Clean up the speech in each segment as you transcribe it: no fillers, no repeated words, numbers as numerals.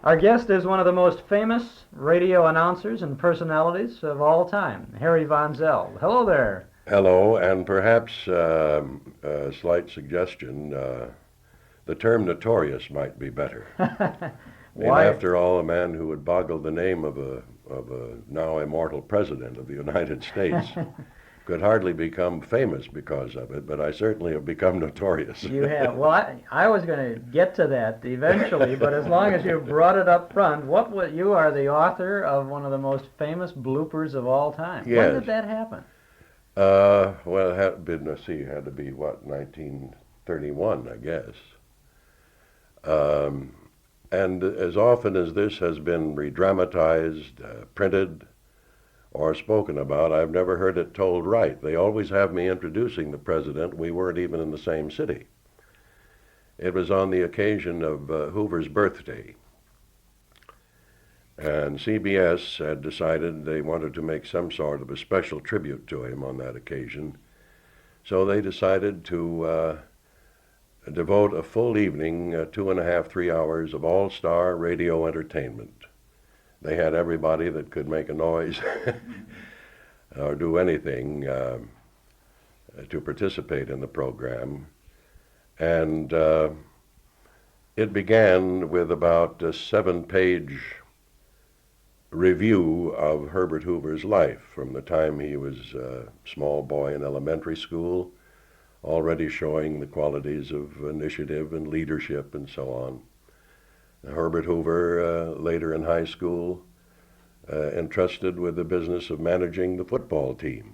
Our guest is one of the most famous radio announcers and personalities of all time, Harry Von Zell. Hello there. Hello, and perhaps a slight suggestion, the term notorious might be better. I mean, Why? after all, a man who would boggle the name of a now immortal president of the United States could hardly become famous because of it, but I certainly have become notorious. You have. Well, I was going to get to that eventually, but as long as you brought it up front, you are the author of one of the most famous bloopers of all time. When Yes. did that happen? Well, it had been, let's see, it had to be, what, 1931, I guess. And as often as this has been redramatized, printed, or spoken about, I've never heard it told right. They always have me introducing the president. We weren't even in the same city. It was on the occasion of Hoover's birthday. And CBS had decided they wanted to make some sort of a special tribute to him on that occasion. So they decided to devote a full evening, 2.5, 3 hours of all-star radio entertainment. They had everybody that could make a noise or do anything to participate in the program. And it began with about a 7-page review of Herbert Hoover's life from the time he was a small boy in elementary school, already showing the qualities of initiative and leadership and so on. Herbert Hoover, later in high school, entrusted with the business of managing the football team.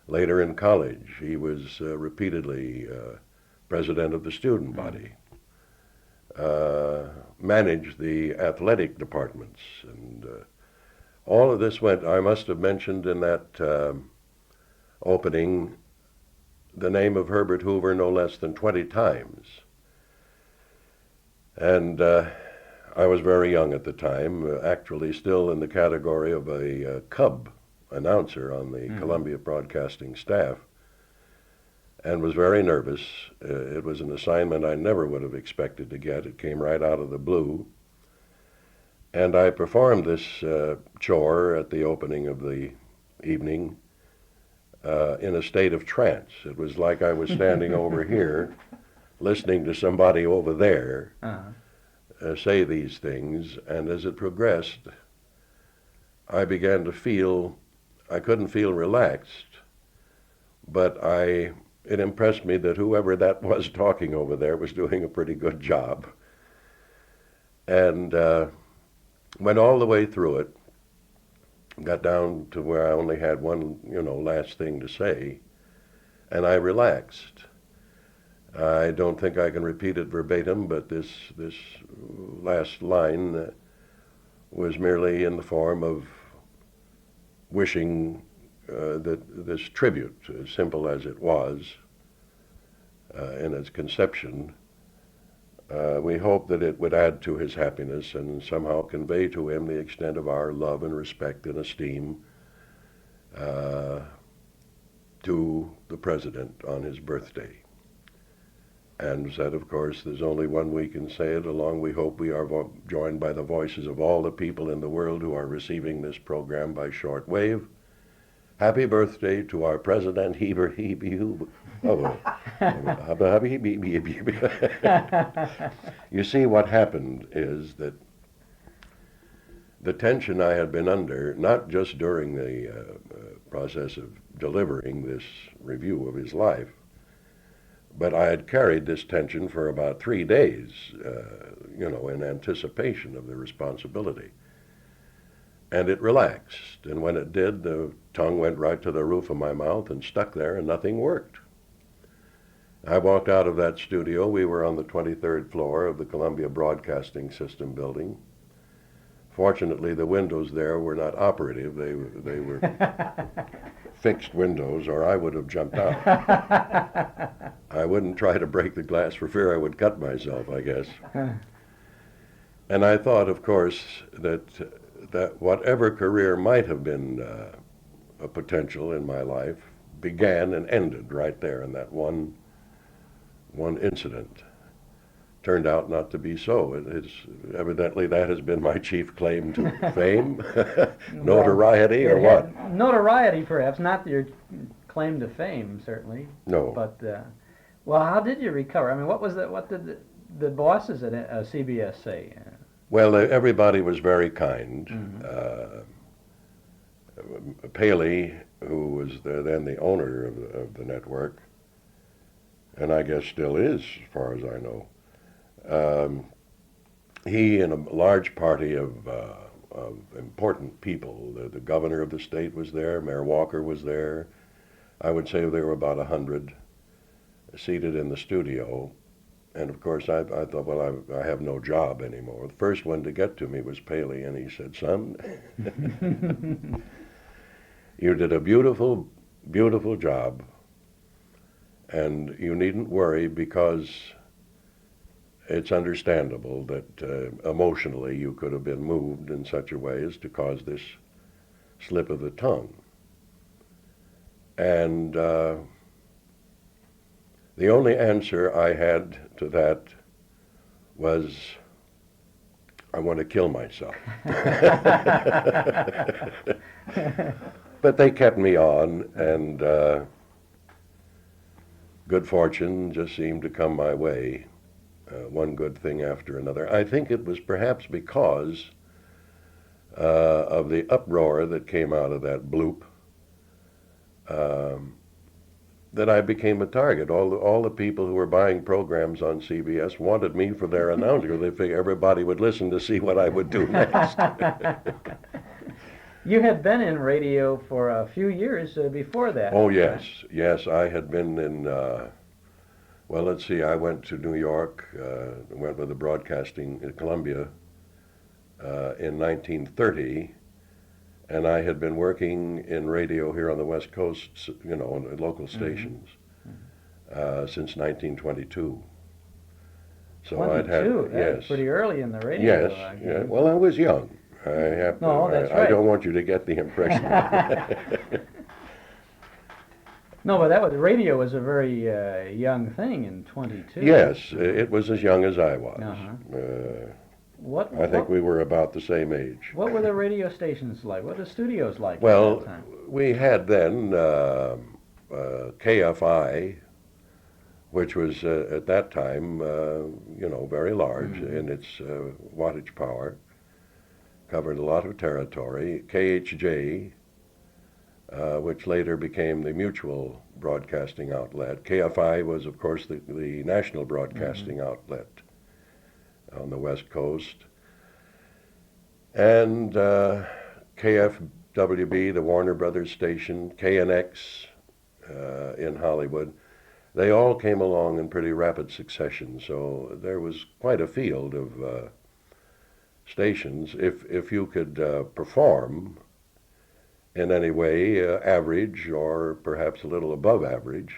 Later in college, he was repeatedly president of the student body, managed the athletic departments, and all of this went, I must have mentioned in that opening the name of Herbert Hoover no less than 20 times. And I was very young at the time, actually still in the category of a cub announcer on the Columbia Broadcasting staff, and was very nervous. It was an assignment I never would have expected to get. It came right out of the blue. And I performed this chore at the opening of the evening in a state of trance. It was like I was standing over here listening to somebody over there say these things, and as it progressed, I began to feel, I couldn't feel relaxed, but it impressed me that whoever that was talking over there was doing a pretty good job. And went all the way through it, got down to where I only had one, last thing to say, and I relaxed. I don't think I can repeat it verbatim, but this last line was merely in the form of wishing that this tribute, as simple as it was in its conception, we hope that it would add to his happiness and somehow convey to him the extent of our love and respect and esteem to the president on his birthday. And said, of course, there's only one we can say it along. We hope we are joined by the voices of all the people in the world who are receiving this program by shortwave. Happy birthday to our president, Heber. You see, what happened is that the tension I had been under, not just during the process of delivering this review of his life, but I had carried this tension for about 3 days, in anticipation of the responsibility. And it relaxed, and when it did, the tongue went right to the roof of my mouth and stuck there, and nothing worked. I walked out of that studio. We were on the 23rd floor of the Columbia Broadcasting System building. Fortunately, the windows there were not operative. They were fixed windows, or I would have jumped out. I wouldn't try to break the glass for fear I would cut myself, I guess. And I thought, of course, that whatever career might have been a potential in my life began and ended right there in that one incident. turned out not to be so. It's evidently that has been my chief claim to fame, notoriety, Well, or what? Notoriety, perhaps, not your claim to fame, certainly. No. But well, how did you recover? I mean, what did the bosses at CBS say? Well, everybody was very kind. Mm-hmm. Paley, who was then the owner of the network, and I guess still is, as far as I know, he and a large party of important people, the governor of the state was there, Mayor Walker was there. I would say there were about 100 seated in the studio. And of course, I thought, well, I have no job anymore. The first one to get to me was Paley, and he said, son, you did a beautiful, beautiful job, and you needn't worry because it's understandable that emotionally you could have been moved in such a way as to cause this slip of the tongue. And the only answer I had to that was, I want to kill myself. But they kept me on, and good fortune just seemed to come my way, one good thing after another. I think it was perhaps because of the uproar that came out of that bloop that I became a target. All the people who were buying programs on CBS wanted me for their announcer. They figured everybody would listen to see what I would do next. You had been in radio for a few years before that. Oh, yes. Yes, I had been in, well, let's see, I went to New York, went with the broadcasting at Columbia in 1930, and I had been working in radio here on the West Coast, you know, on local stations, since 1922. So 22, I'd had, that's yes. pretty early in the radio. Yes, yeah. Well, I was young. I have to, No, that's I right. don't want you to get the impression. No, but radio was a very young thing in 22. Yes, it was as young as I was. Uh-huh. I think we were about the same age. What were the radio stations like? What were the studios like Well, at that time? we had then KFI, which was at that time, you know, very large in its wattage power, covered a lot of territory. KHJ, which later became the Mutual Broadcasting Outlet. KFI was, of course, the national broadcasting outlet on the West Coast. And KFWB, the Warner Brothers station, KNX in Hollywood, they all came along in pretty rapid succession. So there was quite a field of stations. If you could perform in any way, average or perhaps a little above average,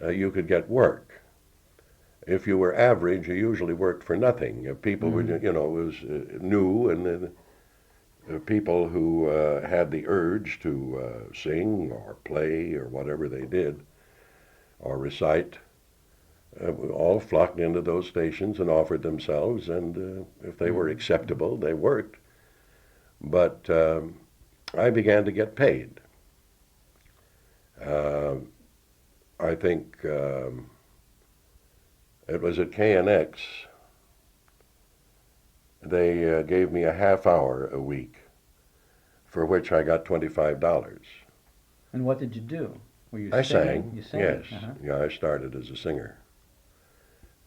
you could get work. If you were average, you usually worked for nothing. If people were, you know, it was new, and then people who had the urge to sing or play or whatever they did, or recite, all flocked into those stations and offered themselves, and if they were acceptable, they worked. But I began to get paid. I think it was at KNX, they gave me a half hour a week, for which I got $25. And what did you do? Were you I singing? sang, You sang? yes. Uh-huh. Yeah, I started as a singer.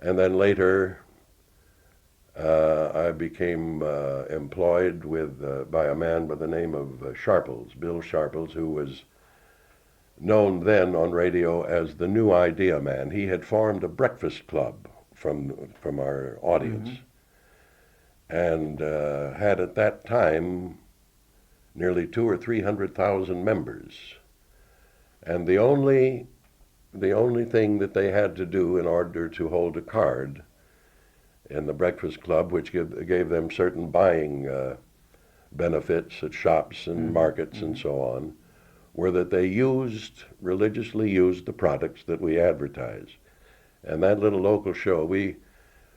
And then later, I became employed by a man by the name of Sharples, Bill Sharples, who was known then on radio as the New Idea Man. He had formed a breakfast club from our audience, and had at that time nearly 200,000 or 300,000 members. And the only thing that they had to do in order to hold a card in the breakfast club, which gave them certain buying benefits at shops and markets and so on, were that they religiously used the products that we advertised. And that little local show, we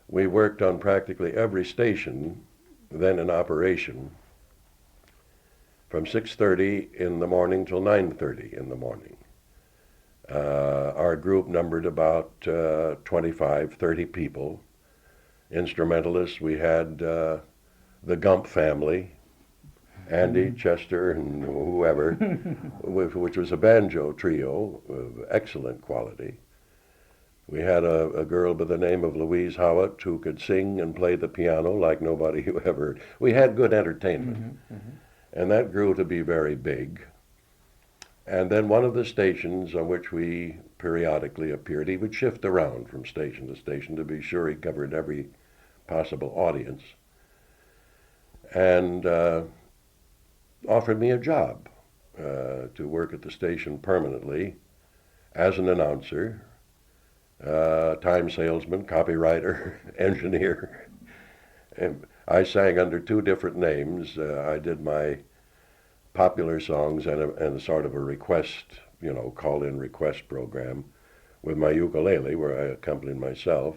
we worked on practically every station then in operation from 6:30 in the morning till 9:30 in the morning. Our group numbered about 25, 30 people. Instrumentalists, we had the Gump family, Andy, Chester, and whoever, which was a banjo trio of excellent quality. We had a girl by the name of Louise Hyatt who could sing and play the piano like nobody who ever. We had good entertainment, and that grew to be very big. And then one of the stations on which we periodically appeared, he would shift around from station to station to be sure he covered every possible audience, and offered me a job to work at the station permanently as an announcer, time salesman, copywriter, engineer. And I sang under two different names. I did my popular songs and a sort of a request, call-in request program with my ukulele where I accompanied myself.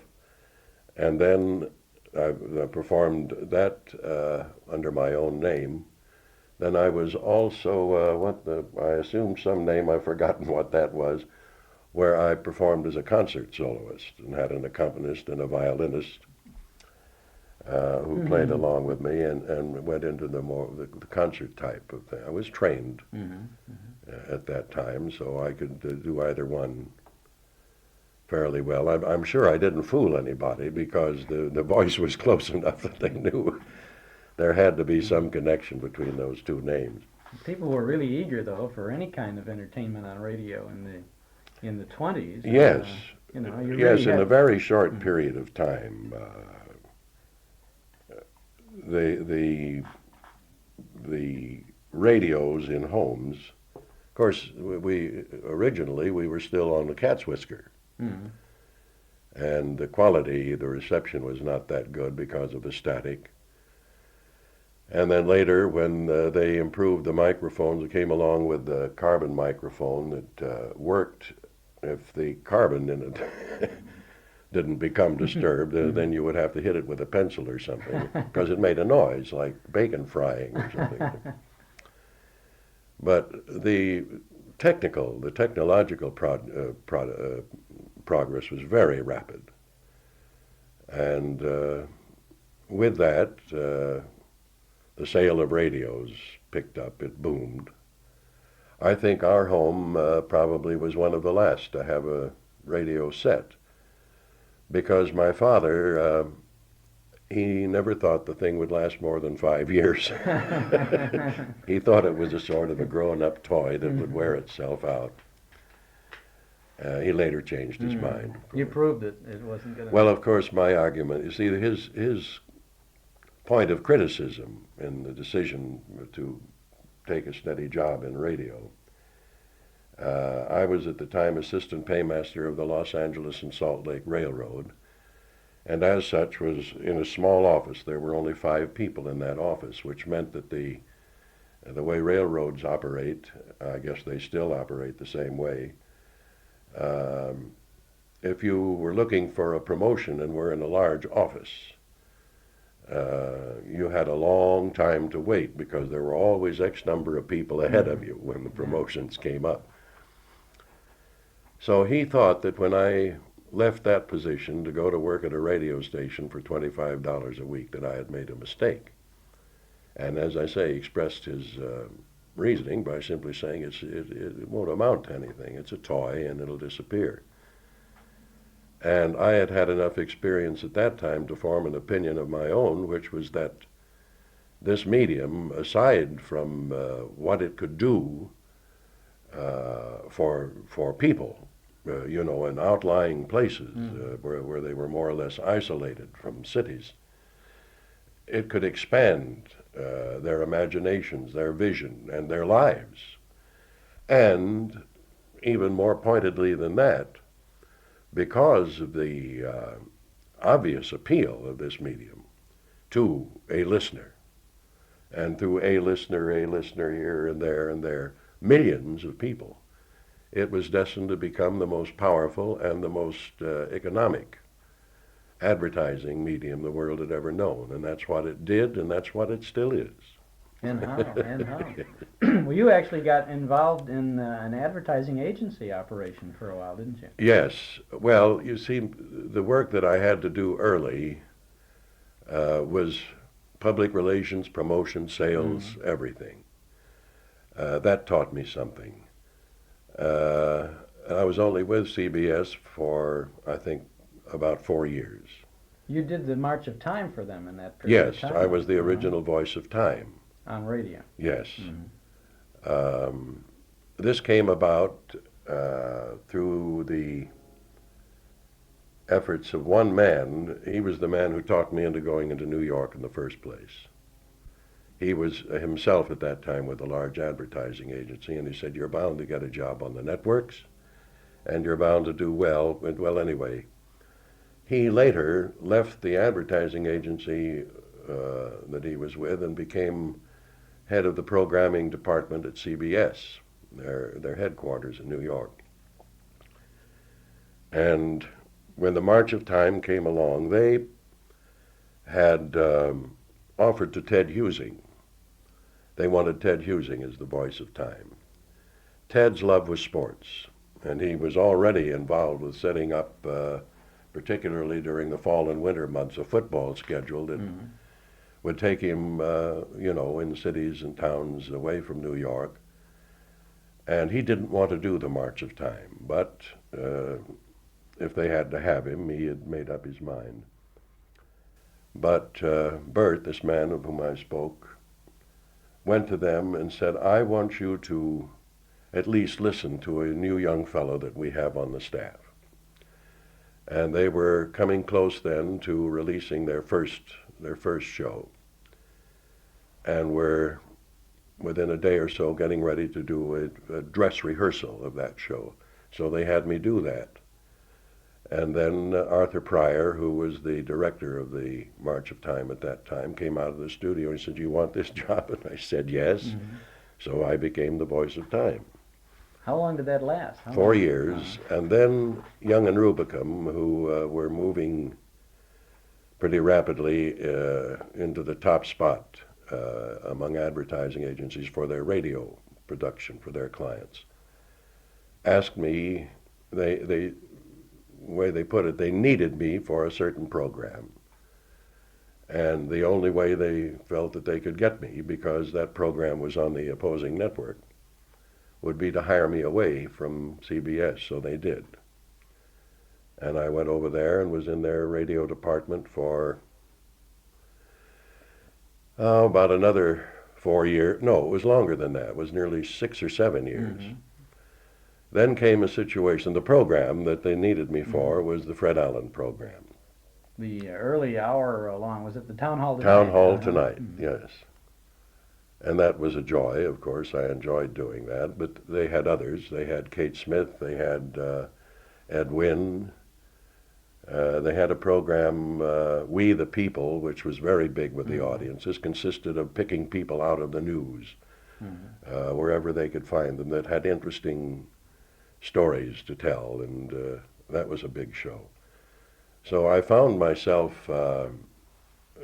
And then I performed that under my own name. Then I was also, I assumed some name, I've forgotten what that was, where I performed as a concert soloist and had an accompanist and a violinist who played along with me and went into the concert type of thing. I was trained at that time, so I could do either one fairly well. I'm sure I didn't fool anybody because the voice was close enough that they knew there had to be some connection between those two names. People were really eager, though, for any kind of entertainment on radio in the 20s. Yes. Really in a very short period of time. The radios in homes, of course, we originally were still on the cat's whisker. And the quality, the reception was not that good because of the static. And then later, when they improved the microphones, it came along with the carbon microphone that worked if the carbon in it didn't become disturbed, then you would have to hit it with a pencil or something because it made a noise like bacon frying or something. But the technological progress was very rapid. And with that, the sale of radios picked up, it boomed. I think our home probably was one of the last to have a radio set because my father, he never thought the thing would last more than 5 years. He thought it was a sort of a grown-up toy that would wear itself out. He later changed his mind. You proved it wasn't going to. Well, of course, my argument, you see, his point of criticism in the decision to take a steady job in radio. I was at the time assistant paymaster of the Los Angeles and Salt Lake Railroad, and as such was in a small office. There were only 5 people in that office, which meant that the way railroads operate, I guess they still operate the same way. If you were looking for a promotion and were in a large office, you had a long time to wait because there were always X number of people ahead of you when the promotions came up. So he thought that when I left that position to go to work at a radio station for $25 a week that I had made a mistake. And as I say, expressed his reasoning by simply saying it won't amount to anything. It's a toy and it'll disappear. And I had had enough experience at that time to form an opinion of my own, which was that this medium, aside from what it could do for people, in outlying places where they were more or less isolated from cities, it could expand their imaginations, their vision, and their lives. And even more pointedly than that, because of the obvious appeal of this medium to a listener, and through a listener here and there, millions of people, it was destined to become the most powerful and the most economic advertising medium the world had ever known, and that's what it did, and that's what it still is. And how? And how? Well, you actually got involved in an advertising agency operation for a while, didn't you? Yes. Well, you see, the work that I had to do early was public relations, promotion, sales, everything. That taught me something. I was only with CBS for, I think, about 4 years. You did the March of Time for them in that period of Yes, time. I was the original voice of time. On radio. Yes. This came about through the efforts of one man. He was the man who talked me into going into New York in the first place. He was himself at that time with a large advertising agency, and he said, "You're bound to get a job on the networks, and you're bound to do well." Well, anyway, he later left the advertising agency that he was with and became head of the programming department at CBS, their headquarters in New York. And when the March of Time came along, they had offered to Ted Husing. They wanted Ted Husing as the voice of time. Ted's love was sports, and he was already involved with setting up, particularly during the fall and winter months, a football schedule that would take him, in cities and towns away from New York. And he didn't want to do the March of Time, but if they had to have him, he had made up his mind. But Bert, this man of whom I spoke, went to them and said, "I want you to at least listen to a new young fellow that we have on the staff." And they were coming close then to releasing their first show, and were within a day or so getting ready to do a dress rehearsal of that show. So they had me do that. And then Arthur Pryor, who was the director of the March of Time at that time, came out of the studio and said, "You want this job?" And I said yes. So I became the voice of time. How long did that last? 4 years. And then Young and Rubicam, who were moving pretty rapidly into the top spot among advertising agencies for their radio production for their clients, asked me, the way they put it, they needed me for a certain program. And the only way they felt that they could get me, because that program was on the opposing network, would be to hire me away from CBS, so they did. And I went over there and was in their radio department for about another 4 years. No, it was longer than that. It was nearly 6 or 7 years. Then came a situation, the program that they needed me for was the Fred Allen program. The early hour along, was it the Town Hall Tonight? Town Hall Tonight, yes. And that was a joy, of course. I enjoyed doing that. But they had others. They had Kate Smith. They had Ed Wynn. They had a program, We the People, which was very big with the audience. This consisted of picking people out of the news, wherever they could find them, that had interesting stories to tell. And that was a big show. So I found myself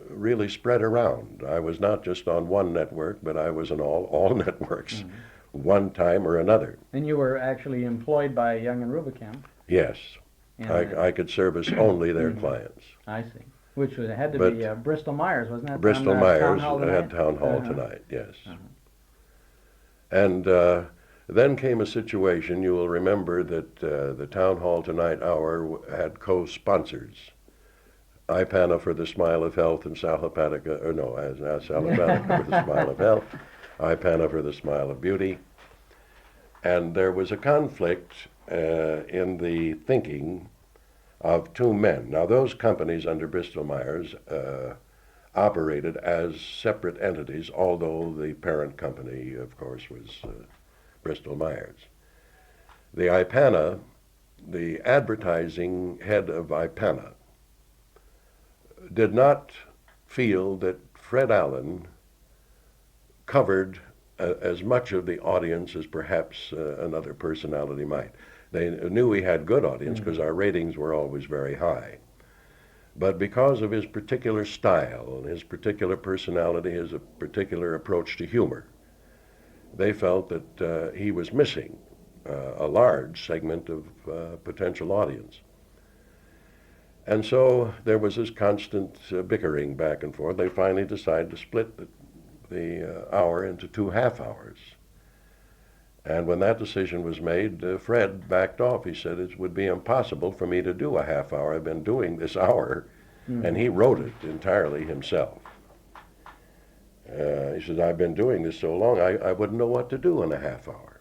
really spread around. I was not just on one network, but I was on all networks, one time or another. And you were actually employed by Young and Rubicam? Yes. I could service only their clients. I see. Which had to be Bristol Myers, wasn't that? Bristol Myers had Town Hall Tonight, yes. And then came a situation, you will remember that the Town Hall Tonight Hour had co-sponsors. Ipana for the Smile of Health and Salopatica, Salopatica for the Smile of Health, Ipana for the Smile of Beauty. And there was a conflict in the thinking of two men. Now those companies under Bristol Myers operated as separate entities, although the parent company, of course, was Bristol Myers. The Ipana, the advertising head of Ipana, did not feel that Fred Allen covered as much of the audience as perhaps another personality might. They knew we had good audience because our ratings were always very high. But because of his particular style and his particular personality, his particular approach to humor, they felt that he was missing a large segment of potential audience. And so there was this constant bickering back and forth. They finally decided to split the hour into 2 half hours. And when that decision was made, Fred backed off. He said it would be impossible for me to do a half hour. I've been doing this hour, and he wrote it entirely himself. He said, I've been doing this so long, I wouldn't know what to do in a half hour.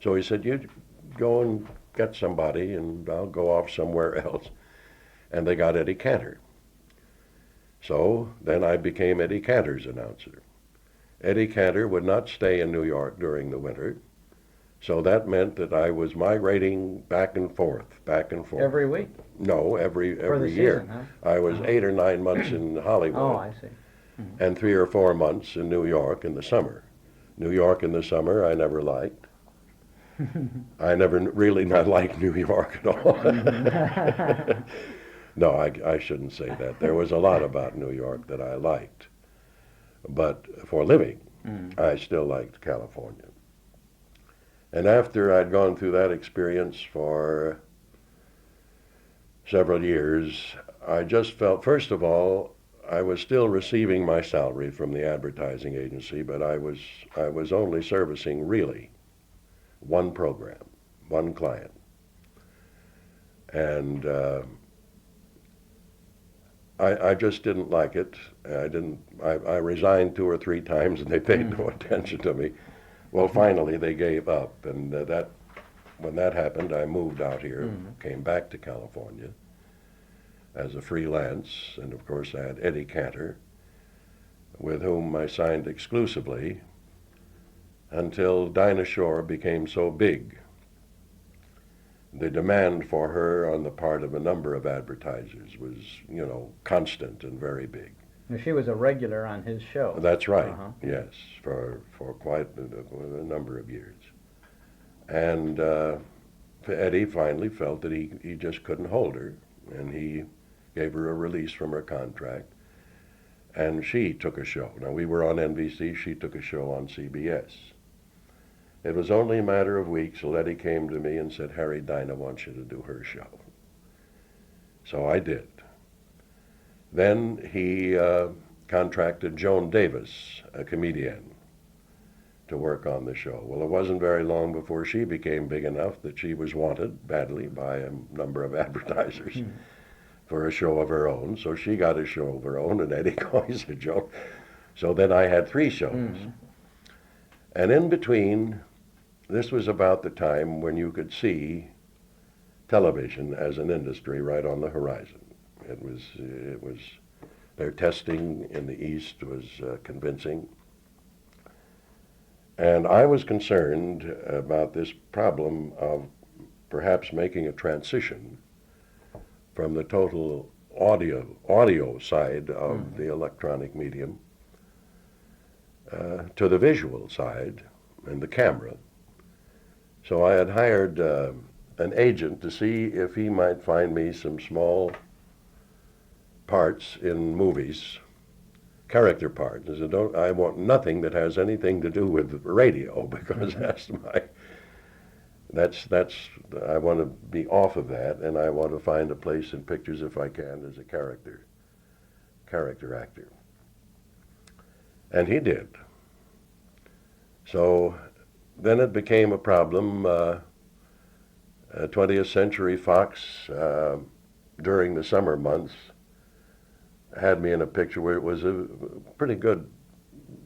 So he said, you go and get somebody, and I'll go off somewhere else. And they got Eddie Cantor. So then I became Eddie Cantor's announcer. Eddie Cantor would not stay in New York during the winter. So that meant that I was migrating back and forth. Every week? No, every For the year. season, huh? I was 8 or 9 months in Hollywood. Oh, I see. And 3 or 4 months in New York in the summer. New York in the summer I never liked. I never really not liked New York at all. No, I shouldn't say that. There was a lot about New York that I liked. But for living, I still liked California. And after I'd gone through that experience for several years, I just felt, first of all, I was still receiving my salary from the advertising agency, but I was only servicing really one program, one client. And I just didn't like it. I resigned 2 or 3 times and they paid no attention to me. Well, finally they gave up, and when that happened, I moved out here, came back to California as a freelance, and of course I had Eddie Cantor, with whom I signed exclusively until Dinah Shore became so big. The demand for her on the part of a number of advertisers was, constant and very big. She was a regular on his show. That's right, yes, for quite a number of years. And Eddie finally felt that he just couldn't hold her, and he gave her a release from her contract, and she took a show. Now, we were on NBC, she took a show on CBS. It was only a matter of weeks till Eddie came to me and said, Harry, Dinah wants you to do her show. So I did. Then he contracted Joan Davis, a comedian, to work on the show. Well, it wasn't very long before she became big enough that she was wanted badly by a number of advertisers for a show of her own. So she got a show of her own, and Eddie always said, Joan. So then I had 3 shows. And in between, this was about the time when you could see television as an industry right on the horizon. It was their testing in the East was convincing. And I was concerned about this problem of perhaps making a transition from the total audio side of the electronic medium to the visual side and the camera. So I had hired an agent to see if he might find me some small parts in movies, character parts. I said, I want nothing that has anything to do with radio, because I want to be off of that, and I want to find a place in pictures if I can as a character actor. And he did. So then it became a problem. 20th Century Fox, during the summer months, had me in a picture where it was a pretty good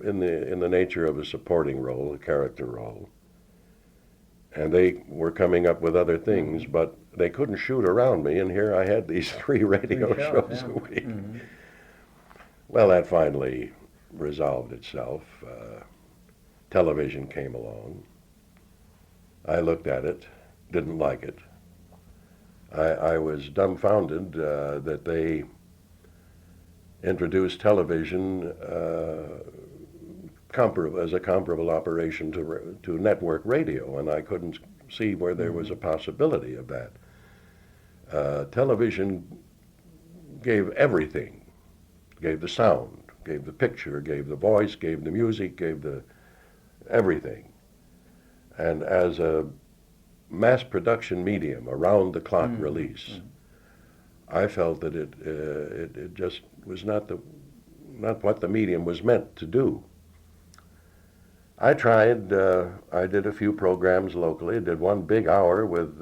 in the nature of a supporting role, a character role. And they were coming up with other things, but they couldn't shoot around me, and here I had these 3 radio shows a week. Well, that finally resolved itself. Television came along. I looked at it, didn't like it. I was dumbfounded that they introduced television as a comparable operation to network radio, and I couldn't see where there was a possibility of that. Television gave everything, gave the sound, gave the picture, gave the voice, gave the music, gave the everything. And as a mass production medium, around the clock release, I felt that it just was not what the medium was meant to do. I tried. I did a few programs locally. I did one big hour with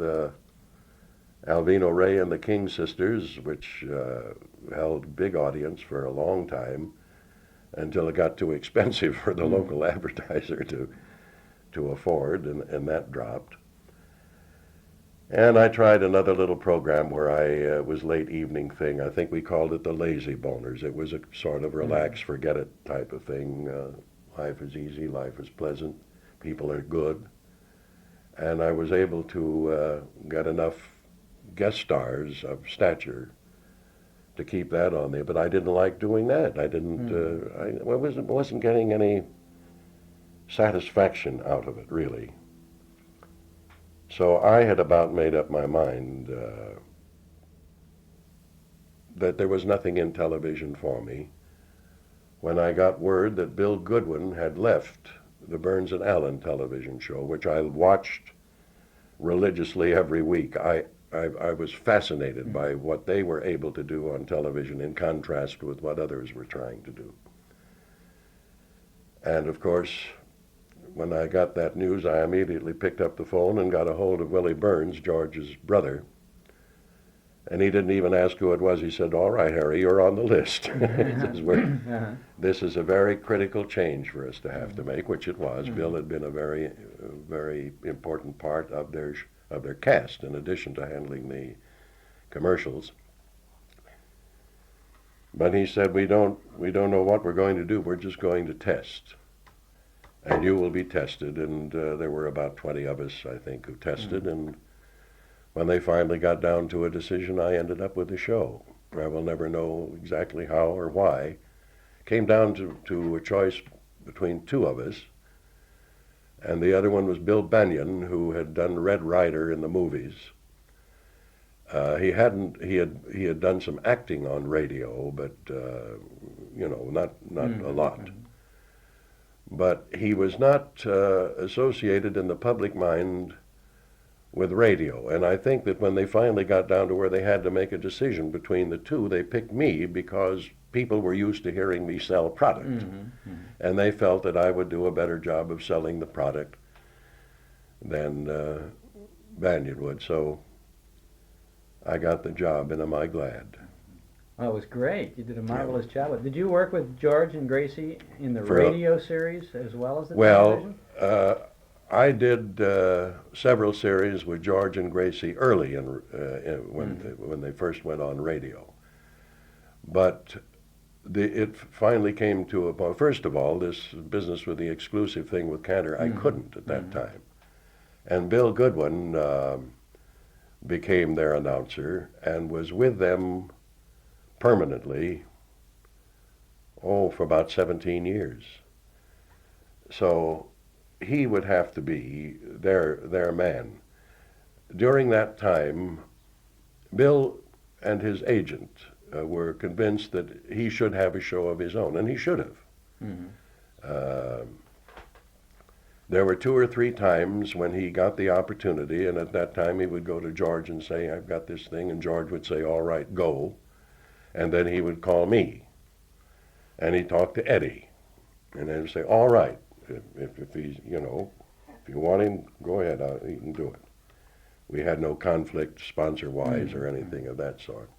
Alvino Ray and the King Sisters, which held big audience for a long time, until it got too expensive for the local advertiser to afford, and that dropped. And I tried another little program where I was late evening thing. I think we called it the Lazy Boners. It was a sort of relax, forget it type of thing. Life is easy, life is pleasant, people are good. And I was able to get enough guest stars of stature to keep that on there. But I didn't like doing that. I didn't. I wasn't getting any satisfaction out of it, really. So I had about made up my mind that there was nothing in television for me when I got word that Bill Goodwin had left the Burns and Allen television show, which I watched religiously every week. I was fascinated by what they were able to do on television in contrast with what others were trying to do. And of course, when I got that news, I immediately picked up the phone and got a hold of Willie Burns, George's brother. And he didn't even ask who it was. He said, "All right, Harry, you're on the list." This is a very critical change for us to have to make, which it was. Bill had been a very important part of their cast, in addition to handling the commercials. But he said, we don't know what we're going to do. We're just going to test. And you will be tested. And there were about 20 of us, I think, who tested. And when they finally got down to a decision, I ended up with the show. I will never know exactly how or why. Came down to a choice between two of us. And the other one was Bill Benyon, who had done Red Ryder in the movies. He had done some acting on radio, but not a lot. But he was not associated in the public mind with radio. And I think that when they finally got down to where they had to make a decision between the two, they picked me because people were used to hearing me sell product. And they felt that I would do a better job of selling the product than Benyon would. So I got the job, and am I glad. Well, it was great. You did a marvelous job. Did you work with George and Gracie in the radio series as well as the television? I did several series with George and Gracie early when they first went on radio. But it finally came to a point. First of all, this business with the exclusive thing with Cantor, I couldn't at that time. And Bill Goodwin became their announcer and was with them permanently, for about 17 years. So he would have to be their man. During that time, Bill and his agent were convinced that he should have a show of his own, and he should have. There were 2 or 3 times when he got the opportunity, and at that time he would go to George and say, "I've got this thing," and George would say, "All right, go." And then he would call me, and he'd talk to Eddie, and then he'd say, "All right, if he's, if you want him, go ahead, he can do it." We had no conflict sponsor-wise or anything of that sort.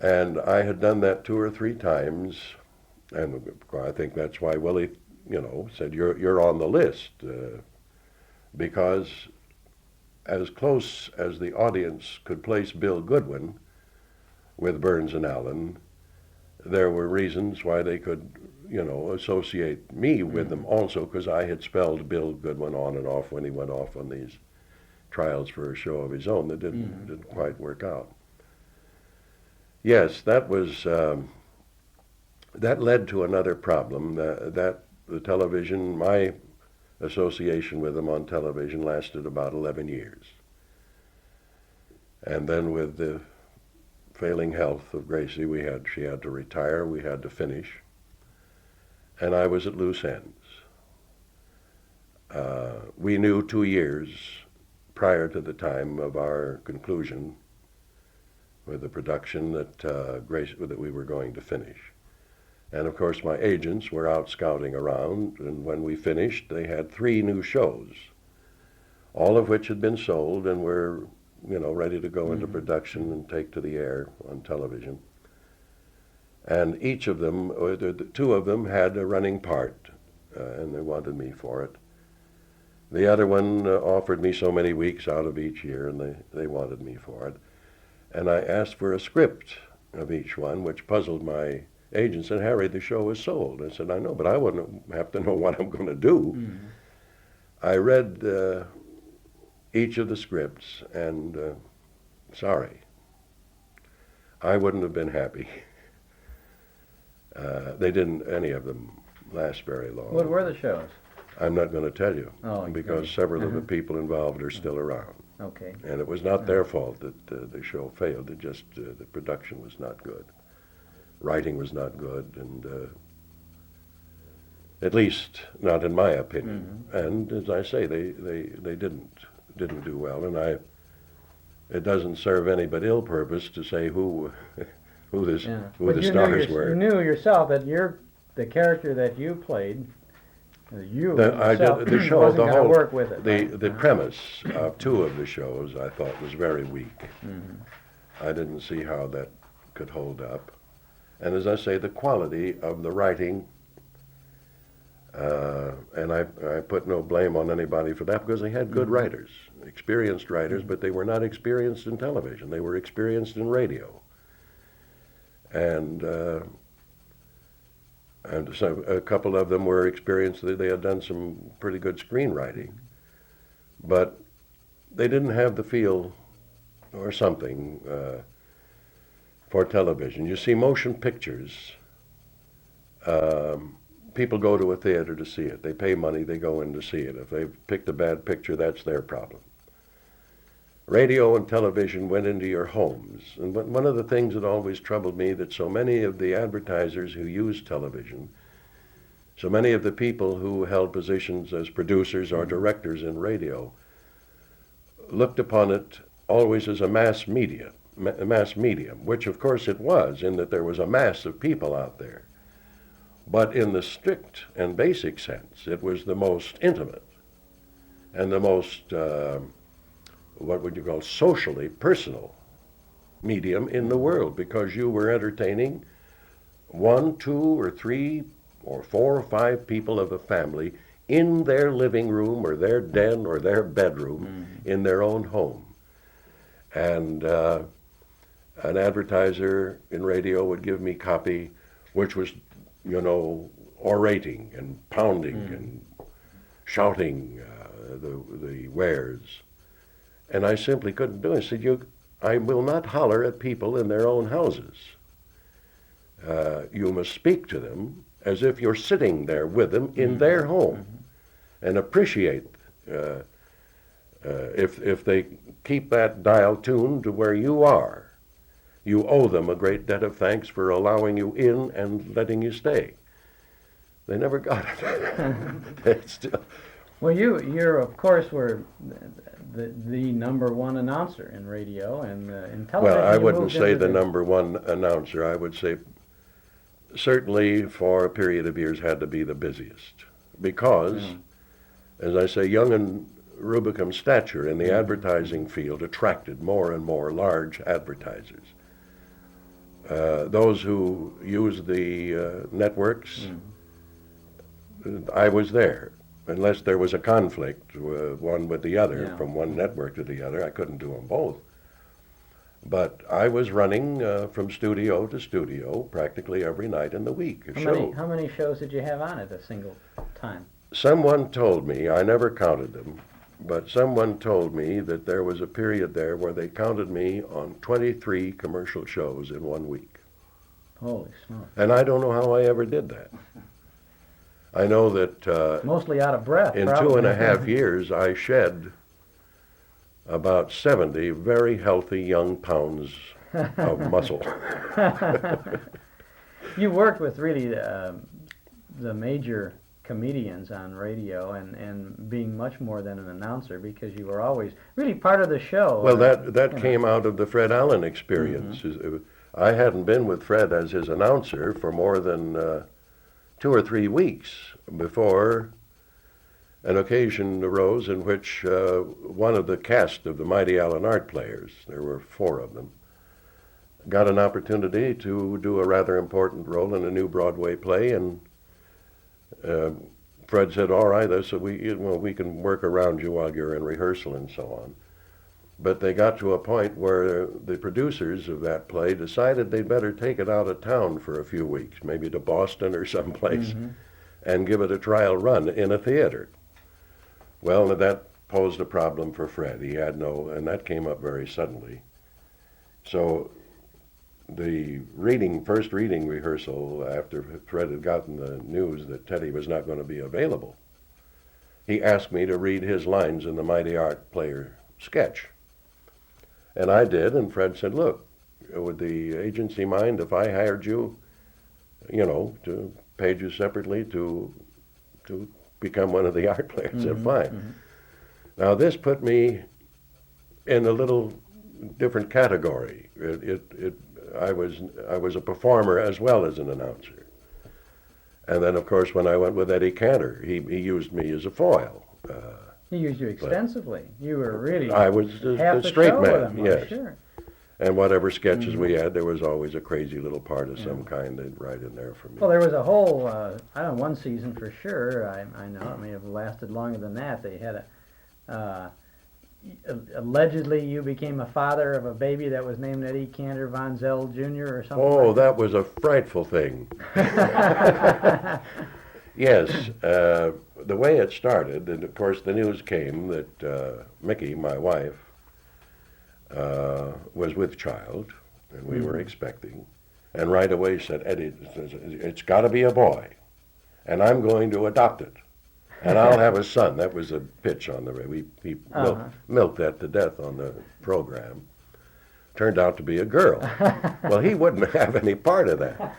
And I had done that 2 or 3 times, and I think that's why Willie, said, you're on the list, because as close as the audience could place Bill Goodwin with Burns and Allen, there were reasons why they could, associate me with them also, because I had spelled Bill Goodwin on and off when he went off on these trials for a show of his own that didn't quite work out. Yes, that was that led to another problem. That the television, my association with them on television lasted about 11 years. And then with the failing health of Gracie, she had to retire, we had to finish, and I was at loose ends. We knew 2 years prior to the time of our conclusion with the production that we were going to finish. And of course my agents were out scouting around, and when we finished they had 3 new shows, all of which had been sold and were, ready to go into production and take to the air on television. And each of them, or the 2 of them, had a running part, and they wanted me for it. The other one offered me so many weeks out of each year, and they wanted me for it. And I asked for a script of each one, which puzzled my agent. Said, "Harry, the show is sold." I said, "I know, but I wouldn't have to know what I'm going to do." Mm-hmm. I read each of the scripts, and sorry, I wouldn't have been happy. They didn't, any of them, last very long. What were the shows? I'm not going to tell you, because right. several of the people involved are still around. Okay. And it was not their fault that the show failed. It just, the production was not good. Writing was not good, and at least not in my opinion. Mm-hmm. And as I say, they didn't do well. And it doesn't serve any but ill purpose to say who the stars were. You knew yourself that the character that you played, the show, wasn't going to work with it. The premise of 2 of the shows I thought was very weak. Mm-hmm. I didn't see how that could hold up. And as I say, the quality of the writing, and I put no blame on anybody for that, because they had good writers, experienced writers, but they were not experienced in television. They were experienced in radio. And so a couple of them were experienced. They had done some pretty good screenwriting, but they didn't have the feel or something for television. You see, motion pictures, people go to a theater to see it. They pay money, they go in to see it. If they've picked a bad picture, that's their problem. Radio and television went into your homes. And one of the things that always troubled me, that so many of the advertisers who used television, so many of the people who held positions as producers or directors in radio, looked upon it always as a mass medium, which of course it was, in that there was a mass of people out there. But in the strict and basic sense, it was the most intimate and the most what would you call socially personal medium in the world, because you were entertaining 1, 2, or 3, or 4 or 5 people of a family in their living room or their den or their bedroom in their own home. And an advertiser in radio would give me copy which was, orating and pounding and shouting the wares. And I simply couldn't do it. I said, I will not holler at people in their own houses. You must speak to them as if you're sitting there with them in their home, and appreciate if they keep that dial tuned to where you are. You owe them a great debt of thanks for allowing you in and letting you stay. They never got it. Still. Well, you're of course were the number 1 announcer in radio and in television. Well, I wouldn't say the number 1 announcer. I would say certainly for a period of years had to be the busiest, because, as I say, young and Rubicam stature in the advertising field attracted more and more large advertisers. Those who used the networks, I was there. Unless there was a conflict, one with the other, from one network to the other, I couldn't do them both. But I was running from studio to studio practically every night in the week. How many shows did you have on at a single time? Someone told me, I never counted them, but someone told me that there was a period there where they counted me on 23 commercial shows in 1 week. Holy smokes. And I don't know how I ever did that. I know that mostly out of breath. In probably. 2.5 years, I shed about 70 very healthy young pounds of muscle. You worked with really the major comedians on radio and being much more than an announcer because you were always really part of the show. Well, that came out of the Fred Allen experience. I hadn't been with Fred as his announcer for more than 2 or 3 weeks before an occasion arose in which one of the cast of the Mighty Allen Art Players, there were 4 of them, got an opportunity to do a rather important role in a new Broadway play, and Fred said, "All right, so we can work around you while you're in rehearsal and so on." But they got to a point where the producers of that play decided they'd better take it out of town for a few weeks, maybe to Boston or someplace, and give it a trial run in a theater. Well, that posed a problem for Fred. He had and that came up very suddenly. So the first reading rehearsal, after Fred had gotten the news that Teddy was not going to be available, he asked me to read his lines in the Mighty Art Player sketch. And I did, and Fred said, "Look, would the agency mind if I hired you, to paid you separately to become one of the art players?" I said, "Fine." Now this put me in a little different category. I was a performer as well as an announcer. And then, of course, when I went with Eddie Cantor, he used me as a foil. He used you extensively. You were really I was half the straight show man, with him, yes. Sure. And whatever sketches we had, there was always a crazy little part of some kind they'd write in there for me. Well, there was a whole, one season for sure. I know it may have lasted longer than that. They had allegedly you became a father of a baby that was named Eddie Cantor von Zell Jr. or something. Oh, like that was a frightful thing. Yes, the way it started, and of course the news came that Mickey, my wife, was with child, and we were expecting, and right away said, "Eddie, it's got to be a boy, and I'm going to adopt it, and I'll have a son." That was a pitch on the radio. We milked that to death on the program. Turned out to be a girl. Well, he wouldn't have any part of that.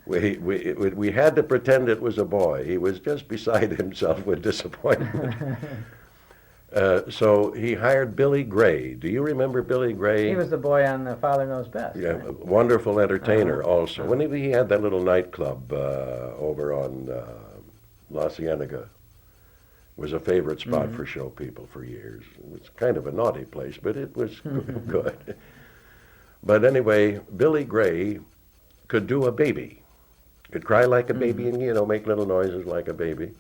We had to pretend it was a boy. He was just beside himself with disappointment. So he hired Billy Gray. Do you remember Billy Gray? He was the boy on the Father Knows Best. Yeah, Right? a wonderful entertainer also. When he had that little nightclub over on La Cienega, was a favorite spot for show people for years. It was kind of a naughty place, but it was good. But anyway, Billy Gray could do a baby. Could cry like a baby and, make little noises like a baby.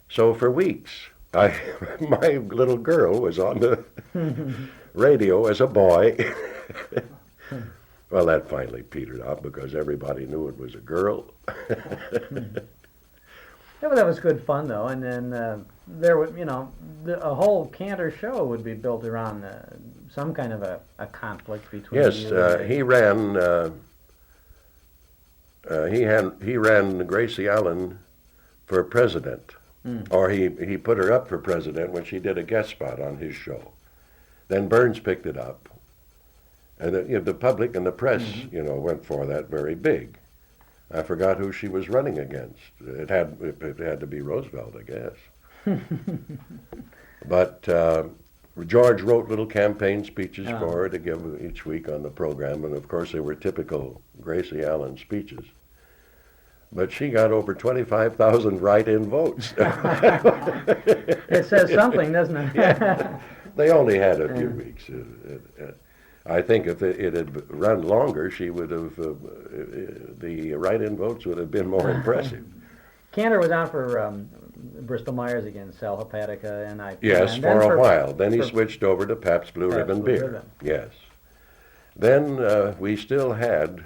So for weeks, my little girl was on the radio as a boy. Well, that finally petered out because everybody knew it was a girl. Yeah, but that was good fun, though. And then there would, a whole Cantor show would be built around some kind of a conflict between. Yes, you and he ran. He ran Gracie Allen for president, or he put her up for president when she did a guest spot on his show. Then Burns picked it up, and the public and the press, went for that very big. I forgot who she was running against. It had to be Roosevelt, I guess. But George wrote little campaign speeches for her to give each week on the program, and of course they were typical Gracie Allen speeches. But she got over 25,000 write-in votes. It says something, doesn't it? Yeah. They only had a few weeks. I think if it had run longer, she would have, the write-in votes would have been more impressive. Cantor was on for Bristol Myers against Sal Hepatica and IPA. Yes, and for a while. Then he switched over to Pabst Blue Ribbon beer. Ribbon. Yes. Then we still had,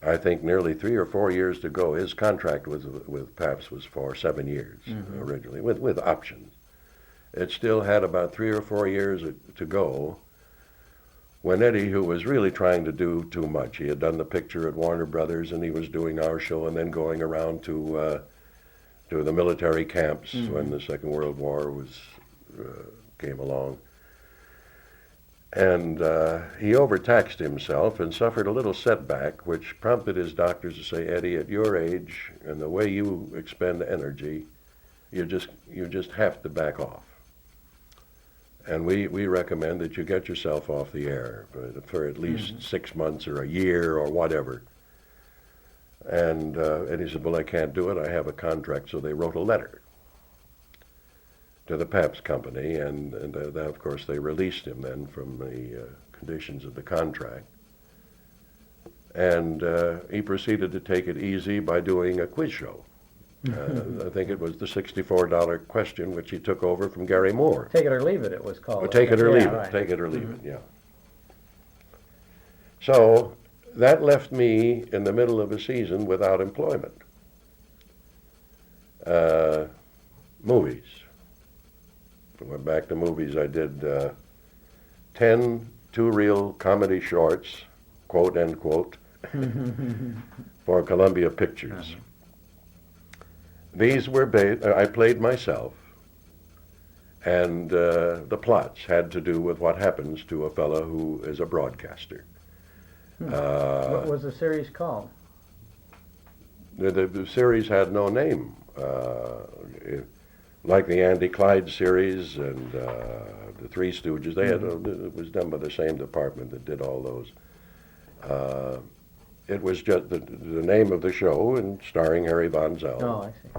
I think, nearly 3 or 4 years to go. His contract with Pabst was for 7 years originally, with options. It still had about 3 or 4 years to go when Eddie, who was really trying to do too much, he had done the picture at Warner Brothers and he was doing our show and then going around to the military camps when the Second World War came along. And he overtaxed himself and suffered a little setback, which prompted his doctors to say, Eddie, at your age and the way you expend energy, you just have to back off. And we recommend that you get yourself off the air for at least 6 months or a year or whatever. And he said, well, I can't do it. I have a contract. So they wrote a letter to the Pabst Company, and of course, they released him then from the conditions of the contract. And he proceeded to take it easy by doing a quiz show. I think it was the $64 question, which he took over from Gary Moore. Take it or leave it, it was called. Take it or leave it. Right. Take it or leave it, yeah. So that left me in the middle of a season without employment. Movies. I went back to movies. I did 10 two-reel comedy shorts, quote, end quote, for Columbia Pictures. These were I played myself, and the plots had to do with what happens to a fellow who is a broadcaster. What was the series called? The series had no name. Like the Andy Clyde series and the Three Stooges, they had it was done by the same department that did all those. It was just the name of the show and starring Harry Von Zell. Oh, I see.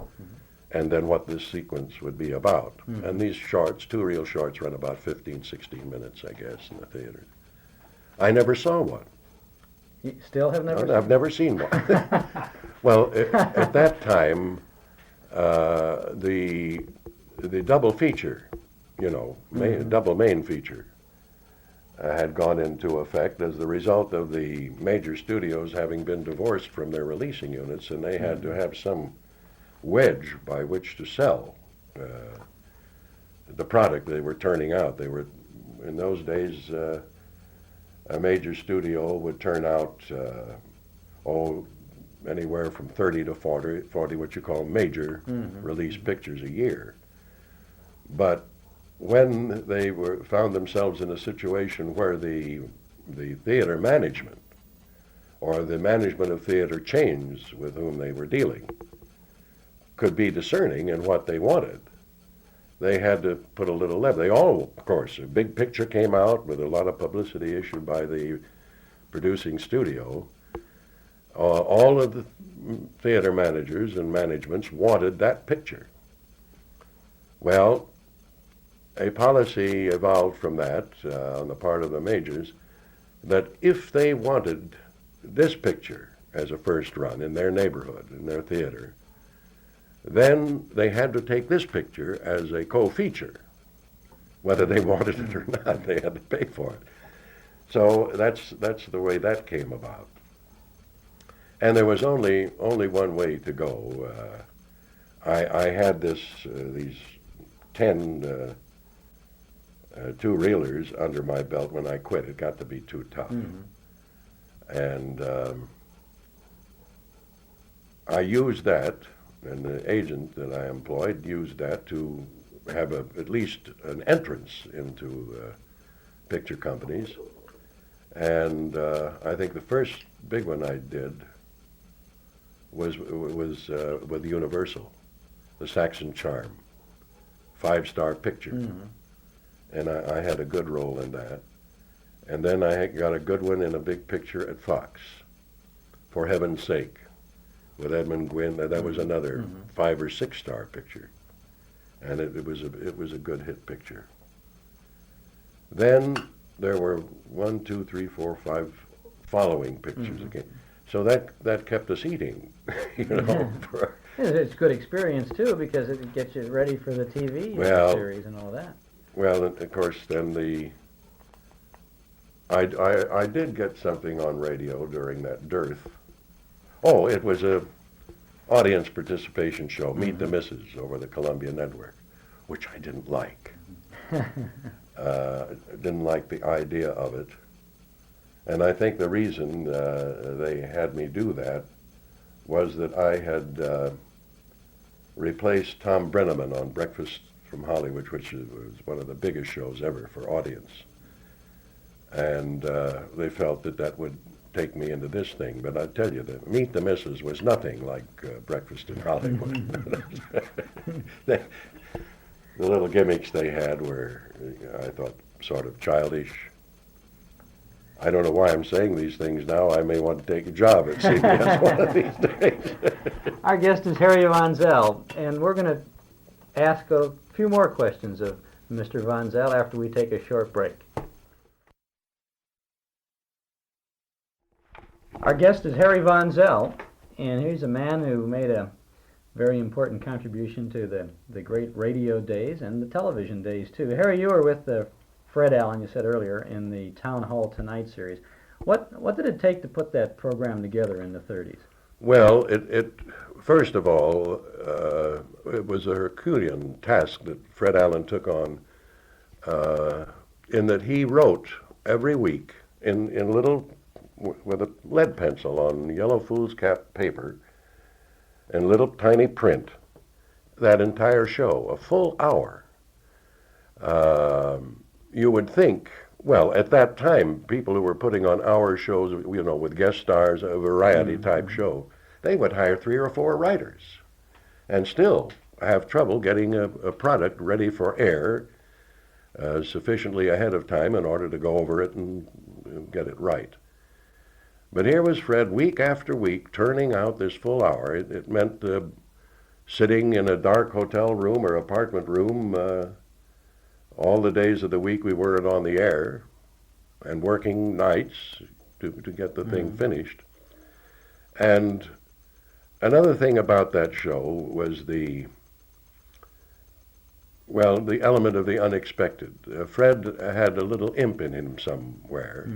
And then what this sequence would be about. And these shorts, two-reel shorts, run about 15, 16 minutes, I guess, in the theater. I never saw one. You still have never? I've never seen one. Well, at that time, the double feature, double main feature, had gone into effect as the result of the major studios having been divorced from their releasing units, and they had to have some wedge by which to sell the product they were turning out. They were, in those days, a major studio would turn out anywhere from 30 to 40 what you call major release pictures a year. But when they found themselves in a situation where the theater management or the management of theater chains with whom they were dealing could be discerning in what they wanted, they had to put a little level. They all, of course, a big picture came out with a lot of publicity issued by the producing studio. All of the theater managers and managements wanted that picture. Well, a policy evolved from that on the part of the majors that if they wanted this picture as a first run in their neighborhood, in their theater, then they had to take this picture as a co-feature. Whether they wanted it or not, they had to pay for it. So that's the way that came about. And there was only one way to go. I had these 10 two-reelers under my belt when I quit. It got to be too tough. And I used that, and the agent that I employed used that to have at least an entrance into picture companies. And I think the first big one I did was with Universal, the Saxon Charm, 5-star picture. And I had a good role in that. And then I got a good one in a big picture at Fox, For Heaven's Sake, with Edmund Gwynn. That was another 5 or 6-star picture. And it was a good hit picture. Then there were 1, 2, 3, 4, 5 following pictures again. So that kept us eating, for It's good experience too, because it gets you ready for the TV series and all that. Well, of course, then I did get something on radio during that dearth. Oh, it was a audience participation show, Meet the Misses, over the Columbia Network, which I didn't like. Didn't like the idea of it. And I think the reason they had me do that was that I had replaced Tom Brenneman on Breakfast from Hollywood, which was one of the biggest shows ever for audience. And they felt that that would take me into this thing. But I tell you, the Meet the Missus was nothing like Breakfast in Hollywood. The little gimmicks they had were, I thought, sort of childish. I don't know why I'm saying these things now. I may want to take a job at CBS one of these days. Our guest is Harry Von Zell, and we're going to ask a few more questions of Mr. Von Zell after we take a short break. Our guest is Harry Von Zell, and he's a man who made a very important contribution to the great radio days and the television days, too. Harry, you were with Fred Allen, you said earlier, in the Town Hall Tonight series. What did it take to put that program together in the 30s? Well, first of all, it was a Herculean task that Fred Allen took on, in that he wrote every week in little, with a lead pencil on yellow foolscap paper, in little tiny print, that entire show, a full hour. You would think, well, at that time, people who were putting on hour shows, with guest stars, a variety type show, they would hire 3 or 4 writers and still have trouble getting a product ready for air sufficiently ahead of time in order to go over it and get it right. But here was Fred, week after week, turning out this full hour. It meant sitting in a dark hotel room or apartment room all the days of the week we weren't on the air, and working nights to get the thing finished. And another thing about that show was the element of the unexpected. Fred had a little imp in him somewhere,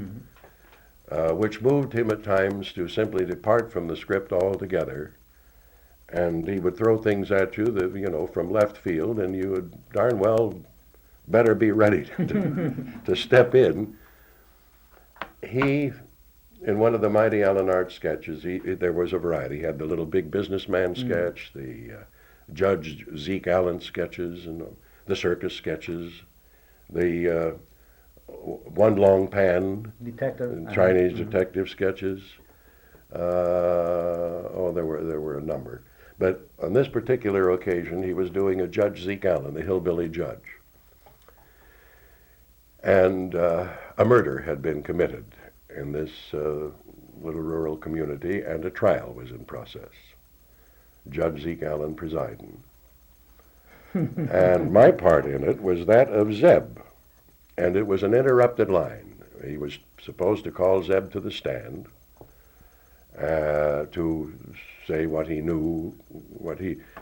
which moved him at times to simply depart from the script altogether. And he would throw things at you that, from left field, and you would darn well better be ready to step in. He, in one of the Mighty Allen Art sketches, there was a variety. He had the little big businessman sketch, the Judge Zeke Allen sketches, and the circus sketches, the one long pan Detective, Chinese detective sketches. There were a number. But on this particular occasion, he was doing a Judge Zeke Allen, the hillbilly judge. And a murder had been committed in this little rural community, and a trial was in process. Judge Zeke Allen presiding. And my part in it was that of Zeb, and it was an interrupted line. He was supposed to call Zeb to the stand to say what he knew,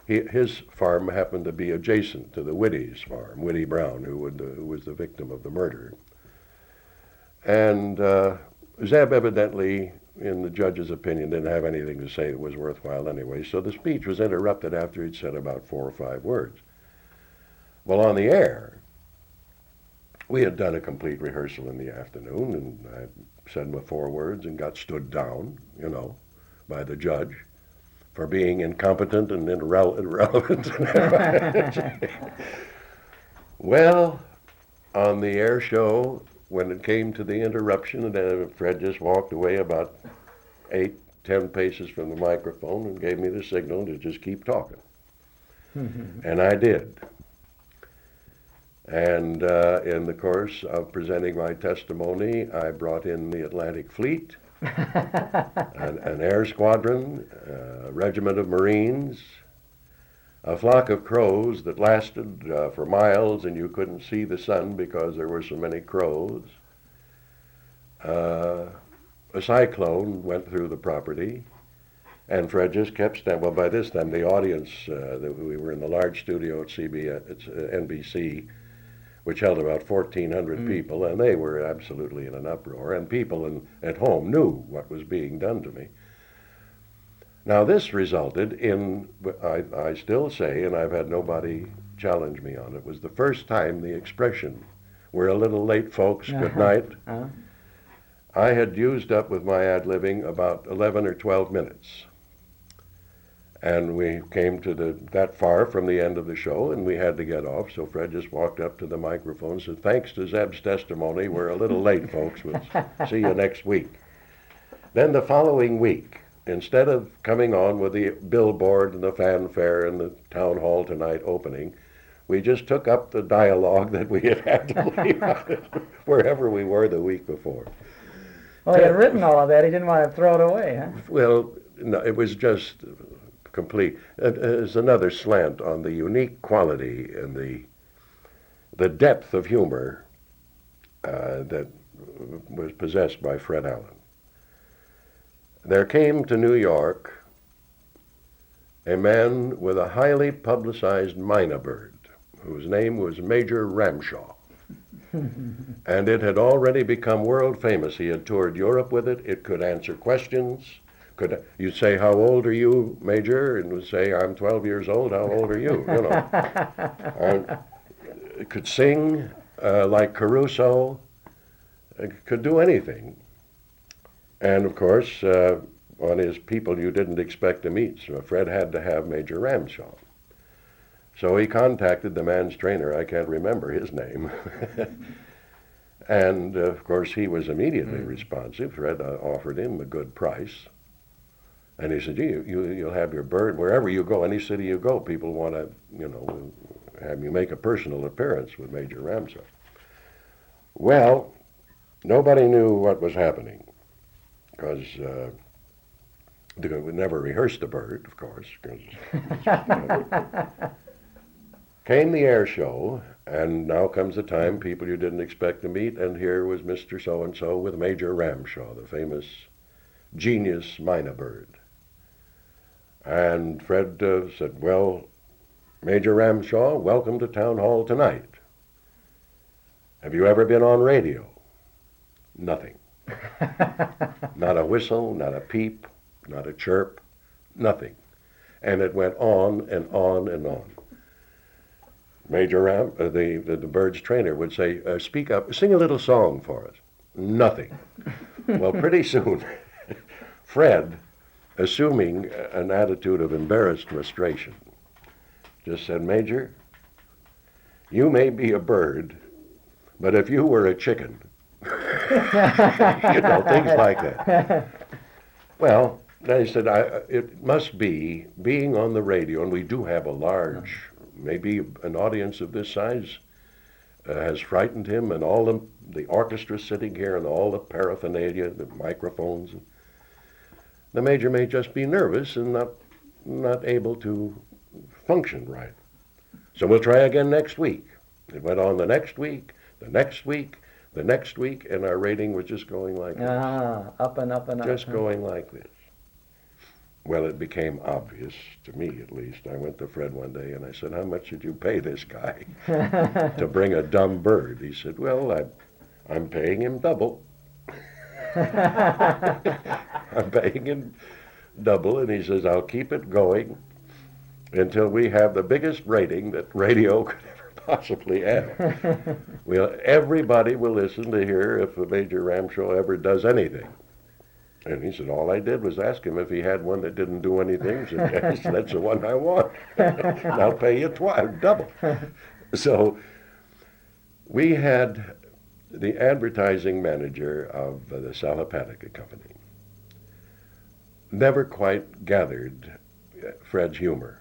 his farm happened to be adjacent to the Whitty's farm, Whitty Brown, who was the victim of the murder. And Zeb evidently, in the judge's opinion, didn't have anything to say that was worthwhile anyway, so the speech was interrupted after he'd said about 4 or 5 words. Well, on the air, we had done a complete rehearsal in the afternoon, and I said my 4 words and got stood down, by the judge for being incompetent and irrelevant. Well, on the air show, when it came to the interruption, Fred just walked away about 8-10 paces from the microphone and gave me the signal to just keep talking. And I did. And in the course of presenting my testimony, I brought in the Atlantic Fleet, an air squadron, a regiment of Marines, a flock of crows that lasted for miles, and you couldn't see the sun because there were so many crows. A cyclone went through the property, and Fred just kept standing. Well, by this time, the audience, we were in the large studio at NBC, which held about 1,400 people, and they were absolutely in an uproar, and people at home knew what was being done to me. Now, this resulted in, I still say, and I've had nobody challenge me on it, was the first time the expression, "We're a little late, folks, good night," I had used up with my ad-libbing about 11 or 12 minutes. And we came to that far from the end of the show, and we had to get off. So Fred just walked up to the microphone and said, "Thanks to Zeb's testimony, we're a little late, folks. We'll see you next week." Then the following week, instead of coming on with the billboard and the fanfare and the town hall tonight opening, we just took up the dialogue that we had to leave out wherever we were the week before. Well, he had written all of that. He didn't want to throw it away, huh? Well, no, it was just complete. There's another slant on the unique quality and the depth of humor that was possessed by Fred Allen. There came to New York a man with a highly publicized mynah bird, whose name was Major Ramshaw. And it had already become world famous. He had toured Europe with it. It could answer questions. You'd say, "How old are you, Major?" And would say, "I'm 12 years old. How old are you?" You know. It could sing like Caruso. It could do anything. And of course, on his people you didn't expect to meet. So Fred had to have Major Ramshaw. So he contacted the man's trainer. I can't remember his name. And of course, he was immediately responsive. Fred offered him a good price. And he said, you'll have your bird wherever you go, any city you go, people want to, have you make a personal appearance with Major Ramshaw. Well, nobody knew what was happening because we never rehearsed the bird, of course. Came the air show, and now comes the time people you didn't expect to meet, and here was Mr. So-and-so with Major Ramshaw, the famous genius mynah bird. And Fred said, "Well, Major Ramshaw, welcome to Town Hall tonight. Have you ever been on radio?" Nothing. Not a whistle, not a peep, not a chirp, nothing. And it went on and on and on. Major the bird's trainer would say, "Speak up, sing a little song for us." Nothing. Well, pretty soon, Fred, assuming an attitude of embarrassed frustration, just said, "Major, you may be a bird, but if you were a chicken," things like that. Well, I said, it must be being on the radio, and we do have a large, maybe an audience of this size has frightened him, and all the orchestra sitting here, and all the paraphernalia, the microphones. The major may just be nervous and not able to function right. So we'll try again next week. It went on the next week, the next week, the next week, and our rating was just going like this. Up and up and up. Just going like this. Well, it became obvious, to me at least. I went to Fred one day and I said, "How much did you pay this guy to bring a dumb bird?" He said, "Well, I'm paying him double." I'm paying him double, and he says, "I'll keep it going until we have the biggest rating that radio could ever possibly have. Everybody will listen to hear if Major Ramshaw ever does anything." And he said, "All I did was ask him if he had one that didn't do anything." He said, "Yes, that's the one I want. And I'll pay you double." So we had the advertising manager of the Salapatica Company never quite gathered Fred's humor.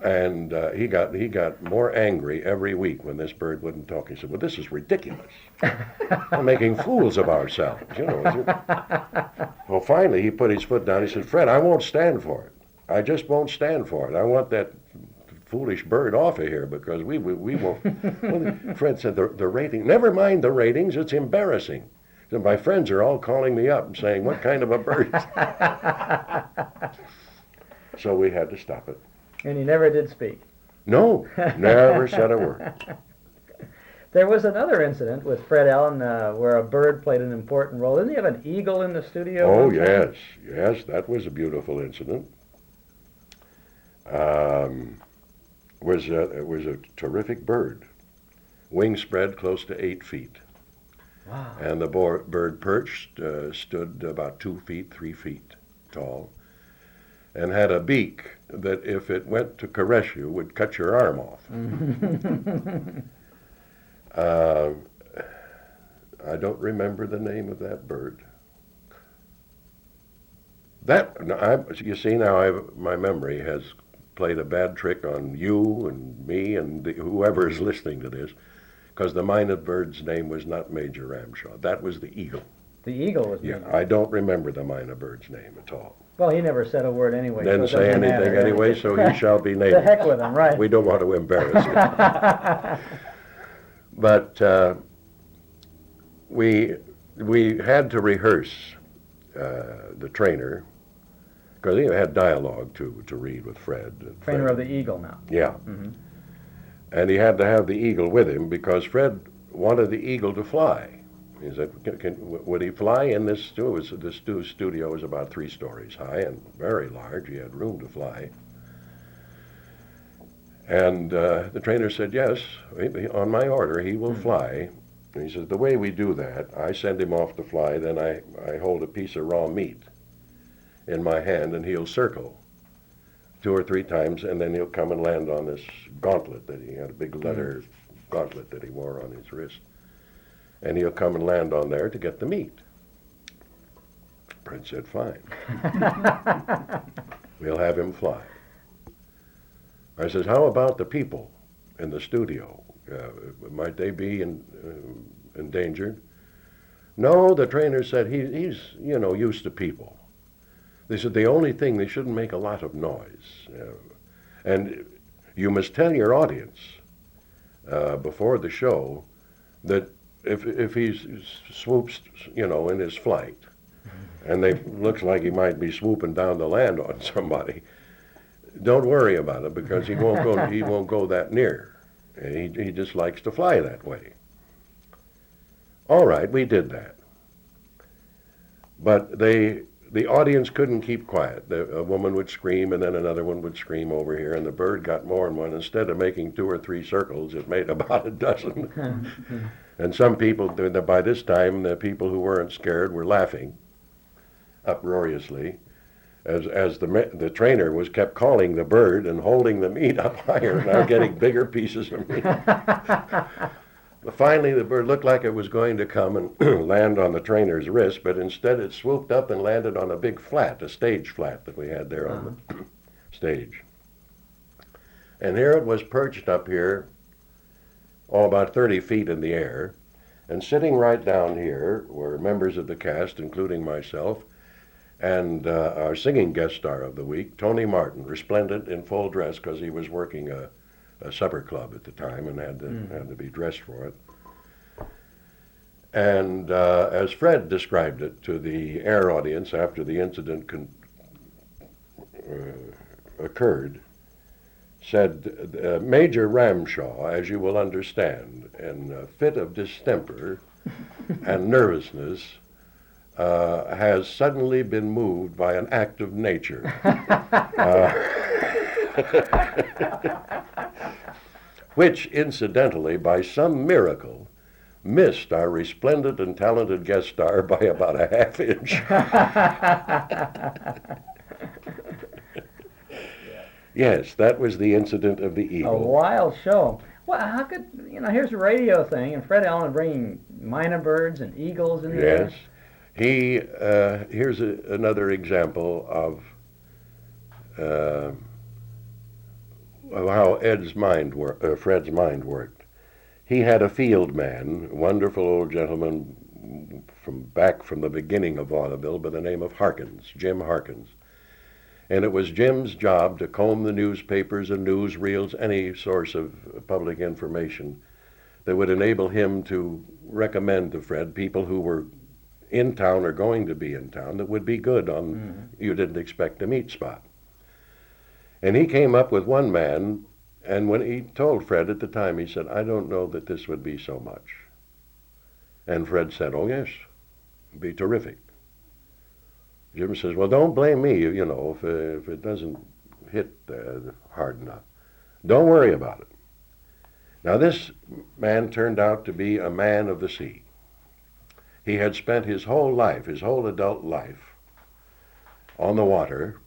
And he got more angry every week when this bird wouldn't talk. He said, "Well, this is ridiculous. We're making fools of ourselves." Well, finally, he put his foot down. He said, "Fred, I won't stand for it. I just won't stand for it. I want that foolish bird off of here because we won't." Well, Fred said, the rating, "Never mind the ratings. It's embarrassing. And my friends are all calling me up and saying, 'What kind of a bird is that?'" So we had to stop it. And he never did speak. No, never said a word. There was another incident with Fred Allen where a bird played an important role. Didn't he have an eagle in the studio? Oh, yes, that was a beautiful incident. It was a terrific bird, wingspread close to 8 feet. Wow. And the bird perched stood about 2 feet, 3 feet. tall, and had a beak that if it went to caress you would cut your arm off. I don't remember the name of that bird. You see now my memory has played a bad trick on you and me and whoever is listening to this, because the mynah bird's name was not Major Ramshaw. That was the eagle. The eagle was Yeah, named. I don't remember the mynah bird's name at all. Well, he never said a word anyway. Didn't so it say doesn't anything matter. anyway, so he shall be named. The heck with him, right? We don't want to embarrass him. But we had to rehearse the trainer, because he had dialogue to read with Fred. Trainer of the eagle now. Yeah. Mm-hmm. And he had to have the eagle with him because Fred wanted the eagle to fly. He said, would he fly in this studio? This studio was about 3 stories high and very large. He had room to fly. And the trainer said, yes, on my order, he will fly. And he said, the way we do that, I send him off to fly, then I hold a piece of raw meat in my hand, and he'll circle 2 or 3 times, and then he'll come and land on this gauntlet that he had, a big leather gauntlet that he wore on his wrist. And he'll come and land on there to get the meat. Prince said, fine. We'll have him fly. I says, how about the people in the studio? Might they be endangered? No, the trainer said he's used to people. They said the only thing, they shouldn't make a lot of noise. And you must tell your audience before the show that if he swoops, in his flight, and looks like he might be swooping down to land on somebody, don't worry about it because he won't go that near. He just likes to fly that way. All right, we did that. But the audience couldn't keep quiet. A woman would scream, and then another one would scream over here, and the bird got more than one. Instead of making 2 or 3 circles, it made about a dozen. And some people, by this time, the people who weren't scared were laughing uproariously as the trainer was kept calling the bird and holding the meat up higher, now getting bigger pieces of meat. But finally, the bird looked like it was going to come and land on the trainer's wrist, but instead it swooped up and landed on a big flat, a stage flat that we had there on the stage. And here it was perched up here, about 30 feet in the air, and sitting right down here were members of the cast, including myself, and our singing guest star of the week, Tony Martin, resplendent in full dress because he was working a supper club at the time and had to be dressed for it. And as Fred described it to the air audience after the incident occurred, said, Major Ramshaw, as you will understand, in a fit of distemper and nervousness, has suddenly been moved by an act of nature. Which, incidentally, by some miracle, missed our resplendent and talented guest star by about a half inch. Yes, that was the incident of the eagle. A wild show. Well, how could, here's a radio thing, and Fred Allen bringing mynah birds and eagles in there. Yes. Here's another example of how Fred's mind worked. He had a field man, a wonderful old gentleman from the beginning of vaudeville by the name of Harkins, Jim Harkins. And it was Jim's job to comb the newspapers and newsreels, any source of public information that would enable him to recommend to Fred people who were in town or going to be in town that would be good on you didn't expect to meet spot. And he came up with one man, and when he told Fred at the time, he said, I don't know that this would be so much. And Fred said, oh yes, it'd be terrific. Jim says, well, don't blame me, if it doesn't hit hard enough. Don't worry about it. Now this man turned out to be a man of the sea. He had spent his whole life, his whole adult life, on the water,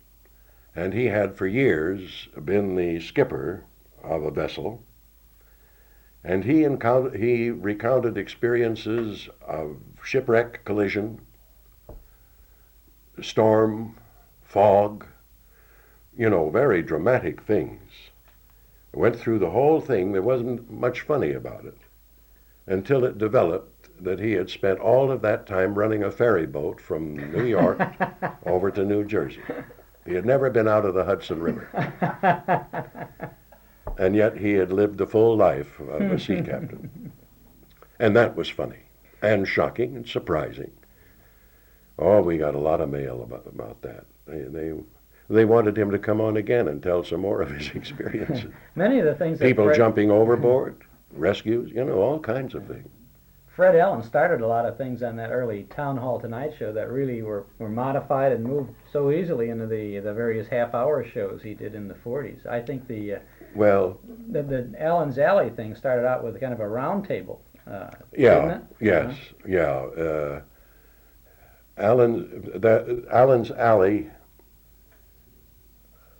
and he had for years been the skipper of a vessel, and he recounted experiences of shipwreck, collision, storm, fog, very dramatic things. Went through the whole thing. There wasn't much funny about it until it developed that he had spent all of that time running a ferry boat from New York over to New Jersey. He had never been out of the Hudson River. And yet he had lived the full life of a sea captain. And that was funny and shocking and surprising. Oh, we got a lot of mail about that. They wanted him to come on again and tell some more of his experiences. Many of the things that People jumping overboard, rescues, all kinds of things. Fred Allen started a lot of things on that early Town Hall Tonight Show that really were modified and moved so easily into the various half-hour shows he did in the 40s. I think the Allen's Alley thing started out with kind of a round table. Yeah, didn't it? yes, yeah. Allen's Alley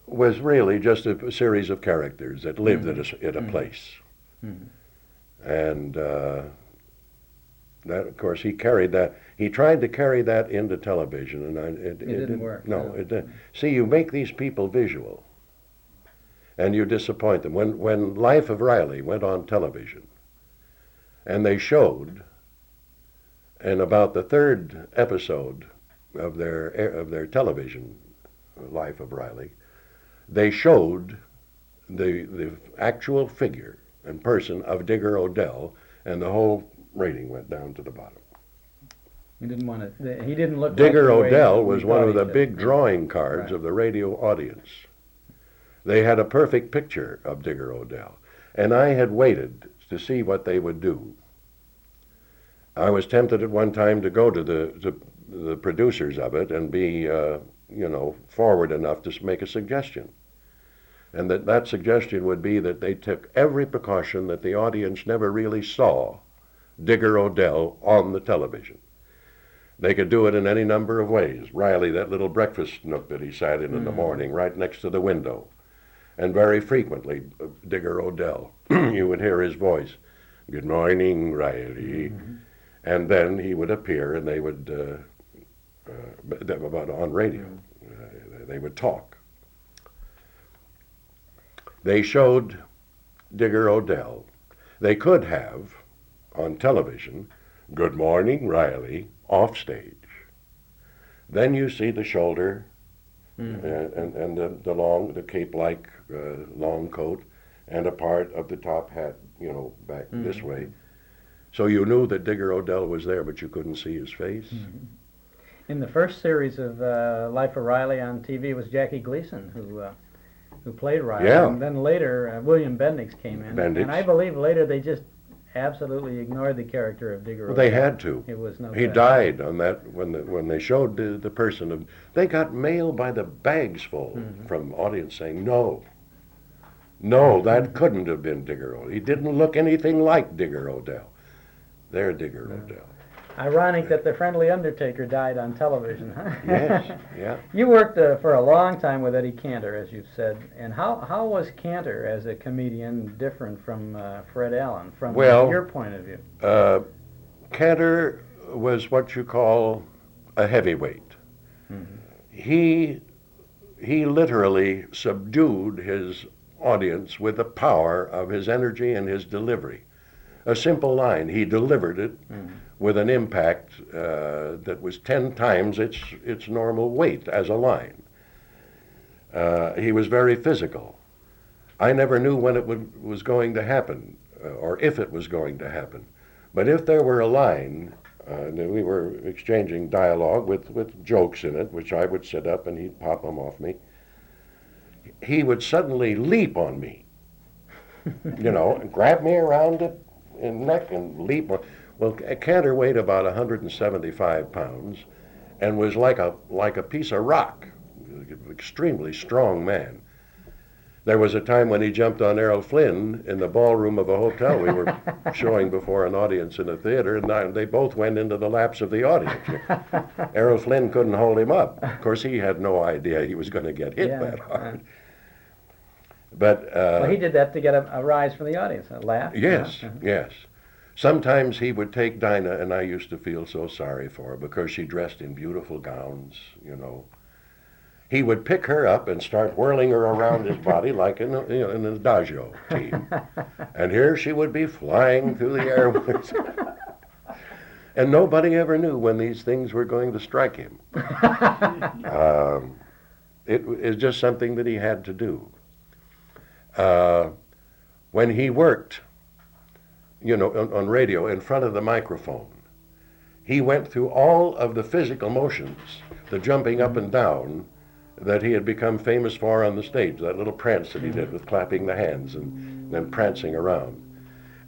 was really just a series of characters that lived at a place. And that, of course, he carried that. He tried to carry that into television, and it didn't work. No, it didn't. See, you make these people visual, and you disappoint them. When Life of Riley went on television, and they showed, in about the third episode of their television Life of Riley, they showed the actual figure and person of Digger Odell, and the whole rating went down to the bottom. He didn't want to. He didn't look. Digger like Odell was one of the should. big drawing cards of the radio audience. They had a perfect picture of Digger Odell, and I had waited to see what they would do. I was tempted at one time to go to the producers of it and be, forward enough to make a suggestion. And that suggestion would be that they took every precaution that the audience never really saw Digger Odell on the television. They could do it in any number of ways. Riley, that little breakfast nook that he sat in the morning, right next to the window. And very frequently, Digger Odell, you would hear his voice, "Good morning, Riley." And then he would appear, and they would, on radio, they would talk. They showed Digger Odell. They could have, on television, "Good morning, Riley," off stage. Then you see the shoulder and the cape-like long coat and a part of the top hat, back this way. So you knew that Digger Odell was there, but you couldn't see his face. In the first series of Life of Riley on TV, it was Jackie Gleason who played Riley. Yeah. And then later, William Bendix came in. Bendix. And I believe later they just absolutely ignored the character of Digger Odell. They had to. It was no He good. died on that when they showed the person of. They got mail by the bags full from audience saying no, that couldn't have been Digger Odell. He didn't look anything like Digger Odell. They're Digger Odell. Ironic that the Friendly Undertaker died on television, huh? Yes, yeah. You worked for a long time with Eddie Cantor, as you've said. And how was Cantor as a comedian different from Fred Allen, from your point of view? Cantor was what you call a heavyweight. He literally subdued his audience with the power of his energy and his delivery. A simple line, he delivered it with an impact that was 10 times its normal weight as a line. He was very physical. I never knew when it was going to happen, or if it was going to happen. But if there were a line, we were exchanging dialogue with jokes in it, which I would sit up and he'd pop them off me, he would suddenly leap on me, and grab me around the neck and leap. Well, Cantor weighed about 175 pounds and was like a piece of rock, extremely strong man. There was a time when he jumped on Errol Flynn in the ballroom of a hotel. We were showing before an audience in a theater, and they both went into the laps of the audience. Errol Flynn couldn't hold him up. Of course, he had no idea he was going to get hit that hard. But well, he did that to get a rise from the audience, a laugh. Yes, yes. Sometimes he would take Dinah, and I used to feel so sorry for her because she dressed in beautiful gowns, you know. He would pick her up and start whirling her around his body like in an adagio team. And here she would be flying through the air. And nobody ever knew when these things were going to strike him. It was just something that he had to do. When he worked, you know, on radio in front of the microphone, he went through all of the physical motions, the jumping up and down, that he had become famous for on the stage, that little prance that he did with clapping the hands and then prancing around.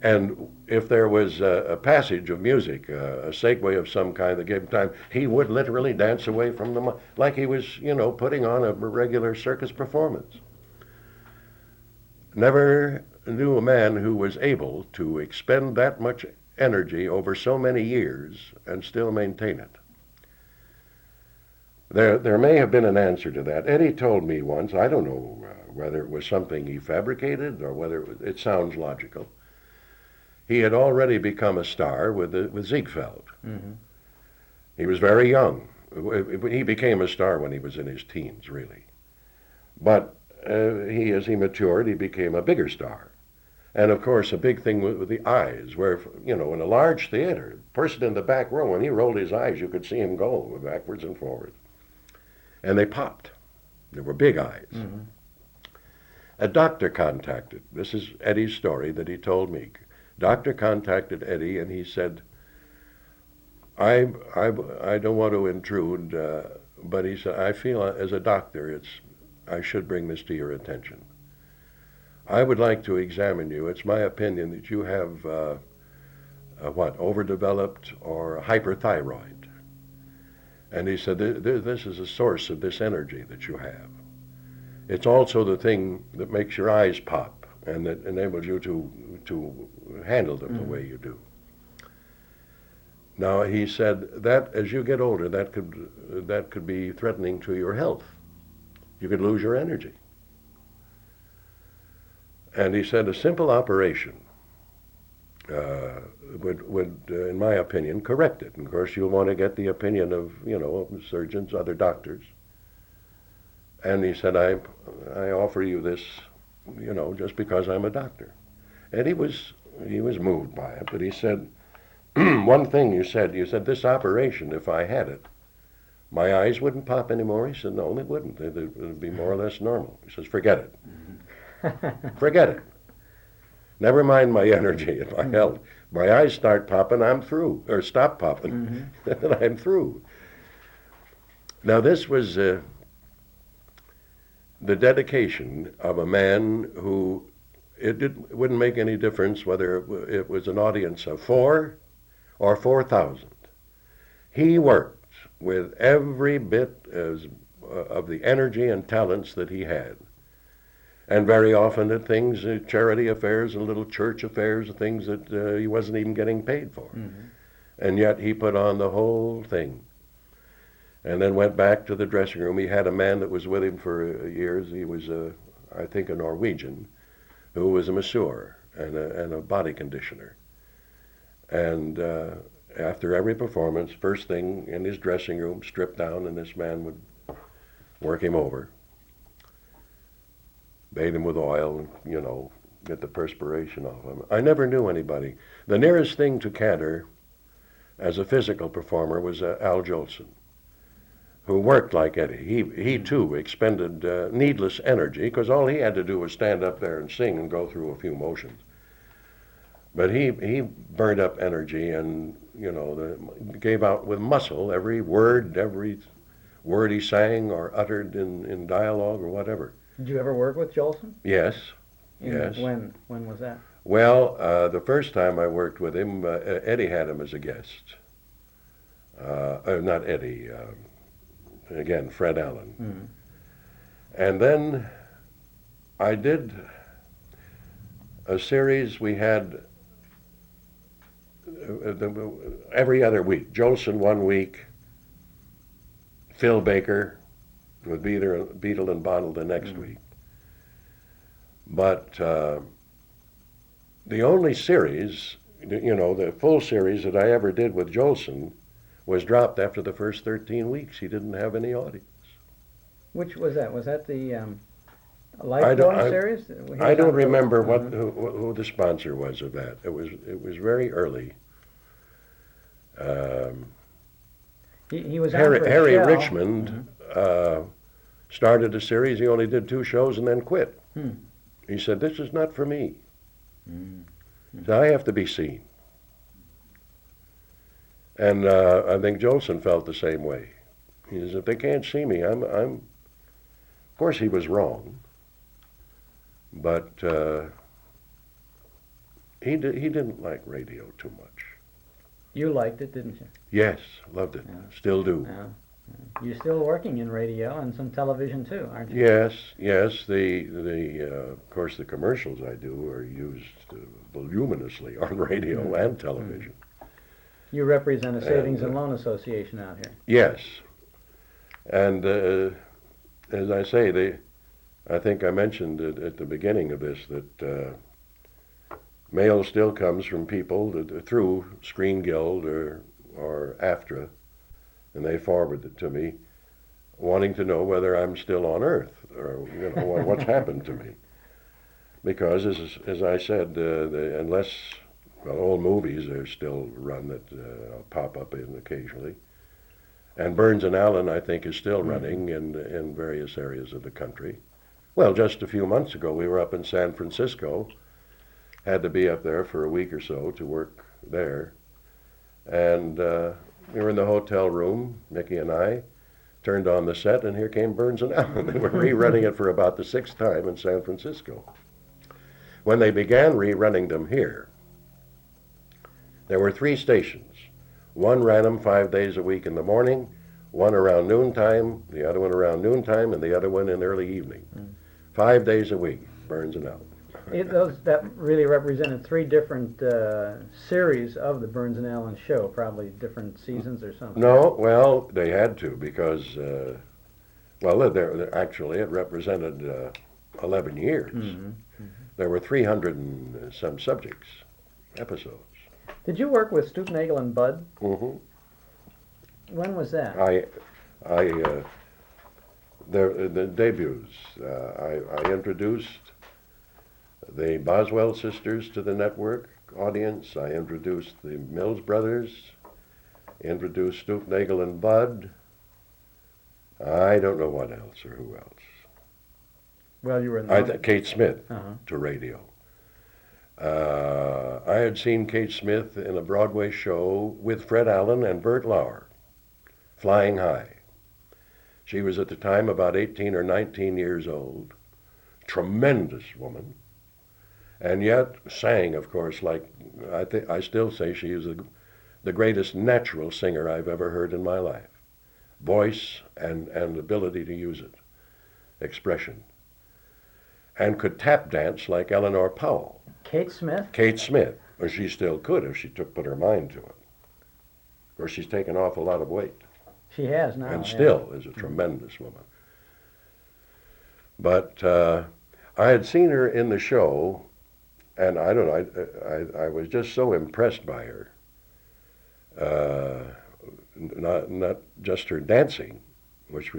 And if there was a passage of music, a segue of some kind that gave him time, he would literally dance away from the like he was, you know, putting on a regular circus performance. Never knew a man who was able to expend that much energy over so many years and still maintain it. There may have been an answer to that. Eddie told me once, I don't know whether it was something he fabricated or whether it sounds logical. He had already become a star with Ziegfeld. Mm-hmm. He was very young. He became a star when he was in his teens, really. But as he matured, he became a bigger star. And of course, a big thing with the eyes, where, you know, in a large theater, the person in the back row, when he rolled his eyes, you could see him go backwards and forwards. And they popped. They were big eyes. Mm-hmm. A doctor contacted, this is Eddie's story that he told me. Doctor contacted Eddie and he said, I don't want to intrude, but he said, I feel as a doctor I should bring this to your attention. I would like to examine you. It's my opinion that you have, overdeveloped or hyperthyroid. And he said, this is a source of this energy that you have. It's also the thing that makes your eyes pop and that enables you to handle them the way you do. Now, he said that as you get older, that could be threatening to your health. You could lose your energy. And he said a simple operation would in my opinion, correct it. And of course, you'll want to get the opinion of, you know, surgeons, other doctors. And he said, I offer you this, you know, just because I'm a doctor. And he was moved by it, but he said, one thing you said, this operation, if I had it, my eyes wouldn't pop anymore. He said, no, they wouldn't. It would be more or less normal. He says, forget it. Forget it. Never mind my energy and my health. My eyes start popping, I'm through. Or stop popping, and I'm through. Now this was the dedication of a man who, it wouldn't make any difference whether it was an audience of 4 or 4,000. He worked with every bit of the energy and talents that he had. And very often at things, charity affairs and little church affairs, things that he wasn't even getting paid for. Mm-hmm. And yet he put on the whole thing. And then went back to the dressing room. He had a man that was with him for years. He was, I think, a Norwegian, who was a masseur and a body conditioner. And after every performance, first thing in his dressing room, stripped down, and this man would work him over. Bathe him with oil and, you know, get the perspiration off him. I never knew anybody. The nearest thing to Cantor as a physical performer was Al Jolson, who worked like Eddie. He too expended needless energy, because all he had to do was stand up there and sing and go through a few motions. But he burned up energy and, you know, gave out with muscle every word he sang or uttered in dialogue or whatever. Did you ever work with Jolson? Yes. Yes. When was that? Well, the first time I worked with him, Eddie had him as a guest. Not Eddie, again, Fred Allen. Mm-hmm. And then I did a series we had every other week. Jolson one week, Phil Baker with Beetle and Bottle the next week. But the only series, the full series that I ever did with Jolson was dropped after the first 13 weeks. He didn't have any audience. Which was that? Was that the Lifeguard series? I don't remember who the sponsor was of that. It was very early. He was Harry Richmond started a series. He only did 2 shows and then quit. He said, "This is not for me. So I have to be seen." And I think Jolson felt the same way. He says, "If they can't see me, I'm." Of course, he was wrong, but he didn't like radio too much. You liked it, didn't you? Yes, loved it. Yeah. Still do. Yeah. You're still working in radio and some television too, aren't you? Yes. Of course, the commercials I do are used voluminously on radio and television. You represent a savings and loan association out here. Yes, and as I say, I think I mentioned at the beginning of this that mail still comes from people through Screen Guild or AFTRA, and they forward it to me, wanting to know whether I'm still on Earth or what's happened to me. Because as I said, unless old movies are still run that pop up in occasionally, and Burns and Allen I think is still running in various areas of the country. Well, just a few months ago we were up in San Francisco. Had to be up there for a week or so to work there. And we were in the hotel room, Mickey and I, turned on the set, and here came Burns and Allen. They were rerunning it for about the 6th time in San Francisco. When they began rerunning them here, there were 3 stations. One ran them 5 days a week in the morning, one around noontime, the other one around noontime, and the other one in early evening. 5 days a week, Burns and Allen. That really represented 3 different series of the Burns and Allen show, probably different seasons or something. No, well, they had to because, actually it represented 11 years. There were 300 and some subjects, episodes. Did you work with Stoopnagel and Bud? Mm-hmm. When was that? The debuts. I introduced the Boswell sisters to the network audience. I introduced the Mills brothers, introduced Stoopnagel and Bud. I don't know what else or who else. Well, you were in Kate Smith to radio. I had seen Kate Smith in a Broadway show with Fred Allen and Bert Lauer, Flying High. She was at the time about 18 or 19 years old. Tremendous woman. And yet sang, of course, like I still say she is the greatest natural singer I've ever heard in my life. Voice and ability to use it, expression. And could tap dance like Eleanor Powell. Kate Smith? Kate Smith. Or she still could if she put her mind to it. Of course, she's taken off a lot of weight. She has now. And still is a tremendous woman. But I had seen her in the show, and I don't know, I was just so impressed by her. Not just her dancing, which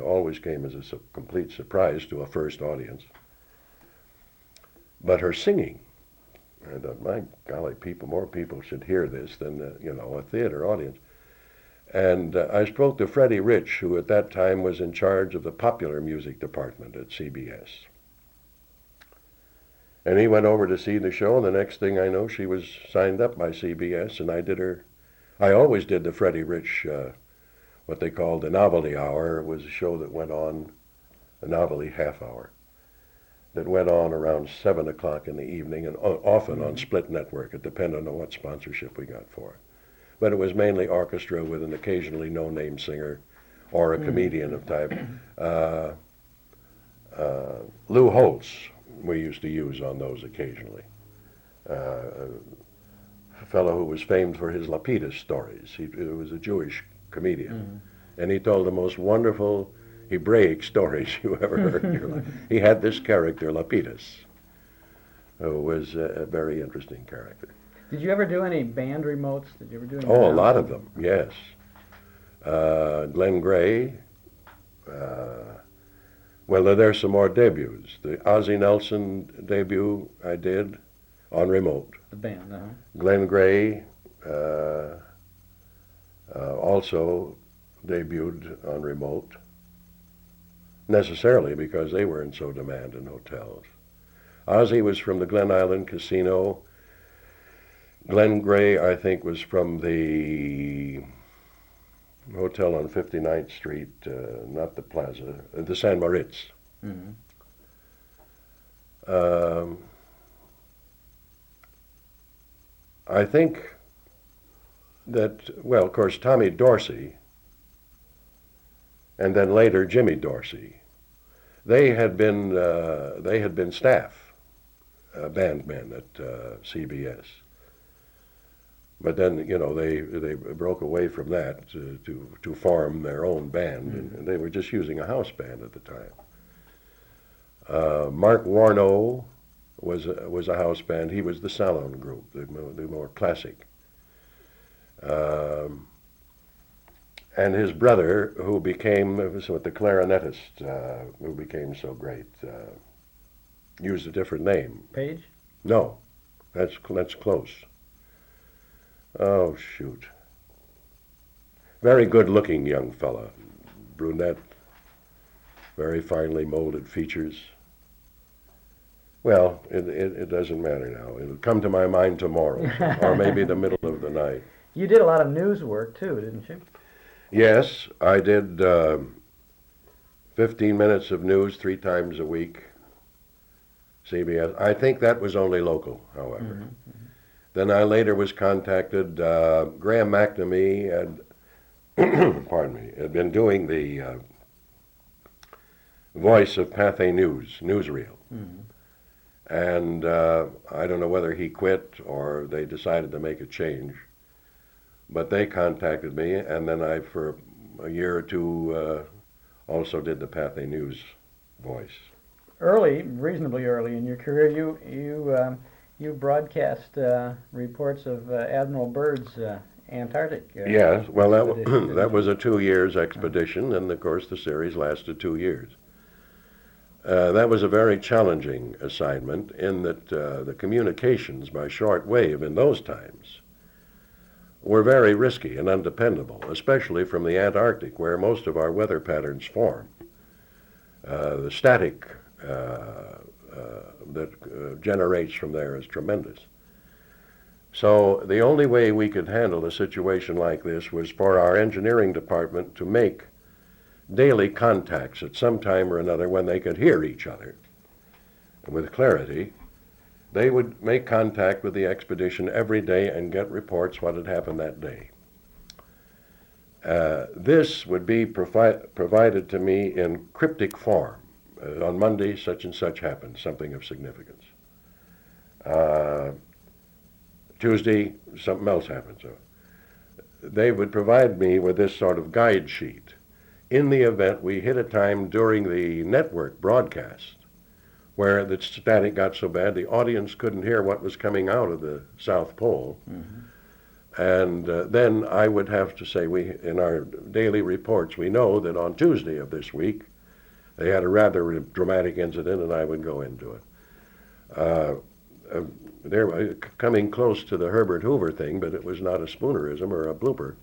always came as a complete surprise to a first audience, but her singing. I thought, my golly, more people should hear this than a theater audience. And I spoke to Freddie Rich, who at that time was in charge of the popular music department at CBS. And he went over to see the show, and the next thing I know, she was signed up by CBS, and I always did the Freddie Rich, what they called the Novelty Hour. It was a show that went on, a novelty half hour, that went on around 7 o'clock in the evening, and often on split network. It depended on what sponsorship we got for it. But it was mainly orchestra with an occasionally no-name singer or a comedian of type. Lou Holtz we used to use on those occasionally. A fellow who was famed for his Lapidus stories. He was a Jewish comedian. And he told the most wonderful Hebraic stories you ever heard in your life. He had this character, Lapidus, who was a very interesting character. Did you ever do any band remotes? Did you ever do any? Oh, a lot of them, yes. Glenn Gray. Well, there's some more debuts. The Ozzie Nelson debut I did on remote. The band, Glenn Gray also debuted on remote, necessarily because they were in so demand in hotels. Ozzie was from the Glen Island Casino. Glenn Gray, I think, was from the hotel on 59th Street, not the Plaza, the San Moritz. I think that, well, of course, Tommy Dorsey, and then later Jimmy Dorsey, they had been staff bandmen at CBS. But then, you know, they broke away from that to form their own band, and they were just using a house band at the time. Mark Warno was a house band. He was the Salon group, the more classic. And his brother, who became the clarinetist, who became so great, used a different name. Page? No, that's close. Oh, shoot. Very good-looking young fella. Brunette, very finely molded features. Well, it doesn't matter now. It'll come to my mind tomorrow, or maybe the middle of the night. You did a lot of news work, too, didn't you? Yes, I did 15 minutes of news 3 times a week, CBS. I think that was only local, however. Then I later was contacted. Graham McNamee had been doing the voice of Pathé News, newsreel. And I don't know whether he quit or they decided to make a change. But they contacted me, and then I, for a year or two, also did the Pathé News voice. Early, reasonably early in your career, you broadcast reports of Admiral Byrd's Antarctic. Yes, well, that was a 2 years expedition, and of course the series lasted 2 years. That was a very challenging assignment in that the communications by shortwave in those times were very risky and undependable, especially from the Antarctic, where most of our weather patterns form. The static that generates from there is tremendous. So the only way we could handle a situation like this was for our engineering department to make daily contacts at some time or another when they could hear each other. And with clarity, they would make contact with the expedition every day and get reports what had happened that day. This would be provided to me in cryptic form. On Monday, such and such happened, something of significance. Tuesday, something else happened. So they would provide me with this sort of guide sheet. In the event we hit a time during the network broadcast where the static got so bad the audience couldn't hear what was coming out of the South Pole. And then I would have to say, in our daily reports, we know that on Tuesday of this week, they had a rather dramatic incident, and I would go into it. They were coming close to the Herbert Hoover thing, but it was not a spoonerism or a blooper.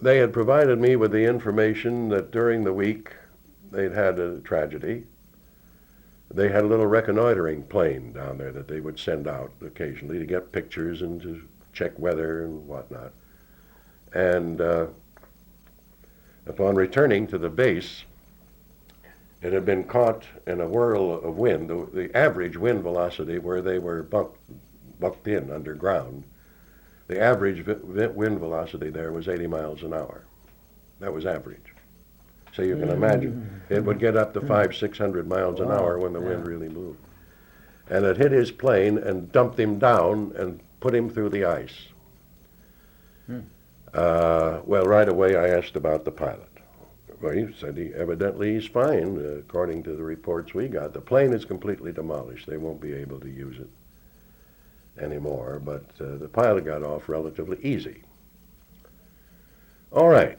They had provided me with the information that during the week they'd had a tragedy. They had a little reconnoitering plane down there that they would send out occasionally to get pictures and to check weather and whatnot. And upon returning to the base, it had been caught in a whirl of wind. The average wind velocity where they were bucked in underground, the average wind velocity there was 80 miles an hour. That was average. So you can imagine, it would get up to 500-600 miles an hour when the wind really moved. And it hit his plane and dumped him down and put him through the ice. Well, right away I asked about the pilot. Well, he said evidently he's fine, according to the reports we got. The plane is completely demolished. They won't be able to use it anymore, but the pilot got off relatively easy. All right.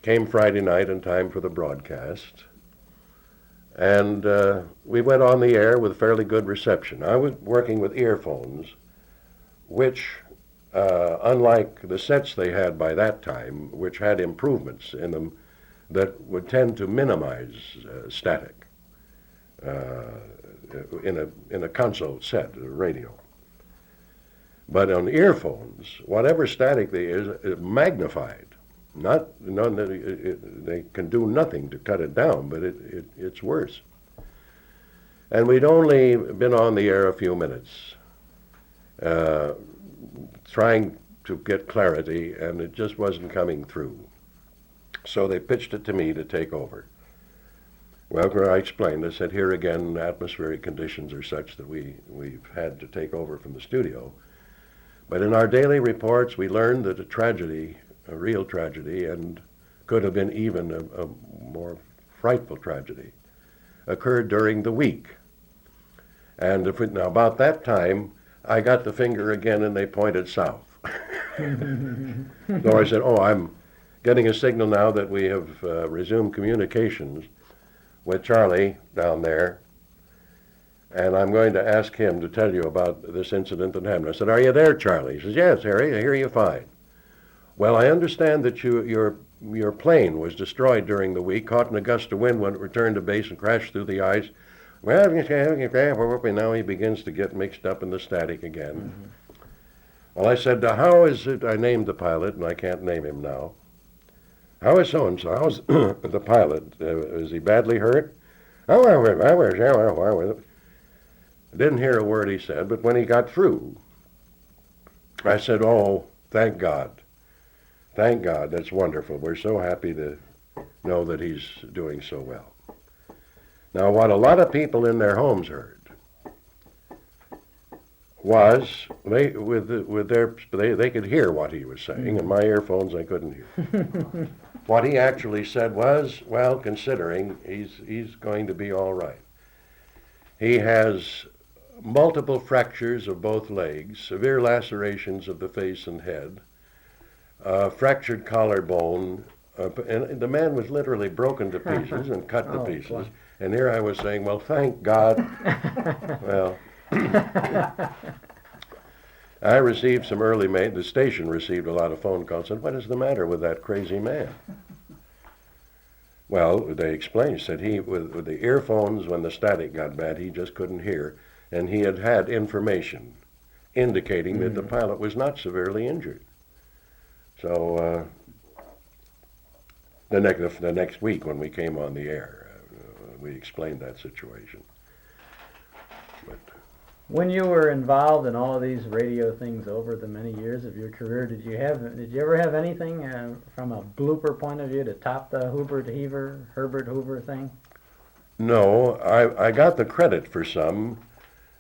Came Friday night in time for the broadcast, and we went on the air with fairly good reception. I was working with earphones, which, unlike the sets they had by that time, which had improvements in them that would tend to minimize static in a console set, a radio. But on earphones, whatever static there is magnified. They can do nothing to cut it down, but it's worse. And we'd only been on the air a few minutes, trying to get clarity, and it just wasn't coming through. So they pitched it to me to take over. Well, I explained, I said, here again, atmospheric conditions are such that we've had to take over from the studio. But in our daily reports, we learned that a real tragedy, and could have been even a more frightful tragedy, occurred during the week. And now about that time, I got the finger again and they pointed south. So I said, I'm getting a signal now that we have resumed communications with Charlie down there, and I'm going to ask him to tell you about this incident that happened. I said, are you there, Charlie? He says, yes, Harry, I hear you fine. Well, I understand that your plane was destroyed during the week, caught in a gust of wind when it returned to base and crashed through the ice. Well, now he begins to get mixed up in the static again. Mm-hmm. Well, I said, how is it, I named the pilot, and I can't name him now. How is so-and-so? How's the pilot? Is he badly hurt? I didn't hear a word he said, but when he got through, I said, thank God. Thank God, that's wonderful. We're so happy to know that he's doing so well. Now, what a lot of people in their homes heard was they could hear what he was saying, and my earphones I couldn't hear. What he actually said was, well, considering he's going to be all right. He has multiple fractures of both legs, severe lacerations of the face and head, fractured collarbone, and the man was literally broken to pieces and cut to pieces. Boy. And here I was saying, well, thank God. Well, I received some the station received a lot of phone calls, said, what is the matter with that crazy man? Well, they explained, said he, with the earphones, when the static got bad, he just couldn't hear, and he had information indicating that the pilot was not severely injured. So the next week when we came on the air, we explained that situation. But when you were involved in all of these radio things over the many years of your career, did you ever have anything from a blooper point of view to top the Herbert Hoover thing? No, I got the credit for some.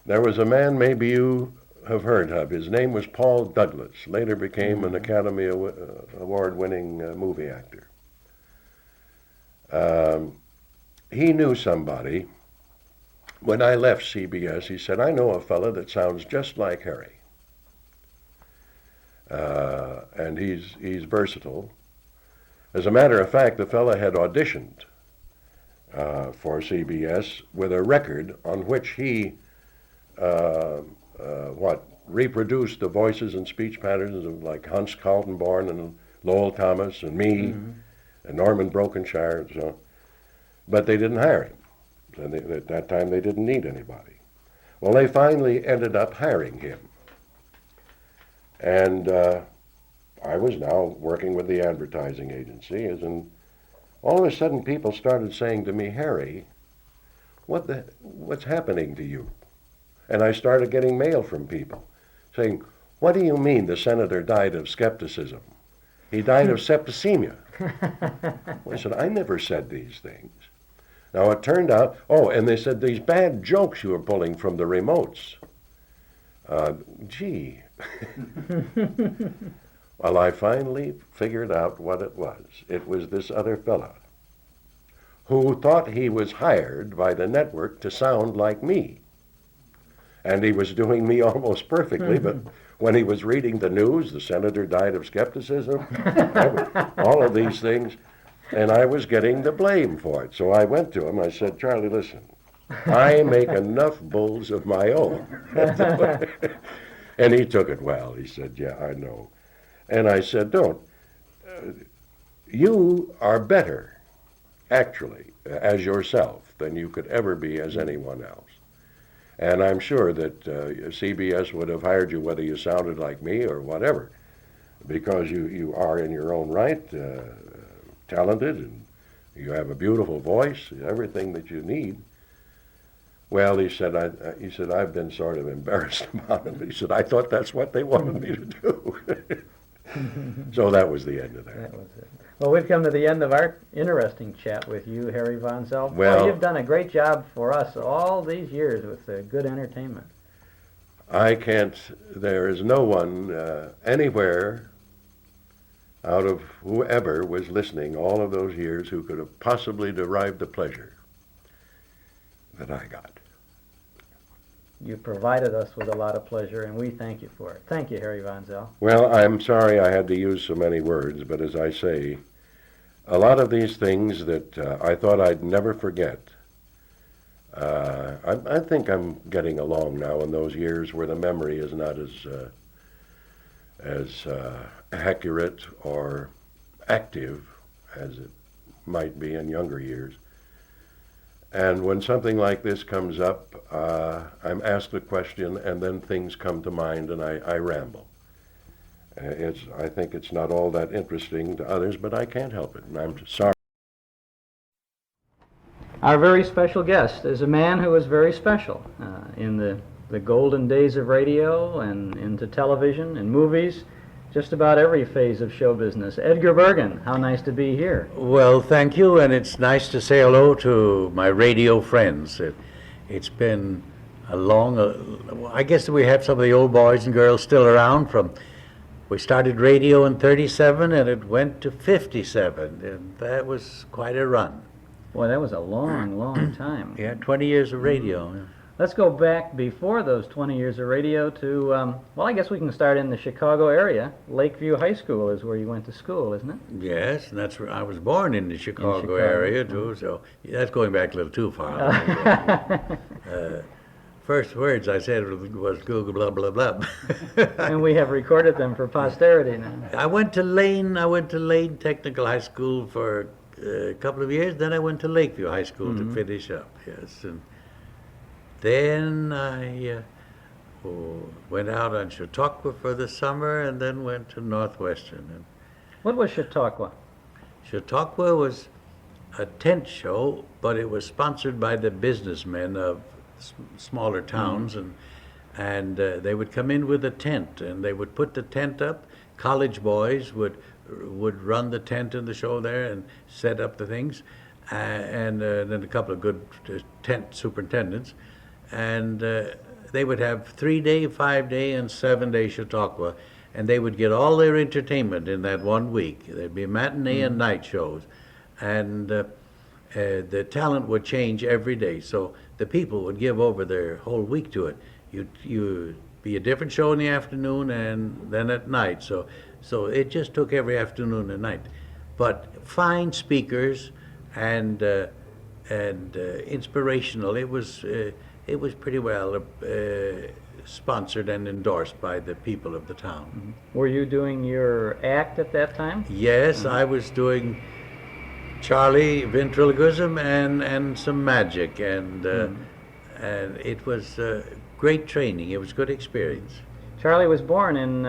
There was a man maybe you have heard of. His name was Paul Douglas, later became an Academy Award-winning movie actor. He knew somebody. When I left CBS, he said, I know a fella that sounds just like Harry. And he's versatile. As a matter of fact, the fella had auditioned for CBS with a record on which he reproduced the voices and speech patterns of like Hans Kaltenborn and Lowell Thomas and me and Norman Brokenshire and so on. But they didn't hire him. And at that time they didn't need anybody. Well, they finally ended up hiring him. And I was now working with the advertising agency, and all of a sudden people started saying to me, Harry, what's happening to you? And I started getting mail from people saying, what do you mean the senator died of skepticism? He died of septicemia. I said, I never said these things. Now it turned out, oh, and they said these bad jokes you were pulling from the remotes. Gee. Well, I finally figured out what it was. It was this other fella who thought he was hired by the network to sound like me. And he was doing me almost perfectly, but when he was reading the news, the senator died of skepticism, all of these things, and I was getting the blame for it. So I went to him, I said, Charlie, listen, I make enough bulls of my own. And he took it well. He said, yeah, I know. And I said, don't. You are better, actually, as yourself than you could ever be as anyone else. And I'm sure that CBS would have hired you whether you sounded like me or whatever, because you are in your own right talented, and you have a beautiful voice, everything that you need. Well, he said, I've been sort of embarrassed about it. He said, I thought that's what they wanted me to do. So that was the end of that. That was it. Well, we've come to the end of our interesting chat with you, Harry Von Zell. Well, you've done a great job for us all these years with good entertainment. There is no one anywhere out of whoever was listening all of those years who could have possibly derived the pleasure that I got. You provided us with a lot of pleasure, and we thank you for it. Thank you, Harry Von Zell. Well, I'm sorry I had to use so many words, but as I say, a lot of these things that I thought I'd never forget, I think I'm getting along now in those years where the memory is not as accurate or active as it might be in younger years. And when something like this comes up, I'm asked a question, and then things come to mind, and I ramble. I think it's not all that interesting to others, but I can't help it, and I'm sorry. Our very special guest is a man who was very special in the golden days of radio and into television and movies, just about every phase of show business. Edgar Bergen, how nice to be here. Well, thank you, and it's nice to say hello to my radio friends. It's been a long, I guess we have some of the old boys and girls still around we started radio in 37 and it went to 57, and that was quite a run. Boy, that was a long, long time. Yeah, 20 years of radio. Yeah. Let's go back before those 20 years of radio to, well, I guess we can start in the Chicago area. Lakeview High School is where you went to school, isn't it? Yes, and that's where I was born in the Chicago area, too, so that's going back a little too far. First words I said was Google blah, blah, blah. And we have recorded them for posterity now. I went to Lane Technical High School for a couple of years, then I went to Lakeview High School to finish up, yes. And then I went out on Chautauqua for the summer and then went to Northwestern. And What was Chautauqua? Chautauqua was a tent show, but it was sponsored by the businessmen of smaller towns, and they would come in with a tent, and they would put the tent up. College boys would run the tent in the show there and set up the things, and then a couple of good tent superintendents. And they would have 3-day, 5-day, and 7-day Chautauqua, and they would get all their entertainment in that 1 week. There'd be matinee and night shows, and the talent would change every day. So the people would give over their whole week to it. You'd be a different show in the afternoon and then at night. So it just took every afternoon and night. But fine speakers and inspirational. It was pretty well sponsored and endorsed by the people of the town. Were you doing your act at that time? Yes, I was doing Charlie ventriloquism and some magic, and it was great training. It was good experience. Charlie was born in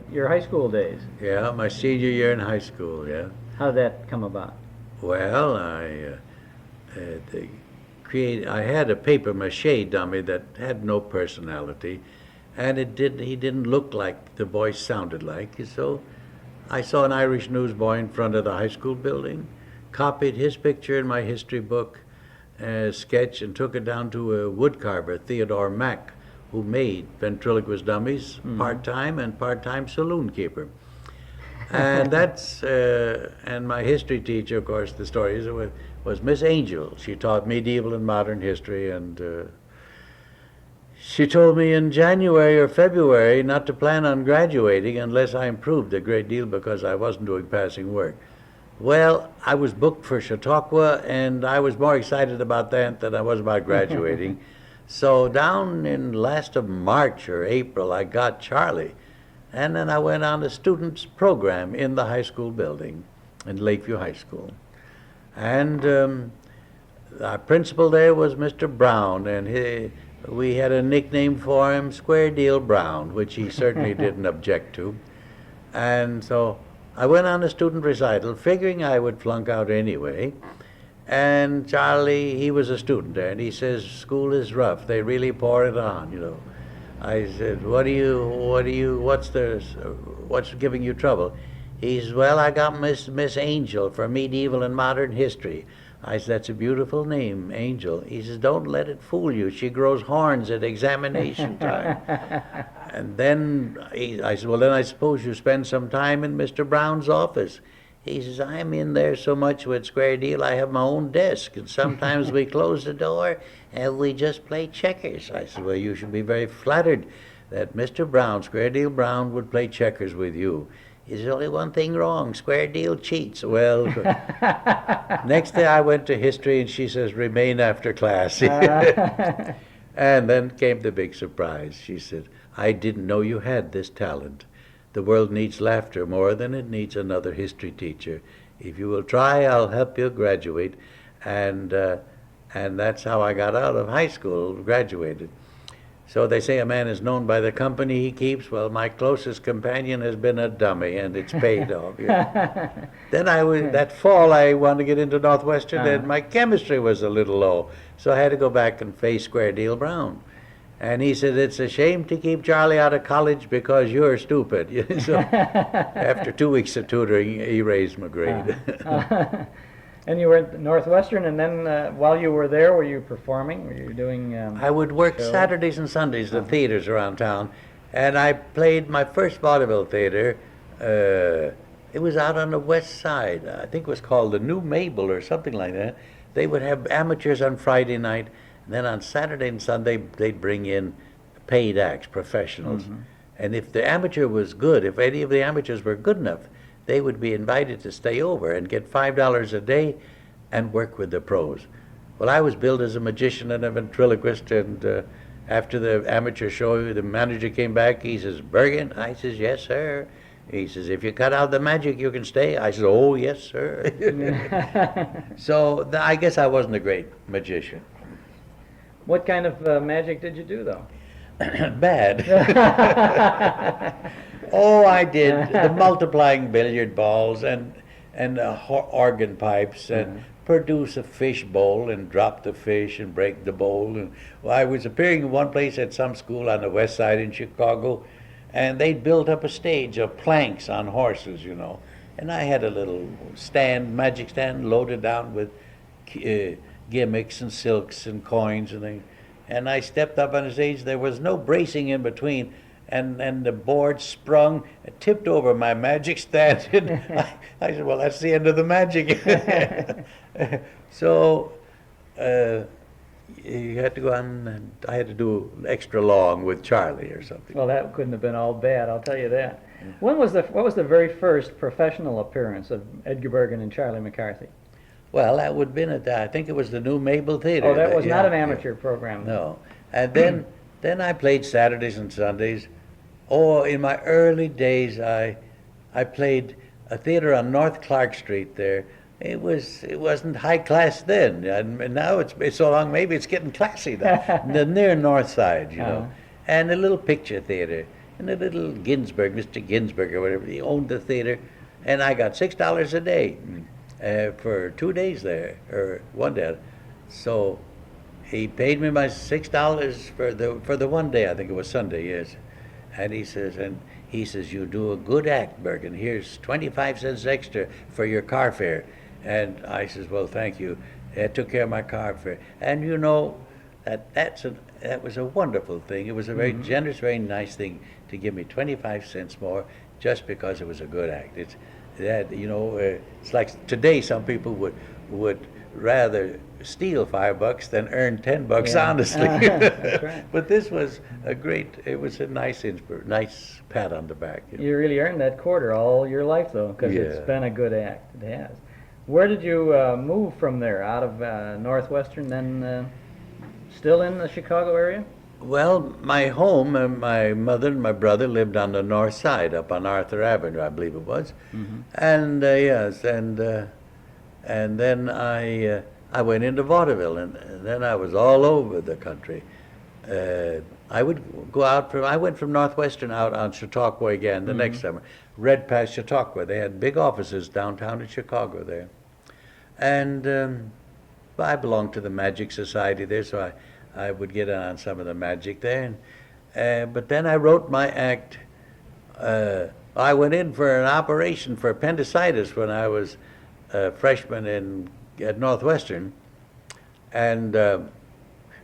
your high school days. Yeah, my senior year in high school. Yeah. How did that come about? Well, I had a paper mache dummy that had no personality, and he didn't look like the voice sounded like. So I saw an Irish newsboy in front of the high school building, copied his picture in my history book, sketch, and took it down to a woodcarver, Theodore Mack, who made ventriloquist dummies part-time and part-time saloon keeper. And that's, and my history teacher, of course, the stories was Miss Angel. She taught medieval and modern history, and she told me in January or February not to plan on graduating unless I improved a great deal because I wasn't doing passing work. Well, I was booked for Chautauqua, and I was more excited about that than I was about graduating. So down in last of March or April, I got Charlie, and then I went on a student's program in the high school building in Lakeview High School. And our principal there was Mr. Brown, and we had a nickname for him, Square Deal Brown, which he certainly didn't object to. And so I went on a student recital, figuring I would flunk out anyway. And Charlie, he was a student there, and he says, school is rough. They really pour it on, you know. I said, what's giving you trouble? He says, well, I got Miss Angel for medieval and modern history. I said, that's a beautiful name, Angel. He says, don't let it fool you. She grows horns at examination time. And then I said, well, then I suppose you spend some time in Mr. Brown's office. He says, I'm in there so much with Square Deal, I have my own desk, and sometimes we close the door and we just play checkers. I said, well, you should be very flattered that Mr. Brown, Square Deal Brown, would play checkers with you. There's only one thing wrong, Square Deal cheats. Well, next day I went to history, and she says, remain after class. And then came the big surprise. She said, I didn't know you had this talent. The world needs laughter more than it needs another history teacher. If you will try, I'll help you graduate. And that's how I got out of high school, graduated. So they say a man is known by the company he keeps. Well, my closest companion has been a dummy, and it's paid off. Yeah. Then that fall, I wanted to get into Northwestern, and my chemistry was a little low. So I had to go back and face Square Deal Brown. And he said, it's a shame to keep Charlie out of college because you're stupid. So after 2 weeks of tutoring, he raised my grade. And you were at Northwestern, and then while you were there, were you performing? Were you doing I would work shows? Saturdays and Sundays at theaters around town. And I played my first vaudeville theater. It was out on the west side. I think it was called the New Mabel or something like that. They would have amateurs on Friday night. And then on Saturday and Sunday, they'd bring in paid acts, professionals. Mm-hmm. And if the amateur was good, if any of the amateurs were good enough, they would be invited to stay over and get $5 a day and work with the pros. Well, I was billed as a magician and a ventriloquist, and after the amateur show, the manager came back. He says, Bergen? I says, yes, sir. He says, if you cut out the magic, you can stay. I said, oh, yes, sir. So I guess I wasn't a great magician. What kind of magic did you do, though? Bad. Oh, I did the multiplying billiard balls and organ pipes and produce a fish bowl and drop the fish and break the bowl. And well, I was appearing in one place at some school on the west side in Chicago, and they'd built up a stage of planks on horses, you know. And I had a little stand, magic stand, loaded down with gimmicks and silks and coins and things. And I stepped up on the stage. There was no bracing in between. And the board sprung, tipped over my magic stand. And I said, well, that's the end of the magic. So you had to go on, and I had to do extra long with Charlie or something. Well, that couldn't have been all bad, I'll tell you that. What was the very first professional appearance of Edgar Bergen and Charlie McCarthy? Well, that would have been I think it was the New Mabel Theater. Oh, that was not an amateur program. No. And then I played Saturdays and Sundays. Oh, in my early days, I played a theater on North Clark Street there. It wasn't high class then, and now it's so long. Maybe it's getting classy now. The near North Side, you know, and a little picture theater, and a little Ginsberg, Mr. Ginsberg or whatever. He owned the theater, and I got $6 a day for 2 days there, or 1 day. So he paid me my $6 for the 1 day. I think it was Sunday, yes. And he says, and he says, "You do a good act, Bergen. Here's 25 cents extra for your car fare." And I says, "Well, thank you." I took care of my car fare. And you know, that was a wonderful thing. It was a very generous, very nice thing to give me 25 cents more just because it was a good act. It's that, you know, it's like today some people would rather steal $5 than earn $10 Yeah. honestly. That's right. But this was it was a nice pat on the back. You know. You really earned that quarter all your life, though, because it's Yeah. been a good act. It has. Where did you move from there? Out of Northwestern, then still in the Chicago area? Well, my home, my mother and my brother lived on the north side, up on Arthur Avenue, I believe it was. And yes, and then I went into vaudeville, and then I was all over the country. I would go out I went from Northwestern out on Chautauqua again the next summer. Read past Chautauqua. They had big offices downtown in Chicago there. And I belonged to the Magic Society there, so I would get on some of the magic there. But then I wrote my act. I went in for an operation for appendicitis when I was a freshman at Northwestern. And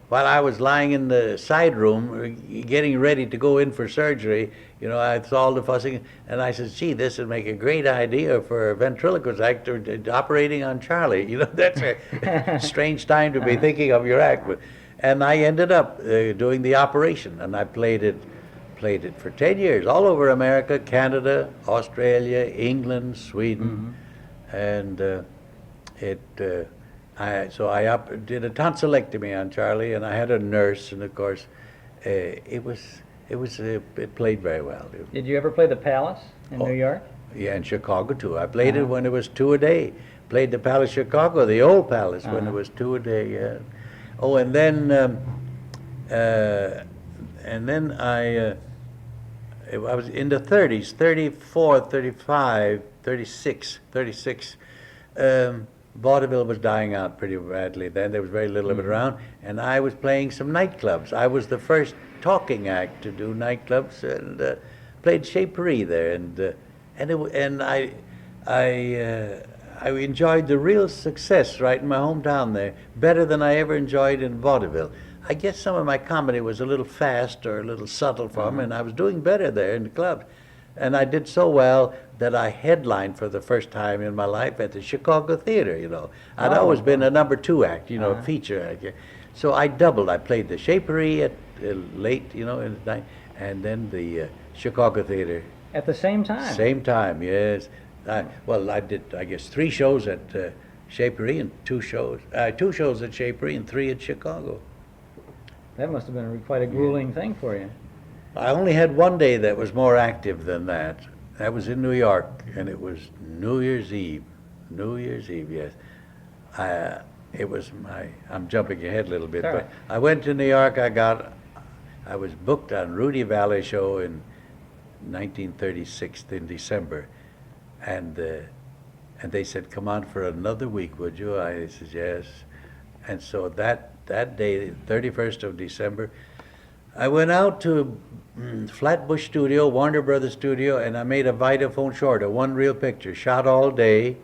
while I was lying in the side room getting ready to go in for surgery, you know, I saw all the fussing, and I said, "Gee, this would make a great idea for a ventriloquist actor operating on Charlie." You know, that's a strange time to be thinking of your act. And I ended up doing the operation, and I played it for 10 years, all over America, Canada, Australia, England, Sweden, and so I did a tonsillectomy on Charlie, and I had a nurse, and of course, it played very well. Did you ever play the Palace in New York? Yeah, in Chicago too. I played it when it was 2 a day. Played the Palace Chicago, the old Palace, when it was 2 a day. Yeah. Oh, and then I was in the 30s, 34, 35, 36. Vaudeville was dying out pretty badly then. There was very little of it around, and I was playing some nightclubs. I was the first talking act to do nightclubs, and played Chaperie there, and I enjoyed the real success right in my hometown there, better than I ever enjoyed in vaudeville. I guess some of my comedy was a little fast or a little subtle for me, and I was doing better there in the club. And I did so well that I headlined for the first time in my life at the Chicago Theater, you know. I'd always been a number 2 act, you know, a feature act. So I doubled. I played the Chaperie at late, you know, in the night, and then the Chicago Theater. At the same time? Same time, yes. I did, I guess, 3 shows at Chaperie and 2 shows at Chaperie and 3 at Chicago. That must have been quite a grueling thing for you. I only had one day that was more active than that. That was in New York, and it was New Year's Eve. New Year's Eve, yes. I'm jumping ahead a little bit, Sorry. but I went to New York. I was booked on Rudy Valley show in 1936 in December, and they said, "Come on for another week, would you?" I said, "Yes." And so that day, 31st of December, I went out to Flatbush Studio, Warner Brothers Studio, and I made a Vitaphone short, a one-reel picture, shot all day,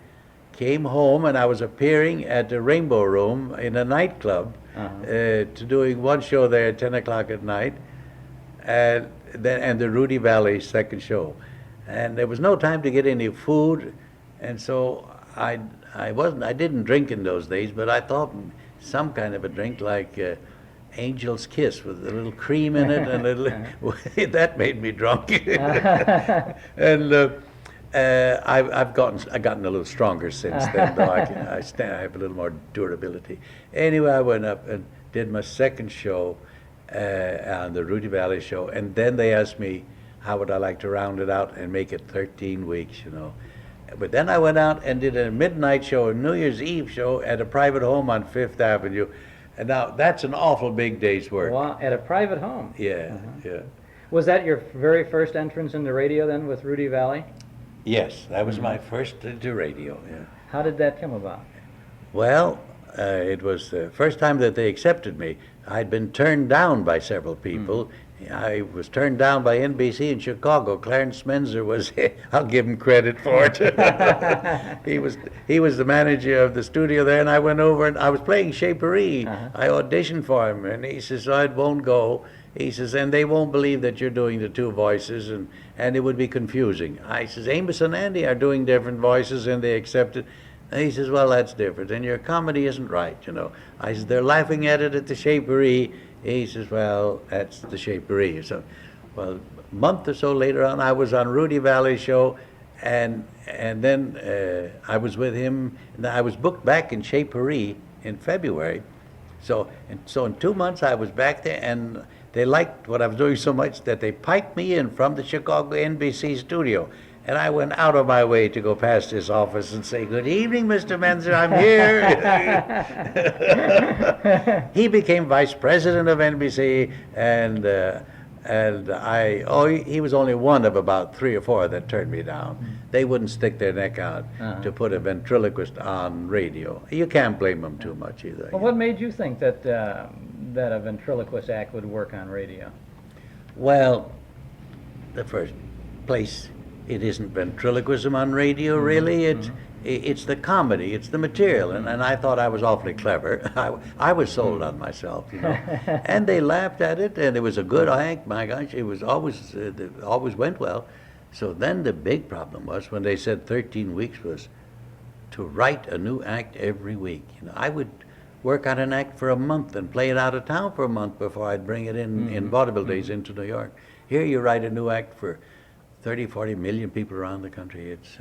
came home, and I was appearing at the Rainbow Room in a nightclub, to doing one show there at 10 o'clock at night, and the Rudy Valley second show. And there was no time to get any food, and so I didn't drink in those days, but I thought some kind of a drink like Angel's Kiss with a little cream in it, and that made me drunk. And I've gotten a little stronger since then, though I have a little more durability. Anyway, I went up and did my second show on the Rudy Valley show, and then they asked me how would I like to round it out and make it 13 weeks, you know. But then I went out and did a midnight show, a New Year's Eve show at a private home on Fifth Avenue. And now that's an awful big day's work. Wow, at a private home? Yeah, yeah. Was that your very first entrance into radio then with Rudy Valley? Yes, that was my first to radio, yeah. How did that come about? Well, it was the first time that they accepted me. I'd been turned down by several people I was turned down by NBC in Chicago. Clarence Smenzer was, I'll give him credit for it. he was the manager of the studio there, and I went over and I was playing Shapery. I auditioned for him, and he says, "I won't go." He says, "And they won't believe that you're doing the two voices, and it would be confusing." I says, "Amos and Andy are doing different voices, and they accept it." And he says, "Well, that's different, and your comedy isn't right, you know." I said, "They're laughing at it at the Shapery." He says, "Well, that's the Shapery." So, well, a month or so later on, I was on Rudy Valley's show, and then I was with him. And I was booked back in Shapery in February. So in 2 months, I was back there, and they liked what I was doing so much that they piped me in from the Chicago NBC studio. And I went out of my way to go past his office and say, "Good evening, Mr. Menzer, I'm here." He became vice president of NBC, and he was only one of about 3 or 4 that turned me down. They wouldn't stick their neck out to put a ventriloquist on radio. You can't blame them too much either. Well, what made you think that that a ventriloquist act would work on radio? Well, the first place, it isn't ventriloquism on radio, really. It's the comedy, it's the material, and I thought I was awfully clever. I was sold on myself, you know. And they laughed at it, and it was a good act. My gosh, it was always went well. So then the big problem was when they said 13 weeks was to write a new act every week. You know, I would work on an act for a month and play it out of town for a month before I'd bring it in vaudeville days into New York. Here you write a new act for 30, 40 million people around the country. It's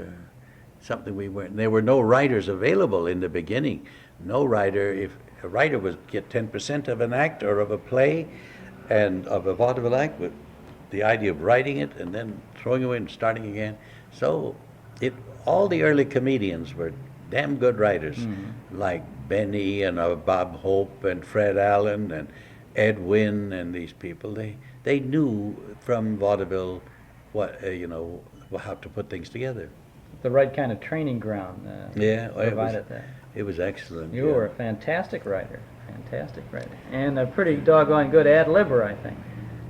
something we weren't. There were no writers available in the beginning. No writer. If a writer would get 10% of an act or of a play and of a vaudeville act, with the idea of writing it and then throwing away and starting again. So all the early comedians were damn good writers, like Benny and Bob Hope and Fred Allen and Ed Wynn and these people. They knew from vaudeville what how to put things together. The right kind of training ground provided that. It was excellent. You were a fantastic writer, and a pretty doggone good ad-libber, I think.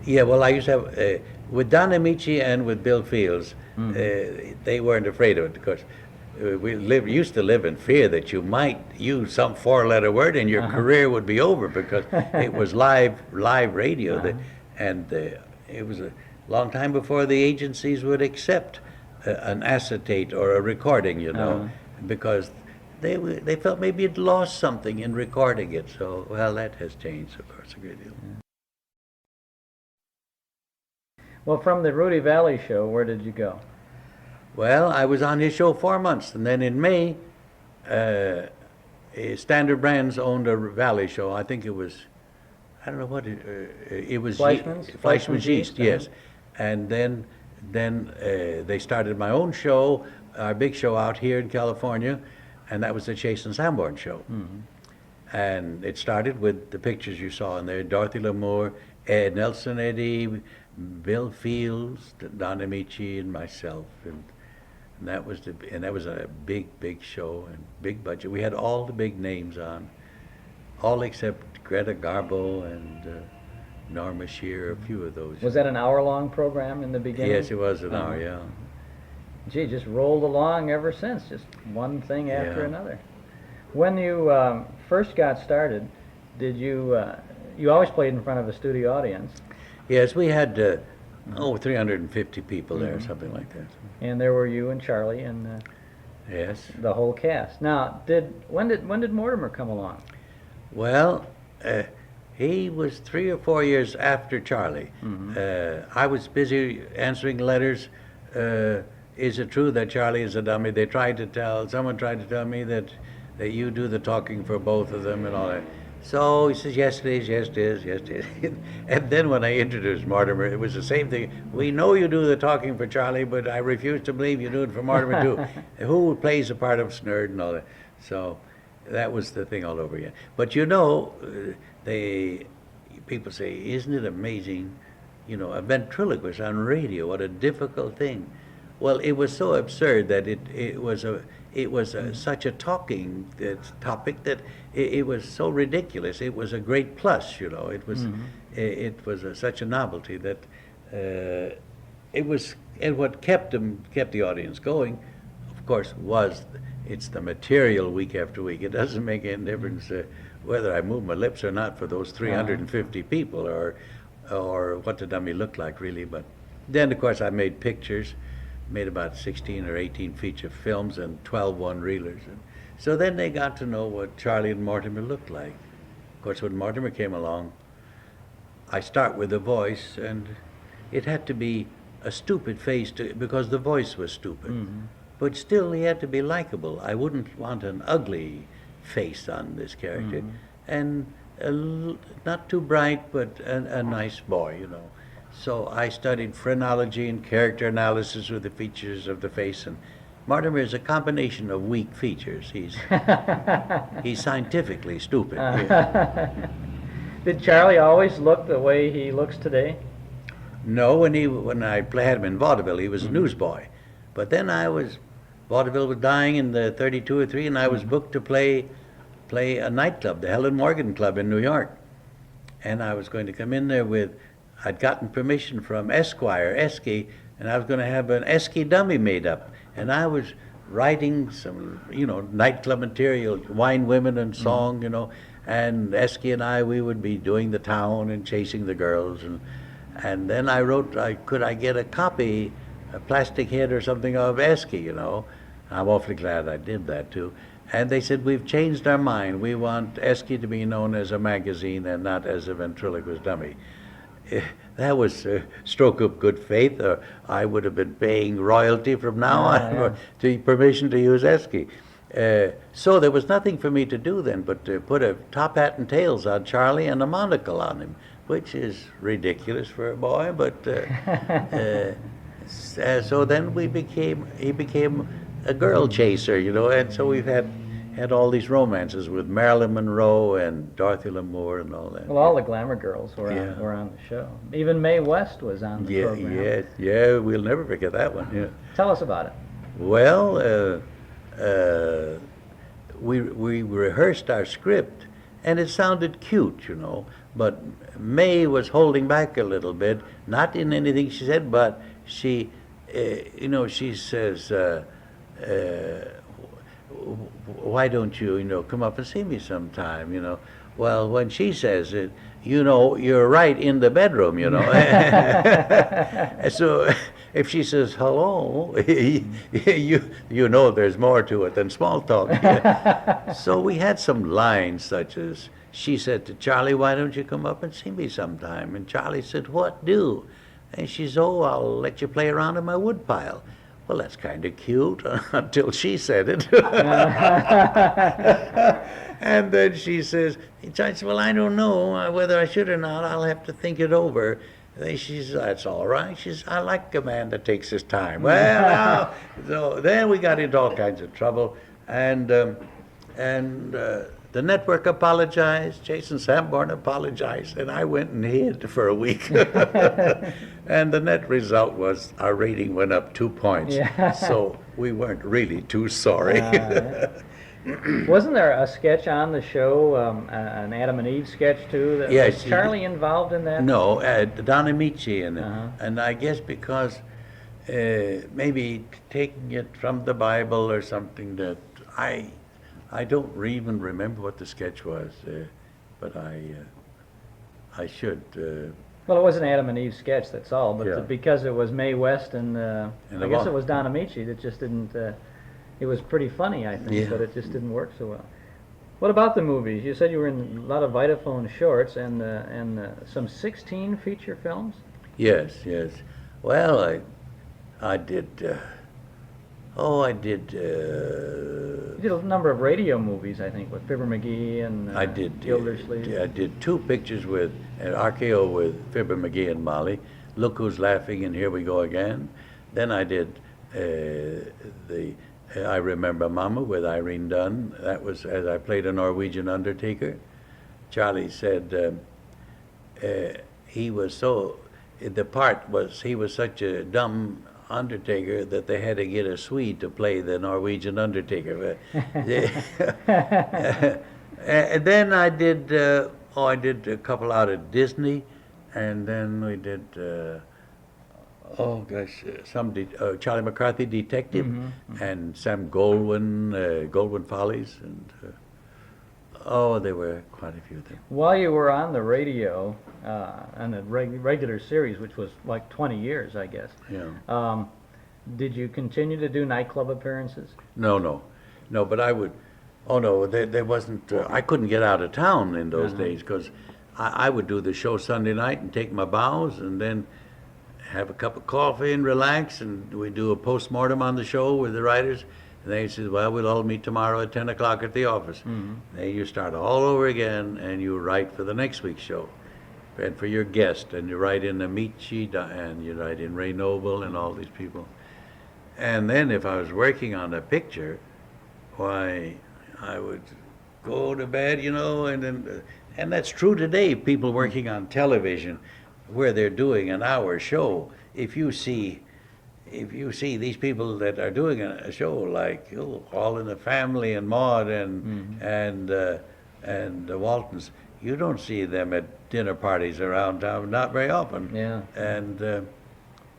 Yeah, well, I used to have, with Don Amici and with Bill Fields, they weren't afraid of it because we used to live in fear that you might use some 4-letter word and your career would be over because it was live radio. And it was a long time before the agencies would accept an acetate or a recording, you know, because they felt maybe it lost something in recording it. So, well, that has changed, of course, a great deal. Yeah. Well, from the Rudy Valley show, where did you go? Well, I was on his show 4 months, and then in May, Standard Brands owned a Valley show. I think it was, I don't know what it was. Fleischmann's Yeast, yes. And then they started my own show, our big show out here in California, and that was the Chase and Sanborn show. And it started with the pictures you saw in there: Dorothy Lamour, Ed Nelson Eddy, Bill Fields, Don Amici, and myself, and that was a big show and big budget. We had all the big names on, all except Greta Garbo and Norma Shear, a few of those. Was that an hour-long program in the beginning? Yes, it was an hour, yeah. Gee, just rolled along ever since, just one thing after another. When you first got started, did you always played in front of a studio audience? Yes, we had 350 people there, something like that. And there were you and Charlie and yes, the whole cast. Now, when did Mortimer come along? Well, he was 3 or 4 years after Charlie. I was busy answering letters. Is it true that Charlie is a dummy? Someone tried to tell me that you do the talking for both of them and all that. So he says, yes it is, yes it is, yes it is. And then when I introduced Mortimer, it was the same thing. We know you do the talking for Charlie, but I refuse to believe you do it for Mortimer too. Who plays the part of Snurd and all that. So that was the thing all over again. But you know, people say, isn't it amazing, you know, a ventriloquist on radio, what a difficult thing. Well, it was so absurd that it was such a talking topic that it was so ridiculous. It was a great plus, you know. It was it was such a novelty that it was, and what kept the audience going, of course, was it's the material week after week. It doesn't make any difference whether I move my lips or not for those 350 people, or what the dummy looked like, really. But then, of course, I made pictures, made about 16 or 18 feature films and 12 one-reelers. And so then they got to know what Charlie and Mortimer looked like. Of course, when Mortimer came along, I start with the voice, and it had to be a stupid face because the voice was stupid. But still, he had to be likable. I wouldn't want an ugly face on this character. And not too bright, but a nice boy, you know. So I studied phrenology and character analysis with the features of the face. And Mortimer is a combination of weak features. He's scientifically stupid. Did Charlie always look the way he looks today? No, when I had him in vaudeville, he was a newsboy. But then vaudeville was dying in the 32 or 3, and I was booked to play a nightclub, the Helen Morgan Club in New York. And I was going to come in there I'd gotten permission from Esquire, Esky, and I was going to have an Esky dummy made up. And I was writing some, nightclub material, wine, women, and song, and Esky and we would be doing the town and chasing the girls. And then I wrote, could I get a copy, a plastic head or something of Esky, I'm awfully glad I did that, too. And they said, we've changed our mind. We want Esky to be known as a magazine and not as a ventriloquist dummy. That was a stroke of good faith, or I would have been paying royalty from now on to permission to use Esky. So there was nothing for me to do then but to put a top hat and tails on Charlie and a monocle on him, which is ridiculous for a boy, but so then he became a girl chaser, and so we've had all these romances with Marilyn Monroe and Dorothy Lamour and all that. Well, all the glamour girls were on the show. Even Mae West was on the program. Yeah, we'll never forget that one. Yeah. Tell us about it. Well, we rehearsed our script, and it sounded cute, but Mae was holding back a little bit, not in anything she said, but she says, why don't you, come up and see me sometime, Well, when she says it, you're right in the bedroom, So if she says hello, you know there's more to it than small talk. So we had some lines such as, she said to Charlie, why don't you come up and see me sometime? And Charlie said, what do? And she said, I'll let you play around in my woodpile. Well, that's kind of cute until she said it. And then she says, well, I don't know whether I should or not. I'll have to think it over. And she says, that's all right. She says, I like a man that takes his time. Well, so then we got into all kinds of trouble. And the network apologized, Jason Sanborn apologized, and I went and hid for a week. And the net result was our rating went up 2 points. Yeah. So we weren't really too sorry. Wasn't there a sketch on the show, an Adam and Eve sketch too? Was Charlie involved in that? No, Don Amici in it. And I guess because maybe taking it from the Bible or something that I don't even remember what the sketch was, but I should. Well, it was an Adam and Eve sketch, that's all. But because it was Mae West and I guess it was Don Amici, that just didn't. It was pretty funny, I think, but it just didn't work so well. What about the movies? You said you were in a lot of Vitaphone shorts and some 16 feature films. Yes. Well, I did. I did. You did a number of radio movies, I think, with Fibber McGee and I did. Gildersleeve. I did 2 pictures with RKO with Fibber McGee and Molly. Look Who's Laughing and Here We Go Again. Then I did I Remember Mama with Irene Dunn. That was as I played a Norwegian undertaker. Charlie said he was such a dumb undertaker that they had to get a Swede to play the Norwegian undertaker. And then I did a couple out at Disney, and then we did Charlie McCarthy Detective, and Sam Goldwyn, Goldwyn Follies, and there were quite a few of them. While you were on the radio, on the regular series, which was like 20 years, I guess, Yeah. did you continue to do nightclub appearances? No, but I would. Oh no, there wasn't. I couldn't get out of town in those days because I would do the show Sunday night and take my bows and then have a cup of coffee and relax, and we'd do a postmortem on the show with the writers. And they said, well, we'll all meet tomorrow at 10 o'clock at the office. Then you start all over again, and you write for the next week's show, and for your guest, and you write in Amici, and you write in Ray Noble, and all these people. And then if I was working on a picture, why, I would go to bed, and then, and that's true today. People working on television, where they're doing an hour show, if you see these people that are doing a show like All in the Family and Maude and the Waltons, you don't see them at dinner parties around town, not very often. Yeah. And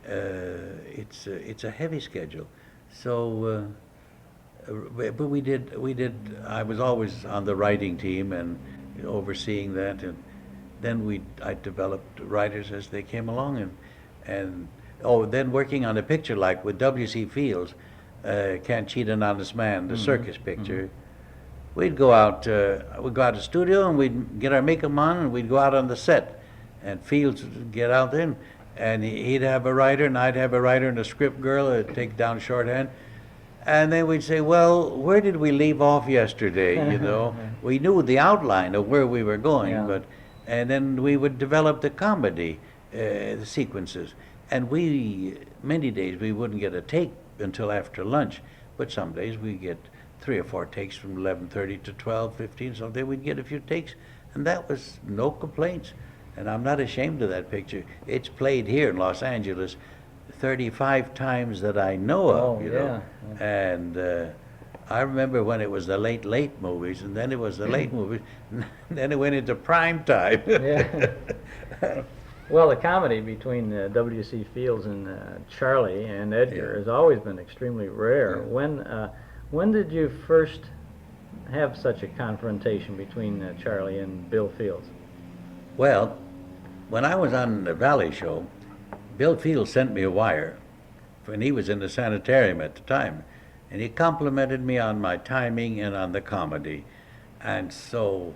it's a heavy schedule. So, but we did. I was always on the writing team and overseeing that, and then I developed writers as they came along, and then working on a picture like with W.C. Fields, Can't Cheat an Honest Man, the circus picture. We'd go out to the studio and we'd get our makeup on and we'd go out on the set, and Fields would get out then, and he'd have a writer and I'd have a writer and a script girl that'd take down shorthand, and then we'd say, well, where did we leave off yesterday? We knew the outline of where we were going, and then we would develop the comedy, the sequences. And many days we wouldn't get a take until after lunch, but some days we get 3 or 4 takes from 11:30 to 12:15. Some day we'd get a few takes, and that was no complaints. And I'm not ashamed of that picture. It's played here in Los Angeles 35 times that I know of, Yeah. And I remember when it was the late movies, and then it was the late movies, and then it went into prime time. Yeah. Well, the comedy between W.C. Fields and Charlie and Edgar has always been extremely rare. When did you first have such a confrontation between Charlie and Bill Fields? Well, when I was on the Valley show, Bill Fields sent me a wire when he was in the sanitarium at the time, and he complimented me on my timing and on the comedy. And so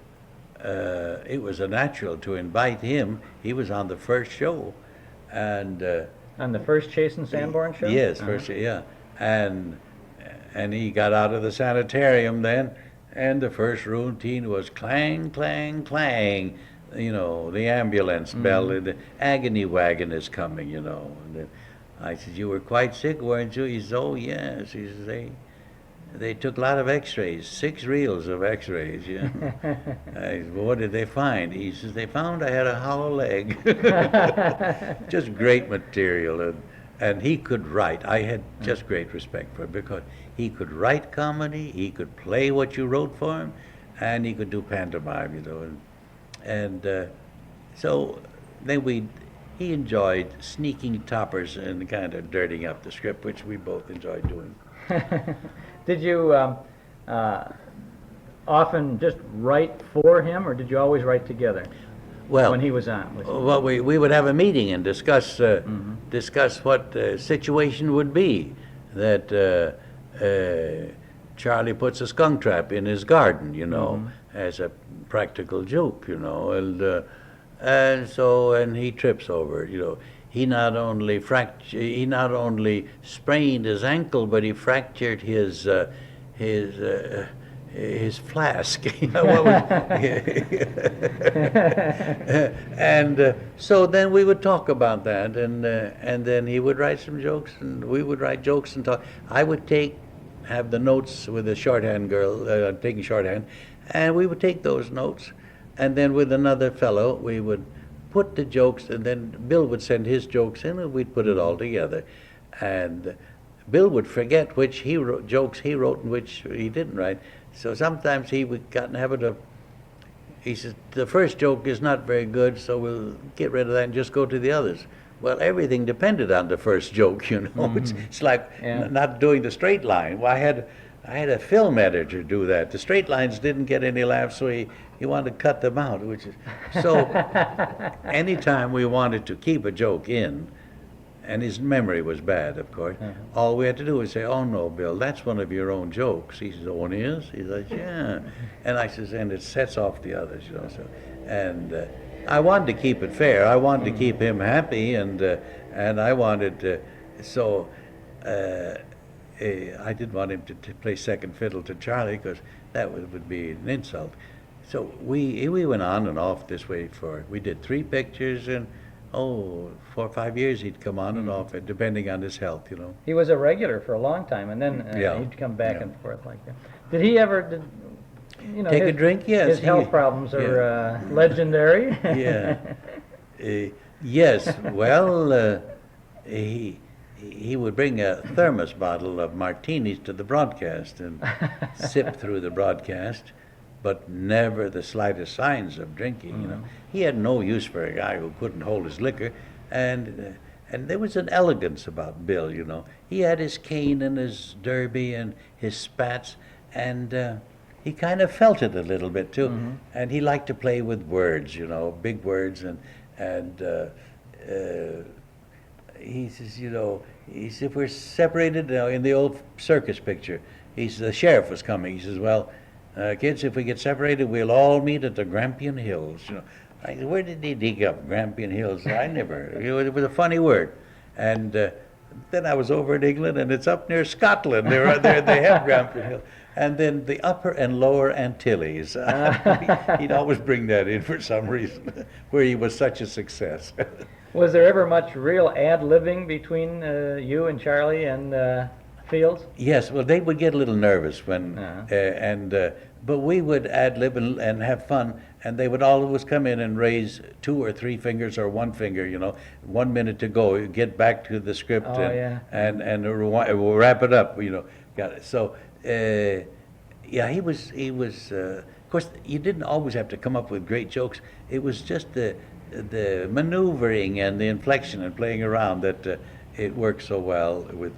it was a natural to invite him. He was on the first show, and On the first Chase and Sanborn show? Yes, first, yeah. And he got out of the sanitarium then, and the first routine was clang, clang, clang. The ambulance bell, the agony wagon is coming, And then I said, you were quite sick, weren't you? He said, oh, yes. He says, they took a lot of x-rays, 6 reels of x-rays, I said, well, what did they find? He says, they found I had a hollow leg. Just great material. And he could write. I had just great respect for him because he could write comedy, he could play what you wrote for him, and he could do pantomime, And so then he enjoyed sneaking toppers and kind of dirtying up the script, which we both enjoyed doing. Did you often just write for him, or did you always write together? Well, when he was on with you? Well, we would have a meeting and discuss what the situation would be. That Charlie puts a skunk trap in his garden, as a practical joke, and he trips over it, He not only sprained his ankle, but he fractured his flask. And so then we would talk about that, and then he would write some jokes, and we would write jokes and talk. I would have the notes with the shorthand girl, taking shorthand, and we would take those notes, and then with another fellow we would put the jokes, and then Bill would send his jokes in, and we'd put it all together. and Bill would forget which jokes he wrote and which he didn't write. So sometimes he would got in the habit of, he says, the first joke is not very good, so we'll get rid of that and just go to the others. Well, everything depended on the first joke, you know. It's like not doing the straight line. Well, I had a film editor do that. The straight lines didn't get any laughs, so he wanted to cut them out, which is so. Anytime we wanted to keep a joke in, and his memory was bad, of course, all we had to do was say, "Oh no, Bill, that's one of your own jokes." He says, "Oh, it is?" He says, "Yeah," and I says, "And it sets off the others, you know." So, and I wanted to keep it fair. I wanted to keep him happy, and I wanted to, so. I didn't want him to play second fiddle to Charlie, because that would be an insult. So we went on and off this way we did 3 pictures, and 4 or 5 years he'd come on and off, depending on his health, you know. He was a regular for a long time, and then he'd come back and forth like that. Did he ever, take a drink? Yes. His health problems are legendary. Yeah. Yes. Well, he would bring a thermos bottle of martinis to the broadcast and sip through the broadcast, but never the slightest signs of drinking, you know. He had no use for a guy who couldn't hold his liquor, and there was an elegance about Bill, you know. He had his cane and his derby and his spats, and he kind of felt it a little bit too, and he liked to play with words, you know, big words, and he says, you know, he said, if we're separated in the old circus picture, he says, the sheriff was coming. He says, well, kids, if we get separated, we'll all meet at the Grampian Hills. You know, I said, where did he dig up Grampian Hills? I never, it was a funny word. And then I was over in England, and it's up near Scotland. They have Grampian Hills. And then the Upper and Lower Antilles. He'd always bring that in for some reason, where he was such a success. Was there ever much real ad-libbing between you and Charlie and Fields? Yes, well, they would get a little nervous when, but we would ad-lib and have fun, and they would always come in and raise 2 or 3 fingers or 1 finger, you know, 1 minute to go, get back to the script, and we'll wrap it up, you know. Got it. So, he was. Of course, you didn't always have to come up with great jokes. It was just the maneuvering and the inflection and playing around that it worked so well with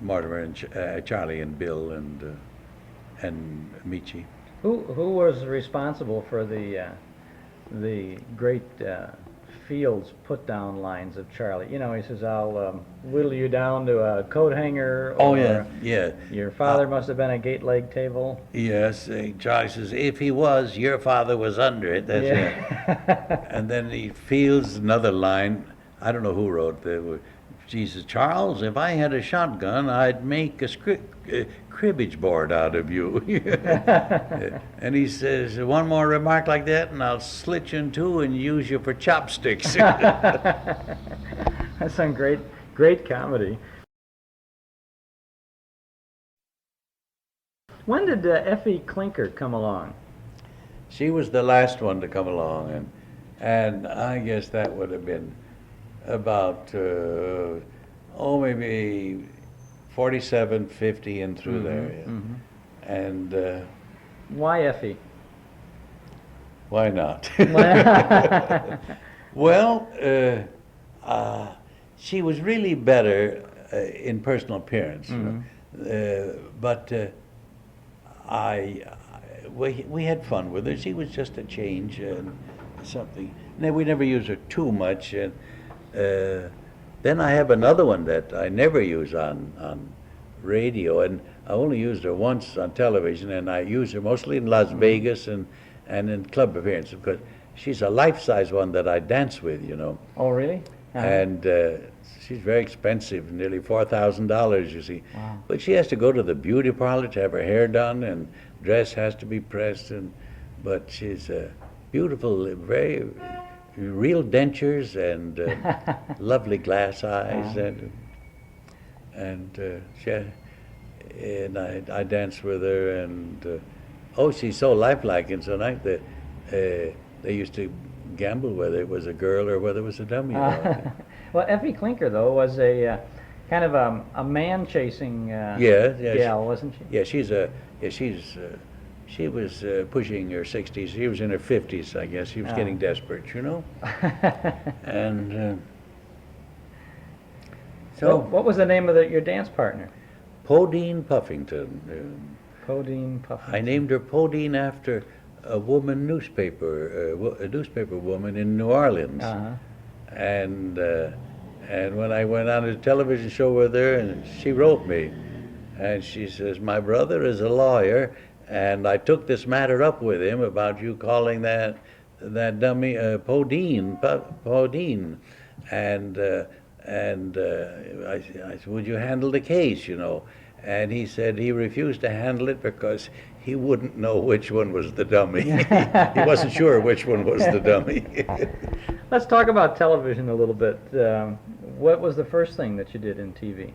Mortimer and Charlie and Bill and Michi. Who was responsible for the great Fields put-down lines of Charlie? You know, he says, I'll whittle you down to a coat hanger. Or your father must have been a gate leg table. Yes, Charlie says, if he was, your father was under it. That's it. And then he Fields another line. I don't know who wrote the. Jesus, Charles, if I had a shotgun, I'd make a cribbage board out of you. And he says, one more remark like that, and I'll slit you in 2 and use you for chopsticks. That's some great comedy. When did Effie Clinker come along? She was the last one to come along, and I guess that would have been about, maybe 47, 50 and through there. Yeah. And why Effie? Why not? Well, she was really better in personal appearance, you know? But we had fun with her. She was just a change and something. We never used her too much. And then I have another one that I never use on radio, and I only used her once on television, and I use her mostly in Las Vegas and in club appearances, because she's a life-size one that I dance with, you know. Oh, really? And she's very expensive, nearly $4,000, you see. Wow. But she has to go to the beauty parlor to have her hair done, and dress has to be pressed, but she's beautiful, very real dentures and lovely glass eyes, and I danced with her, and she's so lifelike and so nice that they used to gamble whether it was a girl or whether it was a dummy. Well, Effie Clinker, though, was Kind of a man-chasing Yeah. gal, wasn't she? Yeah, she was pushing her 60s. She was in her 50s, I guess. She was getting desperate, you know. And so, What was the name of your dance partner? Podine Puffington. Podine Puffington. I named her Podine after a newspaper woman in New Orleans. Uh-huh. And when I went on a television show with her, and she wrote me, and she says, my brother is a lawyer, and I took this matter up with him about you calling that dummy Podine, and I said, would you handle the case, you know? And he said he refused to handle it because he wouldn't know which one was the dummy. He wasn't sure which one was the dummy. Let's talk about television a little bit. What was the first thing that you did in TV?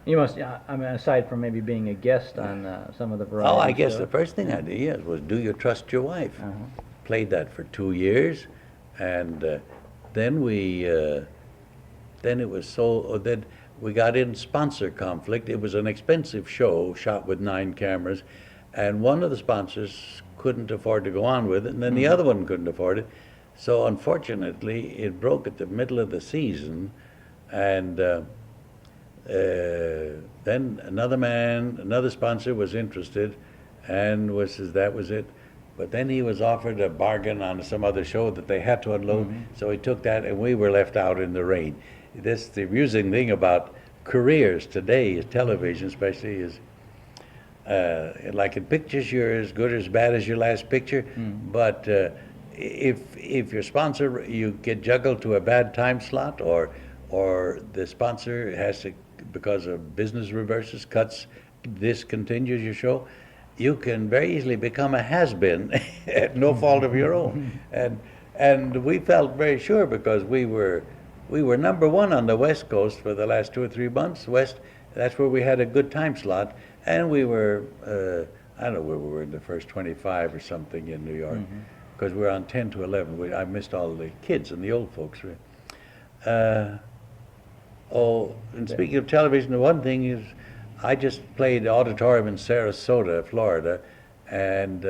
You must, I mean, aside from maybe being a guest on some of the variety Oh, I guess shows. the first thing I did, yes, was Do You Trust Your Wife? Played that for 2 years, and then we got in sponsor conflict. It was an expensive show, shot with 9 cameras, and one of the sponsors couldn't afford to go on with it, and then the other one couldn't afford it. So unfortunately, it broke at the middle of the season, and then another sponsor was interested, and says that was it. But then he was offered a bargain on some other show that they had to unload, so he took that, and we were left out in the rain. The amusing thing about careers today, television especially, is like in pictures, you're as good or as bad as your last picture, but if your sponsor, you get juggled to a bad time slot, or the sponsor has to, because of business reverses, cuts, discontinues your show, you can very easily become a has-been at no fault of your own. And we felt very sure because we were number one on the West Coast for the last 2 or 3 months. That's where we had a good time slot, and we were, I don't know where we were in the first 25 or something in New York, because we were on 10 to 11. I missed all the kids and the old folks. And speaking of television, the one thing is, I just played auditorium in Sarasota, Florida, and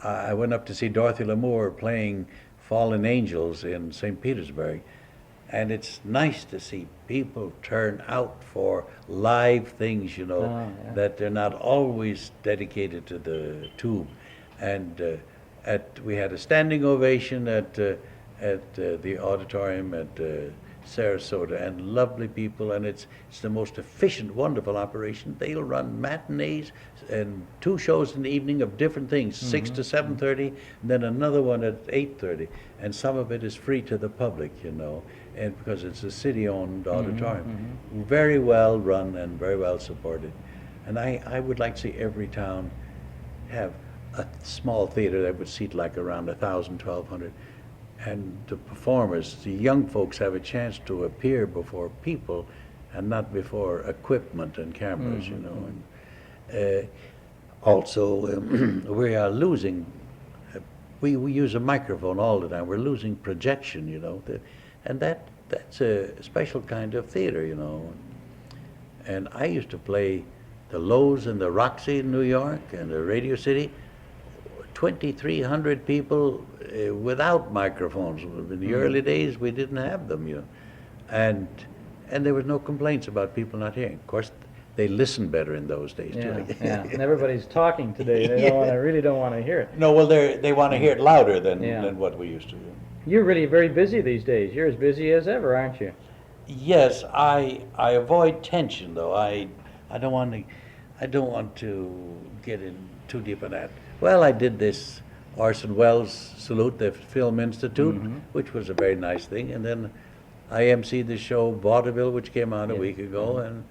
I went up to see Dorothy Lamour playing Fallen Angels in St. Petersburg, and it's nice to see people turn out for live things, you know, that they're not always dedicated to the tube. And we had a standing ovation at the auditorium at Sarasota, and lovely people, and it's the most efficient, wonderful operation. They'll run matinees and 2 shows in the evening of different things, 6 to 7:30, and then another one at 8:30, and some of it is free to the public, you know, and because it's a city-owned auditorium. Very well run and very well supported. And I would like to see every town have a small theater that would seat like around 1,000, 1,200. And the performers, the young folks, have a chance to appear before people and not before equipment and cameras, you know. And also, we are losing, we use a microphone all the time. We're losing projection, you know. And that's a special kind of theater, you know. And I used to play the Lowe's and the Roxy in New York and the Radio City. 2,300 people without microphones. In the early days, we didn't have them, you know, and there was no complaints about people not hearing. Of course, they listened better in those days too. Yeah. And everybody's talking today. They really don't want to hear it. No, well, they want to hear it louder than what we used to do. You're really very busy these days. You're as busy as ever, aren't you? Yes, I avoid tension though. I don't want to get in too deep on that. Well, I did this Orson Welles salute, the Film Institute, which was a very nice thing, and then I emceed the show Vaudeville, which came out a week ago, and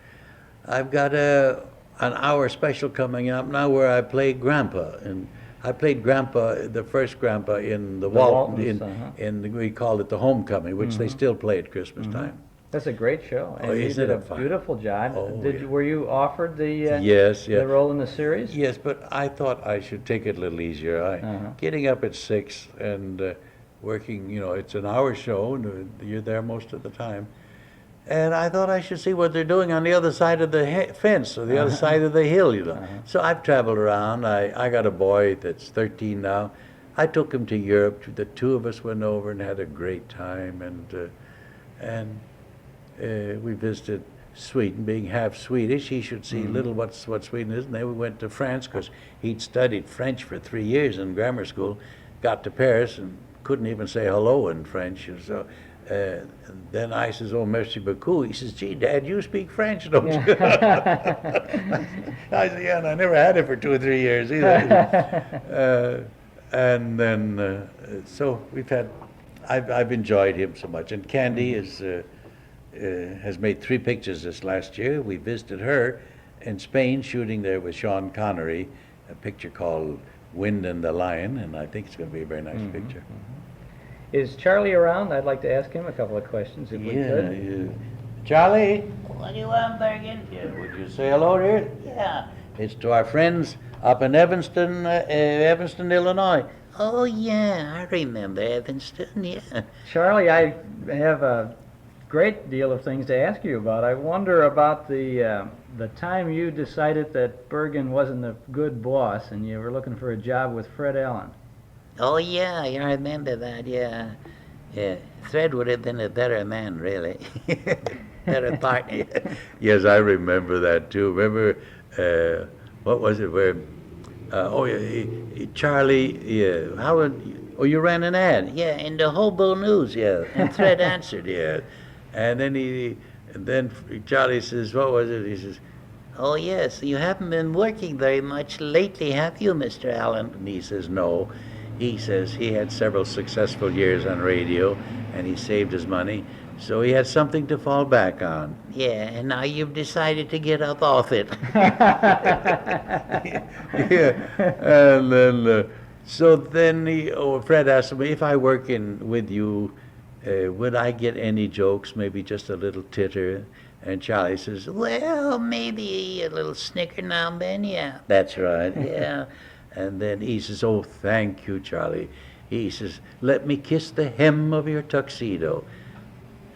I've got an hour special coming up now where I play Grandpa, and I played Grandpa, the first Grandpa in the Walton, we called it the Homecoming, which they still play at Christmas time. That's a great show. And you isn't did a it fun? Beautiful job. Oh, Were you offered the the role in the series? Yes, but I thought I should take it a little easier. Getting up at 6 and working, it's an hour show, and you're there most of the time. And I thought I should see what they're doing on the other side of the fence or the other side of the hill. So I've traveled around. I got a boy that's 13 now. I took him to Europe. The two of us went over and had a great time, and we visited Sweden. Being half Swedish, he should see little what Sweden is. And then we went to France because he'd studied French for 3 years in grammar school. Got to Paris and couldn't even say hello in French. And so then I says, "Oh, merci beaucoup." He says, "Gee, Dad, you speak French, don't you?" I said, "Yeah, and I never had it for 2 or 3 years either." And then, so I've enjoyed him so much. And Candy has made 3 pictures this last year. We visited her in Spain, shooting there with Sean Connery, a picture called Wind and the Lion, and I think it's going to be a very nice picture. Is Charlie around? I'd like to ask him a couple of questions if we could. Yeah. Charlie, What do you want, Bergen? would you say hello here? Yeah. It's to our friends up in Evanston, Illinois. Oh, yeah, I remember Evanston, yeah. Charlie, I have a great deal of things to ask you about. I wonder about the time you decided that Bergen wasn't a good boss and you were looking for a job with Fred Allen. Oh, yeah, I remember that, yeah. Yeah, Fred would have been a better man, really. Better partner. Yes, I remember that too. Remember, what was it? Where? Charlie. Yeah. You ran an ad. Yeah, in the Hobo News, yeah. And Fred answered. Yeah. And then Charlie says, "What was it?" He says, Oh, yes, you haven't been working very much lately, have you, Mr. Allen? and he says, "No." He says he had several successful years on radio, and he saved his money, so he had something to fall back on. Yeah, and now you've decided to get up off it. Yeah. And then, so then Fred asked me, if I work with you, would I get any jokes, maybe just a little titter? And Charlie says, Well, maybe a little snicker now and then, yeah. "That's right." Yeah. And then he says, "Oh, thank you, Charlie." He says, "Let me kiss the hem of your tuxedo."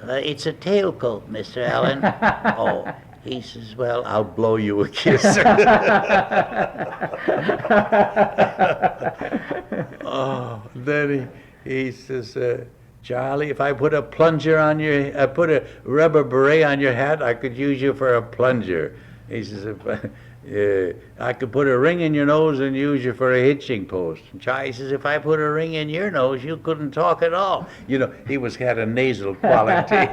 It's a tailcoat, Mr. Allen. Oh, he says, "Well, I'll blow you a kiss." Oh, then he says, "Charlie, if I put a plunger on I put a rubber beret on your hat, I could use you for a plunger." He says, "I could put a ring in your nose and use you for a hitching post." And Charlie says, "If I put a ring in your nose, you couldn't talk at all." He had a nasal quality.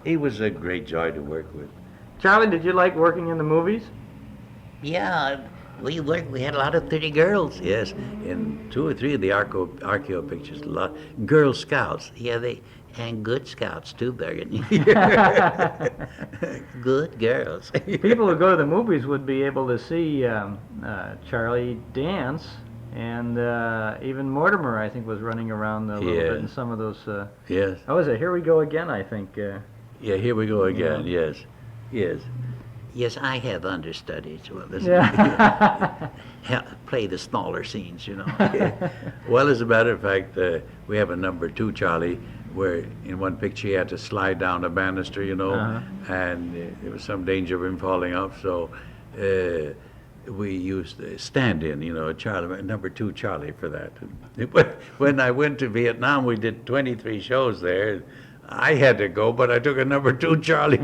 He was a great joy to work with. Charlie, did you like working in the movies? Yeah, we had a lot of pretty girls. Yes, in 2 or 3 of the Archeo pictures, a lot Girl Scouts. Yeah, and good scouts too, Bergen. Good girls. People who go to the movies would be able to see Charlie dance, and even Mortimer, I think, was running around a little bit in some of those. Yes. Oh, was it Here We Go Again, I think? Yeah, Here We Go Again. Yes. Yes, I have understudies. Well, play the smaller scenes, Well, as a matter of fact, we have a number 2, Charlie, where in one picture he had to slide down a banister, and there was some danger of him falling off, so we used a stand-in, Charlie, number 2 Charlie for that. When I went to Vietnam, we did 23 shows there. I had to go, but I took a number 2 Charlie.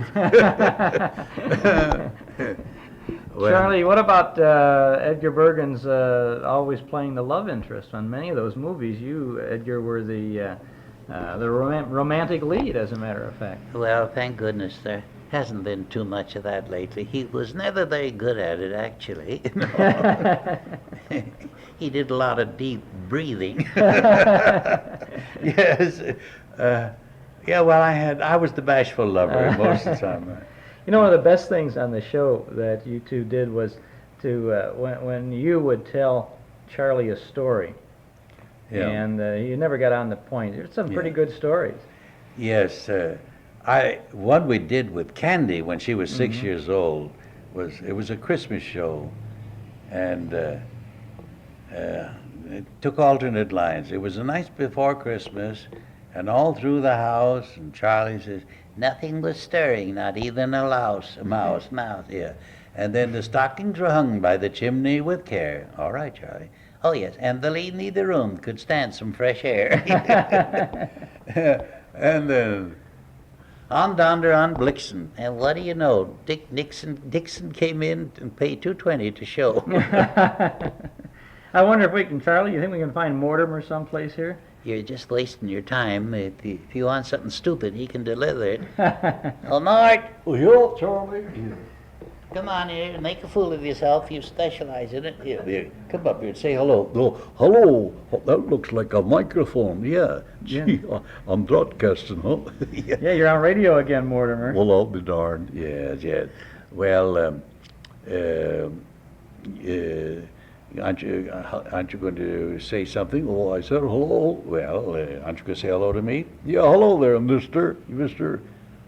Charlie, what about Edgar Bergen's always playing the love interest on many of those movies? You, Edgar, were the romantic lead, as a matter of fact. Well, thank goodness there hasn't been too much of that lately. He was never very good at it, actually. He did a lot of deep breathing. Yes. Yeah, well, I was the bashful lover most of the time. One of the best things on the show that you two did was to when you would tell Charlie a story, and you never got on the point. There's some pretty good stories. Yes, one we did with Candy when she was 6 years old was a Christmas show, and it took alternate lines. It was the night before Christmas, and all through the house, and Charlie says, Nothing was stirring, not even a mouse, yeah. and then the stockings were hung by the chimney with care. All right, Charlie. Oh, yes, and the lady in the room could stand some fresh air. And then on donder on Blixen. And what do you know? Dixon came in and paid $2.20 to show. I wonder if we can, Charlie, you think we can find Mortimer someplace here? You're just wasting your time. If you want something stupid, he can deliver it. Oh, Mart, Oh, yeah, Charlie. come on here and make a fool of yourself. You specialize in it. Here, come up here and say hello. Oh, hello. Oh, that looks like a microphone. Yeah. Gee, I'm broadcasting, huh? Yeah, you're on radio again, Mortimer. Well, I'll be darned. Yes, yes. Well, aren't you going to say something? Oh, I said hello. Well, aren't you going to say hello to me? Yeah, hello there, Mister.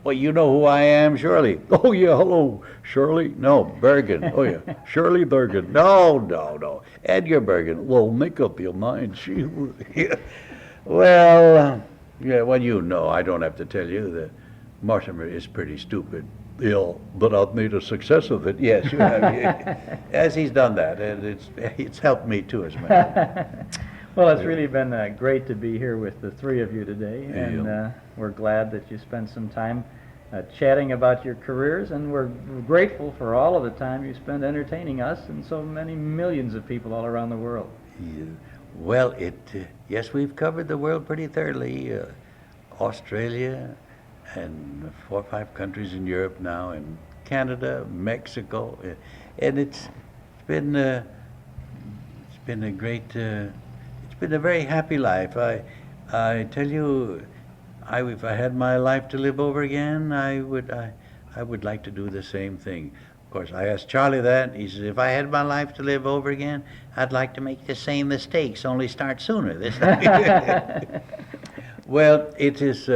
Well, you know who I am, surely. Oh, yeah, hello, Shirley. No, Bergen. Oh, yeah, Shirley Bergen. No. Edgar Bergen. Well, make up your mind. She. Well, yeah, well, you know, I don't have to tell you that Mortimer is pretty stupid. Yeah, but I've made a success of it. Yes, you have. Yes, he's done that, and it's helped me too, as a matter. Well, it's really been great to be here with the three of you today, and Yeah. we're glad that you spent some time chatting about your careers, and we're grateful for all of the time you spend entertaining us and so many millions of people all around the world. Yeah. Well, yes, we've covered the world pretty thoroughly. Australia, and 4 or 5 countries in Europe now, and Canada, Mexico, and it's been a great, it's been a very happy life. I tell you, if I had my life to live over again, I would like to do the same thing. Of course, I asked Charlie that. He says, if I had my life to live over again, I'd like to make the same mistakes, only start sooner this time. Well, it is.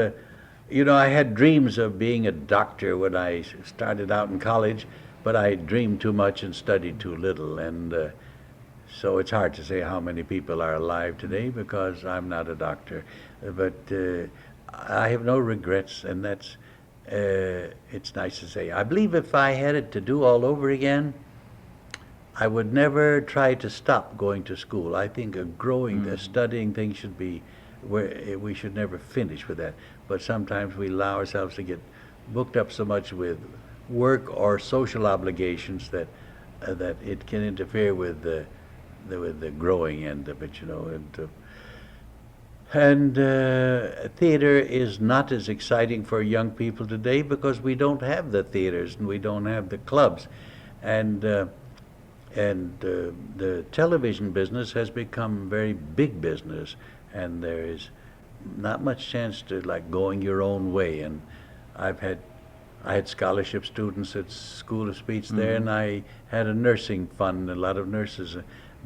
You know, I had dreams of being a doctor when I started out in college, but I dreamed too much and studied too little, and so it's hard to say how many people are alive today because I'm not a doctor. But I have no regrets, and that's it's nice to say. I believe if I had it to do all over again, I would never try to stop going to school. I think a studying thing should be where we should never finish with that. But sometimes we allow ourselves to get booked up so much with work or social obligations that it can interfere with the growing end of it, you know. And theater is not as exciting for young people today because we don't have the theaters and we don't have the clubs, and the television business has become very big business, and there is not much chance to like going your own way. And I had scholarship students at School of Speech there, and I had a nursing fund, a lot of nurses.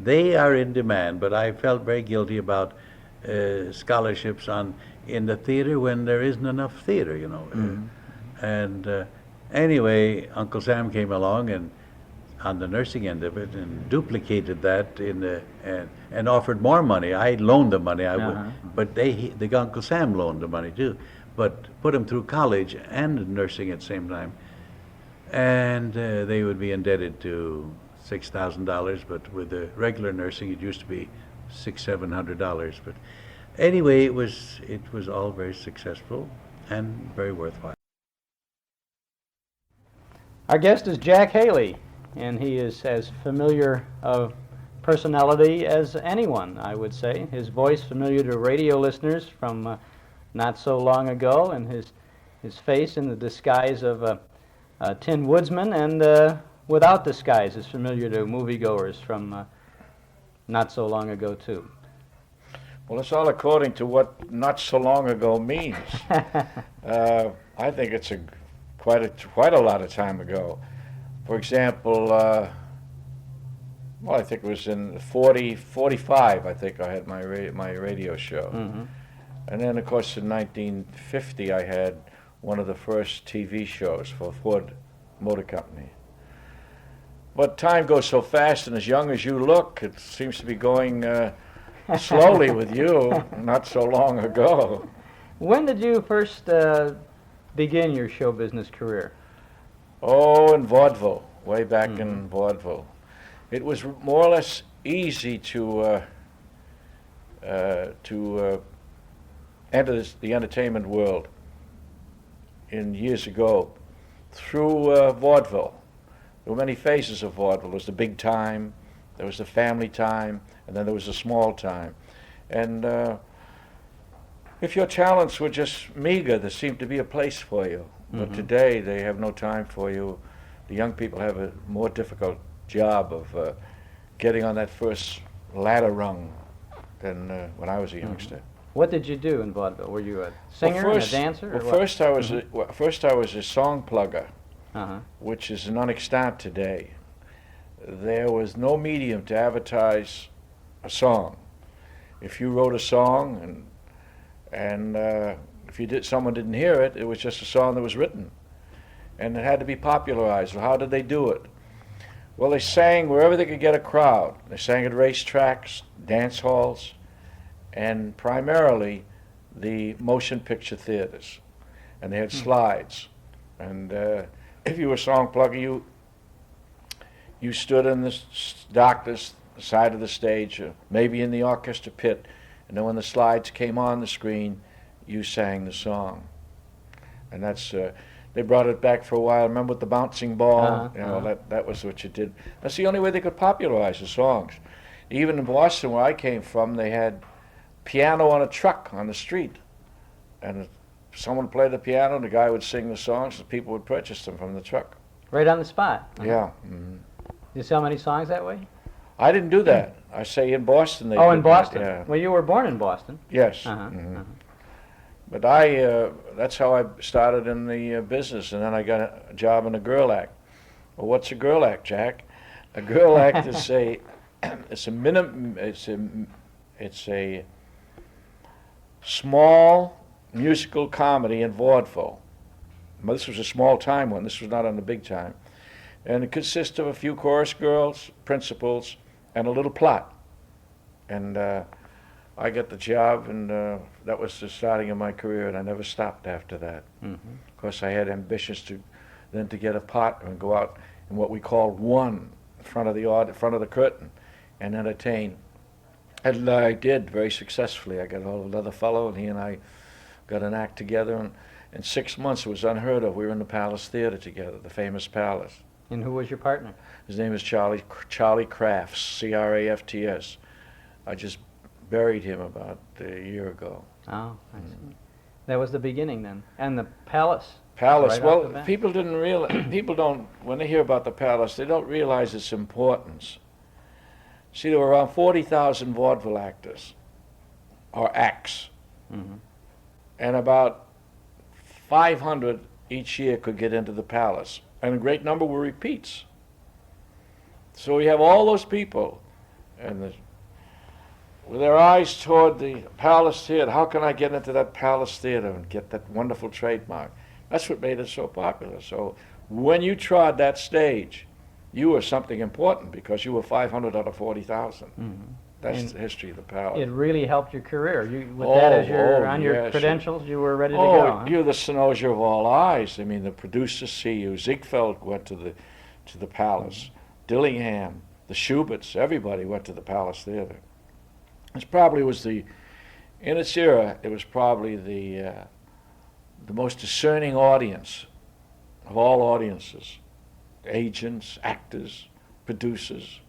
They are in demand, but I felt very guilty about scholarships in the theater when there isn't enough theater, you know. Anyway, Uncle Sam came along and on the nursing end of it and duplicated that and offered more money. I loaned the money, but the Uncle Sam loaned the money too, but put him through college and nursing at the same time, and they would be indebted to $6,000, but with the regular nursing it used to be $600-700. But anyway, it was all very successful and very worthwhile. Our guest is Jack Haley, and he is as familiar of personality as anyone, I would say. His voice familiar to radio listeners from not so long ago, and his face in the disguise of a Tin Woodsman, and without disguise is familiar to moviegoers from not so long ago too. Well, it's all according to what not so long ago means. I think it's quite a lot of time ago. For example, well, I think it was in 45, I think I had my radio show. And then, of course, in 1950, I had one of the first TV shows for Ford Motor Company. But time goes so fast, and as young as you look, it seems to be going slowly with you, not so long ago. When did you first begin your show business career? Oh, in vaudeville, way back Mm-hmm. in vaudeville. It was more or less easy to enter the entertainment world in years ago through vaudeville. There were many phases of vaudeville. There was the big time, there was the family time, and then there was the small time. And if your talents were just meager, there seemed to be a place for you. But today, they have no time for you. The young people have a more difficult job of getting on that first ladder rung than when I was a youngster. What did you do in vaudeville? Were you a singer and a dancer? Or what? First I was a song plugger, Uh-huh. which is non extant today. There was no medium to advertise a song. If you wrote a song and if someone didn't hear it, it was just a song that was written, and it had to be popularized. Well, how did they do it? Well, they sang wherever they could get a crowd. They sang at racetracks, dance halls, and primarily the motion picture theaters. And they had slides. And if you were a song plugger, you stood in the darkness, the side of the stage, or maybe in the orchestra pit, and then when the slides came on the screen, you sang the song. And that's they brought it back for a while. Remember with the bouncing ball? That was what you did. That's the only way they could popularize the songs. Even in Boston, where I came from, they had piano on a truck on the street, and if someone played the piano, the guy would sing the songs, and people would purchase them from the truck. Right on the spot. Yeah. Did you sell many songs that way? I didn't do that. I say in Boston they Oh, did in Boston. that, yeah. Well, you were born in Boston. Yes. Uh-huh. But that's how I started in the business, and then I got a job in a girl act. Well, what's a girl act, Jack? A girl act is it's a small musical comedy in vaudeville. Well, this was a small time one. This was not on the big time. And it consists of a few chorus girls, principals, and a little plot. And I got the job, and that was the starting of my career, and I never stopped after that. Of course, I had ambitions to get a part and go out in what we call one in front of the curtain and entertain. And I did very successfully. I got hold of another fellow, and he and I got an act together, and in 6 months it was unheard of. We were in the Palace Theater together, the famous Palace. And who was your partner? His name is Charlie Crafts, C-R-A-F-T-S. I just buried him about a year ago. Oh, I see. That was the beginning then. And the Palace. Palace. Right off the Well, bat. people didn't realize. People don't. When they hear about the Palace, they don't realize its importance. See, there were around 40,000 vaudeville actors, or acts, and about 500 each year could get into the Palace, and a great number were repeats. So we have all those people, and with their eyes toward the Palace Theater. How can I get into that Palace Theater and get that wonderful trademark? That's what made it so popular. So when you trod that stage, you were something important because you were 500 out of 40,000. That's the history of the Palace. It really helped your career. With that as your yes. credentials, you were ready to go. Huh? You're the cynosure of all eyes. I mean, the producers see you. Ziegfeld went to the Palace. Dillingham, the Schuberts, everybody went to the Palace Theater. It probably was in its era, it was probably the most discerning audience of all audiences. Agents, actors, producers,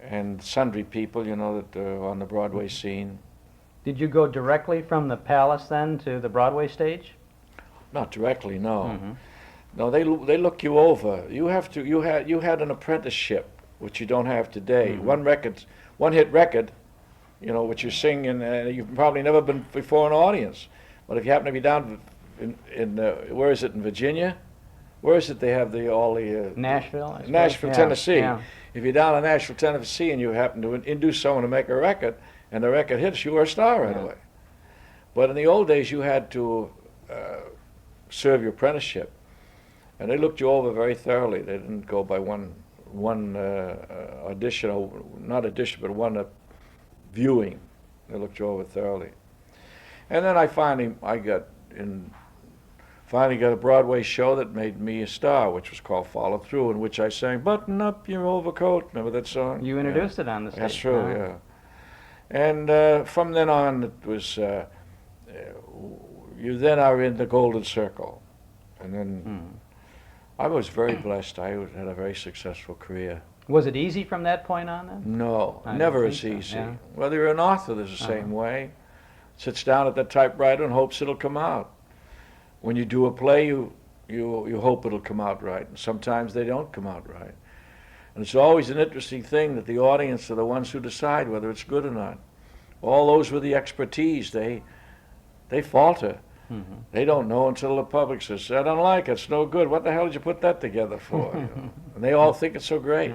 and sundry people, that are on the Broadway scene. Did you go directly from the Palace then to the Broadway stage? Not directly, no. No, they look you over. You had an apprenticeship, which you don't have today. One hit record, which you sing, and you've probably never been before an audience. But if you happen to be down in where is it, in Virginia? Where is it they have all the... Nashville, I suppose? Nashville, Tennessee. Yeah. If you're down in Nashville, Tennessee, and you happen to induce someone to make a record, and the record hits, you were a star right away. But in the old days, you had to serve your apprenticeship. And they looked you over very thoroughly. They didn't go by one audition, or not audition, but one viewing. They looked you over thoroughly. And then I finally got a Broadway show that made me a star, which was called Follow Through, in which I sang "Button Up Your Overcoat." Remember that song? You introduced it on the stage. That's true, yeah. And from then on, it was you then are in the golden circle, and then I was very blessed. I had a very successful career. Was it easy from that point on then? No, I never don't as think so, easy. yeah. Whether you're an author, there's the same way. Sits down at the typewriter and hopes it'll come out. When you do a play, you hope it'll come out right, and sometimes they don't come out right. And it's always an interesting thing that the audience are the ones who decide whether it's good or not. All those with the expertise, they falter. They don't know until the public says, "I don't like it, it's no good. What the hell did you put that together for?" You know? And they all think it's so great.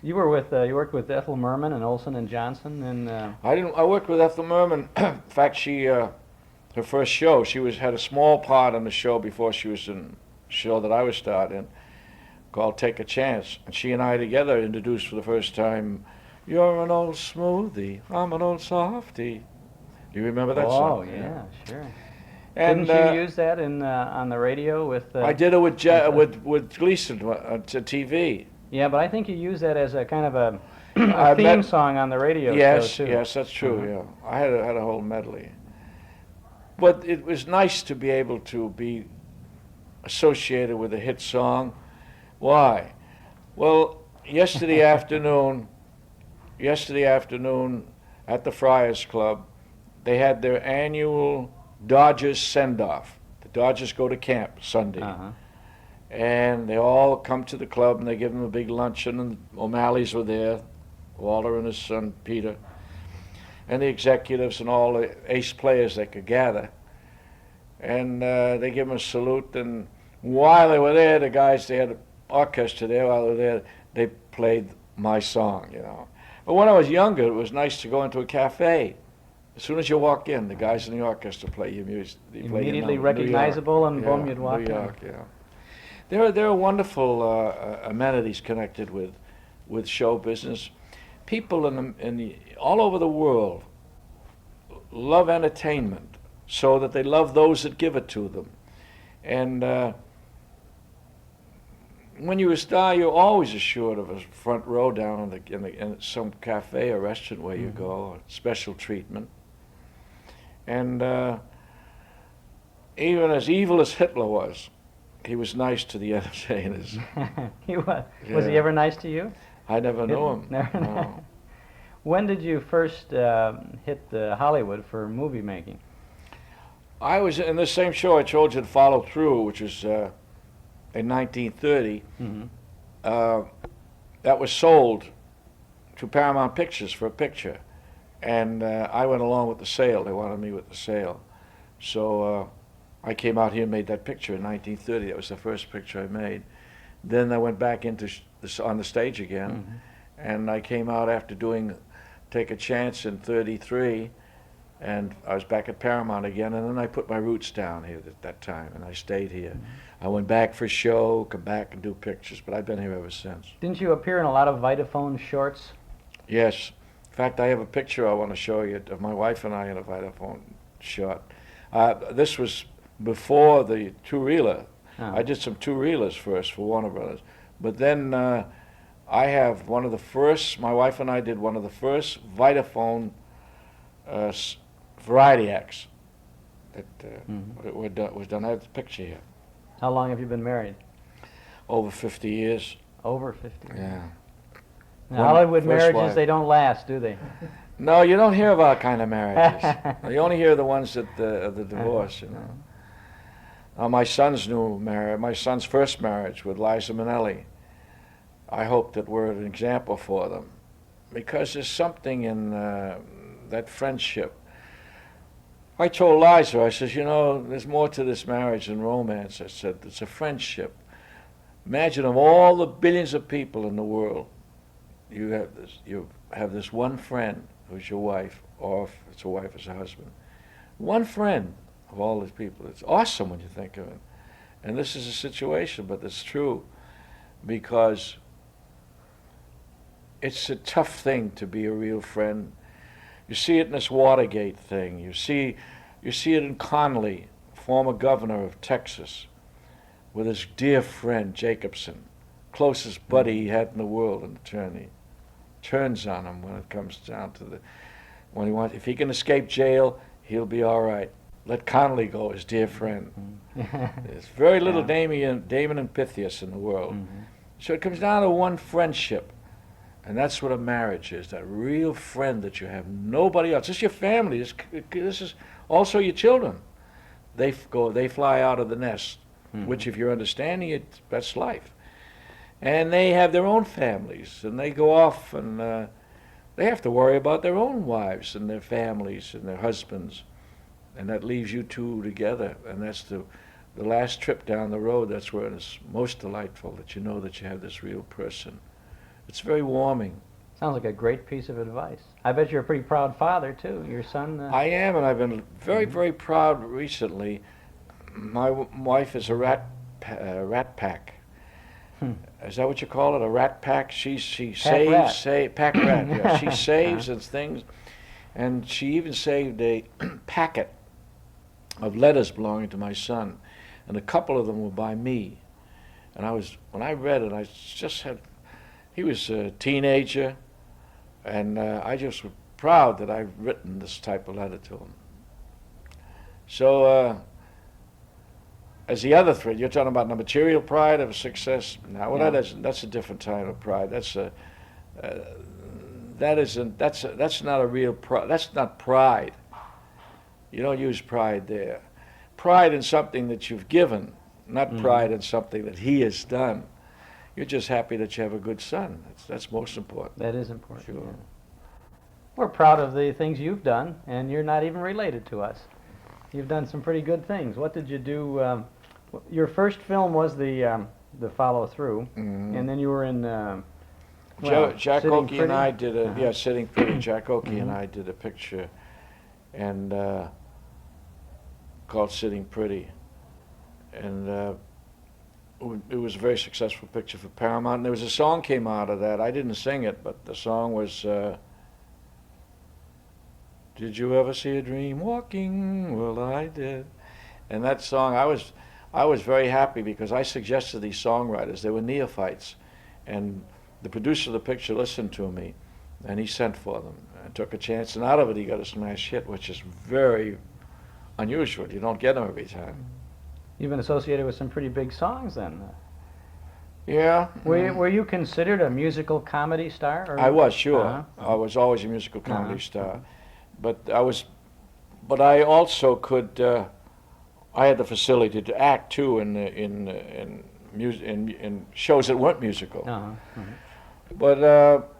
You worked with Ethel Merman and Olson and Johnson, and I worked with Ethel Merman. In fact, her first show, had a small part on the show before she was in the show that I was starring in, called Take a Chance. And she and I together introduced for the first time, "You're an old smoothie, I'm an old softie." Do you remember that song? Oh yeah, sure. And Didn't you use that in on the radio with? I did it with Gleason to TV. Yeah, but I think you used that as a kind of a I theme met- song on the radio Yes, show too. yes, that's true. Yeah, I had a whole medley. But it was nice to be able to be associated with a hit song. Why? Well, yesterday afternoon at the Friars Club, they had their annual Dodgers send-off. The Dodgers go to camp Sunday. And they all come to the club and they give them a big luncheon, and O'Malley's were there, Walter and his son Peter, and the executives and all the ace players they could gather. And they give them a salute, and while they were there, the guys, they had an orchestra there, while they were there, they played my song, you know. But when I was younger, it was nice to go into a cafe. As soon as you walk in, the guys in the orchestra play your music. They play your Immediately number. New York. recognizable, and boom, Yeah, you'd walk New in. York, yeah. There are wonderful amenities connected with show business. People all over the world love entertainment, so that they love those that give it to them. And when you're a star, you're always assured of a front row down in some cafe or restaurant where you go, special treatment. And even as evil as Hitler was, he was nice to the entertainers. He was. Was he ever nice to you? I never knew him. Never. No. When did you first hit Hollywood for movie making? I was in this same show I told you to Follow Through, which was in 1930. That was sold to Paramount Pictures for a picture. And I went along with the sale. They wanted me with the sale. So I came out here and made that picture in 1930. That was the first picture I made. Then I went back into on the stage again. And I came out after doing Take a Chance in 33. And I was back at Paramount again, and then I put my roots down here at that time, and I stayed here. I went back for a show, come back and do pictures, but I've been here ever since. Didn't you appear in a lot of Vitaphone shorts? Yes. In fact, I have a picture I want to show you of my wife and I in a Vitaphone shot. This was before the two-reeler. I did some two-reelers first for Warner Brothers. But then I have one of the first, my wife and I did one of the first Vitaphone variety acts that was done. I have the picture here. How long have you been married? Over 50 years. Over 50. Yeah. Now, Hollywood first marriages, wife. they don't last, do they? No, you don't hear of our kind of marriages. You only hear the ones that the divorce, you know. My son's first marriage with Liza Minnelli, I hope that we're an example for them, because there's something in that friendship. I told Liza, I said, you know, there's more to this marriage than romance. I said, it's a friendship. Imagine of all the billions of people in the world, you have this one friend who's your wife, or if it's a wife, it's a husband. One friend of all these people. It's awesome when you think of it. And this is a situation, but it's true, because it's a tough thing to be a real friend. You see it in this Watergate thing. You see it in Connolly, former governor of Texas, with his dear friend Jacobson, closest buddy he had in the world, an attorney. Turns on him when it comes down to if he can escape jail, he'll be all right. Let Connolly go, his dear friend. There's very little Damon and Pythias in the world. So it comes down to one friendship. And that's what a marriage is, that real friend that you have. Nobody else. This is your family. This is also your children. They fly out of the nest, which if you're understanding it, that's life. And they have their own families, and they go off and they have to worry about their own wives and their families and their husbands. And that leaves you two together. And that's the last trip down the road. That's where it's most delightful, that you know that you have this real person. It's very warming. Sounds like a great piece of advice. I bet you're a pretty proud father, too. Your son... I am, and I've been very, very proud recently. My wife is a rat pack. Is that what you call it, a rat pack? She saves, pack rat, yeah. She saves and things, and she even saved a packet of letters belonging to my son, and a couple of them were by me. And when I read it, he was a teenager, and I just was proud that I've written this type of letter to him. So, as the other thread, you're talking about the material pride of success. Now, well, that's a different type of pride. That's not a real pride. That's not pride. You don't use pride there. Pride in something that you've given, not pride in something that he has done. You're just happy that you have a good son. That's most important. That is important. Sure. Yeah. We're proud of the things you've done, and you're not even related to us. You've done some pretty good things. What did you do? Your first film was the Follow Through, and then you were in. Jack Sitting Oakey and I Pretty? did Sitting Pretty. Jack Oakey and I did a picture, and called Sitting Pretty, and it was a very successful picture for Paramount. And there was a song came out of that. I didn't sing it, but the song was. Did you ever see a dream walking? Well, I did. And that song, I was very happy because I suggested these songwriters. They were neophytes. And the producer of the picture listened to me, and he sent for them and took a chance. And out of it, he got a smash hit, which is very unusual. You don't get them every time. You've been associated with some pretty big songs then. Yeah. Were you considered a musical comedy star? Or? I was, sure. I was always a musical comedy star. But I also could. I had the facility to act too in shows that weren't musical. But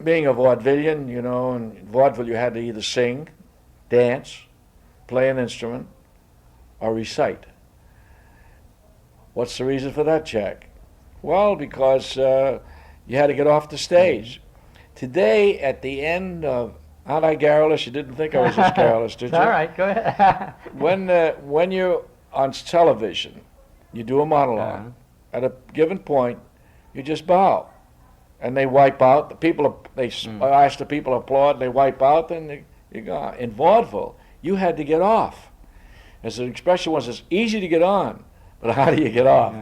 being a vaudevillian, you know, in vaudeville you had to either sing, dance, play an instrument, or recite. What's the reason for that, Jack? Well, because you had to get off the stage. Today, at the end of Aren't I garrulous? You didn't think I was just garrulous, did you? All right, go ahead. When you're on television, you do a monologue. At a given point, you just bow, and they wipe out. The people ask the people applaud, and they wipe out, and you go. In vaudeville, you had to get off. As the expression was, it's easy to get on, but how do you get off?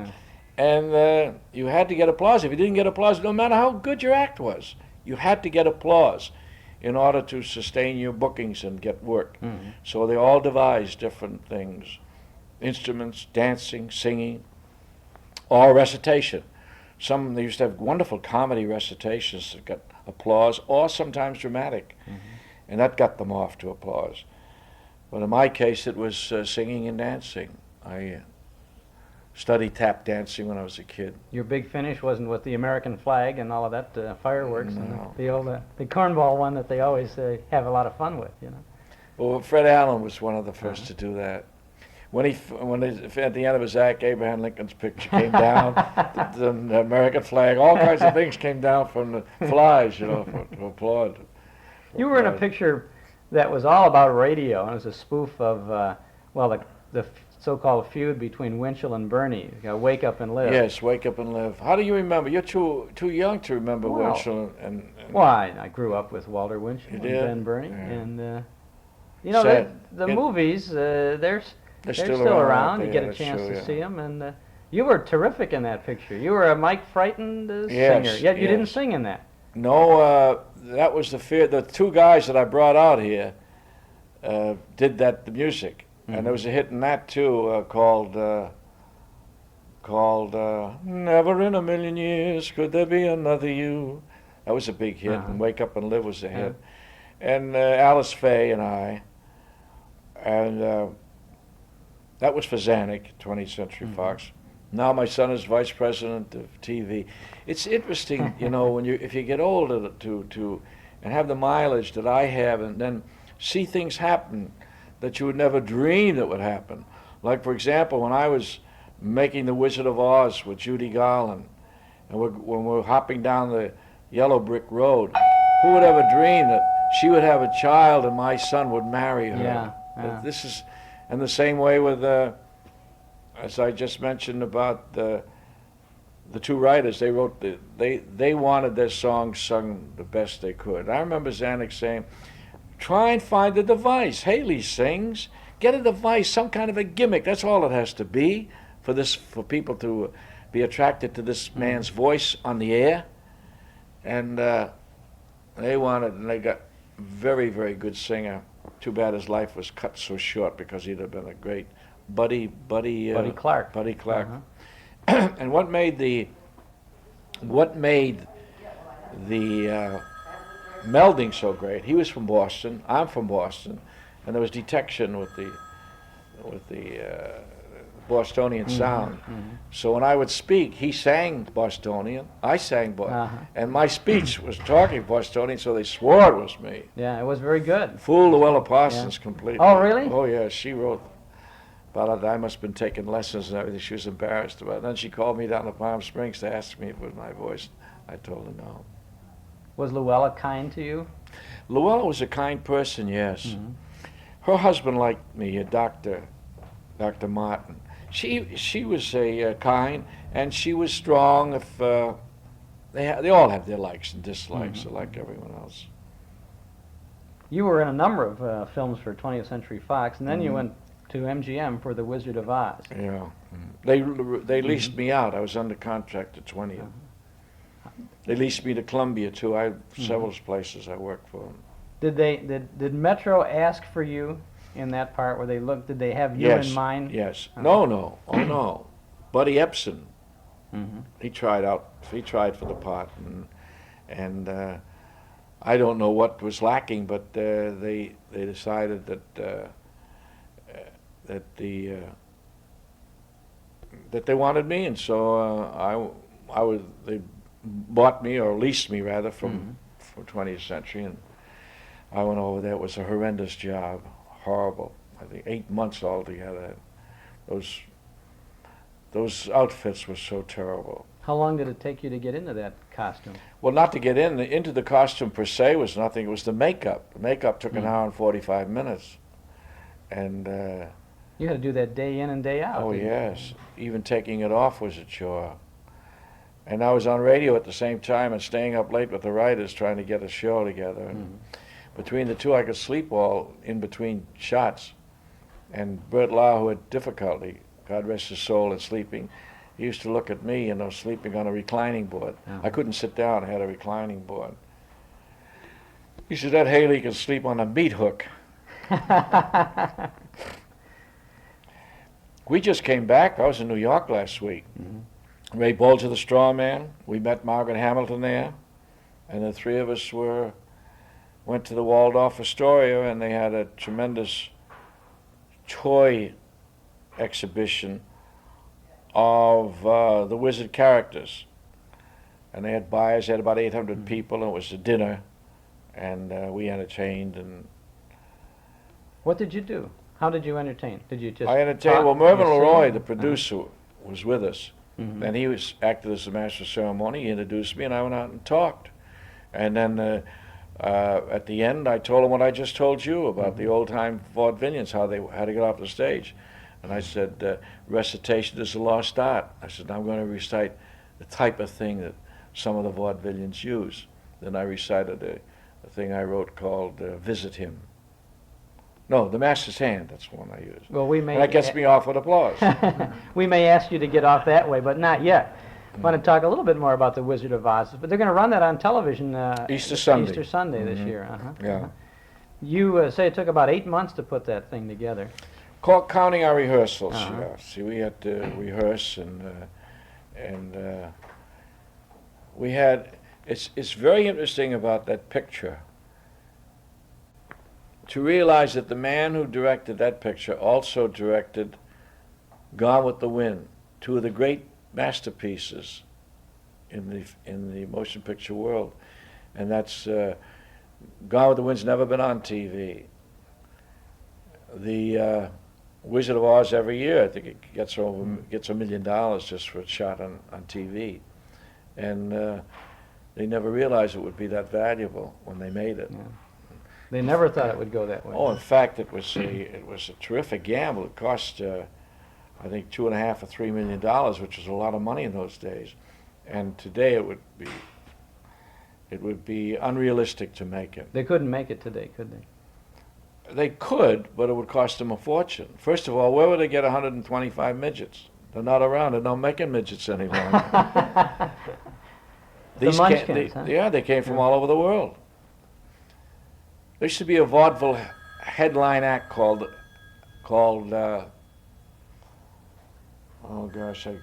And you had to get applause. If you didn't get applause, no matter how good your act was, you had to get applause in order to sustain your bookings and get work. So they all devised different things. Instruments, dancing, singing, or recitation. They used to have wonderful comedy recitations that got applause, or sometimes dramatic. And that got them off to applause. But in my case, it was singing and dancing. I studied tap dancing when I was a kid. Your big finish wasn't with the American flag and all of that fireworks No. and the old the cornball one that they always have a lot of fun with, you know. Well, Fred Allen was one of the first to do that. When at the end of his act, Abraham Lincoln's picture came down, the American flag, all kinds of things came down from the flies, you know, to applaud. You were in a picture that was all about radio, and it was a spoof of, the so-called feud between Winchell and Bernie. Wake Up and Live. Yes, Wake Up and Live. How do you remember? You're too young to remember Well, Winchell Well, I grew up with Walter Winchell You and did? Ben Bernie, Yeah. and you know Sad. the It- movies. They're still around. You Yeah, get a that's chance true, to yeah. see them, and you were terrific in that picture. You were a Mike frightened Yes, singer, yet you didn't yes. sing in that. No, that was the fear. The two guys that I brought out here did the music, and there was a hit in that too called "Never in a Million Years Could There Be Another You." That was a big hit, and "Wake Up and Live" was a hit, and Alice Faye and I, and that was for Zanuck, 20th Century Fox. Now my son is vice president of TV. It's interesting, you know, when if you get older to and have the mileage that I have, and then see things happen that you would never dream that would happen. Like, for example, when I was making The Wizard of Oz with Judy Garland, and when we're hopping down the yellow brick road, who would ever dream that she would have a child and my son would marry her? Yeah. This is, and the same way with, as I just mentioned about the two writers, they wrote they wanted their songs sung the best they could. I remember Zanuck saying, "Try and find a device. Haley sings. Get a device, some kind of a gimmick. That's all it has to be for people to be attracted to this man's voice on the air." And they wanted, and they got very, very good singer. Too bad his life was cut so short because he'd have been a great Buddy Clark. Buddy Clark. And what made the melding so great? He was from Boston. I'm from Boston, and there was detection with the Bostonian sound. So when I would speak, he sang Bostonian. I sang Bostonian, and my speech was talking Bostonian, so they swore it was me. Yeah, it was very good. Fooled Luella Parsons completely. Oh, really? Oh, yeah, she wrote about it. I must have been taking lessons and everything. She was embarrassed about it. Then she called me down to Palm Springs to ask me if it was my voice. I told her no. Was Luella kind to you? Luella was a kind person, yes. Her husband liked me, Dr. Martin. She was a kind, and she was strong. If they all have their likes and dislikes, like everyone else. You were in a number of films for 20th Century Fox, and then you went to MGM for The Wizard of Oz. Yeah, they leased me out. I was under contract to 20th. They leased me to Columbia too. I had several places I worked for them. Did Metro ask for you in that part where they looked? Did they have you in mind? Yes. No. Oh no. Buddy Epson. He tried for the part, and I don't know what was lacking, but they decided that they wanted me, and so they bought me, or leased me rather, from 20th Century, and I went over there. It was a horrendous job, horrible. I think 8 months altogether. Those outfits were so terrible. How long did it take you to get into that costume? Well, not to get into the costume per se was nothing. It was the makeup. The makeup took an hour and 45 minutes, and you had to do that day in and day out. oh didn't you? yes, even taking it off was a chore. And I was on radio at the same time and staying up late with the writers trying to get a show together. And between the two, I could sleep all in between shots. And Bert Law, who had difficulty, God rest his soul, in sleeping, he used to look at me, you know, sleeping on a reclining board. I couldn't sit down. I had a reclining board. He said, "That Haley can sleep on a meat hook." We just came back. I was in New York last week. Ray Bolger, the straw man. We met Margaret Hamilton there, and the three of us went to the Waldorf Astoria, and they had a tremendous toy exhibition of the wizard characters, and they had buyers. They had about 800 people, and it was a dinner, and we entertained. And What did you do? How did you entertain? Did you just I entertained. talk? Well, Mervyn You Leroy, sing? the producer, was with us. And he acted as the master of ceremony. He introduced me, and I went out and talked. And then at the end, I told him what I just told you about the old-time vaudevillians, how they had to get off the stage. And I said, recitation is a lost art. I said, I'm going to recite the type of thing that some of the vaudevillians use. Then I recited a thing I wrote called Visit Him. No, The Master's Hand, that's the one I use. Well, we may And that gets me off with applause. we may ask you to get off that way, but not yet. I want to talk a little bit more about the Wizard of Oz, but they're going to run that on television Easter Sunday. Easter Sunday this year. Uh-huh. Yeah. You say it took about 8 months to put that thing together. Counting our rehearsals, Uh-huh. yeah. See, we had to rehearse and we had. It's very interesting about that picture to realize that the man who directed that picture also directed Gone with the Wind, two of the great masterpieces in the motion picture world, and that's Gone with the Wind's never been on TV. The Wizard of Oz every year, I think it gets $1 million just for a shot on TV, and they never realized it would be that valuable when they made it. Yeah. They never thought it would go that way. Oh, in fact, it was a terrific gamble. It cost, I think, $2.5 or $3 million, which was a lot of money in those days. And today it would be unrealistic to make it. They couldn't make it today, could they? They could, but it would cost them a fortune. First of all, where would they get 125 midgets? They're not around. They're not making midgets any longer. The Munchkins, huh? Yeah, they came from all over the world. There used to be a vaudeville headline act called oh gosh, I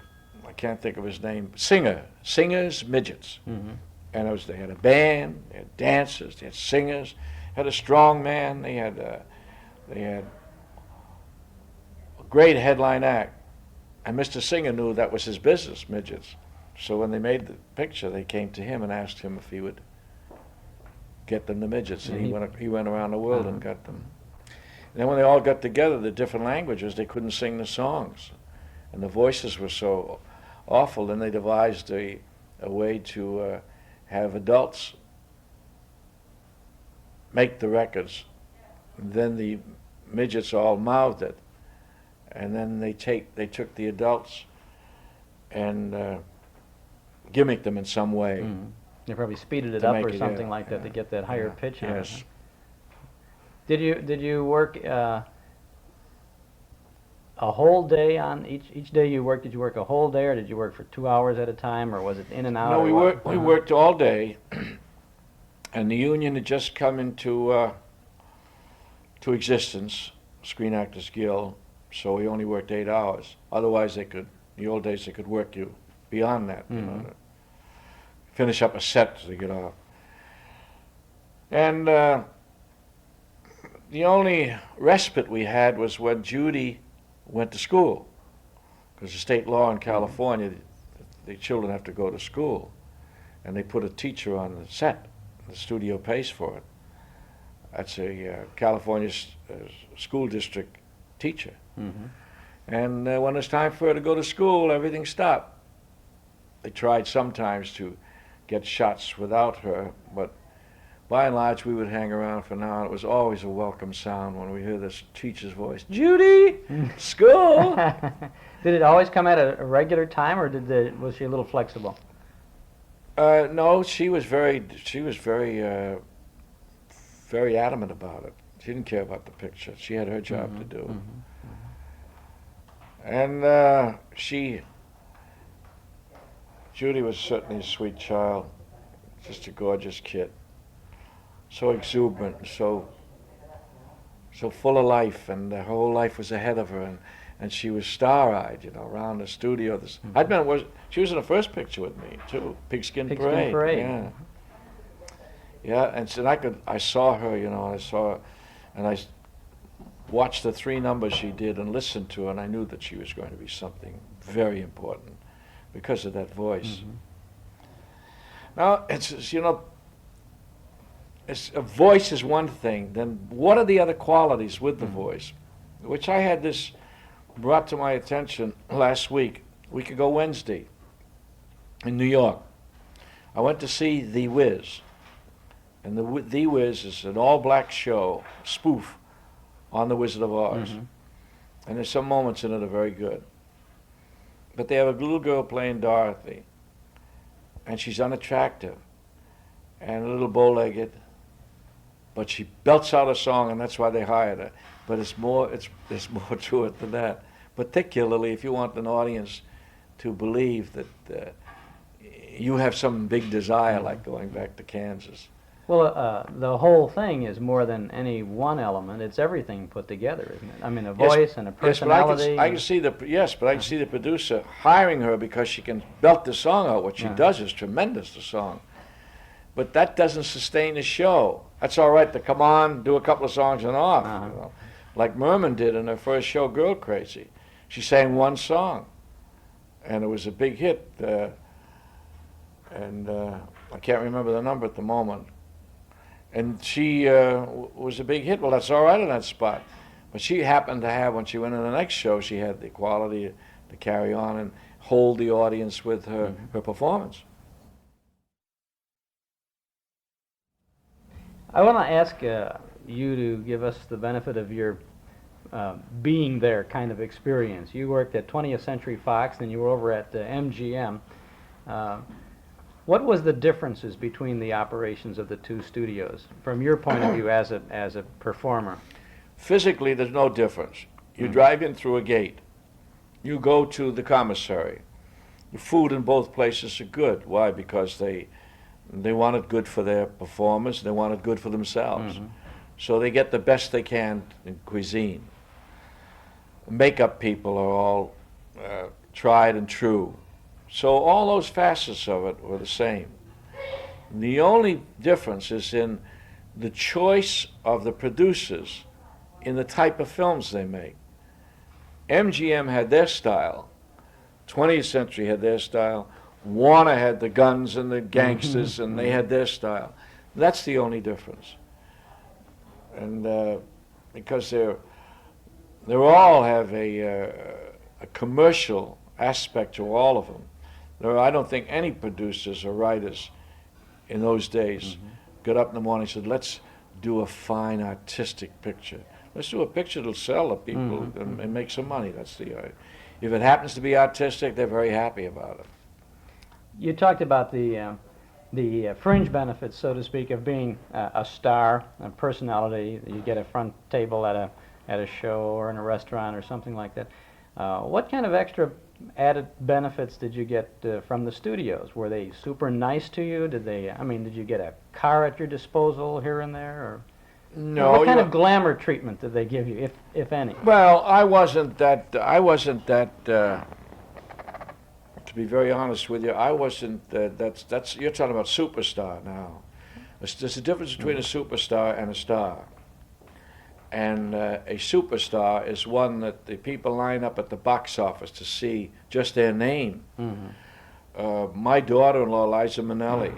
can't think of his name. Singers Midgets. Mm-hmm. And they had a band, they had dancers, they had singers, had a strong man, they had a great headline act. And Mr. Singer knew that was his business, midgets. So when they made the picture, they came to him and asked him if he would get them the midgets, and he went around the world and got them. And then when they all got together, the different languages, they couldn't sing the songs, and the voices were so awful. Then they devised a way to have adults make the records. And then the midgets all mouthed it, and then they took the adults and gimmicked them in some way. Mm-hmm. They probably speeded it To up make or it, something yeah, like that to get that higher pitch on Yes. it. Did you work a whole day on each day you worked? Did you work a whole day, or did you work for 2 hours at a time, or was it in and out? No, or we what? worked all day, and the union had just come into to existence, Screen Actors Guild. So we only worked 8 hours. Otherwise, the old days they could work you beyond that. You know, to finish up a set to get off. And the only respite we had was when Judy went to school, because the state law in California, the children have to go to school, and they put a teacher on the set. The studio pays for it. That's a California school district teacher. Mm-hmm. And when it's time for her to go to school, everything stopped. They tried sometimes to get shots without her, but by and large we would hang around for an hour. It was always a welcome sound when we hear this teacher's voice, "Judy, school!" Did it always come at a regular time, or was she a little flexible? No, she was very adamant about it. She didn't care about the picture. She had her job to do. And Judy was certainly a sweet child, just a gorgeous kid, so exuberant, so full of life, and her whole life was ahead of her, and she was star-eyed, you know, around the studio. She was in the first picture with me too, Pigskin Parade. Yeah, yeah, and so I saw her, you know, and I watched the 3 numbers she did and listened to her, and I knew that she was going to be something very important because of that voice. Now, it's you know, a voice is one thing. Then what are the other qualities with the voice? Which I had this brought to my attention last week ago Wednesday, in New York. I went to see The Wiz, and The Wiz is an all-black show, spoof on The Wizard of Oz. and there's some moments in it that are very good. But they have a little girl playing Dorothy, and she's unattractive, and a little bow-legged, but she belts out a song, and that's why they hired her. But there's more to it than that. Particularly if you want an audience to believe that you have some big desire, like going back to Kansas. Well, the whole thing is more than any one element. It's everything put together, isn't it? I mean, a voice and a personality. Yes, but I can see the producer hiring her because she can belt the song out. What she does is tremendous, the song. But that doesn't sustain the show. That's all right to come on, do a couple of songs and off. You know? Like Merman did in her first show, Girl Crazy. She sang one song, and it was a big hit. And I can't remember the number at the moment. And she was a big hit. Well, that's all right in that spot. But she happened to have, when she went in the next show, she had the quality to carry on and hold the audience with her performance. I want to ask you to give us the benefit of your being there kind of experience. You worked at 20th Century Fox, then you were over at MGM. What was the differences between the operations of the two studios, from your point of view as a performer? Physically, there's no difference. You drive in through a gate. You go to the commissary. The food in both places are good. Why? Because they want it good for their performers. They want it good for themselves. So they get the best they can in cuisine. Makeup people are all tried and true. So all those facets of it were the same. The only difference is in the choice of the producers in the type of films they make. MGM had their style. 20th Century had their style. Warner had the guns and the gangsters, and they had their style. That's the only difference. And because they all have a commercial aspect to all of them. I don't think any producers or writers in those days got up in the morning and said, let's do a fine artistic picture. Let's do a picture that'll sell to people and make some money. That's the. If it happens to be artistic, they're very happy about it. You talked about the fringe benefits, so to speak, of being a star, a personality. You get a front table at a show or in a restaurant or something like that. What kind of extra added benefits did you get from the studios? Were they super nice to you? Did you get a car at your disposal here and there? Or no. What kind of glamour treatment did they give you, if any? Well, I wasn't that. To be very honest with you, I wasn't. That's you're talking about superstar now. There's a difference between a superstar and a star. And a superstar is one that the people line up at the box office to see just their name. My daughter-in-law, Liza Minnelli,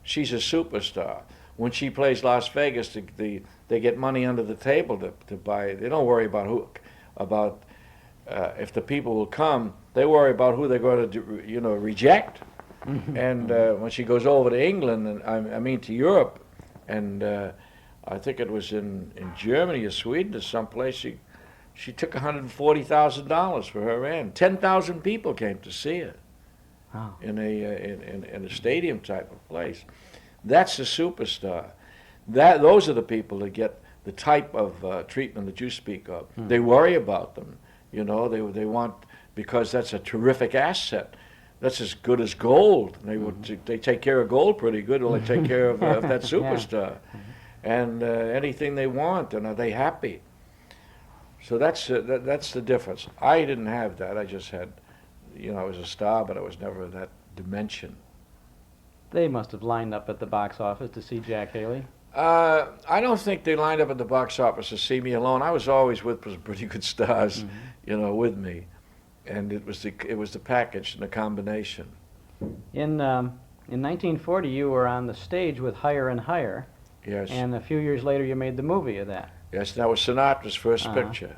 she's a superstar. When she plays Las Vegas, they get money under the table to buy. They don't worry about if the people will come. They worry about who they're going to reject. And when she goes over to England, and to Europe, and I think it was in Germany or Sweden or someplace, she took $140,000 for her end. 10,000 people came to see her in a stadium type of place. That's a superstar. Those are the people that get the type of treatment that you speak of. They worry about them. They want, because that's a terrific asset. That's as good as gold. They take care of gold pretty good. Well, they take care of that superstar. And anything they want, and are they happy? So that's the difference. I didn't have that. I just had, I was a star, but I was never that dimension. They must have lined up at the box office to see Jack Haley. I don't think they lined up at the box office to see me alone. I was always with some pretty good stars, with me, and it was the package and the combination. In 1940, you were on the stage with Higher and Higher. Yes. And a few years later, you made the movie of that. Yes, that was Sinatra's first picture.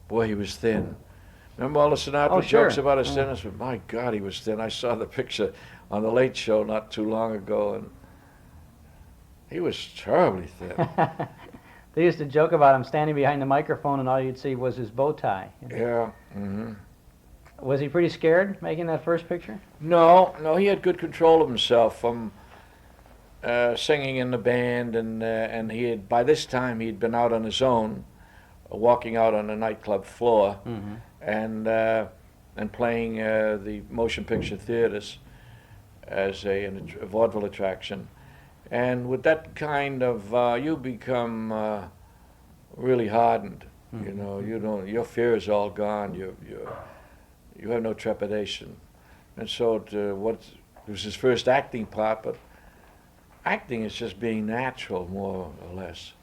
Boy, he was thin. Remember all the Sinatra jokes about his thinness? My God, he was thin. I saw the picture on the Late Show not too long ago, and he was terribly thin. They used to joke about him standing behind the microphone and all you'd see was his bow tie. Yeah. Mm-hmm. Was he pretty scared making that first picture? No, he had good control of himself from singing in the band, and he had, by this time he'd been out on his own, walking out on the nightclub floor, and playing the motion picture theaters as a vaudeville attraction. And with that kind of, you become really hardened. You know, your fear is all gone. You have no trepidation. And so it was his first acting part, but acting is just being natural, more or less.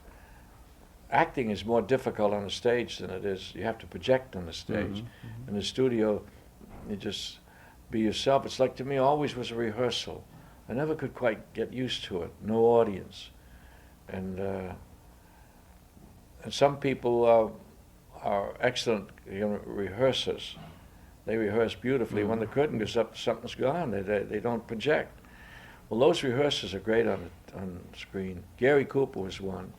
Acting is more difficult on the stage than it is. You have to project on the stage. In the studio, you just be yourself. It's like, to me, always was a rehearsal. I never could quite get used to it. No audience. And some people are excellent rehearsers. They rehearse beautifully. When the curtain goes up, something's gone. They don't project. Well, those rehearsers are great on screen. Gary Cooper was one.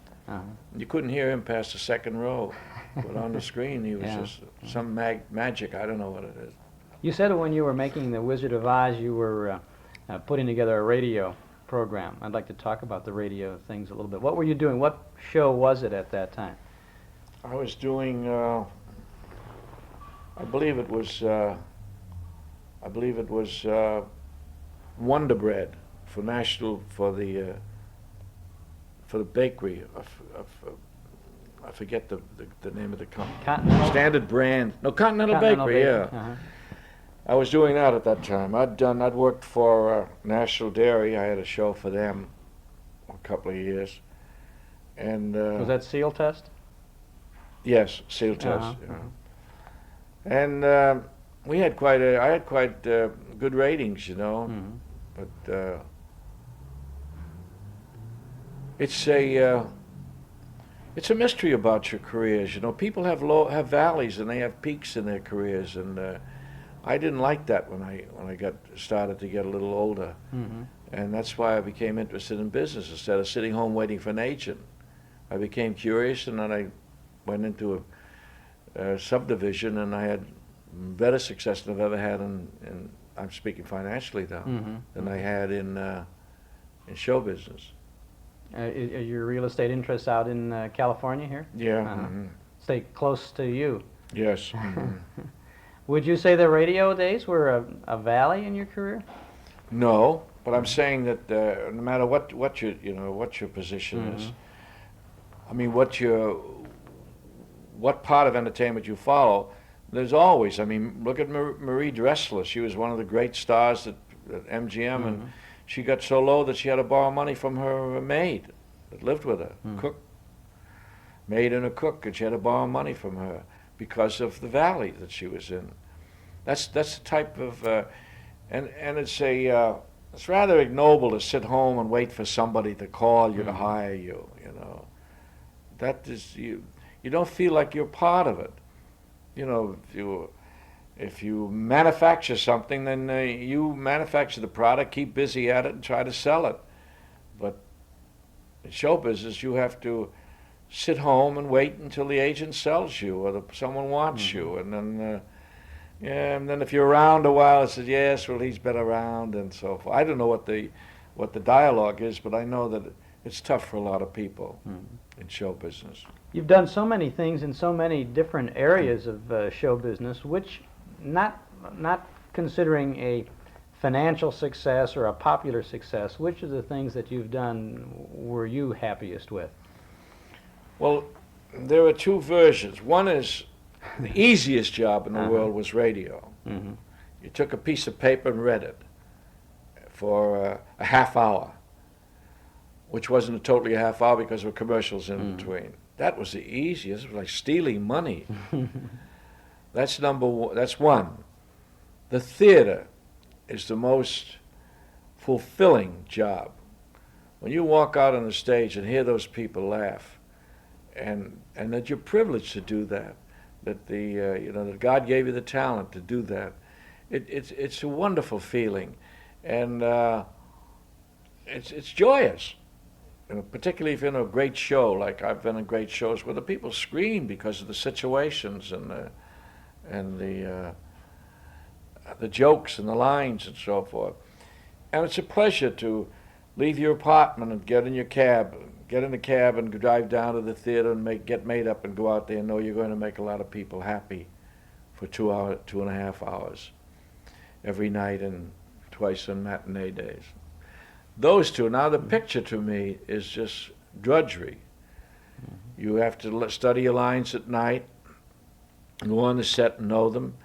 You couldn't hear him past the second row, but on the screen he was just some magic. I don't know what it is. You said when you were making The Wizard of Oz, you were putting together a radio program. I'd like to talk about the radio things a little bit. What were you doing? What show was it at that time? I was doing. I believe it was Wonder Bread for the bakery. I forget the name of the company. Continental? Standard Brand. No, Continental Bakery. Yeah. I was doing that at that time. I'd worked for National Dairy. I had a show for them a couple of years. And was that Seal Test? Yes, Seal Test. Yeah. And I had quite good ratings, you know. But it's a mystery about your careers, you know. People have valleys and they have peaks in their careers, and I didn't like that when I started to get a little older, and that's why I became interested in business instead of sitting home waiting for an agent. I became curious, and then I went into a subdivision, and I had better success than I've ever had in I'm speaking financially now, than I had in show business. Your real estate interests out in California here? Yeah. Stay close to you. Yes. Would you say the radio days were a valley in your career? No, but I'm saying that no matter what your position is, I mean what part of entertainment you follow, there's always. I mean, look at Marie Dressler. She was one of the great stars at MGM, and she got so low that she had to borrow money from her maid that lived with her, cook, maid and a cook, and she had to borrow money from her because of the valley that she was in. That's the type of, and it's rather ignoble to sit home and wait for somebody to call you to hire you. You know, that is you don't feel like you're part of it. You know, if you manufacture something, then you manufacture the product, keep busy at it, and try to sell it. But in show business, you have to sit home and wait until the agent sells you or someone wants you, and then and then if you're around a while, it says yes, well he's been around and so forth. I don't know what the dialogue is, but I know that it's tough for a lot of people in show business. You've done so many things in so many different areas of show business, which, not considering a financial success or a popular success, which of the things that you've done were you happiest with? Well, there are two versions. One is the easiest job in the world was radio. You took a piece of paper and read it for a half hour, which wasn't totally a half hour because there were commercials in between. That was the easiest. It was like stealing money. That's number one. That's one. The theater is the most fulfilling job. When you walk out on the stage and hear those people laugh, and that you're privileged to do that, that that God gave you the talent to do that, it's a wonderful feeling, and it's joyous. particularly if you're in a great show, like I've been in great shows where the people scream because of the situations and the jokes and the lines and so forth. And it's a pleasure to leave your apartment and get in the cab and drive down to the theater and get made up and go out there and know you're going to make a lot of people happy for 2.5 hours every night and twice on matinee days. Those two. Now the picture to me is just drudgery. You have to study your lines at night and go on the set and know them.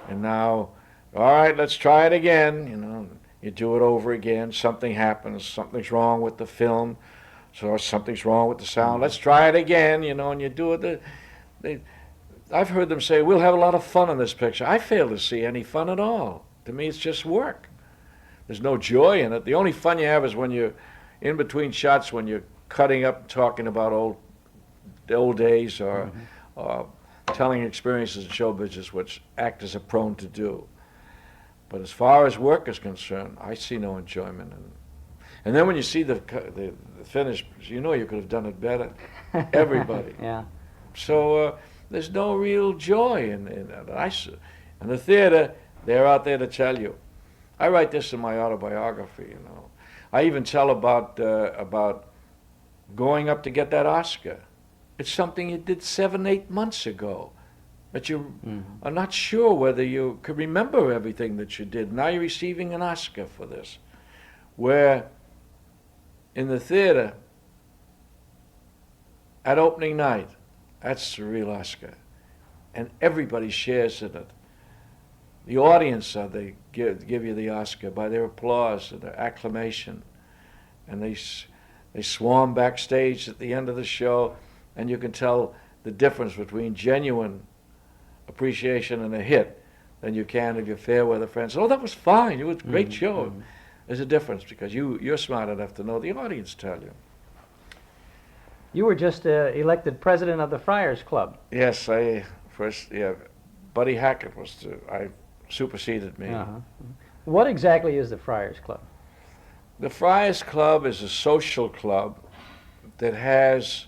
And now, all right, let's try it again. You know, you do it over again. Something happens. Something's wrong with the film. So something's wrong with the sound. Let's try it again. You know, and you do it. I've heard them say, we'll have a lot of fun in this picture. I fail to see any fun at all. To me, it's just work. There's no joy in it. The only fun you have is when you're in between shots, when you're cutting up and talking about the old days or telling experiences in show business, which actors are prone to do. But as far as work is concerned, I see no enjoyment in it. And then when you see the finish, you know you could have done it better. Everybody. Yeah. So there's no real joy in it. In the theater, they're out there to tell you. I write this in my autobiography, you know. I even tell about going up to get that Oscar. It's something you did 7-8 months ago, that you are not sure whether you could remember everything that you did. Now you're receiving an Oscar for this. Where in the theater, at opening night, that's the real Oscar. And everybody shares in it. The audience, they give you the Oscar by their applause and their acclamation. And they swarm backstage at the end of the show, and you can tell the difference between genuine appreciation and a hit than you can if your fair weather friends say, oh, that was fine, it was a great show. There's a difference because you're smart enough to know the audience tell you. You were just elected president of the Friars Club. Yes, Buddy Hackett superseded me. What exactly is the Friars Club? The Friars Club is a social club that has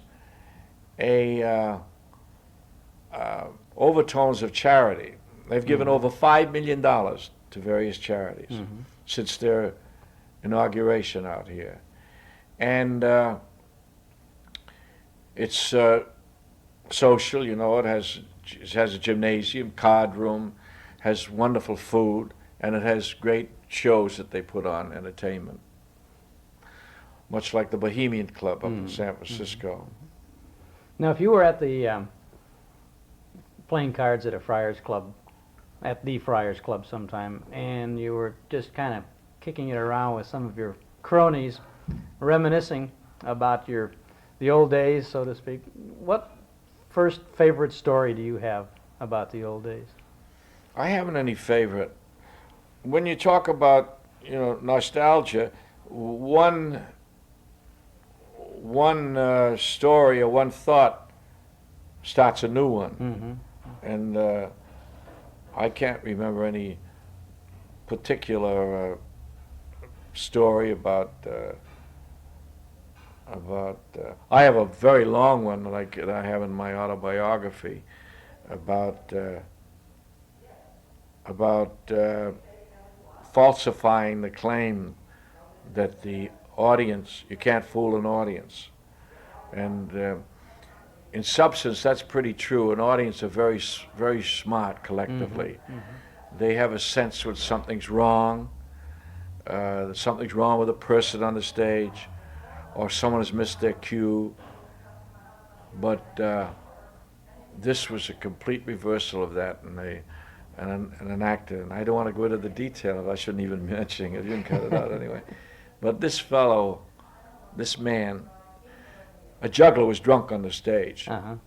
overtones of charity. They've given over $5 million to various charities since their inauguration out here. And it's social, you know, it has a gymnasium, card room, has wonderful food, and it has great shows that they put on, entertainment. Much like the Bohemian Club up in San Francisco. Now, if you were at the playing cards at the Friars Club sometime, and you were just kind of kicking it around with some of your cronies, reminiscing about the old days, so to speak, what first favorite story do you have about the old days? I haven't any favorite. When you talk about, you know, nostalgia, one story or one thought starts a new one. And I can't remember any particular story about I have a very long one like that I have in my autobiography about falsifying the claim that the audience, you can't fool an audience. And in substance, that's pretty true. An audience are very, very smart collectively. They have a sense when something's wrong, that something's wrong with a person on the stage, or someone has missed their cue. But this was a complete reversal of that, and an actor, and I don't want to go into the detail of it. I shouldn't even mention it. You can cut it out anyway. But this fellow, this man, a juggler was drunk on the stage. And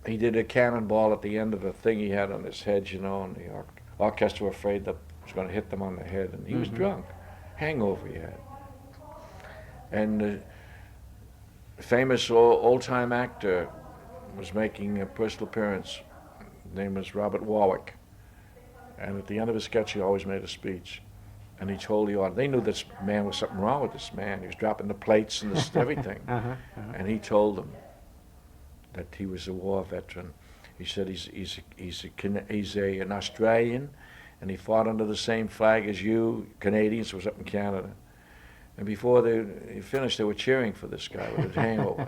he did a cannonball at the end of a thing he had on his head, you know, and the orchestra were afraid that it was going to hit them on the head, and he was drunk. Hangover he had. And a famous old-time actor was making a personal appearance. His name was Robert Warwick. And at the end of his sketch, he always made a speech. And he told the audience, they knew this man was something wrong with this man. He was dropping the plates and this everything. And he told them that he was a war veteran. He said he's an Australian, and he fought under the same flag as you Canadians. Was up in Canada. And before he finished, they were cheering for this guy with his hangover.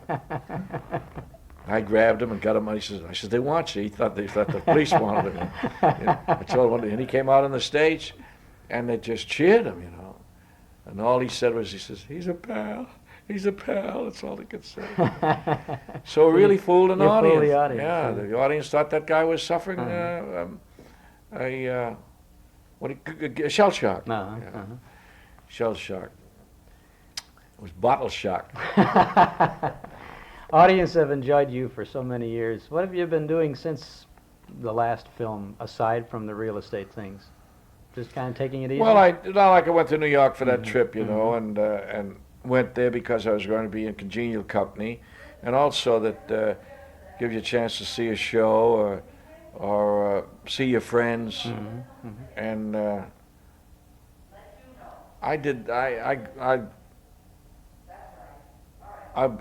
I grabbed him and got him. I said, they want you. He thought the police wanted him. I told him, and he came out on the stage, and they just cheered him, And all he said was, he says, he's a pal. He's a pal. That's all he could say. So it really fooled an audience. Fooled the audience. Yeah, the audience thought that guy was suffering a shell shock. Shell shock. It was bottle shock. Audience have enjoyed you for so many years. What have you been doing since the last film, aside from the real estate things? Just kind of taking it easy? Well, I went to New York for that trip, and went there because I was going to be in congenial company, and also that gives you a chance to see a show or see your friends. And I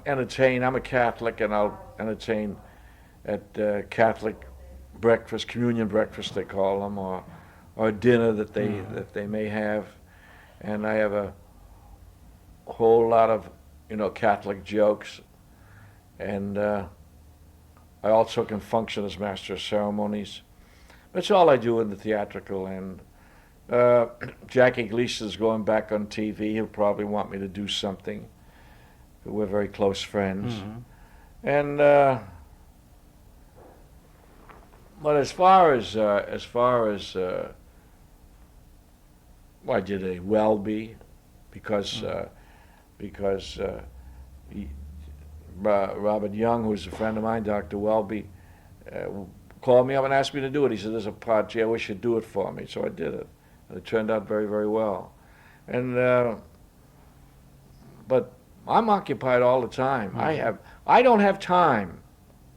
entertain. I'm a Catholic, and I'll entertain at Catholic breakfast, communion breakfast they call them, or dinner that they may have, and I have a whole lot of Catholic jokes, and I also can function as master of ceremonies. That's all I do in the theatrical end. Jackie Gleason's going back on TV. He'll probably want me to do something. We're very close friends. And but as far as well, I did a Welby because Robert Young, who's a friend of mine, Dr. Welby, called me up and asked me to do it. He said, there's a part, gee, I wish you'd do it for me. So I did it. And it turned out very, very well. And but I'm occupied all the time. I don't have time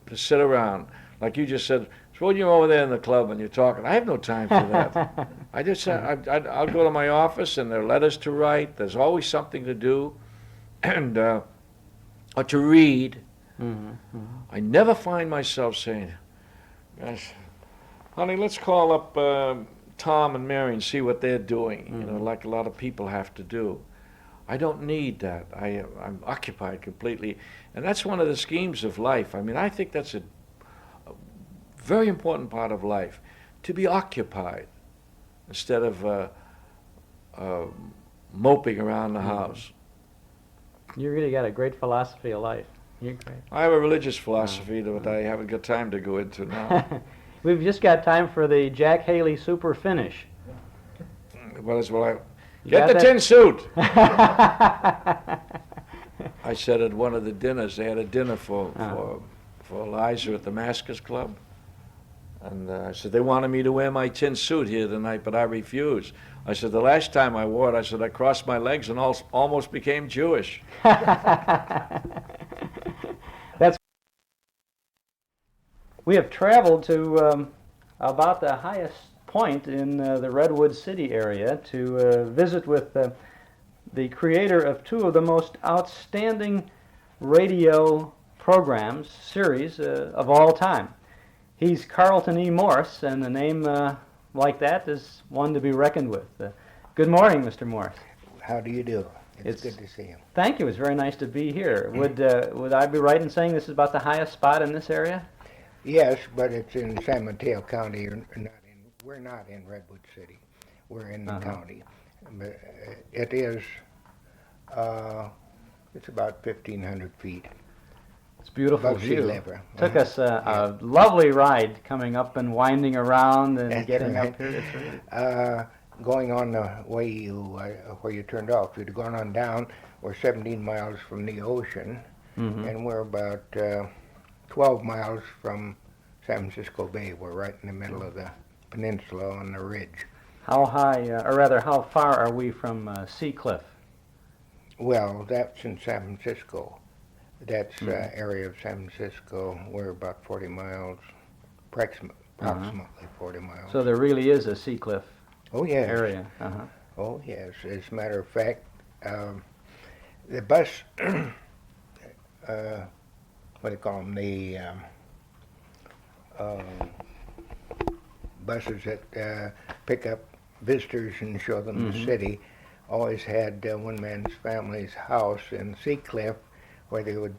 to sit around. Like you just said, suppose you're over there in the club and you're talking. I have no time for that. I'll go to my office and there are letters to write. There's always something to do, and or to read. I never find myself saying, "Gosh, honey, let's call up Tom and Mary and see what they're doing." Like a lot of people have to do. I don't need that. I'm occupied completely, and that's one of the schemes of life. I mean, I think that's a very important part of life, to be occupied instead of moping around the house. You really got a great philosophy of life. You're great. I have a religious philosophy that I haven't got time to go into now. We've just got time for the Jack Haley super finish. Get the tin suit. I said at one of the dinners, they had a dinner for Eliza at the Maskers Club. And I said, they wanted me to wear my tin suit here tonight, but I refused. I said, the last time I wore it, I said, I crossed my legs and almost became Jewish. We have traveled to about the highest point in the Redwood City area to visit with the creator of two of the most outstanding radio programs, series of all time. He's Carlton E. Morse, and a name like that is one to be reckoned with. Good morning, Mr. Morse. How do you do? It's good to see you. Thank you. It's very nice to be here. Would I be right in saying this is about the highest spot in this area? Yes, but it's in San Mateo County. We're not in Redwood City. We're in the county. But it is. It's about 1,500 feet. It's beautiful above sea view. level. Took us a lovely ride coming up and winding around and That's getting right. up here. It's really... Going on the way where you turned off, if you'd gone on down, we're 17 miles from the ocean, and we're about 12 miles from San Francisco Bay. We're right in the middle of the peninsula on the ridge. How high, or rather, how far are we from Sea Cliff? Well, that's in San Francisco. That's area of San Francisco. We're about 40 miles, approximately 40 miles. So there really is a Sea Cliff Oh, yeah. area. Oh, yes. As a matter of fact, the bus, what do you call them? The buses that pick up visitors and show them the city always had one man's family's house in Seacliff where they would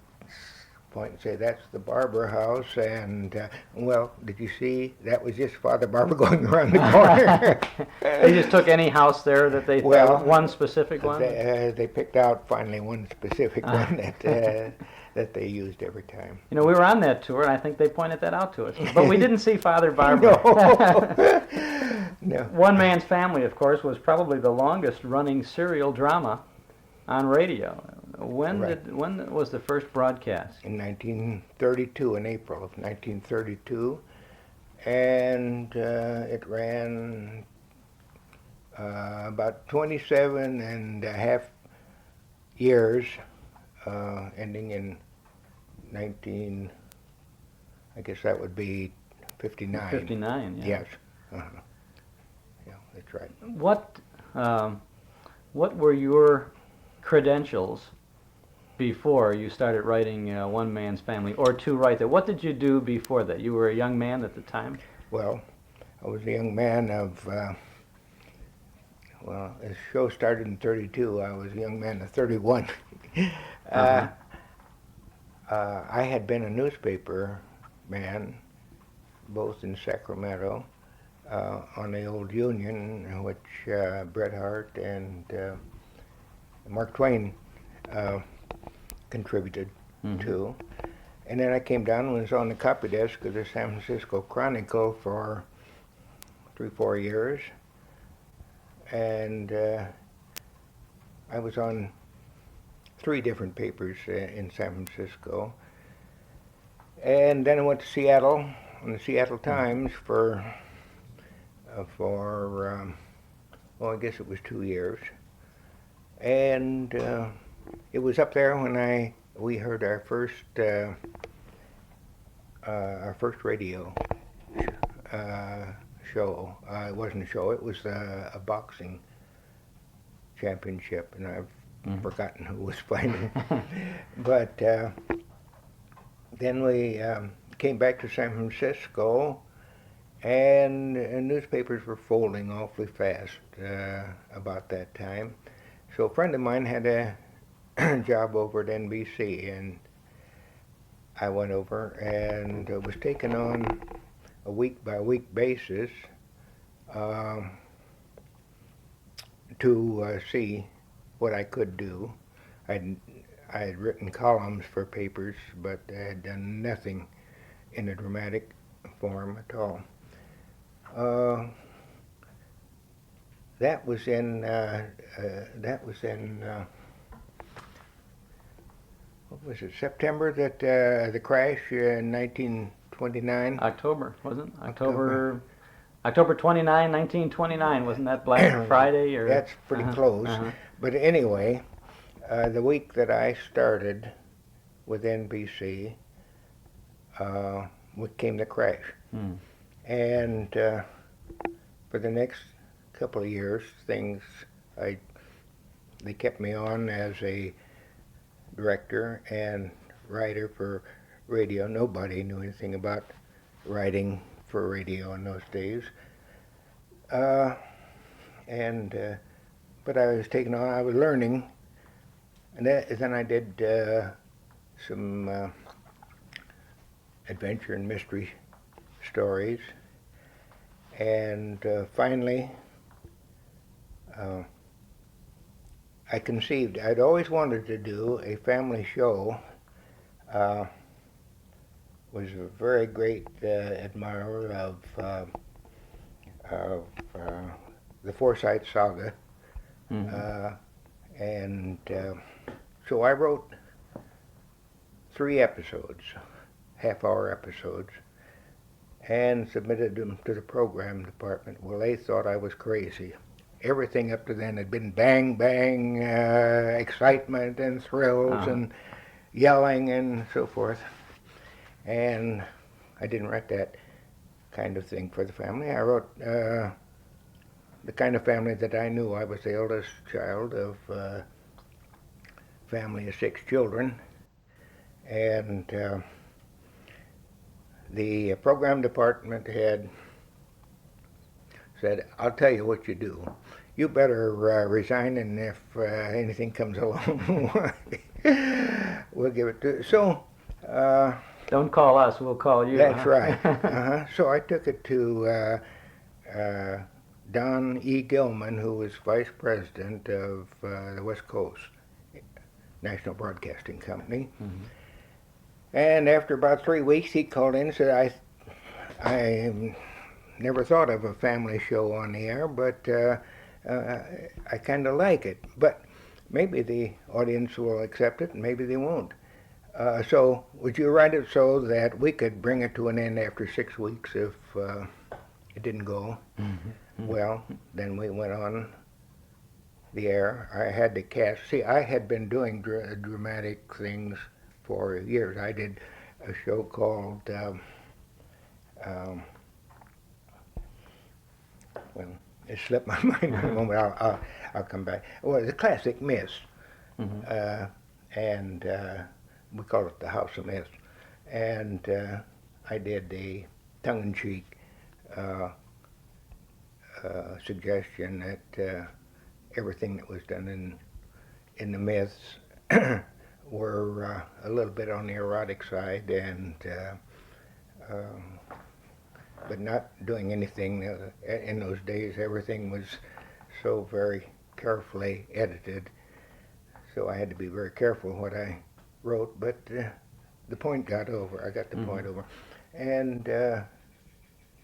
point and say, that's the Barber house, and, well, did you see? That was just Father Barber going around the corner. They just took any house there that they Well, one specific one? They picked out finally one specific one that they used every time. You know, we were on that tour, and I think they pointed that out to us. But we didn't see Father Barber. No. One Man's Family, of course, was probably the longest running serial drama on radio. When was the first broadcast? In 1932, in April of 1932, and it ran about 27 and a half years, ending in I guess that would be 59. 59, yeah. Yes. Yeah, that's right. What were your credentials before you started writing One Man's Family, or to write that? What did you do before that? You were a young man at the time? Well, I was a young man of, the show started in 32. I was a young man of 31. I had been a newspaper man, both in Sacramento, on the old Union, which Bret Hart and Mark Twain contributed to. And then I came down and was on the copy desk of the San Francisco Chronicle for 3-4 years. And I was on 3 different papers in San Francisco. And then I went to Seattle, on the Seattle Times for I guess it was 2 years. And it was up there when we heard our first radio show. It wasn't a show; it was a boxing championship, and I've forgotten who was fighting. But then we came back to San Francisco, and newspapers were folding awfully fast about that time. So a friend of mine had a job over at NBC, and I went over and was taken on a week-by-week basis to see what I could do. I had written columns for papers, but I had done nothing in a dramatic form at all. That was in what was it, September, that the crash in 1929? October, wasn't it? October 29, 1929. Wasn't that Black Friday? Or That's pretty close. But anyway, the week that I started with NBC, came the crash. And for the next couple of years, they kept me on as a director and writer for radio. Nobody knew anything about writing for radio in those days. But I was taken on, I was learning, and then I did some adventure and mystery stories, and finally I conceived. I'd always wanted to do a family show. Was a very great admirer of the Forsyth Saga, and so I wrote 3 episodes, half-hour episodes, and submitted them to the program department. Well, they thought I was crazy. Everything up to then had been bang, bang, excitement and thrills and yelling and so forth. And I didn't write that kind of thing for the family. I wrote the kind of family that I knew. I was the eldest child of a family of 6 children, and the program department had said, "I'll tell you what you do. You better resign, and if anything comes along, we'll give it to you." So. Don't call us, we'll call you. That's huh? right. So I took it to Don E. Gilman, who was vice president of the West Coast National Broadcasting Company. Mhm. And after about 3 weeks, he called in and said, I never thought of a family show on the air, but I kind of like it. But maybe the audience will accept it, and maybe they won't. So would you write it so that we could bring it to an end after 6 weeks if it didn't go? Mm-hmm. Well, then we went on the air. I had to cast. See, I had been doing dramatic things for years. I did a show called, well, it slipped my mind for a moment. I'll come back. Well, the classic Miss. Mm-hmm. And we call it the House of Myths. And I did the tongue-in-cheek suggestion that everything that was done in the myths were a little bit on the erotic side, and but not doing anything. In those days, everything was so very carefully edited. So I had to be very careful what I wrote, but the point got over. I got the point over. And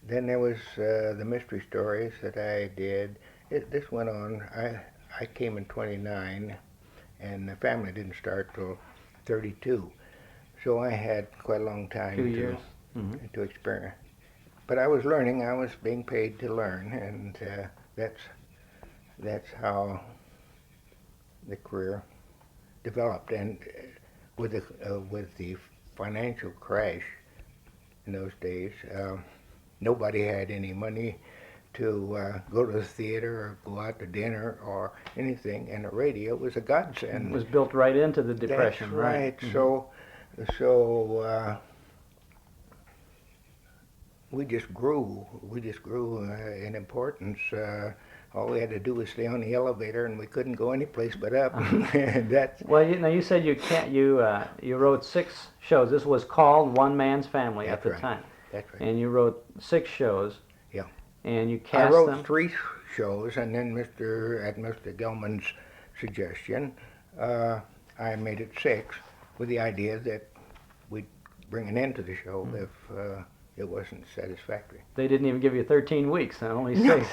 then there was the mystery stories that I did. This went on. I came in 29, and the family didn't start till 32. So I had quite a long time 2 years. to experience. But I was learning. I was being paid to learn, and that's how the career developed. And with the financial crash in those days, nobody had any money to go to the theater or go out to dinner or anything, and the radio was a godsend. It was built right into the Depression. That's right. Mm-hmm. So we just grew. We just grew in importance. All we had to do was stay on the elevator, and we couldn't go any place but up. That's Well, you said you wrote 6 shows. This was called One Man's Family at the right. time. That's right. And you wrote 6 shows. Yeah. And you I cast wrote them. 3 shows, and then at Mr. Gilman's suggestion, I made it 6 with the idea that we'd bring an end to the show if it wasn't satisfactory. They didn't even give you 13 weeks, only 6.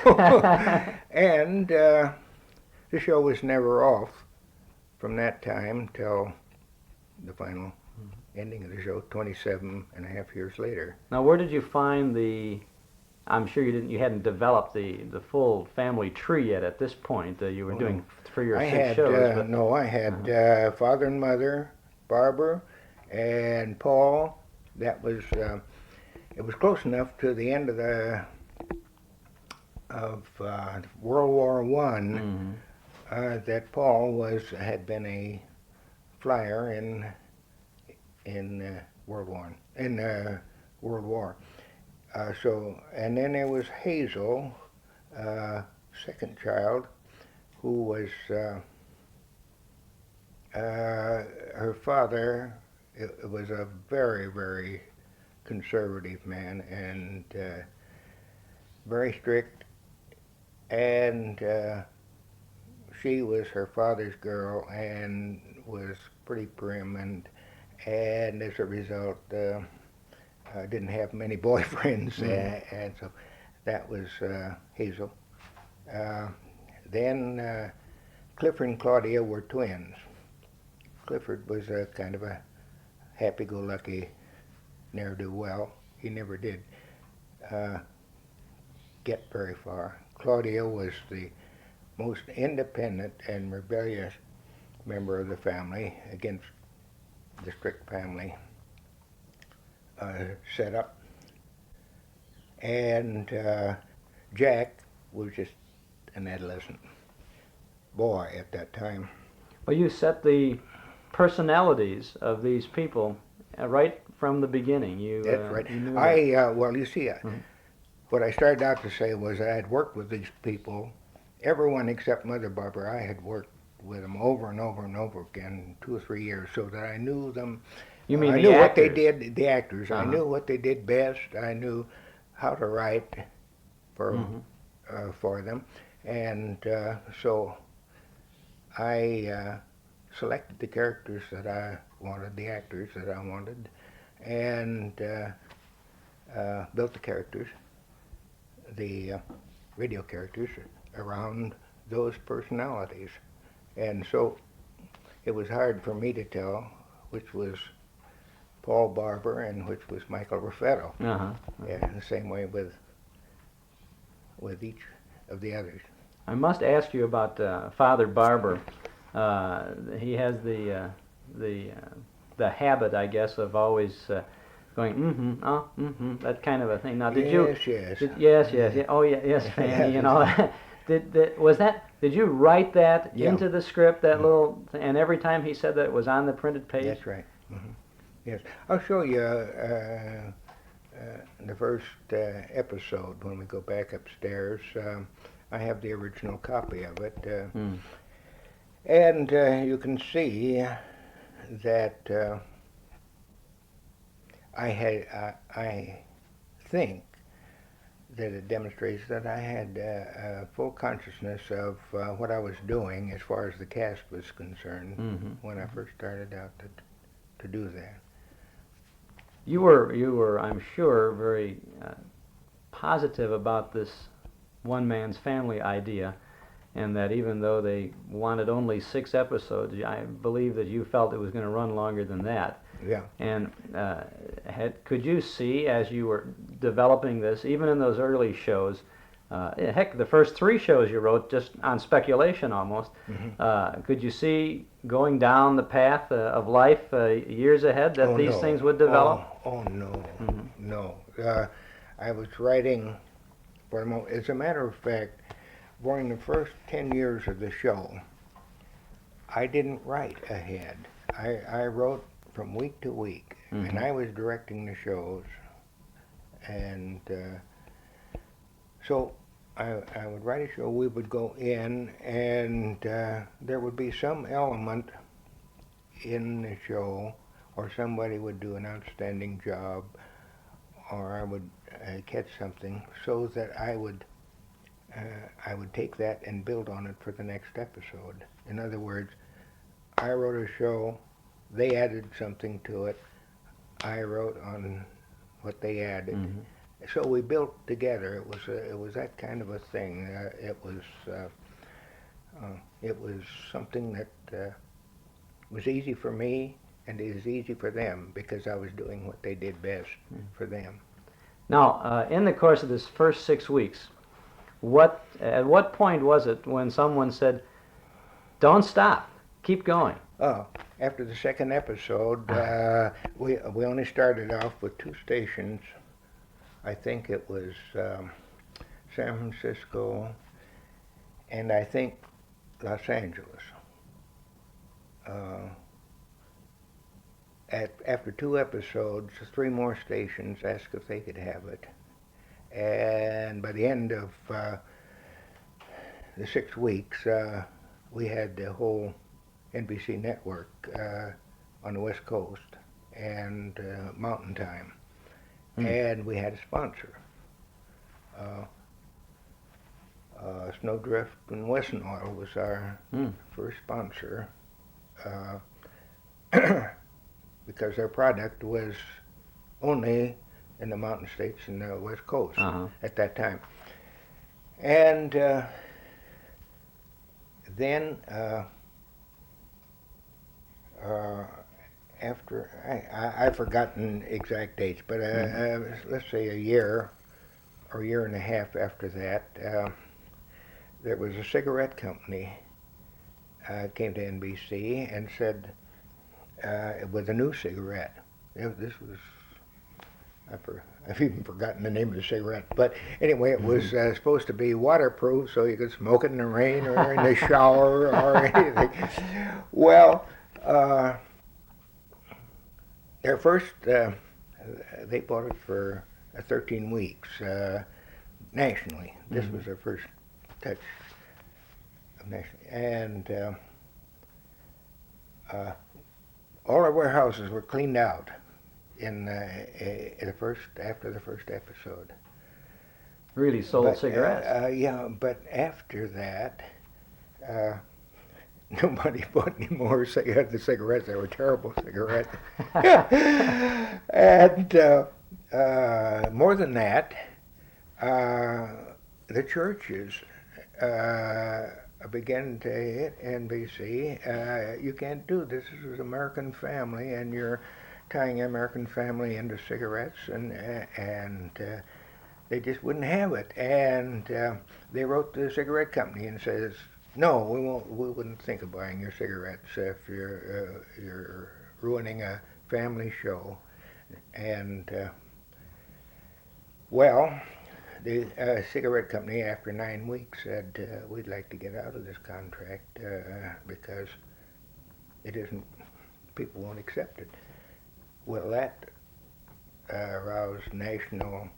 And the show was never off from that time till the final ending of the show, 27 and a half years later. Now, where did you find I'm sure you hadn't developed the full family tree yet at this point. You were doing for your 6 shows. But No, I had father and mother, Barbara, and Paul. That was it was close enough to the end of World War I that Paul had been a flyer in World War. So, and then there was Hazel, second child, who was her father. It was a very, very conservative man, and very strict, and she was her father's girl and was pretty prim, and as a result didn't have many boyfriends, and so that was Hazel. Then Clifford and Claudia were twins. Clifford was a kind of a happy-go-lucky ne'er-do-well. He never did get very far. Claudia was the most independent and rebellious member of the family against the strict family setup. And Jack was just an adolescent boy at that time. Well, you set the personalities of these people right from the beginning. You, That's right. You knew that. Well, you see, what I started out to say was I had worked with these people, everyone except Mother Barbara. I had worked with them over and over and over again, 2 or 3 years, so that I knew them. You mean I the knew actors? what they did, the actors. I Uh-huh. knew what they did best. I knew how to write for them, and so I selected the characters that I wanted, the actors that I wanted, and built the characters, the radio characters, around those personalities. And so it was hard for me to tell which was Paul Barber and which was Michael Raffetto. Uh-huh. Yeah, in the same way with each of the others. I must ask you about Father Barber. He has the habit, I guess, of always going that kind of a thing. Now, did you? Yes. Yes. Oh, yeah, yes, Fanny, and all that. Did you write that Yeah. into the script? That little, and every time he said that it was on the printed page. That's right. Yes, I'll show you the first episode when we go back upstairs. I have the original copy of it, and you can see that I think that it demonstrates that I had full consciousness of what I was doing as far as the cast was concerned when I first started out to do that. You were, I'm sure, very positive about this one man's family idea, and that even though they wanted only 6 episodes, I believe that you felt it was going to run longer than that. Yeah. And could you see, as you were developing this, even in those early shows, heck, the first 3 shows you wrote just on speculation almost, could you see going down the path of life years ahead that these things would develop? Oh no, no. I was writing for the moment. As a matter of fact, during the first 10 years of the show, I didn't write ahead. I wrote from week to week, and I was directing the shows, and so I would write a show. We would go in, and there would be some element in the show, or somebody would do an outstanding job, or I would catch something, so that I would take that and build on it for the next episode. In other words, I wrote a show, they added something to it, I wrote on what they added. So we built together. It was that kind of a thing. It was something that was easy for me, and it was easy for them because I was doing what they did best for them. Now, in the course of this first 6 weeks, at what point was it when someone said, "Don't stop, keep going"? Oh, after the second episode, we only started off with 2 stations. I think it was San Francisco, and I think Los Angeles. After 2 episodes, 3 more stations asked if they could have it. And by the end of the 6 weeks, we had the whole NBC network on the West Coast and Mountain Time. And we had a sponsor. Snowdrift and Wesson Oil was our first sponsor. Because their product was only in the mountain states and the West Coast at that time. And then after, I've forgotten exact dates, but let's say a year or year and a half after that, there was a cigarette company came to NBC and said, with a new cigarette. This was I've even forgotten the name of the cigarette. But anyway, it was supposed to be waterproof, so you could smoke it in the rain or in the shower or anything. Well, their first, they bought it for 13 weeks nationally. This was their first touch of nationally. And all our warehouses were cleaned out after the first episode. Really sold cigarettes. Yeah, but after that, nobody bought any more the cigarettes. They were terrible cigarettes. And more than that, the churches began to hit NBC. You can't do this. This is American Family, and you're tying American Family into cigarettes, and they just wouldn't have it. And they wrote the cigarette company and says, "No, we wouldn't think of buying your cigarettes if you're ruining a family show." And well, the cigarette company, after 9 weeks, said, "We'd like to get out of this contract because it isn't. People won't accept it." Well, that aroused national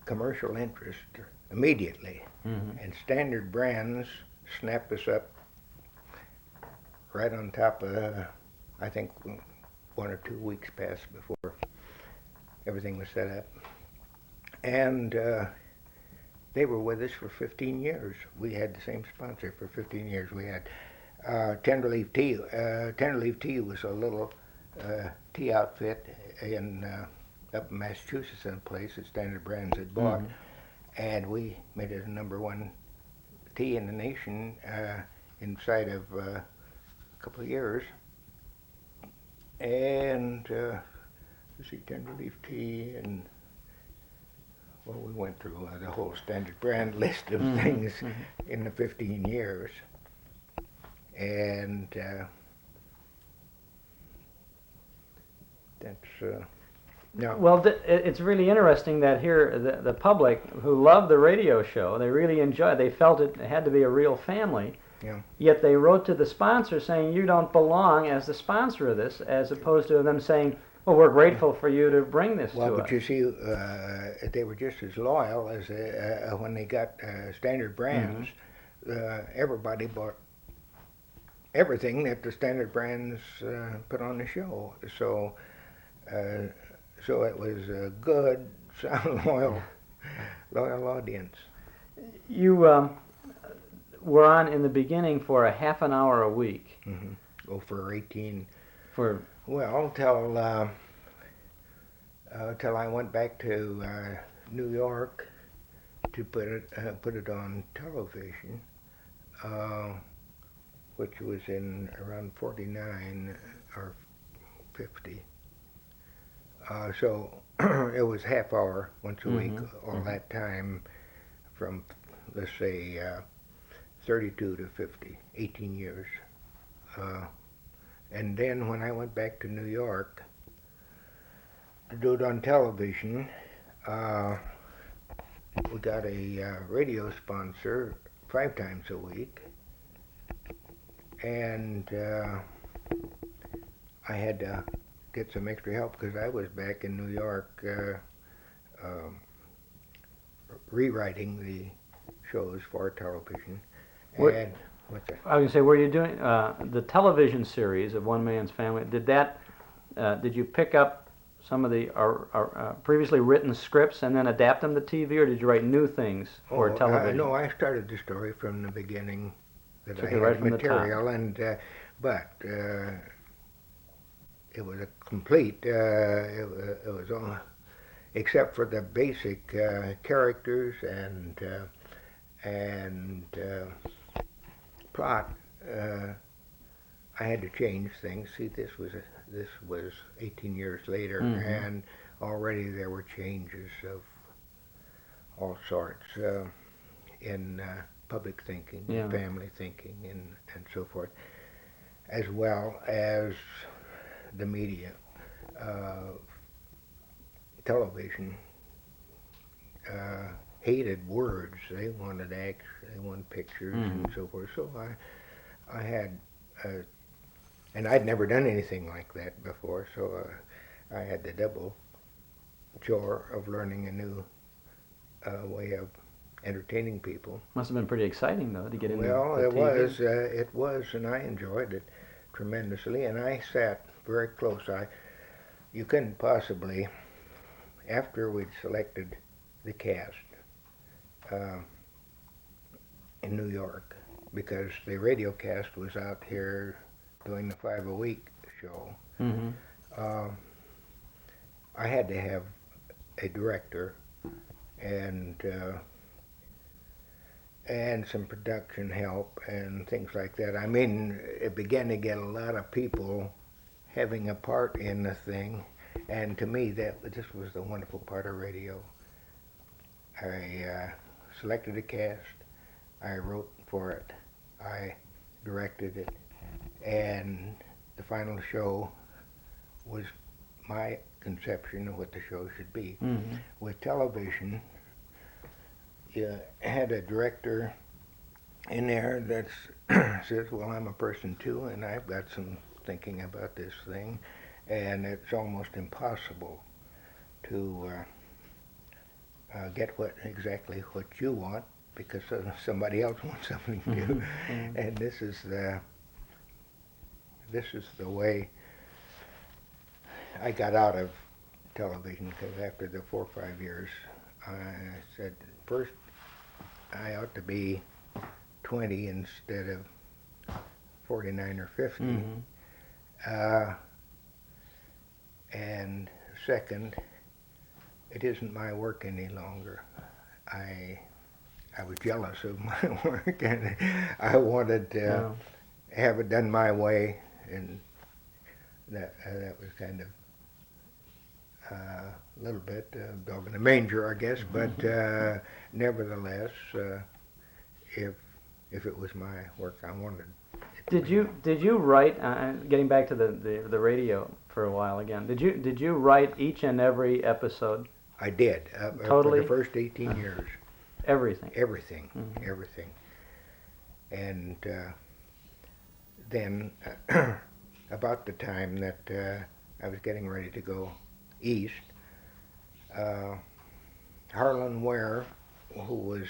commercial interest immediately, and Standard Brands snapped us up right on top of, I think, 1 or 2 weeks passed before everything was set up. And they were with us for 15 years. We had the same sponsor for 15 years. We had Tenderleaf Tea. Tenderleaf Tea was a little tea outfit up in Massachusetts, in a place that Standard Brands had bought. And we made it a #1 tea in the nation inside of a couple of years. And let's see, Tenderleaf Tea, and well, we went through the whole Standard Brand list of things in the 15 years. And that's no. Well, it's really interesting that here the public who loved the radio show, they really enjoyed. They felt it had to be a real family. Yeah. Yet they wrote to the sponsor saying, "You don't belong as the sponsor of this," as opposed to them saying, "Well, we're grateful for you to bring this to us." Well, but you see, they were just as loyal as when they got Standard Brands. Everybody bought everything that the Standard Brands put on the show. So it was a good, sound, loyal audience. You were on in the beginning for a half an hour a week. Go for 18. For Well, till I went back to New York to put it on television, which was in around 49 or 50. So it was half hour once a week all that time, from, let's say, 32 to 50, 18 years. And then when I went back to New York to do it on television, we got a radio sponsor 5 times a week, and I had to get some extra help because I was back in New York rewriting the shows for television. And what's that? I was going to say, were you doing the television series of One Man's Family? Did you pick up some of the previously written scripts and then adapt them to TV, or did you write new things for television? No, I started the story from the beginning. That Took I it right had from the top. material, and but it was a complete. It was all, except for the basic characters and plot. I had to change things. See, this was 18 years later, and already there were changes of all sorts in public thinking, family thinking, and so forth, as well as the media. television hated words. They wanted acts, they wanted pictures and so forth. So I had, and I'd never done anything like that before, so I had the double chore of learning a new way of entertaining people. Must have been pretty exciting, though, to get into Well, the it TV. was, and I enjoyed it tremendously, and I sat very close. You couldn't possibly, after we'd selected the cast in New York, because the radio cast was out here doing the 5-a-week show, I had to have a director and some production help and things like that. I mean, it began to get a lot of people having a part in the thing, and to me, that just was the wonderful part of radio. I selected a cast, I wrote for it, I directed it, and the final show was my conception of what the show should be. With television, you had a director in there that says, well, I'm a person too, and I've got some thinking about this thing, and it's almost impossible to get exactly what you want, because somebody else wants something too. And this is the way I got out of television, because after the 4 or 5 years, I said, first, I ought to be 20 instead of 49 or 50. And second, it isn't my work any longer. I was jealous of my work, and I wanted to have it done my way, and that was kind of a little bit dog in the manger, I guess. But nevertheless, if it was my work, I wanted. Did you write? Getting back to the radio for a while again. Did you write each and every episode? I did. Totally? For the first 18 years. Everything. Everything. Everything. And then, about the time that I was getting ready to go east, Harlan Ware, who was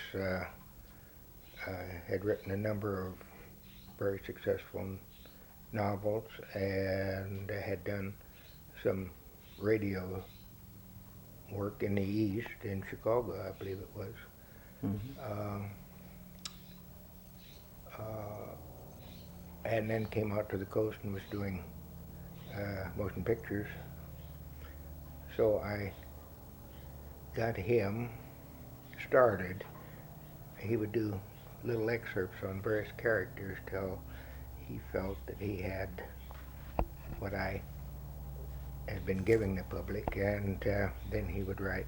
had written a number of very successful novels and had done some radio work in the East, in Chicago, I believe it was. And then came out to the coast and was doing motion pictures. So I got him started. He would do little excerpts on various characters till he felt that he had what I had been giving the public, and then he would write,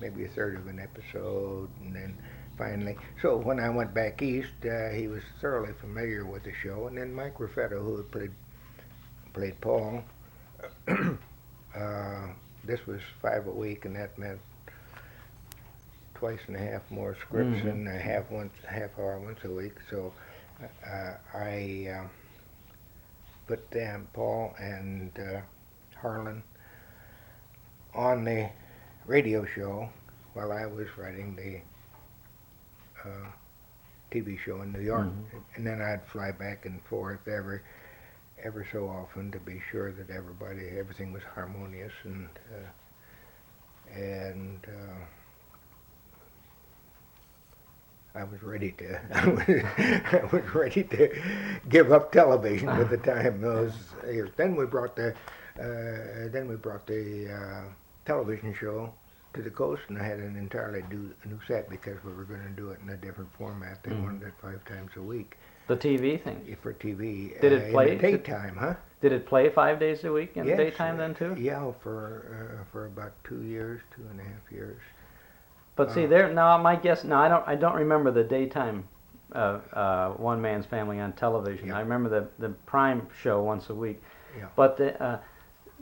maybe a third of an episode, and then finally. So when I went back east, he was thoroughly familiar with the show, and then Mike Raffetto, who had played Paul, this was 5 a week, and that meant twice and a half more scripts and half hour once a week. So I put Paul and Harlan on the radio show while I was writing the TV show in New York, and then I'd fly back and forth ever so often to be sure that everything was harmonious, and I was ready to I was ready to give up television by the time those years. Then we brought the television show to the coast, and I had an entirely new set because we were going to do it in a different format. They wanted it 5 times a week. The TV thing? For TV. Did it play? In the daytime, huh? Did it play 5 days a week in Yes, the daytime then too? Yeah, for about 2 years, 2.5 years. But see, my guess, I don't remember the daytime One Man's Family on television. Yeah. I remember the prime show once a week. Yeah. But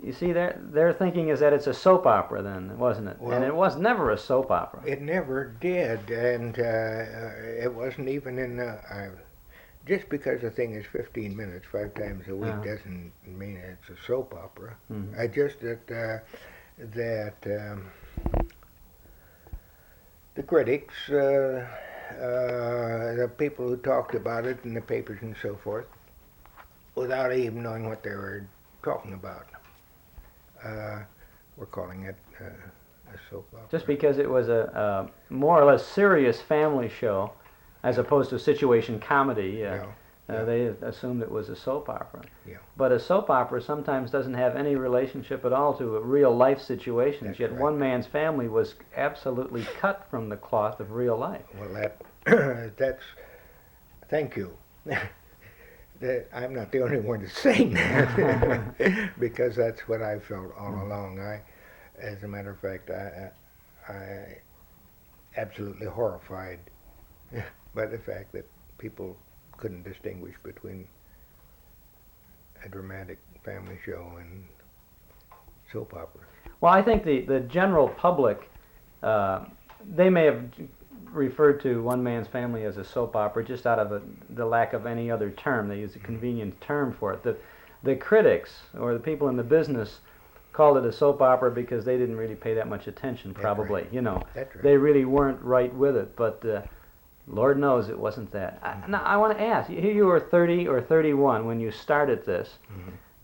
You see, their thinking is that it's a soap opera, then, wasn't it? Well, and it was never a soap opera. It never did, and it wasn't even in the. Just because a thing is 15 minutes 5 times a week doesn't mean it's a soap opera. Mm-hmm. I just that the critics, the people who talked about it in the papers and so forth, without even knowing what they were talking about, were calling it a soap opera. Just because it was a more or less serious family show, as opposed to situation comedy, they assumed it was a soap opera. Yeah. But a soap opera sometimes doesn't have any relationship at all to real life situations. That's Yet right. one man's family was absolutely cut from the cloth of real life. Well, that's. Thank you. I'm not the only one that's saying that, because that's what I felt all along. As a matter of fact, I absolutely horrified by the fact that people couldn't distinguish between a dramatic family show and soap opera. Well, I think the general public, they may have referred to One Man's Family as a soap opera just out of the lack of any other term. They used a convenient term for it. The critics, or the people in the business, called it a soap opera because they didn't really pay that much attention, probably. Right. You know, That's right. they really weren't right with it, but Lord knows it wasn't that. Now, I want to ask, here you were 30 or 31 when you started this,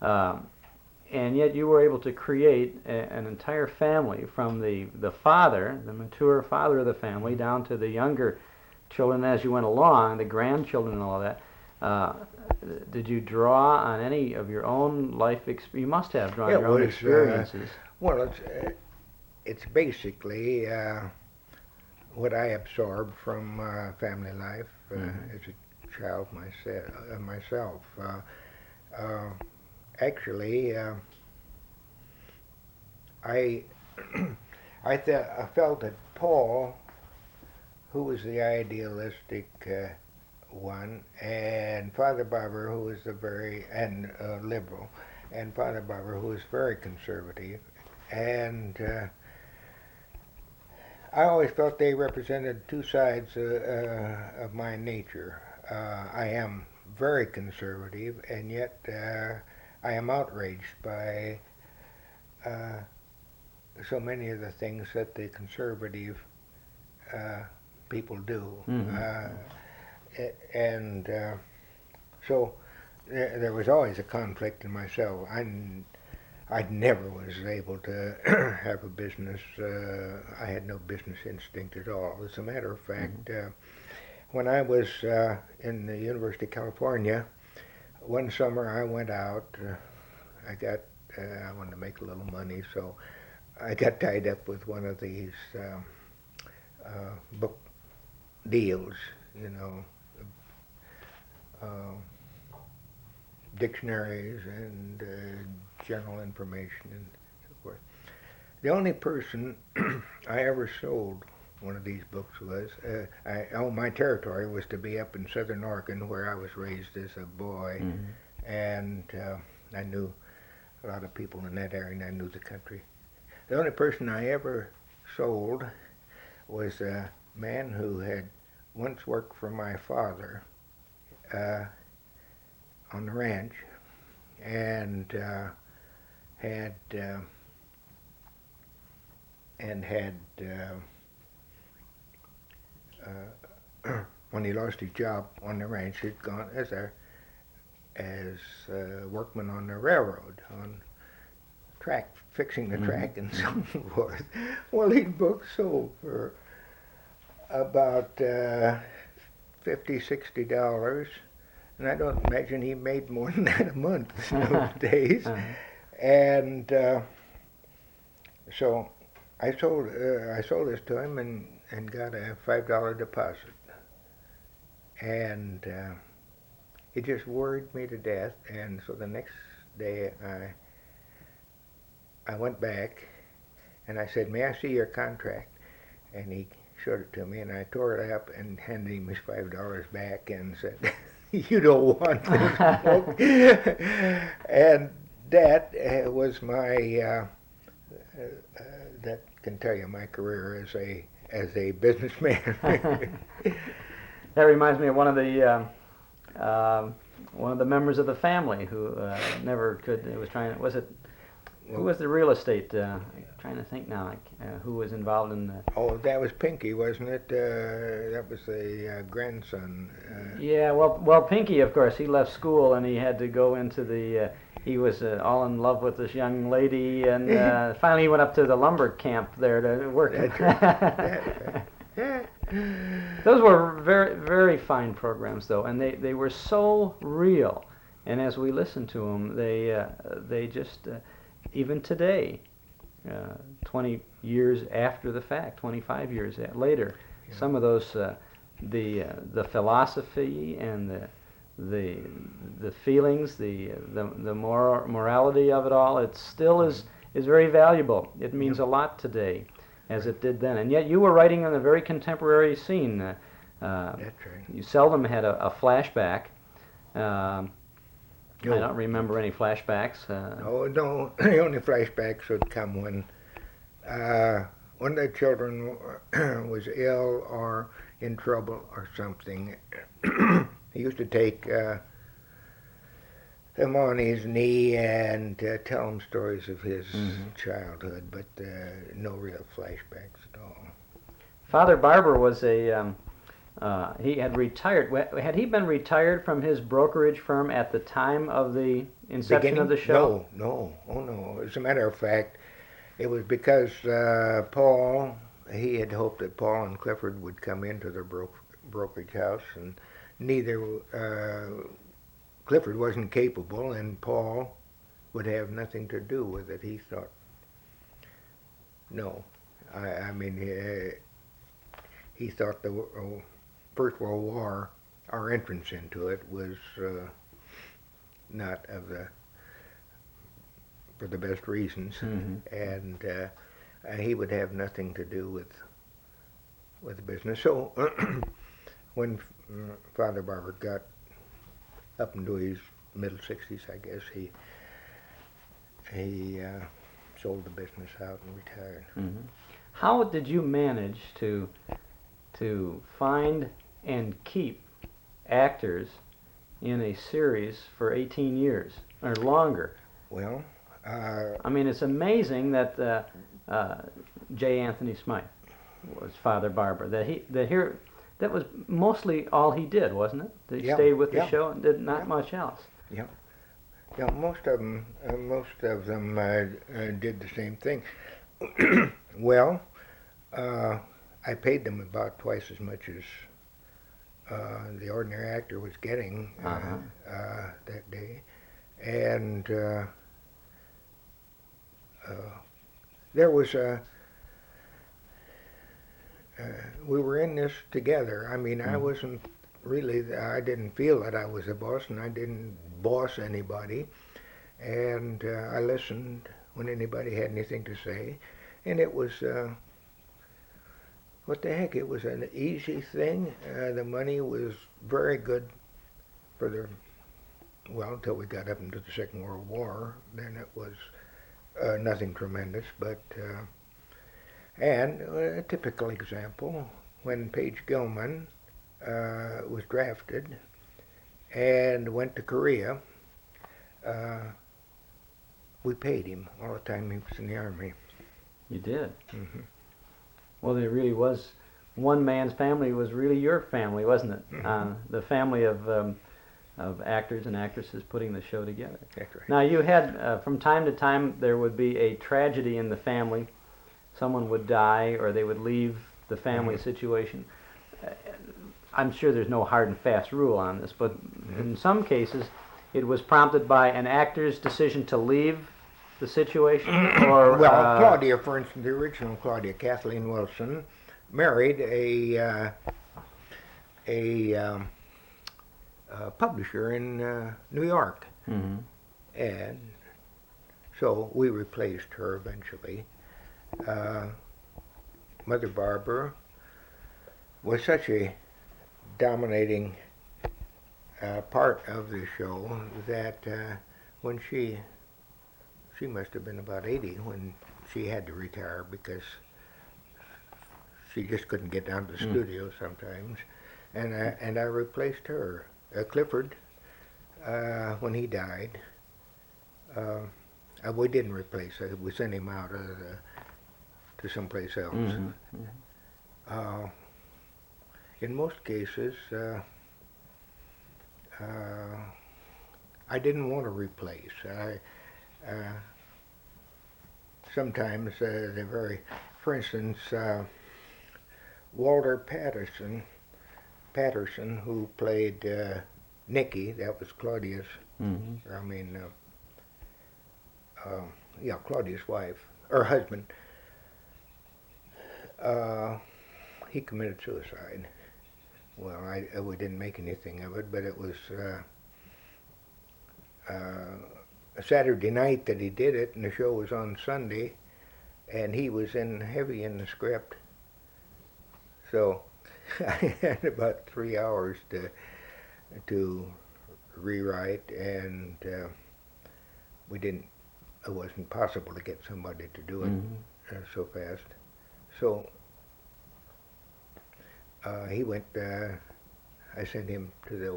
and yet you were able to create an entire family, from the father, the mature father of the family, down to the younger children as you went along, the grandchildren and all of that. Did you draw on any of your own life experience? You must have drawn your own experiences. Well, it's basically what I absorbed from family life as a child myself. Actually, I felt that Paul, who was the idealistic one, and Father Barber, who was liberal, and Father Barber, who was very conservative, and I always felt they represented two sides of my nature. I am very conservative, and yet I am outraged by so many of the things that the conservative people do. So there was always a conflict in myself. I never was able to have a business. I had no business instinct at all. As a matter of fact, when I was in the University of California, one summer I went out. I wanted to make a little money, so I got tied up with one of these book deals, dictionaries and general information and so forth. The only person I ever sold one of these books was, my territory was to be up in southern Oregon, where I was raised as a boy, and I knew a lot of people in that area, and I knew the country. The only person I ever sold was a man who had once worked for my father on the ranch, and had when he lost his job on the ranch, he'd gone as a workman on the railroad, on track, fixing the track and so forth. Well, these books sold for about $50, $60, and I don't imagine he made more than that a month in those days. And so I sold this to him and got a $5 deposit, and it just worried me to death. And so the next day I went back and I said, "May I see your contract?" And he showed it to me, and I tore it up and handed him his $5 back and said, "You don't want this book." And that was my that can tell you my career as a businessman. That reminds me of one of the members of the family who never could. It was trying. Was it? Who was the real estate? I'm trying to think now. Who was involved in the? Oh, that was Pinky, wasn't it? That was the grandson. Yeah. Well, Pinky, of course, he left school and he had to go into the. He was all in love with this young lady, and finally he went up to the lumber camp there to work. Those were very, very fine programs, though, and they were so real. And as we listened to them, they just even today, 20 years after the fact, 25 years later, some of those the philosophy and the feelings, the morality of it all, it still is very valuable. It means a lot today, as it did then. And yet you were writing on a very contemporary scene. That's right. You seldom had a flashback. I don't remember any flashbacks. Oh, no. The only flashbacks would come when one of the children was ill or in trouble or something. He used to take him on his knee and tell him stories of his childhood, but no real flashbacks at all. Father Barber was he had retired. Had he been retired from his brokerage firm at the time of the inception of the show? No. Oh, no. As a matter of fact, it was because Paul, he had hoped that Paul and Clifford would come into their brokerage house, and neither Clifford wasn't capable, and Paul would have nothing to do with it. He thought, no. I mean, he thought the First World War, our entrance into it, was not for the best reasons, and he would have nothing to do with the business. So when Father Barber got up into his middle 60s, I guess, he sold the business out and retired. How did you manage to find and keep actors in a series for 18 years or longer? Well, I mean, it's amazing that J. Anthony Smythe was Father Barber. That was mostly all he did, wasn't it? He stayed with the show and did not much else. Yeah, most of them did the same thing. Well, I paid them about twice as much as the ordinary actor was getting that day, and there was we were in this together. I mean, I wasn't really, I didn't feel that I was a boss, and I didn't boss anybody, and I listened when anybody had anything to say, and it was what the heck, it was an easy thing. The money was very good for until we got up into the Second World War. Then it was nothing tremendous, but, and a typical example, when Page Gilman was drafted and went to Korea, we paid him all the time he was in the Army. You did? Well, there really was, one man's family was really your family, wasn't it? The family of actors and actresses putting the show together. That's right. Now, you had, from time to time, there would be a tragedy in the family. Someone would die, or they would leave the family situation. I'm sure there's no hard and fast rule on this, but in some cases, it was prompted by an actor's decision to leave the situation, or well, Claudia, for instance, the original Claudia, Kathleen Wilson, married a publisher in New York, and so we replaced her eventually. Mother Barbara was such a dominating part of the show that when she she must have been about 80 when she had to retire because she just couldn't get down to the studio sometimes. And I replaced her. Clifford, when he died, we didn't replace her. We sent him out to someplace else. In most cases, I didn't want to replace. Sometimes they're very, for instance, Walter Patterson, who played Nicky, that was Claudia's, I mean, Claudia's wife, or husband. He committed suicide. Well, we didn't make anything of it, but it was a Saturday night that he did it, and the show was on Sunday, and he was heavy in the script. So I had about 3 hours to rewrite, and it wasn't possible to get somebody to do it so fast. So he went, I sent him to the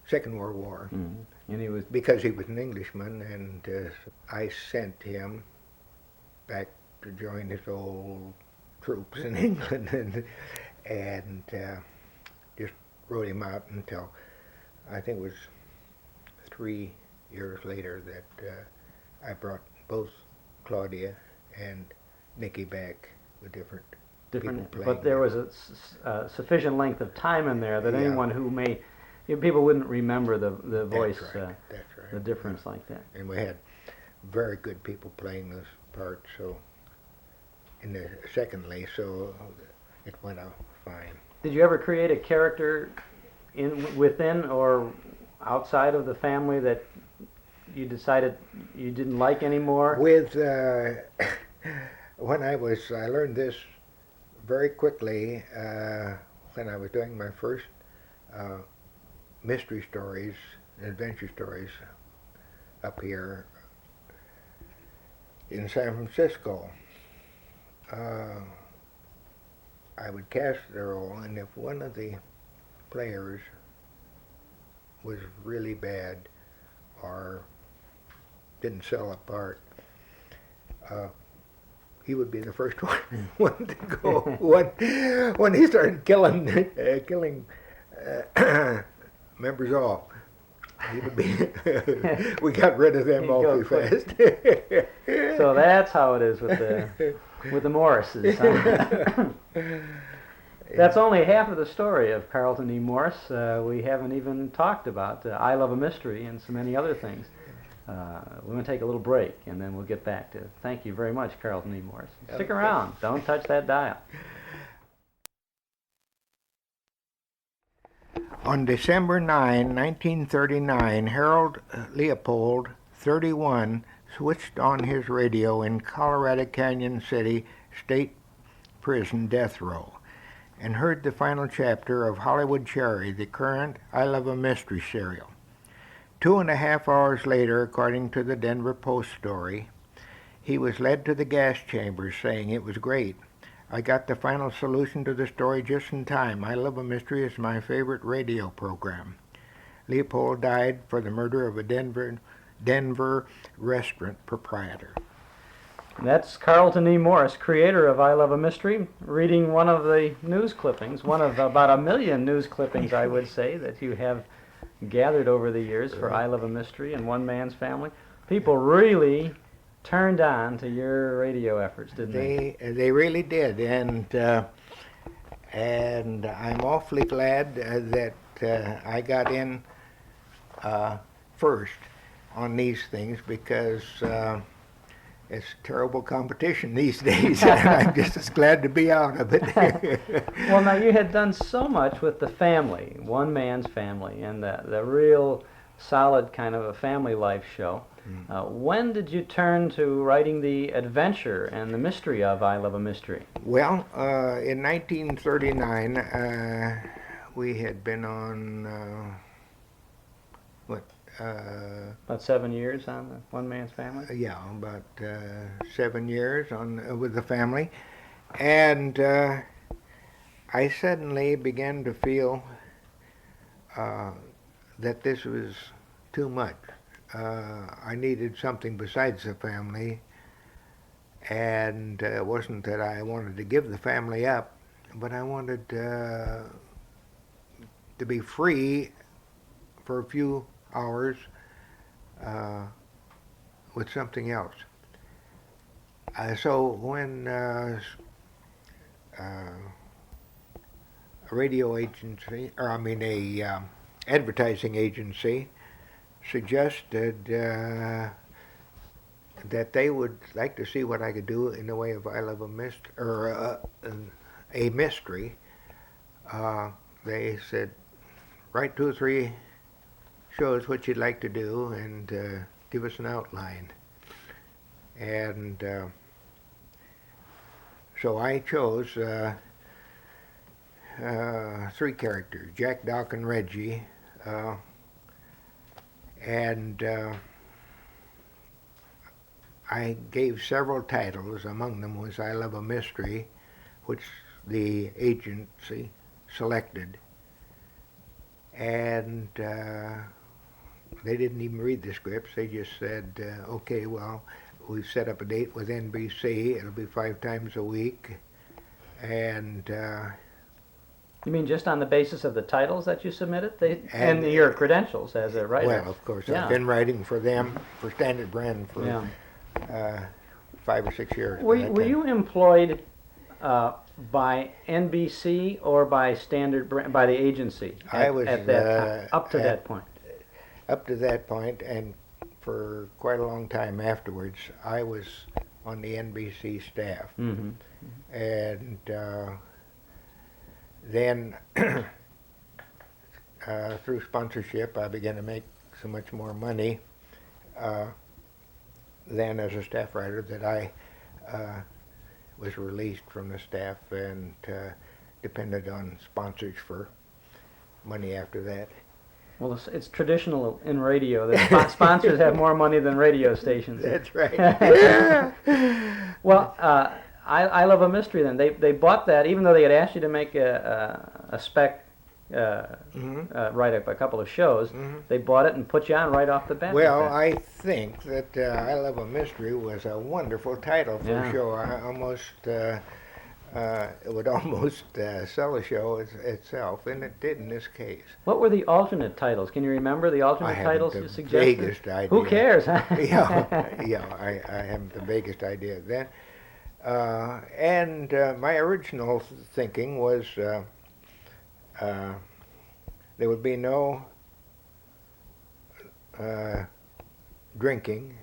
Second World War. And he was Because he was an Englishman, and I sent him back to join his old troops in England, and just wrote him out until I think it was 3 years later that I brought both Claudia and Nicky back with different people playing. but there was a sufficient length of time in there that Yeah. anyone who people wouldn't remember the voice, That's right. the difference like that. And we had very good people playing those parts, so in the secondly, so it went out fine. Did you ever create a character within or outside of the family that you decided you didn't like anymore? With when I learned this very quickly when I was doing my first mystery stories, adventure stories up here in San Francisco. I would cast the role, and if one of the players was really bad or didn't sell a part, he would be the first one to go. When he started killing members off, he would be. We got rid of them awfully fast. So that's how it is with the Morrises. Huh? That's only half of the story of Carlton E. Morse. We haven't even talked about I Love a Mystery and so many other things. We're going to take a little break, and then we'll get back to it. Thank you very much, Carlton E. Morse. Stick around. Don't touch that dial. On December 9, 1939, Harold Leopold, 31, switched on his radio in Colorado Canyon City State Prison death row and heard the final chapter of Hollywood Cherry, the current I Love a Mystery serial. 2.5 hours later, according to the Denver Post story, he was led to the gas chambers saying, "It was great. I got the final solution to the story just in time. I Love a Mystery is my favorite radio program." Leopold died for the murder of a Denver restaurant proprietor. That's Carlton E. Morse, creator of I Love a Mystery, reading one of the news clippings, one of about 1 million news clippings, I would say, that you have gathered over the years for I Love a Mystery and One Man's Family. People really turned on to your radio efforts, didn't they? They really did, and I'm awfully glad that I got in first on these things, because it's terrible competition these days, and I'm just as glad to be out of it. Well, now, you had done so much with the family, One Man's Family, and the real solid kind of a family life show. When did you turn to writing the adventure and the mystery of I Love a Mystery? Well, in 1939, we had been on, About 7 years on the One Man's Family? Yeah, about 7 years on with the family, and I suddenly began to feel that this was too much. I needed something besides the family, and it wasn't that I wanted to give the family up, but I wanted to be free for a few hours with something else. So when a radio agency, or I mean a advertising agency, suggested that they would like to see what I could do in the way of I Love a Mystery, or a mystery, they said, write 2 or 3 shows what you'd like to do and give us an outline. And so I chose 3 characters, Jack, Doc, and Reggie, and I gave several titles. Among them was I Love a Mystery, which the agency selected. And they didn't even read the scripts. They just said, okay, well, we've set up a date with NBC. It'll be 5 times a week. And You mean just on the basis of the titles that you submitted? And your credentials as a writer? well, of course, Yeah. I've been writing for them, for Standard Brand, for Yeah. 5 or 6 years. Were you employed by NBC or by by the agency? I was at that time, up to that point. Up to that point, and for quite a long time afterwards, I was on the NBC staff. Mm-hmm. And then through sponsorship, I began to make so much more money than as a staff writer that I was released from the staff and depended on sponsors for money after that. Well, it's traditional in radio that sponsors have more money than radio stations. That's right. Well, I Love a Mystery then. They bought that, even though they had asked you to make a spec, write a couple of shows, they bought it and put you on right off the bat. Well, I think that I Love a Mystery was a wonderful title for a show. I almost, it would almost sell a show itself, and it did in this case. What were the alternate titles? Can you remember the alternate titles you suggested? I haven't the vaguest idea. Who cares? I haven't the vaguest idea then. And my original thinking was there would be no drinking.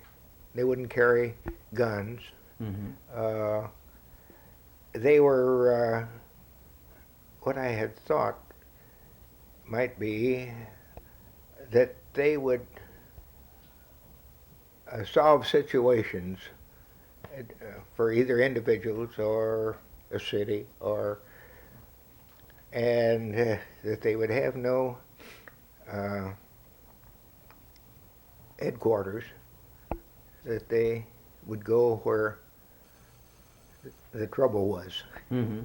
They wouldn't carry guns. Mm-hmm. They were what I had thought might be that they would solve situations for either individuals or a city, and that they would have no headquarters, that they would go where the trouble was. Mm-hmm.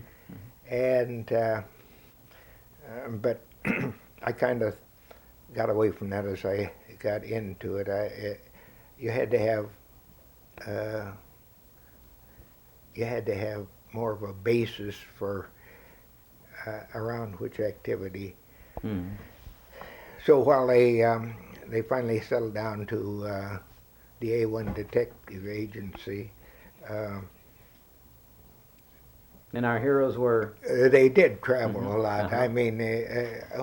And but I kind of got away from that as I got into it. You had to have more of a basis for around which activity. Mm-hmm. So while they finally settled down to the A1 Detective Agency, and our heroes were? they did travel a lot. Uh-huh. I mean,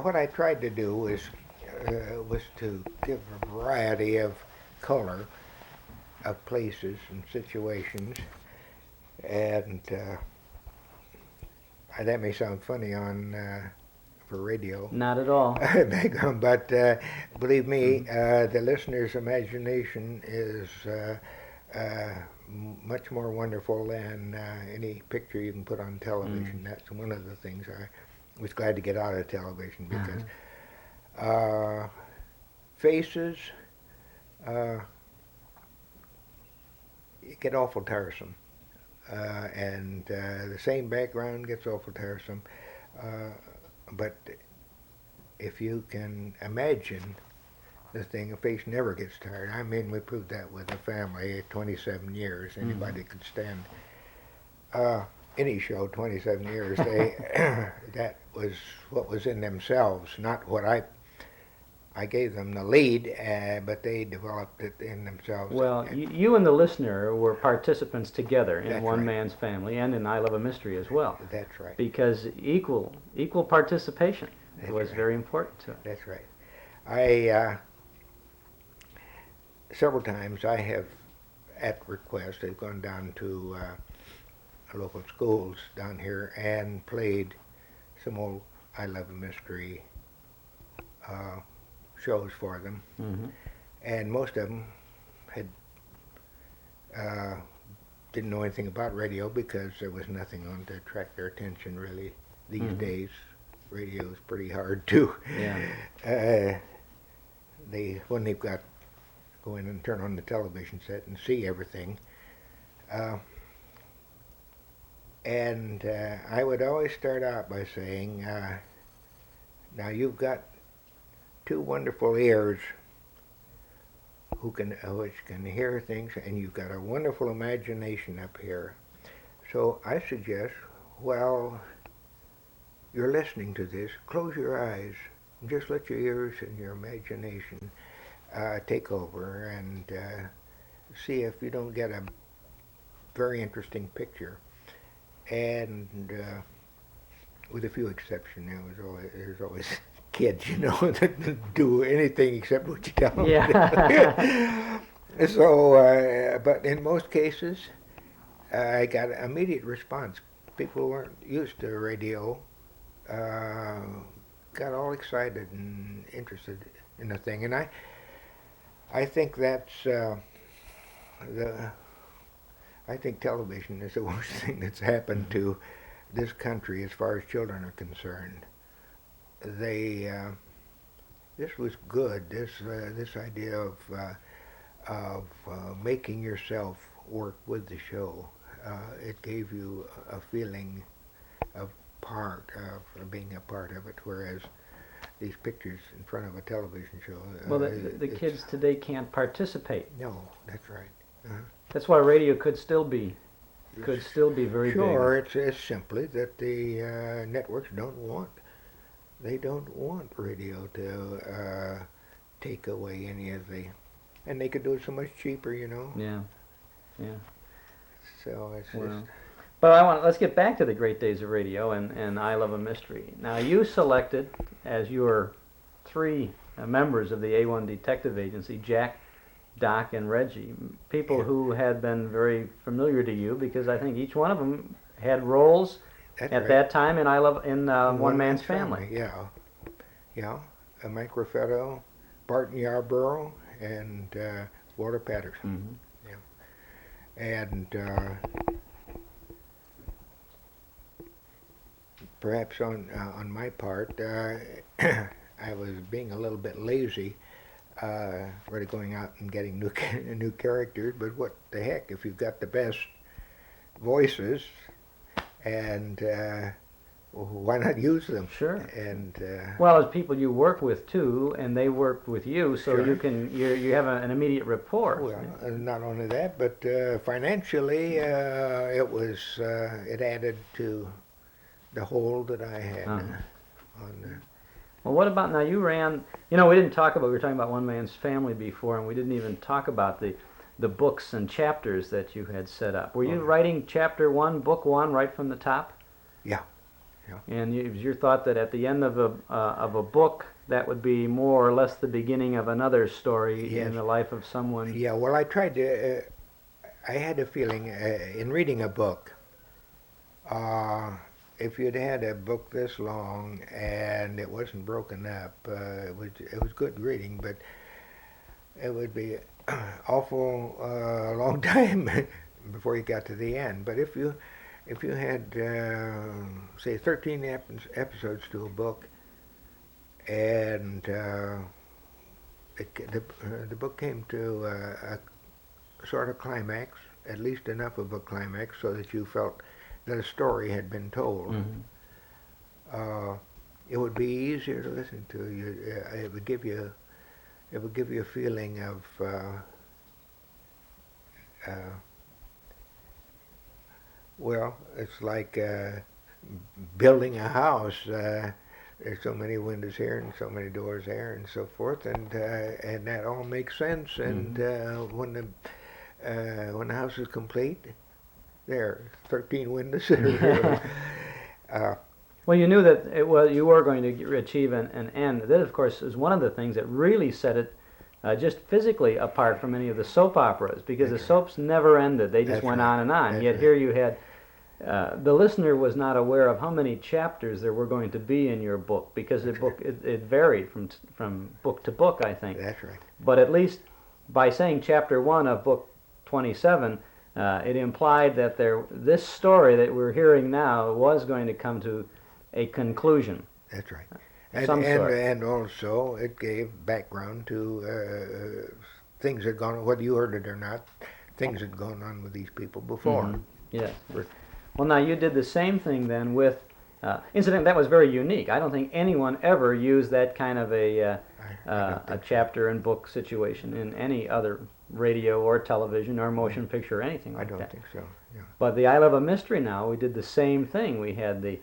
what I tried to do was to give a variety of color of places and situations, and that may sound funny for radio. Not at all. But believe me, the listener's imagination is much more wonderful than any picture you can put on television. That's one of the things I was glad to get out of television, because faces it get awful tiresome. And the same background gets awful tiresome. But if you can imagine the thing, a face never gets tired. I mean, we proved that with a family, 27 years. Anybody could stand any show 27 years. They that was what was in themselves, not what I gave them the lead, but they developed it in themselves. Well, you and the listener were participants together in That's One right. Man's Family and in I Love a Mystery as well, That's right. because equal participation That's was right. very important to it. That's right. I several times I have, at request, I've gone down to local schools down here and played some old I Love a Mystery shows for them, and most of them had didn't know anything about radio because there was nothing on to attract their attention really. These days, radio is pretty hard to. Yeah. When they've got go in and turn on the television set and see everything. And I would always start out by saying, now you've got two wonderful ears which can hear things, and you've got a wonderful imagination up here. So I suggest, while you're listening to this, close your eyes and just let your ears and your imagination take over and see if you don't get a very interesting picture. And with a few exceptions, there's always kids, that do anything except what you tell them. Yeah. So, but in most cases, I got an immediate response. People who weren't used to radio got all excited and interested in the thing, and I think that's I think television is the worst thing that's happened to this country as far as children are concerned. This was good. This idea of making yourself work with the show. It gave you a feeling of being a part of it, whereas these pictures in front of a television show. Well, the kids today can't participate. No, that's right. That's why radio could still be very Sure, big. it's simply that the networks don't want radio to take away any of the, and they could do it so much cheaper, Yeah. So it's Well, just. but let's get back to the great days of radio and I Love a Mystery. Now you selected as your three members of the A1 Detective Agency, Jack, Doc, and Reggie, people who had been very familiar to you because I think each one of them had roles That's at right. that time in One Man's Family. Yeah. Mike Raffetto, Barton Yarborough, and Walter Patterson. And perhaps on my part, I was being a little bit lazy, really going out and getting new characters. But what the heck? If you've got the best voices, and why not use them? Sure. And Well, as people you work with too, and they worked with you, so Sure. you have an immediate rapport. well, not only that, but financially, it added to the hold that I had on. Well, what about now? You ran. We didn't talk about. We were talking about One Man's Family before, and we didn't even talk about the books and chapters that you had set up. Were you writing chapter 1, book 1, right from the top? Yeah. And it was your thought that at the end of a book, that would be more or less the beginning of another story Yes. in the life of someone. Yeah, well, I tried to. I had a feeling in reading a book. If you'd had a book this long and it wasn't broken up, it was good reading, but it would be awful long time before you got to the end. But if you had say 13 episodes to a book, and the book came to a sort of climax, at least enough of a climax so that you felt that a story had been told. It would be easier to listen to. It would give you a feeling of well, it's like building a house. There's so many windows here and so many doors there and so forth, and that all makes sense. And when the house is complete, there are 13 windows. Well, you knew that you were going to achieve an end. That, of course, is one of the things that really set it just physically apart from any of the soap operas, because the soaps never ended. They just went on and on. That's Yet right. here you had, the listener was not aware of how many chapters there were going to be in your book, because it varied from book to book, I think. That's right. But at least by saying chapter 1 of book 27, it implied that this story that we're hearing now was going to come to a conclusion. That's right. And also it gave background to things that had gone on, whether you heard it or not, things had gone on with these people before. Yes. Well, now you did the same thing then with, incidentally, that was very unique. I don't think anyone ever used that kind of a chapter and book situation in any other radio or television or motion picture or anything like that. I don't think so. Yeah. But the I Love a Mystery now, we did the same thing. We had the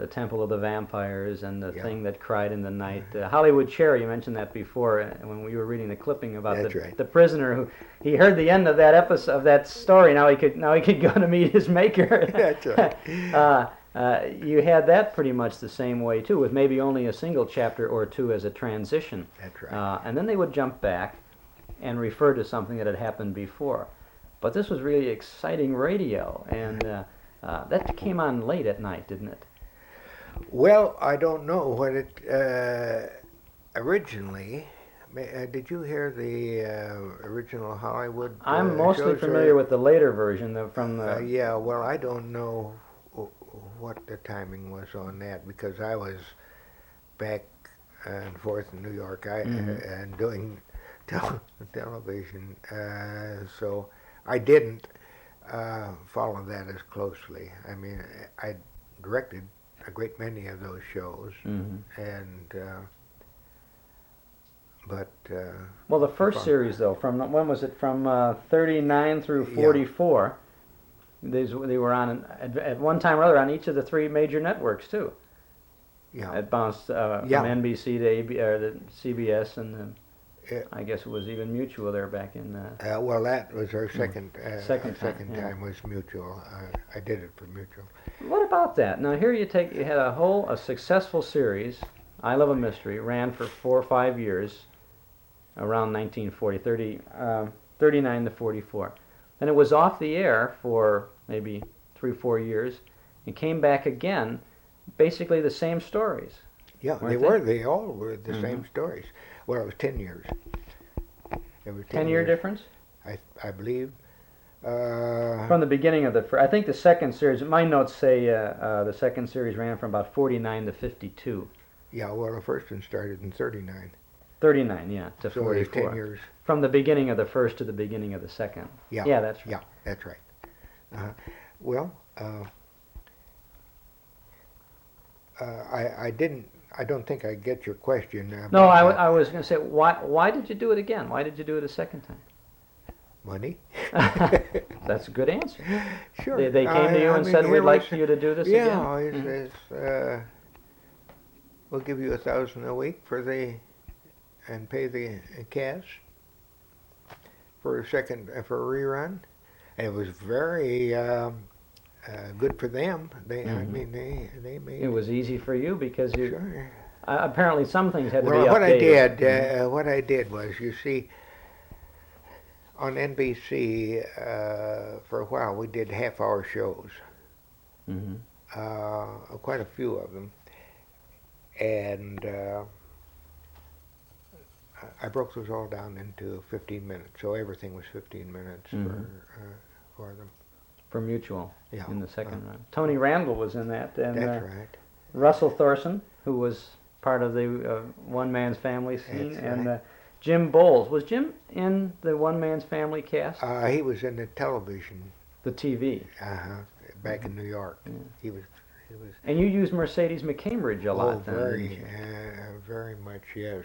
Temple of the Vampires and the Thing That Cried in the Night. Hollywood Cherry, you mentioned that before when we were reading the clipping about the prisoner who he heard the end of that episode of that story. Now he could go to meet his maker. That's right. You had that pretty much the same way too, with maybe only a single chapter or two as a transition. That's right. And then they would jump back and refer to something that had happened before. But this was really exciting radio, and that came on late at night, didn't it? Well, I don't know what it originally. Did you hear the original Hollywood? I'm mostly shows, familiar with the later version from the. Yeah, well, I don't know what the timing was on that, because I was back and forth in New York and doing television, so I didn't follow that as closely. I mean, I directed a great many of those shows, and but well, the first series though, from when was it? From 39 through 44. They were on at one time or other on each of the three major networks too. Yeah. It bounced from NBC to the CBS, and I guess it was even Mutual there back in. Well, that was our second Second time was Mutual. I did it for Mutual. What about that? Now here you had a successful series, I Love a Mystery, ran for 4 or 5 years, around 1940, 39 to 44. Then it was off the air for maybe 3 or 4 years, and came back again, basically the same stories. Yeah, they all were the same stories. Well, it was 10 years. It was 10-year difference? I believe. From the beginning of I think the second series, my notes say the second series ran from about 49 to 52. Yeah, well, the first one started in 39. 39, yeah, to so 44. It was 10 years. From the beginning of the first to the beginning of the second. Yeah. Yeah, that's right. Yeah, that's right. Well, I don't think I get your question. No, I was going to say, why did you do it again? Why did you do it a second time? Money. That's a good answer. Sure. They came to you and said, we'd like you to do this again? Yeah, we'll give you $1,000 a week and pay the cash for a rerun. And it was very good for them. I mean, they made. It was easy for you because you. Sure. Apparently, some things had to be Well, updated. what I did was, you see, on NBC for a while we did half-hour shows, quite a few of them, and I broke those all down into 15 minutes. So everything was 15 minutes for them. For Mutual, Yeah. in the second run. Tony Randall was in that, and That's right. Russell Thorson, who was part of the One Man's Family scene, That's and right. Jim Bowles. Was Jim in the One Man's Family cast? He was in the television, The TV. back in New York. He was. And you used Mercedes McCambridge a lot then, very, didn't you? very much, yes.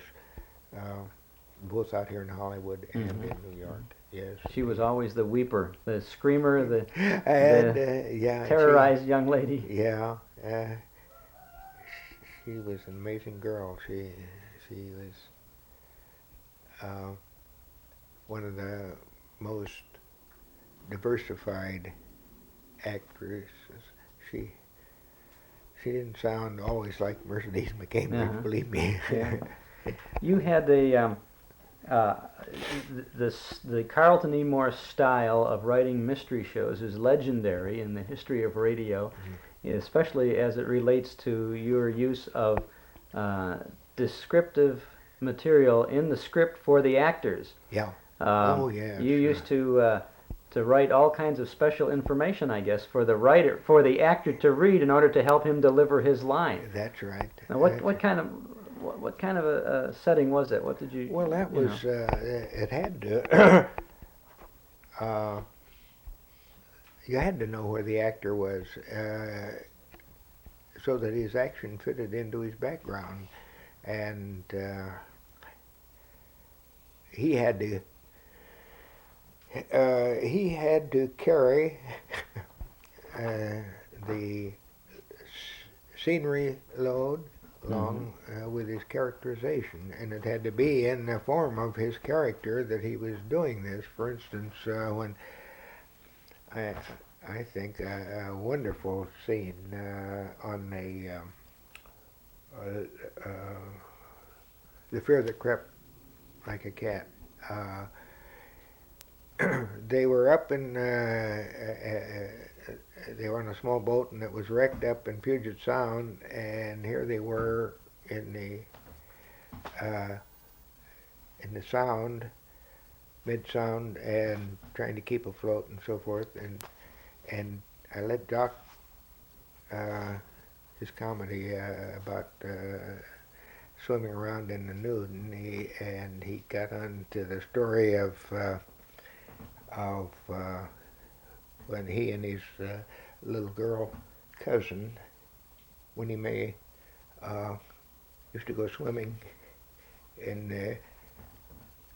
Both out here in Hollywood and in New York, yes. She was always the weeper, the screamer, the Yeah, terrorized young lady. Yeah, she was an amazing girl. She was one of the most diversified actresses. She didn't sound always like Mercedes McCambridge, believe me. Yeah. You had the Carlton E. Morse style of writing mystery shows is legendary in the history of radio, especially as it relates to your use of descriptive material in the script for the actors. Yeah. Yes. You used to write all kinds of special information, I guess, for the writer, for the actor to read in order to help him deliver his line. That's right. Now, what kind of a setting was it? What did you? Well, that you was know? it had to. You had to know where the actor was, so that his action fitted into his background, and he had to carry the scenery load along with his characterization, and it had to be in the form of his character that he was doing this. For instance, when I think a wonderful scene on the fear that crept like a cat. They were up in they were on a small boat, and it was wrecked up in Puget Sound, and here they were in the sound, mid-sound, and trying to keep afloat and so forth, and I let Doc his comedy about swimming around in the nude, and he got on to the story of when he and his little girl cousin, Winnie Mae, used to go swimming in the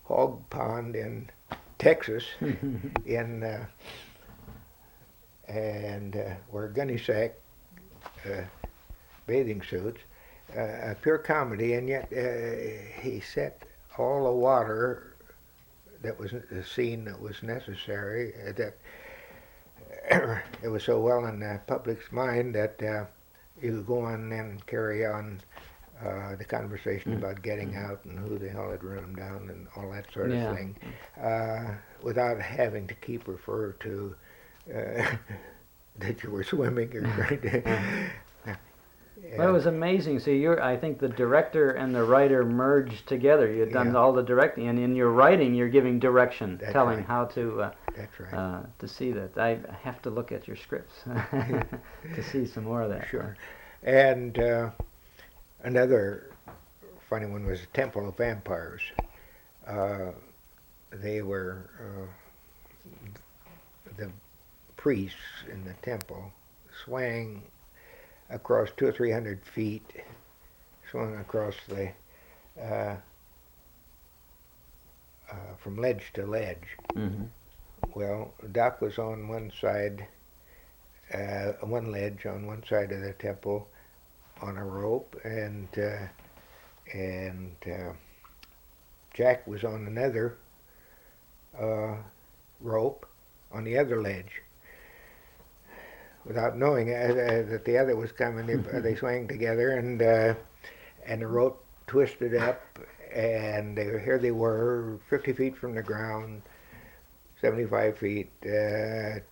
Hog Pond in Texas, and wear gunny sack bathing suits, a pure comedy, and yet he set all the water that was the scene that was necessary, that it was so well in the public's mind that you could go on and carry on the conversation about getting out and who the hell had run him down and all that sort of thing, without having to keep refer to that you were swimming or trying to. Well, it was amazing. See, I think the director and the writer merged together. You had done all the directing, and in your writing, you're giving direction, telling how to to see that. I have to look at your scripts to see some more of that. Sure. And another funny one was the Temple of Vampires. They were the priests in the temple swang across 200 or 300 feet, swung across the from ledge to ledge. Well, Doc was on one side, one ledge on one side of the temple on a rope, and Jack was on another rope on the other ledge. Without knowing that the other was coming, they swang together, and the rope twisted up, and here they were, 50 feet from the ground, 75 feet to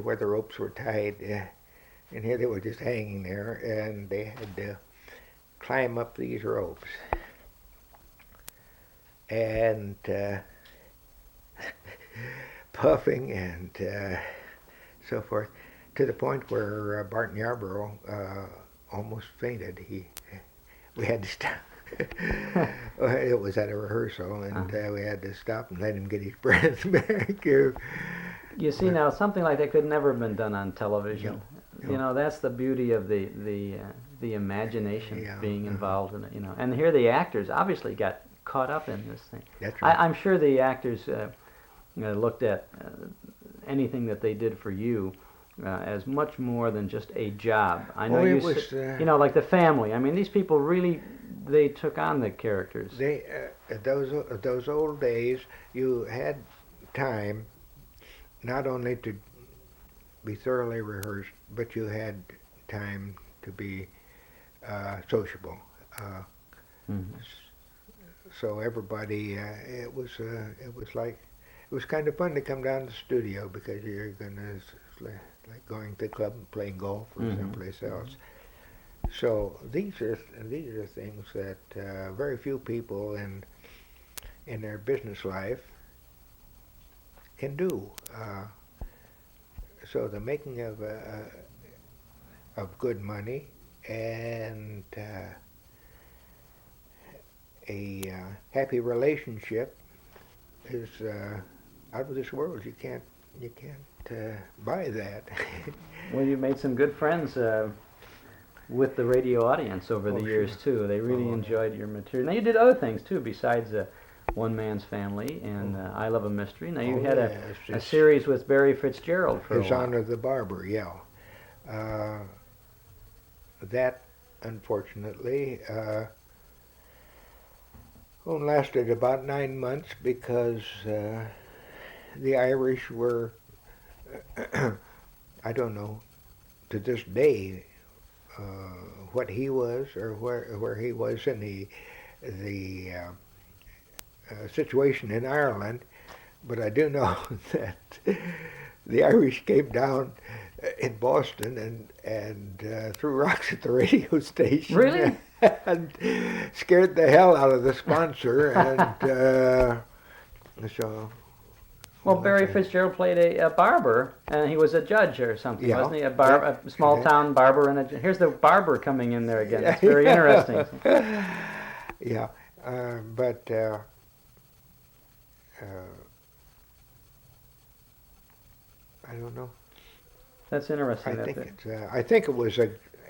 where the ropes were tied, and here they were just hanging there, and they had to climb up these ropes, and puffing and so forth, to the point where Barton Yarborough almost fainted. We had to Well, it was at a rehearsal, and we had to stop and let him get his breath back. You see, now something like that could never have been done on television. No. You know, that's the beauty of the imagination Yeah, being involved in it. You know, and here the actors obviously got caught up in this thing. That's right. I'm sure the actors looked at anything that they did for you as much more than just a job. I know it was, you know, like the family. I mean, these people really, they took on the characters. They those old days, you had time not only to be thoroughly rehearsed, but you had time to be sociable. So everybody, it was kind of fun to come down to the studio because you're gonna like going to the club and playing golf or someplace else. So these are things that very few people in their business life can do. So the making of good money and a happy relationship is out of this world. You can't buy that. Well, you made some good friends with the radio audience over the years too. They really enjoyed your material. Now you did other things too besides One Man's Family and I Love a Mystery. Now you had a series with Barry Fitzgerald for a His while. Honor the Barber, yeah. That unfortunately only lasted about 9 months because the Irish were, I don't know, to this day, what he was or where he was in the situation in Ireland, but I do know that the Irish came down in Boston and threw rocks at the radio station. Really? And scared the hell out of the sponsor, and so. Well, Barry Fitzgerald played a barber, and he was a judge or something, Yeah. wasn't he? A small town barber, and here's the barber coming in there again. It's very interesting. Yeah, but I don't know. That's interesting. I think it was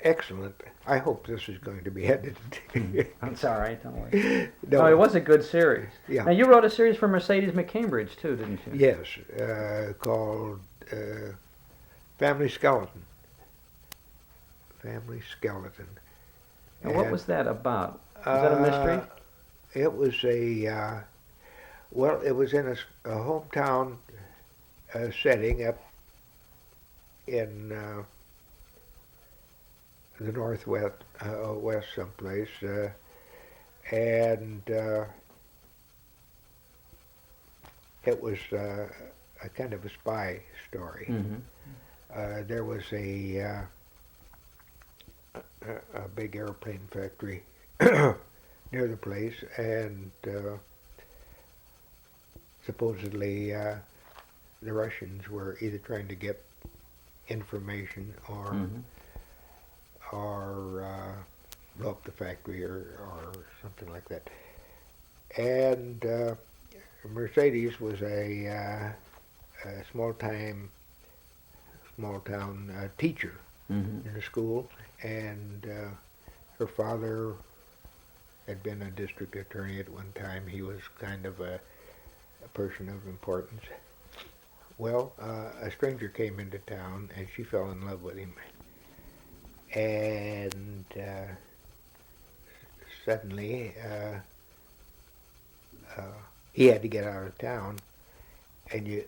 excellent. I hope this is going to be edited. It's all right, don't worry. No, Oh, it was a good series. Yeah. Now, you wrote a series for Mercedes McCambridge, too, didn't you? Yes, called Family Skeleton. Family Skeleton. Now, what was that about? Was that a mystery? It was it was in a hometown setting up in the northwest, west someplace, and it was a kind of a spy story. Mm-hmm. There was a big airplane factory near the place, and supposedly the Russians were either trying to get information or blow up the factory or something like that. And Mercedes was a small town teacher in a school, and her father had been a district attorney at one time. He was kind of a person of importance. Well, a stranger came into town, and she fell in love with him. And suddenly, he had to get out of town. And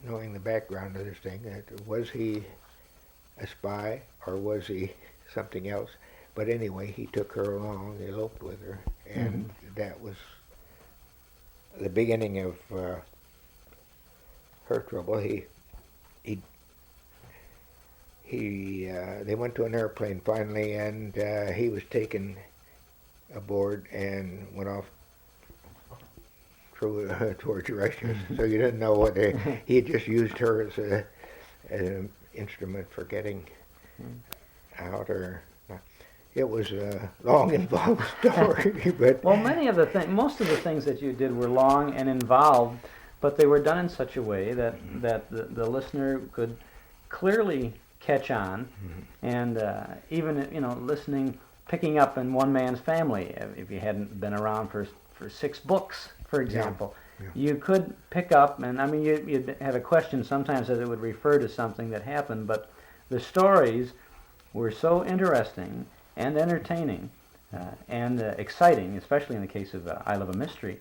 knowing the background of this thing, was he a spy or was he something else? But anyway, he took her along, eloped with her, and that was the beginning of her trouble. They went to an airplane finally, and he was taken aboard and went off towards Russia. So you didn't know whether he had just used her as an instrument for getting out or not. it was a long, involved story. But Well, most of the things that you did were long and involved, but they were done in such a way that the listener could clearly catch on, and even listening, picking up in one man's family. If you hadn't been around for 6 books, for example, you could pick up, and I mean, you'd have a question sometimes that it would refer to something that happened, but the stories were so interesting and entertaining and exciting, especially in the case of I Love a Mystery,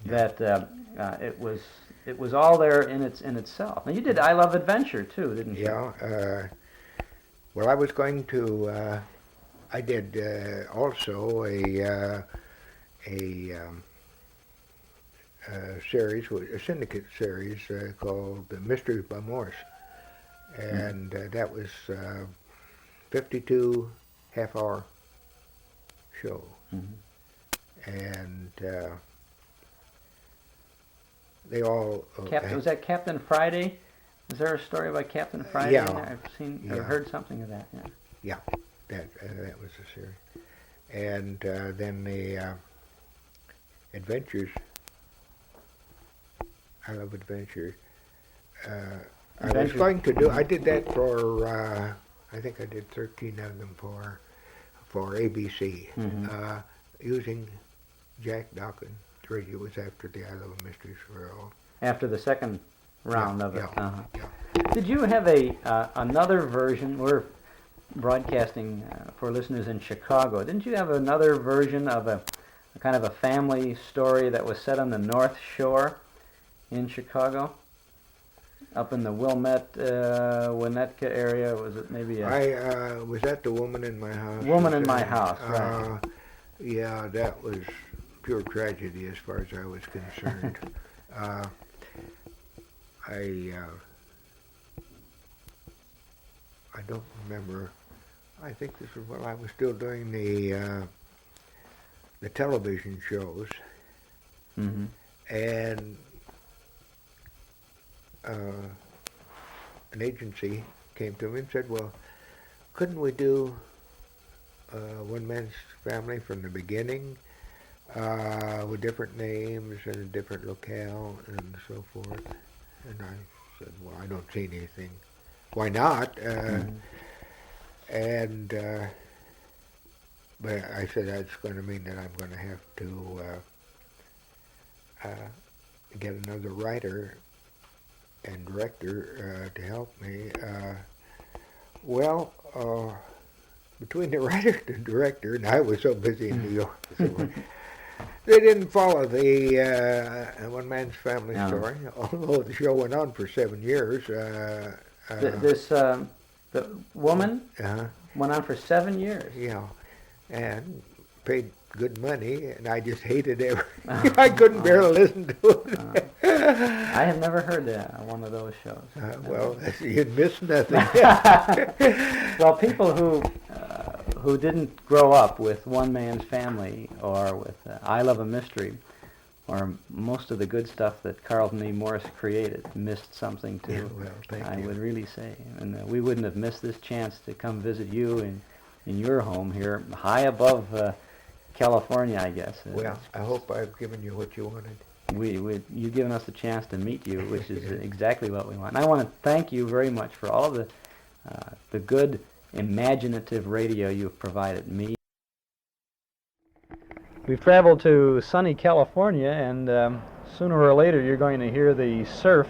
that it was all there in itself. And you did I Love Adventure too, didn't you? yeah, well, I was going to. I did also a series, a syndicate series called Mysteries by Morse, and that was 52 half-hour show, and they all. Was that Captain Friday? Is there a story about Captain Friday? Yeah. In there? I've heard something of that. Yeah. Yeah, that was the series, and then the Adventures. I Love Adventure. I was going to do. I did that for. I think I did 13 of them for ABC, using Jack Dawkins. It was after the I Love Mysteries were all. After the second round of it. Yeah. Did you have another version? We're broadcasting for listeners in Chicago. Didn't you have another version of a kind of a family story that was set on the North Shore in Chicago? Up in the Wilmette, Winnetka area? Was it maybe was that The Woman in My House? Woman in My House, right. Yeah, that was pure tragedy as far as I was concerned. I don't remember. I think this was while I was still doing the television shows, and an agency came to me and said, "Well, couldn't we do One Man's Family from the beginning, with different names and a different locale and so forth?" And I said, "Well, I don't see anything. Why not?" And but I said that's going to mean that I'm going to have to get another writer and director to help me. Between the writer and director, and I was so busy in New York, so they didn't follow the One Man's Family story, although the show went on for 7 years. The Woman went on for 7 years. Yeah, and paid good money, and I just hated it. I couldn't bear to listen to it. I have never heard one of those shows. Well, you'd miss nothing. Well, people who didn't grow up with One Man's Family or with I Love a Mystery or most of the good stuff that Carlton E. Morse created missed something too. Yeah, well, thank I you. would really say. And we wouldn't have missed this chance to come visit you in your home here, high above California, I guess. Well, I hope I've given you what you wanted. You've given us a chance to meet you, which is exactly what we want. And I want to thank you very much for all of the good, imaginative radio you've provided me. We've traveled to sunny California, and sooner or later you're going to hear the surf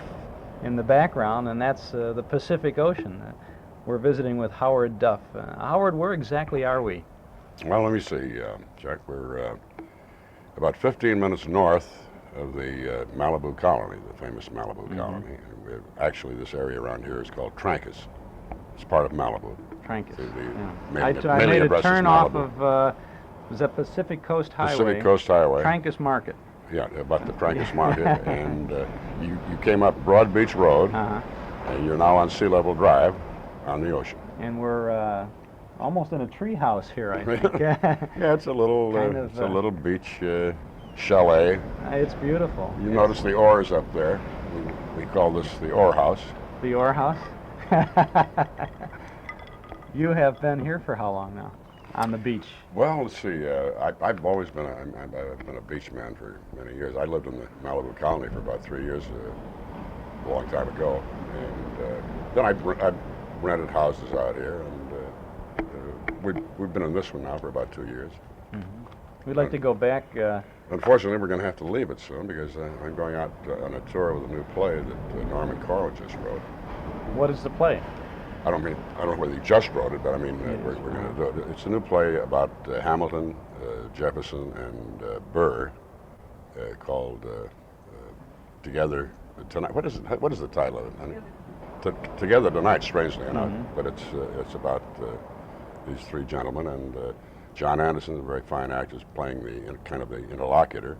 in the background, and that's the Pacific Ocean. We're visiting with Howard Duff. Howard, where exactly are we? Well, let me see, Jack. We're about 15 minutes north of the Malibu colony, the famous Malibu colony. Actually, this area around here is called Trancas. It's part of Malibu. Trancas. I I made a turn off of was that Pacific Coast Highway? Pacific Coast Highway. Trancas Market. Yeah, about the Trancas Market. And you came up Broad Beach Road, and you're now on Sea Level Drive on the ocean. And we're almost in a tree house here, I think. Yeah, it's a little, it's a little beach chalet. It's beautiful. You notice the oars up there. We call this the oar house. The oar house? You have been here for how long now? on the beach? Well, let's see. I've always been I've been a beach man for many years. I lived in the Malibu colony for about 3 years, a long time ago, and then I rented houses out here, and we've been in this one now for about 2 years. We'd like to go back. Unfortunately, we're going to have to leave it soon because I'm going out on a tour with a new play that Norman Carl just wrote. What is the play? I don't know whether he just wrote it, but I mean, we're going to do it. It's a new play about Hamilton, Jefferson, and Burr, called Together Tonight. What is the title of it, honey? Together Tonight, strangely enough, but it's about these three gentlemen, and John Anderson, a very fine actor, is playing kind of the interlocutor.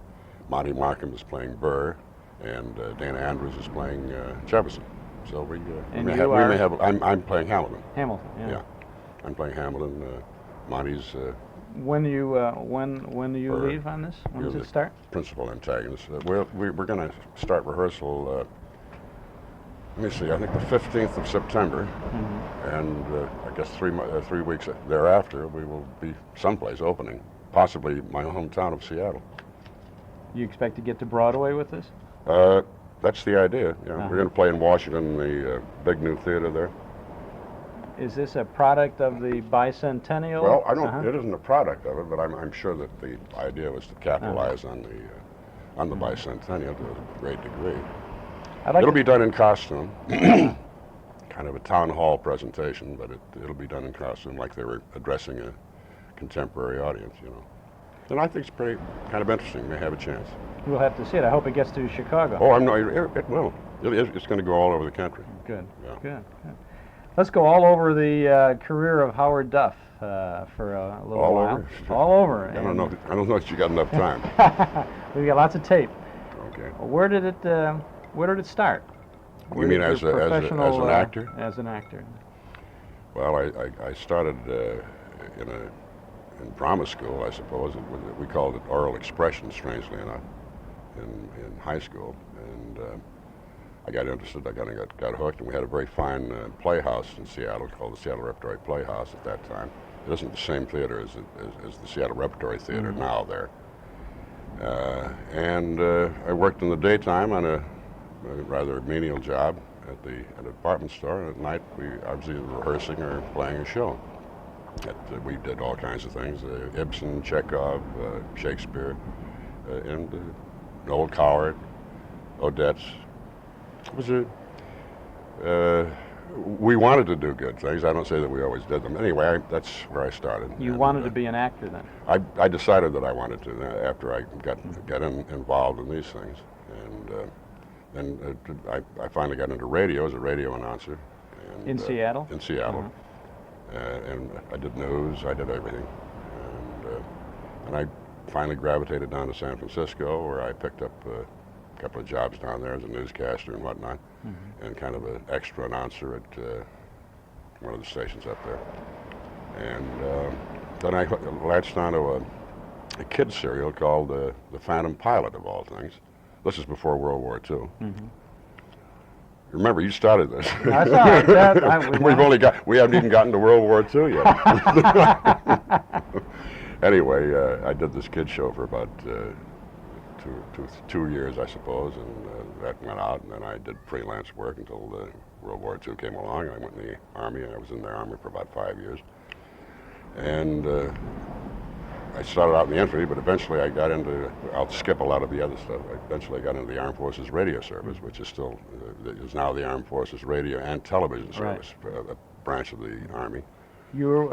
Monty Markham is playing Burr, and Dana Andrews is playing Jefferson. So I'm playing Hamilton. Hamilton. Yeah. I'm playing Hamilton. Monty's. When do you leave on this? When does it start? Principal antagonist. We're going to start rehearsal. Let me see. I think the 15th of September, and I guess 3 weeks thereafter, we will be someplace opening, possibly my hometown of Seattle. You expect to get to Broadway with this? That's the idea. Yeah, we're going to play in Washington, the big new theater there. Is this a product of the bicentennial? Well, I don't. It isn't a product of it, but I'm sure that the idea was to capitalize on the bicentennial to a great degree. It'll be done in costume, kind of a town hall presentation, but it'll be done in costume, like they were addressing a contemporary audience, you know. And I think it's pretty kind of interesting. May have a chance. We'll have to see it. I hope it gets to Chicago. Oh, it will. It's going to go all over the country. Good. Yeah. Good. Let's go all over the career of Howard Duff for a little all while. Over? All over. I don't know if you got enough time. We've got lots of tape. Okay. Where did it start? You mean as an actor? As an actor. Well, I started in drama school, I suppose. We called it oral expression, strangely enough, in high school, and I got interested. I got hooked, and we had a very fine playhouse in Seattle called the Seattle Repertory Playhouse at that time. It isn't the same theater as the Seattle Repertory Theater now there. And I worked in the daytime on a rather menial job at a department store, and at night I was either rehearsing or playing a show. We did all kinds of things: Ibsen, Chekhov, Shakespeare, and Noel Coward, Odette's. We wanted to do good things. I don't say that we always did them. Anyway, that's where I started. You wanted to be an actor then? I decided that I wanted to after I got involved in these things, and then I finally got into radio as a radio announcer. And, in Seattle? In Seattle. And I did news, I did everything. And I finally gravitated down to San Francisco, where I picked up a couple of jobs down there as a newscaster and whatnot, and kind of an extra announcer at one of the stations up there. And then I latched onto a kid serial called The Phantom Pilot, of all things. This is before World War II. Remember, you started this. I saw it. We haven't even gotten to World War II yet. Anyway, I did this kid show for about 2 years, I suppose, and that went out, and then I did freelance work until World War II came along, and I went in the Army, and I was in the Army for about 5 years. And I started out in the infantry, but eventually I got into, I'll skip a lot of the other stuff, I got into the Armed Forces Radio Service, which is now the Armed Forces Radio and Television Service, a branch of the Army. Your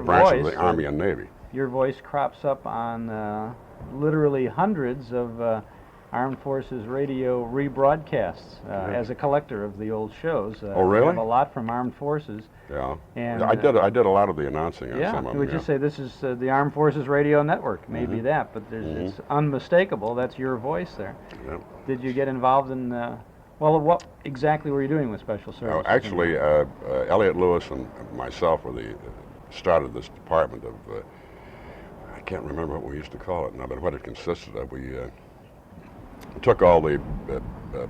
branch voice, of the Army and Navy. Your voice crops up on literally hundreds of Armed Forces Radio rebroadcasts as a collector of the old shows. Oh, really? I have a lot from Armed Forces. Yeah. And I did a lot of the announcing on some of them. You would just say this is the Armed Forces Radio Network, maybe that, but it's unmistakable. That's your voice there. Yeah. Did you get involved in? What exactly were you doing with Special Services? Actually, Elliot Lewis and myself started this department of. I can't remember what we used to call it now, but what it consisted of. We took all the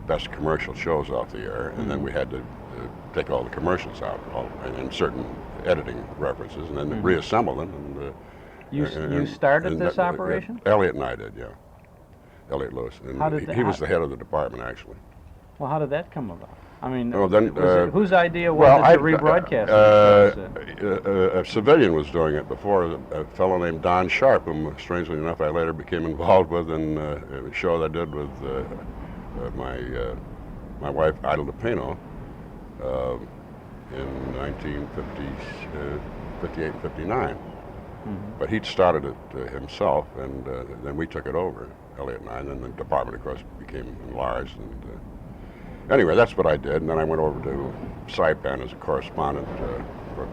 best commercial shows off the air, and then we had to take all the commercials out in certain editing references and then reassemble them. And, You started this operation? Elliot and I did, yeah. Elliot Lewis. And How did he was the head of the department, actually. Well, how did that come about? I mean, Well, then, whose idea was it to rebroadcast it? A civilian was doing it before, a fellow named Don Sharp, whom, strangely enough, I later became involved with in a show that I did with my wife, Ida Lupino, in 1958 and 59. But he'd started it himself, and then we took it over, Elliot and I, and then the department, of course, became enlarged. And anyway, that's what I did, and then I went over to Saipan as a correspondent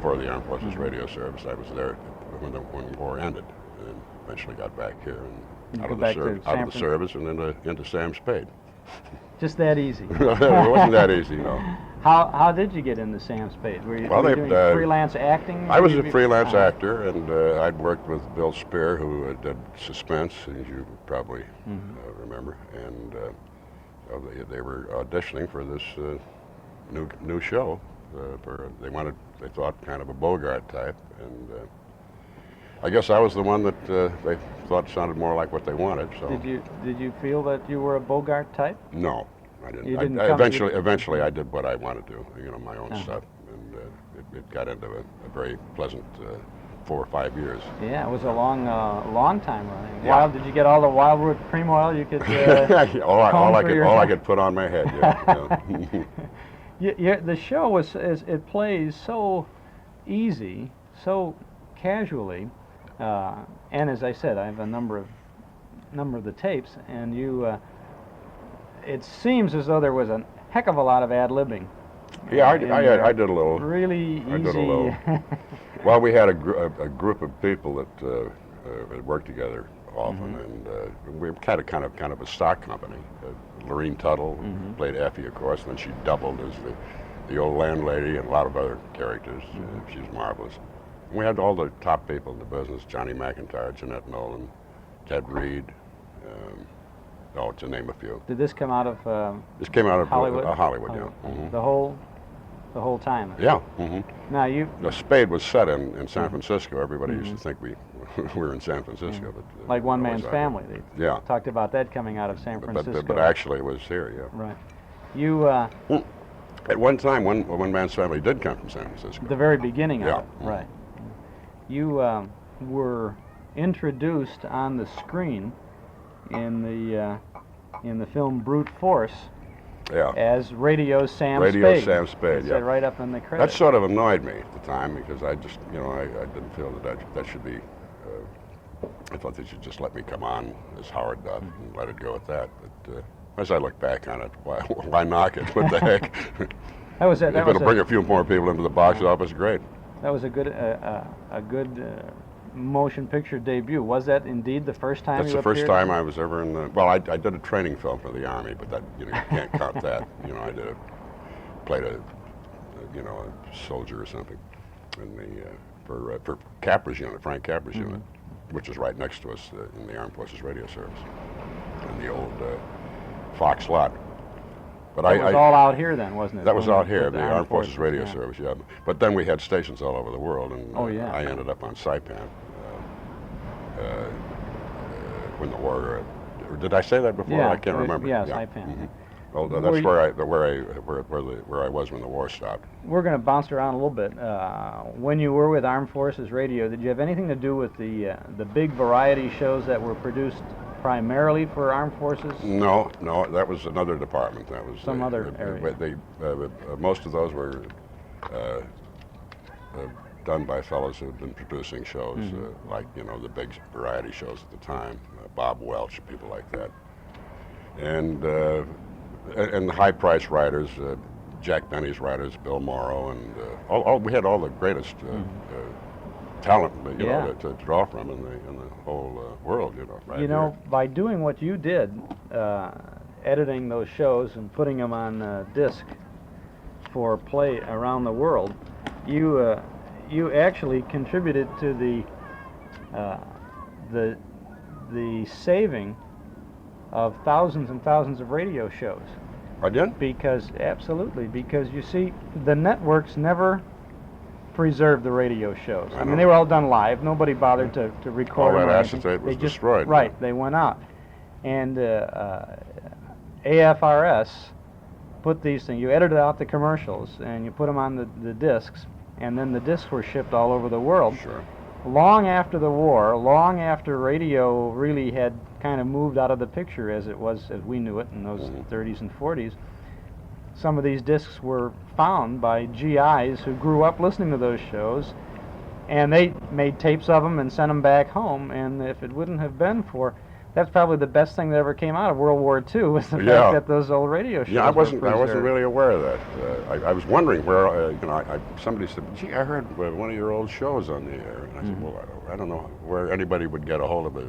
for the Armed Forces Radio Service. I was there when the war ended, and eventually got back here and out of the service and into Sam Spade. Just that easy? It wasn't that easy, no. How did you get into Sam Spade? Were you doing freelance acting? I was a freelance actor, and I'd worked with Bill Spear, who did Suspense, as you probably remember, and they were auditioning for this new show. They thought kind of a Bogart type, and I guess I was the one that they thought sounded more like what they wanted. So did you feel that you were a Bogart type? No, I didn't. You didn't Eventually, I did what I wanted to, my own stuff, and it got into a very pleasant 4 or 5 years. Yeah, it was a long time running. Yeah. Did you get all the Wildwood cream oil you could? all I could put on my head. Yeah. The show it plays so easy, so casually, and as I said, I have a number of the tapes, and it seems as though there was a heck of a lot of ad-libbing. Yeah, I did a little. Really easy. I did a little. Well, we had a group of people that had worked together often, and we had kind of a stock company. Lorene Tuttle played Effie, of course, and then she doubled as the old landlady and a lot of other characters. She's marvelous. We had all the top people in the business: Johnny McIntyre, Jeanette Nolan, Ted Reed. To name a few. Did this come out of? This came out of Hollywood. Hollywood, yeah. The whole time. Yeah. Now The Spade was set in San Francisco. Everybody used to think we were in San Francisco, but like One Man's Family. They yeah. talked about that coming out of San Francisco. But actually, it was here. Yeah. Right. You. At one time, One Man's Family did come from San Francisco. The very beginning of Yeah. it. Right. You were introduced on the screen in the film Brute Force as Radio Sam Spade. Radio Sam Spade, yeah. Right up in the credits. That sort of annoyed me at the time because I just, I didn't feel that should be, I thought they should just let me come on as Howard Duff and let it go at that. But as I look back on it, why knock it? What the heck? That was it. If it'll bring a few more people into the box office, great. That was a good motion picture debut. Was that indeed the first time That's you the first appeared? time I was ever in the, well, I did a training film for the Army, but that, you can't count that. I played a soldier or something in the, for Capra's unit, Frank Capra's unit, which is right next to us in the Armed Forces Radio Service, in the old Fox lot. But that was all out here then, wasn't it? That was out here, the Armed Forces Radio Service, yeah. But then we had stations all over the world, and I ended up on Saipan when the war. Or did I say that before? Yeah, I can't remember. Yeah, Saipan. Well, that's where I was when the war stopped. We're going to bounce around a little bit. When you were with Armed Forces Radio, did you have anything to do with the big variety shows that were produced primarily for Armed Forces? No, that was another department. That was some other area. Most of those were done by fellows who had been producing shows, like the big variety shows at the time, Bob Welch, people like that, and the high-price writers, Jack Benny's writers, Bill Morrow, and we had all the greatest talent, to draw from in the whole world, right here. By doing what you did, editing those shows and putting them on disc for play around the world, you actually contributed to the saving of thousands and thousands of radio shows. I did? Because you see, the networks never preserve the radio shows. I mean, know. they were all done live. Nobody bothered to record All them that or anything. acetate was They just, destroyed. Right, they went out. And AFRS put these things, you edited out the commercials and you put them on the discs, and then the discs were shipped all over the world. Sure. Long after the war, long after radio really had kind of moved out of the picture as it was, as we knew it in those 30s and 40s, some of these discs were found by GIs who grew up listening to those shows, and they made tapes of them and sent them back home. And if it wouldn't have been for, that's probably the best thing that ever came out of World War II, was the fact that those old radio shows Yeah, I were wasn't preserved. really aware of that. I was wondering where, somebody said, gee, I heard one of your old shows on the air. And I said, well, I don't know where anybody would get a hold of a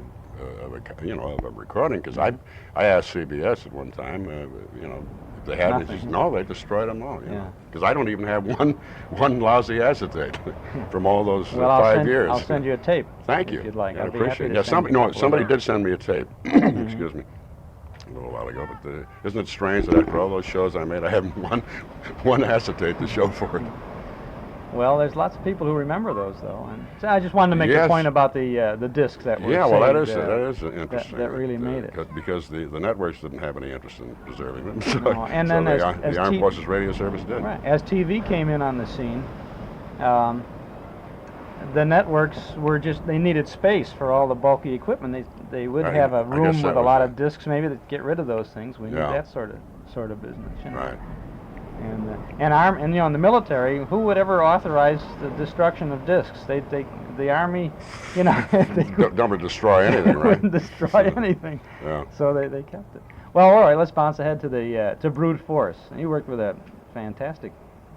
recording, because I asked CBS at one time, if they had it. No, they destroyed them all. Because I don't even have one lousy acetate from all those 5 years. I'll send you a tape. Thank you. If you'd like. I I'd be happy appreciate it. to Yeah, send you somebody did send me a tape. Excuse me. A little while ago, but isn't it strange that after all those shows I made, I haven't one acetate to show for it? Well, there's lots of people who remember those, though. And so I just wanted to make the point about the discs that were well, that saved, is interesting. that really made it. Because the networks didn't have any interest in preserving them. So, No, and then the as Armed Forces Radio Service did. Right. As TV came in on the scene, the networks were they needed space for all the bulky equipment. They would have a room with a lot of discs, maybe, to get rid of those things. We need that sort of business. Right. And in the military, who would ever authorize the destruction of discs? The army, they don't destroy anything, right? wouldn't destroy anything. Yeah. So they kept it. Well, all right, let's bounce ahead to Brute Force. You worked with a fantastic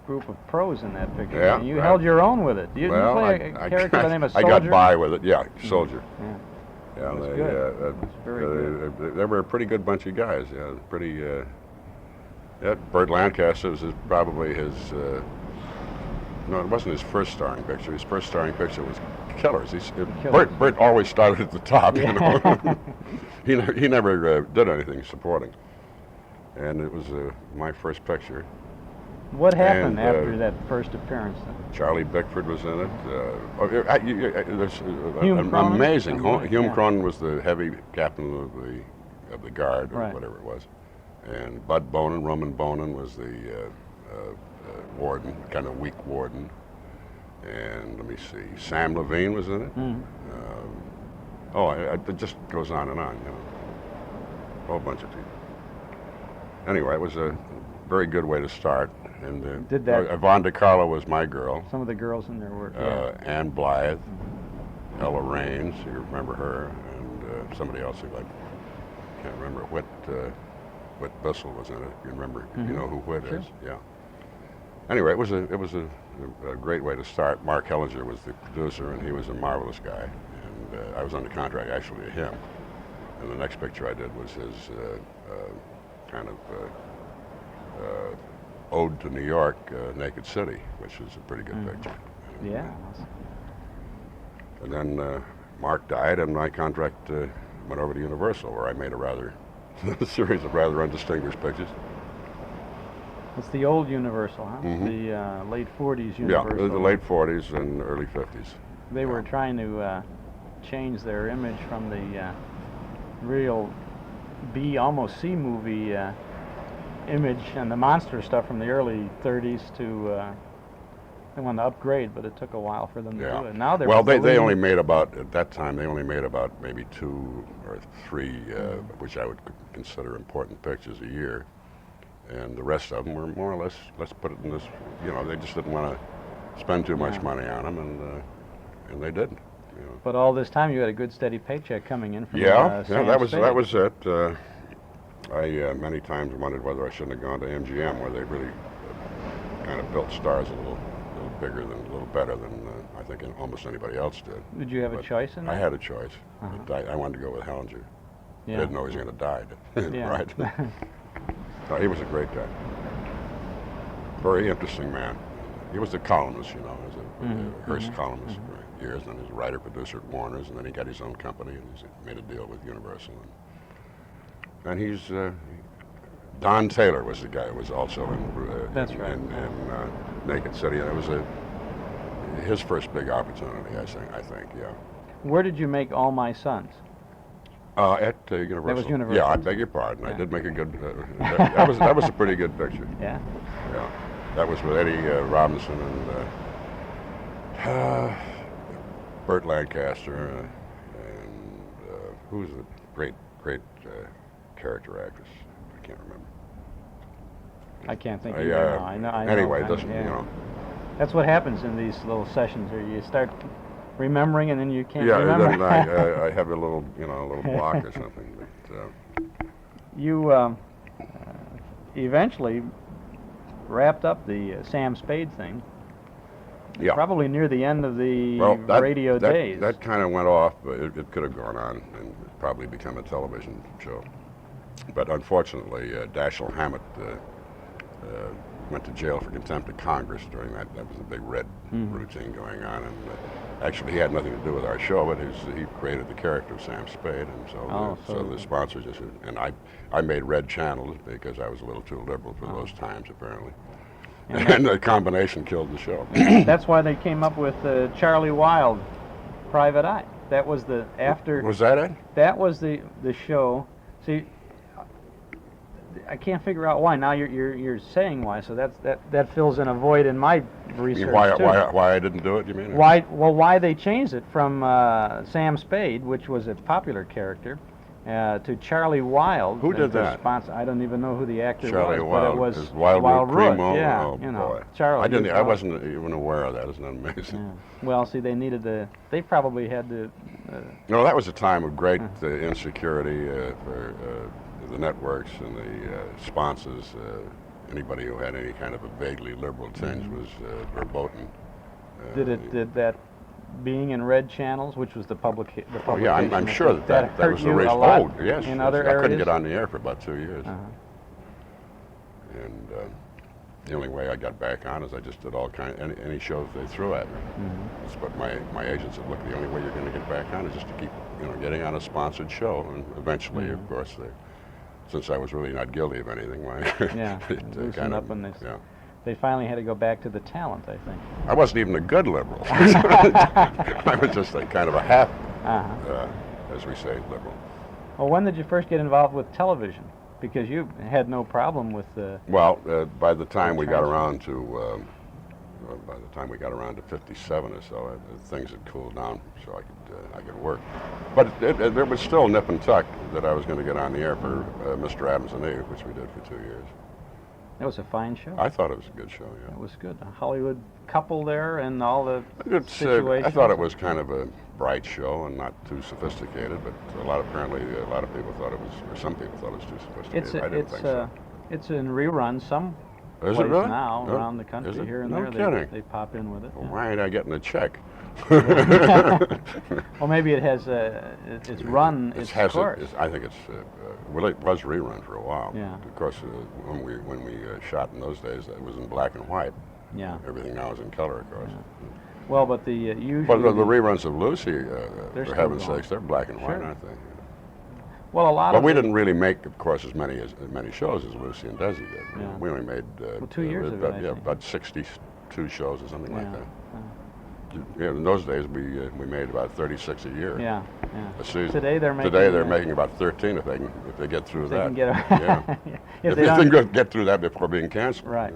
group of pros in that picture. Yeah. And you held your own with it. You play a character by the name of Soldier? I got by with it. Yeah, Soldier. Yeah. Yeah, That's good. That's very good. They were a pretty good bunch of guys. Yeah, pretty. Burt Lancaster was probably his. No, it wasn't his first starring picture. His first starring picture was Killers. Burt always started at the top. You know, he never did anything supporting, and it was my first picture. What happened after that first appearance? Charlie Bickford was in it. There's Hume Cronin? amazing. Hume Cronin was the heavy captain of the guard, or whatever it was. And Bud Bonin, Roman Bonin, was the warden, kind of weak warden. And let me see, Sam Levine was in it. It just goes on and on, a whole bunch of people. Anyway, it was a very good way to start. And Yvonne DiCarlo was my girl. Some of the girls in there were. Ann Blythe, Ella Raines, you remember her, and somebody else who I can't remember. Whit Bissell was in it. You remember? You know who Whit is? Yeah. Anyway, it was a great way to start. Mark Hellinger was the producer, and he was a marvelous guy. And I was under contract actually to him. And the next picture I did was his kind of ode to New York, Naked City, which was a pretty good picture. Yeah. And then Mark died, and my contract went over to Universal, where I made a series of rather undistinguished pictures. It's the old Universal, huh? The late 40s Universal. Yeah, the late 40s and early 50s. They were trying to change their image from the real B, almost C movie image and the monster stuff from the early 30s to they wanted to upgrade, but it took a while for them to do it. Now they only made about, at that time, they only made about maybe 2 or 3, which I would consider important pictures a year. And the rest of them were more or less, let's put it in this, they just didn't want to spend too much money on them, and they didn't. But all this time, you had a good steady paycheck coming in from that was it. I many times wondered whether I shouldn't have gone to MGM, where they really kind of built stars a little bigger than, a little better than I think almost anybody else did. Did you have a choice in that? I had a choice. I wanted to go with Hellinger. I didn't know he was going to die. Right. No, he was a great guy. Very interesting man. He was a columnist, as a Hearst columnist for years, and he was a writer-producer at Warner's, and then he got his own company, and he made a deal with Universal. And he's Don Taylor was the guy who was also in That's right. in Naked City, and it was his first big opportunity, I think, yeah. Where did you make All My Sons? At Universal. That was Universal. Yeah, I beg your pardon. Yeah. I did make a good. That was a pretty good picture. Yeah. Yeah, that was with Eddie Robinson and Burt Lancaster and who's the great character actress? I can't remember. I can't think of it Yeah. now. I know. Anyway, it I- doesn't. yeah. You know. That's what happens in these little sessions where you start remembering and then you can't Yeah, remember. then I have a little block or something. But You eventually wrapped up the Sam Spade thing. yeah. Probably near the end of the Well, radio days. That kind of went off, but it could have gone on and probably become a television show. But unfortunately, Dashiell Hammett went to jail for contempt of Congress during that. That was a big red routine going on. And actually, he had nothing to do with our show, but he created the character of Sam Spade. And so the sponsor just, and I made red channels because I was a little too liberal for those times, apparently. And the combination killed the show. That's why they came up with Charlie Wilde, Private Eye. That was the after. Was that it? That was the show. See, I can't figure out why. Now you're saying why. So that fills in a void in my research too. Why I didn't do it? You mean? Why they changed it from Sam Spade, which was a popular character, to Charlie Wilde. Who did the that? Sponsor. I don't even know who the actor Charlie was, Wilde. but it was 'Cause Wild Root. Primo. Yeah, Oh, you know, boy. Charlie. I wasn't even aware of that. Isn't that amazing? Yeah. Well, see, they needed to. They probably had to. No, that was a time of great insecurity for the networks and the sponsors. Anybody who had any kind of a vaguely liberal tinge was verboten. Did that being in red channels, which was the publication? Oh yeah, I'm sure that hurt was the you reason. a lot Oh yes, in yes. other I couldn't areas? get on the air for about 2 years, Uh-huh. and the only way I got back on is I just did all any shows they threw at me. That's what my agent said. Look, the only way you're going to get back on is just to keep getting on a sponsored show, and eventually, of course, since I was really not guilty of anything, Yeah, loosen up and they finally had to go back to the talent, I think. I wasn't even a good liberal. I was just a kind of a half, as we say, liberal. Well, when did you first get involved with television? Because you had no problem with the. Well, by the time we got around to 57 or so, things had cooled down, so I could work. But it was still nip and tuck that I was going to get on the air for Mr. Adams and Eve, which we did for 2 years. That was a fine show. I thought it was a good show, yeah. It was good. A Hollywood couple there and all the situations. I thought it was kind of a bright show and not too sophisticated, but apparently a lot of people thought it was, or some people thought it was too sophisticated. I didn't think so. It's in reruns some Is place it really? now No. around the Is country it? here and No there. kidding. They pop in with it. Well, why ain't I getting a check? Well, maybe it has it's run its course. I think it was rerun for a while. Yeah. Of course, when we shot in those days, it was in black and white. Yeah. Everything now is in color, of course. Well, but the usually. But the reruns of Lucy, They're for still heaven's going. sakes, they're black and white, Sure. aren't they? Well, a lot But of. we didn't really make, of course, as many shows as Lucy and Desi did. Yeah. We only made 2 years of it, I think. about 62 shows or something like Yeah. that. Yeah, in those days, we made about 36 a year. Yeah. A season. Today they're making. Today they're making about 13 if they get through They that. can get. Yeah. if If they they don't. can get through that before being canceled. Right.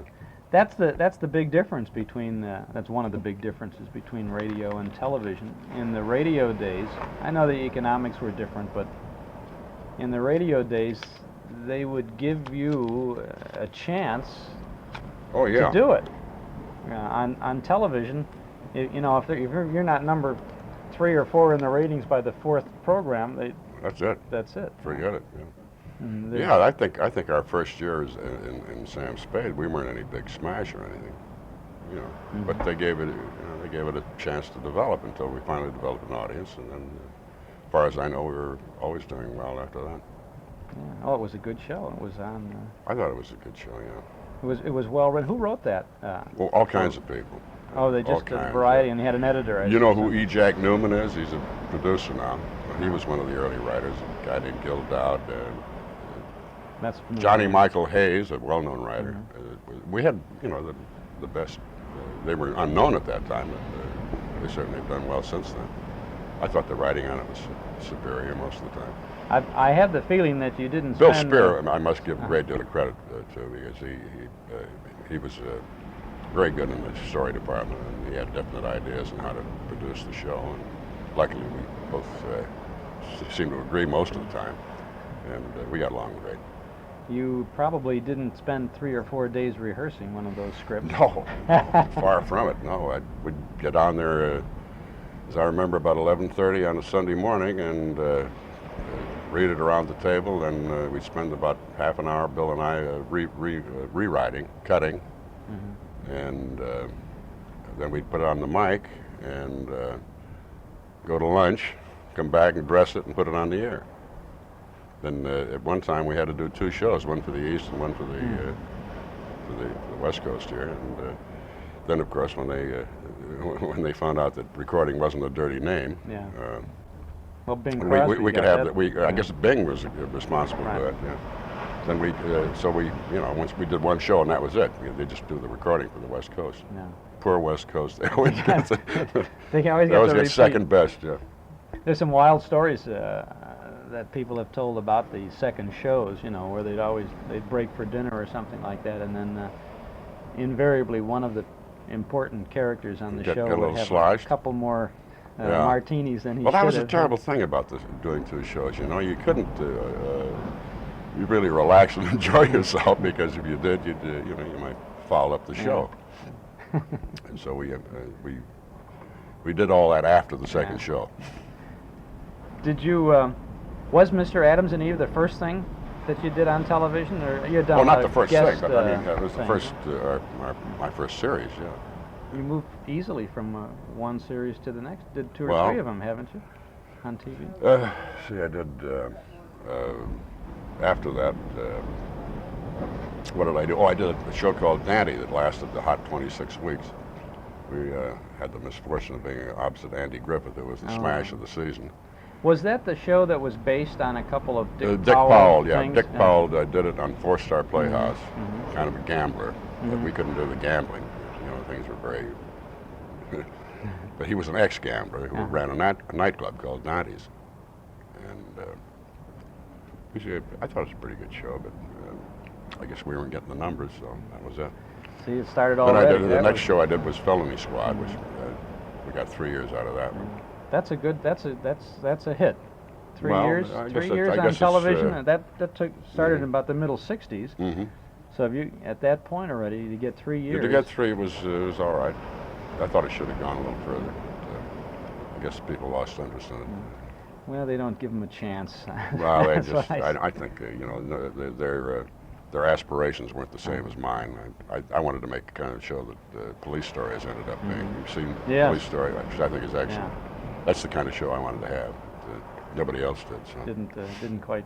That's the big difference between that's one of the big differences between radio and television. In the radio days, I know the economics were different, but in the radio days, they would give you a chance Oh yeah. to do it. On television, if you're not number 3 or 4 in the ratings by the 4th program, That's it. that's it. Forget it. Yeah. And Yeah, I think our first years in Sam Spade, we weren't any big smash or anything, But they gave it, a chance to develop until we finally developed an audience, and then, as far as I know, we were always doing well after that. Yeah. Oh, it was a good show. It was on. I thought it was a good show, yeah. It was well written. Who wrote that? Well, all kinds of people. Oh, they all just did kinds, variety, and he had an editor. You know who E. Jack Newman is? He's a producer now. He was one of the early writers. A guy named Gil Dowd. That's Johnny Michael Hayes, a well-known writer. We had, the best they were unknown at that time, but they certainly have done well since then. I thought the writing on it was superior most of the time. I have the feeling that you didn't Bill spend... Spear, I must give a great deal of credit to, because he was very good in the story department, and he had definite ideas on how to produce the show, and luckily we both seemed to agree most of the time, and we got along great. You probably didn't spend 3 or 4 days rehearsing one of those scripts. No, far from it. No, we'd get on there, as I remember, about 11:30 on a Sunday morning, and read it around the table, and we'd spend about half an hour, Bill and I, rewriting, cutting, and then we'd put it on the mic and go to lunch, come back and dress it and put it on the air. Then at one time we had to do 2 shows, one for the East and one for the West Coast here. And then, of course, when they found out that recording wasn't a dirty name, Well, Bing we Crosby could got have that. that. I guess Bing was responsible for that. Yeah. Then once we did one show and that was it. They just do the recording for the West Coast. Yeah. Poor West Coast. They always get They always they always get get the second best. Yeah. There's some wild stories that people have told about the second shows, where they'd break for dinner or something like that, and then invariably one of the important characters on the Get show a little would have sloshed. a couple more Yeah. martinis than he Well, that should was a have. terrible thing about doing 2 shows. You couldn't you really relax and enjoy yourself, because if you did, you might foul up the show. And so we did all that after the second show. Did you? Was Mr. Adams and Eve the first thing that you did on television, or you had done? Well, a not lot the of first guest, thing, but I mean, that was the things? first my first series. Yeah. You moved easily from one series to the next. Did 2 or Well, 3 of them, haven't you, on TV? See, I did. After that, what did I do? Oh, I did a show called Dandy that lasted the hot 26 weeks. We had the misfortune of being opposite Andy Griffith. It was the smash of the season. Was that the show that was based on a couple of Dick Powell, yeah. things? Dick Powell did it on 4-Star Playhouse, kind of a gambler, but we couldn't do the gambling. Things were very... But he was an ex-gambler who ran a nightclub called Dandy's. And I thought it was a pretty good show, but I guess we weren't getting the numbers, so that was it. See, it started Then already. the next show I did was Felony Squad, which we got 3 years out of that one. That's a good. That's a hit. 3 Well, years. I 3 guess years I on guess it's, television. That started in about the middle '60s. Mm-hmm. So if you at that point already to get 3 years. To get 3 was all right. I thought it should have gone a little further. But, I guess people lost interest in it. Well, they don't give them a chance. Well, they That's just. what I think their aspirations weren't the same as mine. I wanted to make the kind of show that police stories ended up being. You've seen Police Story, which I think is excellent. Yeah. That's the kind of show I wanted to have. Nobody else did. So. Didn't quite.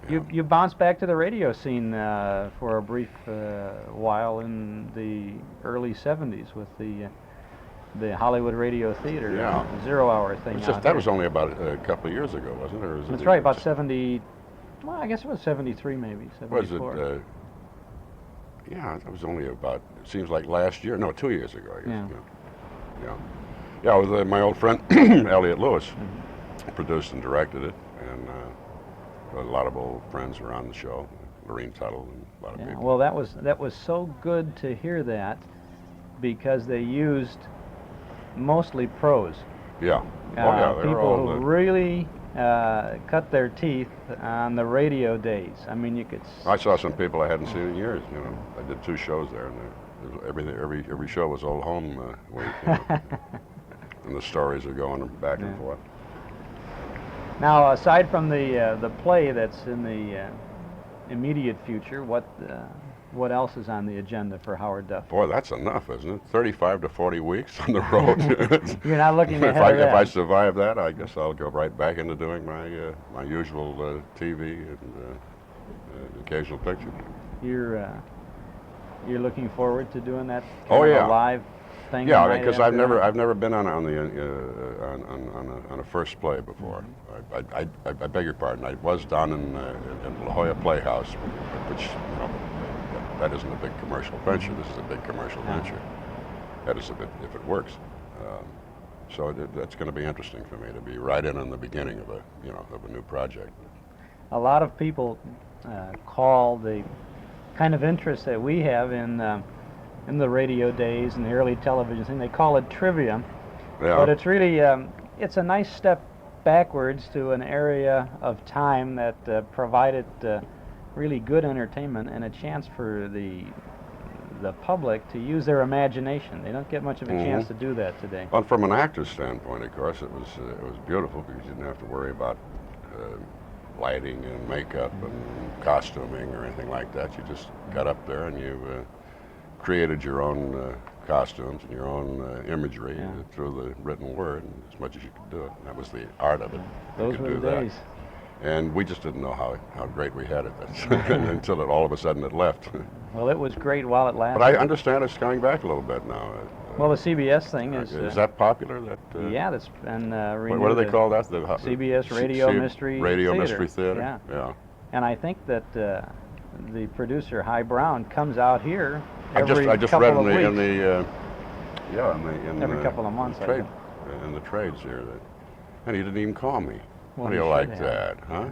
You bounced back to the radio scene for a brief while in the early '70s with the Hollywood Radio Theater, Yeah. 0 hour thing. That was only about a couple of years ago, wasn't it? Or was That's it right, about 70. Well, I guess it was 73, maybe 74. Was it? Yeah, that was only about. It seems like last year. No, 2 years ago. I guess. Yeah. It was my old friend Elliot Lewis produced and directed it, and a lot of old friends were on the show. Lorene Tuttle and a lot of people. Well, that was so good to hear that, because they used mostly pros. Yeah. They were people all who really cut their teeth on the radio days. I mean, you could. I saw some people I hadn't seen in years. I did 2 shows there, and every show was old home week. And the stories are going back and forth. Now, aside from the play that's in the immediate future, what else is on the agenda for Howard Duff? Boy, that's enough, isn't it? 35 to 40 weeks on the road. You're not looking ahead of If I that. survive that, I guess I'll go right back into doing my usual TV and occasional picture. You're looking forward to doing that Oh, yeah. live thing? Yeah, night because after night? I've never been on a first play before. I beg your pardon. I was down in La Jolla Playhouse, which that isn't a big commercial venture. This is a big commercial venture. that is, if it works. So that's going to be interesting for me to be right in on the beginning of a new project. A lot of people call the kind of interest that we have in the radio days and the early television thing, they call it trivia. Yeah. But it's really, it's a nice step backwards to an area of time that provided really good entertainment and a chance for the public to use their imagination. They don't get much of a chance to do that today. Well, from an actor's standpoint, of course, it was beautiful because you didn't have to worry about lighting and makeup and costuming or anything like that. You just got up there and you created your own costumes and your own imagery through the written word, and as much as you could do it. And that was the art of it. Those were the days. And we just didn't know how great we had it until all of a sudden it left. Well, it was great while it lasted. But I understand it's coming back a little bit now. Well, the CBS thing is... is that popular? Yeah, that's been what do they call that? The CBS Radio Mystery Radio Theater. Mystery Theater. Yeah. And I think that the producer, High Brown, comes out here I just couple read of weeks. every couple of months, in the trades here, and he didn't even call me. Well, How do you he like should that, huh?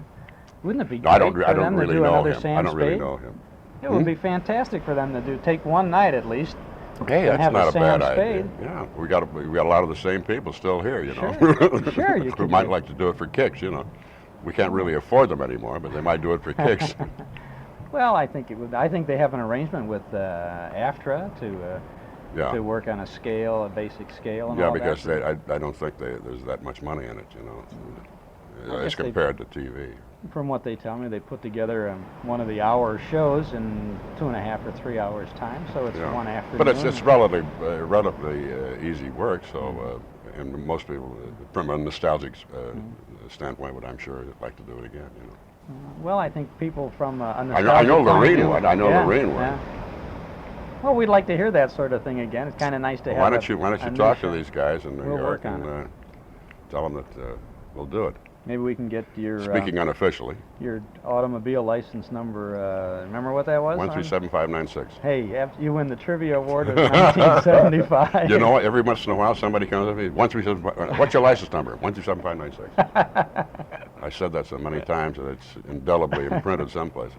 Wouldn't it be No, great I don't for them really to do know another him. Sam I don't really Spade? know him. It would be fantastic for them to take one night at least. Hey, and that's have not a a Sam bad Spade. idea. Yeah, we got a lot of the same people still here, you know. Sure, you who could might do- like to do it for kicks, you know. We can't really afford them anymore, but they might do it for kicks. Well, I think it would. I think they have an arrangement with AFTRA to work on a basic scale, and Yeah, all because that. I don't think there's that much money in it, you know, I as guess they- compared to TV. From what they tell me, they put together one of the hour shows in 2.5 or 3 hours time, so it's one afternoon. But it's relatively easy work, so and most people, from a nostalgic standpoint, would I'm sure like to do it again, you know. Well, I think people from a I nostalgic know point of Lorraine view- would. I know yeah, Lorraine would. yeah. Well, we'd like to hear that sort of thing again. It's kind of nice to have. Why don't you a new talk show. to these guys in New We'll York work on and tell them that we'll do it. Maybe we can get your Speaking unofficially, your automobile license number. Remember what that was? 137-596. Hey, after you win the trivia award of 1975. You know what? Every once in a while, somebody comes up to me. 137. What's your license number? 137-596. I said that so many times that it's indelibly imprinted someplace.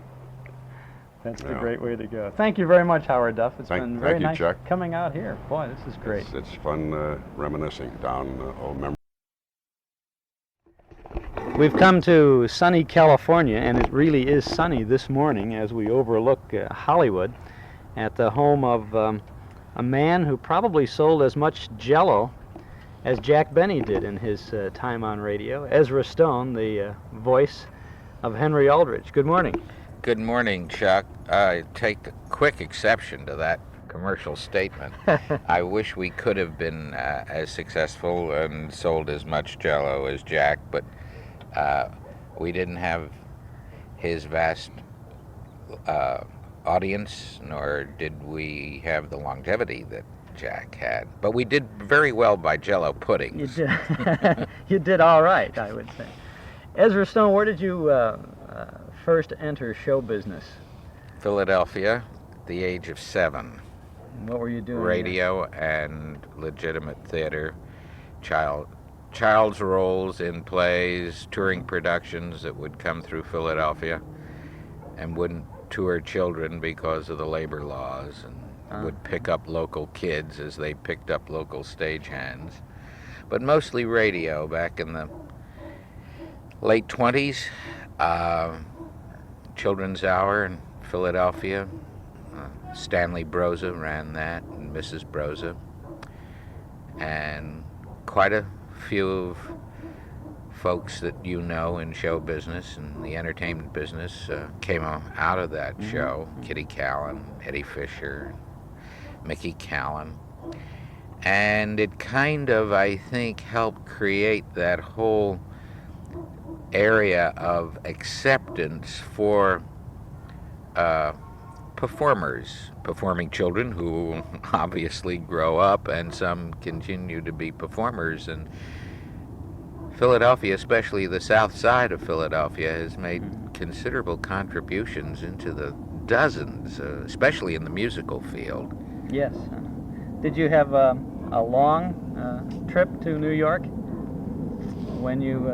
That's a great way to go. Thank you very much, Howard Duff. It's been very thank you, nice Chuck. coming out here. Boy, this is great. It's fun reminiscing down old memory. We've come to sunny California, and it really is sunny this morning as we overlook Hollywood at the home of a man who probably sold as much Jell-O as Jack Benny did in his time on radio. Ezra Stone, the voice of Henry Aldrich. Good morning. Good morning, Chuck. I take a quick exception to that commercial statement. I wish we could have been as successful and sold as much Jell-O as Jack, but we didn't have his vast audience, nor did we have the longevity that Jack had. But we did very well by Jell-O puddings. You did, you did all right, I would say. Ezra Stone, where did you first enter show business? Philadelphia, at the age of 7. What were you doing? Radio and legitimate theater, child's roles in plays, touring productions that would come through Philadelphia and wouldn't tour children because of the labor laws, and would pick up local kids as they picked up local stagehands. But mostly radio back in the late 20s. Children's Hour in Philadelphia. Stanley Broza ran that, and Mrs. Broza. And quite a few of folks that you know in show business and the entertainment business came out of that show. Kitty Callan, Eddie Fisher, Mickey Callan. And it kind of, I think, helped create that whole area of acceptance for performing children who obviously grow up, and some continue to be performers. And Philadelphia, especially the south side of Philadelphia, has made considerable contributions into the dozens, especially in the musical field. Yes. Did you have a long trip to New York when you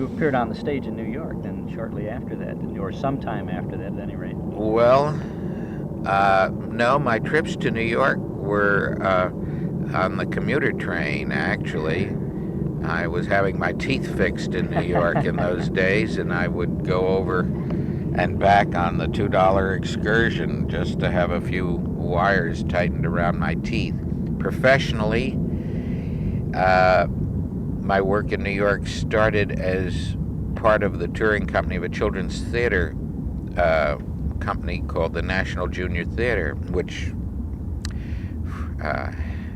appeared on the stage in New York? Then shortly after that, didn't you? Or sometime after that, at any rate. Well, no, my trips to New York were on the commuter train, actually. I was having my teeth fixed in New York in those days, and I would go over and back on the $2 excursion just to have a few wires tightened around my teeth. Professionally, my work in New York started as part of the touring company of a children's theater company called the National Junior Theater, which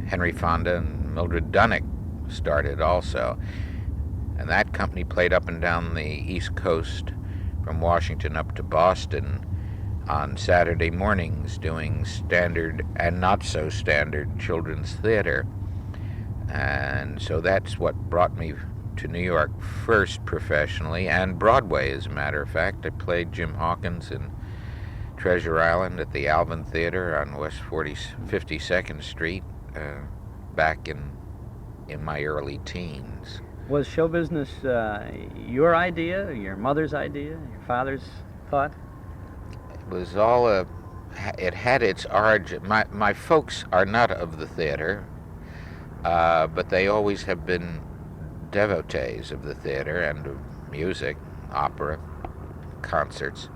Henry Fonda and Mildred Dunnick started also. And that company played up and down the East Coast from Washington up to Boston on Saturday mornings, doing standard and not so standard children's theater. And so that's what brought me to New York first professionally, and Broadway, as a matter of fact. I played Jim Hawkins in Treasure Island at the Alvin Theater on West 52nd Street back in my early teens. Was show business your idea, your mother's idea, your father's thought? It was all it had its origin. My folks are not of the theater, but they always have been devotees of the theater and of music, opera, concerts.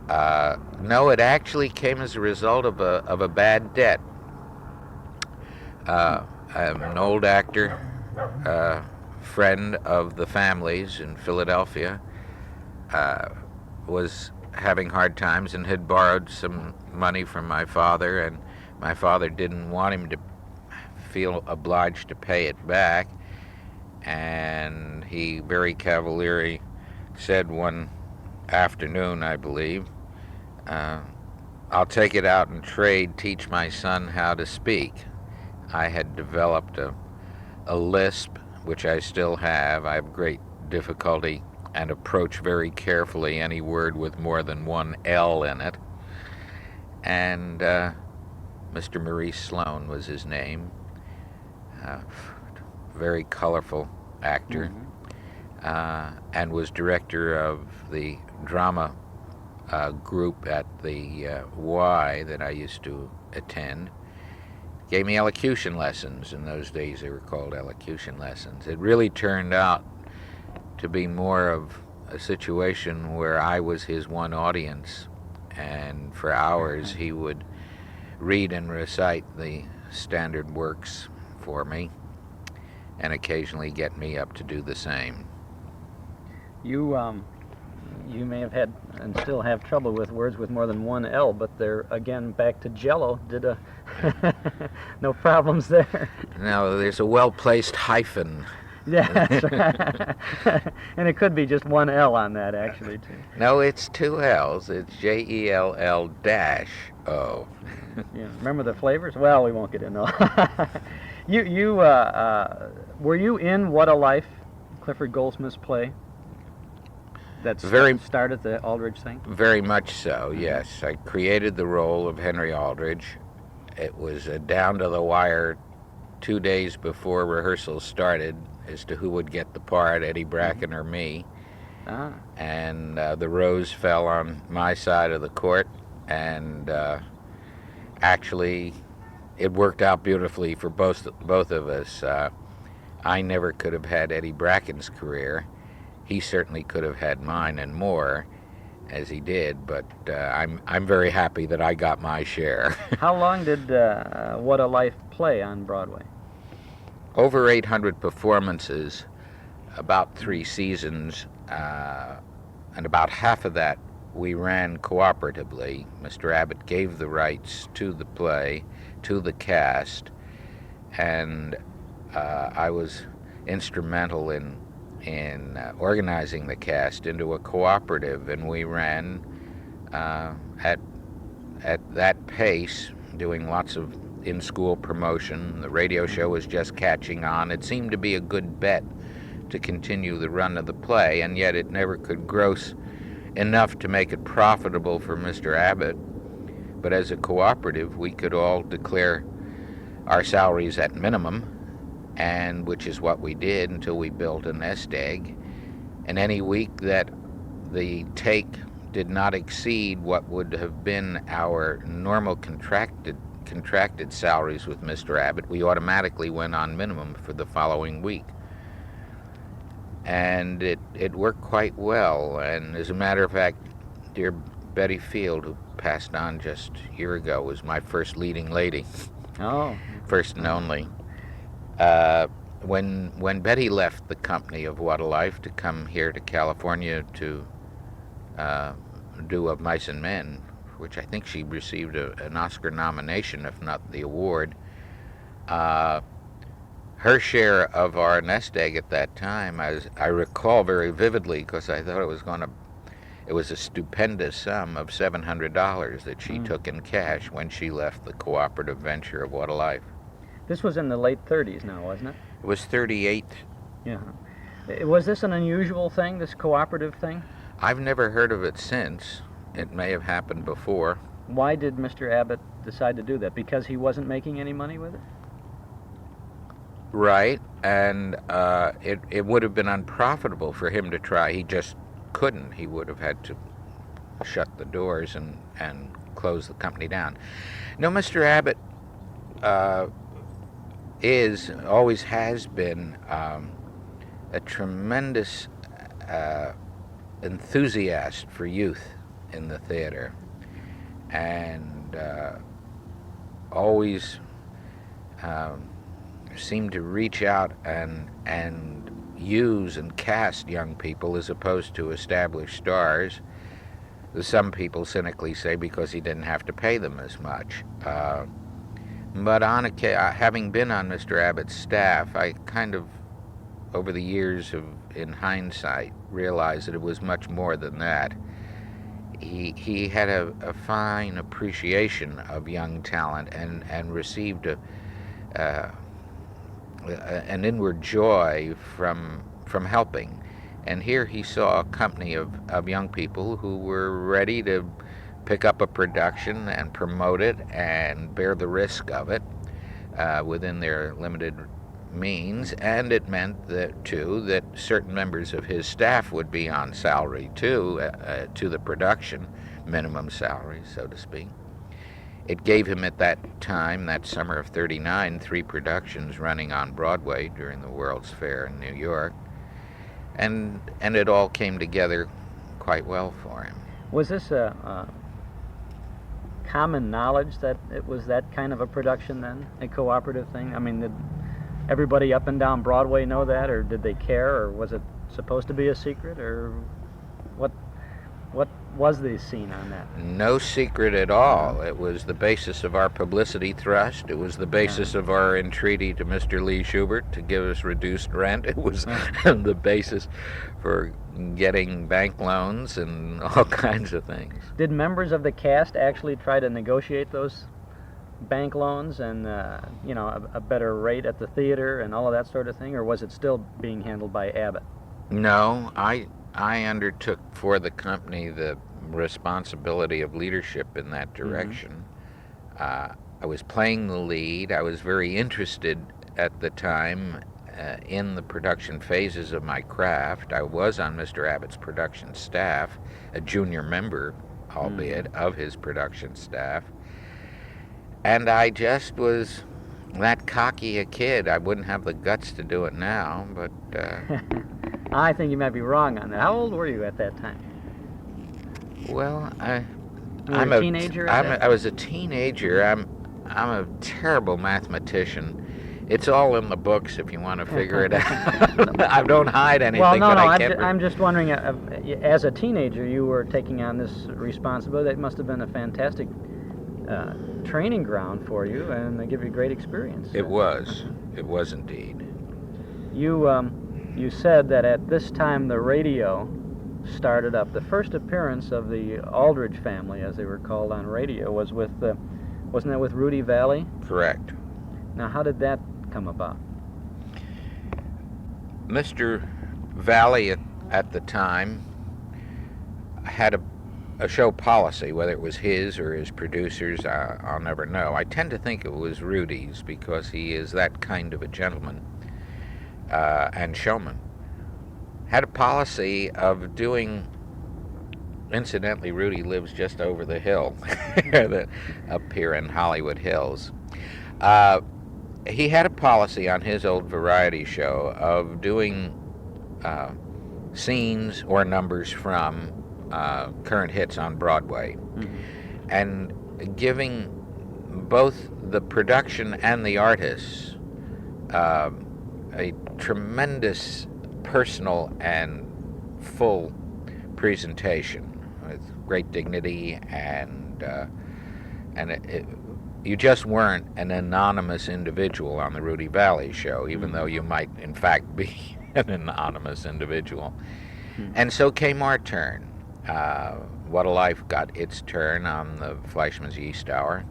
No, it actually came as a result of a bad debt. An old actor, friend of the family's in Philadelphia, was having hard times and had borrowed some money from my father, and my father didn't want him to feel obliged to pay it back, and he very cavalierly said one afternoon, I believe, "I'll take it out and trade, teach my son how to speak." I had developed a lisp, which I still have. I have great difficulty and approach very carefully any word with more than one L in it. And Mr. Maurice Sloan was his name. Very colorful actor, and was director of the drama group at the Y that I used to attend. Gave me elocution lessons. In those days they were called elocution lessons. It really turned out to be more of a situation where I was his one audience, and for hours he would read and recite the standard works for me, and occasionally get me up to do the same. You may have had and still have trouble with words with more than one L, but they're, again, back to Jello. No problems there. No, there's a well-placed hyphen. Yeah, that's right. And it could be just one L on that, actually, too. No, it's two L's. It's JELL-O. Yeah, remember the flavors? Well, we won't get into it. Were you in What a Life, Clifford Goldsmith's play? That started the Aldrich thing? Very much so, yes. I created the role of Henry Aldrich. It was down to the wire 2 days before rehearsals started as to who would get the part, Eddie Bracken or me. And the rose fell on my side of the court, and actually it worked out beautifully for both of us. I never could have had Eddie Bracken's career. He certainly could have had mine and more, as he did, but I'm very happy that I got my share. How long did What a Life play on Broadway? Over 800 performances, about 3 seasons, and about half of that we ran cooperatively. Mr. Abbott gave the rights to the play, to the cast, and I was instrumental in organizing the cast into a cooperative, and we ran at that pace, doing lots of in-school promotion. The radio show was just catching on. It seemed to be a good bet to continue the run of the play, and yet it never could gross enough to make it profitable for Mr. Abbott. But as a cooperative, we could all declare our salaries at minimum, and which is what we did until we built a nest egg. And any week that the take did not exceed what would have been our normal contracted salaries with Mr. Abbott, we automatically went on minimum for the following week. And it worked quite well. And as a matter of fact, dear Betty Field, who passed on just a year ago, was my first leading lady. Oh. First and only. When Betty left the company of What a Life to come here to California to do Of Mice and Men, which I think she received an Oscar nomination, if not the award, her share of our nest egg at that time, as I recall very vividly, because I thought it was a stupendous sum of $700 that she took in cash when she left the cooperative venture of What a Life. This was in the late 30s now, wasn't it? It was 38. Yeah. Was this an unusual thing, this cooperative thing? I've never heard of it since. It may have happened before. Why did Mr. Abbott decide to do that? Because he wasn't making any money with it? Right, and it would have been unprofitable for him to try. He just couldn't. He would have had to shut the doors and close the company down. No, Mr. Abbott always has been a tremendous enthusiast for youth in the theater, and always seemed to reach out and use and cast young people as opposed to established stars. Some people cynically say because he didn't have to pay them as much. But having been on Mr. Abbott's staff, I kind of, over the years in hindsight, realized that it was much more than that. He had a fine appreciation of young talent and received an inward joy from helping. And here he saw a company of young people who were ready to pick up a production and promote it and bear the risk of it within their limited means. And it meant that certain members of his staff would be on salary too, to the production, minimum salary, so to speak. It gave him at that time, that summer of '39, 3 productions running on Broadway during the World's Fair in New York. And it all came together quite well for him. Was this a common knowledge that it was that kind of a production then, a cooperative thing? I mean, did everybody up and down Broadway know that, or did they care, or was it supposed to be a secret, or what was the scene on that? No secret at all. It was the basis of our publicity thrust. It was the basis of our entreaty to Mr. Lee Schubert to give us reduced rent. It was the basis for getting bank loans and all kinds of things. Did members of the cast actually try to negotiate those bank loans and a better rate at the theater and all of that sort of thing, or was it still being handled by Abbott? No, I undertook for the company the responsibility of leadership in that direction. I was playing the lead. I was very interested at the time in the production phases of my craft. I was on Mr. Abbott's production staff, a junior member, albeit, of his production staff. And I just was that cocky a kid. I wouldn't have the guts to do it now, but... I think you might be wrong on that. How old were you at that time? Well, I'm a teenager. I was a teenager. I'm a terrible mathematician. It's all in the books if you want to figure it out. I don't hide anything. Well, no, but I'm just wondering. As a teenager, you were taking on this responsibility. It must have been a fantastic training ground for you, and they give you great experience. It was. It was indeed. You said that at this time the radio started up. The first appearance of the Aldridge family, as they were called on radio, was with, wasn't that with Rudy Valley? Correct. Now, how did that come about? Mr. Valley at the time had a show policy, whether it was his or his producers, I'll never know. I tend to think it was Rudy's because he is that kind of a gentleman and showman. Had a policy of doing, incidentally, Rudy lives just over the hill, up here in Hollywood Hills. He had a policy on his old variety show of doing scenes or numbers from current hits on Broadway, and giving both the production and the artists a tremendous personal and full presentation with great dignity, and you just weren't an anonymous individual on the Rudy Valley show, even though you might in fact be an anonymous individual. And so came our turn. What a Life got its turn on the Fleischmann's Yeast Hour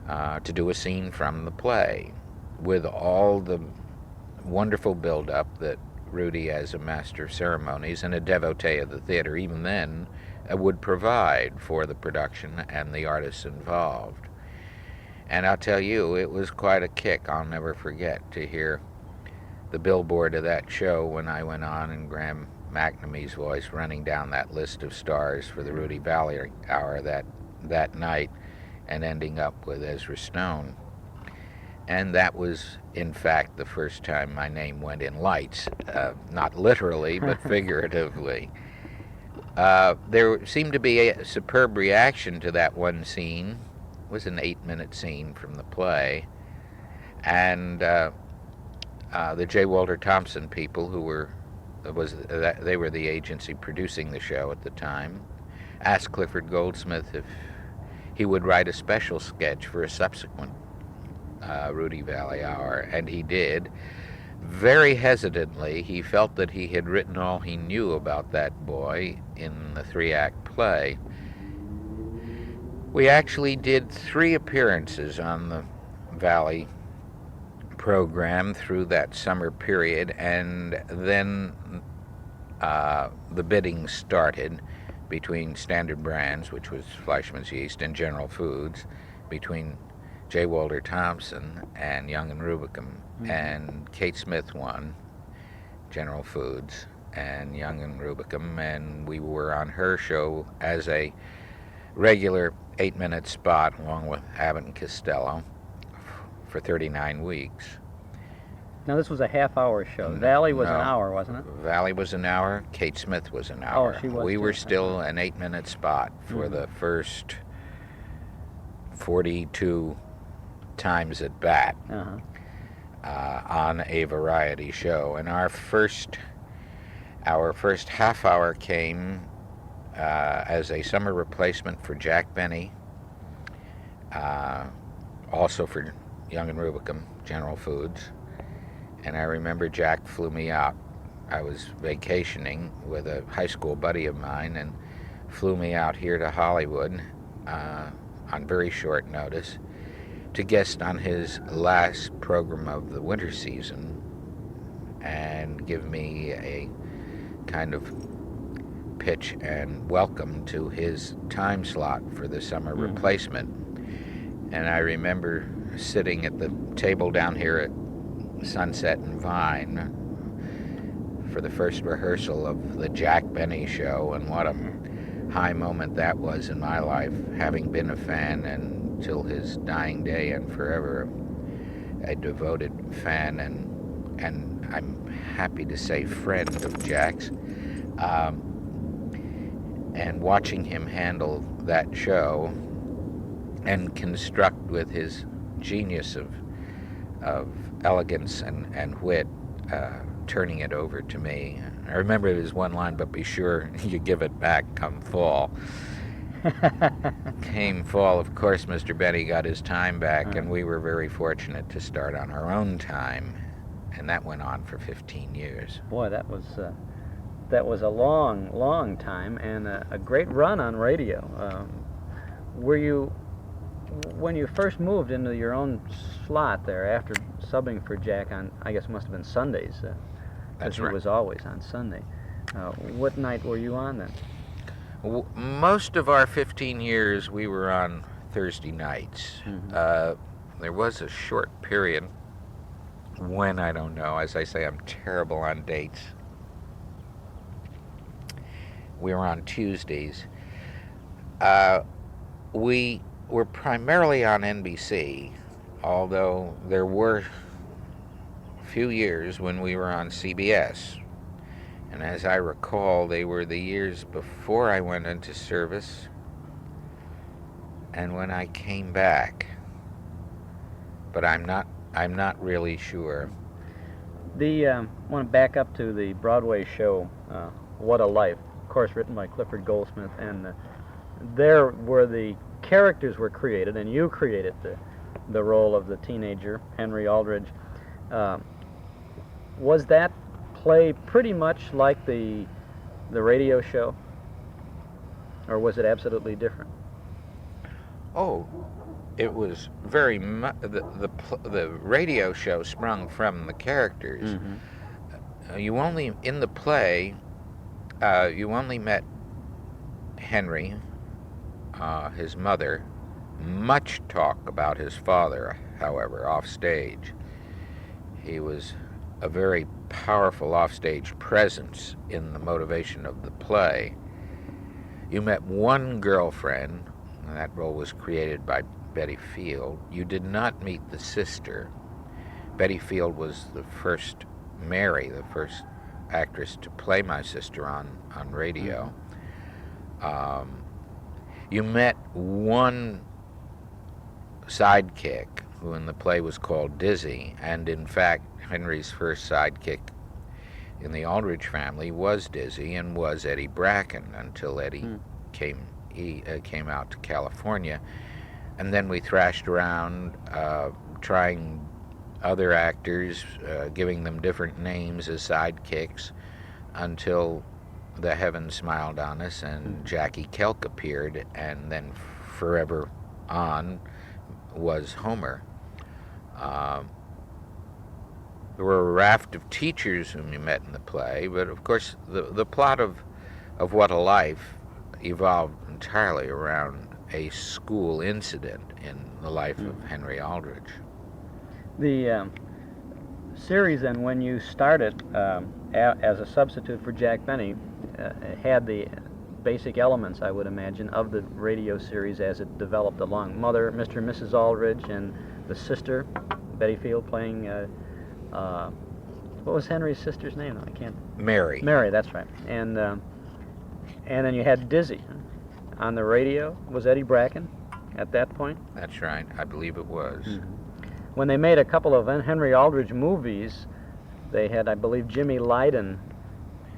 to do a scene from the play with all the wonderful build-up that Rudy, as a master of ceremonies and a devotee of the theater even then, would provide for the production and the artists involved. And I'll tell you, it was quite a kick. I'll never forget to hear the billboard of that show when I went on, and Graham McNamee's voice running down that list of stars for the Rudy Valley Hour that night, and ending up with Ezra Stone. And that was, in fact, the first time my name went in lights, not literally, but figuratively. There seemed to be a superb reaction to that one scene. It was an 8-minute scene from the play. And the J. Walter Thompson people, who were they were the agency producing the show at the time, asked Clifford Goldsmith if he would write a special sketch for a subsequent Rudy Valley Hour, and he did. Very hesitantly, he felt that he had written all he knew about that boy in the 3-act play. We actually did 3 appearances on the Valley program through that summer period, and then the bidding started between Standard Brands, which was Fleischmann's Yeast, and General Foods, between J. Walter Thompson and Young and Rubicam, and Kate Smith won General Foods and Young and Rubicam, and we were on her show as a regular 8-minute spot along with Abbott and Costello for 39 weeks. Now, this was a half-hour show. Valley was an hour, wasn't it? Valley was an hour. Kate Smith was an hour. Oh, she was we too. were still an 8-minute spot for the first 42 times at bat on a variety show. And our first half hour came as a summer replacement for Jack Benny, also for Young and Rubicam, General Foods. And I remember Jack flew me out. I was vacationing with a high school buddy of mine and flew me out here to Hollywood on very short notice to guest on his last program of the winter season and give me a kind of pitch and welcome to his time slot for the summer replacement. And I remember sitting at the table down here at Sunset and Vine for the first rehearsal of the Jack Benny show, and what a high moment that was in my life, having been a fan until his dying day and forever a devoted fan and I'm happy to say friend of Jack's. And watching him handle that show and construct with his genius of elegance and wit, turning it over to me. I remember his one line, "But be sure you give it back come fall." Came fall, of course, Mr. Benny got his time back, and we were very fortunate to start on our own time, and that went on for 15 years. Boy, that was a long, long time, and a great run on radio. Were you, when you first moved into your own slot there after subbing for Jack on, I guess it must have been Sundays, That's he right. was always on Sunday. What night were you on then? Most of our 15 years we were on Thursday nights. There was a short period when, I don't know, as I say, I'm terrible on dates. We were on Tuesdays. We were primarily on NBC, although there were a few years when we were on CBS. And as I recall, they were the years before I went into service and when I came back. But I'm not really sure. I want to back up to the Broadway show, What a Life, of course written by Clifford Goldsmith, and there where the characters were created, and you created the role of the teenager, Henry Aldridge. Was that play pretty much like the radio show, or was it absolutely different? Oh, it was very much, the radio show sprung from the characters. You only, in the play, you only met Henry, his mother. Much talk about his father, however, off stage. He was a very powerful offstage presence in the motivation of the play. You met one girlfriend, and that role was created by Betty Field. You did not meet the sister. Betty Field was the first Mary, the first actress to play my sister on radio. You met one sidekick, who in the play was called Dizzy, and in fact Henry's first sidekick in the Aldridge family was Dizzy and was Eddie Bracken until Eddie came out to California. And then we thrashed around trying other actors, giving them different names as sidekicks, until the heavens smiled on us and Jackie Kelk appeared, and then forever on was Homer. There were a raft of teachers whom you met in the play, but of course the plot of What a Life evolved entirely around a school incident in the life of Henry Aldridge. The series, then, when you started as a substitute for Jack Benny, had the basic elements, I would imagine, of the radio series as it developed along. Mother, Mr. and Mrs. Aldridge, and the sister, Betty Field, playing, what was Henry's sister's name? I can't... Mary. Mary, that's right. And then you had Dizzy. On the radio was Eddie Bracken at that point? That's right. I believe it was. When they made a couple of Henry Aldridge movies, they had, I believe, Jimmy Lydon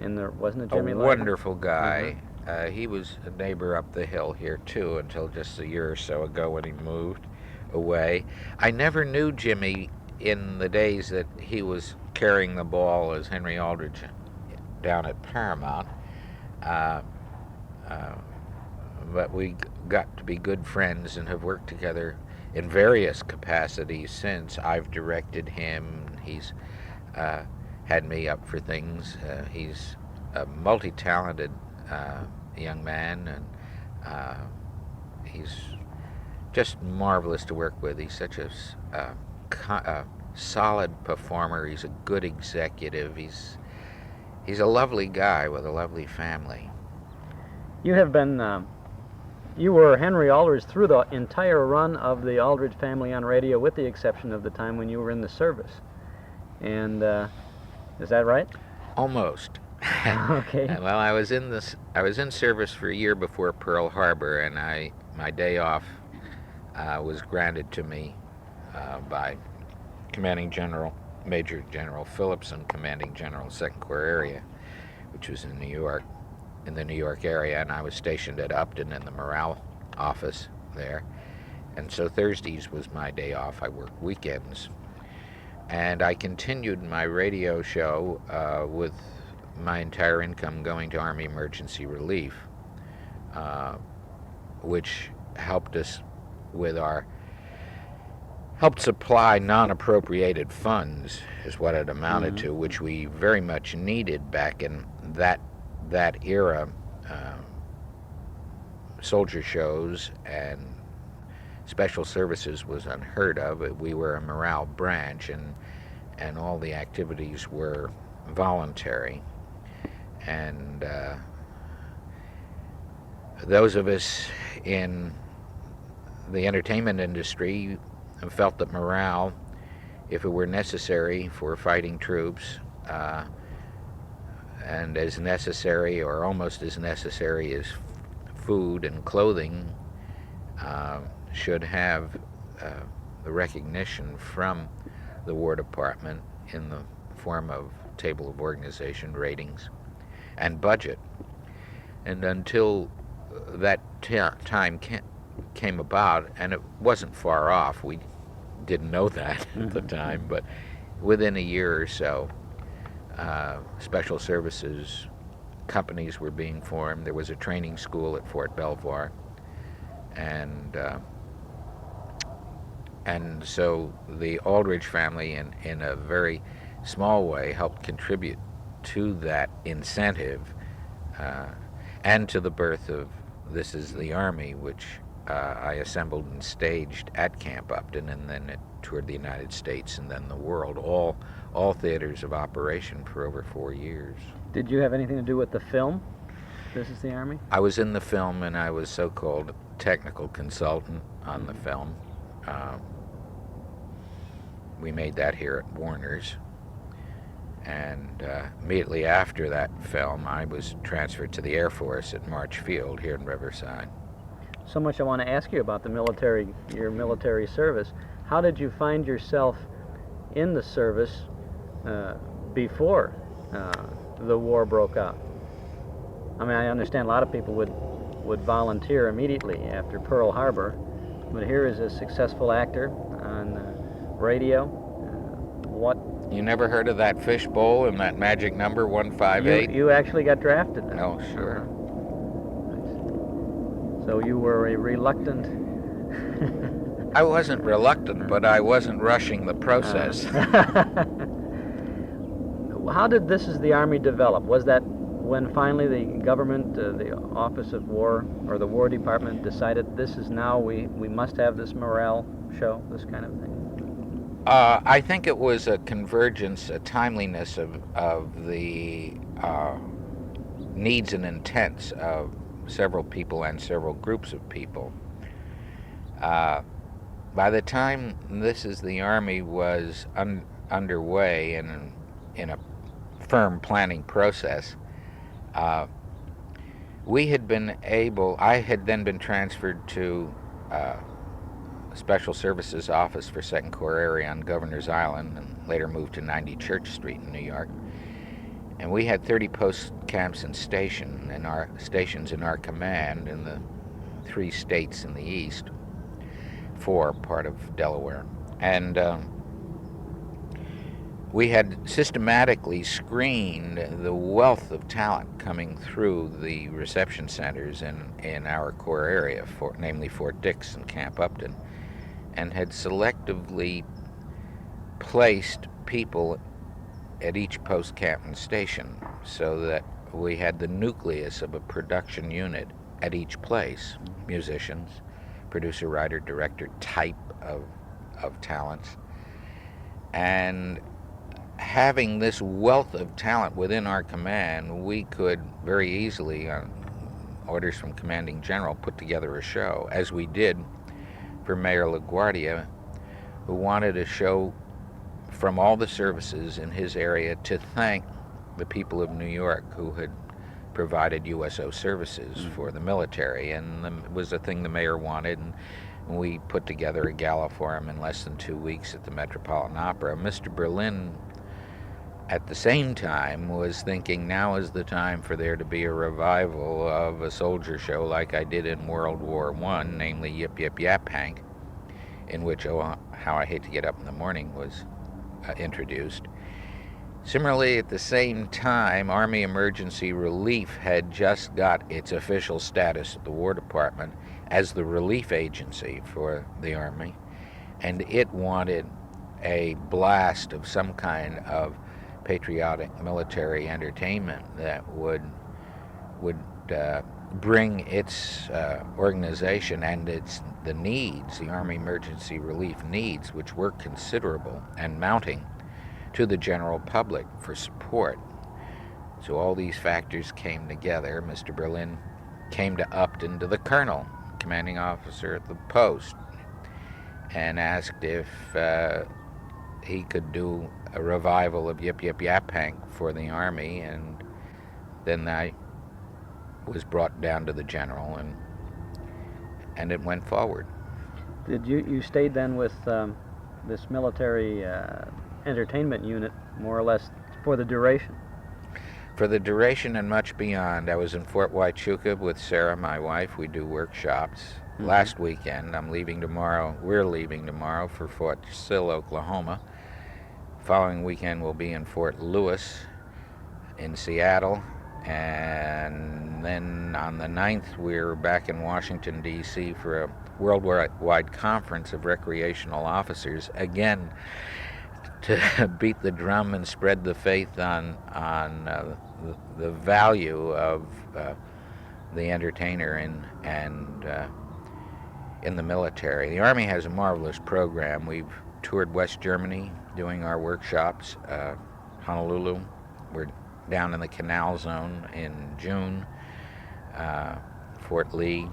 in there, wasn't it Jimmy Lydon? A wonderful guy. He was a neighbor up the hill here, too, until just a year or so ago when he moved away. I never knew Jimmy in the days that he was carrying the ball as Henry Aldridge down at Paramount. But we got to be good friends and have worked together in various capacities since. I've directed him. He's had me up for things. He's a multi-talented young man, and he's just marvelous to work with. He's such a solid performer. He's a good executive. He's a lovely guy with a lovely family. You have been... you were Henry Aldridge through the entire run of the Aldridge family on radio, with the exception of the time when you were in the service. And is that right? Almost. Okay. Well, I was in service for a year before Pearl Harbor, and my day off was granted to me by Commanding General Major General Phillipson, Commanding General 2nd Corps Area, which was in New York. In the New York area, and I was stationed at Upton in the morale office there. And so Thursdays was my day off. I worked weekends. And I continued my radio show with my entire income going to Army Emergency Relief, which helped us with helped supply non-appropriated funds, is what it amounted to, which we very much needed back in that era. soldier shows, and special services was unheard of. We were a morale branch, and all the activities were voluntary. And those of us in the entertainment industry felt that morale, if it were necessary for fighting troops, and as necessary or almost as necessary as food and clothing, should have the recognition from the War Department in the form of table of organization ratings and budget. And until that time came about, and it wasn't far off, we didn't know that at the time, but within a year or so, special services companies were being formed. There was a training school at Fort Belvoir, and so the Aldrich family, in a very small way, helped contribute to that incentive, and to the birth of This Is the Army, which I assembled and staged at Camp Upton, and then it toured the United States and then the world, all theaters of operation for over 4 years. Did you have anything to do with the film, This Is the Army? I was in the film, and I was so-called technical consultant on the film. We made that here at Warner's, and immediately after that film, I was transferred to the Air Force at March Field here in Riverside. So much I want to ask you about your military service. How did you find yourself in the service before the war broke out? I mean, I understand a lot of people would volunteer immediately after Pearl Harbor, but here is a successful actor on radio. What? You never heard of that fishbowl and that magic number 158? You actually got drafted then? Oh, sure. So you were a reluctant... I wasn't reluctant, but I wasn't rushing the process. How did This Is the Army develop? Was that when finally the government, the Office of War, or the War Department decided this is now, we must have this morale show, this kind of thing? I think it was a convergence, a timeliness of the needs and intents of several people and several groups of people. By the time This Is the Army was underway and in a firm planning process, I had then been transferred to Special Services Office for Second Corps Area on Governor's Island, and later moved to 90 Church Street in New York. And we had 30 post camps and stations in our command in the 3 states in the east, 4 part of Delaware. And we had systematically screened the wealth of talent coming through the reception centers in our core area, namely Fort Dix and Camp Upton, and had selectively placed people at each post camp and station so that we had the nucleus of a production unit at each place, musicians, producer, writer, director type of talents. And having this wealth of talent within our command, we could very easily, on orders from commanding general, put together a show, as we did for Mayor LaGuardia, who wanted a show from all the services in his area to thank the people of New York who had provided USO services for the military, and it was a thing the mayor wanted, and we put together a gala for him in less than 2 weeks at the Metropolitan Opera. Mr. Berlin, at the same time, was thinking now is the time for there to be a revival of a soldier show like I did in World War I, namely Yip Yip Yap Hank, in which Oh How I Hate to Get Up in the Morning was introduced. Similarly, at the same time, Army Emergency Relief had just got its official status at the War Department as the relief agency for the Army, and it wanted a blast of some kind of patriotic military entertainment that would bring its organization and the needs, the Army emergency relief needs, which were considerable and mounting, to the general public for support. So all these factors came together. Mr. Berlin came to Upton to the colonel, commanding officer at the post, and asked if he could do a revival of Yip Yip Yap Hank for the Army, and then I was brought down to the general, and it went forward. Did you stayed then with this military entertainment unit more or less for the duration? For the duration and much beyond. I was in Fort Huachuca with Sarah, my wife. We do workshops. Mm-hmm. Last weekend, we're leaving tomorrow for Fort Sill, Oklahoma. Following weekend, we'll be in Fort Lewis in Seattle. And then on the 9th, we're back in Washington, D.C. for a worldwide conference of recreational officers, again, to beat the drum and spread the faith on the value of the entertainer and in the military. The Army has a marvelous program. We've toured West Germany doing our workshops, Honolulu. We're down in the Canal Zone in June, Fort Lee,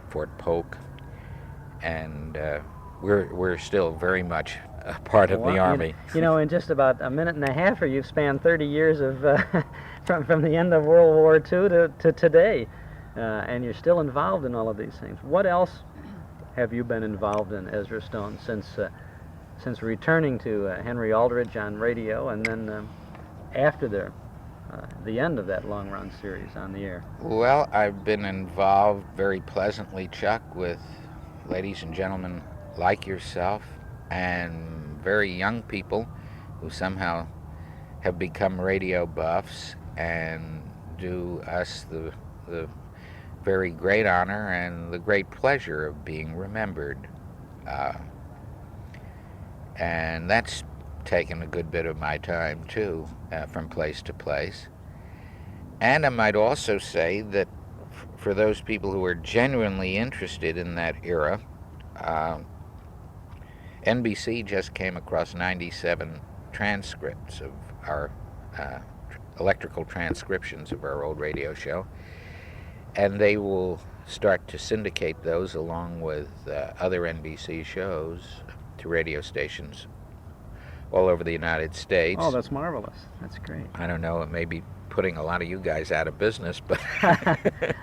Fort Polk, and we're still very much a part of the Army. You know, in just about a minute and a half, or you've spanned 30 years of from the end of World War II to today, and you're still involved in all of these things. What else have you been involved in, Ezra Stone, since returning to Henry Aldridge on radio, and then after the end of that long-run series on the air? Well, I've been involved very pleasantly, Chuck, with ladies and gentlemen like yourself and very young people who somehow have become radio buffs and do us the very great honor and the great pleasure of being remembered. And that's taken a good bit of my time, too, from place to place. And I might also say that for those people who are genuinely interested in that era, NBC just came across 97 transcripts of our electrical transcriptions of our old radio show, and they will start to syndicate those along with other NBC shows to radio stations all over the United States. Oh, that's marvelous. That's great. I don't know, it may be putting a lot of you guys out of business, but...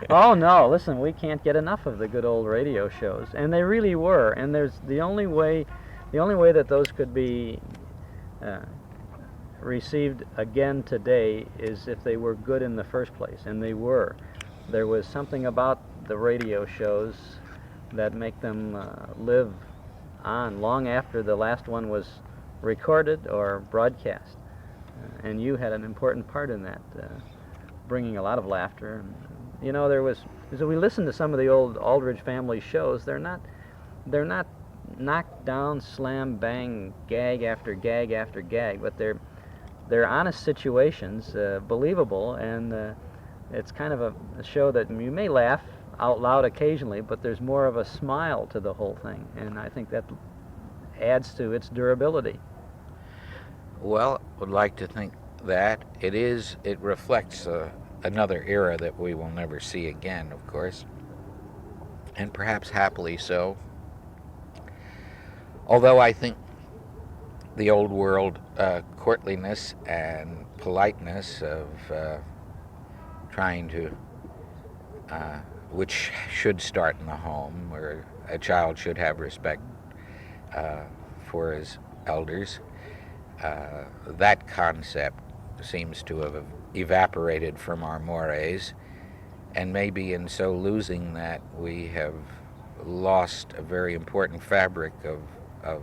Oh, no, listen, we can't get enough of the good old radio shows, and they really were, and there's the only way that those could be received again today is if they were good in the first place, and they were. There was something about the radio shows that make them live on long after the last one was recorded or broadcast. And you had an important part in that, bringing a lot of laughter. And, you know, as we listen to some of the old Aldridge family shows, they're not knock down, slam, bang, gag after gag after gag, but they're honest situations, believable, and it's kind of a show that you may laugh out loud occasionally, but there's more of a smile to the whole thing, and I think that adds to its durability. Well, I would like to think that it reflects another era that we will never see again, of course, and perhaps happily so. Although I think the old world courtliness and politeness of trying to, which should start in the home, where a child should have respect for his elders, that concept seems to have evaporated from our mores, and maybe in so losing that we have lost a very important fabric of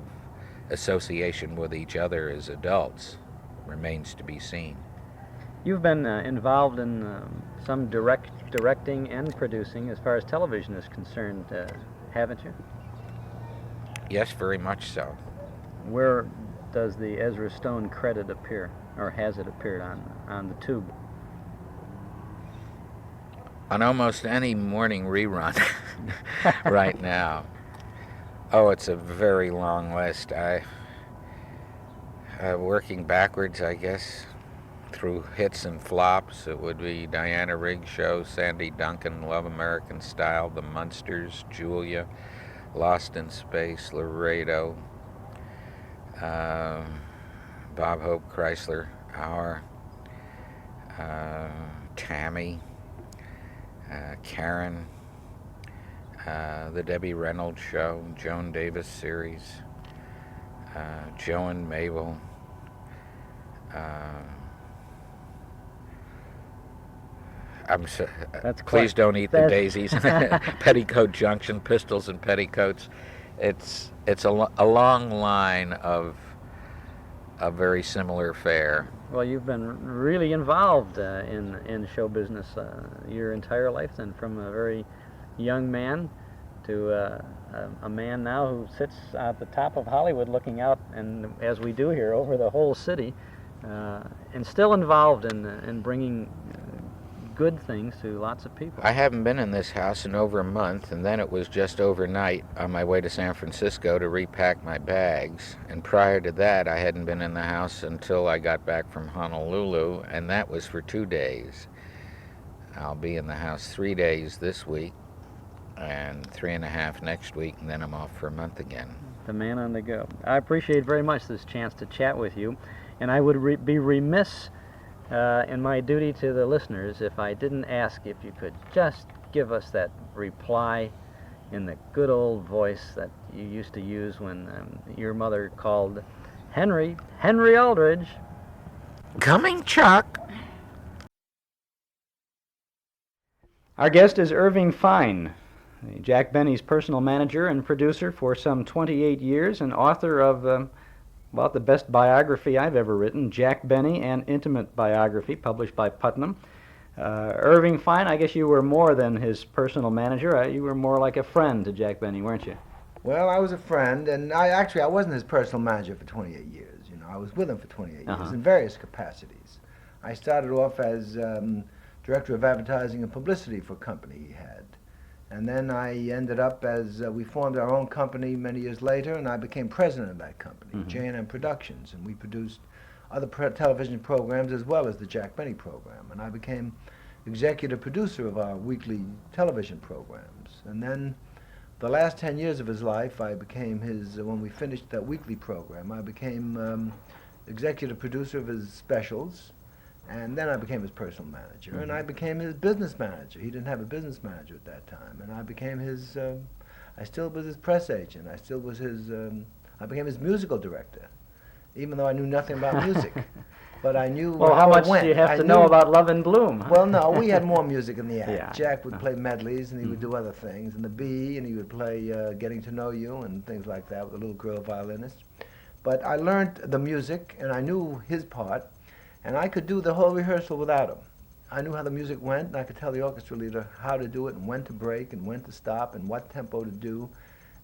association with each other as adults. Remains to be seen. You've been involved in some directing and producing as far as television is concerned, haven't you? Yes, very much so. Where does the Ezra Stone credit appear, or has it appeared on the tube? on almost any morning rerun right now. Oh, it's a very long list. Working backwards, I guess, through hits and flops, it would be Diana Rigg Show, Sandy Duncan, Love American Style, The Munsters, Julia, Lost in Space, Laredo, Bob Hope, Chrysler, Hour, Tammy, Karen, The Debbie Reynolds Show, Joan Davis Series, Joe and Mabel, please don't eat the daisies. Petticoat Junction, Pistols and Petticoats. It's a long line of a very similar fare. Well, you've been really involved in show business your entire life, then, from a very young man to a man now who sits at the top of Hollywood looking out, and as we do here, over the whole city, and still involved in bringing good things to lots of people. I haven't been in this house in over a month, and then it was just overnight on my way to San Francisco to repack my bags. And prior to that, I hadn't been in the house until I got back from Honolulu, and that was for 2 days. I'll be in the house 3 days this week and 3.5 next week, and then I'm off for a month again. The man on the go. I appreciate very much this chance to chat with you, and I would be remiss in my duty to the listeners if I didn't ask if you could just give us that reply in the good old voice that you used to use when your mother called Henry Aldridge. Coming, Chuck. Our guest is Irving Fein, Jack Benny's personal manager and producer for some 28 years, and author of about the best biography I've ever written, Jack Benny, an intimate biography published by Putnam. Irving Fein, I guess you were more than his personal manager. You were more like a friend to Jack Benny, weren't you? Well, I was a friend, and I wasn't his personal manager for 28 years. You know, I was with him for 28 years in various capacities. I started off as director of advertising and publicity for a company he had. And then I ended up as, we formed our own company many years later, and I became president of that company, J&M Productions, and we produced other television programs as well as the Jack Benny program. And I became executive producer of our weekly television programs. And then the last 10 years of his life, I became his, when we finished that weekly program, I became executive producer of his specials. And then I became his personal manager, and I became his business manager. He didn't have a business manager at that time, and I became his, I still was his press agent. I still was his, I became his musical director, even though I knew nothing about music. But I knew how much it went. do you have to know about Love and Bloom? Well, no, we had more music in the act. Yeah. Jack would play medleys, and he would do other things, and the B, and he would play Getting to Know You and things like that with a little girl violinist. But I learned the music, and I knew his part. And I could do the whole rehearsal without him. I knew how the music went, and I could tell the orchestra leader how to do it, and when to break, and when to stop, and what tempo to do.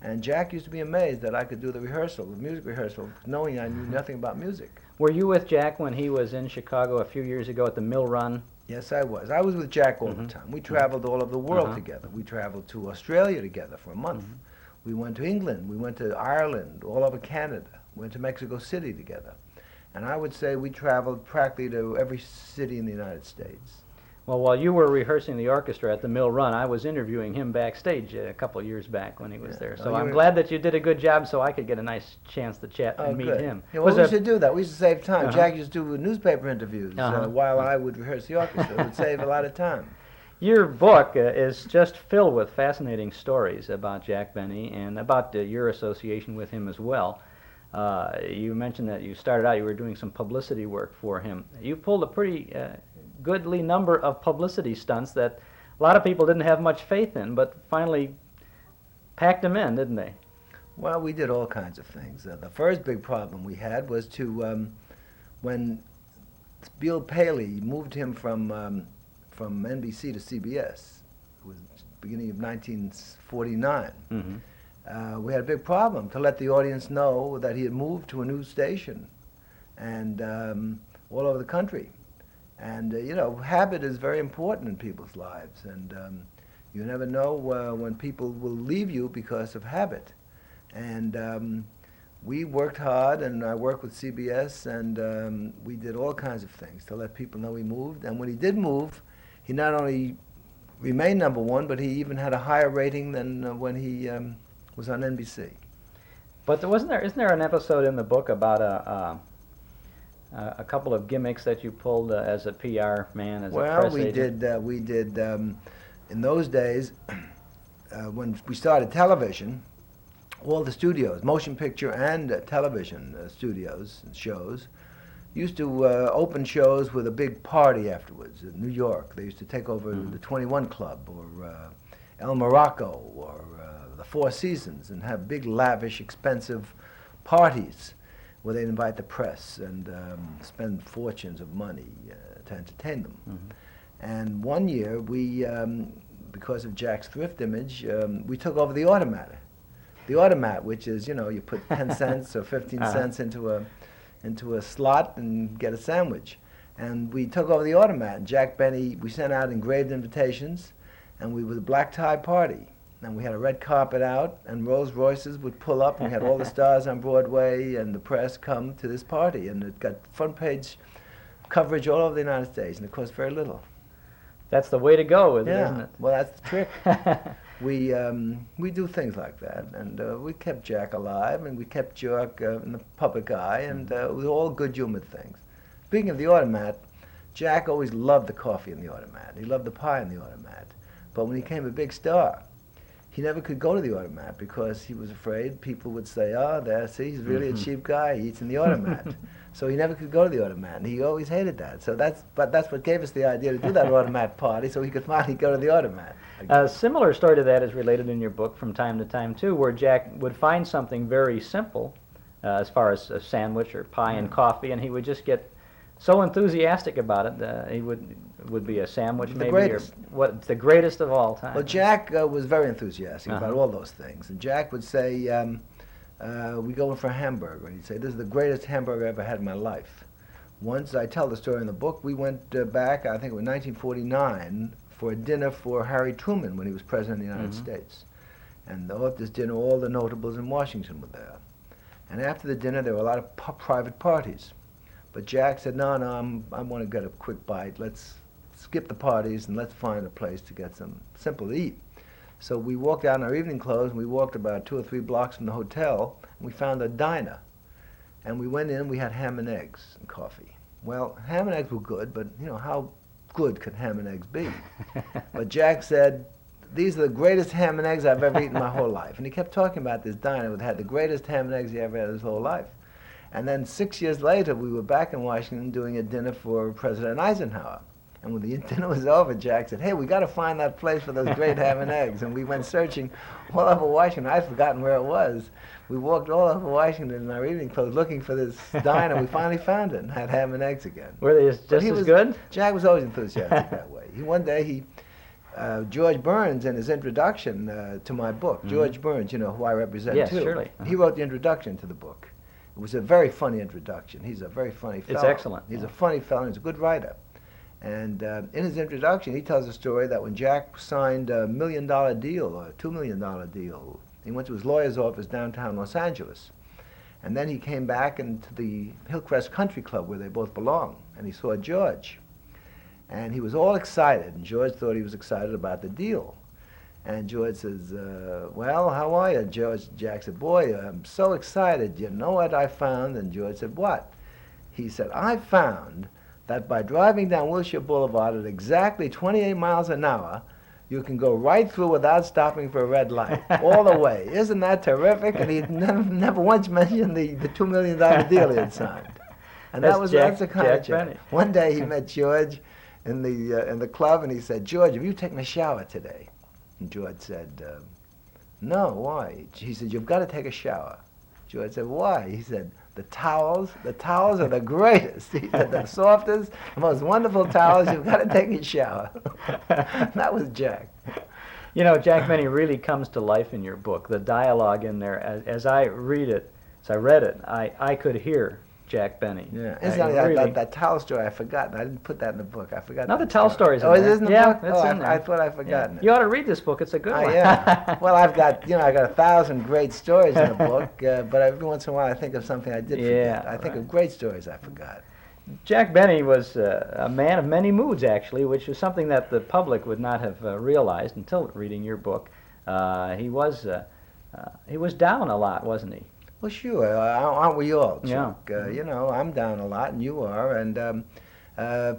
And Jack used to be amazed that I could do the rehearsal, the music rehearsal, knowing I knew nothing about music. Were you with Jack when he was in Chicago a few years ago at the Mill Run? Yes, I was. I was with Jack all the time. We traveled all over the world together. We traveled to Australia together for a month. We went to England. We went to Ireland, all over Canada. We went to Mexico City together. And I would say we traveled practically to every city in the United States. Well, while you were rehearsing the orchestra at the Mill Run, I was interviewing him backstage a couple of years back when he was there. So I'm glad that you did a good job so I could get a nice chance to chat and meet him. Yeah, well, we should do that. We used to save time. Jack used to do newspaper interviews while I would rehearse the orchestra. It would save a lot of time. Your book is just filled with fascinating stories about Jack Benny and about your association with him as well. You mentioned that you started out, you were doing some publicity work for him. You pulled a pretty goodly number of publicity stunts that a lot of people didn't have much faith in, but finally packed them in, didn't they? Well, we did all kinds of things. The first big problem we had was to, when Bill Paley moved him from NBC to CBS, it was beginning of 1949. We had a big problem to let the audience know that he had moved to a new station and all over the country. And, habit is very important in people's lives. And you never know when people will leave you because of habit. And we worked hard, and I worked with CBS, and we did all kinds of things to let people know he moved. And when he did move, he not only remained number one, but he even had a higher rating than when he was on NBC. But isn't there an episode in the book about a couple of gimmicks that you pulled as a PR man, as a press agent? We did. In those days, when we started television, all the studios, motion picture and television studios and shows, used to open shows with a big party afterwards. In New York, they used to take over the 21 Club or El Morocco or the Four Seasons and have big, lavish, expensive parties where they'd invite the press and spend fortunes of money to entertain them. And one year, we, because of Jack's thrift image, we took over the automat. The automat, which is, you put 10 cents or 15 cents into a slot and get a sandwich. And we took over the automat. And Jack Benny, we sent out engraved invitations, and we were the black tie party. And we had a red carpet out, and Rolls Royces would pull up, and we had all the stars on Broadway and the press come to this party. And it got front page coverage all over the United States, and it cost very little. That's the way to go with it, isn't it? Well, that's the trick. We do things like that, and we kept Jack alive, and we kept Jack in the public eye, and it was all good humored things. Speaking of the automat, Jack always loved the coffee in the automat. He loved the pie in the automat. But when he became a big star, he never could go to the automat because he was afraid people would say, see, he's really a cheap guy, he eats in the automat. So he never could go to the automat, and he always hated that. So that's what gave us the idea to do that automat party, so he could finally go to the automat. A similar story to that is related in your book from time to time, too, where Jack would find something very simple, as far as a sandwich or pie and coffee, and he would just get so enthusiastic about it. He would be a sandwich, The maybe, greatest. or the greatest of all time. Well, Jack was very enthusiastic about all those things. And Jack would say, we go in for a hamburger. And he'd say, this is the greatest hamburger I ever had in my life. Once, I tell the story in the book, we went back, I think it was 1949, for a dinner for Harry Truman when he was president of the United States. And at this dinner, all the notables in Washington were there. And after the dinner, there were a lot of private parties. But Jack said, no, I want to get a quick bite. Let's skip the parties and let's find a place to get some simple to eat. So we walked out in our evening clothes, and we walked about 2 or 3 blocks from the hotel, and we found a diner. And we went in, we had ham and eggs and coffee. Well, ham and eggs were good, but how good could ham and eggs be? But Jack said, these are the greatest ham and eggs I've ever eaten in my whole life. And he kept talking about this diner that had the greatest ham and eggs he ever had in his whole life. And then 6 years later, we were back in Washington doing a dinner for President Eisenhower. And when the dinner was over, Jack said, hey, we got to find that place for those great ham and eggs. And we went searching all over Washington. I'd forgotten where it was. We walked all over Washington in our evening clothes looking for this diner. We finally found it and had ham and eggs again. Were they just as good? Jack was always enthusiastic that way. One day, George Burns, in his introduction to my book, George Burns, who I represent yes, too, surely. He wrote the introduction to the book. It was a very funny introduction. He's a very funny fellow. It's excellent. He's a funny fellow. He's a good writer. And in his introduction, he tells a story that when Jack signed a $1 million deal or a $2 million deal, he went to his lawyer's office downtown Los Angeles. And then he came back into the Hillcrest Country Club where they both belong, and he saw George. And he was all excited, and George thought he was excited about the deal. And George says, well, how are you, George? Jack said, boy, I'm so excited. You know what I found? And George said, what? He said, I found that by driving down Wilshire Boulevard at exactly 28 miles an hour, you can go right through without stopping for a red light, all the way. Isn't that terrific? And he never once mentioned the $2 million deal he had signed. And that's the kind of Jack. One day he met George in the club, and he said, George, have you taken a shower today? And George said, no, why? He said, you've got to take a shower. George said, why? He said, the towels are the greatest. He said, the softest, the most wonderful towels, you've got to take a shower. That was Jack. Jack Benny really comes to life in your book. The dialogue in there, as I read it, I could hear Jack Benny. Yeah, I incidentally, really- that towel story I forgot. I didn't put that in the book. I forgot. No, the that towel story. story's in Oh, there. it is in the Yeah, book. it's Oh, in there. I thought I'd Yeah. forgotten it. You ought to read this book. It's a good Oh one. yeah. Well, I got 1,000 great stories in the book, but every once in a while I think of something I did forget. Yeah, I think right. of great stories I forgot. Jack Benny was a man of many moods, actually, which is something that the public would not have realized until reading your book. He was down a lot, wasn't he? Well, sure. Aren't we all, Yeah. Chuck? You know, I'm down a lot, and you are, and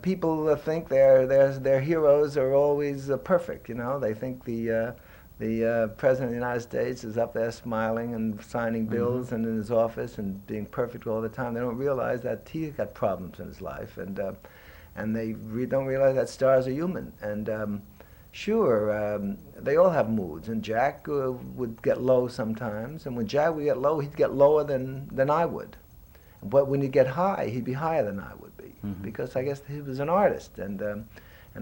people think their heroes are always perfect. You know, they think the president of the United States is up there smiling and signing bills and in his office and being perfect all the time. They don't realize that he's got problems in his life, and they don't realize that stars are human. And sure, they all have moods, and Jack would get low sometimes, and when Jack would get low, he'd get lower than I would. But when he'd get high, he'd be higher than I would be, because I guess he was an artist, and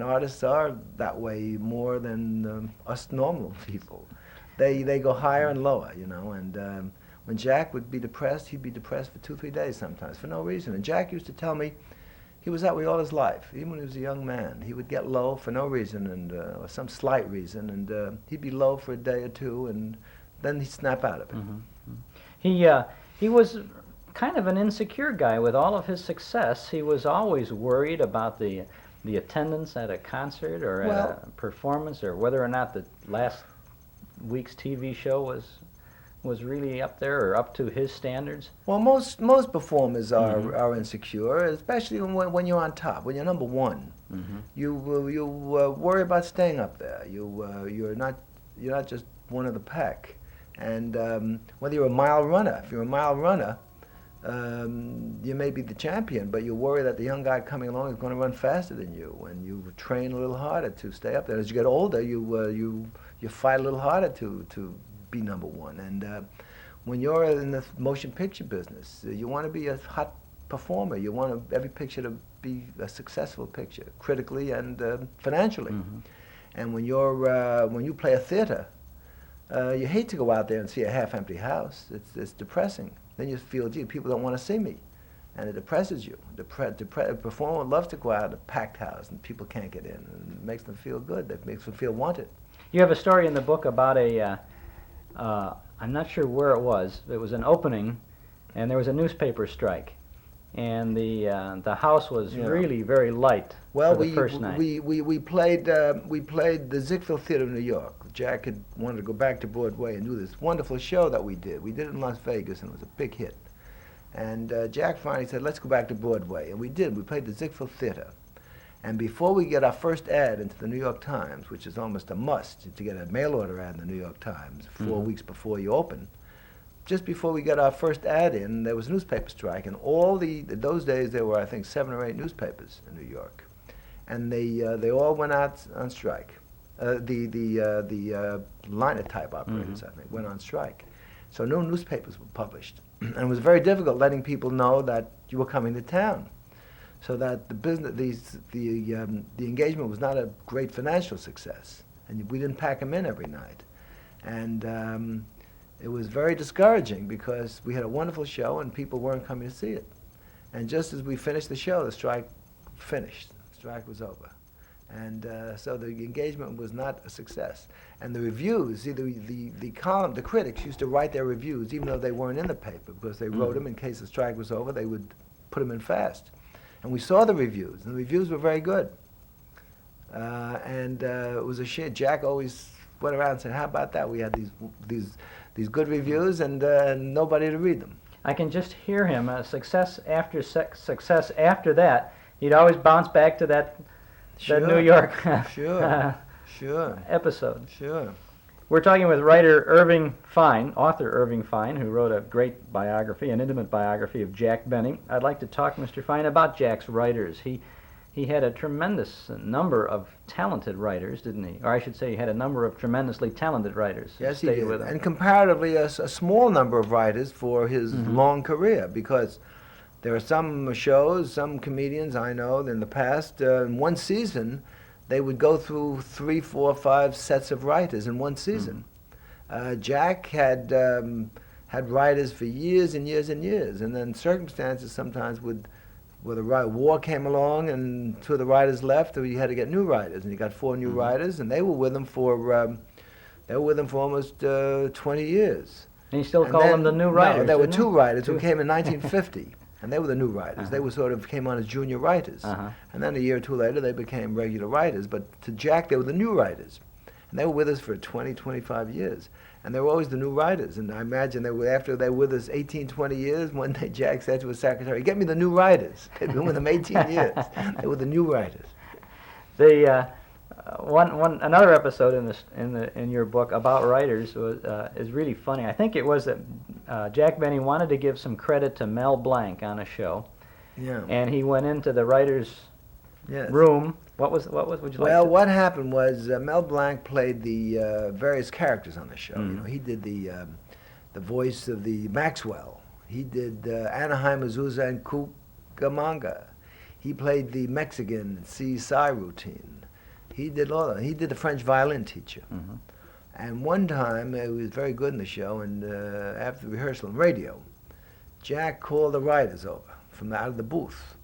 artists are that way more than us normal people. They go higher and lower, you know, and when Jack would be depressed, he'd be depressed for 2-3 days sometimes, for no reason. And Jack used to tell me he was that way all his life, even when he was a young man. He would get low for no reason, and or some slight reason, and he'd be low for a day or two, and then he'd snap out of it. He was kind of an insecure guy with all of his success. He was always worried about the attendance at a concert or at a performance, or whether or not the last week's TV show was really up there or up to his standards. Well, most performers are insecure, especially when you're on top, when you're number one. You worry about staying up there. You're not just one of the pack. And whether you're a mile runner, if you're a mile runner, you may be the champion, but you worry that the young guy coming along is going to run faster than you, and you train a little harder to stay up there. As you get older, you fight a little harder to be number one. And when you're in the motion picture business, you want to be a hot performer. You want every picture to be a successful picture, critically and financially. And when you play a theater, you hate to go out there and see a half-empty house. It's depressing. Then you feel, gee, people don't want to see me, and it depresses you. A performer loves to go out in a packed house, and people can't get in, and it makes them feel good. It makes them feel wanted. You have a story in the book about I'm not sure where it was. It was an opening, and there was a newspaper strike, and the house was really very light for the first night. We played the Ziegfeld Theater in New York. Jack had wanted to go back to Broadway and do this wonderful show that we did. We did it in Las Vegas, and it was a big hit. And Jack finally said, let's go back to Broadway. And we did. We played the Ziegfeld Theater. And before we get our first ad into the New York Times, which is almost a must to get a mail order ad in the New York Times 4 weeks before you open, just before we got our first ad in, there was a newspaper strike. And those days there were, I think, 7 or 8 newspapers in New York. And they all went out on strike. The linotype operators, I think, went on strike. So no newspapers were published. And it was very difficult letting people know that you were coming to town. So that the engagement was not a great financial success. And we didn't pack them in every night. And it was very discouraging because we had a wonderful show and people weren't coming to see it. And just as we finished the show, the strike finished. The strike was over. And so the engagement was not a success. And the reviews, the critics used to write their reviews even though they weren't in the paper, because they wrote them in case the strike was over, they would put them in fast. And we saw the reviews, and the reviews were very good. And it was a shame. Jack always went around and said, how about that? We had these good reviews and nobody to read them. I can just hear him, success after success after that. He'd always bounce back to that New York episode. Sure. We're talking with writer Irving Fein, author Irving Fein, who wrote a great biography, an intimate biography of Jack Benny. I'd like to talk, Mr. Fein, about Jack's writers. He had a tremendous number of talented writers, didn't he? Or I should say he had a number of tremendously talented writers. Yes, he did. And comparatively a small number of writers for his long career, because there are some shows, some comedians I know in the past, in one season, they would go through 3, 4, 5 sets of writers in one season. Jack had had writers for years and years and years, and then circumstances sometimes would, where the war came along and two of the writers left, or you had to get new writers, and you got 4 new writers, and they were with them for almost 20 years. And you still call them the new writers? No, there were didn't 2 you? writers who came in 1950, and they were the new writers. They were came on as junior writers, and then a year or 2 later they became regular writers. But to Jack, they were the new writers, and they were with us for 20, 25 years. And they were always the new writers. And I imagine after they were with us 18, 20 years, one day Jack said to his secretary, "Get me the new writers." They'd been with him 18 years. They were the new writers. The another episode in your book about writers is really funny. I think it was that Jack Benny wanted to give some credit to Mel Blanc on a show. Yeah. And he went into the writer's Yes. room. Would you like Well, to? what happened was Mel Blanc played the various characters on the show. You know, he did the voice of the Maxwell. He did Anaheim, Azusa, and Cucamonga. He played the Mexican CSI routine. He did all that. He did the French violin teacher. And one time, he was very good in the show, and after rehearsal on radio, Jack called the writers over from out of the booth.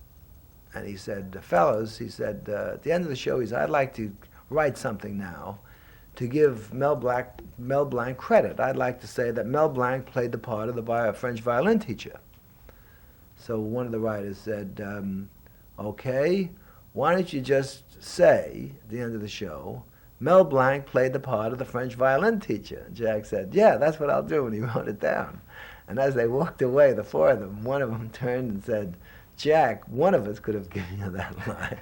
And he said, "Fellas," he said, at the end of the show, he said, "I'd like to write something now to give Mel Blanc credit. I'd like to say that Mel Blanc played the part of the French violin teacher." So one of the writers said, "Okay, why don't you just say, at the end of the show, Mel Blanc played the part of the French violin teacher?" And Jack said, "Yeah, that's what I'll do," and he wrote it down. And as they walked away, the 4 of them, one of them turned and said, "Jack, one of us could have given you that line."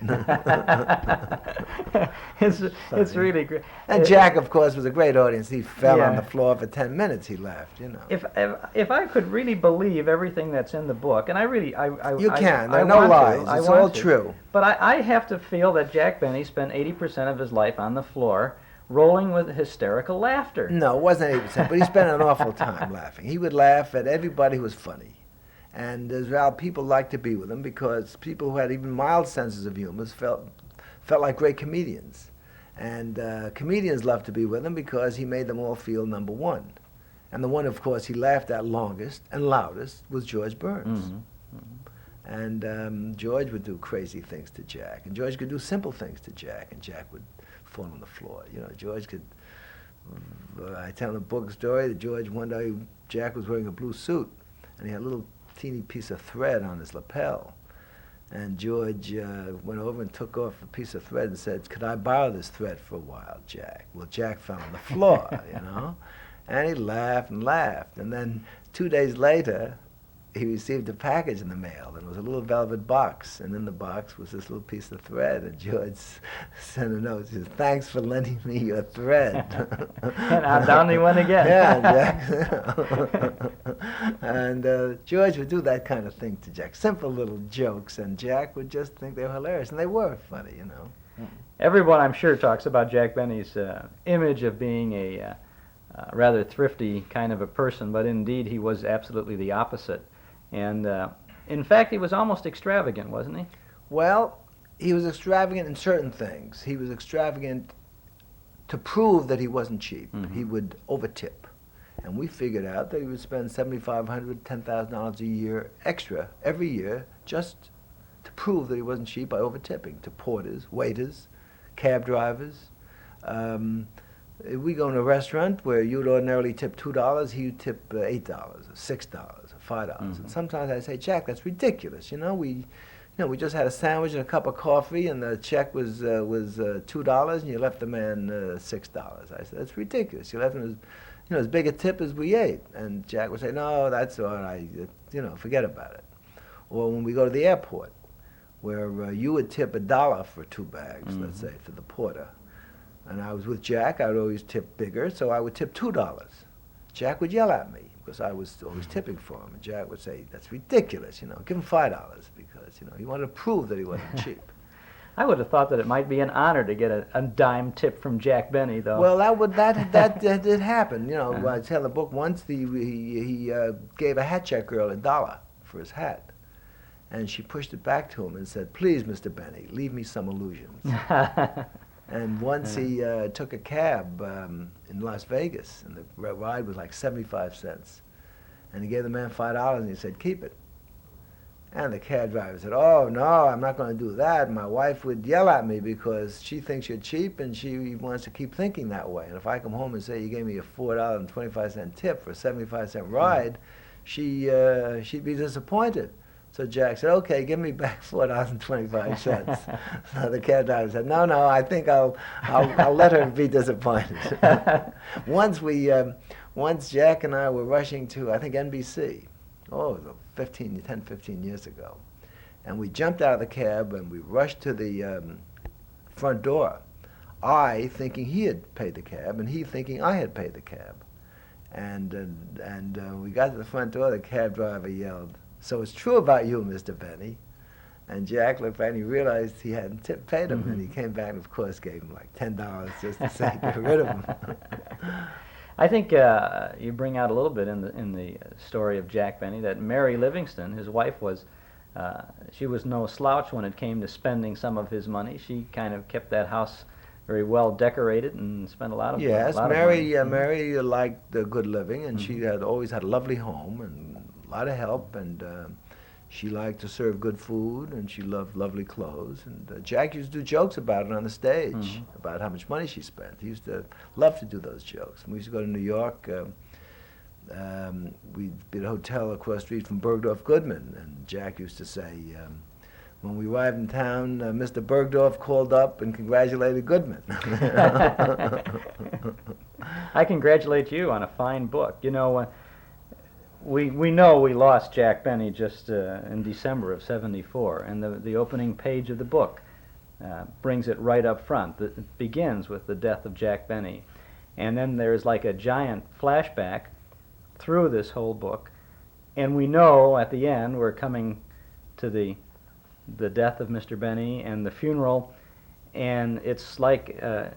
It's really great. And Jack, of course, was a great audience. He fell on the floor for 10 minutes. He laughed, you know. If I could really believe everything that's in the book, and I really, You can. There I are no want to, lies. I It's want all to. true. But I have to feel that Jack Benny spent 80% of his life on the floor, rolling with hysterical laughter. No, it wasn't 80%, but he spent an awful time laughing. He would laugh at everybody who was funny. And as well, people liked to be with him because people who had even mild senses of humor felt like great comedians. And comedians loved to be with him because he made them all feel number one. And the one, of course, he laughed at longest and loudest was George Burns. And George would do crazy things to Jack. And George could do simple things to Jack, and Jack would fall on the floor. You know, George could... I tell in the book story that George, one day, Jack was wearing a blue suit, and he had a little teeny piece of thread on his lapel. And George went over and took off a piece of thread and said, "Could I borrow this thread for a while, Jack?" Well, Jack fell on the floor, you know. And he laughed and laughed. And then 2 days later, he received a package in the mail, and it was a little velvet box. And in the box was this little piece of thread. And George sent a note. He said, "Thanks for lending me your thread." And down he went again. Yeah, Jack. And George would do that kind of thing to Jack. Simple little jokes, and Jack would just think they were hilarious. And they were funny, you know. Everyone, I'm sure, talks about Jack Benny's image of being a rather thrifty kind of a person, but indeed he was absolutely the opposite. And in fact, he was almost extravagant, wasn't he? Well, he was extravagant in certain things. He was extravagant to prove that he wasn't cheap. He would overtip. And we figured out that he would spend $7,500, $10,000 a year extra every year just to prove that he wasn't cheap by overtipping to porters, waiters, cab drivers. If we go in a restaurant where you'd ordinarily tip $2, he would tip $8 or $6 or $5. And sometimes I say, "Jack, that's ridiculous. You know, we just had a sandwich and a cup of coffee, and the check was $2, and you left the man $6." I said, "That's ridiculous. You left him as big a tip as we ate." And Jack would say, "No, that's all right. Forget about it." Or when we go to the airport, where you would tip $1 for 2 bags, let's say, for the porter. And I was with Jack. I would always tip bigger, so I would tip $2. Jack would yell at me because I was always tipping for him. And Jack would say, "That's ridiculous, give him $5 because, he wanted to prove that he wasn't cheap." I would have thought that it might be an honor to get a dime tip from Jack Benny, though. Well, that did happen. I tell the book once he gave a hat check girl $1 for his hat. And she pushed it back to him and said, "Please, Mr. Benny, leave me some illusions." And once he took a cab in Las Vegas, and the ride was like 75 cents. And he gave the man $5 and he said, keep it. And the cab driver said, oh, no, I'm not going to do that. My wife would yell at me because she thinks you're cheap and she wants to keep thinking that way. And if I come home and say you gave me a $4.25 tip for a 75-cent ride, she'd be disappointed. So Jack said, okay, give me back $4.25. So the cab driver said, no, I think I'll let her be disappointed. Once Jack and I were rushing to, I think, NBC. Oh, it was 15 years ago. And we jumped out of the cab and we rushed to the front door. I thinking he had paid the cab and he thinking I had paid the cab. And we got to the front door, the cab driver yelled, so it's true about you, Mr. Benny. And Jack looked back and he realized he hadn't paid him. And he came back and, of course, gave him like $10 just to say, get rid of him. I think you bring out a little bit in the story of Jack Benny that Mary Livingston, his wife, she was no slouch when it came to spending some of his money. She kind of kept that house very well decorated and spent a lot of Mary. money. Mary liked the good living, and she had always had a lovely home and a lot of help, and she liked to serve good food, and she loved lovely clothes. And Jack used to do jokes about it on the stage, about how much money she spent. He used to love to do those jokes. And we used to go to New York. We'd be at a hotel across the street from Bergdorf Goodman, and Jack used to say, when we arrived in town, Mr. Bergdorf called up and congratulated Goodman. I congratulate you on a fine book. You know, we know we lost Jack Benny just in December of '74, and the opening page of the book brings it right up front. It begins with the death of Jack Benny, and then there's like a giant flashback through this whole book, and we know at the end we're coming to the death of Mr. Benny and the funeral, and it's like a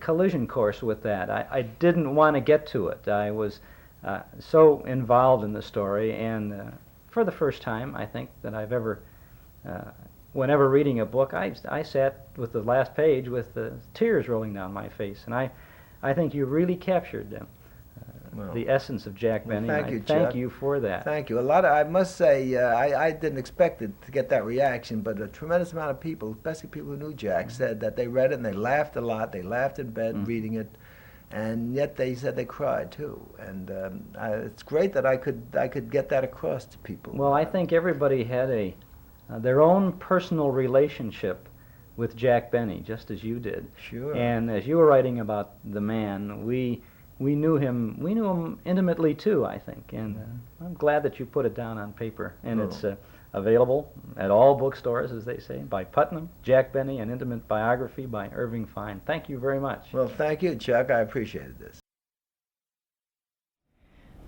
collision course with that. I didn't want to get to it. I was so involved in the story, and for the first time, I think that I've ever, whenever reading a book, I sat with the last page with the tears rolling down my face, and I think you really captured them. The essence of Jack Benny. Thank you, Chuck. Thank you for that. Thank you. I must say, I didn't expect it to get that reaction, but a tremendous amount of people, especially people who knew Jack, said that they read it and they laughed a lot. They laughed in bed reading it, and yet they said they cried too. And it's great that I could get that across to people. Well, I think everybody had their own personal relationship with Jack Benny, just as you did. Sure. And as you were writing about the man, we knew him intimately too, I think, and I'm glad that you put it down on paper, and it's available at all bookstores, as they say, by Putnam, Jack Benny, an intimate biography by Irving Fein. Thank you very much. Well, thank you, Chuck. I appreciated this.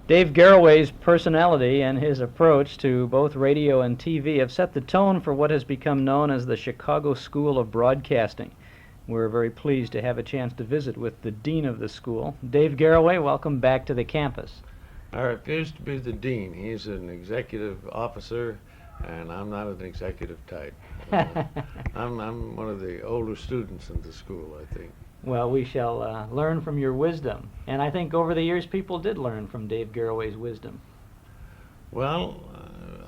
Dave Garroway's personality and his approach to both radio and TV have set the tone for what has become known as the Chicago School of Broadcasting. We're very pleased to have a chance to visit with the dean of the school. Dave Garroway, welcome back to the campus. I refuse to be the dean. He's an executive officer, and I'm not an executive type. I'm one of the older students in the school, I think. Well, we shall learn from your wisdom. And I think over the years people did learn from Dave Garroway's wisdom. Well,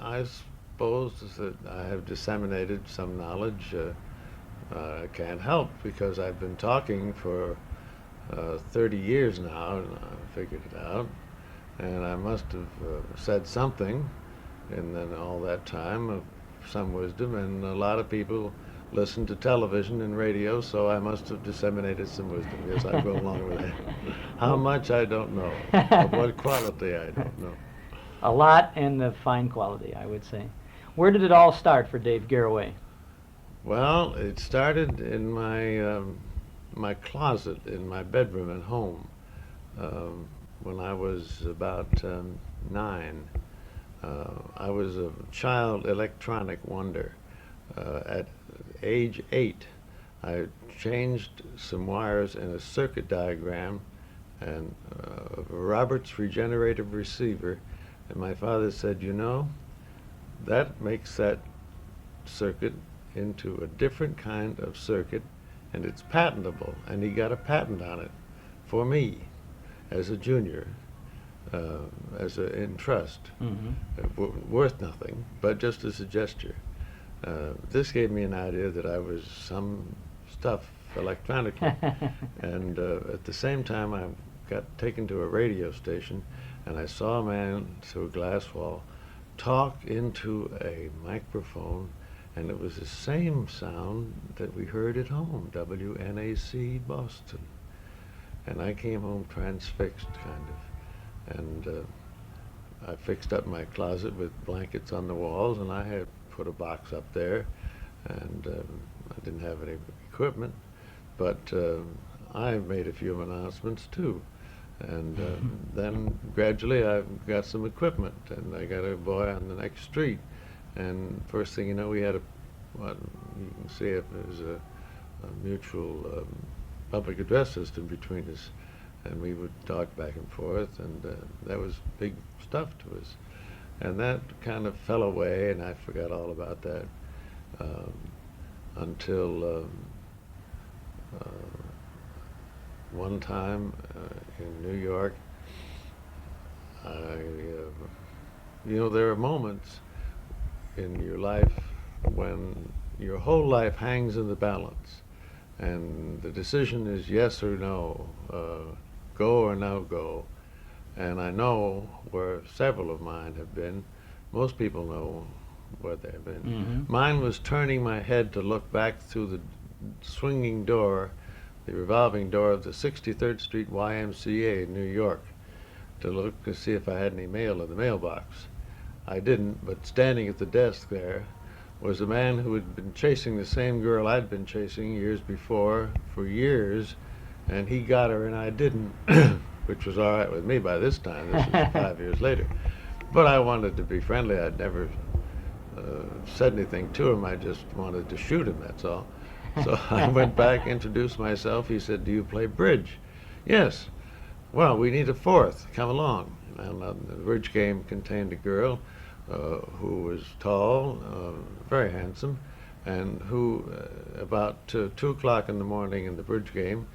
I suppose that I have disseminated some knowledge. I can't help because I've been talking for 30 years now, and I figured it out. And I must have said something in all that time of some wisdom, and a lot of people listen to television and radio, so I must have disseminated some wisdom. Yes, I go along with that. How much, I don't know. Of what quality, I don't know. A lot, and of fine quality, I would say. Where did it all start for Dave Garroway? Well, it started in my closet in my bedroom at home when I was about 9. I was a child electronic wonder. At age 8, I changed some wires in a circuit diagram and a Roberts regenerative receiver, and my father said, you know, that makes that circuit into a different kind of circuit, and it's patentable, and he got a patent on it for me as a junior. in trust, worth nothing, but just as a gesture. This gave me an idea that I was some stuff electronically, and at the same time I got taken to a radio station, and I saw a man through a glass wall talk into a microphone, and it was the same sound that we heard at home, WNAC Boston. And I came home transfixed, kind of, and I fixed up my closet with blankets on the walls, and I had put a box up there, and I didn't have any equipment, but I made a few announcements too. And then gradually I got some equipment, and I got a boy on the next street. And first thing you know, we had what you can see it was a mutual public address system between us, and we would talk back and forth, and that was big stuff to us. And that kind of fell away, and I forgot all about that until one time in New York, you know, there are moments in your life when your whole life hangs in the balance, and the decision is yes or no, go or no go. And I know where several of mine have been. Most people know where they've been. Mine was turning my head to look back through the swinging door, the revolving door of the 63rd Street YMCA in New York, to look to see if I had any mail in the mailbox. I didn't, but standing at the desk there was a man who had been chasing the same girl I'd been chasing years before for years, and he got her and I didn't, which was all right with me by this time. This was 5 years later. But I wanted to be friendly. I'd never said anything to him. I just wanted to shoot him, that's all. So I went back, introduced myself. He said, "Do you play bridge?" "Yes." "Well, we need a fourth. Come along." And the bridge game contained a girl who was tall, very handsome, and who about 2 o'clock in the morning in the bridge game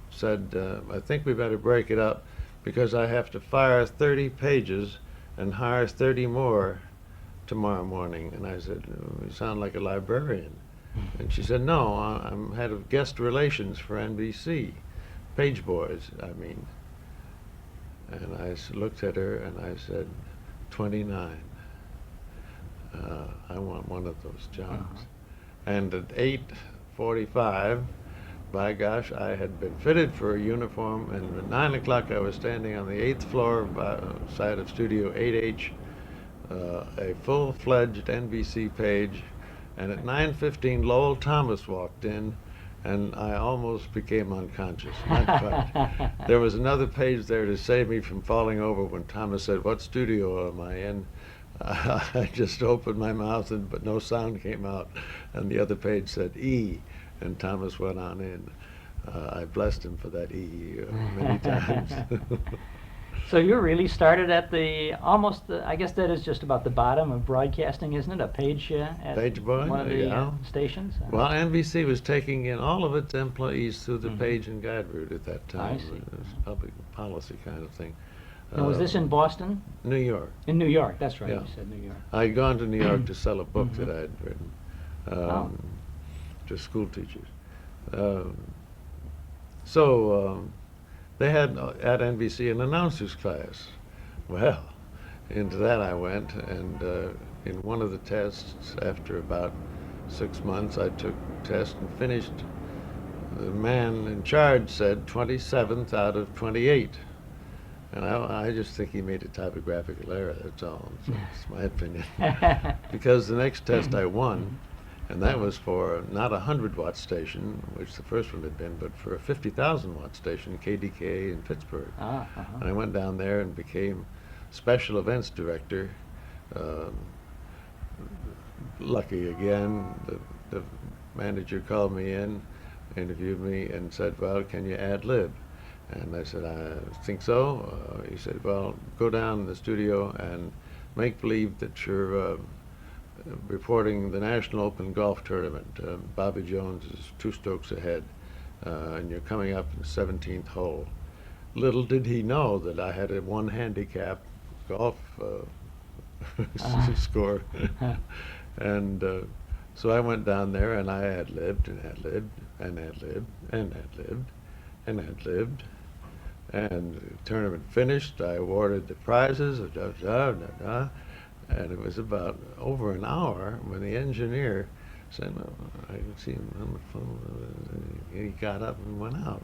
said, "I think we better break it up because I have to fire 30 pages and hire 30 more tomorrow morning." And I said, "You sound like a librarian." And she said, "No, I'm head of guest relations for NBC, page boys, I mean." And I looked at her and I said, 29. I want one of those jobs. And at 8:45, by gosh, I had been fitted for a uniform, and at 9 o'clock I was standing on the 8th floor side of Studio 8H, a full-fledged NBC page, and at 9:15 Lowell Thomas walked in, and I almost became unconscious. Not quite. There was another page there to save me from falling over when Thomas said, "What studio am I in?" I just opened my mouth, but no sound came out, and the other page said E, and Thomas went on in. I blessed him for that E many times. So you really started at I guess that is just about the bottom of broadcasting, isn't it? A page at page boy, one of the stations? Well, NBC was taking in all of its employees through the page and guide route at that time. I see. It was a public policy kind of thing. Now, was this in Boston? New York. In New York, that's right, Yeah. you said New York. I'd gone to New York to sell a book that I had written to school teachers. They had at NBC an announcer's class. Well, into that I went, and in one of the tests, after about 6 months, I took the test and finished. The man in charge said 27th out of 28. And I just think he made a typographical error, that's all. It's my opinion. Because the next test I won, and that was for not a 100-watt station, which the first one had been, but for a 50,000-watt station, KDKA in Pittsburgh. And I went down there and became special events director. Lucky again, the manager called me in, interviewed me, and said, "Well, can you ad-lib?" And I said, "I think so." He said, "Well, go down in the studio and make believe that you're reporting the National Open Golf Tournament. Bobby Jones is 2 strokes ahead, and you're coming up in the 17th hole. little did he know that I had a one handicap golf score. And so I went down there and I ad-libbed and ad-libbed and ad-libbed and ad-libbed and ad-libbed. And the tournament finished. I awarded the prizes, and it was about over an hour when the engineer said, I could see him on the phone. He got up and went out.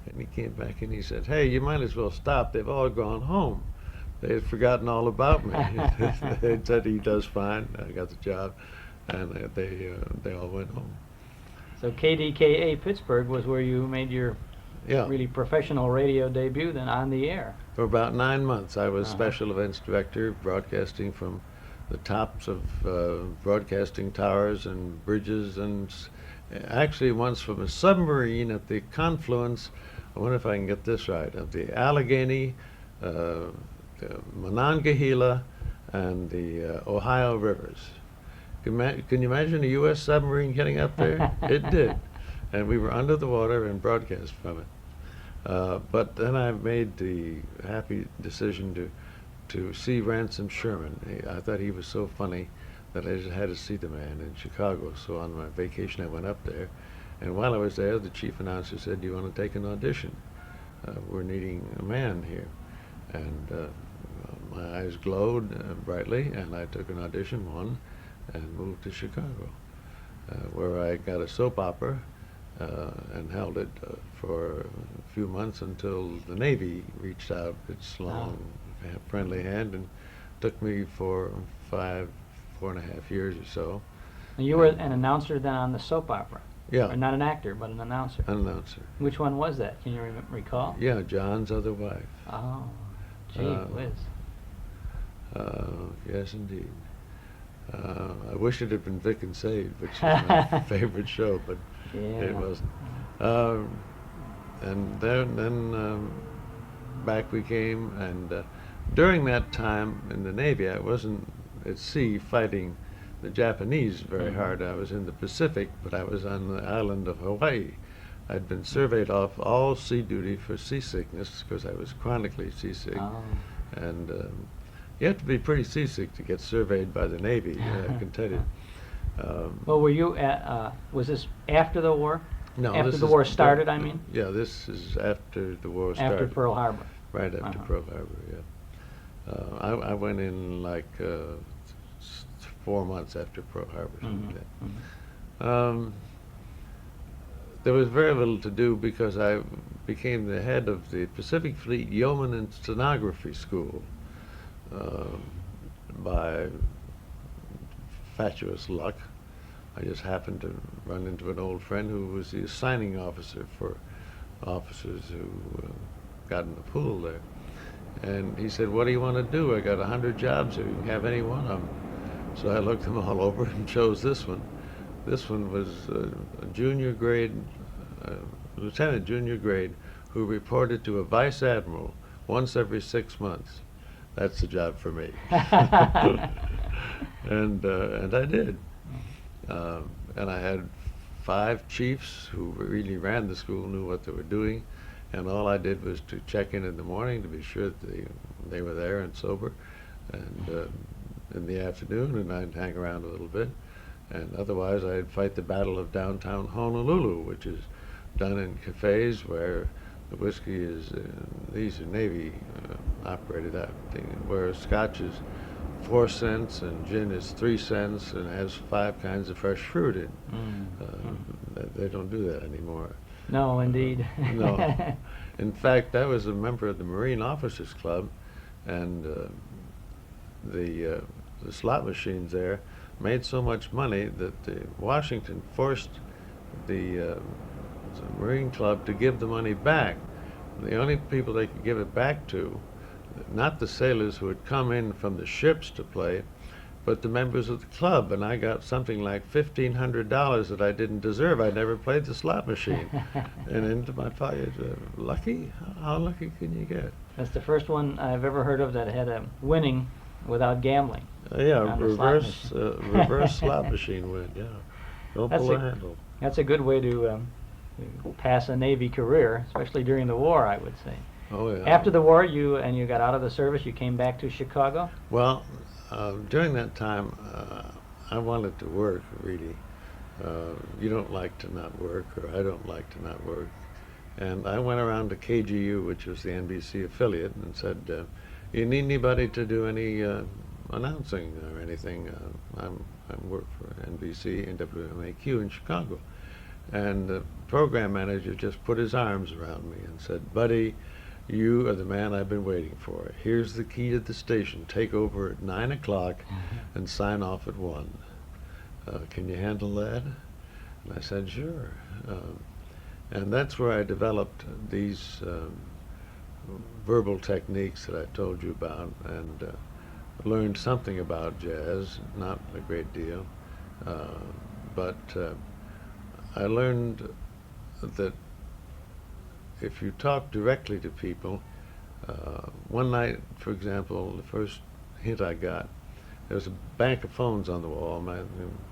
And he came back and he said, hey, you might as well stop. They've all gone home. They had forgotten all about me. They said he does fine. I got the job. And they all went home. So KDKA Pittsburgh was where you made your really professional radio debut then on the air. For about 9 months, I was special events director, broadcasting from the tops of broadcasting towers and bridges, and actually once from a submarine at the confluence, I wonder if I can get this right, of the Allegheny, the Monongahela, and the Ohio rivers. Can you imagine a U.S. submarine getting up there? It did. And we were under the water and broadcast from it. But then I made the happy decision to see Ransom Sherman. I thought he was so funny that I just had to see the man in Chicago. So on my vacation I went up there. And while I was there, the chief announcer said, do you want to take an audition? We're needing a man here. And my eyes glowed brightly, and I took an audition, won, and moved to Chicago, where I got a soap opera and held it for a few months until the Navy reached out its long, friendly hand and took me for 4.5 years or so. And you were an announcer then on the soap opera? Yeah. Or not an actor, but an announcer? An announcer. Which one was that? Can you recall? Yeah, John's Other Wife. Oh, gee whiz. Yes, indeed. I wish it had been Vic and Save, which is my favorite show, but it wasn't. And then back we came, and during that time in the Navy, I wasn't at sea fighting the Japanese very hard. I was in the Pacific, but I was on the island of Hawaii. I'd been surveyed off all sea duty for seasickness because I was chronically seasick. And you have to be pretty seasick to get surveyed by the Navy, I can tell you. Well, were you at, was this after the war? No, after the war started, I mean? Yeah, this is after the war started. After Pearl Harbor. Right after Pearl Harbor, yeah. I went in like 4 months after Pearl Harbor. Something like that. There was very little to do because I became the head of the Pacific Fleet Yeoman and Stenography School by fatuous luck. I just happened to run into an old friend who was the assigning officer for officers who got in the pool there. And he said, what do you want to do? I got 100 jobs here. You can have any one of them. So I looked them all over and chose this one. This one was a junior grade, lieutenant junior grade, who reported to a vice admiral once every 6 months. That's the job for me. And I did. And I had 5 chiefs who really ran the school, knew what they were doing, and all I did was to check in the morning to be sure that they were there and sober, and in the afternoon, and I'd hang around a little bit, and otherwise I'd fight the battle of downtown Honolulu, which is done in cafes where the whiskey is, these are Navy operated out, where Scotch is 4 cents and gin is 3 cents and has 5 kinds of fresh fruit in. They don't do that anymore. No, indeed. No. In fact, I was a member of the Marine Officers Club, and the slot machines there made so much money that Washington forced the Marine Club to give the money back. The only people they could give it back to, not the sailors who had come in from the ships to play, but the members of the club, and I got something like $1,500 that I didn't deserve. I never played the slot machine. And into my pocket, lucky? How lucky can you get? That's the first one I've ever heard of that had a winning without gambling. Yeah, reverse slot machine win, yeah. Don't pull the handle. That's a good way to pass a Navy career, especially during the war, I would say. Oh, yeah. After the war, you got out of the service, you came back to Chicago? Well, during that time, I wanted to work, really. You don't like to not work, or I don't like to not work. And I went around to KGU, which was the NBC affiliate, and said, you need anybody to do any announcing or anything? I work for NBC and WMAQ in Chicago. And the program manager just put his arms around me and said, buddy, you are the man I've been waiting for. Here's the key to the station. Take over at 9 o'clock and sign off at 1. Can you handle that? And I said, sure. And that's where I developed these verbal techniques that I told you about, and learned something about jazz, not a great deal, but I learned that if you talk directly to people, one night, for example, the first hint I got, there was a bank of phones on the wall,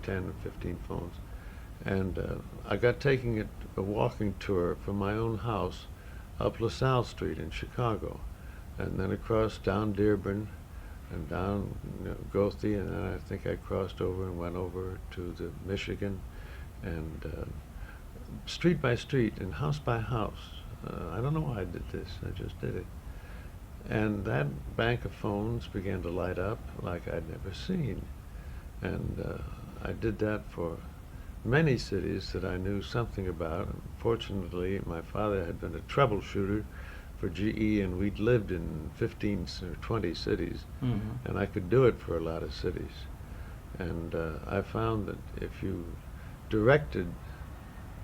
10 or 15 phones, and I got taking a walking tour from my own house up LaSalle Street in Chicago, and then across down Dearborn and down Goethe, and then I think I crossed over and went over to the Michigan, and street by street and house by house. I don't know why I did this, I just did it. And that bank of phones began to light up like I'd never seen. And I did that for many cities that I knew something about. Fortunately, my father had been a troubleshooter for GE, and we'd lived in 15 or 20 cities, and I could do it for a lot of cities. And I found that if you directed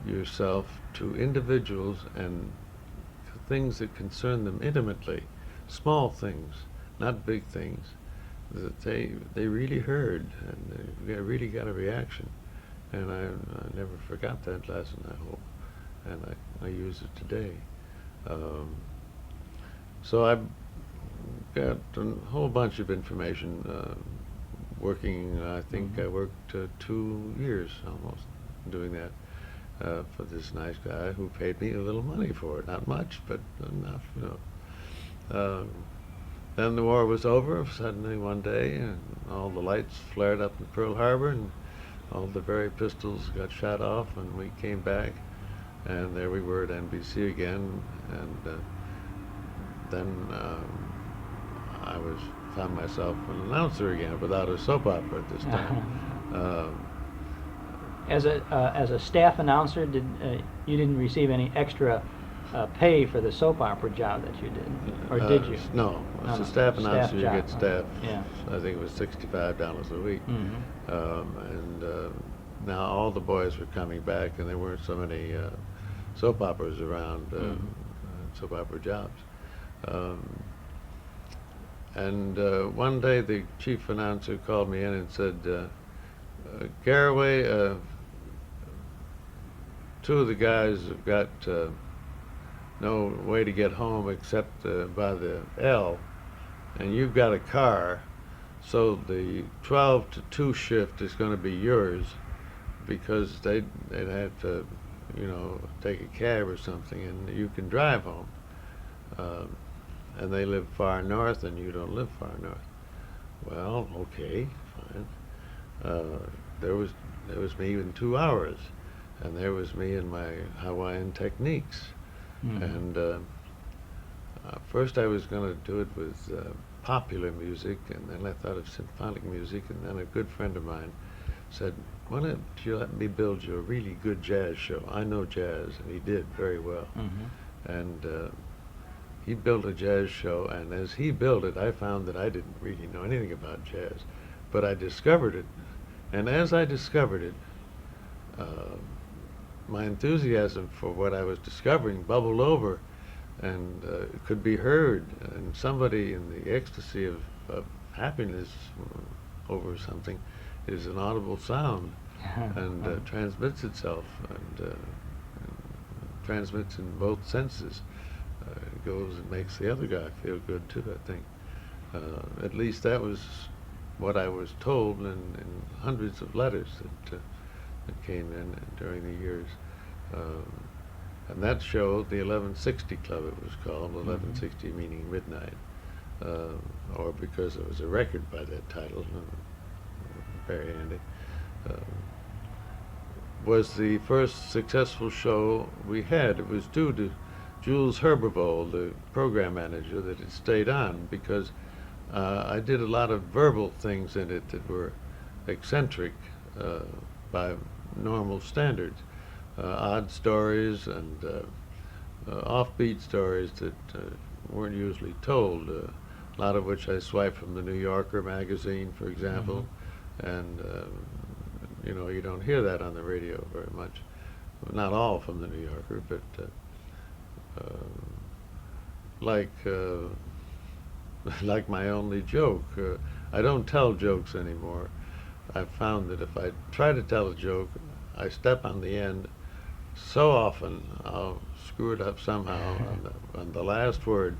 yourself to individuals and things that concern them intimately, small things, not big things, that they really heard, and they really got a reaction. And I never forgot that lesson, I hope, and I use it today. So I've got a whole bunch of information working. I think I worked 2 years almost doing that for this nice guy who paid me a little money for it. Not much, but enough, you know. Then the war was over suddenly one day, and all the lights flared up in Pearl Harbor, and all the very pistols got shot off, and we came back, and there we were at NBC again, and then I found myself an announcer again, without a soap opera at this time. As a staff announcer, you didn't receive any extra pay for the soap opera job that you did, or did you? No, as a staff announcer, you job. get staff. Yeah. I think it was $65 a week, and now all the boys were coming back, and there weren't so many soap operas around, soap opera jobs. And one day the chief announcer called me in and said, Garroway, 2 of the guys have got no way to get home except by the L, and you've got a car, so the 12 to 2 shift is going to be yours, because they'd have to, you know, take a cab or something, and you can drive home. And they live far north, and you don't live far north. Well, okay, fine. There was me in 2 hours, and there was me in my Hawaiian techniques. And first I was going to do it with popular music, and then I thought of symphonic music, and then a good friend of mine said, why don't you let me build you a really good jazz show? I know jazz, and he did very well. And he built a jazz show, and as he built it, I found that I didn't really know anything about jazz, but I discovered it. And as I discovered it, my enthusiasm for what I was discovering bubbled over, and could be heard, and somebody in the ecstasy of happiness over something is an audible sound, and transmits itself, and transmits in both senses. It goes and makes the other guy feel good too, I think. At least that was what I was told in hundreds of letters that came in during the years. And that show, the 1160 Club, it was called, 1160 meaning midnight, or because there was a record by that title, very handy, was the first successful show we had. It was due to Jules Herberville, the program manager, that it stayed on, because I did a lot of verbal things in it that were eccentric by normal standards. Odd stories and offbeat stories that weren't usually told, a lot of which I swiped from the New Yorker magazine, for example, and you know, you don't hear that on the radio very much. Not all from the New Yorker, but like my only joke. I don't tell jokes anymore. I've found that if I try to tell a joke, I step on the end so often I'll screw it up somehow on the last word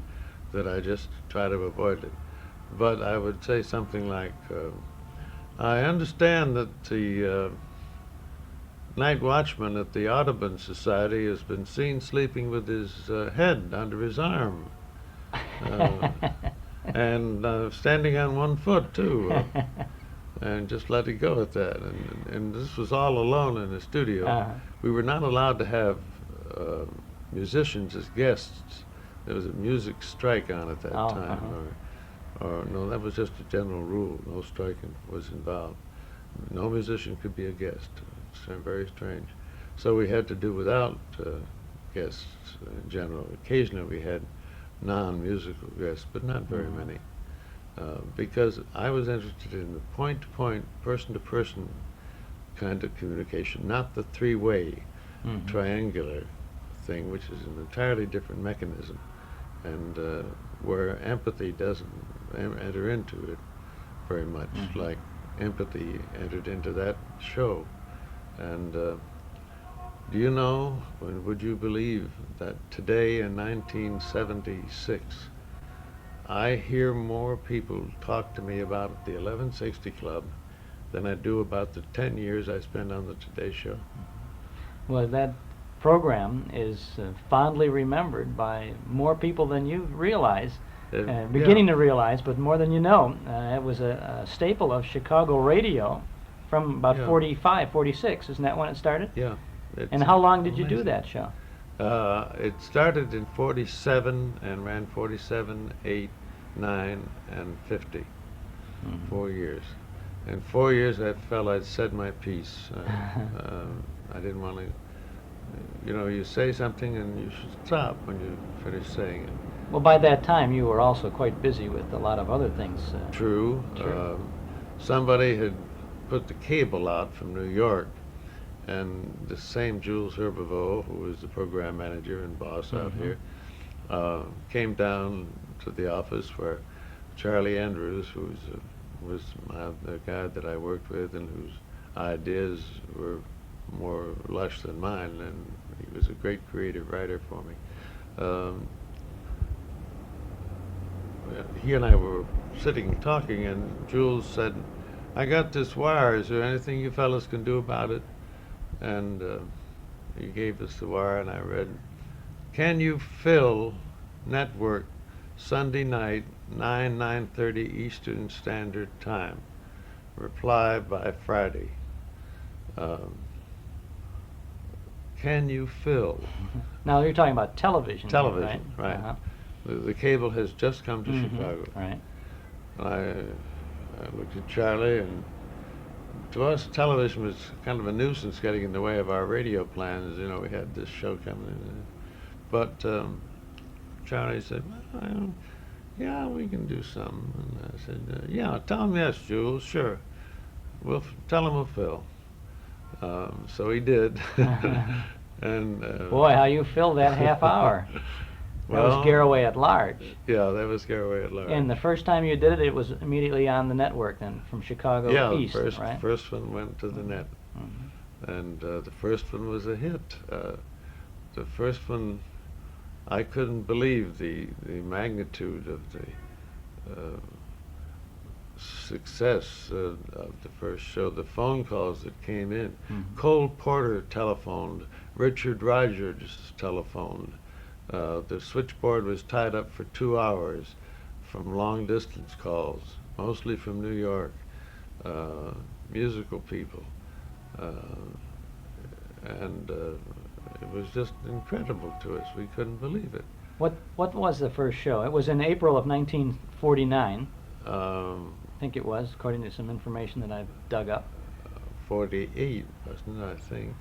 that I just try to avoid it. But I would say something like, I understand that the night watchman at the Audubon Society has been seen sleeping with his head under his arm. And standing on one foot too, and just let it go at that. And this was all alone in the studio. We were not allowed to have musicians as guests. There was a music strike on at that time, or no, that was just a general rule. No striking was involved. No musician could be a guest. It's very strange. So we had to do without guests in general. Occasionally we had non-musical guests, but not very many, because I was interested in the point-to-point, person-to-person kind of communication, not the three-way, triangular thing, which is an entirely different mechanism, and where empathy doesn't enter into it very much, like empathy entered into that show. And do you know, would you believe that today in 1976, I hear more people talk to me about the 1160 Club than I do about the 10 years I spent on the Today Show? Well, that program is fondly remembered by more people than you realize, beginning to realize, but more than you know. It was a staple of Chicago radio from about 45, 46. Isn't that when it started? Yeah. And how long did you do that show? It started in 47 and ran 47, 8, 9, and 50. 4 years. In 4 years I felt I'd said my piece. I didn't want to, you know, you say something and you should stop when you finish saying it. Well, by that time you were also quite busy with a lot of other things. True. Somebody had put the cable out from New York, and the same Jules Herberville, who was the program manager and boss out here, came down to the office where Charlie Andrews, who was the guy that I worked with and whose ideas were more lush than mine, and he was a great creative writer for me. He and I were sitting talking, and Jules said, "I got this wire. Is there anything you fellas can do about it?" And he gave us the wire, and I read, "Can you fill network Sunday night, 9:30 Eastern Standard Time? Reply by Friday." Can you fill? Now you're talking about television. Television, right? right. The cable has just come to Chicago. Right. I looked at Charlie, and to us, television was kind of a nuisance getting in the way of our radio plans. You know, we had this show coming in. But Charlie said, "Well, yeah, we can do something." And I said, "Yeah, tell him yes, Jules, sure. We'll tell him we'll fill." So he did. And boy, how you filled that half hour. That was Garroway at Large. Yeah, that was Garroway at Large. And the first time you did it, it was immediately on the network then, from Chicago East, right? Yeah, the first one went to the net. And the first one was a hit. The first one, I couldn't believe the magnitude of the success of the first show, the phone calls that came in. Mm-hmm. Cole Porter telephoned, Richard Rogers telephoned. The switchboard was tied up for 2 hours from long distance calls, mostly from New York, musical people. And it was just incredible to us. We couldn't believe it. What was the first show? It was in April of 1949. I think it was, according to some information that I've dug up. 48, wasn't it, I think.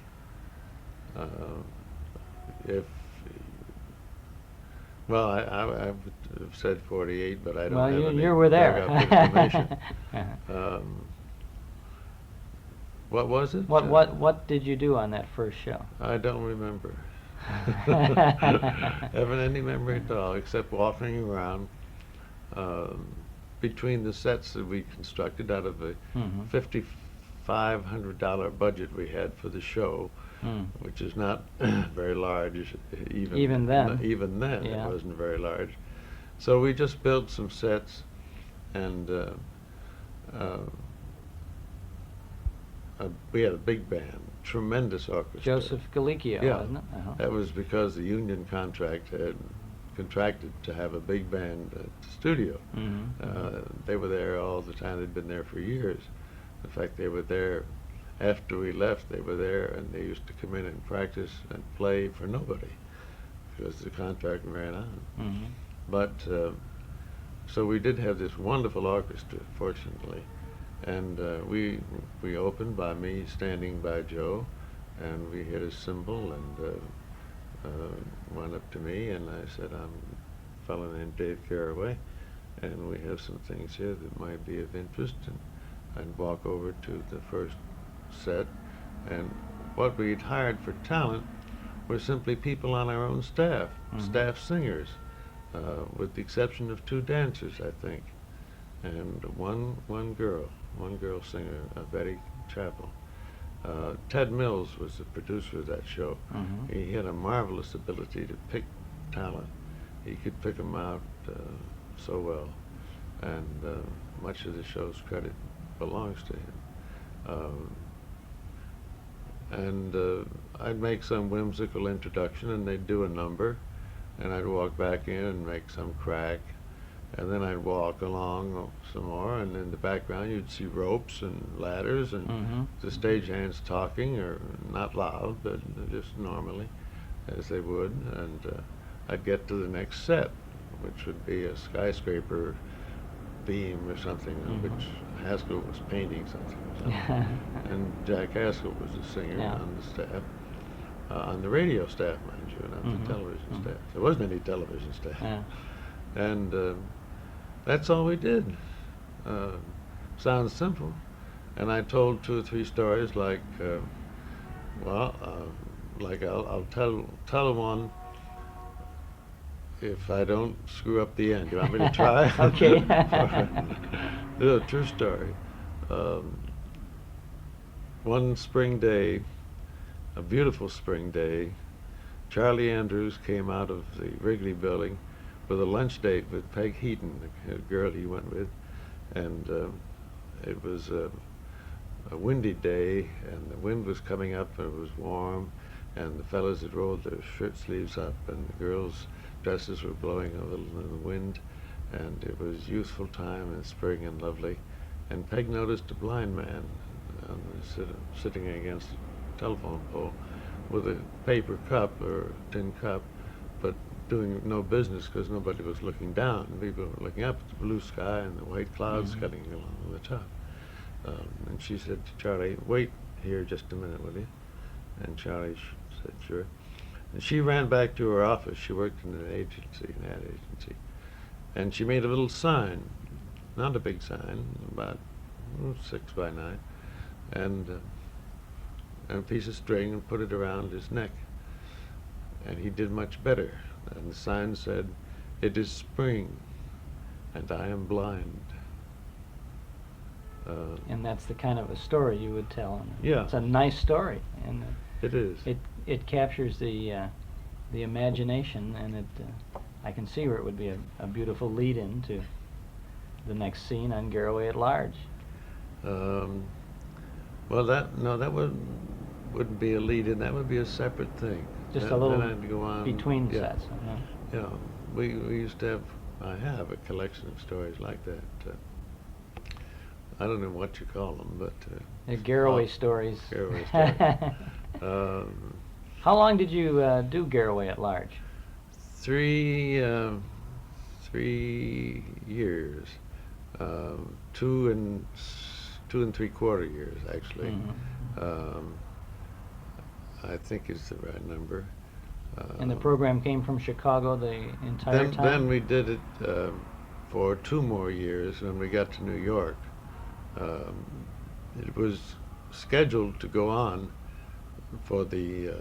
Well, I would have said 48, but I don't have any you were there. dug up information. What was it? What did you do on that first show? I don't remember. Haven't any memory at all, except walking around between the sets that we constructed out of the $5,500 budget we had for the show, which is not very large. Even then. Even then, Yeah. it wasn't very large. So we just built some sets, and we had a big band, tremendous orchestra. Joseph Galicchio, Yeah. wasn't it? Uh-huh. That was because the union contract had contracted to have a big band at the studio. They were there all the time. They'd been there for years. In fact, they were there after we left. They were there, and they used to come in and practice and play for nobody because the contract ran on. But so we did have this wonderful orchestra, fortunately. And we opened by me standing by Joe, and we hit a cymbal, and went up to me, and I said, I'm a fellow named Dave Garroway, and we have some things here that might be of interest. And I'd walk over to the first set, and what we'd hired for talent were simply people on our own staff, staff singers, with the exception of 2 dancers, I think, and one girl singer, Betty Chappell. Ted Mills was the producer of that show. He had a marvelous ability to pick talent. He could pick them out so well, and much of the show's credit belongs to him. And I'd make some whimsical introduction, and they'd do a number, and I'd walk back in and make some crack, and then I'd walk along some more, and in the background you'd see ropes and ladders and the stagehands talking, or not loud, but just normally, as they would, and I'd get to the next set, which would be a skyscraper beam or something, which Haskell was painting something or something. And Jack Haskell was the singer on the staff, on the radio staff, mind you, not the television staff. There wasn't any television staff. And that's all we did. Sounds simple. And I told 2 or 3 stories, like, like I'll tell one if I don't screw up the end. You want me to try? Okay. This is a true story. One spring day, a beautiful spring day, Charlie Andrews came out of the Wrigley building with a lunch date with Peg Heaton, the girl he went with, and it was a windy day, and the wind was coming up, and it was warm, and the fellas had rolled their shirt sleeves up, and the girls' dresses were blowing a little in the wind, and it was youthful time and spring and lovely. And Peg noticed a blind man sitting against a telephone pole with a paper cup or tin cup, but doing no business because nobody was looking down. People were looking up at the blue sky and the white clouds cutting along the top. And she said to Charlie, "Wait here just a minute, will you?" And Charlie said, "Sure." And she ran back to her office. She worked in an ad agency. And she made a little sign, not a big sign, about 6 by 9, and a piece of string, and put it around his neck. And he did much better. And the sign said, "It is spring, and I am blind." And that's the kind of a story you would tell. And Yeah. It's a nice story, and It is. it captures the imagination, and I can see where it would be a beautiful lead-in to the next scene on Garroway at Large? Well, that wouldn't be a lead-in. That would be a separate thing. Just Then- a little then I'd go on, between yeah. sets. Yeah, we used to have. I have a collection of stories like that. I don't know what you call them, but The Garroway stories. Garroway stories. How long did you do Garroway at Large? 3 years, 2 and 3/4 years actually. I think is the right number. And the program came from Chicago the entire time? Then we did it for 2 more years when we got to New York. It was scheduled to go on for the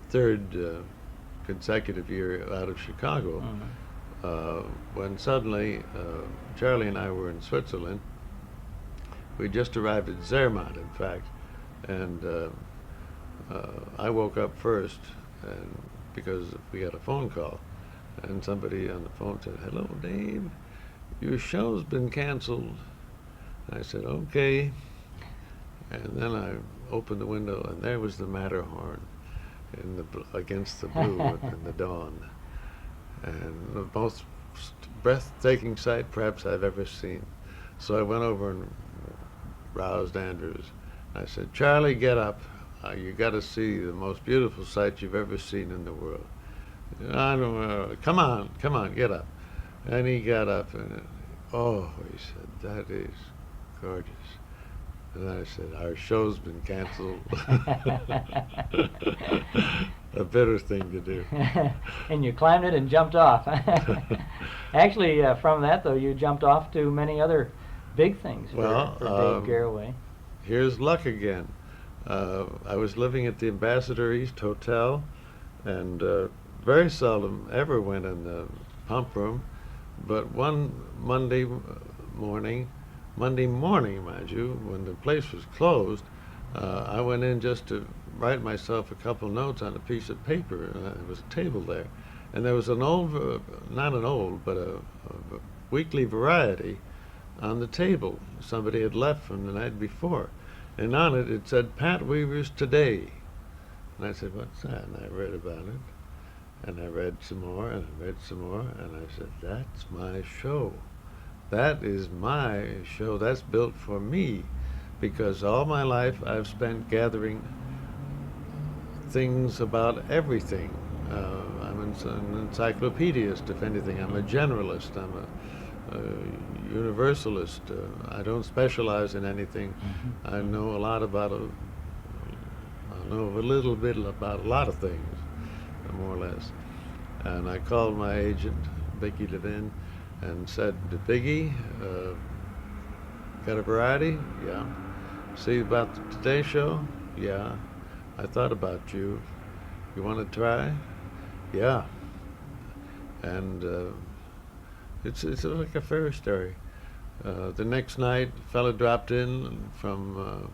3rd consecutive year out of Chicago, when suddenly Charlie and I were in Switzerland. We just arrived at Zermatt, in fact, and I woke up first, and because we got a phone call, and somebody on the phone said, "Hello, Dave, your show's been canceled." I said, "Okay," and then I opened the window, and there was the Matterhorn against the blue in the dawn, and the most breathtaking sight perhaps I've ever seen. So I went over and roused Andrews. I said, "Charlie, get up. You got to see the most beautiful sight you've ever seen in the world." "I don't know. Come on, get up." And he got up, and he said, "That is gorgeous." And I said, "Our show's been canceled." A bitter thing to do. And you climbed it and jumped off. Actually, from that, though, you jumped off to many other big things for Dave Garroway. Here's luck again. I was living at the Ambassador East Hotel, and very seldom ever went in the pump room. But one Monday morning, mind you, when the place was closed, I went in just to write myself a couple notes on a piece of paper. There was a table there, and there was an old, not an old, but a weekly variety on the table. Somebody had left from the night before, and on it said Pat Weaver's Today. And I said, "What's that?" And I read about it, and I read some more, and I read some more, and I said, "That's my show. That is my show. That's built for me," because all my life I've spent gathering things about everything. I'm an encyclopedist, if anything. I'm a generalist. I'm a universalist. I don't specialize in anything. I know a lot about I know a little bit about a lot of things, more or less. And I called my agent, Vicky Levin, and said, "Biggie, got a variety?" "Yeah." "See about the Today Show?" "Yeah." "I thought about you. You want to try?" "Yeah." And it's like a fairy story. The next night, a fellow dropped in from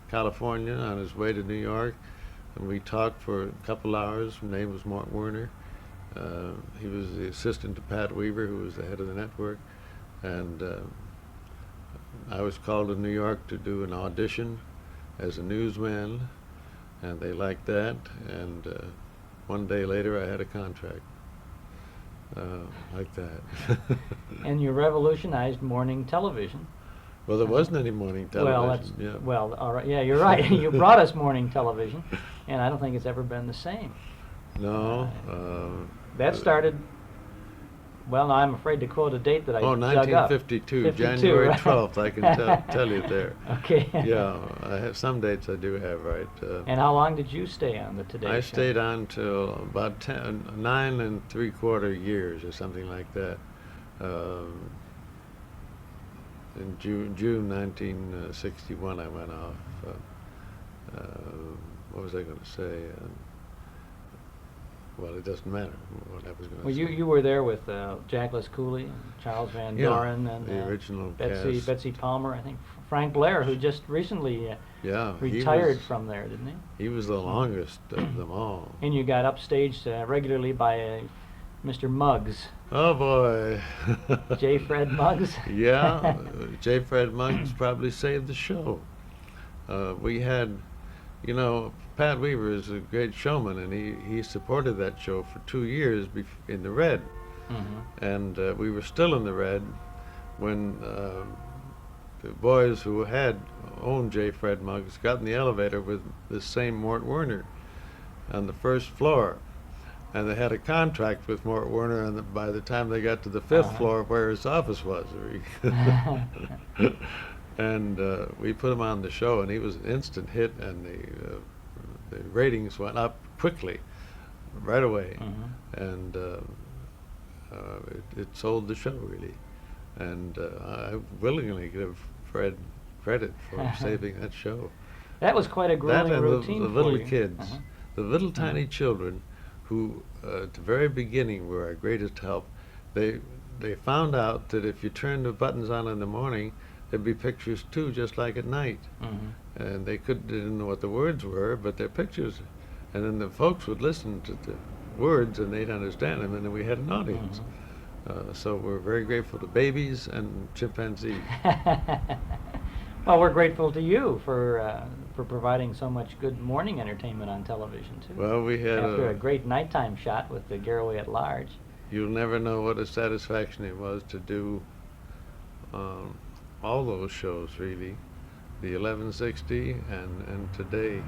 California on his way to New York, and we talked for a couple hours. His name was Mark Werner. He was the assistant to Pat Weaver, who was the head of the network, and I was called to New York to do an audition as a newsman, and they liked that, and one day later I had a contract like that. And you revolutionized morning television. Well, there wasn't any morning television. Well, all right, yeah, you're right. You brought us morning television, and I don't think it's ever been the same. No. That started, well, I'm afraid to quote a date that I dug up. 1952, January 12th, I can tell you there. Okay. Yeah, I have some dates I do have, right. And how long did you stay on the Today Show? I stayed on till about 9 3/4 years or something like that. In June 1961 I went off. What was I going to say? Well, it doesn't matter what I was going to say. Well, you were there with Jackless Cooley and Charles Van Doren and the original Betsy Palmer, I think Frank Blair, who just recently retired from there, didn't he? He was the longest of them all. And you got upstaged regularly by Mr. Muggs. Oh boy. J. Fred Muggs? Yeah, J. Fred Muggs probably saved the show. We had, Pat Weaver is a great showman, and he supported that show for 2 years in the red. And we were still in the red when the boys who had owned J. Fred Muggs got in the elevator with this same Mort Werner on the first floor. And they had a contract with Mort Werner, and by the time they got to the 5th floor where his office was, and we put him on the show, and he was an instant hit, and the ratings went up quickly, right away, and it sold the show really, and I willingly give Fred credit for saving that show. That was quite a grueling routine the for little you. kids, the little tiny children, who at the very beginning were our greatest help. They found out that if you turned the buttons on in the morning, there'd be pictures too, just like at night. And they didn't know what the words were, but they're pictures. And then the folks would listen to the words and they'd understand them, and then we had an audience. So we're very grateful to babies and chimpanzees. Well, we're grateful to you for providing so much good morning entertainment on television too. Well, we had after a great nighttime shot with the Garroway at Large. You'll never know what a satisfaction it was to do all those shows, really. The 1160 and today.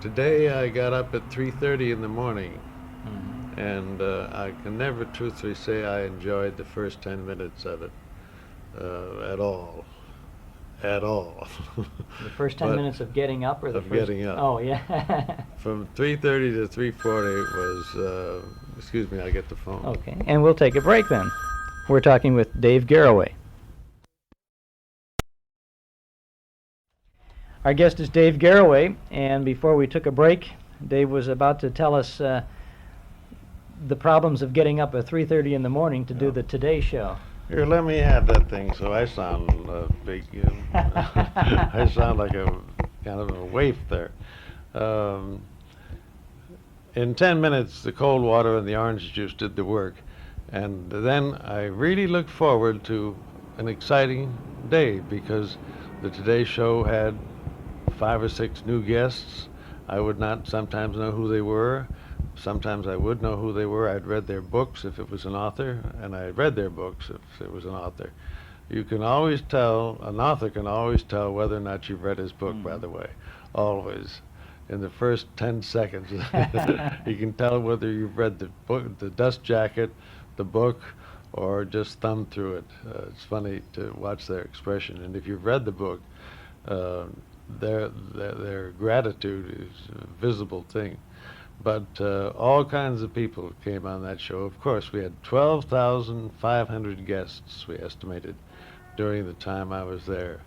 Today I got up at 3:30 in the morning, and I can never truthfully say I enjoyed the first 10 minutes of it at all. At all. The first 10 minutes of getting up, or the first? Getting up. Oh, yeah. From 3:30 to 3:40 was, excuse me, I get the phone. Okay, and we'll take a break then. We're talking with Dave Garroway. Our guest is Dave Garroway, and before we took a break, Dave was about to tell us the problems of getting up at 3:30 in the morning to do the Today Show. Here, let me have that thing so I sound big. I sound like a kind of a waif there. In 10 minutes, the cold water and the orange juice did the work. And then I really looked forward to an exciting day, because the Today Show had 5 or 6 new guests. I would not sometimes know who they were. Sometimes I would know who they were. I'd read their books if it was an author, and I read their books if it was an author. You can always tell, an author can always tell whether or not you've read his book, by the way. Always. In the first 10 seconds. You can tell whether you've read the book, the dust jacket, the book, or just thumbed through it. It's funny to watch their expression. And if you've read the book, their gratitude is a visible thing. But all kinds of people came on that show. Of course, we had 12,500 guests, we estimated, during the time I was there.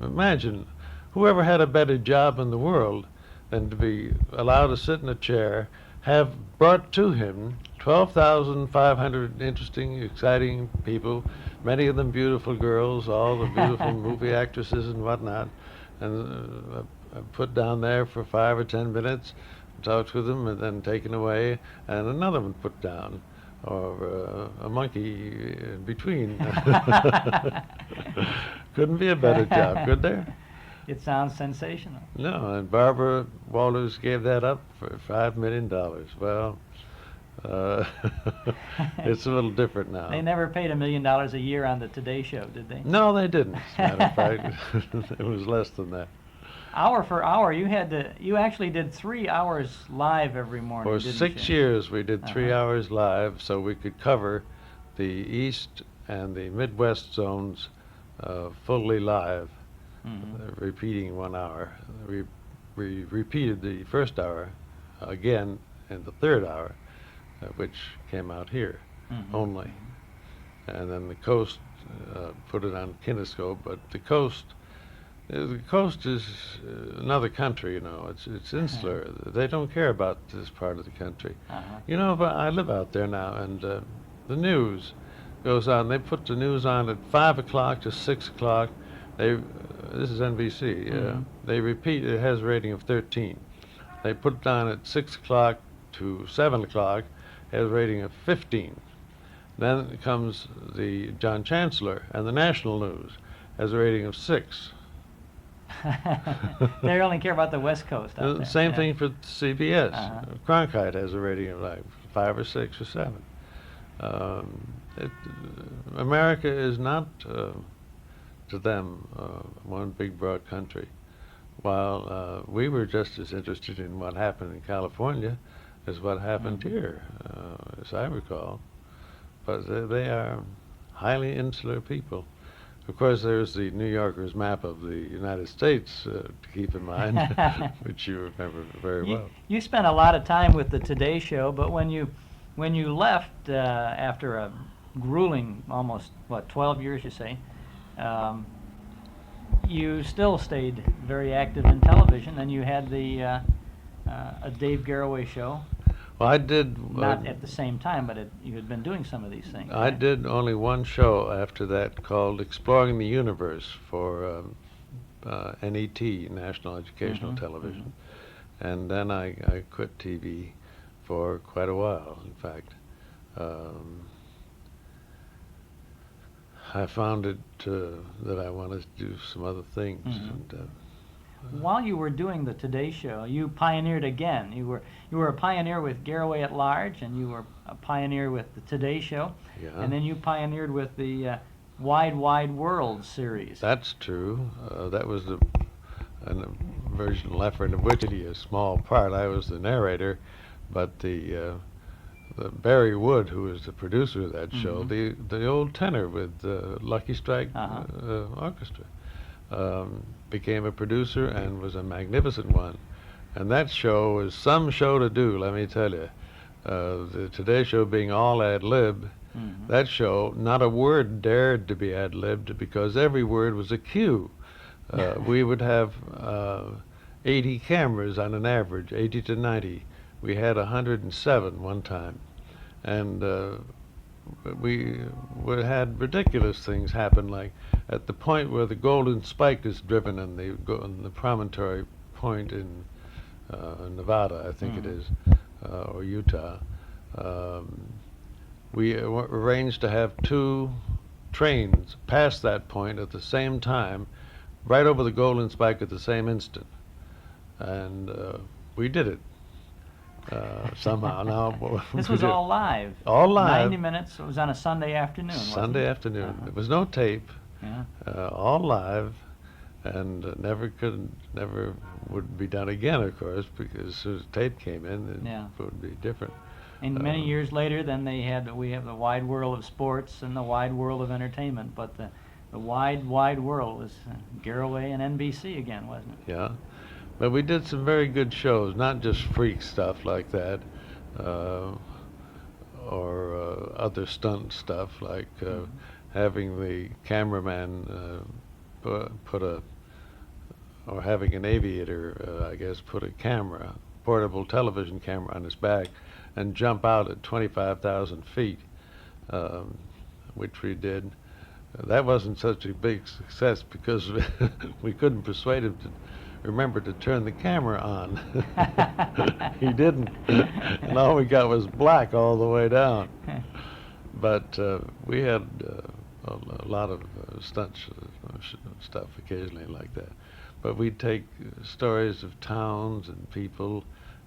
Imagine, whoever had a better job in the world than to be allowed to sit in a chair, have brought to him 12,500 interesting, exciting people, many of them beautiful girls, all the beautiful movie actresses and whatnot, and put down there for 5 or 10 minutes, talked with them, and then taken away, and another one put down, or a monkey in between. Couldn't be a better job, could there? It sounds sensational. No, and Barbara Walters gave that up for $5 million. Well, it's a little different now. They never paid $1 million a year on the Today Show, did they? No, they didn't. As a matter of fact, it was less than that. Hour for hour, you actually did 3 hours live every morning. For didn't 6 you? years, we did 3 hours live, so we could cover the East and the Midwest zones fully live, repeating 1 hour. We repeated the first hour again in the third hour, which came out here only. And then the coast put it on kinescope, but the coast is another country, you know. It's insular. They don't care about this part of the country. You know, but I live out there now, and the news goes on. They put the news on at 5 o'clock to 6 o'clock. This is NBC. They repeat. It has a rating of 13. They put it on at 6 o'clock to 7 o'clock. It has a rating of 15. Then comes the John Chancellor, and the National News has a rating of 6. They only care about the West Coast out there. Same Yeah. thing for CBS. Uh-huh. Cronkite has a rating of like 5 or 6 or 7. America is not, to them, one big broad country. While we were just as interested in what happened in California as what happened here, as I recall. But they are highly insular people. Of course, there's the New Yorker's map of the United States to keep in mind, which you remember very well. You spent a lot of time with the Today Show, but when you left after a grueling, almost 12 years, you say, you still stayed very active in television, and you had the a Dave Garroway show. Well, I did. Not at the same time, but you had been doing some of these things. I did only one show after that called Exploring the Universe for NET, National Educational Television. And then I quit TV for quite a while, in fact. I found it that I wanted to do some other things. And, while you were doing the Today Show, you pioneered again. You were a pioneer with Garroway at Large, and you were a pioneer with the Today Show, and then you pioneered with the Wide World series. That's true. That was a versional effort of which a small part. I was the narrator, but the Barry Wood, who was the producer of that show, the old tenor with Lucky Strike Orchestra, became a producer and was a magnificent one. And that show was some show to do, let me tell you. The Today Show being all ad-lib, that show, not a word dared to be ad-libbed because every word was a cue. We would have 80 cameras on an average, 80 to 90. We had 107 one time. And we had ridiculous things happen, like at the point where the Golden Spike is driven in the promontory point in Nevada, I think it is, or Utah. We arranged to have 2 trains pass that point at the same time, right over the Golden Spike at the same instant. And we did it. Somehow. Now, this was all live. All live. 90 minutes. It was on a Sunday afternoon. Sunday afternoon. There was no tape. All live, and never would be done again, of course, because as soon as tape came in, it would be different. And many years later, then we have the Wide World of Sports and the Wide World of Entertainment, but the wide world was Garroway and NBC again, wasn't it? Yeah. But we did some very good shows, not just freak stuff like that, or other stunt stuff, like having the cameraman or having an aviator, I guess, put a portable television camera on his back and jump out at 25,000 feet, which we did. That wasn't such a big success because we couldn't persuade him to remember to turn the camera on. He didn't. And all we got was black all the way down. But we had a lot of stunt stuff occasionally like that. But we'd take stories of towns and people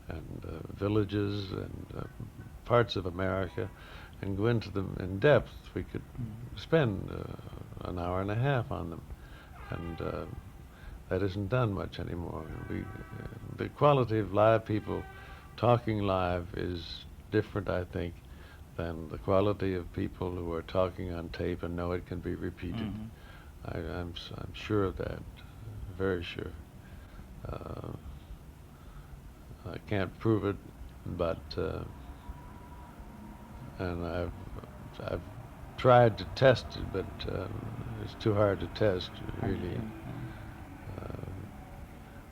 and villages and parts of America and go into them in depth. We could spend an hour and a half on them. And that isn't done much anymore. The quality of live people talking live is different, I think, than the quality of people who are talking on tape and know it can be repeated. I'm sure of that, very sure. I can't prove it, but and I've tried to test it, but it's too hard to test, really.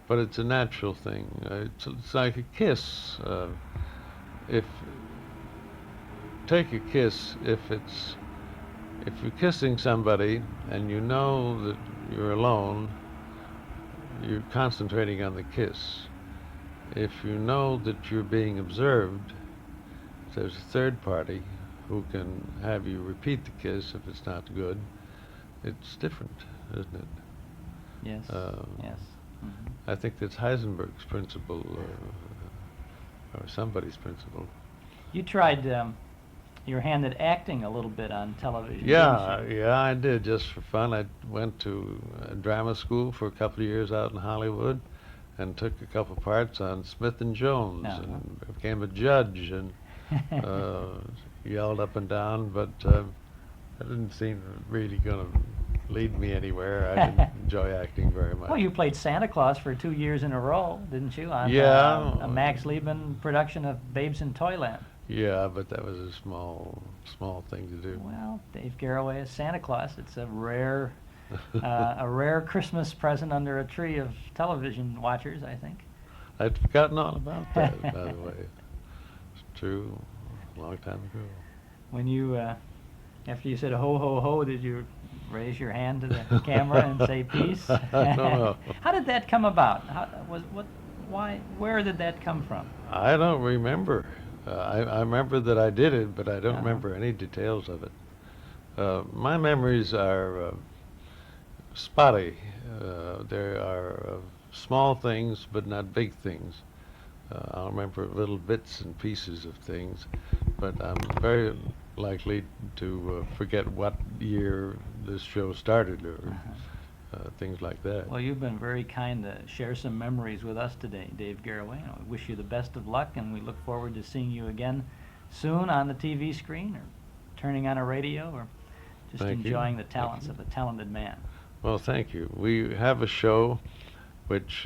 But it's a natural thing. It's like a kiss. Take a kiss if you're kissing somebody and you know that you're alone, you're concentrating on the kiss. If you know that you're being observed, there's a third party who can have you repeat the kiss if it's not good. It's different, isn't it? Yes. Yes. I think that's Heisenberg's principle, or somebody's principle. You tried your hand at acting a little bit on television. Yeah, didn't you? yeah, I did, just for fun. I went to drama school for a couple of years out in Hollywood and took a couple parts on Smith and Jones and became a judge and yelled up and down, but that didn't seem really going to lead me anywhere. I didn't enjoy acting very much. Well, you played Santa Claus for 2 years in a row, didn't you? On a Max Liebman production of Babes in Toyland. Yeah, but that was a small thing to do. Well, Dave Garroway as Santa Claus. It's a rare Christmas present under a tree of television watchers, I think. I'd forgotten all about that, by the way. It's true, a long time ago. When you, after you said ho, ho, ho, did you raise your hand to the camera and say peace? No. How did that come about? Where did that come from? I don't remember. I remember that I did it, but I don't remember any details of it. My memories are spotty. There are small things, but not big things. I'll remember little bits and pieces of things, but I'm very likely to forget what year this show started or things like that. Well, you've been very kind to share some memories with us today, Dave Garroway. We wish you the best of luck, and we look forward to seeing you again soon on the TV screen or turning on a radio or just enjoying the talents of a talented man. Well, thank you. We have a show which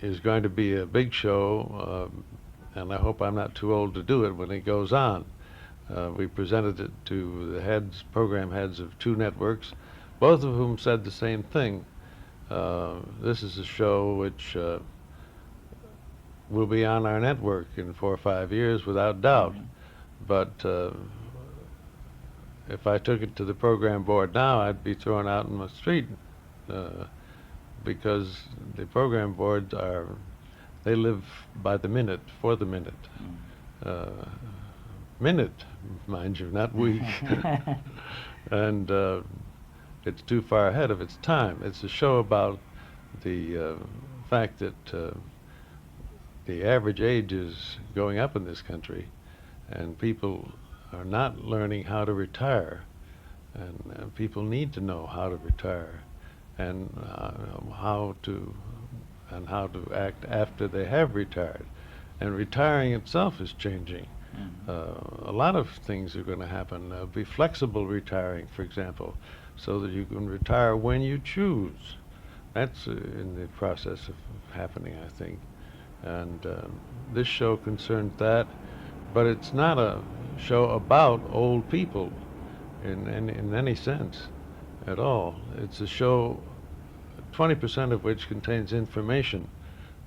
is going to be a big show, and I hope I'm not too old to do it when it goes on. We presented it to the program heads of 2 networks, both of whom said the same thing. This is a show which will be on our network in 4 or 5 years without doubt. But if I took it to the program board now, I'd be thrown out in the street because the program boards they live by the minute, for the minute. Minute, mind you, not week. And it's too far ahead of its time. It's a show about the fact that the average age is going up in this country, and people are not learning how to retire, and people need to know how to retire, and how to act after they have retired. And retiring itself is changing. A lot of things are going to happen. There'll be flexible retiring, for example, so that you can retire when you choose. That's in the process of happening, I think. And this show concerns that, but it's not a show about old people in any sense at all. It's a show, 20% of which contains information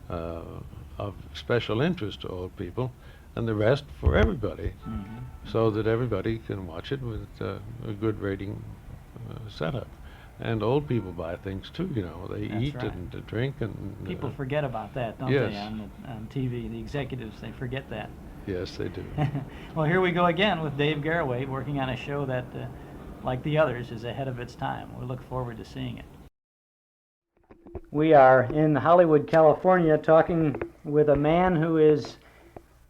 of special interest to old people, and the rest for everybody, so that everybody can watch it with a good rating setup. And old people buy things too, you know. They That's eat right. and drink and... People forget about that, don't yes. they, on TV? The executives, they forget that. Yes, they do. Well, here we go again with Dave Garroway working on a show that, like the others, is ahead of its time. We look forward to seeing it. We are in Hollywood, California, talking with a man who is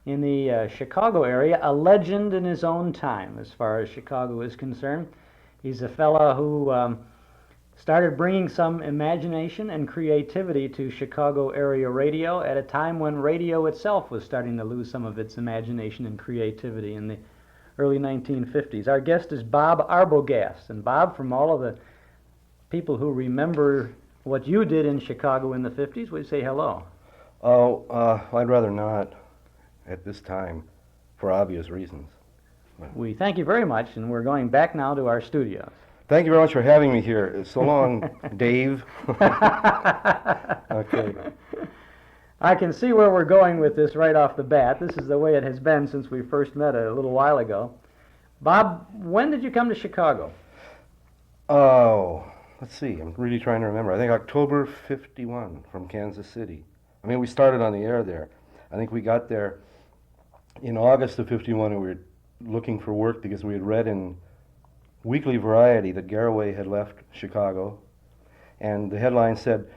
in the Chicago area, a legend in his own time as far as Chicago is concerned. He's a fellow who started bringing some imagination and creativity to Chicago area radio at a time when radio itself was starting to lose some of its imagination and creativity in the early 1950s. Our guest is Bob Arbogast. And Bob, from all of the people who remember what you did in Chicago in the 50s, would say hello. Oh, I'd rather not at this time, for obvious reasons. We thank you very much, and we're going back now to our studios. Thank you very much for having me here. So long, Dave. Okay. I can see where we're going with this right off the bat. This is the way it has been since we first met a little while ago. Bob, when did you come to Chicago? Oh, let's see. I'm really trying to remember. I think October 51 from Kansas City. I mean, we started on the air there. I think we got there in August of '51, we were looking for work because we had read in Weekly Variety that Garroway had left Chicago, and the headline said,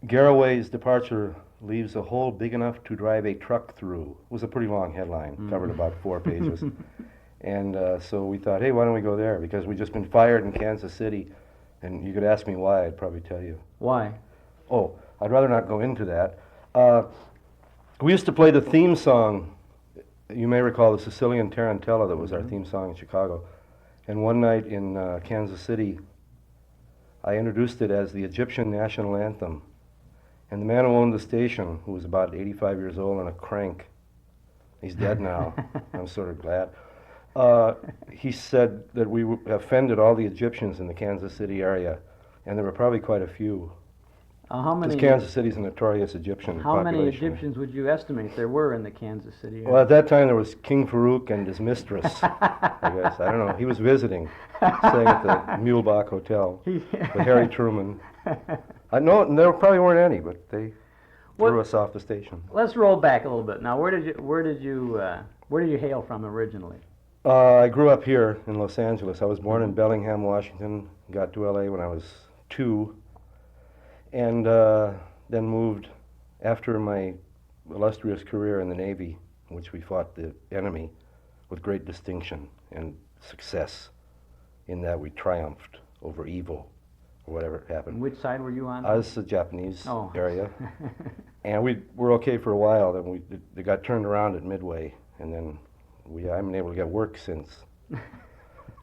"Garroway's departure leaves a hole big enough to drive a truck through." It was a pretty long headline, covered about 4 pages. And so we thought, hey, why don't we go there? Because we'd just been fired in Kansas City, and you could ask me why, I'd probably tell you. Why? Oh, I'd rather not go into that. We used to play the theme song. You may recall the Sicilian Tarantella that was our theme song in Chicago. And one night in Kansas City, I introduced it as the Egyptian national anthem. And the man who owned the station, who was about 85 years old and a crank, he's dead now, I'm sort of glad, he said that we offended all the Egyptians in the Kansas City area, and there were probably quite a few. How many? Because Kansas City's a notorious Egyptian How many population. Egyptians would you estimate there were in the Kansas City area? Well, at that time there was King Farouk and his mistress, I guess. I don't know. He was visiting, staying at the Mulebach Hotel with Harry Truman. I know there probably weren't any, but they threw us off the station. Let's roll back a little bit. Now, where did you hail from originally? I grew up here in Los Angeles. I was born in Bellingham, Washington. Got to LA when I was 2. And then moved after my illustrious career in the Navy, in which we fought the enemy with great distinction and success, in that we triumphed over evil, or whatever happened. Which side were you on? I was the Japanese area. And we were okay for a while, then they got turned around at Midway, and then I haven't been able to get work since.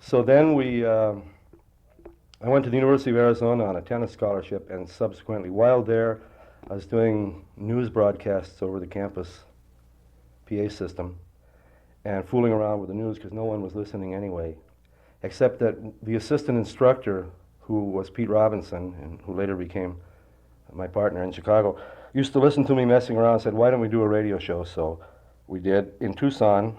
So then I went to the University of Arizona on a tennis scholarship, and subsequently, while there, I was doing news broadcasts over the campus PA system and fooling around with the news because no one was listening anyway, except that the assistant instructor, who was Pete Robinson, and who later became my partner in Chicago, used to listen to me messing around and said, why don't we do a radio show? So we did in Tucson.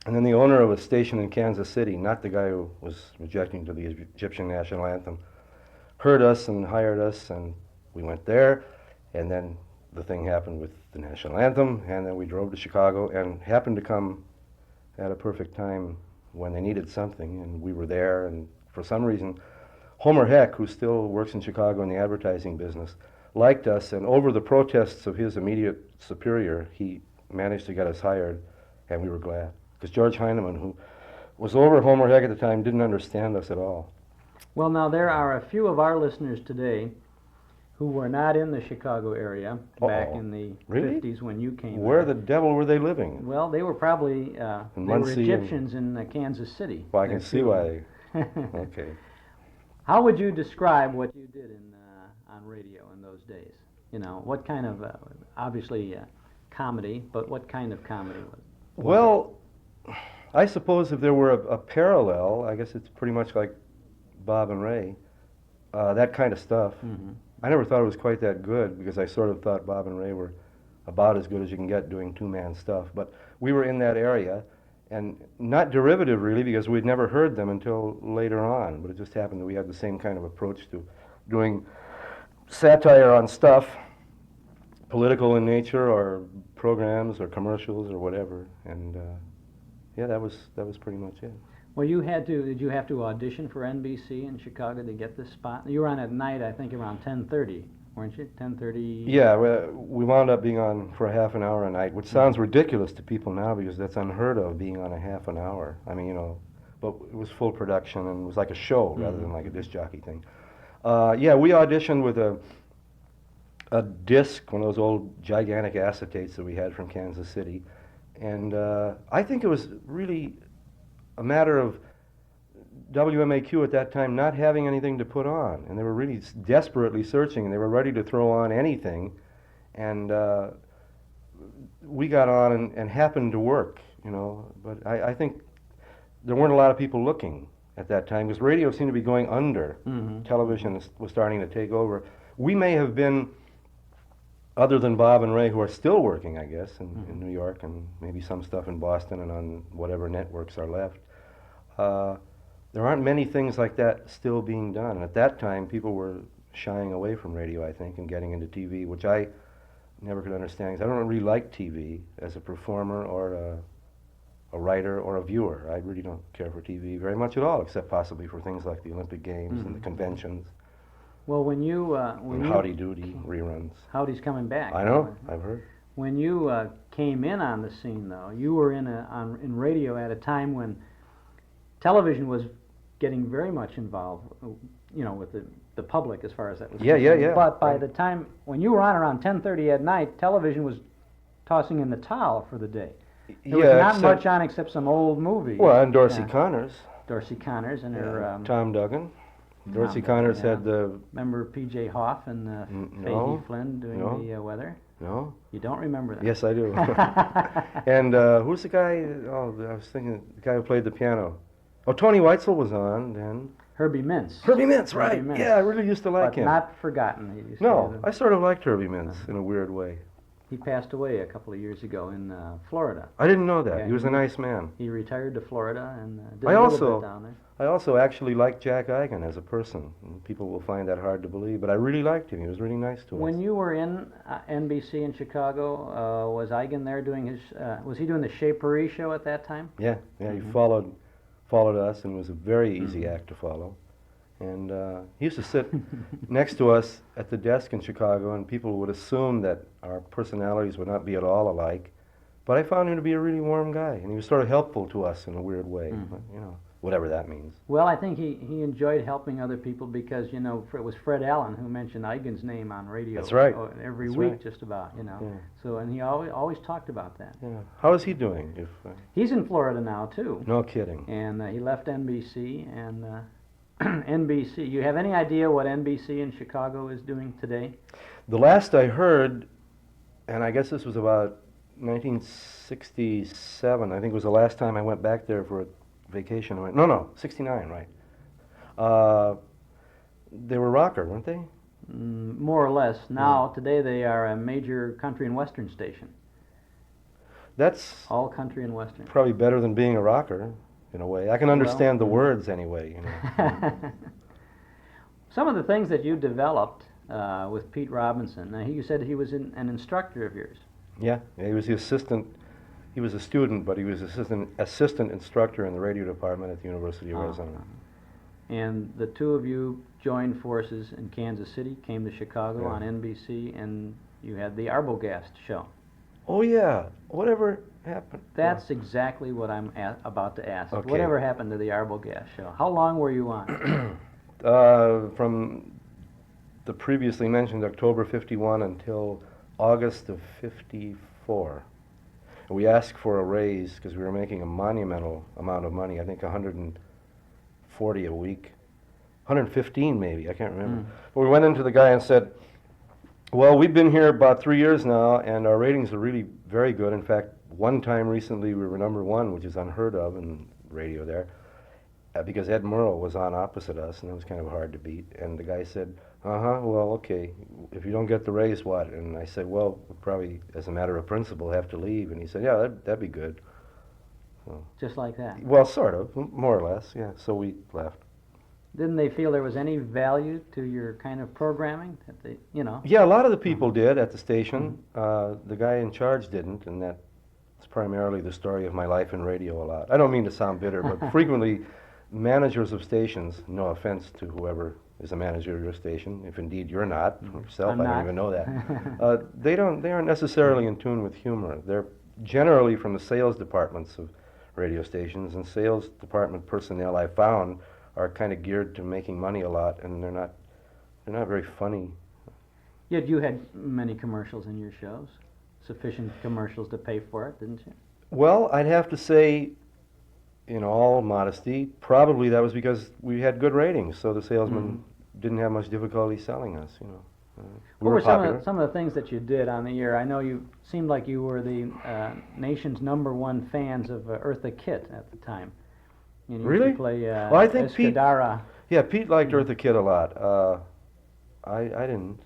And then the owner of a station in Kansas City, not the guy who was objecting to the Egyptian national anthem, heard us and hired us, and we went there, and then the thing happened with the national anthem, and then we drove to Chicago and happened to come at a perfect time when they needed something, and we were there, and for some reason, Homer Heck, who still works in Chicago in the advertising business, liked us, and over the protests of his immediate superior, he managed to get us hired, and we were glad. Because George Heineman, who was over Homer Heck at the time, didn't understand us at all. Well, now there are a few of our listeners today who were not in the Chicago area back in the 50s when you came Where there. the devil were they living? Well, they were probably they were Egyptians in Kansas City. Well, I can see why. Okay. How would you describe what you did on radio in those days? You know, what kind of, obviously comedy, but what kind of comedy was it? Well, I suppose if there were a parallel, I guess it's pretty much like Bob and Ray, that kind of stuff. Mm-hmm. I never thought it was quite that good because I sort of thought Bob and Ray were about as good as you can get doing two-man stuff. But we were in that area, and not derivative really because we'd never heard them until later on. But it just happened that we had the same kind of approach to doing satire on stuff, political in nature, or programs, or commercials, or whatever. And yeah, that was pretty much it. Well, did you have to audition for NBC in Chicago to get this spot? You were on at night, I think, around 10:30, weren't you? 10:30? Yeah, we wound up being on for a half an hour a night, which sounds ridiculous to people now because that's unheard of, being on a half an hour. I mean, you know, but it was full production and it was like a show rather than like a disc jockey thing. Yeah, we auditioned with a disc, one of those old gigantic acetates that we had from Kansas City. And I think it was really a matter of WMAQ at that time not having anything to put on. And they were really desperately searching, and they were ready to throw on anything. And we got on and happened to work, you know. But I think there weren't a lot of people looking at that time because radio seemed to be going under. Mm-hmm. Television was starting to take over. We may have been, other than Bob and Ray, who are still working, I guess, in New York, and maybe some stuff in Boston and on whatever networks are left, there aren't many things like that still being done. And at that time, people were shying away from radio, I think, and getting into TV, which I never could understand, because I don't really like TV as a performer or a writer or a viewer. I really don't care for TV very much at all, except possibly for things like the Olympic Games and the conventions. Well, when you and Howdy Doody reruns. Howdy's coming back. I know. I've heard. When you came in on the scene, though, you were in radio at a time when television was getting very much involved, with the public as far as that was concerned. Yeah. But by the time when you were on around 10:30 at night, television was tossing in the towel for the day. There was not much on except some old movies. Well, and Dorsey Connors. Dorsey Connors and her... Tom Duggan. Dorsey Connors had the... Remember P.J. Hoff and Flynn doing the weather? No. You don't remember that? Yes, I do. And who's the guy? Oh, I was thinking the guy who played the piano. Oh, Tony Weitzel was on then. Herbie Mintz. Herbie Mintz, right. Herbie Mintz. Yeah, I really used to like him. But not forgotten. No, I sort of liked Herbie Mintz in a weird way. He passed away a couple of years ago in Florida. I didn't know that. He was a nice man. He retired to Florida and did a little bit down there. I also actually liked Jack Eigen as a person. People will find that hard to believe, but I really liked him. He was really nice to us. When you were in NBC in Chicago, was Eigen there doing his? Was he doing the Chez Paris show at that time? Yeah. He followed us, and was a very easy act to follow. And he used to sit next to us at the desk in Chicago, and people would assume that our personalities would not be at all alike. But I found him to be a really warm guy, and he was sort of helpful to us in a weird way, but, whatever that means. Well, I think he enjoyed helping other people because, it was Fred Allen who mentioned Eigen's name on radio. That's right. Every week, just about, Yeah. So, and he always talk about that. Yeah. How is he doing? He's in Florida now, too. No kidding. And he left NBC, and... NBC. You have any idea what NBC in Chicago is doing today? The last I heard, and I guess this was about 1967, I think was the last time I went back there for a vacation. No, 69, right. They were rocker, weren't they? More or less. Now, today they are a major country and western station. That's all country and western. Probably better than being a rocker. In a way, I can understand the words anyway. Some of the things that you developed with Pete Robinson. You said he was an instructor of yours. Yeah, he was the assistant. He was a student, but he was assistant instructor in the radio department at the University of Arizona. And the two of you joined forces in Kansas City, came to Chicago on NBC, and you had the Arbogast show. Oh yeah, whatever happened? That's exactly what I'm about to ask. Okay. Whatever happened to the Arbogast show? How long were you on? From the previously mentioned October 51 until August of 54. We asked for a raise because we were making a monumental amount of money, I think 140 a week. 115 maybe, I can't remember. But we went into the guy and said, well, we've been here about 3 years now, and our ratings are really very good. In fact, one time recently we were #1, which is unheard of in radio there, because Ed Murrow was on opposite us, and it was kind of hard to beat. And the guy said, well, okay, if you don't get the raise, what? And I said, well, we'll probably, as a matter of principle, have to leave. And he said, yeah, that'd be good. So, just like that? Well, sort of, more or less, yeah. So we left. Didn't they feel there was any value to your kind of programming? That they, Yeah, a lot of the people did at the station. The guy in charge didn't, and that's primarily the story of my life in radio a lot. I don't mean to sound bitter, but frequently managers of stations, no offense to whoever is a manager of your station, if indeed you're not, yourself, I don't even know that. They aren't necessarily in tune with humor. They're generally from the sales departments of radio stations, and sales department personnel I found are kind of geared to making money a lot, and they're not very funny. Yet you had many commercials in your shows, sufficient commercials to pay for it, didn't you? Well, I'd have to say, in all modesty, probably that was because we had good ratings, so the salesmen didn't have much difficulty selling us, What were some of the things that you did on the air? I know you seemed like you were the nation's #1 fans of Eartha Kitt at the time. You really? Used to play well, I think Escadara. Pete liked Eartha Kitt a lot. I didn't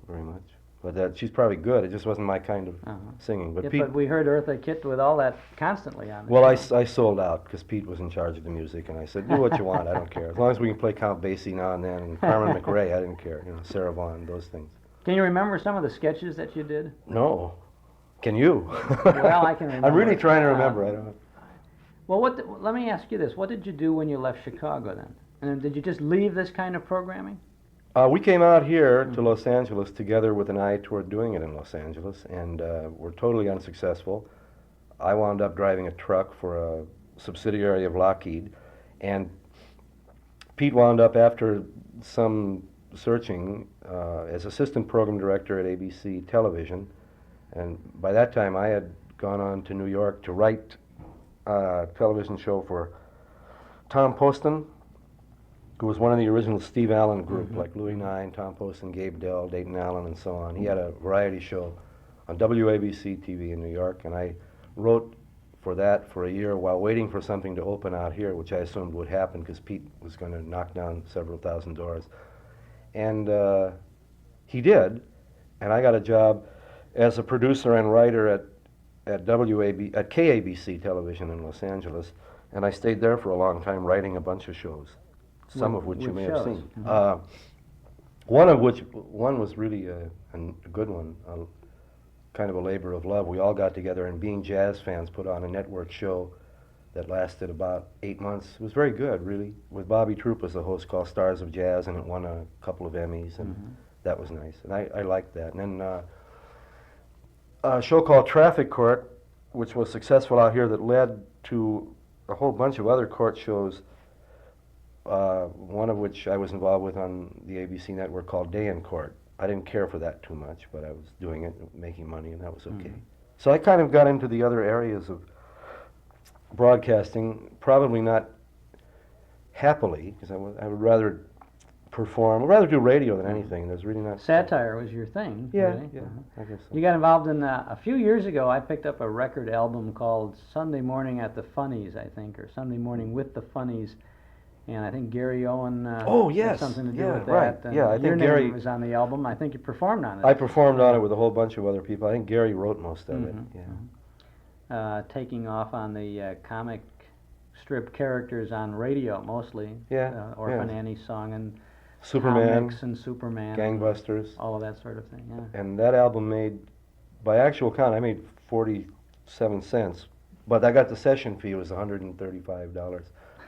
very much, but she's probably good. It just wasn't my kind of singing. But Pete, but we heard Eartha Kitt with all that constantly on. Well, I sold out because Pete was in charge of the music, and I said, "Do what you want. I don't care. As long as we can play Count Basie now and then, and Carmen McRae, I didn't care. Sarah Vaughan, those things." Can you remember some of the sketches that you did? No. Can you? Well, I can remember. I'm really trying to remember. I don't know. Well, let me ask you this. What did you do when you left Chicago then? And did you just leave this kind of programming? We came out here to Los Angeles together with an eye toward doing it in Los Angeles, and were totally unsuccessful. I wound up driving a truck for a subsidiary of Lockheed, and Pete wound up, after some searching, as assistant program director at ABC Television, and by that time I had gone on to New York to write a television show for Tom Poston, who was one of the original Steve Allen group, like Louis Nye, Tom Poston, Gabe Dell, Dayton Allen, and so on. He had a variety show on WABC TV in New York, and I wrote for that for a year while waiting for something to open out here, which I assumed would happen because Pete was going to knock down several thousand doors. And he did, and I got a job as a producer and writer at KABC Television in Los Angeles, and I stayed there for a long time writing a bunch of shows, some of which you may have seen. One was really a good one, kind of a labor of love. We all got together and, being jazz fans, put on a network show that lasted about 8 months. It was very good, really, with Bobby Troup as the host, called Stars of Jazz, and it won a couple of Emmys, and that was nice, and I liked that. And then a show called Traffic Court, which was successful out here, that led to a whole bunch of other court shows, one of which I was involved with on the ABC network, called Day in Court. I didn't care for that too much, but I was doing it, making money, and that was okay. So I kind of got into the other areas of broadcasting, probably not happily, because I would rather perform, I'd rather do radio than anything. There's really not... Satire was your thing, Yeah, really. yeah, I guess so. You got involved in, a few years ago, I picked up a record album called Sunday Morning at the Funnies, I think, or Sunday Morning with the Funnies. And I think Gary Owen had something to do with that. Right. And Yeah, I your think name Gary was on the album. I think you performed on it. I performed on it with a whole bunch of other people. I think Gary wrote most of it. Yeah. Taking off on the comic strip characters on radio, mostly. Yeah. Orphan Annie's Song and Superman, comics and Superman. Gangbusters. All of that sort of thing, yeah. And that album made, by actual count, I made 47 cents. But I got the session fee, it was $135.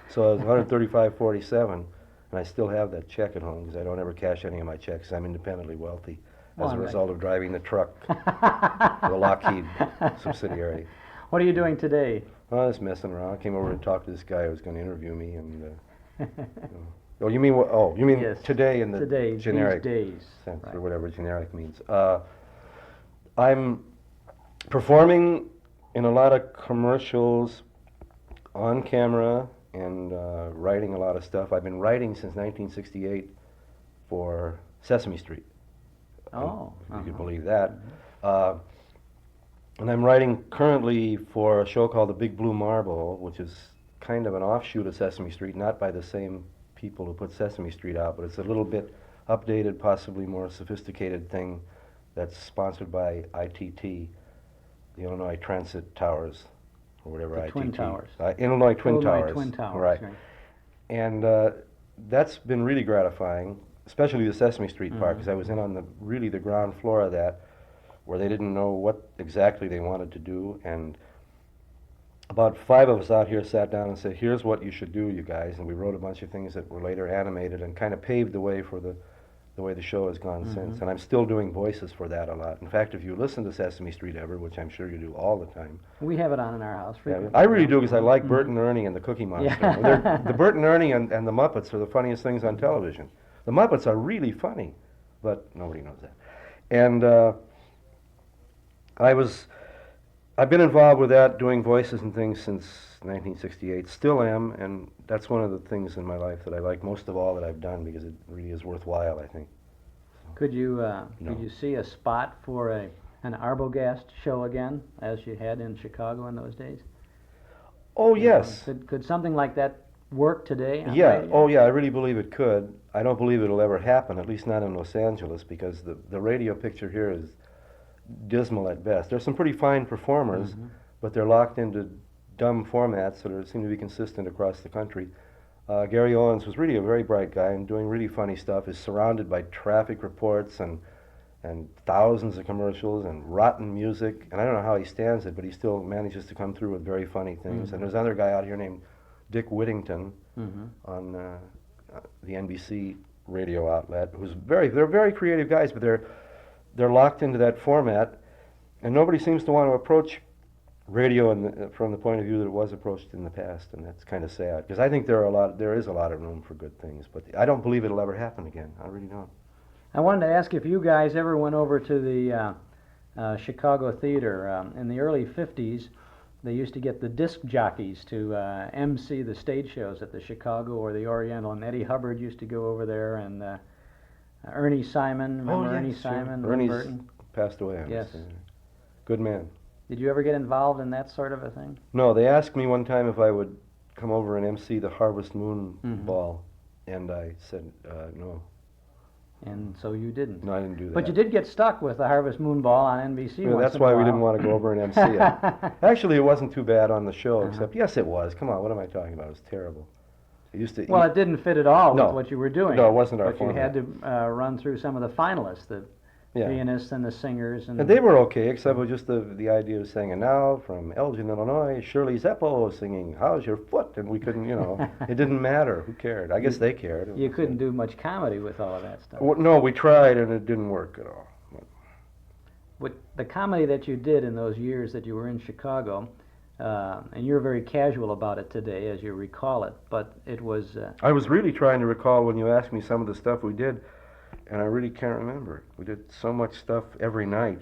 So it was $135.47, and I still have that check at home because I don't ever cash any of my checks. I'm independently wealthy as a result of driving the truck, the Lockheed subsidiary. What are you doing today? I was messing around. I came over to talk to this guy who was going to interview me, and oh, you mean what? Oh, you mean yes. Today in the today, generic these days. sense, Right. or whatever generic means. I'm performing in a lot of commercials, on camera, and writing a lot of stuff. I've been writing since 1968 for Sesame Street. Oh. If you could believe that. And I'm writing currently for a show called The Big Blue Marble, which is kind of an offshoot of Sesame Street, not by the same people who put Sesame Street out, but it's a little bit updated, possibly more sophisticated thing that's sponsored by ITT, the Illinois Transit Towers, or whatever The ITT. Twin Towers. Illinois Twin Towers. Twin Towers, right. And that's been really gratifying, especially the Sesame Street part, because I was in on the ground floor of that, where they didn't know what exactly they wanted to do, and about 5 of us out here sat down and said, here's what you should do, you guys, and we wrote a bunch of things that were later animated and kind of paved the way for the way the show has gone since. And I'm still doing voices for that a lot. In fact, if you listen to Sesame Street ever, which I'm sure you do all the time. We have it on in our house frequently. I really do, because I like Bert and Ernie and the Cookie Monster. Yeah. The Bert and Ernie and the Muppets are the funniest things on television. The Muppets are really funny, but nobody knows that. And I've been involved with that, doing voices and things since 1968, still am, and that's one of the things in my life that I like most of all that I've done, because it really is worthwhile, I think. Could you see a spot for an Arbogast show again, as you had in Chicago in those days? Oh, yes. Could something like that work today? Yeah, oh yeah, I really believe it could. I don't believe it'll ever happen, at least not in Los Angeles, because the radio picture here is dismal at best. There's some pretty fine performers, but they're locked into dumb formats that seem to be consistent across the country. Gary Owens was really a very bright guy and doing really funny stuff, is surrounded by traffic reports and and thousands of commercials and rotten music. And I don't know how he stands it, but he still manages to come through with very funny things. And there's another guy out here named Dick Whittington on the NBC radio outlet, they're very creative guys, but they're locked into that format, and nobody seems to want to approach radio from the point of view that it was approached in the past, and that's kind of sad, because I think there is a lot of room for good things, but I don't believe it'll ever happen again. I really don't. I wanted to ask if you guys ever went over to the Chicago Theater. In the early 50s, they used to get the disc jockeys to MC the stage shows at the Chicago or the Oriental, and Eddie Hubbard used to go over there, and Ernie Simon, remember Ernie Simon? Ernie's passed away. Yes. Good man. Did you ever get involved in that sort of a thing? No, they asked me one time if I would come over and MC the Harvest Moon Ball, and I said no. And so you didn't? No, I didn't do that. But you did get stuck with the Harvest Moon Ball on NBC Yeah, once that's in a why we while. didn't want to go over and MC it. Actually, it wasn't too bad on the show, except, yes, it was. Come on, what am I talking about? It was terrible. It used to Well, it didn't fit at all No. with what you were doing. No, it wasn't our But you format. had to run through some of the finalists, the pianists and the singers. And they were okay, except for just the idea of saying, and now from Elgin, Illinois, Shirley Zeppo singing, how's your foot? And we couldn't, it didn't matter. Who cared? I guess they cared. You couldn't do much comedy with all of that stuff. Well, no, we tried, and it didn't work at all. With the comedy that you did in those years that you were in Chicago, and you're very casual about it today as you recall it, but it was... I was really trying to recall when you asked me some of the stuff we did, and I really can't remember. We did so much stuff every night.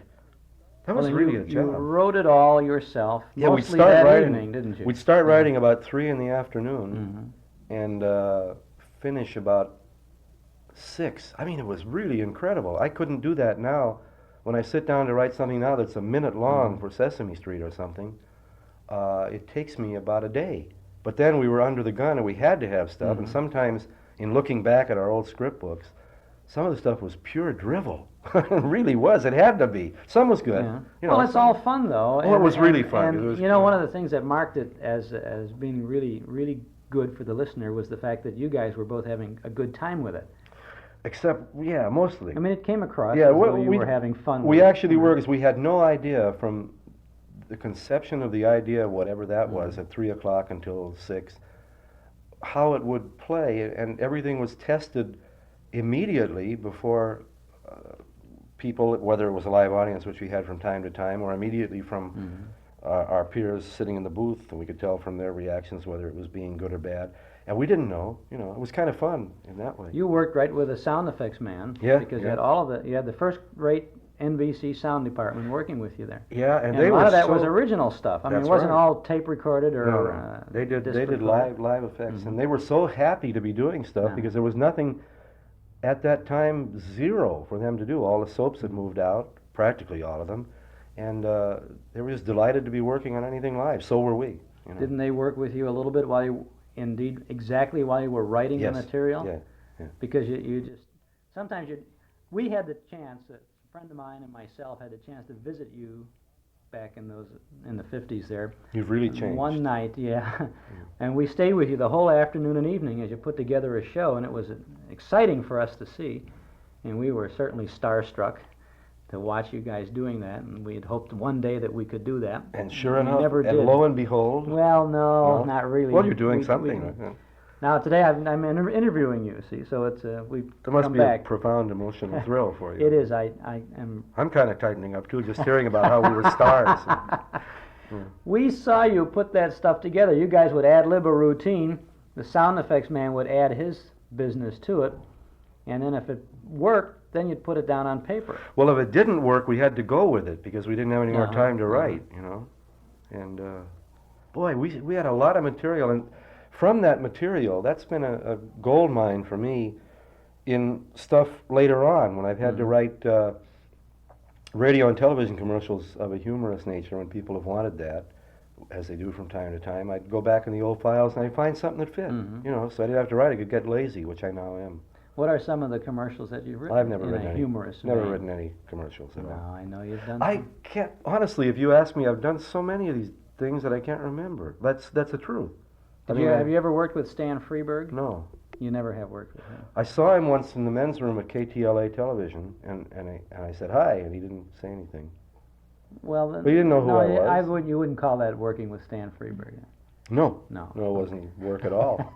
That was really a job. You wrote it all yourself, yeah, mostly that evening, didn't you? We'd start writing about 3 in the afternoon and finish about 6. I mean, it was really incredible. I couldn't do that now. When I sit down to write something now that's a minute long for Sesame Street or something, it takes me about a day. But then we were under the gun and we had to have stuff, and sometimes in looking back at our old script books, some of the stuff was pure drivel. It really was. It had to be. Some was good. Yeah. Well, it's all fun, though. Oh, it was really fun. And, It was, one of the things that marked it as being really, really good for the listener was the fact that you guys were both having a good time with it. Except, mostly. I mean, it came across as though you were having fun with it. We actually were, because we had no idea from the conception of the idea, whatever that was, at 3 o'clock until 6, how it would play, and everything was tested immediately before people, whether it was a live audience, which we had from time to time, or immediately from our peers sitting in the booth, and we could tell from their reactions whether it was being good or bad. And we didn't know, it was kind of fun in that way. You worked right with a sound effects man, because you had you had the first-rate NBC sound department working with you there. Yeah, and a lot of that was original stuff. I mean, it wasn't all tape recorded or. No. They did live effects, and they were so happy to be doing stuff because there was nothing at that time, zero for them to do. All the soaps had moved out, practically all of them, and they were just delighted to be working on anything live. So were we. Didn't they work with you a little bit while you were writing the material? Yeah. Because you just sometimes we had the chance. A friend of mine and myself had the chance to visit you back in the 50s there. You've really changed. One night, and we stayed with you the whole afternoon and evening as you put together a show, and it was exciting for us to see, and we were certainly starstruck to watch you guys doing that, and we had hoped one day that we could do that. And sure enough, never did. And lo and behold. Well, no, not really. Well, you're doing something. Now today I'm interviewing you. See, so it's we There must come be back. a profound emotional thrill for you. It is. I am. I'm kind of tightening up too, just hearing about how we were stars. We saw you put that stuff together. You guys would ad-lib a routine. The sound effects man would add his business to it, and then if it worked, then you'd put it down on paper. Well, if it didn't work, we had to go with it because we didn't have any more time to write, And boy, we had a lot of material, and from that material, that's been a gold mine for me in stuff later on when I've had to write radio and television commercials of a humorous nature when people have wanted that, as they do from time to time. I'd go back in the old files and I'd find something that fit, so I didn't have to write. I could get lazy, which I now am. What are some of the commercials that you've written? I've never written any. Humorous Never vein? written any commercials at all. No, I know you've done. I can't honestly. If you ask me, I've done so many of these things that I can't remember. That's the truth. Have you ever worked with Stan Freberg? No. You never have worked with him. I saw him once in the men's room at KTLA television, and I said hi, and he didn't say anything. Well, then, But you didn't know who I was. You wouldn't call that working with Stan Freberg. No. No. No, it wasn't work at all.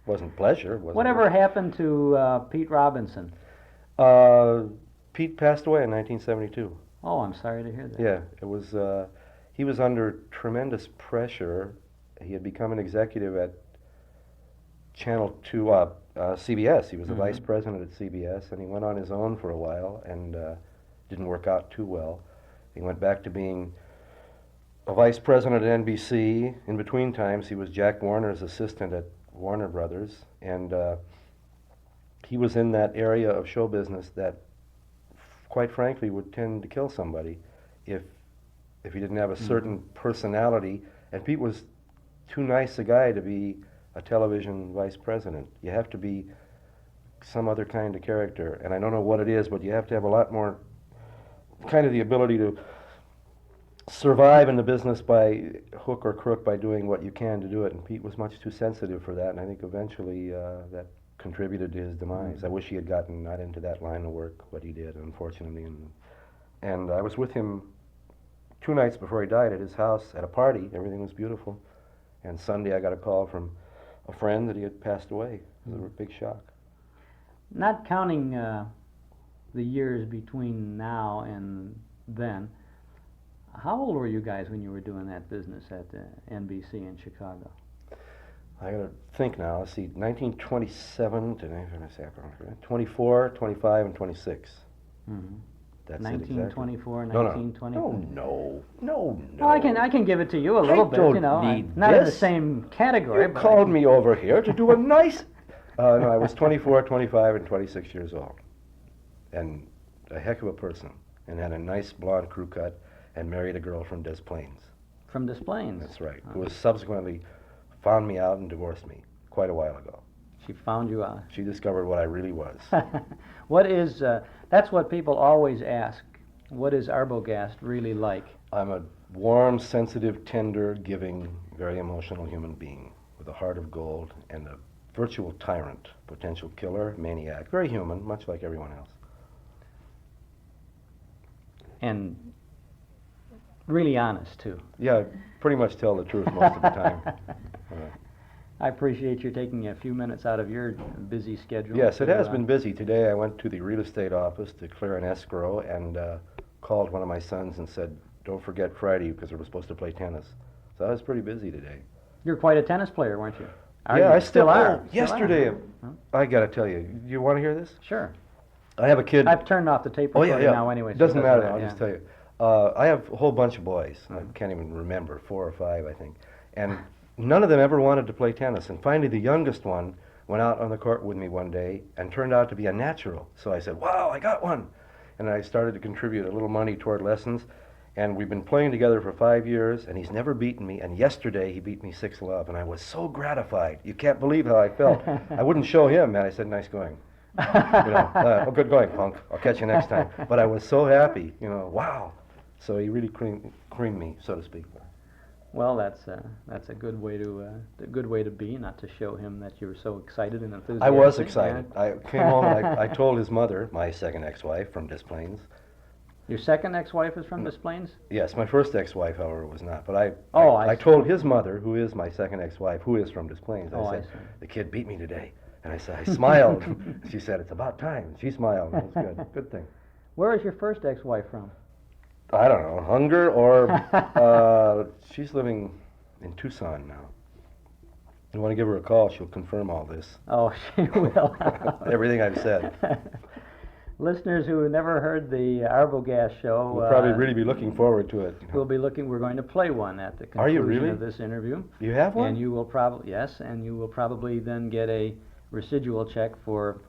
Wasn't pleasure. Wasn't Whatever work. happened to Pete Robinson? Pete passed away in 1972. Oh, I'm sorry to hear that. Yeah, it was. He was under tremendous pressure. He had become an executive at Channel 2, CBS. He was the vice president at CBS, and he went on his own for a while and didn't work out too well. He went back to being a vice president at NBC. In between times, he was Jack Warner's assistant at Warner Brothers, and he was in that area of show business that, quite frankly, would tend to kill somebody if he didn't have a certain personality. And Pete was too nice a guy to be a television vice president. You have to be some other kind of character, and I don't know what it is, but you have to have a lot more kind of the ability to survive in the business by hook or crook by doing what you can to do it, and Pete was much too sensitive for that, and I think eventually that contributed to his demise. I wish he had gotten not into that line of work, but he did, unfortunately. And I was with him 2 nights before he died at his house at a party. Everything was beautiful. And Sunday I got a call from a friend that he had passed away. It was a big shock. Not counting the years between now and then, how old were you guys when you were doing that business at NBC in Chicago? I gotta think now. Let's see, 1927 to 24, 25, and 26. Mm-hmm. That's 1924, it exactly. 1925. No. Well, I can give it to you a little bit. Don't You know, need not in the this. same category. You but called me over here to do a nice. No, I was 24, 25, and 26 years old, and a heck of a person, and had a nice blonde crew cut, and married a girl from Des Plaines. From Des Plaines. That's right. Who was subsequently found me out and divorced me quite a while ago. She found you out. She discovered what I really was. What is? That's what people always ask. What is Arbogast really like? I'm a warm, sensitive, tender, giving, very emotional human being with a heart of gold and a virtual tyrant, potential killer, maniac, very human, much like everyone else. And really honest, too. Yeah, I pretty much tell the truth most of the time. I appreciate you taking a few minutes out of your busy schedule. Yes, it has been busy. Today I went to the real estate office to clear an escrow and called one of my sons and said, don't forget Friday because we're supposed to play tennis. So I was pretty busy today. You're quite a tennis player, weren't you? Yeah, I still are. Yesterday, I got to tell you, you want to hear this? Sure. I have a kid. I've turned off the tape recorder now anyway. It doesn't matter. I'll I'll just tell you. I have a whole bunch of boys. I can't even remember, 4 or 5, I think. And none of them ever wanted to play tennis. And finally, the youngest one went out on the court with me one day and turned out to be a natural. So I said, wow, I got one. And I started to contribute a little money toward lessons. And we've been playing together for 5 years, and he's never beaten me. And yesterday, he beat me 6-love, and I was so gratified. You can't believe how I felt. I wouldn't show him, and I said, nice going. Oh, good going, punk. I'll catch you next time. But I was so happy, wow. So he really creamed me, so to speak. Well, that's a good way to be, not to show him that you were so excited and enthusiastic. I was excited. I came home and I told his mother, my second ex-wife from Des Plaines. Your second ex-wife is from Des Plaines? Yes, my first ex-wife, however, was not. But I told his mother, who is my second ex-wife, who is from Des Plaines. I said, the kid beat me today. And I smiled. She said, it's about time. She smiled. It was good. Good thing. Where is your first ex-wife from? I don't know, Hunger or she's living in Tucson now. You want to give her a call, she'll confirm all this. Oh, she will. Everything I've said. Listeners who have never heard the Arbogast show will probably really be looking forward to it. We're going to play one at the conclusion of this interview. You have one? And you will probably then get a residual check for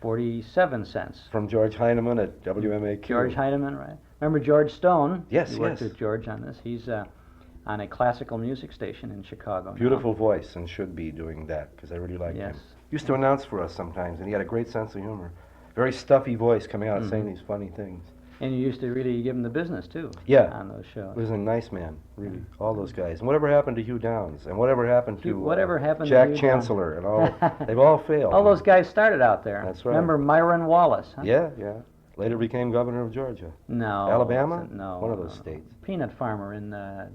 47 cents. From George Heineman at WMAQ. George Heineman, right. Remember George Stone? Yes, You worked with George on this. He's on a classical music station in Chicago. Beautiful voice, and should be doing that, because I really like him. Used to announce for us sometimes, and he had a great sense of humor. Very stuffy voice coming out saying these funny things. And you used to really give him the business, too, Yeah. on those shows. He was a nice man, really, all those guys. And whatever happened to Hugh Downs, and whatever happened to Whatever happened to Jack Hugh Chancellor, and all, they've all failed. All those guys started out there. That's right. Remember Myron Wallace? Huh? Yeah, yeah. Later became governor of Georgia. No. Alabama? No. One of those states. Peanut farmer in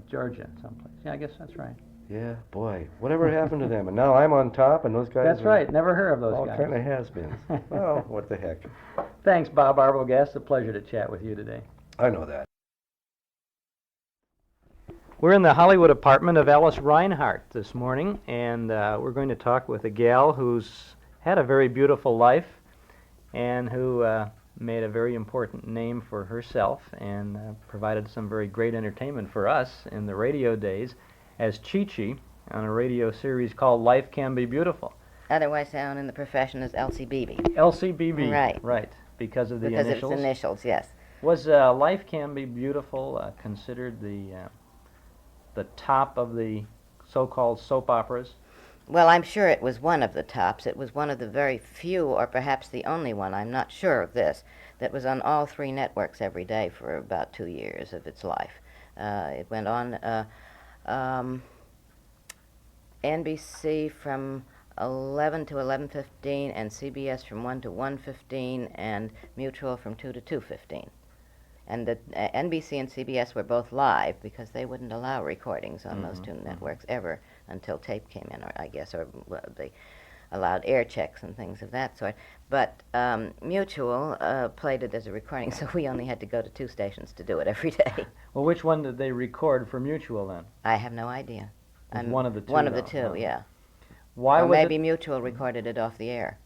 Georgia, someplace. Yeah, I guess that's right. Yeah, boy, whatever happened to them? And now I'm on top, and those guys That's are right. Never heard of those all guys. kind of has-beens. Well, what the heck. Thanks, Bob Arbogast. A pleasure to chat with you today. I know that. We're in the Hollywood apartment of Alice Reinhardt this morning, and we're going to talk with a gal who's had a very beautiful life and who made a very important name for herself and provided some very great entertainment for us in the radio days as Chi-Chi on a radio series called Life Can Be Beautiful. Otherwise known in the profession as LCBB. LCBB. Right. Right. Because of the because initials. Because of its initials, yes. Was Life Can Be Beautiful considered the top of the so-called soap operas? Well, I'm sure it was one of the tops. It was one of the very few, or perhaps the only one, I'm not sure of this, that was on all three networks every day for about 2 years of its life. It went on NBC from 11 to 11:15, and CBS from 1 to 1:15, and Mutual from 2 to 2:15. And the NBC and CBS were both live because they wouldn't allow recordings on those two networks ever until tape came in, or I guess, or well, they allowed air checks and things of that sort. But Mutual played it as a recording, so we only had to go to 2 stations to do it every day. Well, which one did they record for Mutual then? I have no idea. One of the two. One of the two, yeah. Why or was maybe it? Mutual recorded it off the air.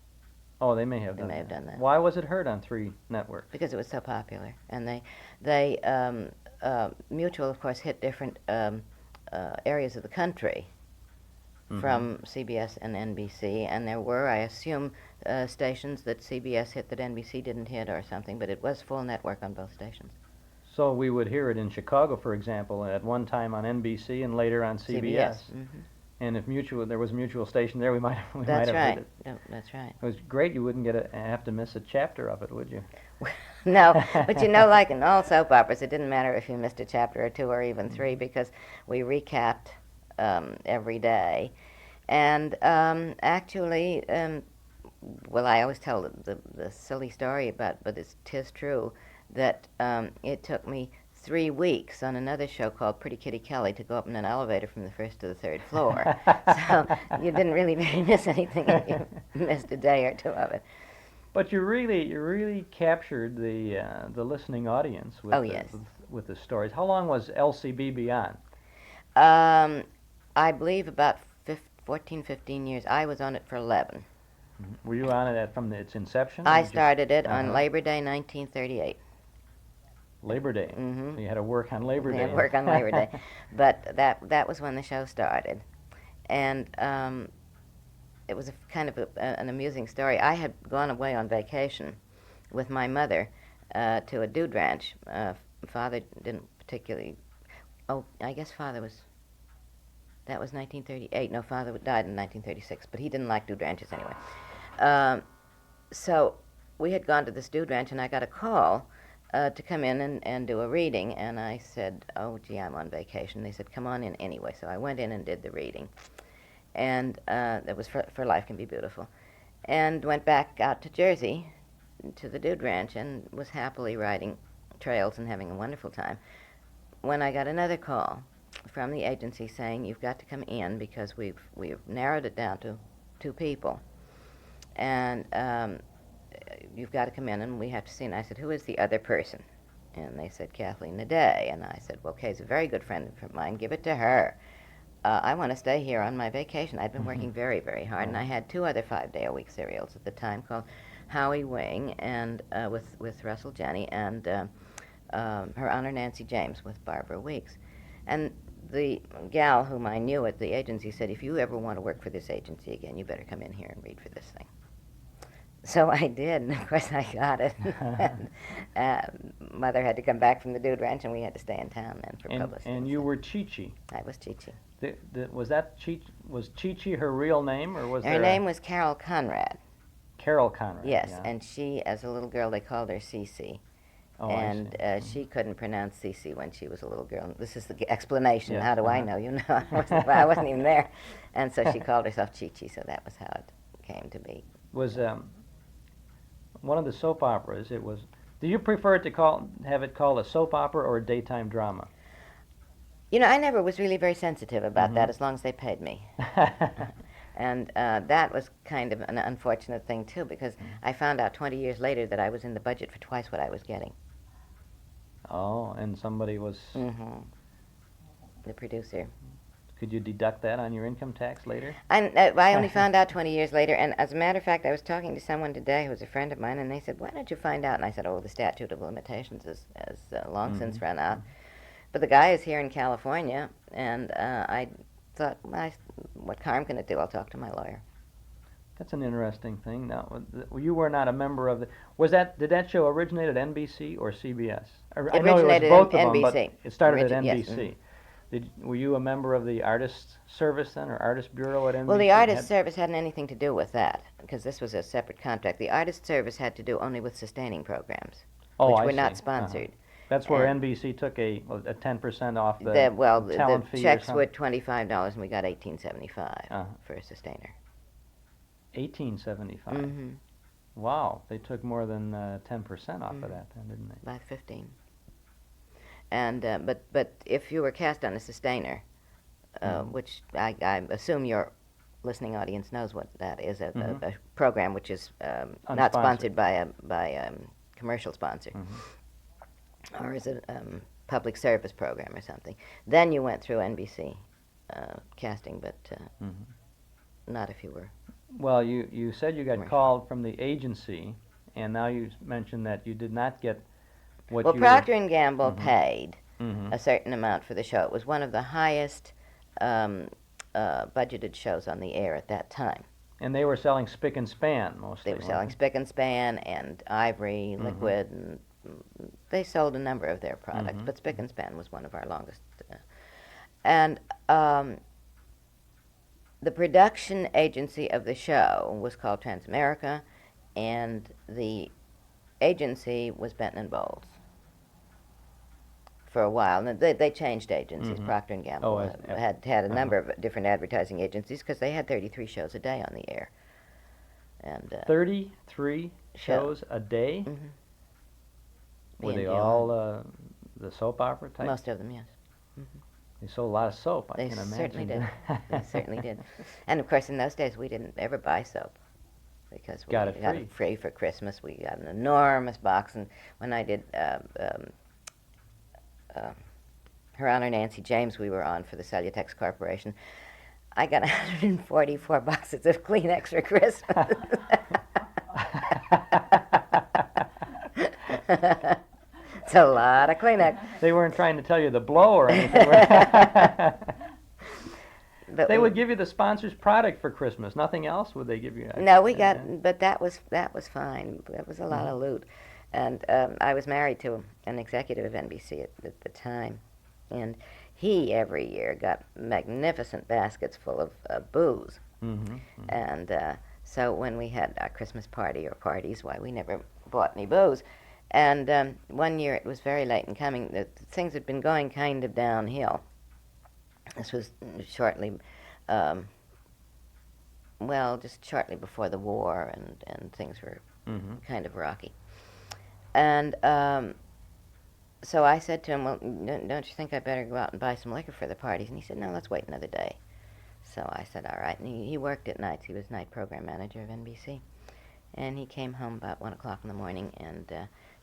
Oh, they may have They done may that. have done that. Why was it heard on 3 networks? Because it was so popular, and Mutual, of course, hit different areas of the country from CBS and NBC, and there were, I assume, stations that CBS hit that NBC didn't hit or something, but it was full network on both stations. So we would hear it in Chicago, for example, at one time on NBC and later on CBS. And if there was a Mutual station there, we might have That's heard right. it. No, that's right. It was great. You wouldn't have to miss a chapter of it, would you? No, but you know, like in all soap operas, it didn't matter if you missed a chapter or 2 or even 3 because we recapped every day. And actually, well, I always tell the silly story about, but tis true, that it took me 3 weeks on another show called Pretty Kitty Kelly to go up in an elevator from the 1st to the 3rd floor. So you didn't really miss anything if you missed a day or 2 of it. But you really captured the listening audience with with the stories. How long was LCBB on? I believe about 14, 15 years. I was on it for 11. Were you on it from its inception? I started it on Labor Day, 1938. Labor Day. So you had to work on Labor Day. I had to work on Labor Day, but that was when the show started, and it was kind of an amusing story. I had gone away on vacation with my mother to a dude ranch. Father didn't particularly. Oh, I guess Father was. That was 1938. No, Father died in 1936, but he didn't like dude ranches anyway. So we had gone to this dude ranch, and I got a call to come in and do a reading, and I said, oh, gee, I'm on vacation. They said, come on in anyway. So I went in and did the reading, and that was for Life Can Be Beautiful, and went back out to Jersey to the dude ranch and was happily riding trails and having a wonderful time when I got another call from the agency saying, you've got to come in because we've narrowed it down to 2 people, and you've got to come in and we have to see. And I said, who is the other person? And they said, Kathleen Naday. And I said, well, Kay's a very good friend of mine. Give it to her. I want to stay here on my vacation. I'd been working very, very hard, and I had 2 other 5-day-a-week serials at the time called Howie Wing and with Russell Jenny and Her Honor Nancy James with Barbara Weeks. And the gal whom I knew at the agency said, if you ever want to work for this agency again, you better come in here and read for this thing. So I did, and of course I got it. And, Mother had to come back from the dude ranch, and we had to stay in town then for publicity. And you were Chi-Chi. I was Chi-Chi. Was Chi-Chi her real name, or was her name was Carol Conrad. Carol Conrad. Yes, yeah. and she, as a little girl, they called her Cece. Oh, and I see. she couldn't pronounce Cece when she was a little girl. This is the explanation. Yes, How do I know? You know, I wasn't even there. And so she called herself Chi-Chi, so that was how it came to be. Was one of the soap operas, it was, do you prefer it to have it called a soap opera or a daytime drama? You know, I never was really very sensitive about that as long as they paid me. And that was kind of an unfortunate thing, too, because I found out 20 years later that I was in the budget for twice what I was getting. Oh, and somebody was... The producer. Could you deduct that on your income tax later? I only found out 20 years later, and as a matter of fact, I was talking to someone today who was a friend of mine, and they said, why don't you find out? And I said, oh, the statute of limitations has long since run out. But the guy is here in California, and I thought, well, what harm can it do? I'll talk to my lawyer. That's an interesting thing. Now, you were not a member of the... Did that show originate at NBC or CBS? It originated both at of them, but NBC. it started at NBC. Yes. Were you a member of the Artist Service then, or Artist Bureau at NBC? Well, the Artist Service hadn't anything to do with that, because this was a separate contract. The Artist Service had to do only with sustaining programs, which were not sponsored. That's where NBC took a 10% off the talent fee. The checks were $25, and we got $18.75 for a sustainer. $18.75. Wow, they took more than 10% off of that, then, didn't they? About 15. And but if you were cast on a sustainer, which I assume your listening audience knows what that is, a program which is not sponsored by a commercial sponsor, or is it public service program or something, then you went through NBC casting, but not if you were. Well, you said you got called from the agency, and now you mentioned that you did not get what you... Well, Procter & Gamble paid a certain amount for the show. It was one of the highest budgeted shows on the air at that time. And they were selling spick and span, mostly. They were selling spick and span and ivory, liquid, and they sold a number of their products, but spick and span was one of our longest. And the production agency of the show was called Transamerica, and the agency was Benton and Bowles for a while. And they changed agencies. Procter & Gamble had a number of different advertising agencies because they had 33 shows a day on the air. And 33 shows a day? Were they all the soap opera type? Most of them, yes. They sold a lot of soap, I can imagine. They certainly did. They certainly did. And of course, in those days, we didn't ever buy soap because we got it free for Christmas. We got an enormous box, and when I did Her Honor Nancy James, we were on for the Cellutex Corporation, I got 144 boxes of Kleenex for Christmas. It's a lot of Kleenex. They weren't trying to tell you to blow or anything. They would give you the sponsor's product for Christmas. Nothing else would they give you? No, we got, but that was fine. That was a lot of loot. And I was married to an executive of NBC at the time, and he every year got magnificent baskets full of booze. And so when we had our Christmas party or parties, why, we never bought any booze. And one year it was very late in coming. Things had been going kind of downhill. This was shortly, just shortly before the war, and things were kind of rocky. And so I said to him, well, don't you think I better go out and buy some liquor for the parties? And he said, no, let's wait another day. So I said, all right. And he worked at nights. He was night program manager of NBC. And he came home about 1 o'clock in the morning, and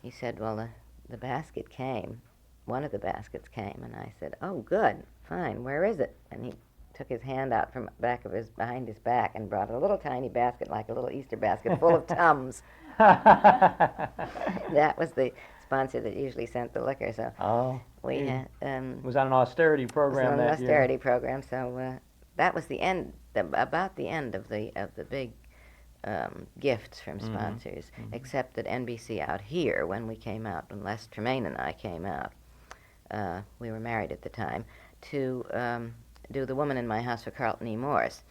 he said, well, the basket came. One of the baskets came, and I said, oh, good, fine, where is it? And he took his hand out from behind his back and brought a little tiny basket, like a little Easter basket, full of Tums. That was the sponsor that usually sent the liquor, so we had... was that an austerity program that year? It was an austerity program, so that was the end, about the end of the big gifts from sponsors, except that NBC out here, when we came out, when Les Tremaine and I came out, we were married at the time, to do The Woman in My House for Carlton E. Morse.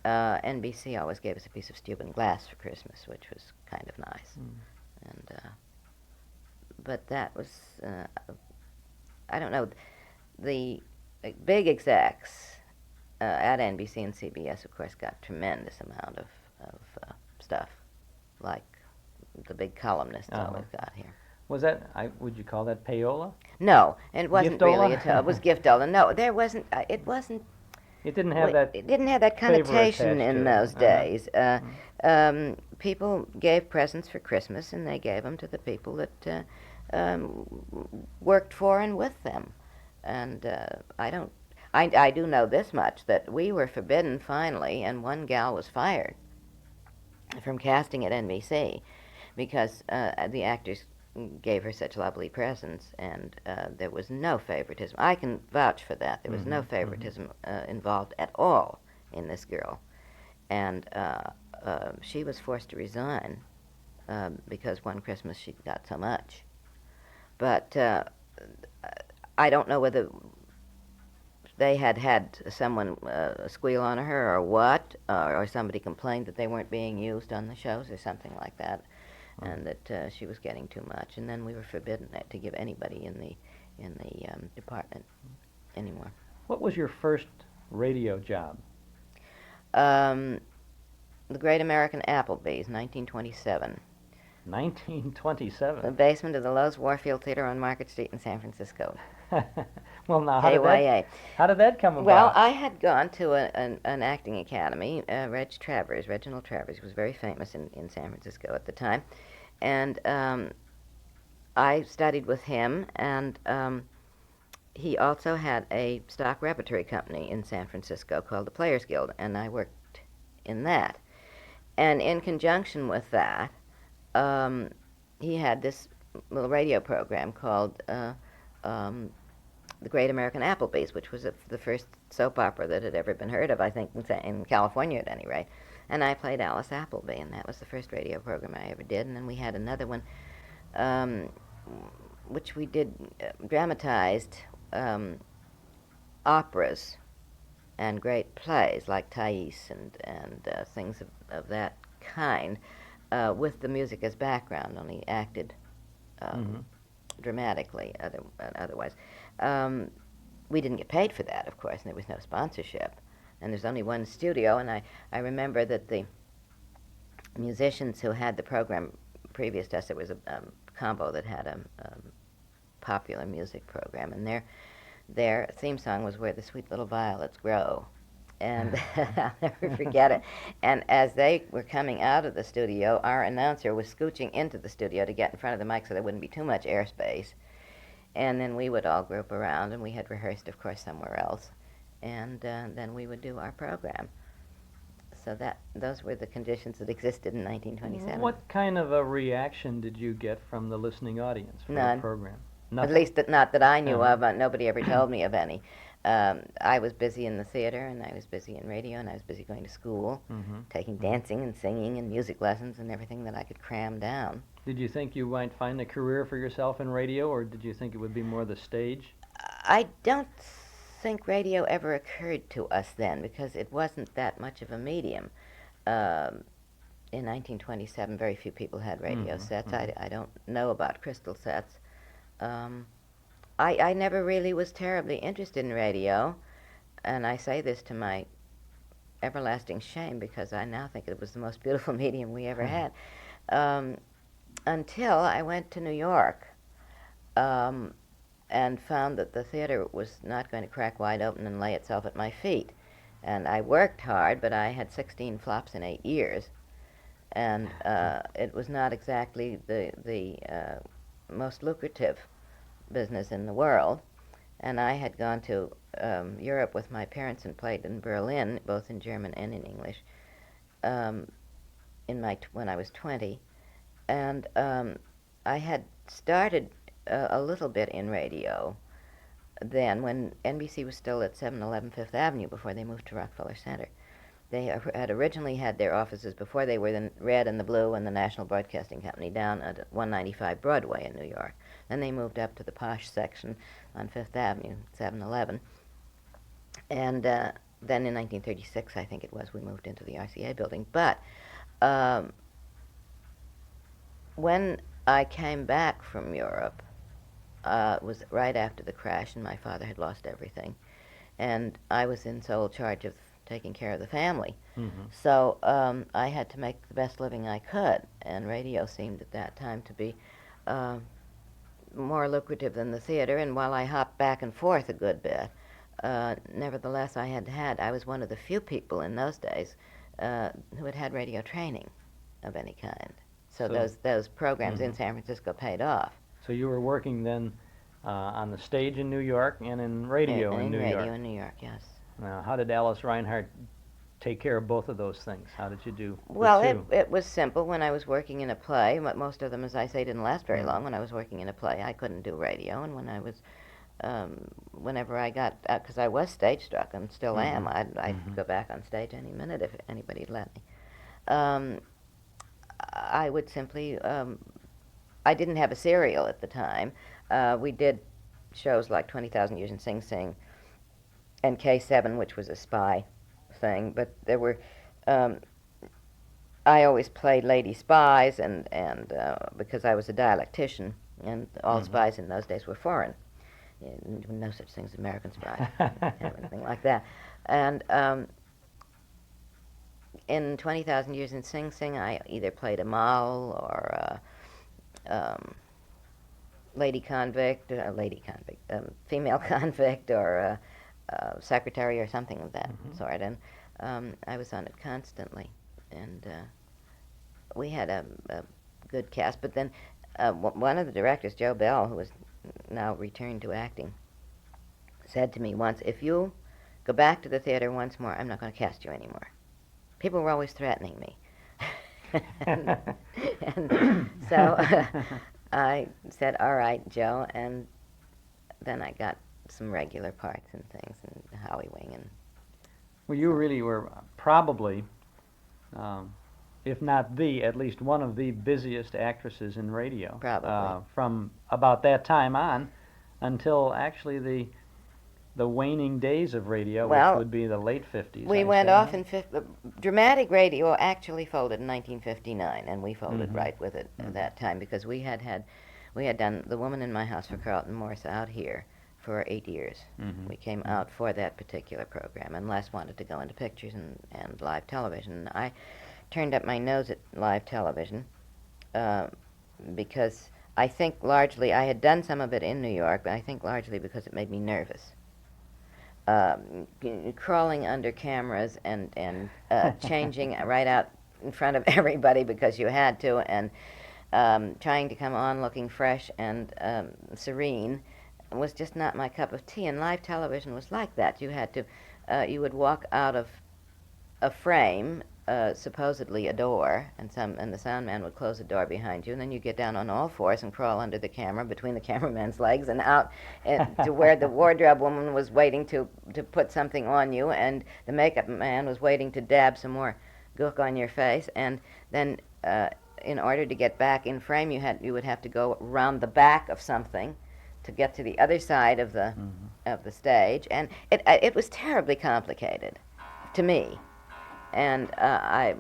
NBC always gave us a piece of Steuben glass for Christmas, which was kind of nice. And but that was, I don't know, the big execs at NBC and CBS, of course, got tremendous amount of stuff, like the big columnists always got here. Was that, would you call that payola? No, it wasn't really. Giftola? It was giftola. No, there wasn't. It wasn't. It didn't have that. It didn't have that favor connotation attached to in it. those days. People gave presents for Christmas, and they gave them to the people that worked for and with them. And I do know this much, that we were forbidden finally, and one gal was fired from casting at NBC because the actors gave her such lovely presents, and there was no favoritism. I can vouch for that. There was no favoritism involved at all in this girl. And she was forced to resign because one Christmas she got so much. But I don't know whether they had someone squeal on her or what, or somebody complained that they weren't being used on the shows or something like that, and that she was getting too much. And then we were forbidden to give anybody in the department anymore. What was your first radio job? The Great American Applebee's, 1927. 1927. The basement of the Lowe's Warfield Theater on Market Street in San Francisco. Well, now, KYA. how did that come about? Well, I had gone to an acting academy. Reginald Travers, was very famous in San Francisco at the time. And I studied with him, and he also had a stock repertory company in San Francisco called the Players Guild, and I worked in that. And in conjunction with that, he had this little radio program called The Great American Applebee's, which was the first soap opera that had ever been heard of, I think, in California at any rate. And I played Alice Appleby, and that was the first radio program I ever did. And then we had another one, which we did dramatized operas and great plays like Thais and things of that kind, with the music as background, only acted dramatically otherwise. We didn't get paid for that, of course, and there was no sponsorship. And there's only one studio, and I remember that the musicians who had the program previous to us, there was a combo that had a popular music program, and their theme song was Where the Sweet Little Violets Grow. And I'll never forget it. And as they were coming out of the studio, our announcer was scooching into the studio to get in front of the mic so there wouldn't be too much airspace. And then we would all group around, and we had rehearsed, of course, somewhere else. And then we would do our program. So those were the conditions that existed in 1927. What kind of a reaction did you get from the listening audience for None. the program? At least not that I knew of. Nobody ever told me of any. I was busy in the theater, and I was busy in radio, and I was busy going to school, taking dancing and singing and music lessons and everything that I could cram down. Did you think you might find a career for yourself in radio, or did you think it would be more the stage? I don't think radio ever occurred to us then, because it wasn't that much of a medium. In 1927, very few people had radio sets. I don't know about crystal sets. I never really was terribly interested in radio, and I say this to my everlasting shame because I now think it was the most beautiful medium we ever had, until I went to New York and found that the theater was not going to crack wide open and lay itself at my feet. And I worked hard, but I had 16 flops in 8 years, and it was not exactly the most lucrative business in the world. And I had gone to Europe with my parents and played in Berlin, both in German and in English, when I was 20. And I had started a little bit in radio then when NBC was still at 711 Fifth Avenue before they moved to Rockefeller Center. They had originally had their offices before they were the Red and the Blue and the National Broadcasting Company down at 195 Broadway in New York. Then they moved up to the posh section on Fifth Avenue, 711. And then in 1936, I think it was, we moved into the RCA building. But when I came back from Europe. It was right after the crash, and my father had lost everything. And I was in sole charge of taking care of the family. So I had to make the best living I could, and radio seemed at that time to be more lucrative than the theater. And while I hopped back and forth a good bit, nevertheless, I was one of the few people in those days who had radio training of any kind. So those programs in San Francisco paid off. So you were working then on the stage in New York and in radio in New York. Radio in New York, yes. Now, how did Alice Reinhardt take care of both of those things? How did you do? Well, it was simple. When I was working in a play, most of them, as I say, didn't last very long. When I was working in a play, I couldn't do radio, and when I was, whenever I got, because I was stage struck and still am, I'd go back on stage any minute if anybody'd let me. I would simply, I didn't have a serial at the time. We did shows like 20,000 Years in Sing Sing and K7, which was a spy thing, but there were, I always played lady spies, and because I was a dialectician, and all spies in those days were foreign. No such thing as American spy, anything like that. And in 20,000 Years in Sing Sing, I either played a moll or lady convict, female convict, or secretary or something of that sort. And I was on it constantly. And we had a good cast. But then one of the directors, Joe Bell, who was now returned to acting, said to me once, if you go back to the theater once more, I'm not going to cast you anymore. People were always threatening me. and so I said, all right, Joe, and then I got some regular parts and things, and Howie Wing. And well, you really were probably, if not at least one of the busiest actresses in radio. Probably. From about that time on until actually the waning days of radio, which would be the late 50s. We went off in dramatic radio actually folded in 1959, and we folded right with it at that time, because we had done The Woman in My House for Carlton Morse out here for 8 years. We came out for that particular program, and Les wanted to go into pictures and live television. I turned up my nose at live television because I think largely, I had done some of it in New York, but I think largely because it made me nervous. Crawling under cameras and changing right out in front of everybody because you had to, and trying to come on looking fresh and serene was just not my cup of tea. And live television was like that. You had to, you would walk out of a frame, supposedly a door, and the sound man would close the door behind you, and then you get down on all fours and crawl under the camera between the cameraman's legs and out to where the wardrobe woman was waiting to put something on you, and the makeup man was waiting to dab some more gook on your face, and then in order to get back in frame, you would have to go around the back of something to get to the other side of the stage, and it was terribly complicated to me. And I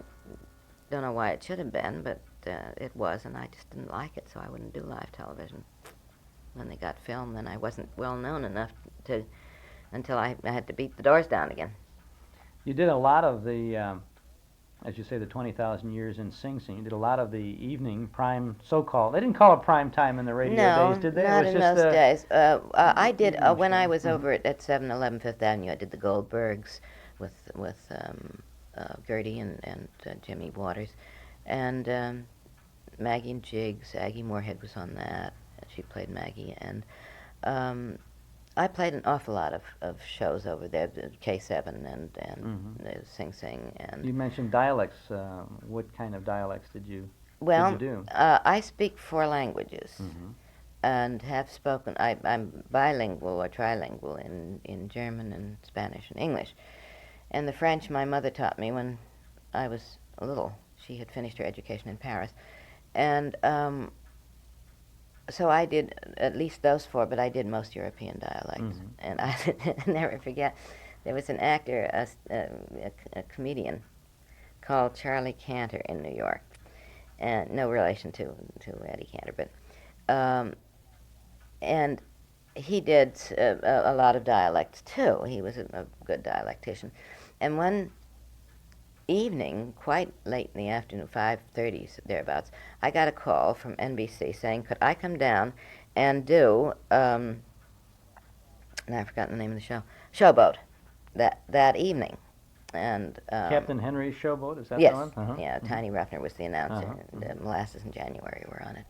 don't know why it should have been, but it was, and I just didn't like it, so I wouldn't do live television. When they got filmed, then I wasn't well known enough until I had to beat the doors down again. You did a lot of the, as you say, the 20,000 Years in Sing Sing. You did a lot of the evening prime, so-called. They didn't call it prime time in the radio days, did they? No, not in those days. I did, when I was over at 711 Fifth Avenue, I did the Goldbergs with Gertie and Jimmy Waters, and Maggie and Jiggs. Aggie Moorhead was on that. She played Maggie, and I played an awful lot of shows over there, K7 and Sing Sing. And you mentioned dialects. What kind of dialects did you do? I speak 4 languages, and have spoken. I'm bilingual or trilingual in German and Spanish and English. And the French my mother taught me when I was little. She had finished her education in Paris. And so I did at least those 4, but I did most European dialects. And I never forget, there was an actor, a comedian, called Charlie Cantor in New York. and no relation to Eddie Cantor, and he did a lot of dialects too. He was a good dialectician. And one evening, quite late in the afternoon, 5:30 thereabouts, I got a call from NBC saying, could I come down and do, and I've forgotten the name of the show, Showboat, that evening. And Captain Henry's Showboat, is that yes, the one? Uh-huh. Yeah, Tiny Ruffner was the announcer, Uh-huh. and Molasses in January were on it.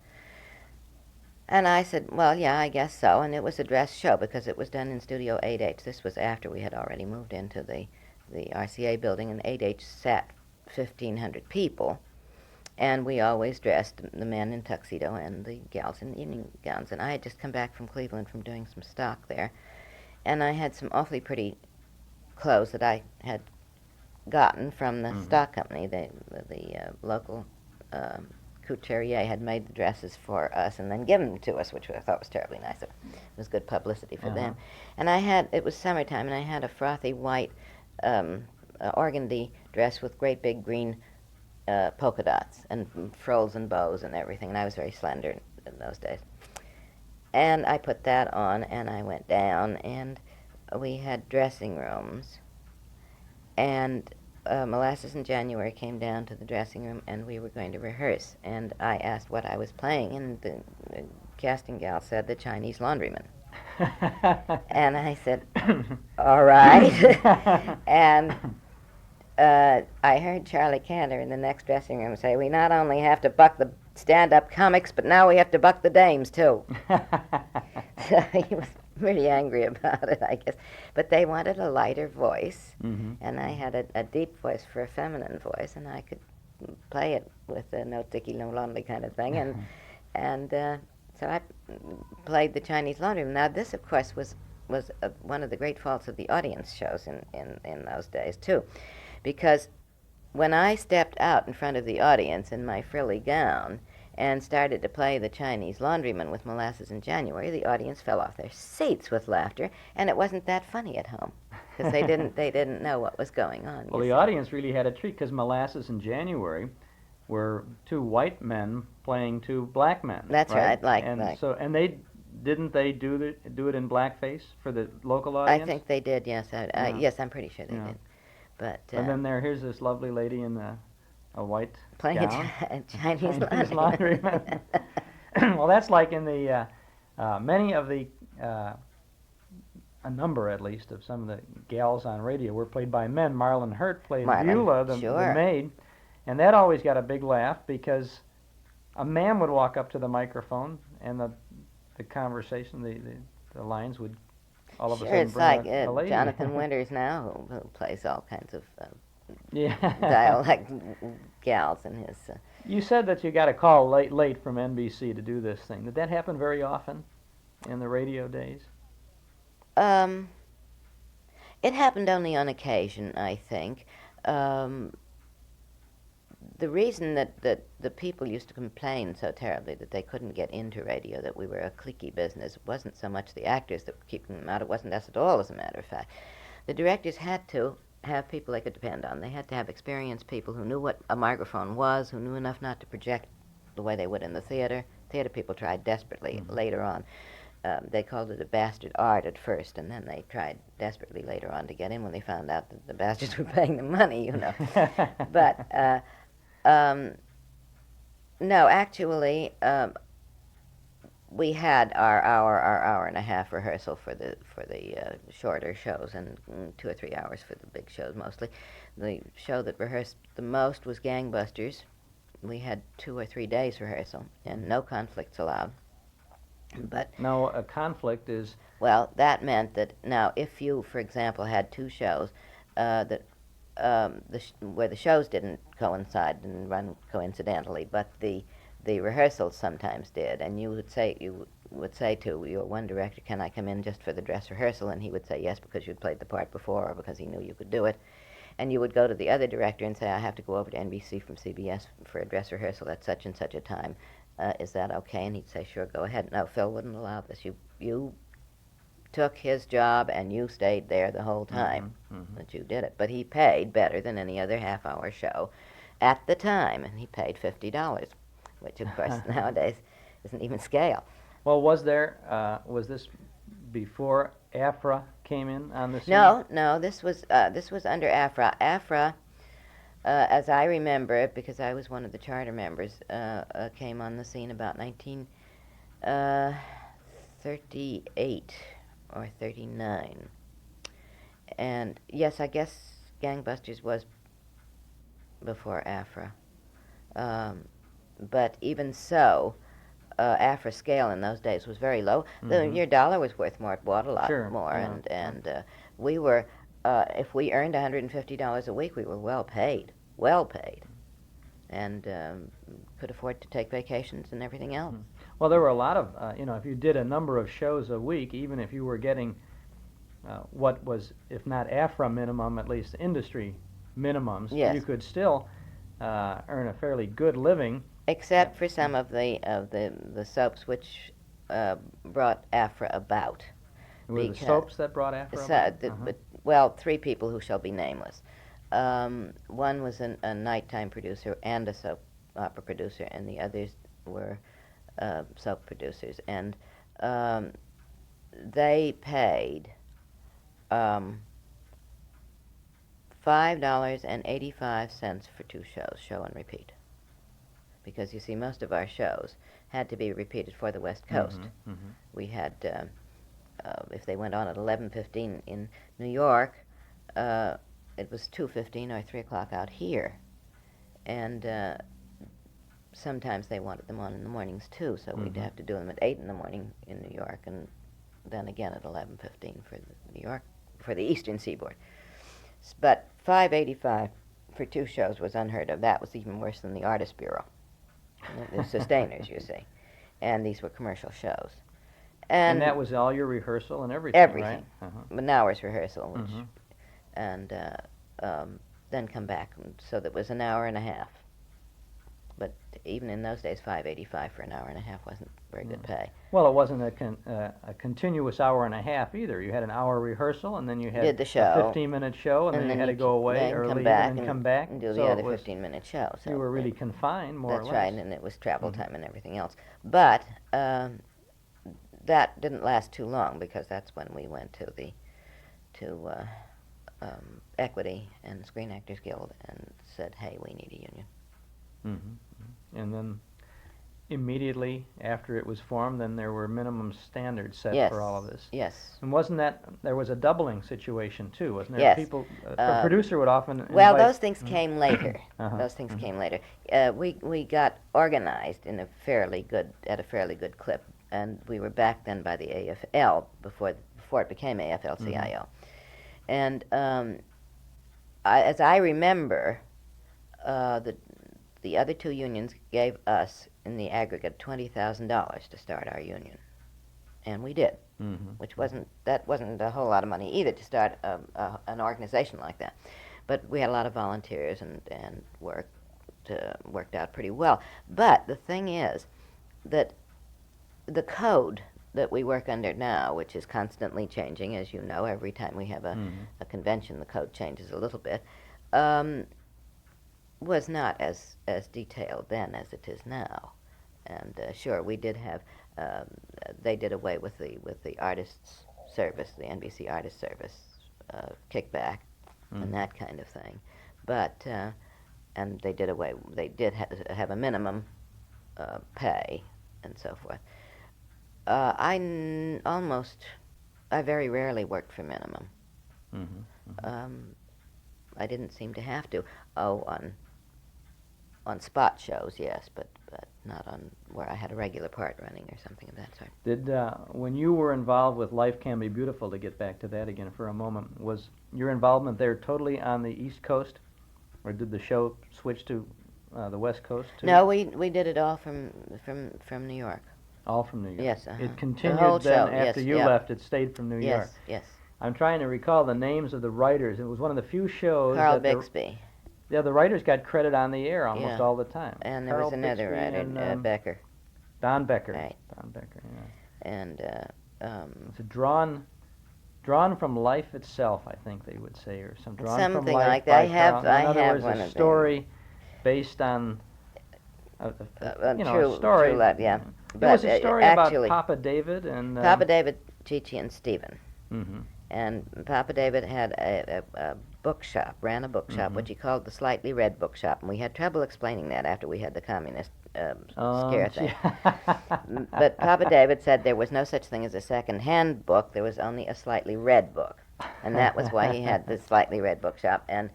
And I said, well, yeah, I guess so. And it was a dress show because it was done in Studio 8H. This was after we had already moved into the RCA building, and 8H sat 1,500 people. And we always dressed the men in tuxedo and the gals in evening gowns. And I had just come back from Cleveland from doing some stock there. And I had some awfully pretty clothes that I had gotten from the stock company. The local couturier had made the dresses for us and then given them to us, which I thought was terribly nice. It was good publicity for them. And it was summertime, and I had a frothy white organdy dress with great big green polka dots and frills and bows and everything, and I was very slender in those days. And I put that on, and I went down, and we had dressing rooms, and Molasses in January came down to the dressing room, and we were going to rehearse. And I asked what I was playing, and the casting gal said the Chinese laundryman. And I said, all right. And I heard Charlie Cantor in the next dressing room say, we not only have to buck the stand-up comics, but now we have to buck the dames, too. So he was really angry about it, I guess. But they wanted a lighter voice, and I had a deep voice for a feminine voice, and I could play it with a no dicky, no lonely kind of thing. And so I played the Chinese laundryman. Now, this, of course, was one of the great faults of the audience shows in those days, too. Because when I stepped out in front of the audience in my frilly gown and started to play the Chinese laundryman with Molasses in January, the audience fell off their seats with laughter, and it wasn't that funny at home because they didn't know what was going on. Well, the audience really had a treat because Molasses in January were two white men playing two black men. That's right, and they do it in blackface for the local audience? I think they did. Yes, yes, I'm pretty sure they did. But and then here's this lovely lady in a white playing gown. a Chinese laundryman. Well, that's like in the many of the a number at least of some of the gals on radio were played by men. Marlon Hurt played Beulah, the maid, and that always got a big laugh because a man would walk up to the microphone and the conversation, the lines would all of a sudden it's bring like a lady. Jonathan Winters now who plays all kinds of dialect gals in his. You said that you got a call late from NBC to do this thing. Did that happen very often in the radio days? It happened only on occasion, I think. The reason that the people used to complain so terribly that they couldn't get into radio, that we were a cliquey business, wasn't so much the actors that were keeping them out. It wasn't us at all, as a matter of fact. The directors had to have people they could depend on. They had to have experienced people who knew what a microphone was, who knew enough not to project the way they would in the theater. Theater people tried desperately later on. They called it a bastard art at first, and then they tried desperately later on to get in when they found out that the bastards were paying them money, you know. But no, actually, we had our hour and a half rehearsal for the shorter shows, and 2 or 3 hours for the big shows mostly. The show that rehearsed the most was Gangbusters. We had 2 or 3 days rehearsal, and no conflicts allowed. But now a conflict is, well, that meant that now if you, for example, had 2 shows that where the shows didn't coincide and run coincidentally, but the rehearsals sometimes did, and you would say to your one director, "Can I come in just for the dress rehearsal?" And he would say yes because you'd played the part before or because he knew you could do it. And you would go to the other director and say, "I have to go over to NBC from CBS for a dress rehearsal at such and such a time. Is that okay?" And he'd say, "Sure, go ahead." No, Phil wouldn't allow this. You took his job and you stayed there the whole time that you did it. But he paid better than any other half-hour show. at the time, and he paid $50, which of course nowadays isn't even scale. Well, was this before AFRA came in on the scene? No, this was under AFRA. AFRA, as I remember it, because I was one of the charter members, came on the scene about 1938 or 39. And yes, I guess Gangbusters was before AFRA. But even so, AFRA scale in those days was very low. Your dollar was worth more. It bought a lot more. And we were, if we earned $150 a week, we were well paid. And could afford to take vacations and everything else. Well, there were a lot of, if you did a number of shows a week, even if you were getting what was, if not AFRA minimum, at least industry minimums, you could still earn a fairly good living. Except for some of the soaps which brought AFRA about. Were the soaps that brought AFRA about? Well, 3 people who shall be nameless. One was a nighttime producer and a soap opera producer, and the others were soap producers. And they paid $5.85 for 2 shows, show and repeat. Because you see, most of our shows had to be repeated for the West Coast. We had, if they went on at 11:15 in New York, it was 2:15 or 3 o'clock out here. And sometimes they wanted them on in the mornings too, so we'd have to do them at 8 in the morning in New York, and then again at 11:15 for New York, for the Eastern Seaboard. But $5.85 for 2 shows was unheard of. That was even worse than the Artist Bureau, the sustainers, you see. And these were commercial shows. And that was all your rehearsal and everything, everything. Right? An hour's rehearsal, which, and then come back. So that was an hour and a half. But even in those days, $5.85 for an hour and a half wasn't very good pay. Well, it wasn't a continuous hour and a half either. You had an hour rehearsal, and then you had Did the show, a 15-minute show, and then you had to go away or leave and come back and do the other 15-minute show. So you were really confined, more or less. That's right, and it was travel time and everything else. But that didn't last too long, because that's when we went to the Equity and Screen Actors Guild and said, hey, we need a union. And then immediately after it was formed, then there were minimum standards set for all of this. Yes. And wasn't that, there was a doubling situation too, wasn't there? Yes. People, a producer would often Well, those things came later. Those things came later. We got organized in a fairly good clip, and we were backed then by the AFL before it became AFL-CIO. And as I remember, the other 2 unions gave us, in the aggregate, $20,000 to start our union, and we did, which wasn't a whole lot of money either to start an organization like that. But we had a lot of volunteers and worked out pretty well. But the thing is that the code that we work under now, which is constantly changing, as you know, every time we have a convention, the code changes a little bit. Was not as detailed then as it is now, and sure, we did have. They did away with the artists' service, the NBC artist service kickback, and that kind of thing, but and they did away. They did have a minimum pay and so forth. I very rarely worked for minimum. I didn't seem to have to. On spot shows, yes, but not on where I had a regular part running or something of that sort. Did when you were involved with Life Can Be Beautiful, to get back to that again for a moment, was your involvement there totally on the East Coast, or did the show switch to the West Coast too? No, we did it all from New York. All from New York. Yes. It continued then after you left. It stayed from New York. Yes. I'm trying to recall the names of the writers. It was one of the few shows. Carl Bixby. Yeah, the writers got credit on the air almost all the time. And there was another writer, Becker. Don Becker. Right. Don Becker, yeah. And it's drawn from life itself, I think they would say, or something like that. I have In other words, one a of story based on a true, story. true life, yeah. It was a story about actually, Papa David and Papa David, Chi-Chi, and Stephen. Mm-hmm. And Papa David had a bookshop, ran a bookshop, which he called the Slightly Read Bookshop. And we had trouble explaining that after we had the communist scare thing. But Papa David said there was no such thing as a second-hand book. There was only a slightly read book. And that was why he had the Slightly Read Bookshop. And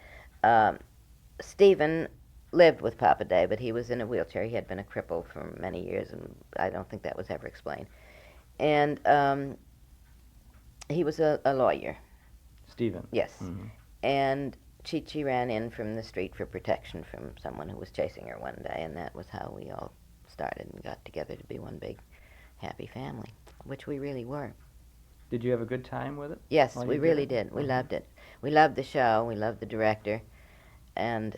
Stephen lived with Papa David. He was in a wheelchair. He had been a cripple for many years, and I don't think that was ever explained. And he was a lawyer. Stephen. Yes. Mm-hmm. And Chi-Chi ran in from the street for protection from someone who was chasing her one day, and that was how we all started and got together to be one big happy family, which we really were. Did you have a good time with it? Yes, we really did. We loved it. We loved the show. We loved the director. And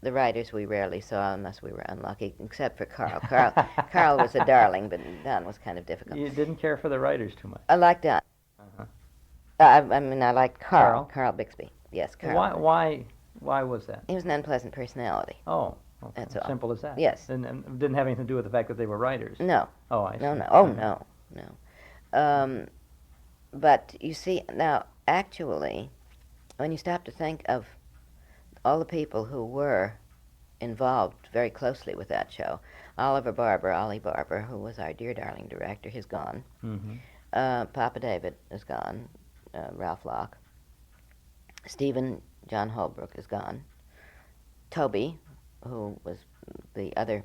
the writers we rarely saw unless we were unlucky, except for Carl. Carl was a darling, but Don was kind of difficult. You didn't care for the writers too much? I liked Don. Uh-huh. I mean, I liked Carl Bixby. Yes, Carl. Why was that? He was an unpleasant personality. Oh, okay. That's all. Simple as that. Yes. And didn't have anything to do with the fact that they were writers. No. Oh, I see. No. Oh, no. But you see, now, actually, when you stop to think of all the people who were involved very closely with that show, Ollie Barber, who was our dear darling director, he's gone. Mm-hmm. Papa David is gone. Ralph Locke. Stephen John Holbrook is gone. Toby, who was the other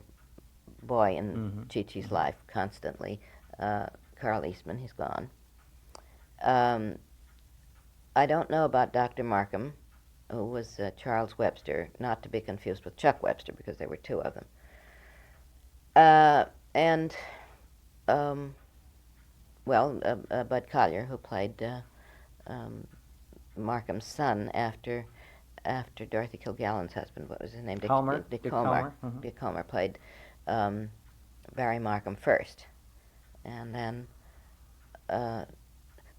boy in Chi-Chi's life constantly. Carl Eastman, he's gone. I don't know about Dr. Markham, who was Charles Webster, not to be confused with Chuck Webster, because there were two of them. Bud Collier, who played Markham's son after Dorothy Kilgallen's husband. What was his name? Dick Colmer. Dick Colmer played Barry Markham first, and then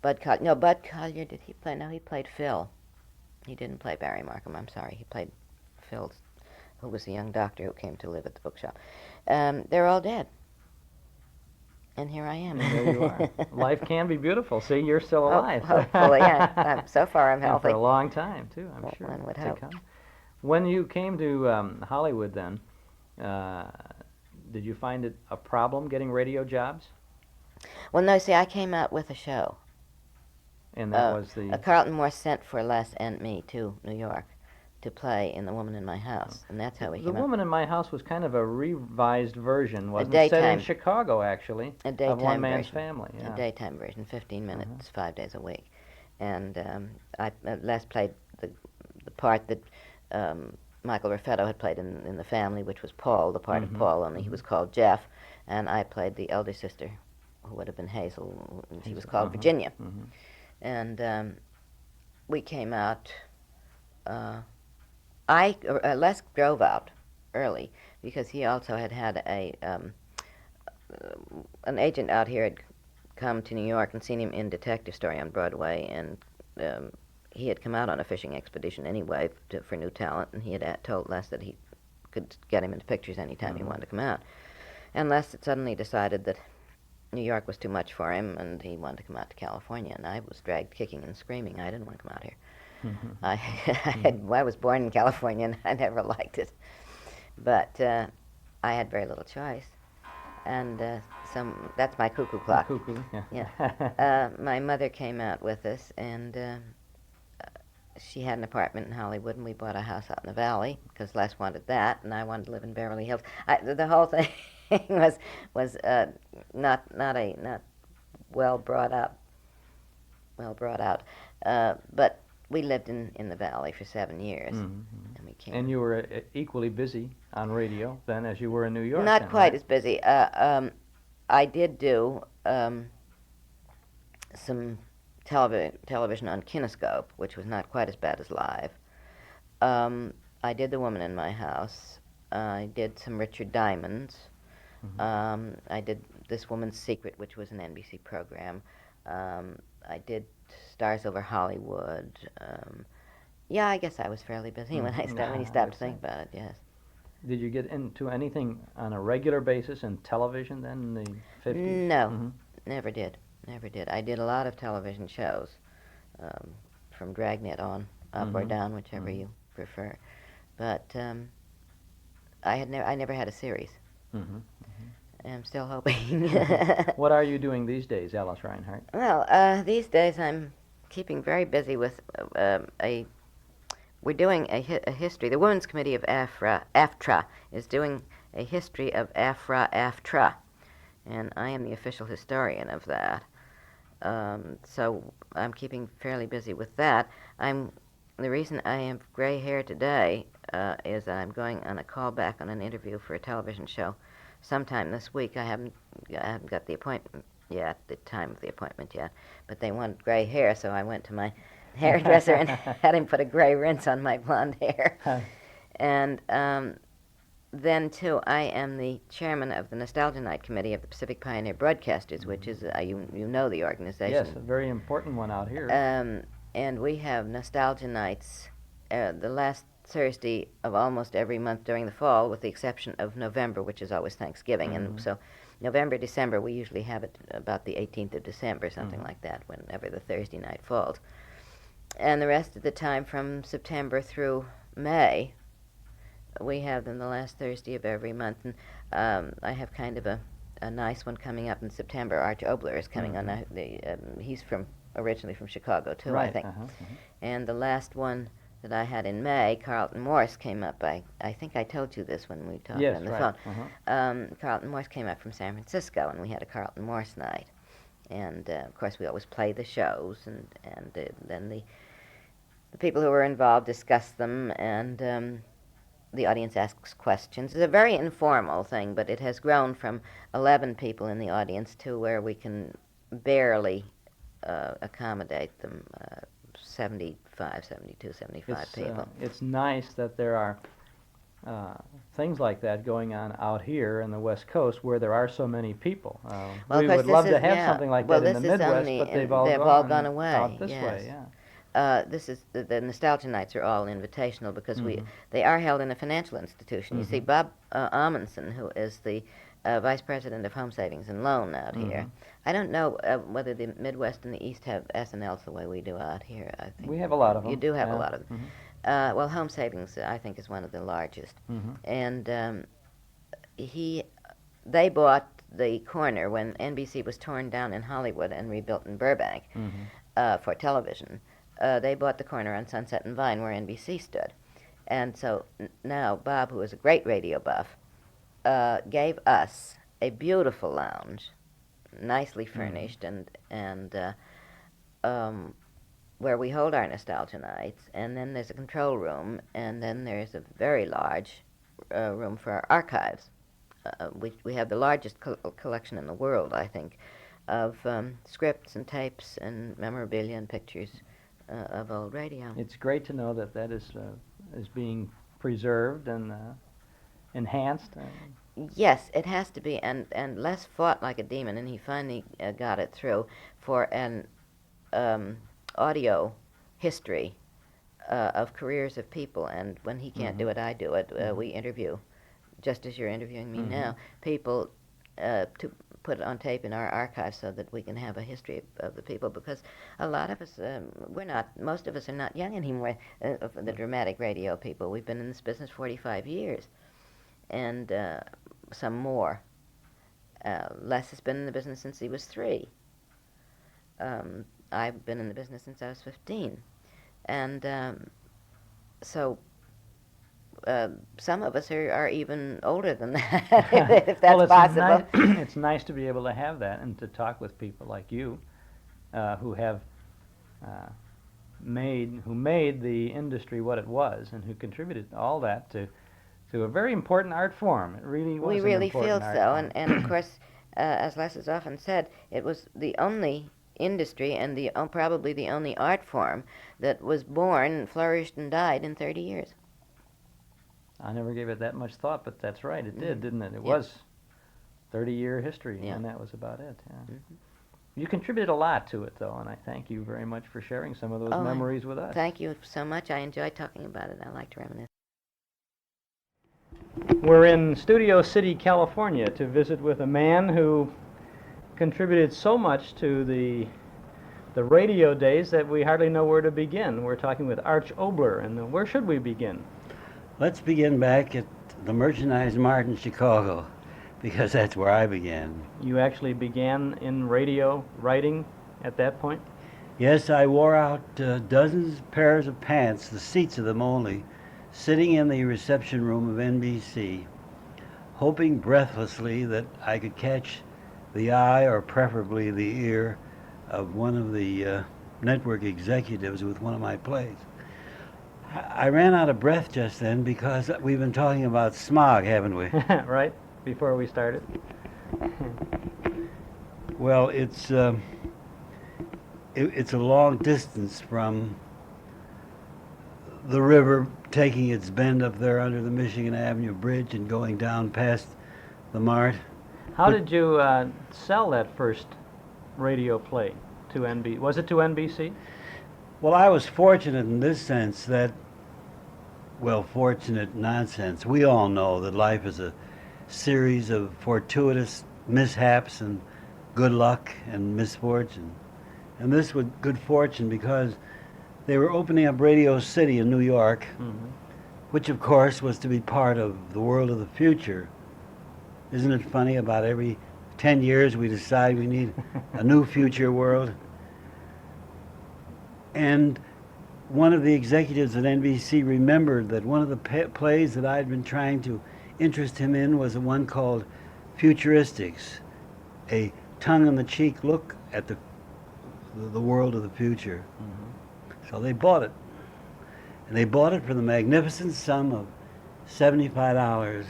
Bud Collier, did he play? No, he played Phil. He didn't play Barry Markham, I'm sorry. He played Phil, who was a young doctor who came to live at the bookshop. They're all dead. And here I am. There you are. Life can be beautiful. See, you're still alive. Hopefully, yeah. So far, I'm healthy. And for a long time, too, I'm sure. One would hope. When you came to Hollywood then, did you find it a problem getting radio jobs? Well, no, see, I came out with a show. And that was the... Carlton Morse sent for Les and me to New York to play in The Woman in My House, and that's how we came out. The Woman in My House was kind of a revised version, wasn't it? Set in Chicago, actually, of One Man's Family. Yeah. A daytime version, 15 minutes, 5 days a week. And Les played the part that Michael Raffetto had played in The Family, which was Paul, the part of Paul, only he was called Jeff, and I played the elder sister, who would have been Hazel, and she was called Virginia. And we came out... Les drove out early because he also had an agent out here had come to New York and seen him in Detective Story on Broadway, and he had come out on a fishing expedition anyway for new talent, and he had told Les that he could get him into pictures anytime he wanted to come out. And Les had suddenly decided that New York was too much for him, and he wanted to come out to California, and I was dragged kicking and screaming. I didn't want to come out here. I was born in California, and I never liked it. But I had very little choice. And that's my cuckoo clock. Cuckoo, yeah. My mother came out with us, and she had an apartment in Hollywood, and we bought a house out in the valley, because Les wanted that, and I wanted to live in Beverly Hills. The whole thing was not well brought up. But we lived in the valley for 7 years, and we came. And you were equally busy on radio then as you were in New York. Not then, quite right? as busy. I did do some television on Kinescope, which was not quite as bad as live. I did The Woman in My House. I did some Richard Diamonds. I did This Woman's Secret, which was an NBC program. I did Stars Over Hollywood. Yeah, I guess I was fairly busy when you stop to think about it, yes. Did you get into anything on a regular basis in television then in the 50s? No, never did. Never did. I did a lot of television shows, from Dragnet on, up or down, whichever you prefer. But I never had a series. I'm still hoping. What are you doing these days, Alice Reinhardt? Well, these days I'm keeping very busy with we're doing a history. The Women's Committee of AFTRA is doing a history of AFTRA, and I am the official historian of that. So I'm keeping fairly busy with that. The reason I have gray hair today is I'm going on a callback on an interview for a television show sometime this week. I haven't got the appointment yet, the time of the appointment yet, but they want gray hair, so I went to my hairdresser and had him put a gray rinse on my blonde hair. And then, too, I am the chairman of the Nostalgia Night Committee of the Pacific Pioneer Broadcasters, which is, you know the organization. Yes, a very important one out here. And we have Nostalgia Nights the last Thursday of almost every month during the fall, with the exception of November, which is always Thanksgiving. And so November, December, we usually have it about the 18th of December, something like that, whenever the Thursday night falls. And the rest of the time, from September through May, we have them the last Thursday of every month. And I have kind of a nice one coming up in September. Arch Oboler is coming on. He's originally from Chicago, too, I think. And the last one that I had in May, Carlton Morse came up. I think I told you this when we talked on the phone. Carlton Morse came up from San Francisco, and we had a Carlton Morse night. And, of course, we always play the shows, and then the people who were involved discuss them, and the audience asks questions. It's a very informal thing, but it has grown from 11 people in the audience to where we can barely accommodate them, 75, 72, 75 people. It's nice that there are things like that going on out here in the West Coast where there are so many people. Well, we would love to have something like that in the Midwest, but they've all gone away. Out this way, this is the Nostalgia Nights are all invitational because they are held in a financial institution. You see, Bob Amundsen, who is the Vice President of Home Savings and Loan out here. I don't know whether the Midwest and the East have S&Ls the way we do out here. I think we have a lot of them. You do have a lot of them. Well, Home Savings, I think, is one of the largest. And they bought the corner when NBC was torn down in Hollywood and rebuilt in Burbank for television. They bought the corner on Sunset and Vine where NBC stood. And so now Bob, who is a great radio buff, gave us a beautiful lounge, nicely furnished, and where we hold our Nostalgia Nights. And then there's a control room, and then there's a very large room for our archives. We have the largest collection in the world, I think, of scripts and tapes and memorabilia and pictures of old radio. It's great to know that that is being preserved and enhanced. Yes, it has to be, and Les fought like a demon, and he finally got it through for an audio history of careers of people. And when he can't do it, I do it. We interview, just as you're interviewing me now, people to put it on tape in our archives so that we can have a history of the people, because a lot of us, most of us are not young anymore, the dramatic radio people. We've been in this business 45 years, and some more. Les has been in the business since he was 3. I've been in the business since I was 15. And so some of us are even older than that, if that's possible. It's nice to be able to have that and to talk with people like you, who have made the industry what it was, and who contributed all that to a very important art form. It really was. We really feel so, and of course, as Les has often said, it was the only industry and probably the only art form that was born, flourished, and died in 30 years. I never gave it that much thought, but that's right. It did, didn't it? It was 30-year history, and that was about it. Yeah. You contributed a lot to it, though, and I thank you very much for sharing some of those memories with us. Thank you so much. I enjoyed talking about it. I like to reminisce. We're in Studio City, California, to visit with a man who contributed so much to the radio days that we hardly know where to begin. We're talking with Arch Oboler, and where should we begin? Let's begin back at the Merchandise Mart in Chicago, because that's where I began. You actually began in radio writing at that point? Yes, I wore out dozens of pairs of pants, the seats of them only, sitting in the reception room of NBC, hoping breathlessly that I could catch the eye, or preferably the ear, of one of the network executives with one of my plays. I ran out of breath just then because we've been talking about smog, haven't we? Right, before we started. Well, it's a long distance from the river taking its bend up there under the Michigan Avenue Bridge and going down past the Mart. How did you sell that first radio play to NBC? Was it to NBC? Well, I was fortunate in this sense that, well, fortunate nonsense. We all know that life is a series of fortuitous mishaps and good luck and misfortune. And this was good fortune because they were opening up Radio City in New York, which of course was to be part of the world of the future. Isn't it funny, about every 10 years we decide we need a new future world? And one of the executives at NBC remembered that one of the plays that I'd been trying to interest him in was the one called Futuristics, a tongue-in-the-cheek look at the world of the future. So they bought it. And they bought it for the magnificent sum of $75.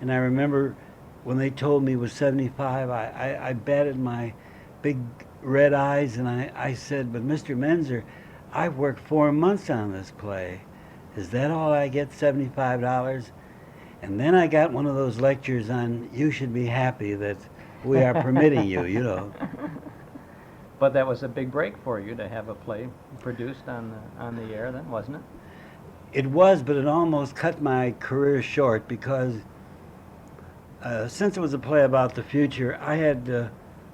And I remember when they told me it was 75, I batted my big red eyes and I said, "But Mr. Menzer, I've worked 4 months on this play. Is that all I get, $75? And then I got one of those lectures on, you should be happy that we are permitting you, you know. But that was a big break for you to have a play produced on the air then, wasn't it? It was, but it almost cut my career short because since it was a play about the future, I had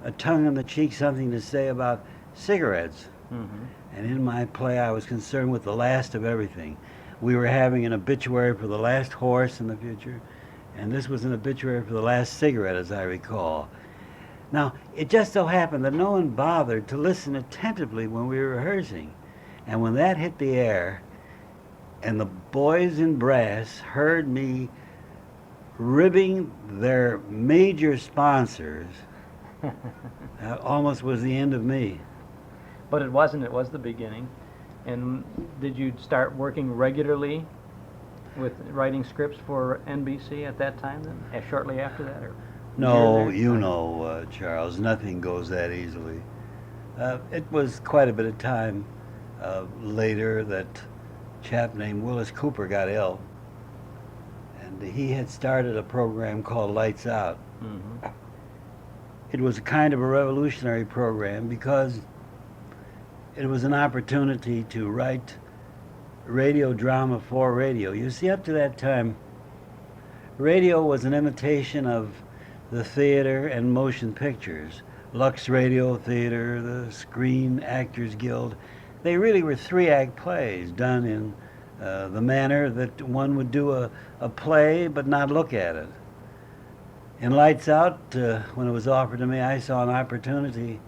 a tongue-in-the-cheek something to say about cigarettes. And in my play, I was concerned with the last of everything. We were having an obituary for the last horse in the future, and this was an obituary for the last cigarette, as I recall. Now, it just so happened that no one bothered to listen attentively when we were rehearsing. And when that hit the air, and the boys in brass heard me ribbing their major sponsors, that almost was the end of me. But it wasn't, it was the beginning. And did you start working regularly with writing scripts for NBC at that time then, shortly after that? Or no, you know, Charles, nothing goes that easily. It was quite a bit of time later that a chap named Willis Cooper got ill. And he had started a program called Lights Out. It was a kind of a revolutionary program because it was an opportunity to write radio drama for radio. You see, up to that time, radio was an imitation of the theater and motion pictures. Lux Radio Theater, the Screen Actors Guild. They really were 3-act plays done in the manner that one would do a play but not look at it. In Lights Out, when it was offered to me, I saw an opportunity.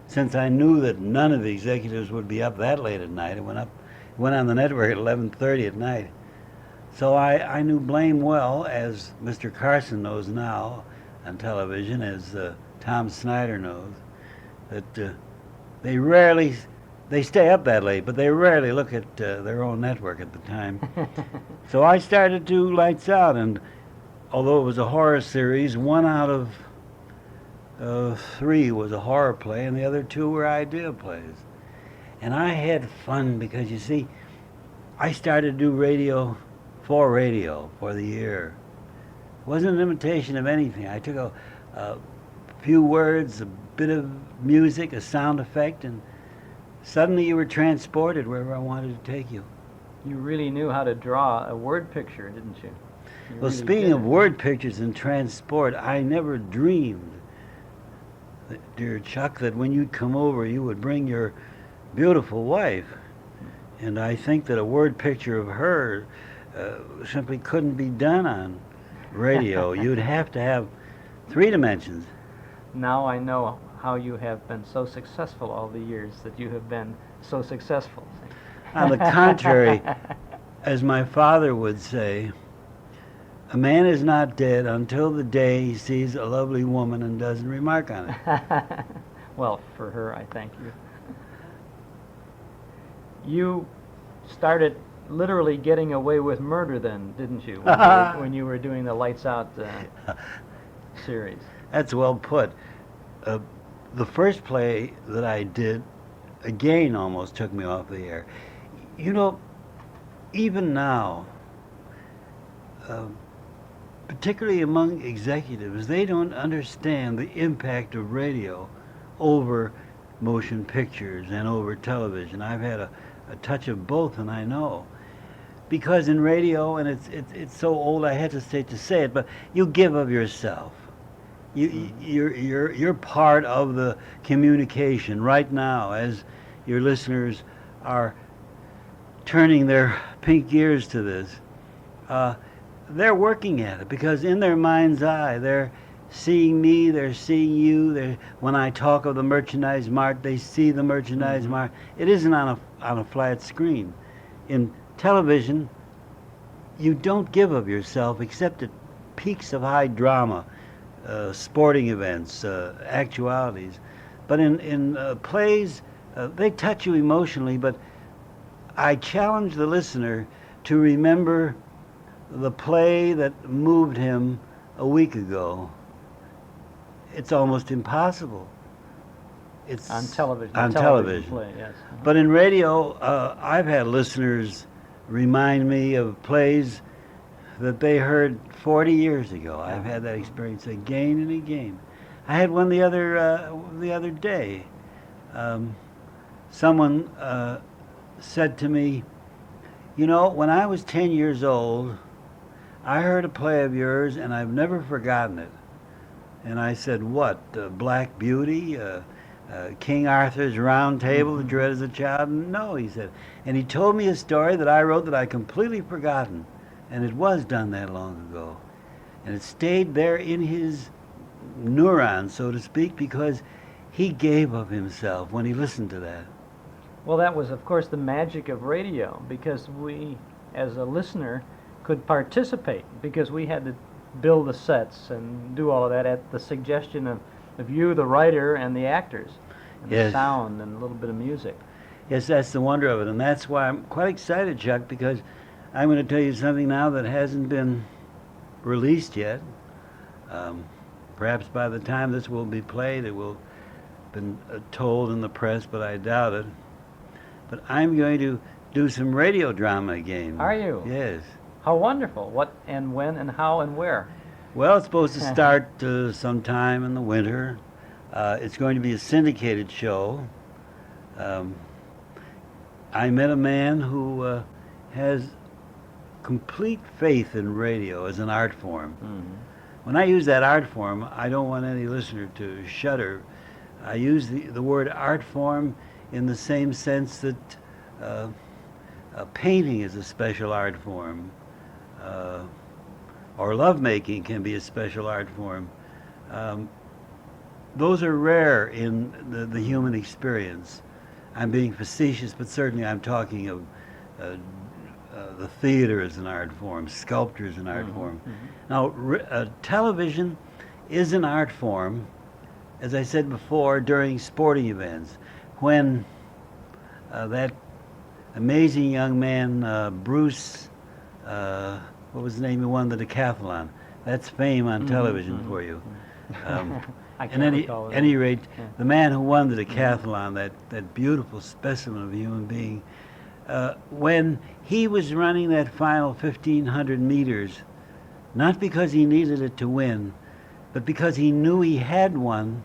Since I knew that none of the executives would be up that late at night, it went on the network at 11:30 at night. So I knew blame well, as Mr. Carson knows now on television, as Tom Snyder knows, that they stay up that late, but they rarely look at their own network at the time. So I started to do Lights Out, and although it was a horror series, 1 out of 3 was a horror play, and the other 2 were idea plays. And I had fun because, you see, I started to do radio for the ear. It wasn't an imitation of anything. I took a few words, a bit of music, a sound effect, and suddenly you were transported wherever I wanted to take you. You really knew how to draw a word picture, didn't you? You Well, really speaking did of it. word pictures and transport, I never dreamed, dear Chuck, that when you'd come over, you would bring your beautiful wife. And I think that a word picture of her simply couldn't be done on radio. You'd have to have 3 dimensions. Now I know how you have been so successful all the years that you have been so successful. On the contrary, as my father would say, a man is not dead until the day he sees a lovely woman and doesn't remark on it. Well, for her, I thank you. You started literally getting away with murder then, didn't you, when you were doing the Lights Out series? That's well put. The first play that I did, again, almost took me off the air. You know, even now, particularly among executives, they don't understand the impact of radio over motion pictures and over television. I've had a touch of both, and I know. Because in radio, and it's so old I hesitate to say it, but you give of yourself. You're part of the communication right now as your listeners are turning their pink ears to this. They're working at it because in their mind's eye, they're seeing me, they're seeing you. When I talk of the merchandise mart, they see the merchandise mart. It isn't on a flat screen. In television, you don't give of yourself except at peaks of high drama, sporting events, actualities. But in plays, they touch you emotionally, but I challenge the listener to remember the play that moved him a week ago. It's almost impossible. It's on television. On television. Play, yes. But in radio, I've had listeners remind me of plays that they heard 40 years ago. I've had that experience again and again. I had one the other day. Someone said to me, you know, when I was 10 years old, I heard a play of yours and I've never forgotten it. And I said, what, Black Beauty, King Arthur's Round Table that you read as a child? No, he said. And he told me a story that I wrote that I completely forgotten. And it was done that long ago. And it stayed there in his neurons, so to speak, because he gave of himself when he listened to that. Well, that was, of course, the magic of radio, because we, as a listener, could participate, because we had to build the sets and do all of that at the suggestion of you, the writer, and the actors, and the sound and a little bit of music. Yes, that's the wonder of it, and that's why I'm quite excited, Chuck, because I'm going to tell you something now that hasn't been released yet. Perhaps by the time this will be played, it will have been told in the press, but I doubt it. But I'm going to do some radio drama again. Are you? Yes. How wonderful. What and when and how and where? Well, it's supposed to start sometime in the winter. It's going to be a syndicated show. I met a man who has complete faith in radio as an art form. When I use that art form, I don't want any listener to shudder. I use the word art form in the same sense that painting is a special art form, or lovemaking can be a special art form. Those are rare in the human experience. I'm being facetious, but certainly I'm talking of the theater as an art form, sculpture as an art form. Now, television is an art form, as I said before, during sporting events, when that amazing young man, Bruce, what was his name, who won the decathlon? That's fame on television for you. I At can't recall it. any rate, the man who won the decathlon, that beautiful specimen of a human being, when he was running that final 1,500 meters, not because he needed it to win, but because he knew he had won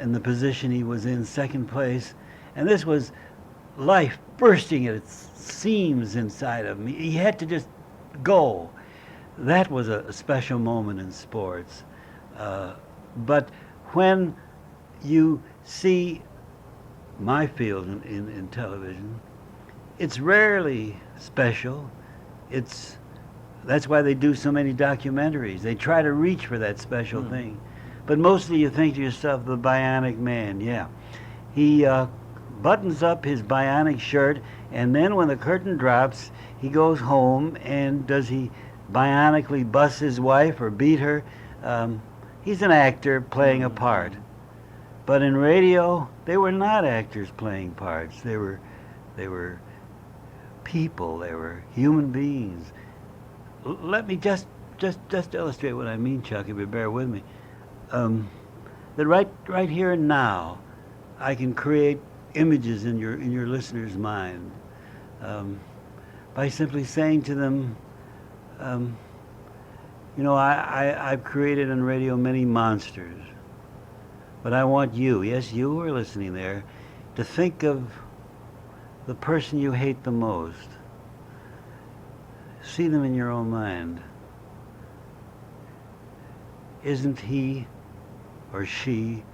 in the position he was in, second place, and this was life bursting at its seams inside of him. He had to just go. that was a special moment in sports. But when you see my field in television, it's rarely special. That's why they do so many documentaries. They try to reach for that special thing. But mostly you think to yourself, the bionic man, yeah. He buttons up his bionic shirt, and then when the curtain drops, he goes home, and does he bionically bust his wife or beat her? He's an actor playing a part. But in radio, they were not actors playing parts. They were people. They were human beings. Let me just illustrate what I mean, Chuck, if you bear with me. That right here and now, I can create images in your listener's mind by simply saying to them, you know, I've created on radio many monsters, but I want you, yes, you who are listening there, to think of the person you hate the most. See them in your own mind. Isn't he or she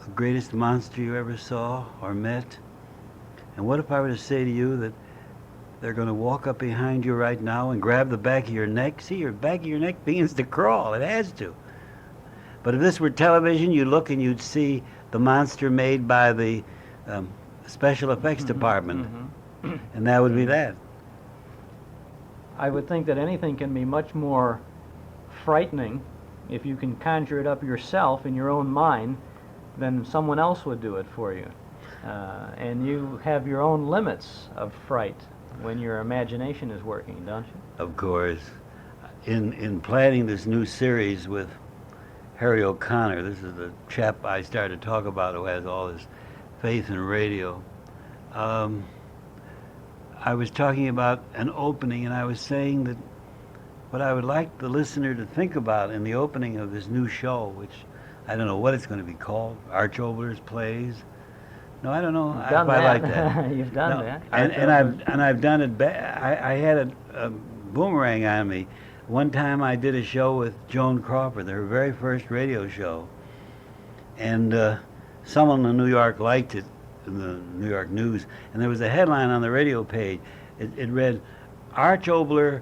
the greatest monster you ever saw or met? And what if I were to say to you that they're going to walk up behind you right now and grab the back of your neck? See, your back of your neck begins to crawl. It has to. But if this were television, you'd look and you'd see the monster made by the special effects department. And that would be that. I would think that anything can be much more frightening if you can conjure it up yourself in your own mind than someone else would do it for you. And you have your own limits of fright when your imagination is working, don't you? Of course. In planning this new series with Harry O'Connor, this is the chap I started to talk about who has all this faith in radio. I was talking about an opening, and I was saying that what I would like the listener to think about in the opening of this new show, which I don't know what it's going to be called, Arch Oboler's Plays. No, I don't know if I like that. You've done that. And I've done it. I had a boomerang on me. One time I did a show with Joan Crawford, her very first radio show, and someone in New York liked it, in the New York News, and there was a headline on the radio page. It read, Arch Oboler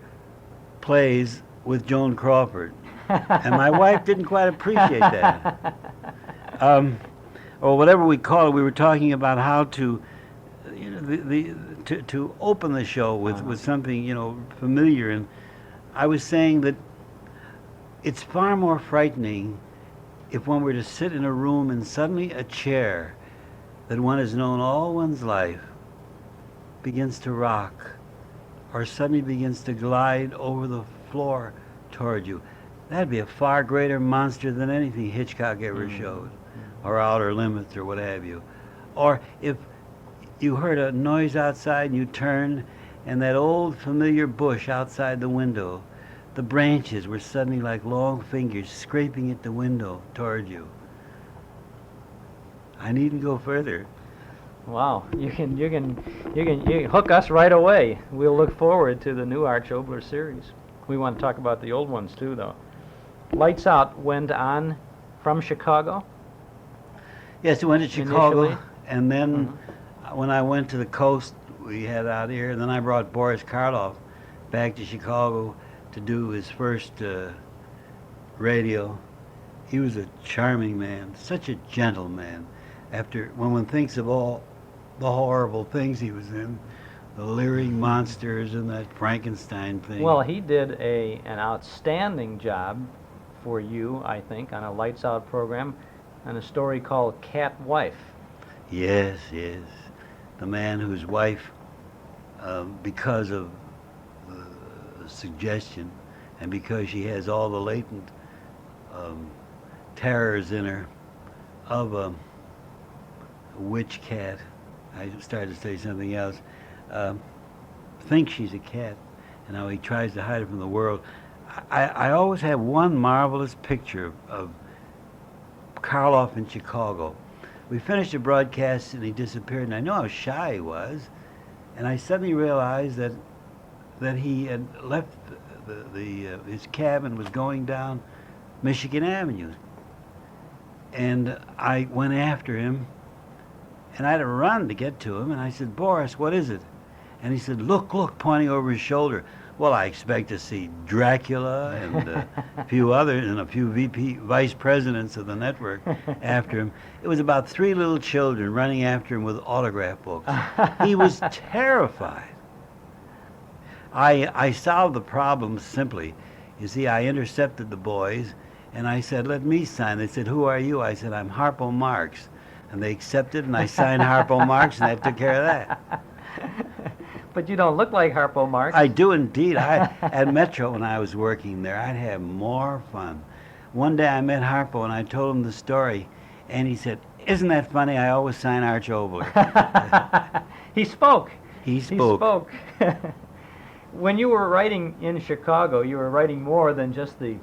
Plays with Joan Crawford. And my wife didn't quite appreciate that. Or whatever we call it, we were talking about how to, you know, to open the show with something, you know, familiar. And I was saying that it's far more frightening if one were to sit in a room and suddenly a chair that one has known all one's life begins to rock, or suddenly begins to glide over the floor toward you. That'd be a far greater monster than anything Hitchcock ever showed, or Outer Limits, or what have you. Or if you heard a noise outside and you turned, and that old familiar bush outside the window, the branches were suddenly like long fingers scraping at the window toward you. I needn't go further. Wow, you can hook us right away. We'll look forward to the new Arch Oboler series. We want to talk about the old ones too, though. Lights Out went on from Chicago. Yes, it went to Chicago, initially. And then when I went to the coast, we had out here. And then I brought Boris Karloff back to Chicago to do his first radio. He was a charming man, such a gentleman. After, when one thinks of all the horrible things he was in, the leering monsters and that Frankenstein thing. Well, he did an outstanding job for you, I think, on a Lights Out program, on a story called Cat Wife. Yes, yes. The man whose wife, because of the suggestion and because she has all the latent terrors in her of a witch cat, I started to say something else, thinks she's a cat, and how he tries to hide it from the world. I always have one marvelous picture of Karloff in Chicago. We finished a broadcast and he disappeared, and I know how shy he was, and I suddenly realized that he had left his cabin was going down Michigan Avenue. And I went after him, and I had to run to get to him, and I said, "Boris, what is it?" And he said, "Look, look," pointing over his shoulder. Well, I expect to see Dracula and a few others and a few vice presidents of the network after him. It was about 3 little children running after him with autograph books. He was terrified. I solved the problem simply. You see, I intercepted the boys, and I said, "Let me sign." They said, "Who are you?" I said, "I'm Harpo Marx." And they accepted, and I signed Harpo Marx, and that took care of that. But you don't look like Harpo Marx. I do indeed. At Metro, when I was working there, I'd have more fun. One day I met Harpo, and I told him the story, and he said, "Isn't that funny? I always sign Arch Oboler." He spoke. He spoke. When you were writing in Chicago, you were writing more than just the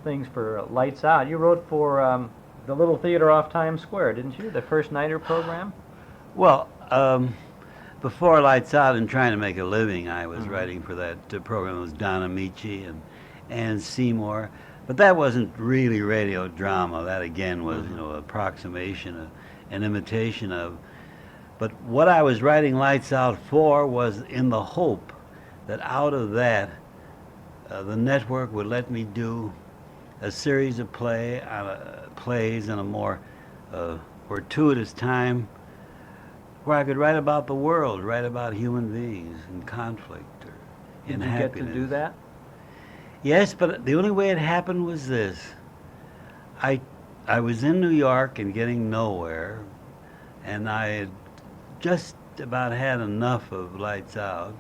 things for Lights Out. You wrote for the little theater off Times Square, didn't you? The First Nighter program? Well, before Lights Out and trying to make a living, I was writing for that program. It was Don Amici and Seymour. But that wasn't really radio drama. That, again, was approximation, an imitation of. But what I was writing Lights Out for was in the hope that out of that, the network would let me do a series of plays in a more fortuitous time where I could write about the world, write about human beings in conflict or in happiness. Did you get to do that? Yes, but the only way it happened was this. I was in New York and getting nowhere, and I had just about had enough of Lights Out.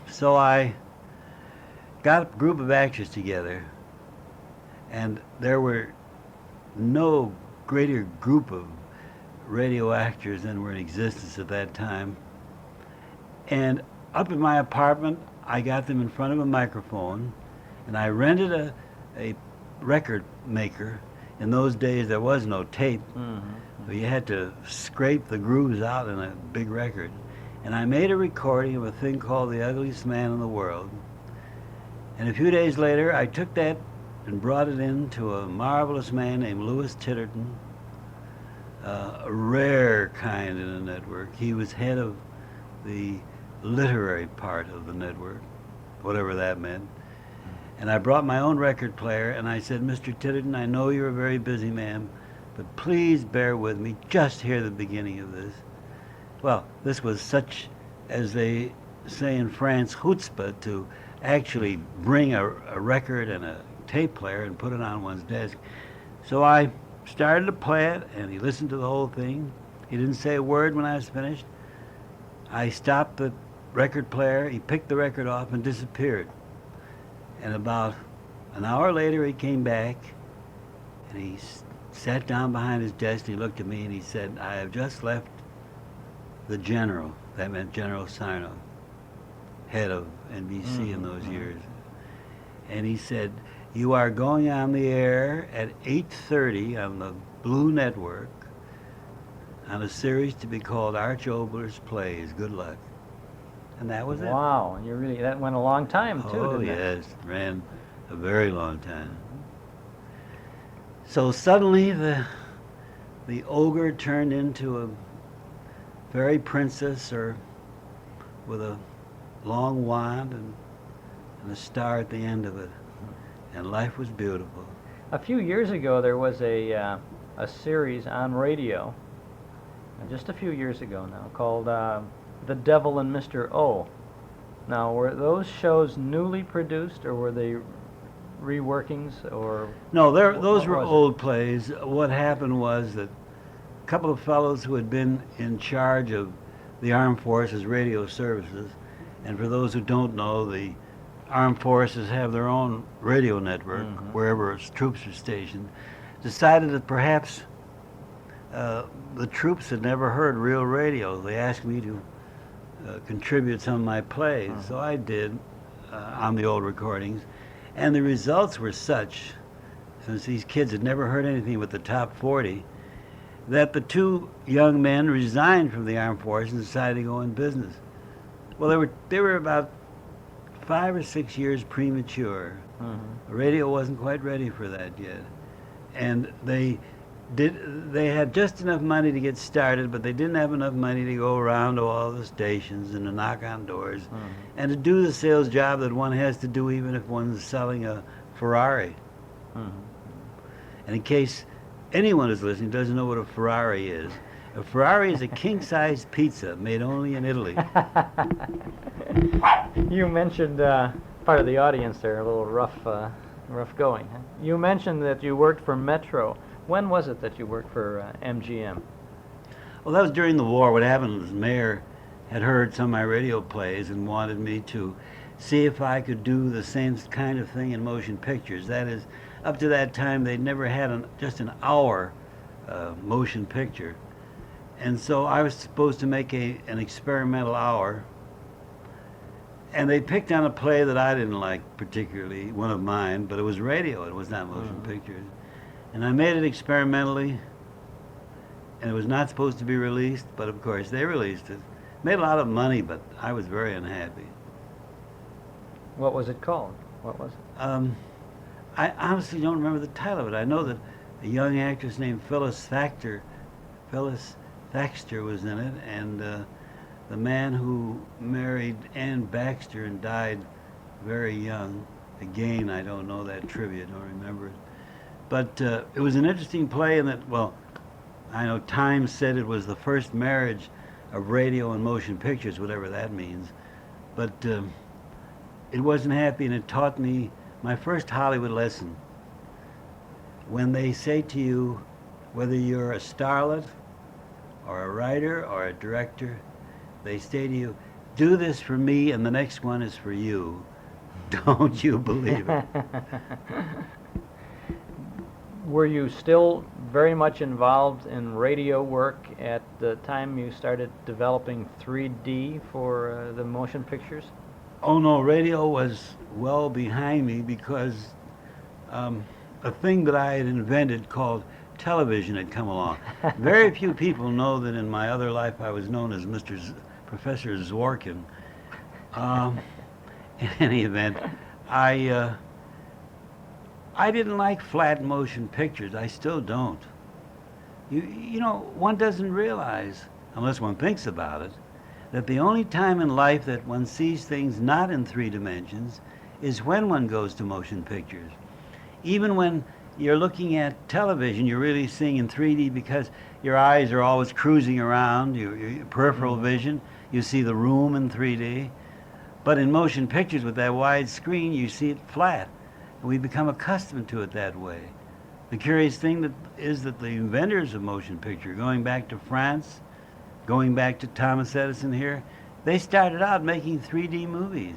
So I got a group of actors together, and there were no greater group of radio actors than were in existence at that time. And up in my apartment, I got them in front of a microphone, and I rented a record maker. In those days, there was no tape. So you had to scrape the grooves out in a big record. And I made a recording of a thing called The Ugliest Man in the World. And a few days later, I took that and brought it in to a marvelous man named Louis Titterton, a rare kind in the network. He was head of the literary part of the network, whatever that meant. And I brought my own record player, and I said, "Mr. Titterton, I know you're a very busy man, but please bear with me, just hear the beginning of this." Well, this was such, as they say in France, chutzpah, to actually bring a record and a tape player and put it on one's desk. So I started to play it, and he listened to the whole thing. He didn't say a word when I was finished. I stopped the record player, he picked the record off and disappeared. And about an hour later, he came back, and he sat down behind his desk, and he looked at me, and he said, "I have just left the General." That meant General Sarno, head of NBC in those years. And he said, "You are going on the air at 8:30 on the Blue Network on a series to be called Arch Oboler's Plays. Good luck." And that was it. Wow, and that went a long time too, Oh, didn't it? yes, it ran a very long time. So suddenly the ogre turned into a fairy princess, or with a long wand and a star at the end of it, and life was beautiful. A few years ago, there was a series on radio, just a few years ago now, called The Devil and Mr. O. Now, were those shows newly produced, or were they reworkings, or? No, those were old plays. What happened was that a couple of fellows who had been in charge of the Armed Forces radio services, and for those who don't know, the Armed Forces have their own radio network wherever its troops are stationed, decided that perhaps the troops had never heard real radio. They asked me to contribute some of my plays, so I did on the old recordings, and the results were such, since these kids had never heard anything but the top 40, that the two young men resigned from the Armed Forces and decided to go in business. Well, they were about 5 or 6 years premature. Radio wasn't quite ready for that yet. And they had just enough money to get started, but they didn't have enough money to go around to all the stations and to knock on doors and to do the sales job that one has to do even if one's selling a Ferrari. And in case anyone is listening doesn't know what a Ferrari is, a Ferrari is a king-size pizza made only in Italy. You mentioned part of the audience there, a little rough going. Huh? You mentioned that you worked for Metro. When was it that you worked for MGM? Well, that was during the war. What happened was Mayor had heard some of my radio plays and wanted me to see if I could do the same kind of thing in motion pictures. That is, up to that time, they'd never had just an hour motion picture. And so I was supposed to make an experimental hour. And they picked on a play that I didn't like particularly, one of mine, but it was radio, it was not motion pictures. And I made it experimentally, and it was not supposed to be released, but of course they released it. Made a lot of money, but I was very unhappy. What was it called? What was it? I honestly don't remember the title of it. I know that a young actress named Phyllis Thaxter was in it, and the man who married Ann Baxter and died very young. Again, I don't know that trivia, don't remember it. But it was an interesting play in that, well, I know Times said it was the first marriage of radio and motion pictures, whatever that means. But it wasn't happy, and it taught me my first Hollywood lesson. When they say to you, whether you're a starlet or a writer or a director, they say to you, do this for me and the next one is for you. Don't you believe it? Were you still very much involved in radio work at the time you started developing 3D for the motion pictures? Oh no, radio was well behind me because a thing that I had invented called television had come along. Very few people know that in my other life I was known as Professor Zworkin. In any event, I didn't like flat motion pictures. I still don't. You know, one doesn't realize, unless one thinks about it, that the only time in life that one sees things not in 3 dimensions is when one goes to motion pictures. Even when you're looking at television, you're really seeing in 3D because your eyes are always cruising around, your peripheral vision, you see the room in 3D. But in motion pictures with that wide screen, you see it flat. And we become accustomed to it that way. The curious thing is that the inventors of motion picture, going back to France, going back to Thomas Edison here, they started out making 3D movies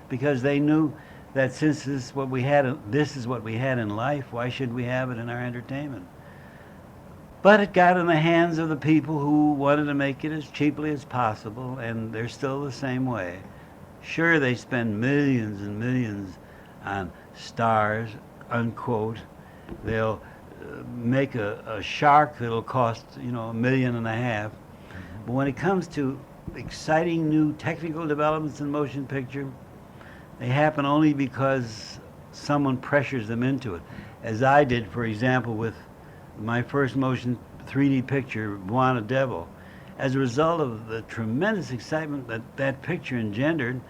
because they knew that since this is what we had in life, why should we have it in our entertainment? But it got in the hands of the people who wanted to make it as cheaply as possible, and they're still the same way. Sure, they spend millions and millions on stars, unquote. They'll make a shark that'll cost, $1.5 million. But when it comes to exciting new technical developments in motion picture, they happen only because someone pressures them into it. As I did, for example, with my first motion 3D picture, Buona Devil. As a result of the tremendous excitement that picture engendered,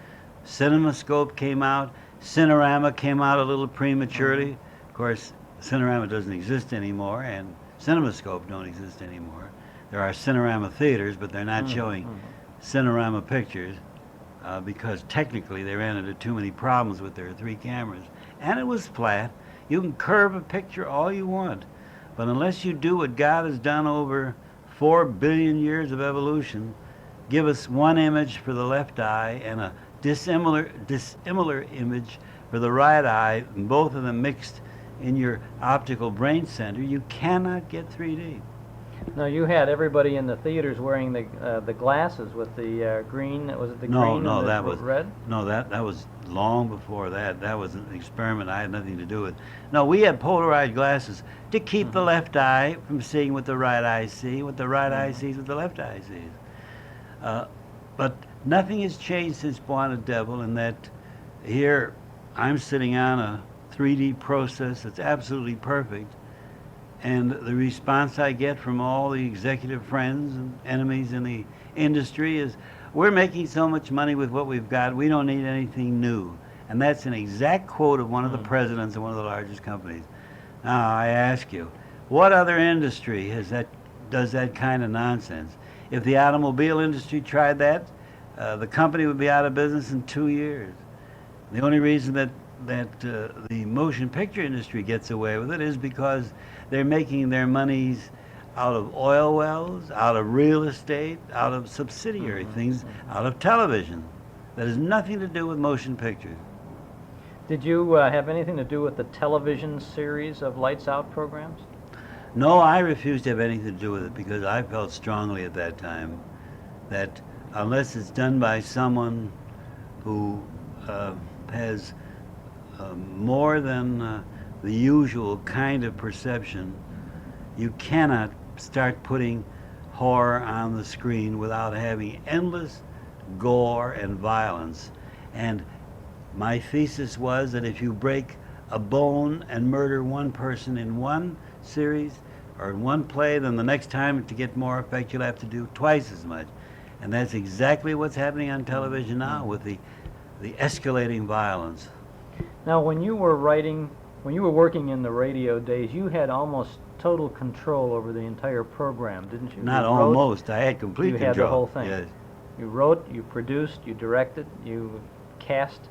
CinemaScope came out, Cinerama came out a little prematurely. Of course, Cinerama doesn't exist anymore, and CinemaScope don't exist anymore. There are Cinerama theaters, but they're not showing Cinerama pictures because technically they ran into too many problems with their 3 cameras. And it was flat. You can curve a picture all you want, but unless you do what God has done over 4 billion years of evolution, give us one image for the left eye and a dissimilar image for the right eye, and both of them mixed in your optical brain center, you cannot get 3D. Now you had everybody in the theaters wearing the glasses with the green. Was it the green and the red? No, that was long before that. That was an experiment I had nothing to do with. No, we had polarized glasses to keep the left eye from seeing what the right eye sees, what the right eye sees, what the left eye sees. But nothing has changed since Buona Devil in that Here, I'm sitting on a 3D process that's absolutely perfect, and the response I get from all the executive friends and enemies in the industry is, we're making so much money with what we've got, we don't need anything new. And that's an exact quote of one of the presidents of one of the largest companies. Now, I ask you, what other industry does that kind of nonsense? If the automobile industry tried that, the company would be out of business in 2 years. The only reason that the motion picture industry gets away with it is because they're making their monies out of oil wells, out of real estate, out of subsidiary things, out of television. That has nothing to do with motion pictures. Did you have anything to do with the television series of Lights Out programs? No, I refused to have anything to do with it because I felt strongly at that time that unless it's done by someone who has more than the usual kind of perception, you cannot start putting horror on the screen without having endless gore and violence. And my thesis was that if you break a bone and murder one person in one series or in one play, then the next time to get more effect you'll have to do twice as much. And that's exactly what's happening on television now with the escalating violence. Now, when you were working in the radio days, you had almost total control over the entire program, didn't you? Not You wrote, almost, I had complete control. You had the whole thing. Yes. You wrote, you produced, you directed, you cast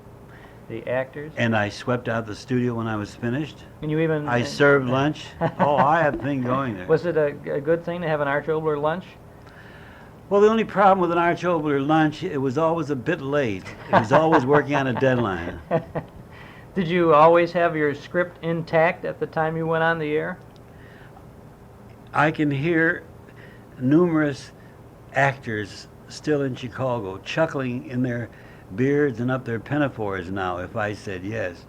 the actors. And I swept out the studio when I was finished. And you even... I served lunch. Oh, I had a thing going there. Was it a good thing to have an Arch Oboler lunch? Well, the only problem with an Arch Oboler lunch, it was always a bit late. It was always working on a deadline. Did you always have your script intact at the time you went on the air? I can hear numerous actors still in Chicago chuckling in their beards and up their pinafores now if I said yes,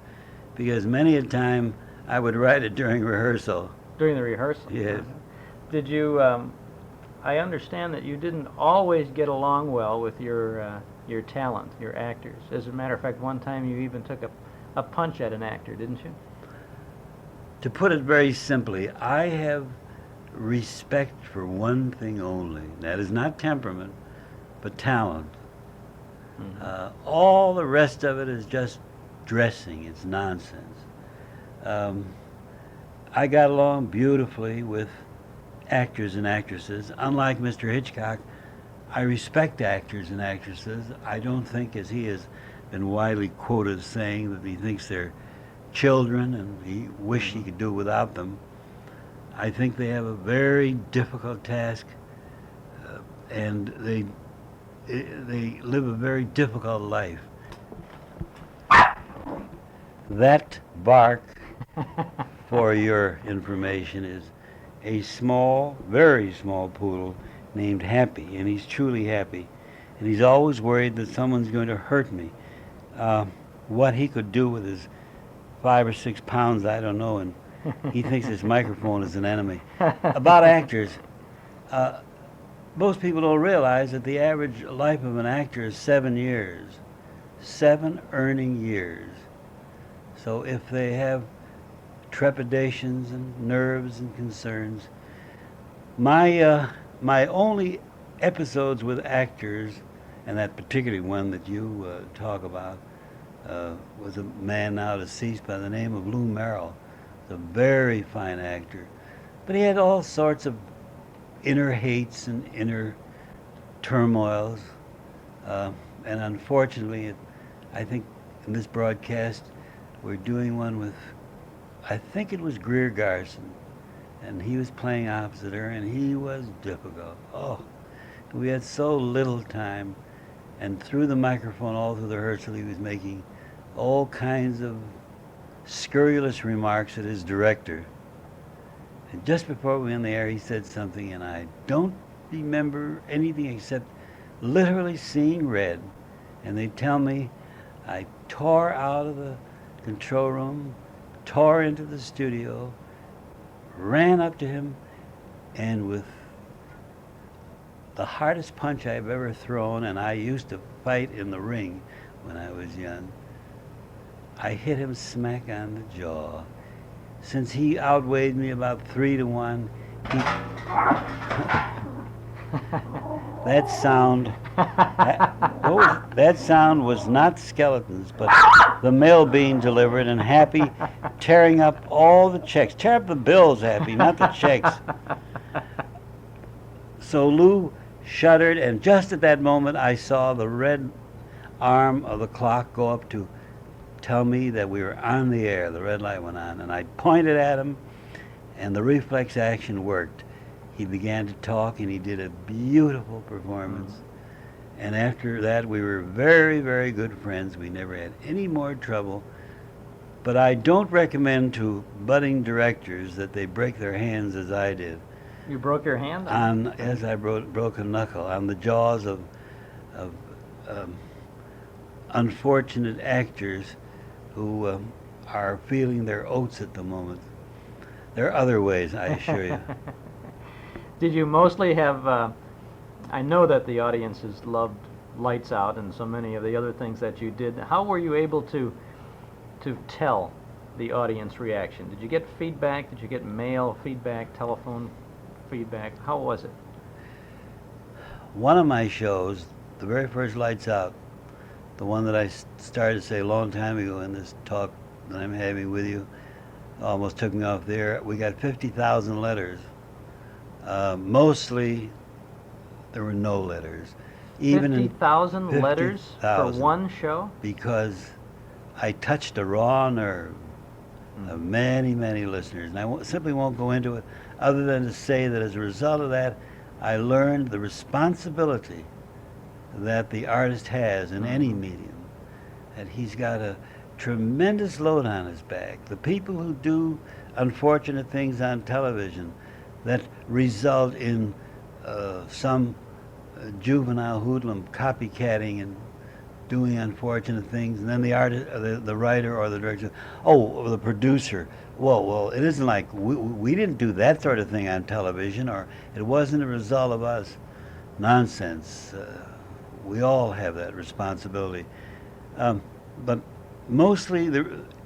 because many a time I would write it during rehearsal. During the rehearsal? Yes. Did you, I understand that you didn't always get along well with your talent, your actors. As a matter of fact, one time you even took a punch at an actor, didn't you? To put it very simply, I have respect for one thing only. That is not temperament, but talent. All the rest of it is just dressing. It's nonsense. I got along beautifully with actors and actresses. Unlike Mr. Hitchcock, I respect actors and actresses. I don't think, as he has been widely quoted as saying, that he thinks they're children and he wished he could do without them. I think they have a very difficult task, and they live a very difficult life. That bark, for your information, is a small, very small poodle named Happy, and he's truly happy. And he's always worried that someone's going to hurt me. What he could do with his 5 or 6 pounds, I don't know, and he thinks his microphone is an enemy. About actors, most people don't realize that the average life of an actor is 7 years. 7 earning years. So if they have trepidations and nerves and concerns, my only episodes with actors, and that particularly one that you talk about, was a man now deceased by the name of Lou Merrill. A very fine actor, but he had all sorts of inner hates and inner turmoils, and unfortunately, I think in this broadcast we're doing one with, I think it was Greer Garson, and he was playing opposite her, and he was difficult. Oh, we had so little time, and through the microphone all through the rehearsal he was making all kinds of scurrilous remarks at his director. And just before we went on the air, he said something, and I don't remember anything except literally seeing red. And they tell me I tore out of the control room, tore into the studio, ran up to him, and with the hardest punch I've ever thrown, and I used to fight in the ring when I was young, I hit him smack on the jaw. Since he outweighed me about 3-1, that sound was not skeletons, but the mail being delivered, and Happy tearing up all the checks. Tear up the bills, Happy, not the checks. So Lou shuddered, and just at that moment I saw the red arm of the clock go up to tell me that we were on the air. The red light went on, and I pointed at him, and the reflex action worked. He began to talk, and he did a beautiful performance. And after that, we were very, very good friends. We never had any more trouble. But I don't recommend to budding directors that they break their hands as I did. You broke your hand? As I broke a knuckle on the jaws of unfortunate actors who are feeling their oats at the moment. There are other ways, I assure you. Did you mostly have, I know that the audiences loved Lights Out and so many of the other things that you did. How were you able to tell the audience reaction? Did you get feedback? Did you get mail feedback, telephone feedback? How was it? One of my shows, the very first Lights Out, the one that I started to say a long time ago in this talk that I'm having with you, almost took me off the air. We got 50,000 letters. Mostly, there were no letters. 50,000 letters for one show? Because I touched a raw nerve of many, many listeners. And I simply won't go into it other than to say that as a result of that, I learned the responsibility that the artist has in any medium, that he's got a tremendous load on his back. The people who do unfortunate things on television that result in some juvenile hoodlum copycatting and doing unfortunate things, and then the artist, the writer or the director, or the producer, well, it isn't like we didn't do that sort of thing on television, or it wasn't a result of us. Nonsense. We all have that responsibility. But mostly,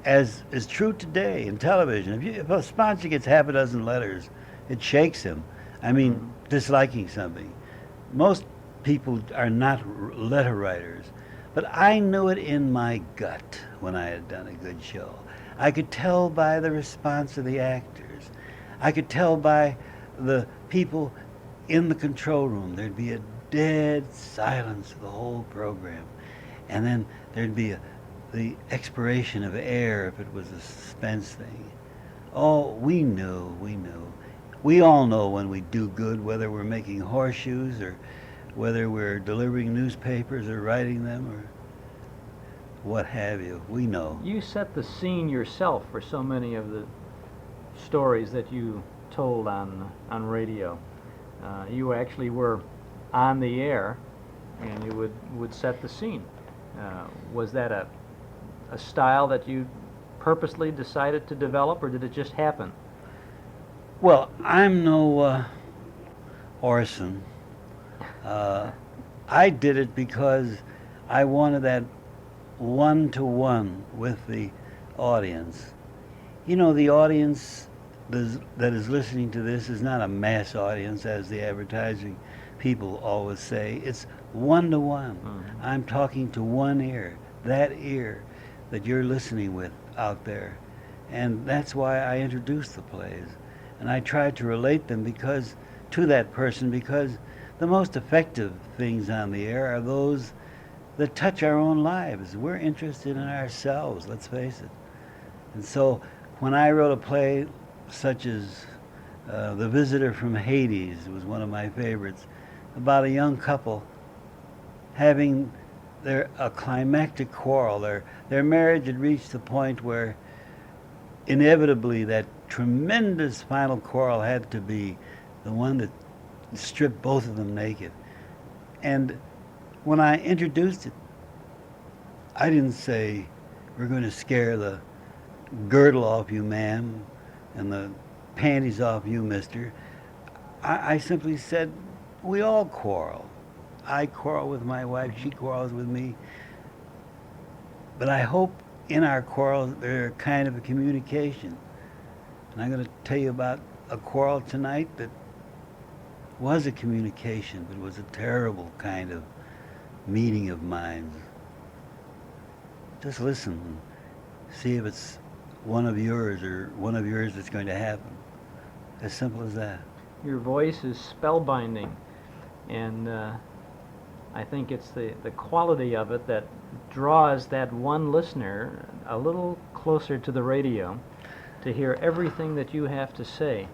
as is true today in television, if a sponsor gets half a dozen letters, it shakes him. I mean, disliking something. Most people are not letter writers, but I knew it in my gut when I had done a good show. I could tell by the response of the actors. I could tell by the people in the control room. There'd be a dead silence of the whole program. And then there'd be the expiration of air if it was a suspense thing. Oh, we knew. We all know when we do good, whether we're making horseshoes or whether we're delivering newspapers or writing them or what have you. We know. You set the scene yourself for so many of the stories that you told on radio. You actually were on the air, and you would set the scene. Was that a style that you purposely decided to develop, or did it just happen? Well, I'm no Orson. I did it because I wanted that one-to-one with the audience. You know, the audience that is listening to this is not a mass audience, as the advertising people always say. It's one-to-one. Mm-hmm. I'm talking to one ear, that ear that you're listening with out there. And that's why I introduced the plays. And I tried to relate them to that person, because the most effective things on the air are those that touch our own lives. We're interested in ourselves, let's face it. And so when I wrote a play such as The Visitor from Hades, it was one of my favorites, about a young couple having a climactic quarrel. Their marriage had reached the point where inevitably that tremendous final quarrel had to be the one that stripped both of them naked. And when I introduced it, I didn't say, we're going to scare the girdle off you, ma'am, and the panties off you, mister. I simply said, we all quarrel. I quarrel with my wife, she quarrels with me. But I hope in our quarrels, they're kind of a communication. And I'm going to tell you about a quarrel tonight that was a communication, but it was a terrible kind of meeting of minds. Just listen and see if it's one of yours or one of yours that's going to happen. As simple as that. Your voice is spellbinding, and I think it's the quality of it that draws that one listener a little closer to the radio to hear everything that you have to say,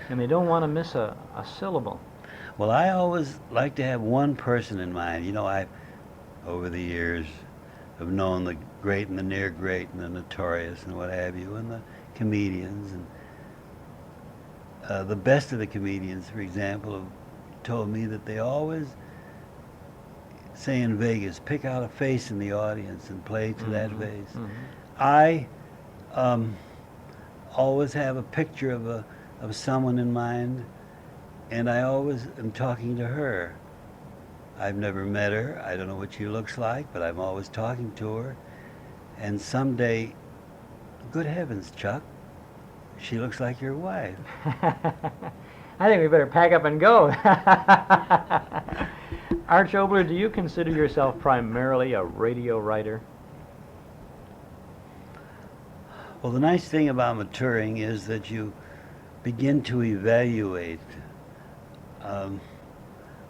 and they don't want to miss a syllable. Well, I always like to have one person in mind. You know, I, over the years, have known the great and the near great and the notorious and what have you, and the comedians. And the best of the comedians, for example, have told me that they always say in Vegas, pick out a face in the audience and play to that face. I always have a picture of someone in mind, and I always am talking to her. I've never met her. I don't know what she looks like, but I'm always talking to her. And someday, good heavens, Chuck, she looks like your wife. I think we better pack up and go. Arch Oboler, do you consider yourself primarily a radio writer? Well, the nice thing about maturing is that you begin to evaluate.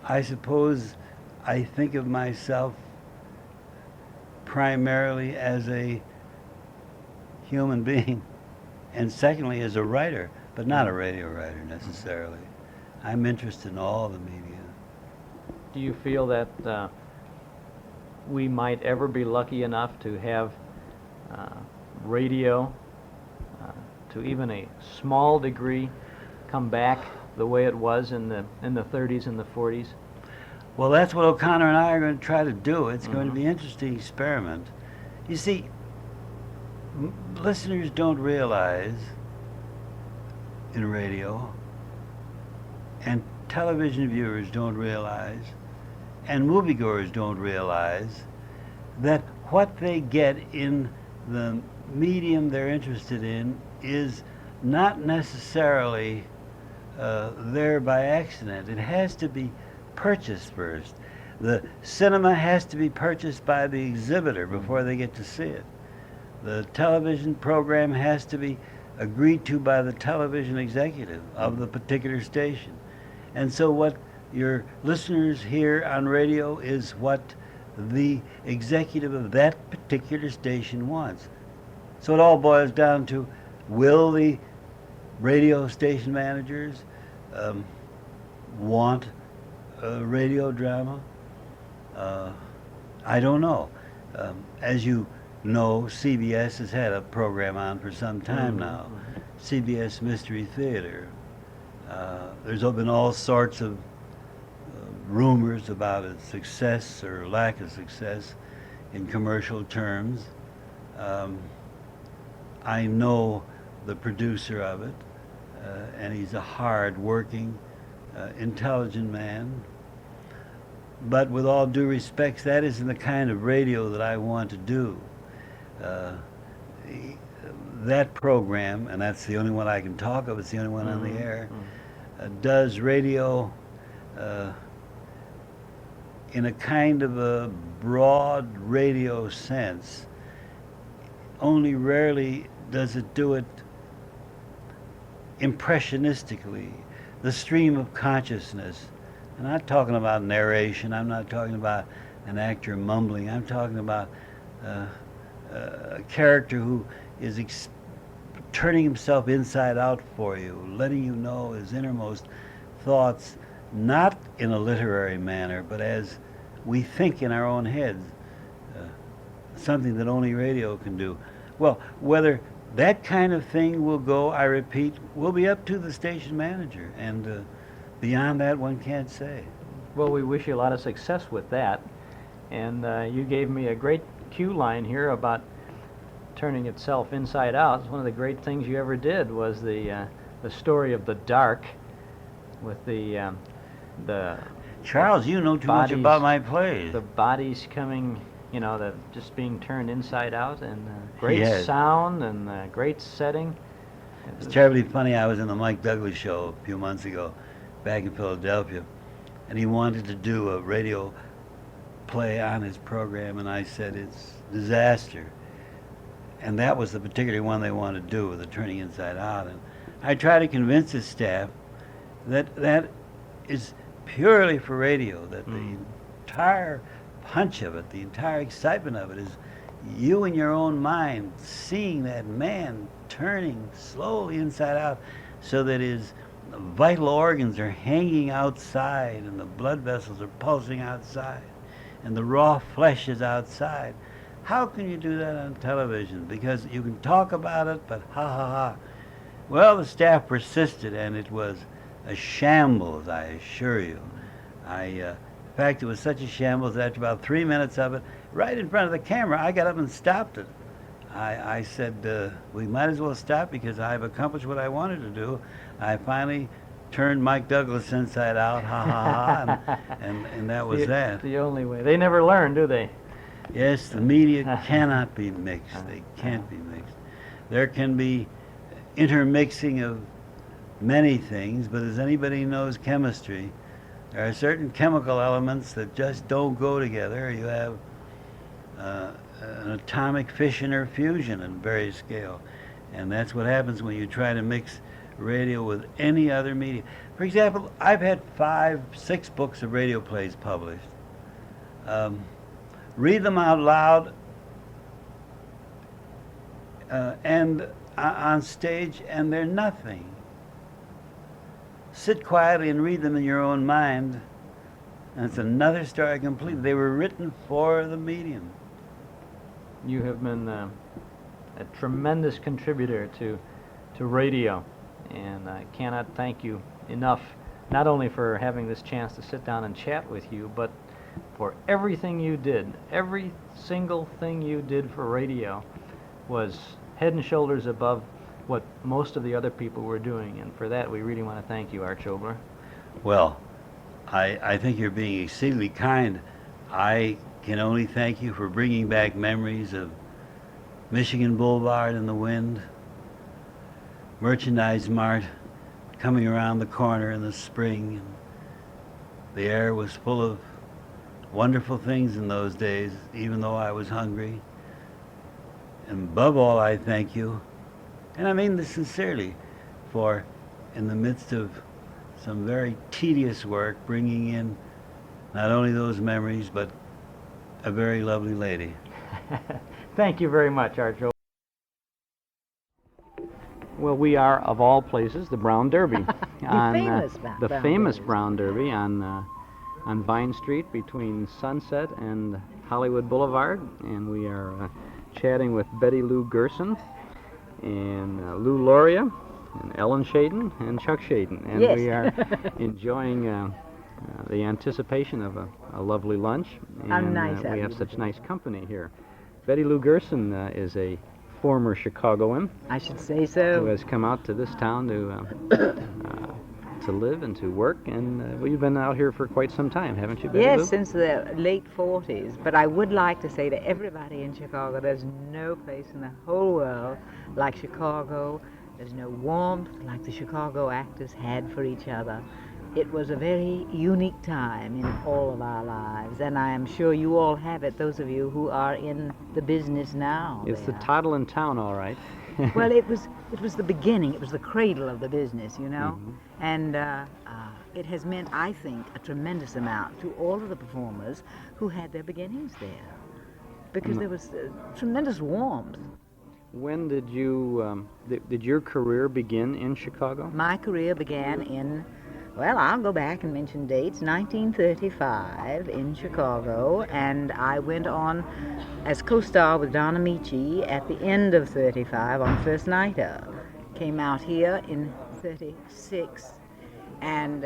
I suppose I think of myself primarily as a human being, and secondly as a writer, but not a radio writer necessarily. I'm interested in all the media. Do you feel that we might ever be lucky enough to have radio, to even a small degree, come back the way it was in the 30s and the 40s? Well, that's what O'Connor and I are going to try to do. It's going to be an interesting experiment. You see, listeners don't realize in radio, and television viewers don't realize, and moviegoers don't realize that what they get in the medium they're interested in is not necessarily there by accident. It has to be purchased first. The cinema has to be purchased by the exhibitor before they get to see it. The television program has to be agreed to by the television executive of the particular station. And so what your listeners hear on radio is what the executive of that particular station wants. So it all boils down to, will the radio station managers want a radio drama? I don't know. As you know, CBS has had a program on for some time now, CBS Mystery Theater. There's been all sorts of rumors about its success or lack of success in commercial terms. I know the producer of it, and he's a hard-working, intelligent man. But with all due respect, that isn't the kind of radio that I want to do. That program, and that's the only one I can talk of, it's the only one on the air, does radio in a kind of a broad radio sense. Only rarely does it do it impressionistically, the stream of consciousness. I'm not talking about narration, I'm not talking about an actor mumbling, I'm talking about a character who is turning himself inside out for you, letting you know his innermost thoughts, not in a literary manner, but as we think in our own heads, something that only radio can do. Well, whether that kind of thing will go, I repeat, will be up to the station manager, and beyond that, one can't say. Well, we wish you a lot of success with that, and you gave me a great cue line here about turning itself inside out. One of the great things you ever did was the story of the dark, with the Charles, you know too much about my plays. The bodies coming you know, the just being turned inside out, and great Yes. sound and great setting. It's terribly funny. I was in the Mike Douglas show a few months ago back in Philadelphia, and he wanted to do a radio play on his program, and I said, it's disaster. And that was the particular one they wanted to do, with the turning inside out. And I tried to convince his staff that that is purely for radio, that the entire punch of it, the entire excitement of it is you in your own mind seeing that man turning slowly inside out so that his vital organs are hanging outside and the blood vessels are pulsing outside and the raw flesh is outside. How can you do that on television? Because you can talk about it, but ha ha ha. Well, the staff persisted, and it was a shambles, I assure you. In fact, it was such a shambles that after about 3 minutes of it, right in front of the camera, I got up and stopped it. I said, we might as well stop because I've accomplished what I wanted to do. I finally turned Mike Douglas inside out, ha ha ha, and that was that. The only way. They never learn, do they? Yes, the media cannot be mixed. They can't be mixed. There can be intermixing of many things, but as anybody knows chemistry, there are certain chemical elements that just don't go together. You have an atomic fission or fusion in various scale, and that's what happens when you try to mix radio with any other media. For example, I've had 5, 6 books of radio plays published. Read them out loud and on stage, and they're nothing. Sit quietly and read them in your own mind, and it's another story completely. They were written for the medium. You have been a tremendous contributor to radio, and I cannot thank you enough, not only for having this chance to sit down and chat with you, but for everything you did. Every single thing you did for radio was head and shoulders above what most of the other people were doing, and for that we really want to thank you, Arch Oboler. Well, I think you're being exceedingly kind. I can only thank you for bringing back memories of Michigan Boulevard in the wind, Merchandise Mart coming around the corner in the spring. The air was full of wonderful things in those days, even though I was hungry. And above all, I thank you, and I mean this sincerely, for in the midst of some very tedious work, bringing in not only those memories, but a very lovely lady. Thank you very much, Arch Oboler. Well, we are, of all places, the Brown Derby. The famous Brown Derby on Vine Street between Sunset and Hollywood Boulevard, and we are chatting with Betty Lou Gerson and Lou Loria and Ellen Schaden and Chuck Schaden, and Yes. we are enjoying the anticipation of a lovely lunch, and we have such nice company here. Betty Lou Gerson is a former Chicagoan. I should say so. Who has come out to this town to live and to work, and well, you've been out here for quite some time, haven't you, Betty Lou? Yes, since the late 40s. But I would like to say to everybody in Chicago, there's no place in the whole world like Chicago. There's no warmth like the Chicago actors had for each other. It was a very unique time in all of our lives, and I am sure you all have it, those of you who are in the business now. It's the toddle in town, all right. Well, it was the beginning. It was the cradle of the business, you know. Mhm. And it has meant, I think, a tremendous amount to all of the performers who had their beginnings there, because there was tremendous warmth. When did you did your career begin in Chicago? My career began in, well, I'll go back and mention dates, 1935 in Chicago, and I went on as co-star with Don Amici at the end of 35 on First Nighter. Came out here in 36, and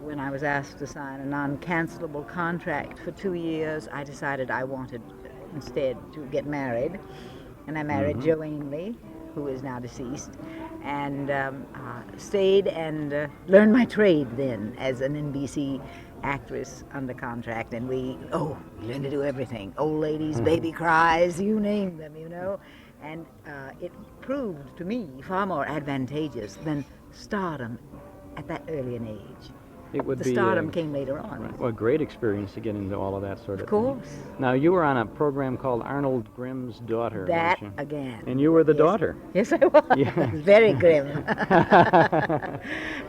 when I was asked to sign a non-cancelable contract for 2 years, I decided I wanted instead to get married, and I married Jo Ainley, who is now deceased, and stayed and learned my trade then as an NBC actress under contract, and we learned to do everything. Old ladies, baby cries, you name them, you know. And it proved to me far more advantageous than stardom at that early an age. It would the be stardom came later on. Right. Well, a great experience to get into all of that sort of Of course. thing. Now, you were on a program called Arnold Grimm's Daughter, That weren't you? again. And you were the Yes. daughter. Yes, I was. Yeah. Very grim.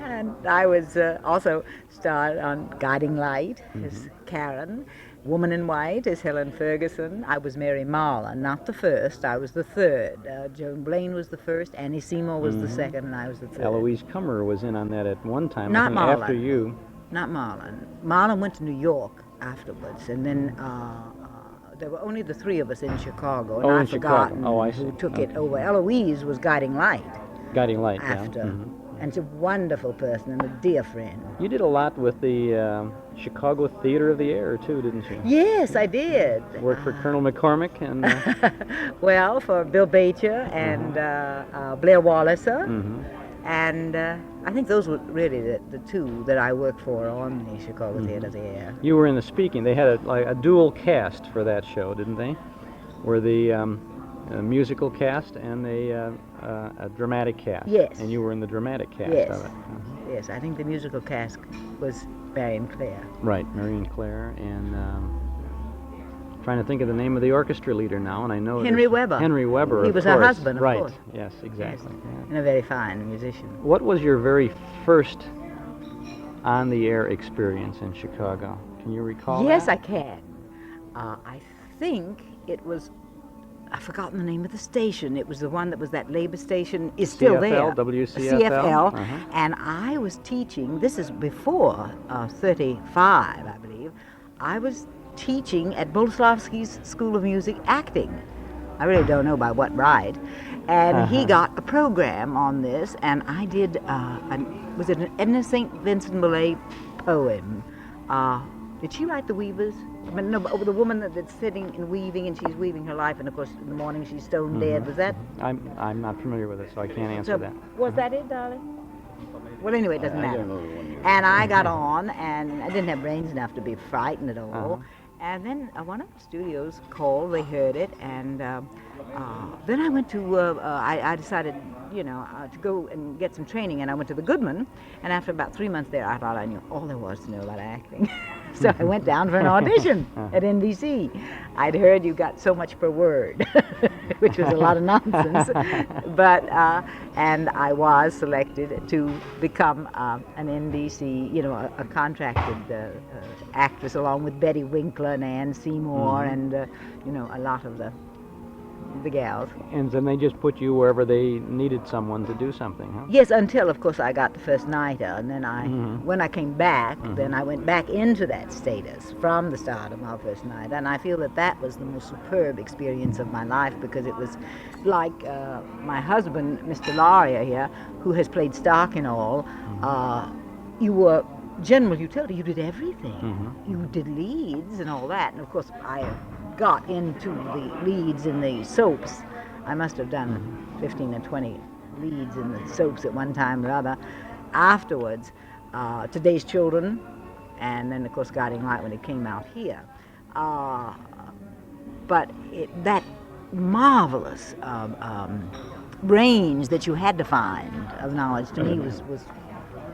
And I was also starred on Guiding Light as Karen. Woman in White as Helen Ferguson. I was Mary Marlin, not the first. I was the third. Joan Blaine was the first. Annie Seymour was the second, and I was the third. Eloise Cummer was in on that at one time. I Not think Marlin. after you. Not Marlin. Marlin went to New York afterwards, and then there were only the three of us in Chicago, and Oh, in I've forgotten Chicago. Oh, I who see. took it Okay. over. Eloise was Guiding Light Guiding Light, after, yeah. Mhm. and she's a wonderful person and a dear friend. You did a lot with the Chicago Theater of the Air, too, didn't you? Yes, I did. Worked for Colonel McCormick and... Well, for Bill Bacher and Blair Walliser. Mhm. And I think those were really the two that I worked for on the Chicago Theater of the Air. You were in the speaking. They had a dual cast for that show, didn't they? Were the a musical cast and a dramatic cast. Yes. And you were in the dramatic cast Yes. of it. Yes, I think the musical cast was Marion Clare. Right, Marion Clare and trying to think of the name of the orchestra leader now, and I know Henry Weber. Henry Weber. He of was her course. husband, of right. course. Yes, exactly. Yeah. And a very fine musician. What was your very first on-the-air experience in Chicago? Can you recall Yes, that? I can. I think it was, I've forgotten the name of the station. It was the one that was that labor station, is still there. WCFL? CFL. Uh-huh. And I was teaching, this is before 35, I believe. I was teaching at Boleslavsky's School of Music acting. I really don't know by what right. And he got a program on this, and I did, was it an Edna St. Vincent Millay poem? Did she write The Weavers? I mean, no, but the woman that's sitting and weaving, and she's weaving her life, and of course in the morning she's stone dead. Was that? I'm not familiar with it, so I can't answer So, that. was that it, darling? Well, anyway, it doesn't I matter. don't know the one you- And I got on, and I didn't have brains enough to be frightened at all. And then one of the studios called, they heard it, and then I went to, I decided, to go and get some training, and I went to the Goodman, and after about 3 months there, I thought I knew all there was to know about acting. So I went down for an audition at NBC. I'd heard you got so much per word, which was a lot of nonsense, but, and I was selected to become an NBC, a contracted actress, along with Betty Winkler and Ann Seymour and, a lot of the gals. And then they just put you wherever they needed someone to do something, huh? Yes, until, of course, I got the first nighter, and then when I came back, then I went back into that status from the stardom of first nighter, and I feel that was the most superb experience of my life, because it was like my husband, Mr. Laria here, who has played Stark and all, you were general utility, you did everything. You did leads and all that, and of course I got into the leads in the soaps. I must have done 15 and 20 leads in the soaps at one time or other. Afterwards, Today's Children, and then of course Guiding Light when it came out here. But that marvelous range that you had to find of knowledge to me was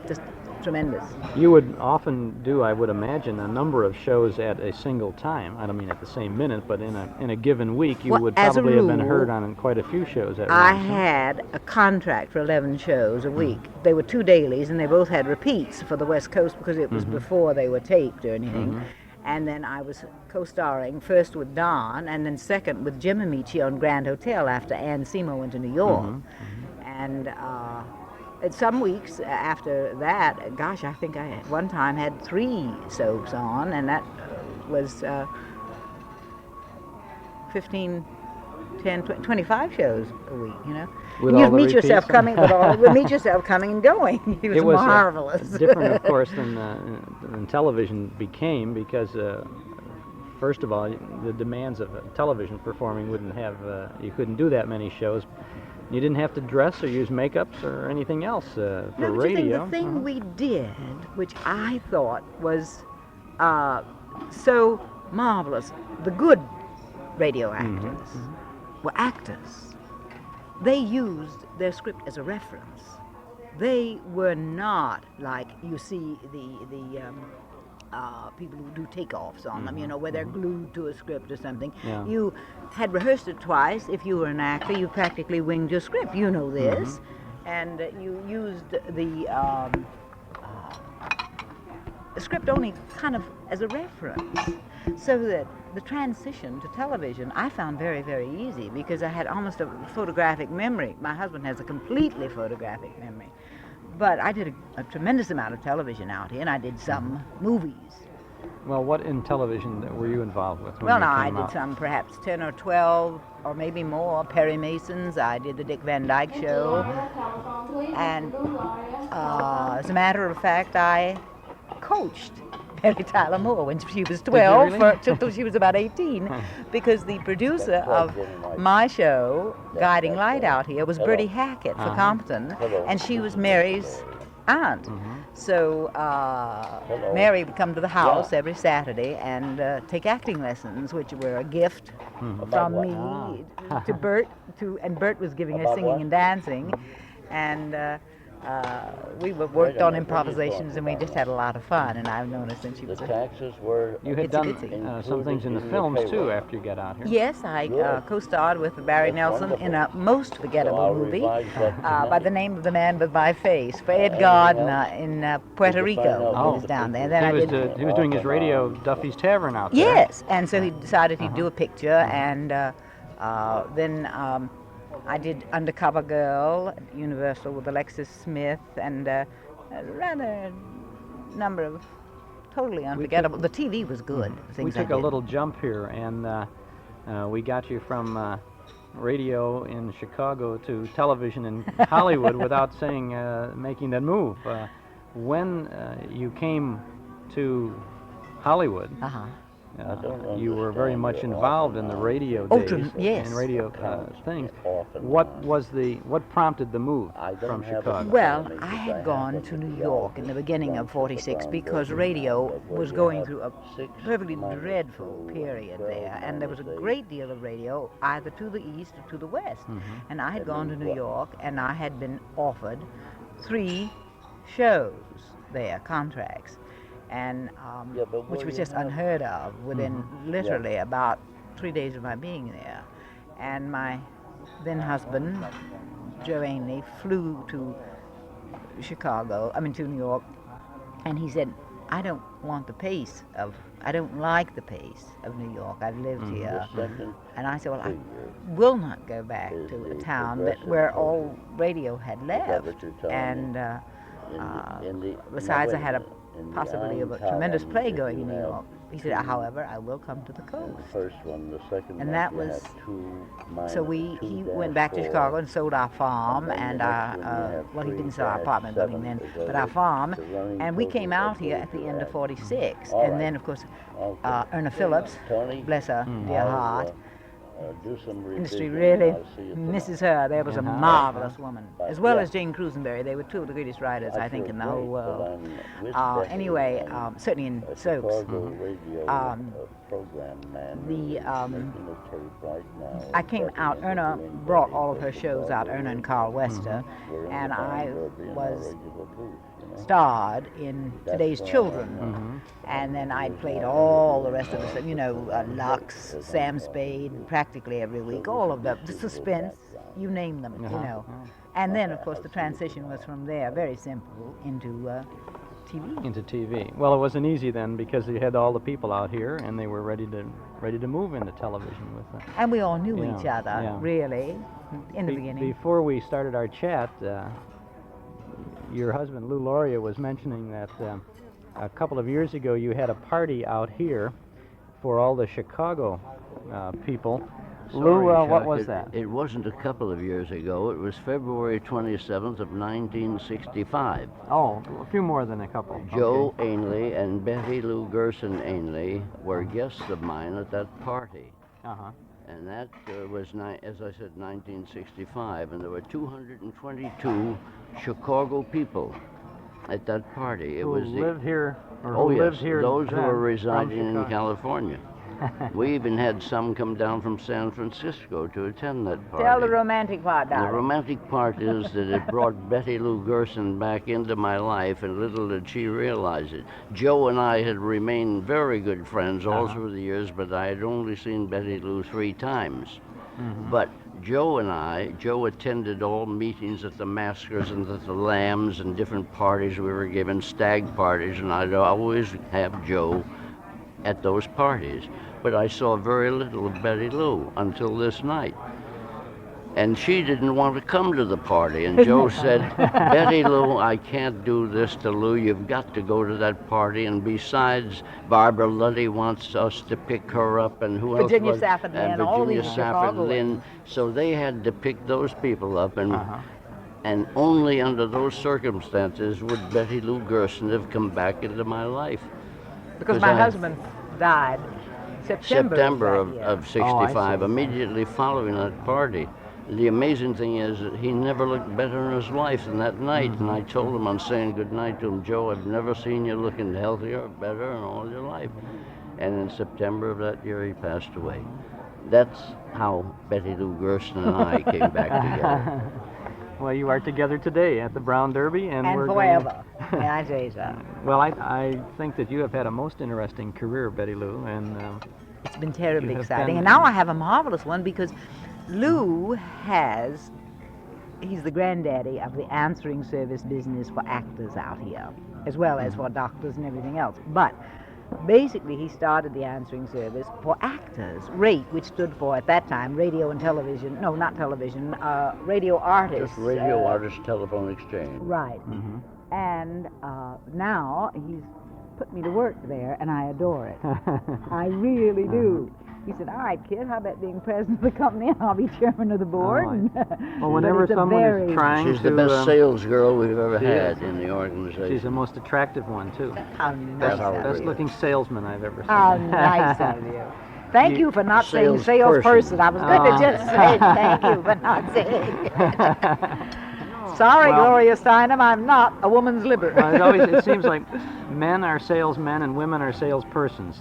just tremendous. You would often do, I would imagine, a number of shows at a single time. I don't mean at the same minute, but in a given week, you Well, would as a probably have been rule, heard on quite a few shows at I once. huh? had a contract for 11 shows a week. They were 2 dailies, and they both had repeats for the West Coast because it was before they were taped or anything. And then I was co-starring first with Don, and then second with Jim Amici on Grand Hotel after Ann Seymour went to New York. And some weeks after that, gosh, I think I at one time had 3 soaps on, and that was 15, 10, 25 shows a week, With and all you'd the meet yourself repeats? coming, meet yourself coming and going. It was marvelous. Different, of course, than television became, because first of all, the demands of television performing wouldn't have, you couldn't do that many shows. You didn't have to dress or use makeups or anything else for No, but radio. the thing we did, which I thought was so marvelous. The good radio actors were actors. They used their script as a reference. They were not like you see the people who do takeoffs on them, you know, where they're glued to a script or something. Yeah. You had rehearsed it twice. If you were an actor, you practically winged your script. You know this. And you used the script only kind of as a reference. So that the transition to television I found very, very easy because I had almost a photographic memory. My husband has a completely photographic memory. But I did a tremendous amount of television out here, and I did some movies. Well, what in television were you involved with? Well, now I did some, perhaps 10 or 12, or maybe more. Perry Mason's. I did the Dick Van Dyke Show. And as a matter of fact, I coached Mary Tyler Moore when she was 12 until she was about 18, because the producer of my show, Guiding Light out here, was Bertie Hackett for Compton, and she was Mary's aunt. So Mary would come to the house every Saturday and take acting lessons, which were a gift from me to Bert, and Bert was giving her singing and dancing, and we worked on improvisations, and we just had a lot of fun, and I've known her since she was You had done some things in the films, too, after you got out here. Yes, I co-starred with Barry Nelson in a most forgettable movie by the name of The Man with My Face for Edgar in Puerto Rico. He was down there. Then he was doing his radio Duffy's Tavern out there. Yes, and so he decided he'd do a picture, and then I did Undercover Girl at Universal with Alexis Smith, and a rather number of totally unforgettable. The TV was good. We took a little jump here, and we got you from radio in Chicago to television in Hollywood without saying, making that move. When you came to Hollywood, you were very much involved in the radio days and radio things. What prompted the move from Chicago? Well, I had gone to New York in the beginning of '46 because radio was going through a perfectly dreadful period there, and there was a great deal of radio either to the east or to the west. And I had gone to New York, and I had been offered 3 shows there, contracts, and which was just unheard of within literally about 3 days of my being there. And my then husband, Joe Ainley, flew to to New York, and he said, I don't like the pace of New York. I've lived here. And I said, well, I will not go back to a town where all radio had left. And besides, I had a possibility of a tremendous play going in New York. He said, however, I will come to the coast. And that was, so he went back to Chicago and sold our farm, and well, he didn't sell our apartment building then, but our farm, and we came out here at the end of '46. And then, of course, Erna Phillips, bless her dear heart, industry really misses her. There was a marvelous woman, as well as Jane Crusenberry. They were 2 of the greatest writers, I think, in the whole world. Anyway, certainly in soaps. I came out, Erna brought all of her shows out, Erna and Carl Wester, and I was starred in Today's Children, and then I played all the rest of the, Lux, Sam Spade, practically every week, all of the Suspense, you name them, And then, of course, the transition was from there, very simple, into TV. Into TV. Well, it wasn't easy then, because you had all the people out here, and they were ready to move into television with them. And we all knew each other, really, in the beginning. Before we started our chat, your husband, Lou Loria, was mentioning that a couple of years ago you had a party out here for all the Chicago people. Lou, what was that? It wasn't a couple of years ago. It was February 27th of 1965. Oh, a few more than a couple. Joe Ainley and Betty Lou Gerson Ainley were guests of mine at that party. And that was, as I said, 1965, and there were 222 Chicago people at that party. Who lived here or Oh who yes, lived here those who then were from residing in Chicago. California. We even had some come down from San Francisco to attend that party. Tell the romantic part, The darling. romantic part is that it brought Betty Lou Gerson back into my life, and little did she realize it. Joe and I had remained very good friends all through the years, but I had only seen Betty Lou 3 times. But Joe attended all meetings at the Maskers and at the Lambs and different parties we were given, stag parties, and I'd always have Joe at those parties. But I saw very little of Betty Lou until this night. And she didn't want to come to the party. And Joe said, Betty Lou, I can't do this to Lou. You've got to go to that party. And besides, Barbara Luddy wants us to pick her up. And who else? Virginia was- Safford Lynn, all Virginia these Safford Chicagoans. Lynn. So they had to pick those people up. And only under those circumstances would Betty Lou Gerson have come back into my life. Because my husband died September of, that year. of 65, immediately following that party. The amazing thing is that he never looked better in his life than that night. And I told him on saying goodnight to him, Joe, I've never seen you looking healthier or better in all your life. And in September of that year, he passed away. That's how Betty Lou Gerson and I came back together. Well, you are together today at the Brown Derby, and we're forever. May I say so? Well, I think that you have had a most interesting career, Betty Lou, and It's been terribly you have exciting. been- And now I have a marvelous one because Lou he's the granddaddy of the answering service business for actors out here, as well as for doctors and everything else. But basically, he started the answering service for actors, RATE, which stood for, at that time, radio and television, no, not television, radio artists. Just Radio Artist Telephone Exchange. Right. And now he's put me to work there, and I adore it. I really do. He said, all right, kid, how about being president of the company, and I'll be chairman of the board. Well, whenever someone is trying She's to... the best sales girl we've ever she had is. in the organization. She's the most attractive one, too. How nice of you. Best looking salesman I've ever seen. How nice of you. Thank you for not saying Salesperson. salesperson. I was going to just say thank you for not saying it. Sorry, Well- Gloria Steinem, I'm not a woman's liber. Well, it seems like men are salesmen and women are salespersons.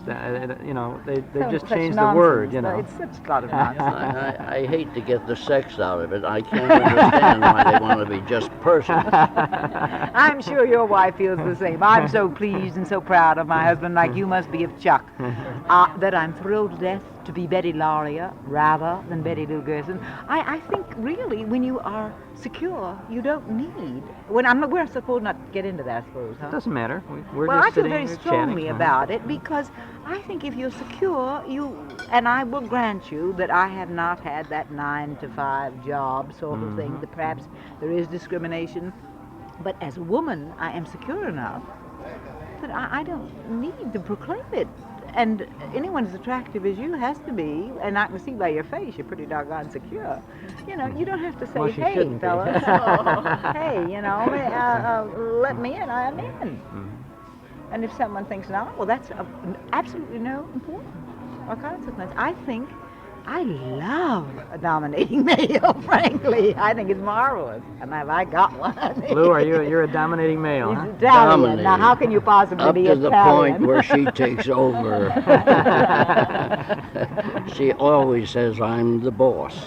You know, they've just Such changed the word, nonsense. you know. It's such a lot of nonsense. I hate to get the sex out of it. I can't understand why they want to be just persons. I'm sure your wife feels the same. I'm so pleased and so proud of my husband, like you must be of Chuck, that I'm thrilled to death to be Betty Lauria rather than Betty Lou Gerson. I think really when you are secure, you don't need. We're supposed not to get into that, I suppose, huh? It doesn't matter. We're Well, just I feel sitting very here strongly chatting. about it because I think if you're secure, and I will grant you that I have not had that 9-to-5 job sort of thing, that perhaps there is discrimination, but as a woman, I am secure enough that I don't need to proclaim it. And anyone as attractive as you has to be, and I can see by your face you're pretty doggone secure. You know, you don't have to say, Well, she hey, shouldn't be." fellas, hey, you know, let me in, I'm in. And if someone thinks not, well, that's absolutely no importance or consequence. I think I love a dominating male, frankly. I think it's marvelous. And have I got one? Lou, you're a dominating male, huh? Italian. Now, how can you possibly Up be to Italian? the point where she takes over. She always says I'm the boss,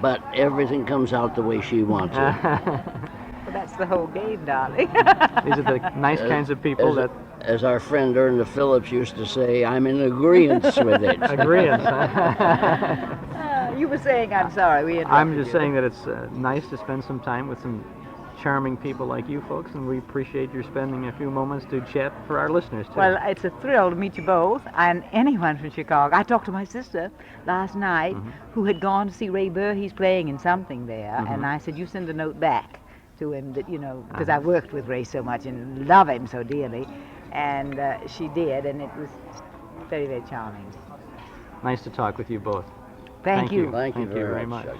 but everything comes out the way she wants it. Well, that's the whole game, darling. These are the nice kinds of people that... As our friend Erna Phillips used to say, I'm in agreement with it. Agreement, You were saying, I'm sorry, we interrupted I'm just you. saying that it's nice to spend some time with some charming people like you folks, and we appreciate your spending a few moments to chat for our listeners, too. Well, it's a thrill to meet you both, and anyone from Chicago. I talked to my sister last night, who had gone to see Ray Burr. He's playing in something there, and I said, you send a note back to him that, you know, because I worked with Ray so much and love him so dearly, and she did, and it was very, very charming. Nice to talk with you both. Thank you. Thank you very very much. much.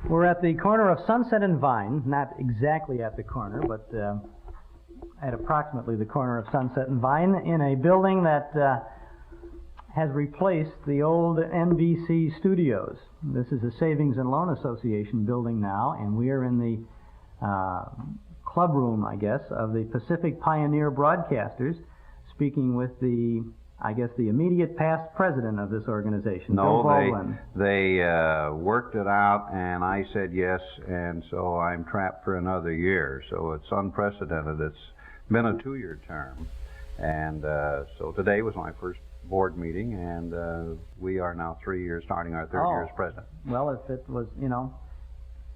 We're at the corner of Sunset and Vine, not exactly at the corner, but at approximately the corner of Sunset and Vine, in a building that has replaced the old NBC studios. This is a Savings and Loan Association building now, and we are in the clubroom, I guess, of the Pacific Pioneer Broadcasters, speaking with the immediate past president of this organization, Bill No, Baldwin. they worked it out, and I said yes, and so I'm trapped for another year. So it's unprecedented. It's been a 2-year term, and so today was my first board meeting, and we are now 3 years, starting our third year as president. Well, if it was,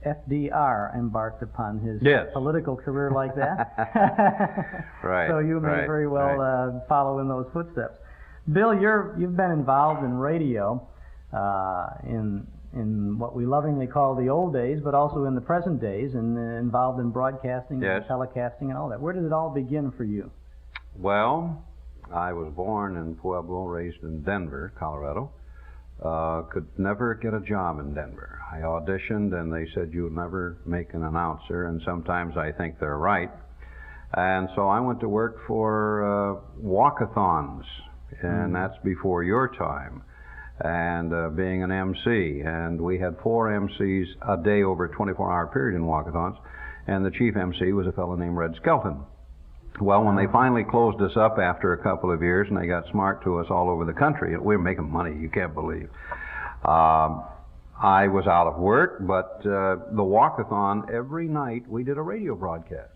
FDR embarked upon his Yes. political career like that. Right. So you may very well follow in those footsteps. Bill, you've been involved in radio in what we lovingly call the old days, but also in the present days, and involved in broadcasting and telecasting and all that. Where did it all begin for you? Well, I was born in Pueblo, raised in Denver, Colorado. Could never get a job in Denver. I auditioned, and they said, you'll never make an announcer, and sometimes I think they're right. And so I went to work for walkathons, and that's before your time, and being an MC. And we had 4 MCs a day over a 24-hour period in walkathons, and the chief MC was a fellow named Red Skelton. Well, when they finally closed us up after a couple of years, and they got smart to us all over the country, we were making money, you can't believe. I was out of work, but the walkathon, every night we did a radio broadcast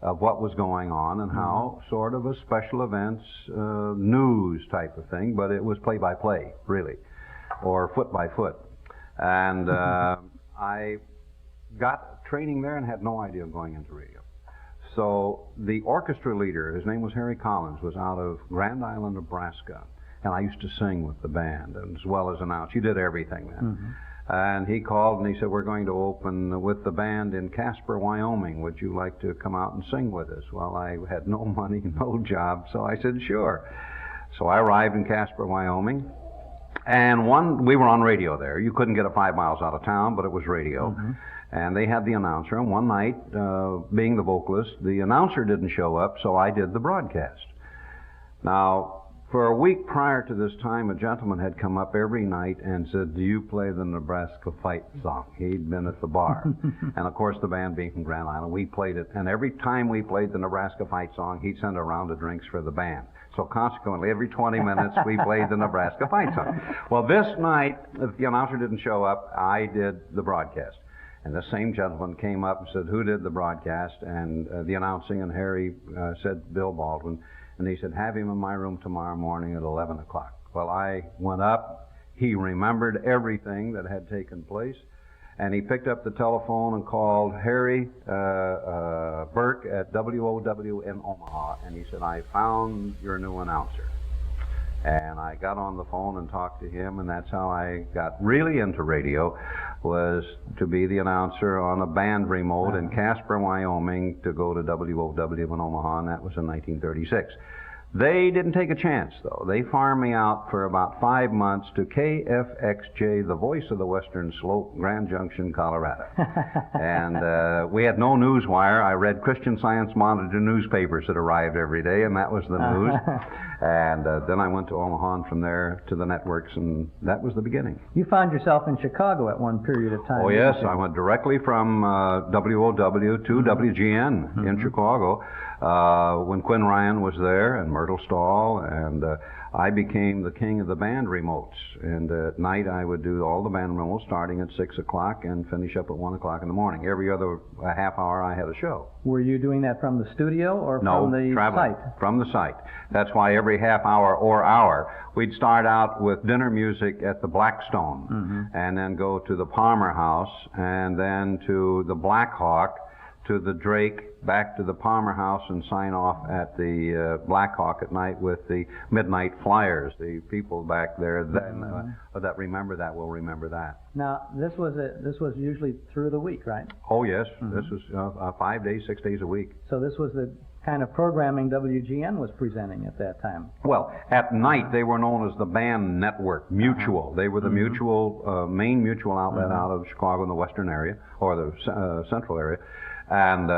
of what was going on and how, sort of a special events, news type of thing, but it was play-by-play, really, or foot-by-foot. And I got training there and had no idea of going into radio. So the orchestra leader, his name was Harry Collins, was out of Grand Island, Nebraska, and I used to sing with the band as well as announce. He did everything then. And he called and he said, we're going to open with the band in Casper, Wyoming. Would you like to come out and sing with us? Well, I had no money, no job, so I said, sure. So I arrived in Casper, Wyoming, and we were on radio there. You couldn't get it 5 miles out of town, but it was radio. And they had the announcer, and one night, being the vocalist, the announcer didn't show up, so I did the broadcast. Now, for a week prior to this time, a gentleman had come up every night and said, do you play the Nebraska Fight song? He'd been at the bar. And of course, the band being from Grand Island, we played it, and every time we played the Nebraska Fight song, he'd send a round of drinks for the band. So consequently, every 20 minutes, we played the Nebraska Fight song. Well, this night, if the announcer didn't show up, I did the broadcast. And the same gentleman came up and said, who did the broadcast? And the announcing, and Harry said, Bill Baldwin. And he said, have him in my room tomorrow morning at 11 o'clock. Well, I went up. He remembered everything that had taken place. And he picked up the telephone and called Harry Burke at WOW in Omaha. And he said, I found your new announcer. And I got on the phone and talked to him, and that's how I got really into radio, was to be the announcer on a band remote in Casper, Wyoming, to go to WOW in Omaha, and that was in 1936. They didn't take a chance, though. They farmed me out for about 5 months to KFXJ, the voice of the Western Slope, Grand Junction, Colorado. And we had no news wire. I read Christian Science Monitor newspapers that arrived every day, and that was the news. And then I went to Omaha, and from there to the networks, and that was the beginning. You found yourself in Chicago at one period of time. Oh, yes. I went directly from WOW to WGN in Chicago when Quinn Ryan was there, and Myrtle Stahl, and I became the king of the band remotes. And at night I would do all the band remotes starting at 6 o'clock and finish up at 1 o'clock in the morning. Every other half hour I had a show. Were you doing that from the studio or from the traveling, site? From the site. That's why every half hour or hour we'd start out with dinner music at the Blackstone, and then go to the Palmer House, and then to the Black Hawk, to the Drake, back to the Palmer House, and sign off at the Black Hawk at night with the Midnight Flyers. The people back there that remember that will remember that. Now, this was usually through the week, right? Oh, yes. This was 5 days, 6 days a week. So this was the kind of programming WGN was presenting at that time. Well, at night they were known as the Band Network, Mutual. They were the mutual, main mutual outlet out of Chicago in the western area, or the central area. And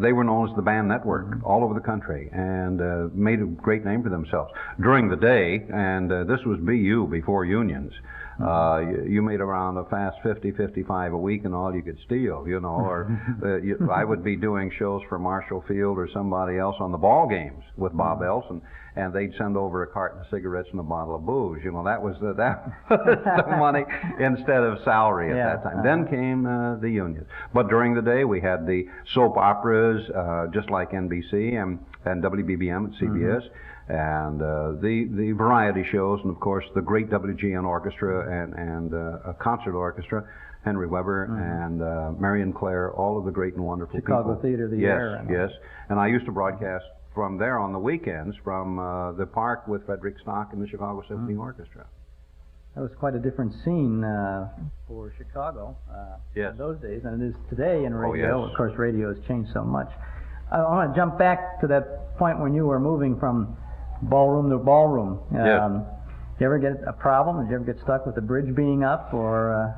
they were known as the Band Network all over the country, and made a great name for themselves. During the day, and this was BU before unions, you made around a fast 50, 55 a week, and all you could steal, you know, or I would be doing shows for Marshall Field or somebody else on the ball games with Bob Elson, and they'd send over a carton of cigarettes and a bottle of booze. You know, that was the money instead of salary at that time. Then came the unions. But during the day, we had the soap operas, just like NBC and WBBM at CBS. And the variety shows, and of course the great WGN orchestra and a concert orchestra, Henry Weber and Marion Clare, all of the great and wonderful Chicago people. Theater of the Yes, Air. yes. And I used to broadcast from there on the weekends from the park with Frederick Stock and the Chicago Symphony Orchestra. That was quite a different scene for Chicago in those days than it is today in radio. yes. Of course, radio has changed so much. I want to jump back to that point when you were moving from ballroom to ballroom. Did you ever get a problem? Did you ever get stuck with the bridge being up or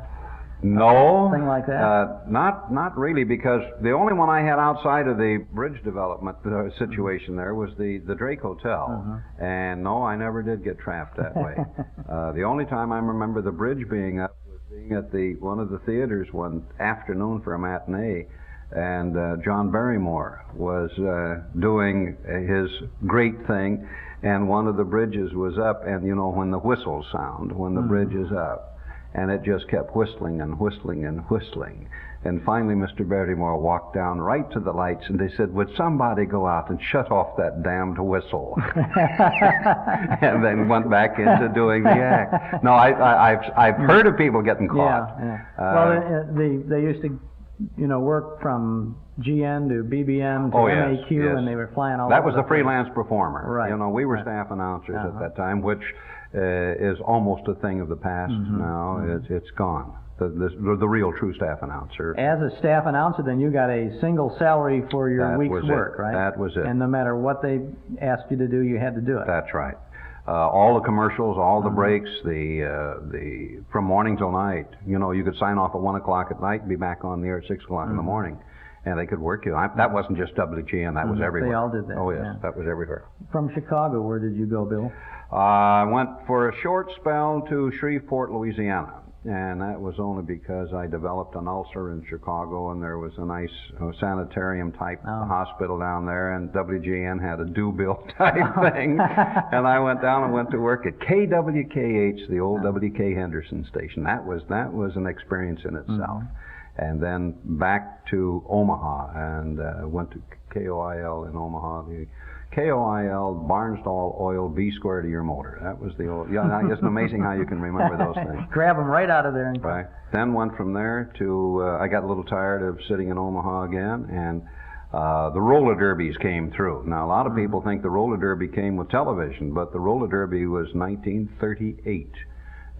No, something like that? Not really, because the only one I had outside of the bridge development situation there was the Drake Hotel, and no, I never did get trapped that way. The only time I remember the bridge being up was being at one of the theaters one afternoon for a matinee, and John Barrymore was doing his great thing, and one of the bridges was up, and you know when the whistles sound when the bridge is up. And it just kept whistling and whistling and whistling. And finally, Mr. Barrymore walked down right to the lights, and they said, would somebody go out and shut off that damned whistle? And then went back into doing the act. No, I've heard of people getting caught. Well, they used to, you know, work from GN to BBM to MAQ, and they were flying all That over was the freelance performer. Right. You know, we were staff announcers at that time, which is almost a thing of the past now. It's gone. The real true staff announcer. As a staff announcer, then you got a single salary for your week's work, right? That was it. And no matter what they asked you to do, you had to do it. That's right. All the commercials, all the breaks, the from morning till night. You know, you could sign off at 1 o'clock at night and be back on the air at 6 o'clock in the morning. And they could work you. That wasn't just WGN, that was everywhere. They all did that. Oh, yes, that was everywhere. From Chicago, where did you go, Bill? I went for a short spell to Shreveport, Louisiana. And that was only because I developed an ulcer in Chicago, and there was a nice sanitarium-type hospital down there, and WGN had a do-bill type thing. And I went down and went to work at KWKH, the old W.K. Henderson station. That was an experience in itself. And then back to Omaha, and went to KOIL in Omaha. The KOIL Barnstall Oil B square to your motor. That was the old. Yeah, it's amazing how you can remember those things. Grab them right out of there. Right. Then went from there to. I got a little tired of sitting in Omaha again, and the roller derbies came through. Now a lot of people think the roller derby came with television, but the roller derby was 1938.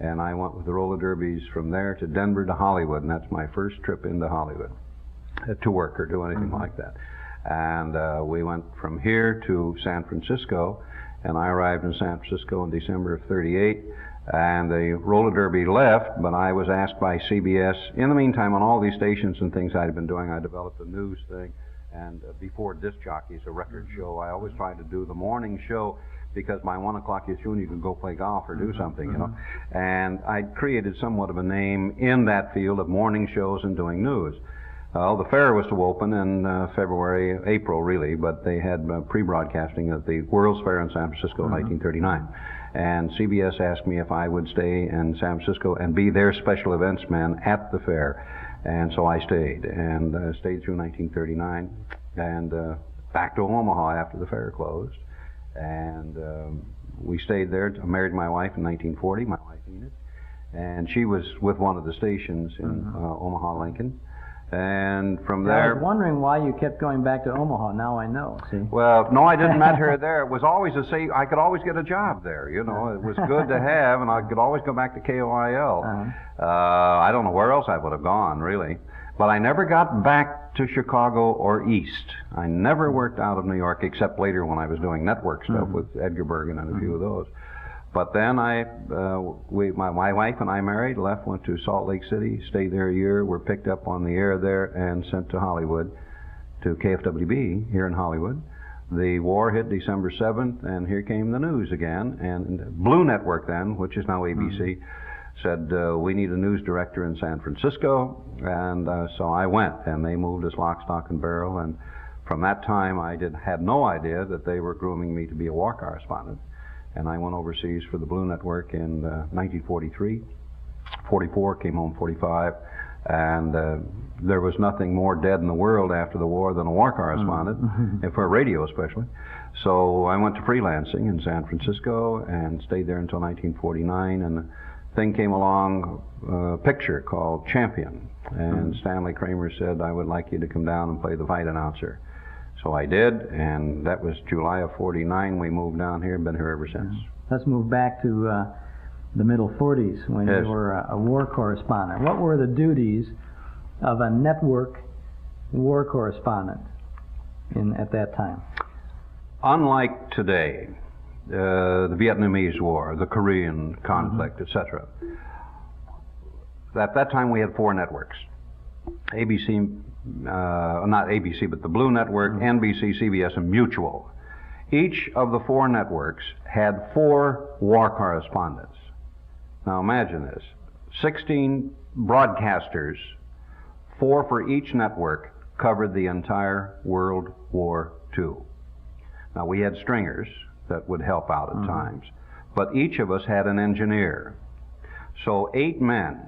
And I went with the roller derbies from there to Denver to Hollywood, and that's my first trip into Hollywood to work or do anything like that. And we went from here to San Francisco, and I arrived in San Francisco in December of '38, and the roller derby left, but I was asked by CBS. In the meantime, on all these stations and things I'd been doing, I developed a news thing, and before disc jockeys, a record show, I always tried to do the morning show, because by 1 o'clock you soon you could go play golf or do something, you know. And I created somewhat of a name in that field of morning shows and doing news. The fair was to open in April really, but they had pre-broadcasting at the World's Fair in San Francisco in 1939. And CBS asked me if I would stay in San Francisco and be their special events man at the fair. And so I stayed, and stayed through 1939, and back to Omaha after the fair closed. And we stayed there. I married my wife in 1940, my wife Enid, and she was with one of the stations in Omaha, Lincoln. And from there... I was wondering why you kept going back to Omaha. Now I know, see? Well, no, I didn't met her there. It was always I could always get a job there, you know. It was good to have, and I could always go back to KOIL. I don't know where else I would have gone, really. But I never got back to Chicago or East. I never worked out of New York, except later when I was doing network stuff with Edgar Bergen and a few of those. But then my wife and I married, left, went to Salt Lake City, stayed there a year, were picked up on the air there and sent to Hollywood. to KFWB here in Hollywood. The war hit December 7th, and here came the news again. And Blue Network then, which is now ABC, said, we need a news director in San Francisco. And so I went, and they moved us lock, stock, and barrel. And from that time, I had no idea that they were grooming me to be a war correspondent. And I went overseas for the Blue Network in 1943. 44, came home 45. And there was nothing more dead in the world after the war than a war correspondent, and for radio especially. So I went to freelancing in San Francisco and stayed there until 1949, and a thing came along, a picture called Champion, and Stanley Kramer said, I would like you to come down and play the fight announcer. So I did, and that was July of 49. We moved down here and been here ever since. Let's move back to the middle 40s when Yes. you were a war correspondent. What were the duties of a network war correspondent at that time? Unlike today, the Vietnamese War, the Korean conflict, etc. At that time we had 4 networks. ABC, not ABC, but the Blue Network, NBC, CBS, and Mutual. Each of the 4 networks had 4 war correspondents. Now imagine this, 16 broadcasters, 4 for each network, covered the entire World War II. Now we had stringers that would help out at times, but each of us had an engineer. So 8 men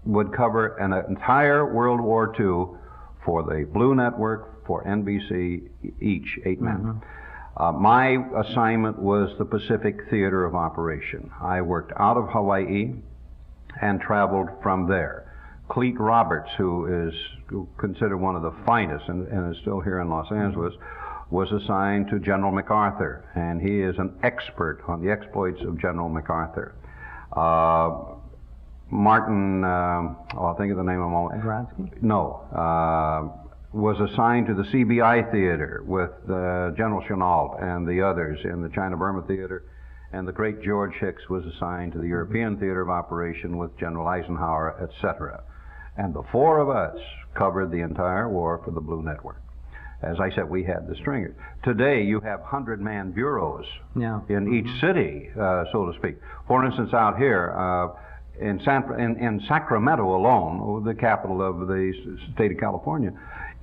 would cover an entire World War II for the Blue Network, for NBC, each 8 men. My assignment was the Pacific Theater of Operation. I worked out of Hawaii and traveled from there. Cleet Roberts, who is considered one of the finest and is still here in Los Angeles, was assigned to General MacArthur, and he is an expert on the exploits of General MacArthur. Martin, I'll think of the name of him. Agronsky? No. Was assigned to the CBI Theater with General Chennault and the others in the China-Burma Theater, and the great George Hicks was assigned to the European Theater of Operation with General Eisenhower, etc. And the 4 of us covered the entire war for the Blue Network. As I said, we had the stringers. Today, you have 100-man bureaus in each city, so to speak. For instance, out here, in Sacramento alone, the capital of the state of California,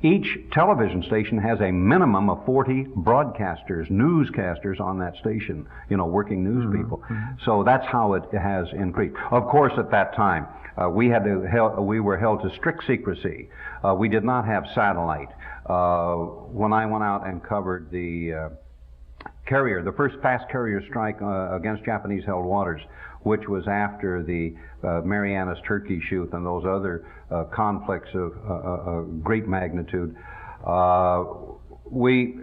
each television station has a minimum of 40 broadcasters, newscasters on that station, you know, working news people. So that's how it has increased. Of course, at that time, we were held to strict secrecy. We did not have satellite. When I went out and covered the carrier, the first fast carrier strike against Japanese-held waters, which was after the Marianas Turkey shoot and those other conflicts of great magnitude. We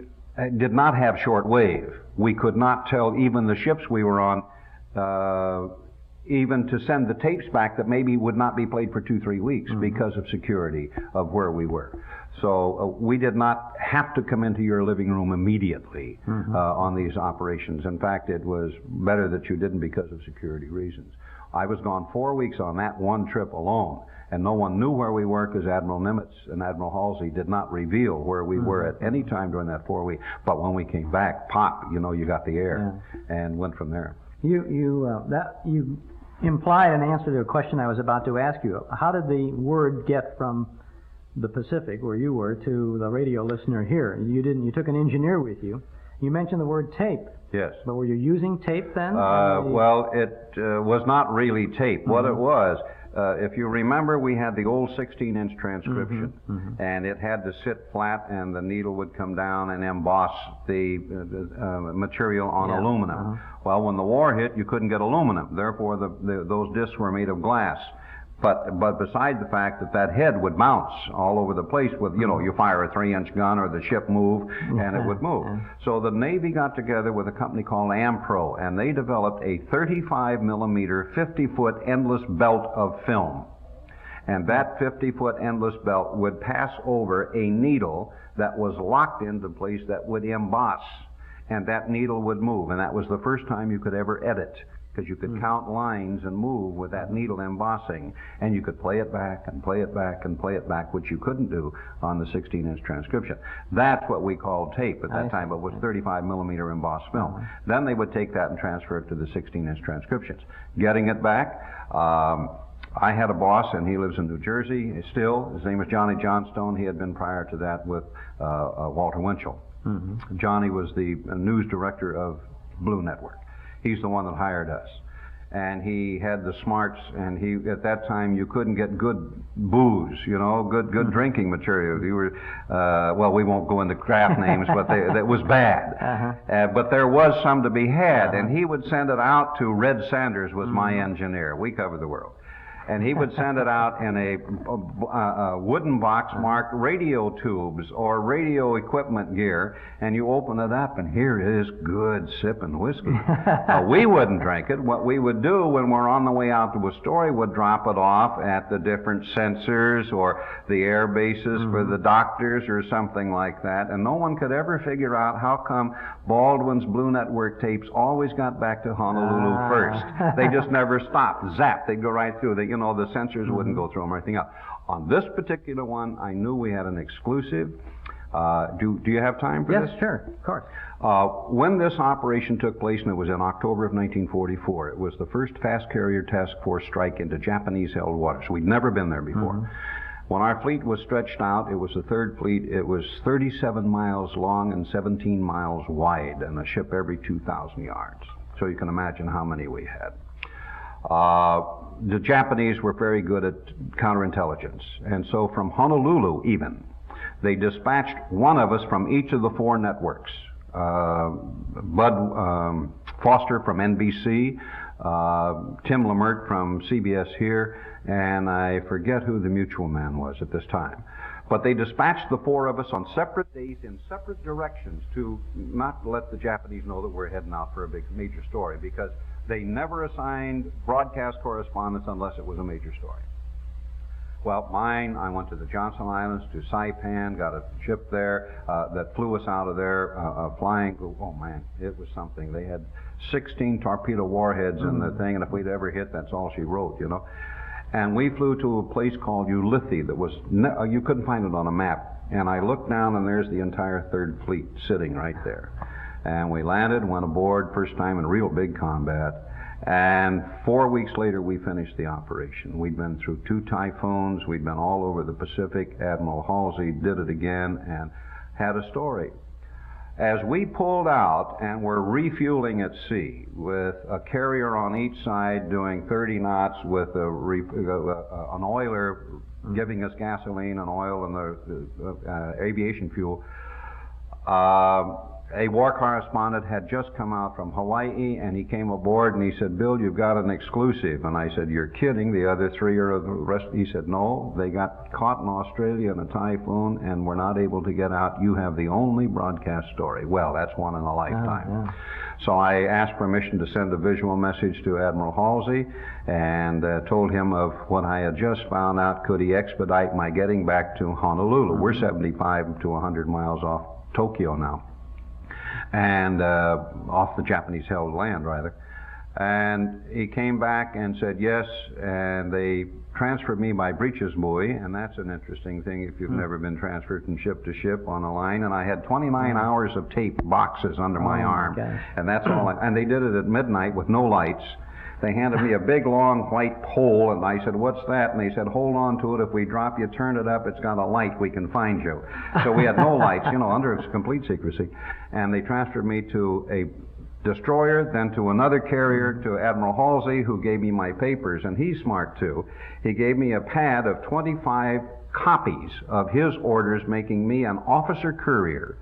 did not have short wave. We could not tell even the ships we were on, even to send the tapes back that maybe would not be played for 2-3 weeks because of security of where we were. So we did not have to come into your living room immediately on these operations. In fact, it was better that you didn't because of security reasons. I was gone 4 weeks on that one trip alone, and no one knew where we were because Admiral Nimitz and Admiral Halsey did not reveal where we were at any time during that 4 weeks. But when we came back, pop, you know, you got the air, and went from there. You implied an answer to a question I was about to ask you. How did the word get from the Pacific, where you were, to the radio listener here? You took an engineer with you. You mentioned the word tape. Yes. But were you using tape then? Well, it was not really tape. What it was, if you remember, we had the old 16-inch transcription, and it had to sit flat, and the needle would come down and emboss the material on aluminum. Well, when the war hit, you couldn't get aluminum. Therefore, those discs were made of glass. But besides the fact that that head would bounce all over the place with, you know, you fire a 3-inch gun or the ship moved and it would move. So the Navy got together with a company called Ampro, and they developed a 35 millimeter, 50-foot endless belt of film. And that 50-foot endless belt would pass over a needle that was locked into place that would emboss, and that needle would move. And that was the first time you could ever edit because you could count lines and move with that needle embossing, and you could play it back and play it back and play it back, which you couldn't do on the 16-inch transcription. That's what we called tape at that time. It was 35 millimeter embossed film. Then they would take that and transfer it to the 16-inch transcriptions. Getting it back, I had a boss, and he lives in New Jersey still. His name was Johnny Johnstone. He had been prior to that with Walter Winchell. Johnny was the news director of Blue Network. He's the one that hired us. And he had the smarts, and he, at that time, you couldn't get good booze, you know, good drinking material. You were, well, we won't go into craft names, but that was bad. But there was some to be had, and he would send it out to Red Sanders, was my engineer. We covered the world. And he would send it out in a wooden box marked radio tubes or radio equipment gear, and you open it up, and here is good sipping whiskey. We wouldn't drink it. What we would do when we're on the way out to a story would drop it off at the different sensors or the air bases for the doctors or something like that, and no one could ever figure out how come Baldwin's Blue Network tapes always got back to Honolulu first. They just never stopped. Zap, they'd go right through. You know, the sensors wouldn't go through them or anything else. On this particular one, I knew we had an exclusive. Do you have time for this? Yes, sure, of course. When this operation took place, and it was in October of 1944, it was the first fast carrier task force strike into Japanese-held waters. We'd never been there before. When our fleet was stretched out, it was the third fleet. It was 37 miles long and 17 miles wide, and a ship every 2,000 yards. So you can imagine how many we had. The Japanese were very good at counterintelligence, and so from Honolulu even, they dispatched one of us from each of the four networks. Bud Foster from NBC, Tim Lamert from CBS here, and I forget who the mutual man was at this time. But they dispatched the four of us on separate days in separate directions to not let the Japanese know that we're heading out for a big major story, because they never assigned broadcast correspondence unless it was a major story. Well, mine, I went to the Johnson Islands, to Saipan, got a ship there that flew us out of there, flying. Oh, man, it was something. They had 16 torpedo warheads in the thing, and if we'd ever hit, that's all she wrote, you know. And we flew to a place called Ulithi that was, you couldn't find it on a map. And I looked down, and there's the entire Third Fleet sitting right there. And we landed, went aboard, first time in real big combat. And 4 weeks later, we finished the operation. We'd been through 2 typhoons. We'd been all over the Pacific. Admiral Halsey did it again and had a story. As we pulled out and were refueling at sea with a carrier on each side doing 30 knots with an oiler giving us gasoline and oil and the aviation fuel, a war correspondent had just come out from Hawaii, and he came aboard and he said, "Bill, you've got an exclusive." And I said, "You're kidding, the other 3 are the rest." He said, "No, they got caught in Australia in a typhoon and were not able to get out. You have the only broadcast story." Well, that's one in a lifetime. So I asked permission to send a visual message to Admiral Halsey and told him of what I had just found out. Could he expedite my getting back to Honolulu? We're 75 to 100 miles off Tokyo now, and off the Japanese-held land, rather. And he came back and said yes, and they transferred me by breeches buoy, and that's an interesting thing if you've never been transferred from ship to ship on a line. And I had 29 hours of tape boxes under my arm, and that's all. And they did it at midnight with no lights. They handed me a big, long, white pole, and I said, "What's that?" And they said, "Hold on to it. If we drop you, turn it up. It's got a light. We can find you." So we had no lights, you know, under complete secrecy. And they transferred me to a destroyer, then to another carrier, to Admiral Halsey, who gave me my papers, and he's smart, too. He gave me a pad of 25 copies of his orders, making me an officer courier,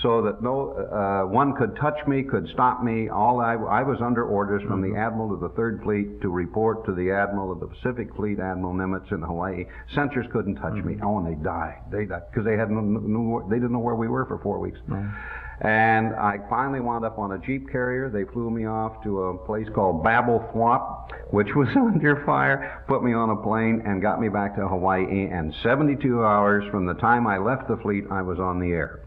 so that no one could touch me, could stop me. I was under orders from the Admiral of the Third Fleet to report to the Admiral of the Pacific Fleet, Admiral Nimitz in Hawaii. Censors couldn't touch me. Oh, and they died. They died because they didn't know where we were for 4 weeks. And I finally wound up on a Jeep carrier. They flew me off to a place called Babel Thwap, which was under fire, put me on a plane, and got me back to Hawaii. And 72 hours from the time I left the fleet, I was on the air.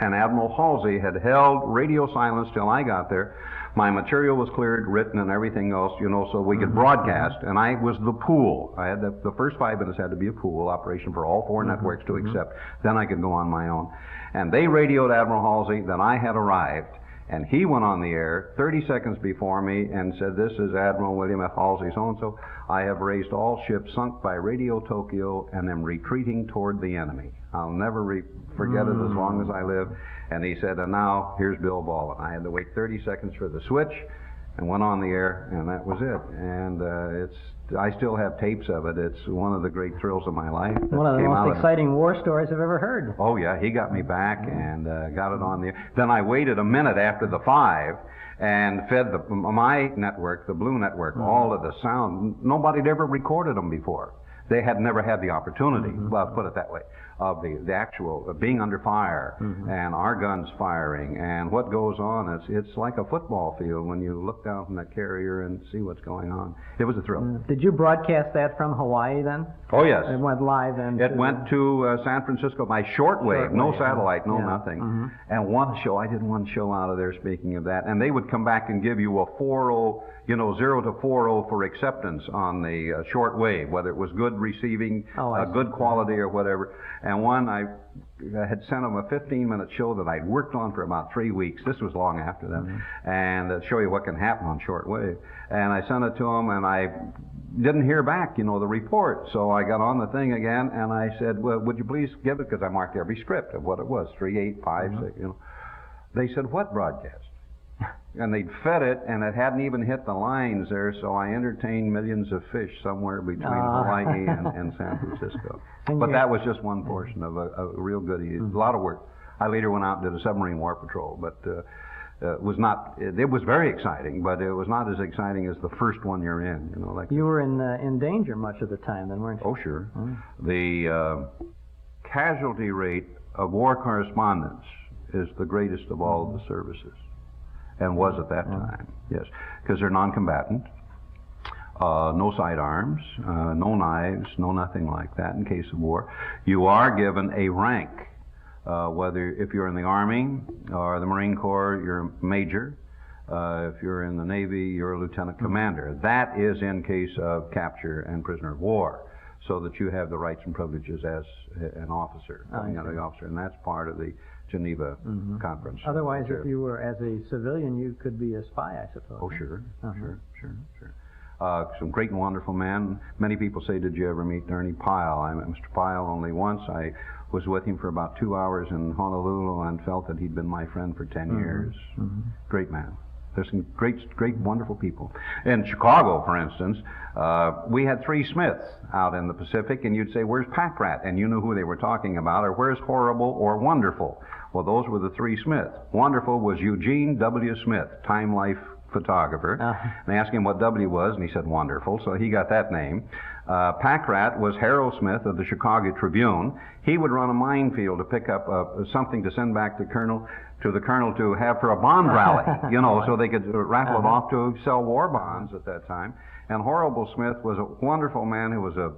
And Admiral Halsey had held radio silence till I got there, My material was cleared, written, and everything else, you know, so we could broadcast. And I was the pool. I had the first 5 minutes had to be a pool operation for all 4 networks to accept. Then I could go on my own. And they radioed Admiral Halsey that I had arrived. And he went on the air 30 seconds before me and said, "This is Admiral William F. Halsey, so-and-so. I have raised all ships sunk by Radio Tokyo and am retreating toward the enemy." I'll never forget it as long as I live. And he said, "And now, here's Bill Baldwin." I had to wait 30 seconds for the switch and went on the air, and that was it. And I still have tapes of it. It's one of the great thrills of my life. One of the most exciting war stories I've ever heard. Oh, yeah, he got me back and got it on the air. Then I waited a minute after the 5 and fed my network, the Blue Network, all of the sound. Nobody had ever recorded them before. They had never had the opportunity, well, put it that way, of the actual being under fire and our guns firing and what goes on. It's like a football field when you look down from that carrier and see what's going on. It was a thrill. Did you broadcast that from Hawaii then? Oh, yes. It went live and it went to San Francisco by shortwave, no satellite, no nothing. And I did one show out of there, speaking of that, and they would come back and give you a 4-0, 0 to 4-0 for acceptance on the short wave, whether it was good receiving, good quality or whatever. And one, I had sent them a 15-minute show that I'd worked on for about 3 weeks. This was long after that. And to show you what can happen on short wave. And I sent it to them, and I didn't hear back, the report. So I got on the thing again, and I said, "Well, would you please give it?" Because I marked every script of what it was, 3, 8, 5, 6, They said, "What broadcast?" And they'd fed it, and it hadn't even hit the lines there, so I entertained millions of fish somewhere between Hawaii and San Francisco. But that was just one portion of a real goodie. A lot of work. I later went out and did a submarine war patrol, but it was very exciting, but it was not as exciting as the first one you're in. You were in danger much of the time then, weren't you? Oh, sure. The casualty rate of war correspondence is the greatest of all the services. And was at that time, yes, because they're non-combatant, no sidearms, no knives, no nothing like that in case of war. You are given a rank, whether if you're in the Army or the Marine Corps, you're a major. If you're in the Navy, you're a lieutenant commander. That is in case of capture and prisoner of war, so that you have the rights and privileges as an officer, the officer, and that's part of the Geneva Conference. Otherwise, if you were as a civilian, you could be a spy, I suppose. Oh, sure, sure. Some great and wonderful men. Many people say, "Did you ever meet Ernie Pyle?" I met Mr. Pyle only once. I was with him for about 2 hours in Honolulu and felt that he'd been my friend for 10 years. Great man. There's some great, wonderful people. In Chicago, for instance, we had 3 Smiths out in the Pacific, and you'd say, "Where's Pack Rat?" And you knew who they were talking about, or "Where's Horrible or Wonderful?" Well, those were the 3 Smiths. Wonderful was Eugene W. Smith, Time Life photographer. And they asked him what W was, and he said wonderful, so he got that name. Pack Rat was Harold Smith of the Chicago Tribune. He would run a minefield to pick up something to send back to the colonel to have for a bond rally, so they could raffle it off to sell war bonds at that time. And Horrible Smith was a wonderful man who was a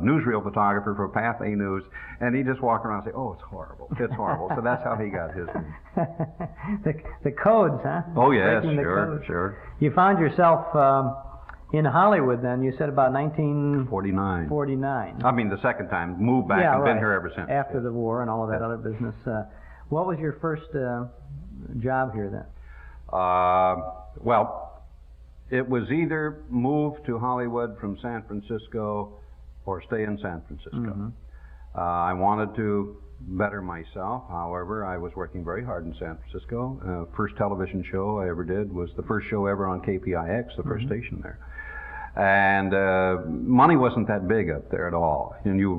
newsreel photographer for Pathé News, and he just walked around and say, "Oh, it's horrible, it's horrible." So that's how he got his name. the codes, huh? Oh, yes, sure. You found yourself in Hollywood then, you said about 1949. 49. I mean, the second time, moved back and been here ever since. After the war and all of that other business. What was your first job here then? Well, it was either move to Hollywood from San Francisco or stay in San Francisco. I wanted to better myself. However, I was working very hard in San Francisco. First television show I ever did was the first show ever on KPIX, the first station there. And money wasn't that big up there at all. And you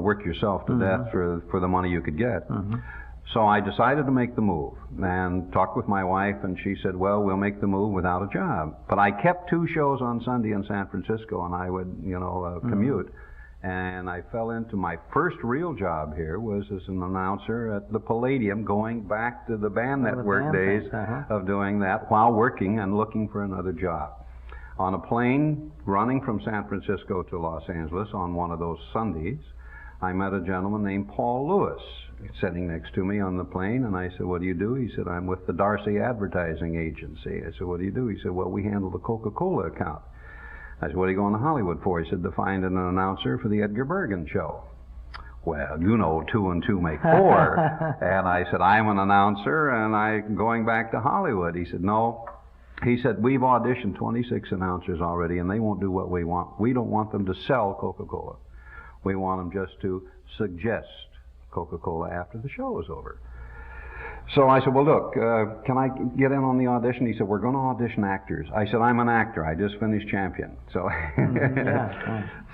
work yourself to death for the money you could get. So I decided to make the move and talked with my wife, and she said, "Well, we'll make the move without a job." But I kept 2 shows on Sunday in San Francisco, and I would, commute. And I fell into my first real job here was as an announcer at the Palladium, going back to the band network days of doing that while working and looking for another job. On a plane running from San Francisco to Los Angeles on one of those Sundays, I met a gentleman named Paul Lewis sitting next to me on the plane, and I said, what do you do? He said, I'm with the Darcy Advertising Agency. I said, what do you do? He said, well, we handle the Coca-Cola account. I said, what are you going to Hollywood for? He said, to find an announcer for the Edgar Bergen show. Well, you know, 2 and 2 make 4. And I said, I'm an announcer, and I'm going back to Hollywood. He said, no. He said, we've auditioned 26 announcers already, and they won't do what we want. We don't want them to sell Coca-Cola. We want them just to suggest Coca-Cola after the show is over. So I said, well, look, can I get in on the audition? He said, we're going to audition actors. I said, I'm an actor. I just finished Champion. So,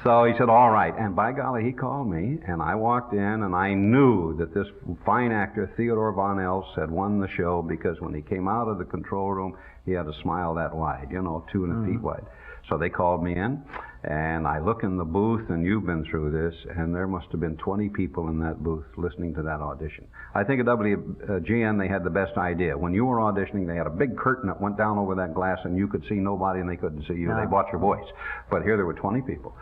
so he said, all right. And by golly, he called me, and I walked in, and I knew that this fine actor, Theodore Von Elst, had won the show, because when he came out of the control room, he had a smile that wide, you know, 2 feet wide. So they called me in, and I look in the booth, and you've been through this, and there must have been 20 people in that booth listening to that audition. I think at WGN they had the best idea. When you were auditioning, they had a big curtain that went down over that glass, and you could see nobody, and they couldn't see you. They bought your voice. But here there were 20 people.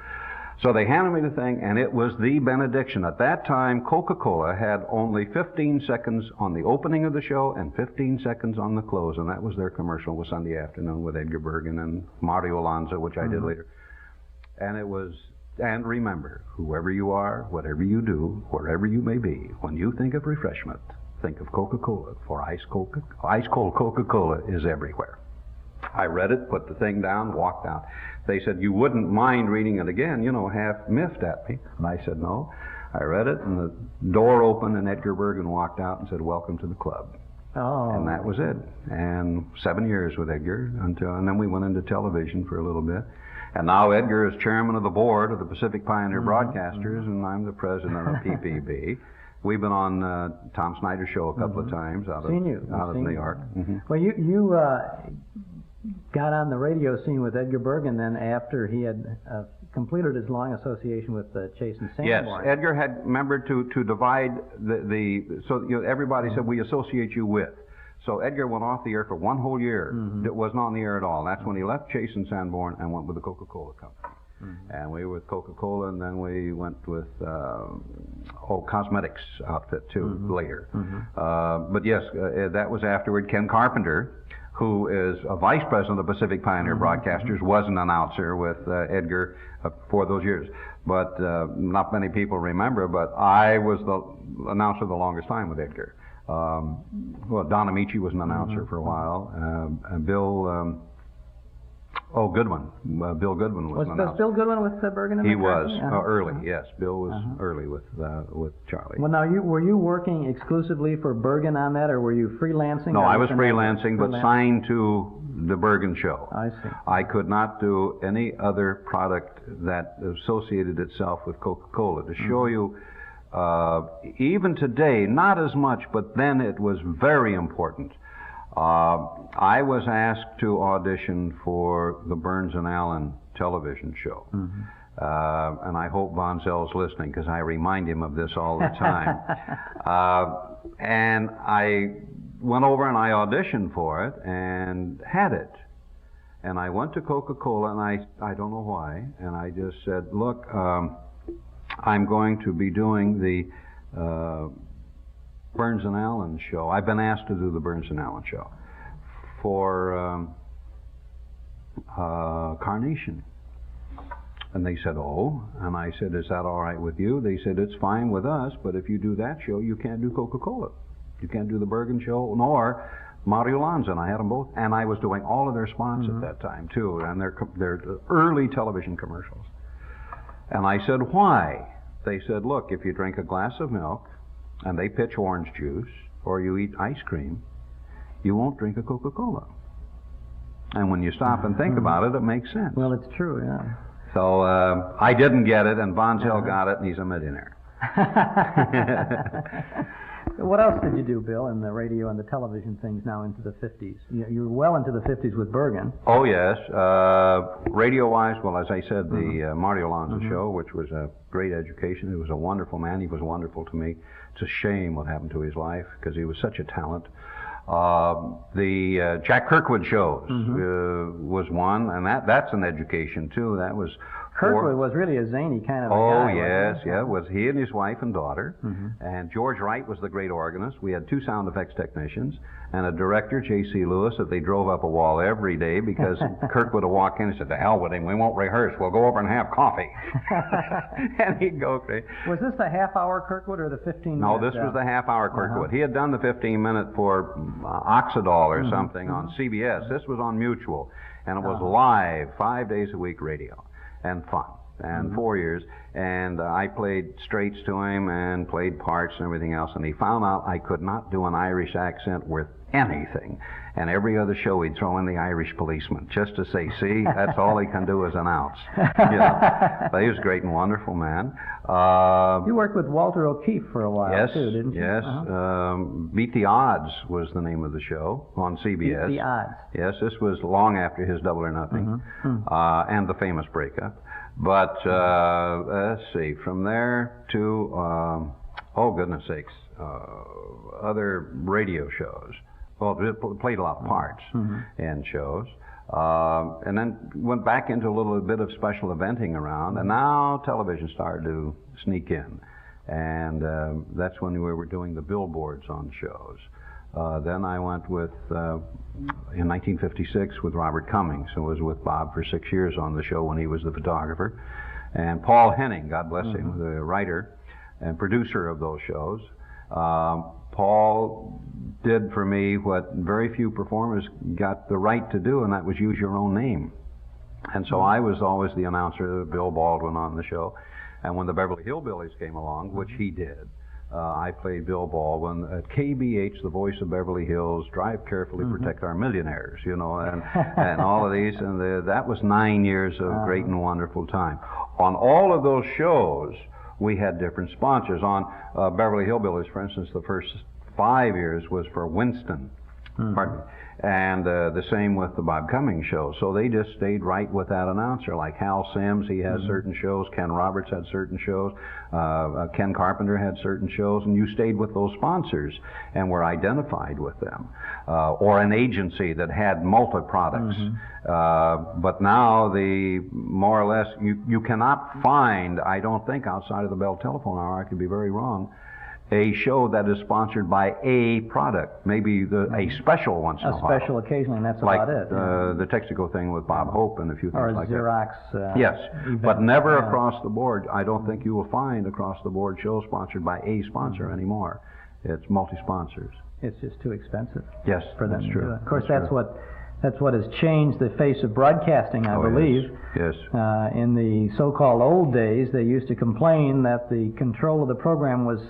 So they handed me the thing, and it was the benediction. At that time, Coca-Cola had only 15 seconds on the opening of the show and 15 seconds on the close, and that was their commercial. It was Sunday afternoon with Edgar Bergen and Mario Lanza, which I did later. And it was, and remember, whoever you are, whatever you do, wherever you may be, when you think of refreshment, think of Coca-Cola, for ice cold Coca-Cola is everywhere. I read it, put the thing down, walked out. They said, you wouldn't mind reading it again, you know, half miffed at me. And I said, no. I read it, and the door opened, and Edgar Bergen walked out and said, welcome to the club. Oh. And that was it. And 7 years with Edgar, and then we went into television for a little bit. And now Edgar is chairman of the board of the Pacific Pioneer Broadcasters, and I'm the president of PPB. We've been on Tom Snyder's show a couple of times out of New York. Well, you got on the radio scene with Edgar Bergen then after he had completed his long association with Chase and Sanborn. Yes, Edgar had remembered to divide so you know, everybody said, we associate you with. So Edgar went off the air for 1 whole year. It wasn't on the air at all. That's when he left Chase and Sanborn and went with the Coca-Cola Company. And we were with Coca-Cola, and then we went with cosmetics outfit too later. But yes, that was afterward. Ken Carpenter, who is a vice president of Pacific Pioneer Broadcasters, was an announcer with Edgar for those years. But not many people remember, but I was the announcer the longest time with Edgar. Well, Don Amici was an announcer for a while. Bill Goodwin. Bill Goodwin was an announcer. Was Bill Goodwin with Bergen and He McCambridge? was early, yes. Bill was early with Charlie. Well, now, were you working exclusively for Bergen on that, or were you freelancing? No, I was freelancing, but signed to the Bergen show. I see. I could not do any other product that associated itself with Coca-Cola. To show you, even today, not as much, but then it was very important. I was asked to audition for the Burns and Allen television show. And I hope Von Zell's listening, because I remind him of this all the time. And I went over and I auditioned for it and had it. And I went to Coca-Cola, and I don't know why, and I just said, look, I'm going to be doing the Burns and Allen show. I've been asked to do the Burns and Allen show for Carnation. And they said, oh. And I said, is that all right with you? They said, it's fine with us, but if you do that show, you can't do Coca-Cola. You can't do the Bergen show, nor Mario Lanza. And I had them both. And I was doing all of their spots at that time, too, and their early television commercials. And I said, why? They said, look, if you drink a glass of milk, and they pitch orange juice, or you eat ice cream, you won't drink a Coca-Cola. And when you stop and think about it, it makes sense. Well, it's true, yeah. So I didn't get it, and Von Zell got it, and he's a millionaire. What else did you do, Bill, in the radio and the television things now into the 50s? You were well into the 50s with Bergen. Oh, yes. Radio-wise, well, as I said, the Mario Lanza show, which was a great education. He was a wonderful man. He was wonderful to me. It's a shame what happened to his life, because he was such a talent. The Jack Kirkwood shows was one, and that's an education, too. That was Kirkwood was really a zany kind of a Oh, guy. yes, wasn't he? yeah. It was he and his wife and daughter. Mhm. And George Wright was the great organist. We had 2 sound effects technicians and a director, J.C. Lewis, that they drove up a wall every day because Kirkwood would walk in and said, "To hell with him, we won't rehearse. We'll go over and have coffee." And he'd go crazy. Was this the half-hour Kirkwood or the 15-minute? No, this was the half-hour Kirkwood. He had done the 15-minute for Oxidol or something on CBS. This was on Mutual, and it was live, 5 days a week radio, and fun. And 4 years, and I played straights to him and played parts and everything else, and he found out I could not do an Irish accent worth anything. And every other show he'd throw in the Irish policeman just to say, "See, that's all he can do is announce." You know. But he was a great and wonderful man. You worked with Walter O'Keefe for a while, Yes, too, didn't you? yes. Beat the Odds was the name of the show on CBS. Beat the Odds. Yes, this was long after his Double or Nothing and the famous breakup. But let's see, from there to, oh goodness sakes, other radio shows. Well, played a lot of parts in shows. And then went back into a little bit of special eventing around, and now television started to sneak in. And that's when we were doing the billboards on shows. Then I went with, in 1956, with Robert Cummings, who was with Bob for 6 years on the show when he was the photographer. And Paul Henning, God bless him, the writer and producer of those shows. Paul did for me what very few performers got the right to do, and that was use your own name. And so I was always the announcer, Bill Baldwin, on the show. And when the Beverly Hillbillies came along, which he did, I played Bill Baldwin at KBH, the voice of Beverly Hills, Drive Carefully, Protect Our Millionaires, you know, and all of these. And that was 9 years of great and wonderful time. On all of those shows, we had different sponsors. On Beverly Hillbillies, for instance, the first 5 years was for Winston. Pardon me. And the same with the Bob Cummings show. So they just stayed right with that announcer. Like Hal Sims, he has certain shows. Ken Roberts had certain shows. Ken Carpenter had certain shows. And you stayed with those sponsors and were identified with them. Or an agency that had multi-products. But now the more or less, you cannot find, I don't think outside of the Bell Telephone Hour, I could be very wrong, a show that is sponsored by a product, maybe a special once in a while. A special occasionally, and that's like, about it. The Texaco thing with Bob Hope and a few things or like Xerox, that. Yes, but never across the board. I don't think you will find across the board shows sponsored by a sponsor anymore. It's multi-sponsors. It's just too expensive. Yes, for them that's to true. do it. Of course, That's that's what has changed the face of broadcasting, I believe. Yes. In the so-called old days, they used to complain that the control of the program was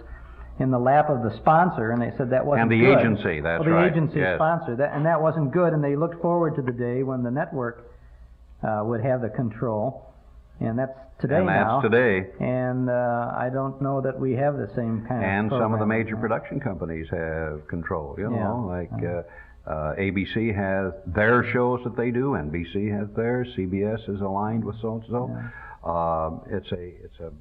in the lap of the sponsor, and they said that wasn't good. And the agency, that's well, the right. agency sponsor, and that wasn't good, and they looked forward to the day when the network would have the control, and that's today now. And that's today. And I don't know that we have the same kind of And some of the program major anymore. production companies have control, you know, like ABC has their shows that they do, NBC has theirs, CBS is aligned with so-and-so. It's a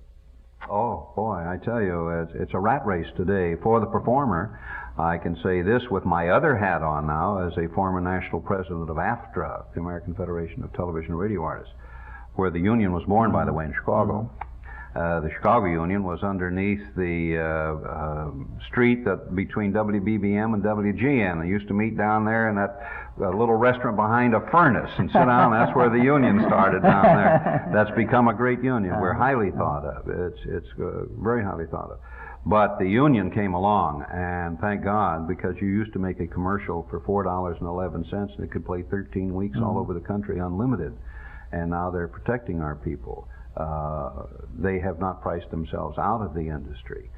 oh boy, I tell you, it's a rat race today for the performer. I can say this with my other hat on now as a former national president of AFTRA, the American Federation of Television and Radio Artists, where the union was born, by the way, in Chicago. The Chicago Union was underneath the street between WBBM and WGN. They used to meet down there in that little restaurant behind a furnace and sit down. That's where the union started down there. That's become a great union. We're highly thought of. It's very highly thought of. But the union came along, and thank God, because you used to make a commercial for $4.11, and it could play 13 weeks all over the country unlimited. And now they're protecting our people. They have not priced themselves out of the industry.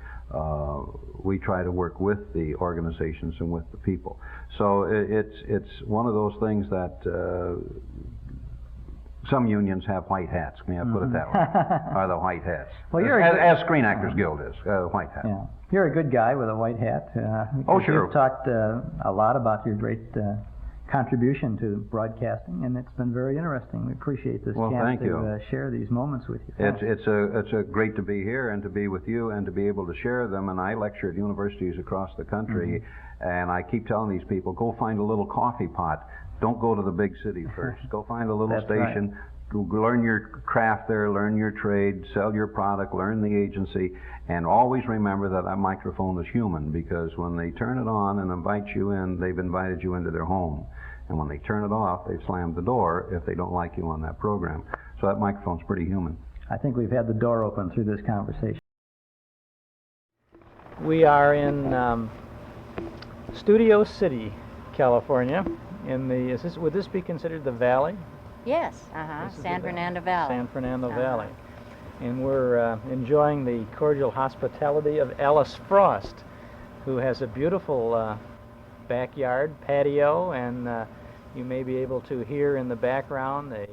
We try to work with the organizations and with the people. So it's one of those things that some unions have white hats. May I put it that way? Are the white hats? Well, you're as Screen Actors Guild is, white hat. Yeah. You're a good guy with a white hat. Oh, sure. You've talked a lot about your great contribution to broadcasting, and it's been very interesting. We appreciate this chance to share these moments with you. It's a great to be here and to be with you and to be able to share them. And I lecture at universities across the country, and I keep telling these people, go find a little coffee pot. Don't go to the big city first. Go find a little station. learn your craft there, learn your trade, sell your product, learn the agency, and always remember that microphone is human, because when they turn it on and invite you in, they've invited you into their home. And when they turn it off, they've slammed the door if they don't like you on that program. So that microphone's pretty human. I think we've had the door open through this conversation. We are in Studio City, California. Would this be considered the Valley? Yes, San Fernando Valley. San Fernando Valley. And we're enjoying the cordial hospitality of Alice Frost, who has a beautiful backyard patio, and you may be able to hear in the background a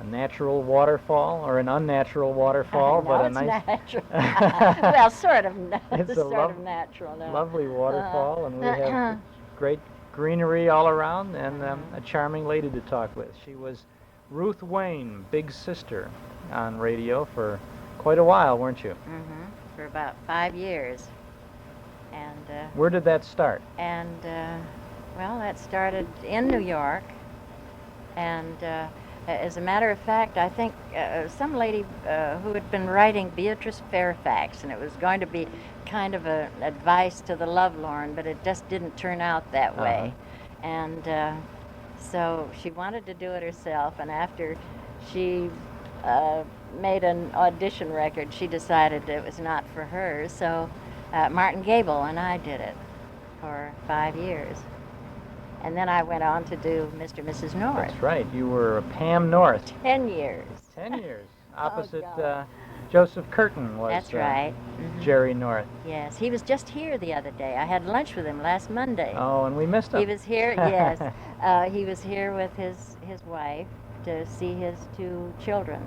natural waterfall, or an unnatural waterfall, No, but a it's nice natural. Well, sort of, It's a sort of natural. No. lovely waterfall, and we have great greenery all around, and a charming lady to talk with. She was Ruth Wayne, Big Sister, on radio for quite a while, weren't you? Mm-hmm. For about 5 years. And where did that start? And well, that started in New York, and as a matter of fact, I think some lady who had been writing Beatrice Fairfax, and it was going to be kind of an advice to the lovelorn, but it just didn't turn out that way. And so she wanted to do it herself, and after she made an audition record, she decided it was not for her, so Martin Gable and I did it for 5 years. And then I went on to do Mr. and Mrs. North. That's right. You were Pam North. 10 years. 10 years. Opposite Joseph Curtin was. That's right. Jerry North. Yes, he was just here the other day. I had lunch with him last Monday. Oh, and we missed him. He was here, yes. He was here with his wife to see his 2 children.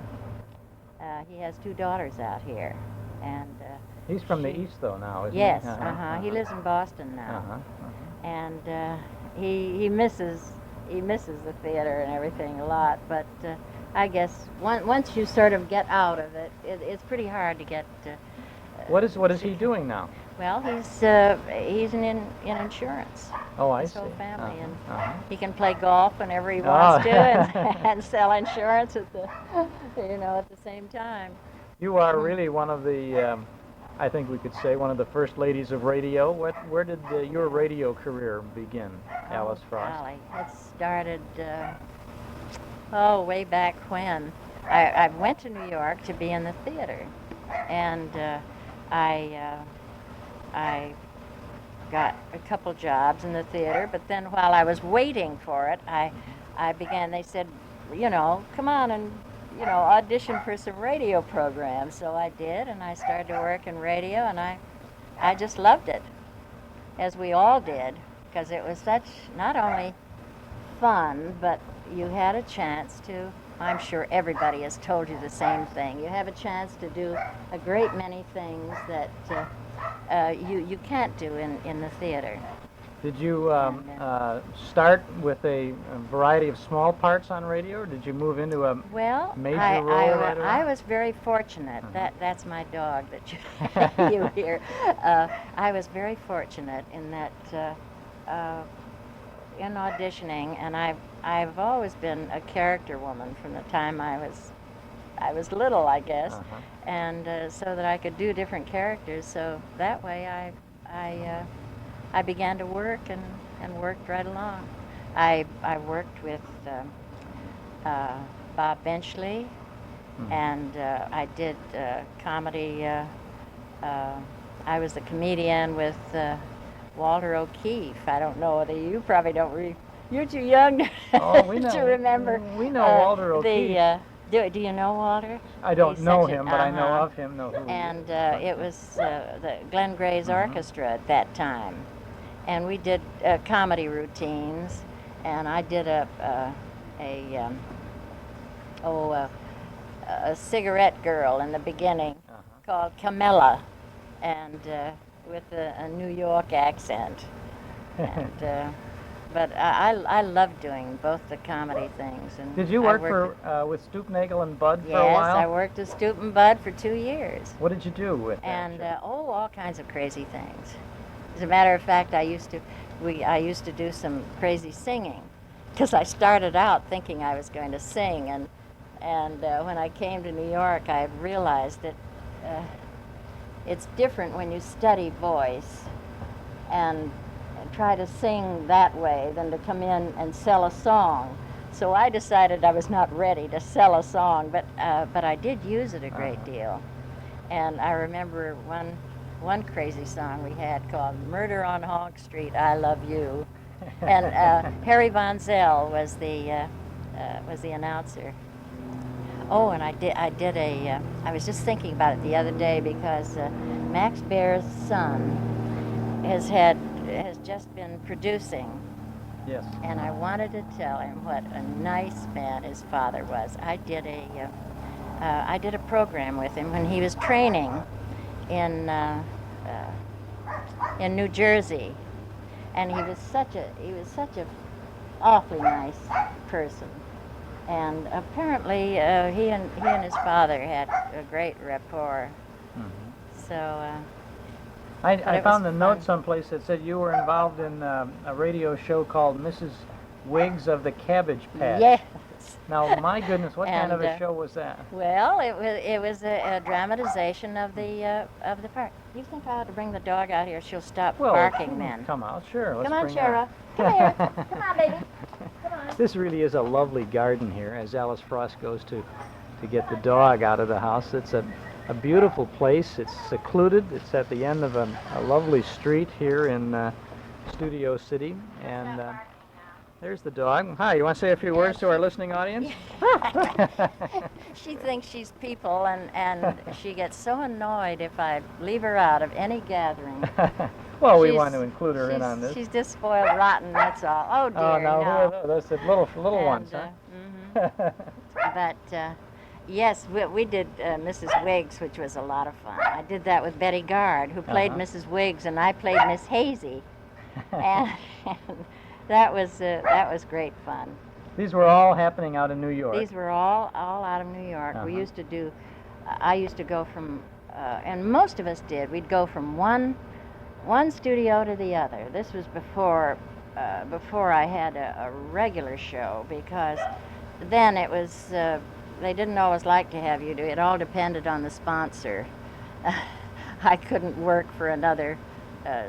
He has 2 daughters out here. And he's from the East, though, now, isn't yes, he? He lives in Boston now. And he misses the theater and everything a lot, but I guess once you sort of get out of it, it's pretty hard to get. What is he doing now? Well, he's in insurance. Oh, I his see. whole family, and he can play golf whenever he wants to, and sell insurance at the at the same time. You are really one of the. I think we could say one of the first ladies of radio. Where did your radio career begin, Alice Frost? Golly, it started, way back when. I went to New York to be in the theater, and I got a couple jobs in the theater, but then while I was waiting for it, I began, they said, come on and audition for some radio programs. So I did, and I started to work in radio, and I just loved it, as we all did, because it was such, not only fun, but you had a chance to, I'm sure everybody has told you the same thing, you have a chance to do a great many things that you can't do in the theater. Did you start with a variety of small parts on radio, or did you move into a major role right away? I was very fortunate. That's my dog that you hear. I was very fortunate in that in auditioning, and I've always been a character woman from the time I was little, I guess, and so that I could do different characters. So that way I began to work and worked right along. I worked with Bob Benchley, and I did comedy. I was the comedian with Walter O'Keefe. I don't know whether you probably don't. You're too young to remember. We know Walter O'Keefe. Do you know Walter? I don't know him, but I know of him. And it was the Glenn Gray's orchestra at that time. And we did comedy routines, and I did a cigarette girl in the beginning called Camilla, and with a New York accent. And but I loved doing both the comedy things. And did you work with Stoopnagel and Bud for a while? Yes, I worked with Stoop and Bud for 2 years. What did you do with that? And all kinds of crazy things. As a matter of fact, I used to do some crazy singing, because I started out thinking I was going to sing, and And when I came to New York, I realized that it's different when you study voice and try to sing that way than to come in and sell a song. So I decided I was not ready to sell a song, but I did use it a great deal. And I remember one crazy song we had called "Murder on Hog Street, I Love You," and Harry Von Zell was the announcer. Oh, and I was just thinking about it the other day because Max Baer's son has just been producing. Yes. And I wanted to tell him what a nice man his father was. I did a program with him when he was training in New Jersey, and he was such a awfully nice person. And apparently, he and his father had a great rapport. Mm-hmm. So. I found a note someplace that said you were involved in a radio show called Mrs. Wiggs of the Cabbage Patch. Yes. Now, my goodness, what kind of a show was that? Well, it was a dramatization of the part. You think I ought to bring the dog out here? She'll stop barking then. Come out, sure. Come on, Shara. Come here. Come on, baby. Come on. This really is a lovely garden here as Alice Frost goes to get the dog out of the house. It's a beautiful place. It's secluded. It's at the end of a lovely street here in Studio City. And there's the dog. Hi, you want to say a few words to our listening audience? She thinks she's people, and she gets so annoyed if I leave her out of any gathering. Well, we want to include her in on this. She's just spoiled rotten, that's all. Oh, dear, Oh, no. Who are those? Those are little ones, huh? But, yes, we did Mrs. Wiggs, which was a lot of fun. I did that with Betty Gard, who played Mrs. Wiggs, and I played Miss Hazy. And that was great fun. These were all happening out in New York. These were all out of New York. We used to do, I used to go from, and most of us did, we'd go from one studio to the other. This was before I had a regular show, because then it was, they didn't always like to have you do it. It all depended on the sponsor. I couldn't work for another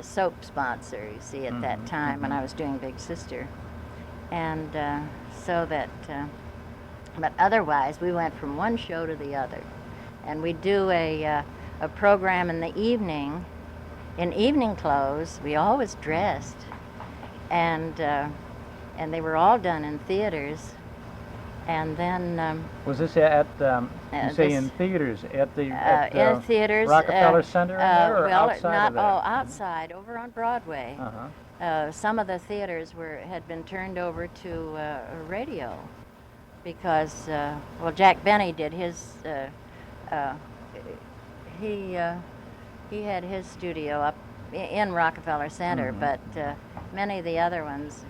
soap sponsor, you see, at that time when I was doing Big Sister. And so that, but otherwise we went from one show to the other. And we'd do a program in the evening, in evening clothes. We always dressed. And they were all done in theaters. And then was this at you say in theaters at the in theaters Rockefeller Center in there, or well, outside not of there? outside over on Broadway. Some of the theaters had been turned over to radio because well, Jack Benny did his he had his studio up in Rockefeller Center, but many of the other ones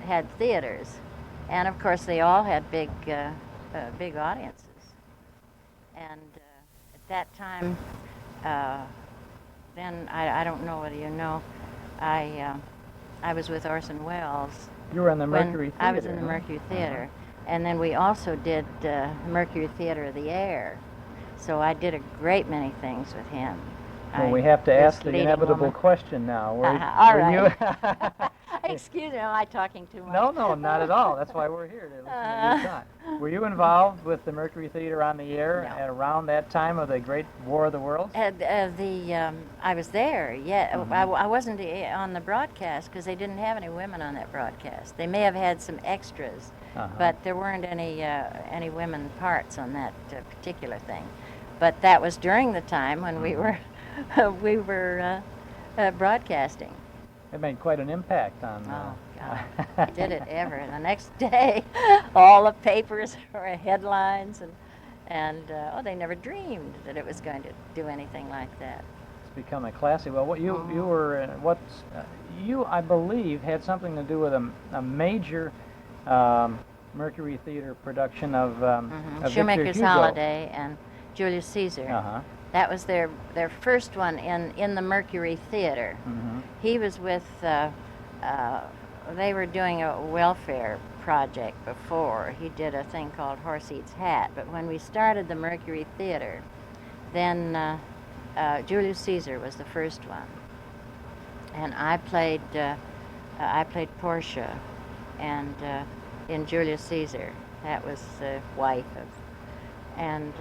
had theaters. And of course, they all had big audiences. And at that time, then I don't know whether you know, I was with Orson Welles. You were in the Mercury Theater. I was in the Mercury Theater, and then we also did Mercury Theater of the Air. So I did a great many things with him. Well, we have to ask the inevitable question now. All right. Excuse me, am I talking too much? No, not at all. That's why we're here, to listen to your time. Were you involved with the Mercury Theater on the Air at around that time of the Great War of the Worlds? I was there, yeah. I wasn't on the broadcast because they didn't have any women on that broadcast. They may have had some extras, but there weren't any women parts on that particular thing. But that was during the time when we were broadcasting. It made quite an impact on. Oh God! Did it ever? The next day, all the papers were headlines, and they never dreamed that it was going to do anything like that. It's become a classic. Well, you were you I believe had something to do with a major Mercury Theater production of Shoemaker's Victor Hugo. Holiday and Julius Caesar. That was their first one in the Mercury Theater. He was with, they were doing a welfare project before. He did a thing called Horse Eats Hat. But when we started the Mercury Theater, then Julius Caesar was the first one, and I played Portia, and in Julius Caesar, that was the wife of, and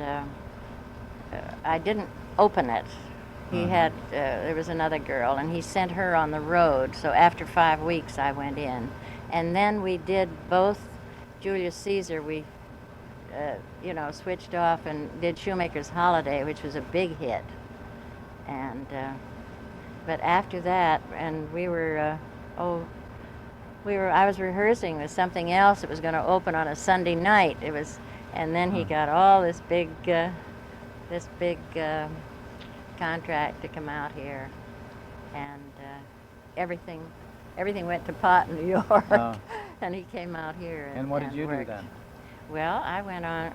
I didn't open it. He had, there was another girl, and he sent her on the road, so after 5 weeks I went in. And then we did both Julius Caesar, we, switched off and did Shoemaker's Holiday, which was a big hit. And, but after that, and I was rehearsing with something else that was going to open on a Sunday night. And then he got all this big contract to come out here, and everything went to pot in New York, and he came out here. And what did you worked. do then? Well, I went on.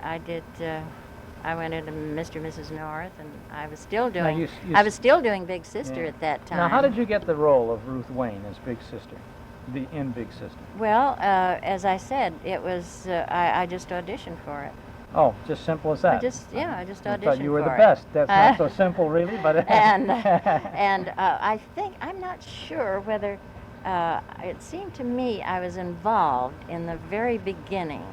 I went into Mr. and Mrs. North, and I was still doing. I was still doing Big Sister at that time. Now, how did you get the role of Ruth Wayne as Big Sister, in Big Sister? Well, as I said, it was. I just auditioned for it. Oh, just simple as that. I just auditioned for it. I thought you were the best. That's not so simple, really, but. and I think, I'm not sure whether, it seemed to me I was involved in the very beginning,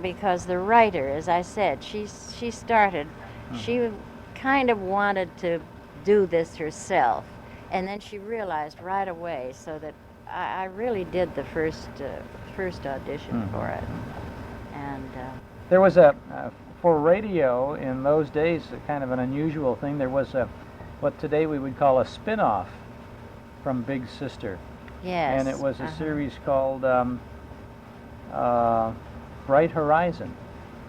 because the writer, as I said, she started, she kind of wanted to do this herself, and then she realized right away, so that I really did the first audition for it, and. There was for radio in those days, kind of an unusual thing. There was what today we would call a spin-off from Big Sister. Yes. And it was a series called Bright Horizon.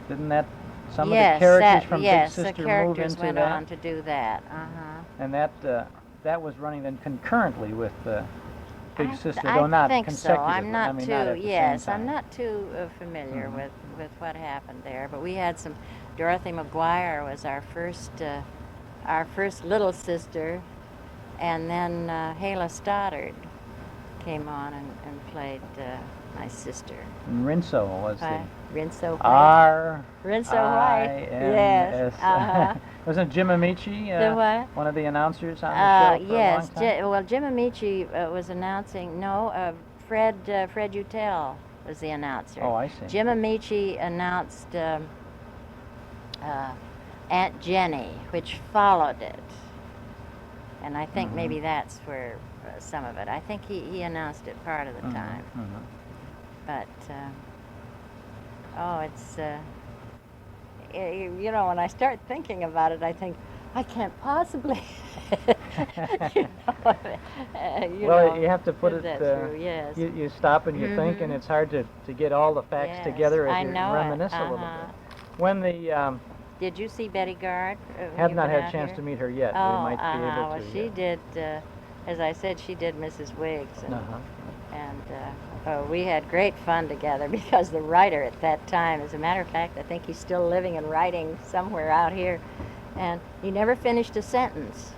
Didn't that some of the characters from Big Sister move into that? Yes, the characters went on to do that. And that was running then concurrently with Big Sister, I though not think consecutively. so. I'm not not too. at the Yes, same time. I'm not too familiar with what happened there. But we had some. Dorothy McGuire was our first little sister, and then Hala Stoddard came on and played my sister. And Rinso was Rinso White. R-I-N-S. Rinso White. Yes. Wasn't Jim Amici The what? one of the announcers on the show for yes. a long time? Well, Jim Amici was announcing. No, Fred Utel was the announcer. Oh, I see. Jim Amici announced Aunt Jenny, which followed it. And I think maybe that's where some of it. I think he announced it part of the time. But, it's, when I start thinking about it, I think, I can't possibly, Well, you have to put it, through, yes. you stop and you think, and it's hard to get all the facts together as you reminisce a little bit. When the... Did you see Betty Gard? Have not had a chance to meet her yet. Oh, we might be able to. Well, she did, as I said, she did Mrs. Wiggs. And we had great fun together, because the writer at that time, as a matter of fact, I think he's still living and writing somewhere out here, and he never finished a sentence.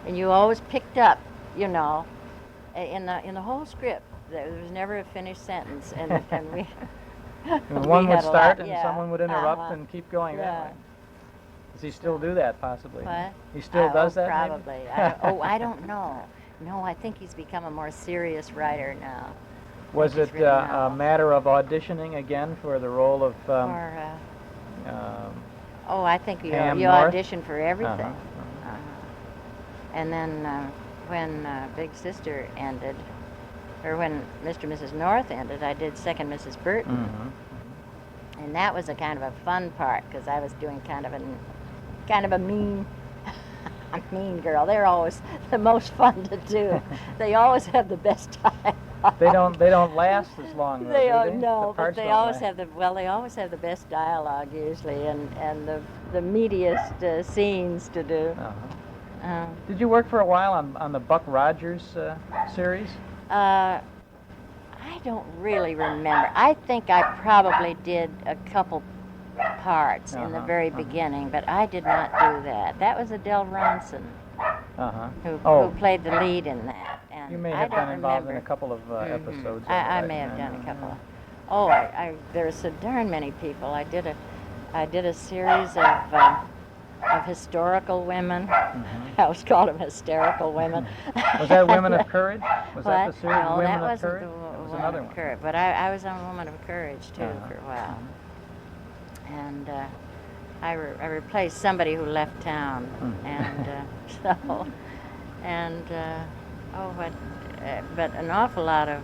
And you always picked up, in the whole script, there was never a finished sentence, and we... One would start and someone would interrupt and keep going that way. Does he still do that, possibly? What? He still does that? Probably. I don't know. No, I think he's become a more serious writer now. Was it a matter of auditioning again for the role of... I think you audition for everything. And then when Big Sister ended, or when Mr. and Mrs. North ended, I did Second Mrs. Burton. And that was a kind of a fun part, because I was doing kind of a mean mean girl. They're always the most fun to do. They always have the best time. They don't last as long, though, do they? No, but they always have the best dialogue usually, and the meatiest scenes to do. Did you work for a while on the Buck Rogers series? I don't really remember. I think I probably did a couple parts in the very beginning, but I did not do that. That was Adele Ronson who played the lead in that. And you may have been involved in a couple of episodes. I may have done a couple. Oh, there are so darn many people. I did a series of historical women. I always called them hysterical women. Was that Women of Courage? Was What? that the series No, Women that of wasn't Courage? the That was Woman another of one. Courage. But I was on Woman of Courage too Uh-huh. for a while. And I replaced somebody who left town, and but an awful lot of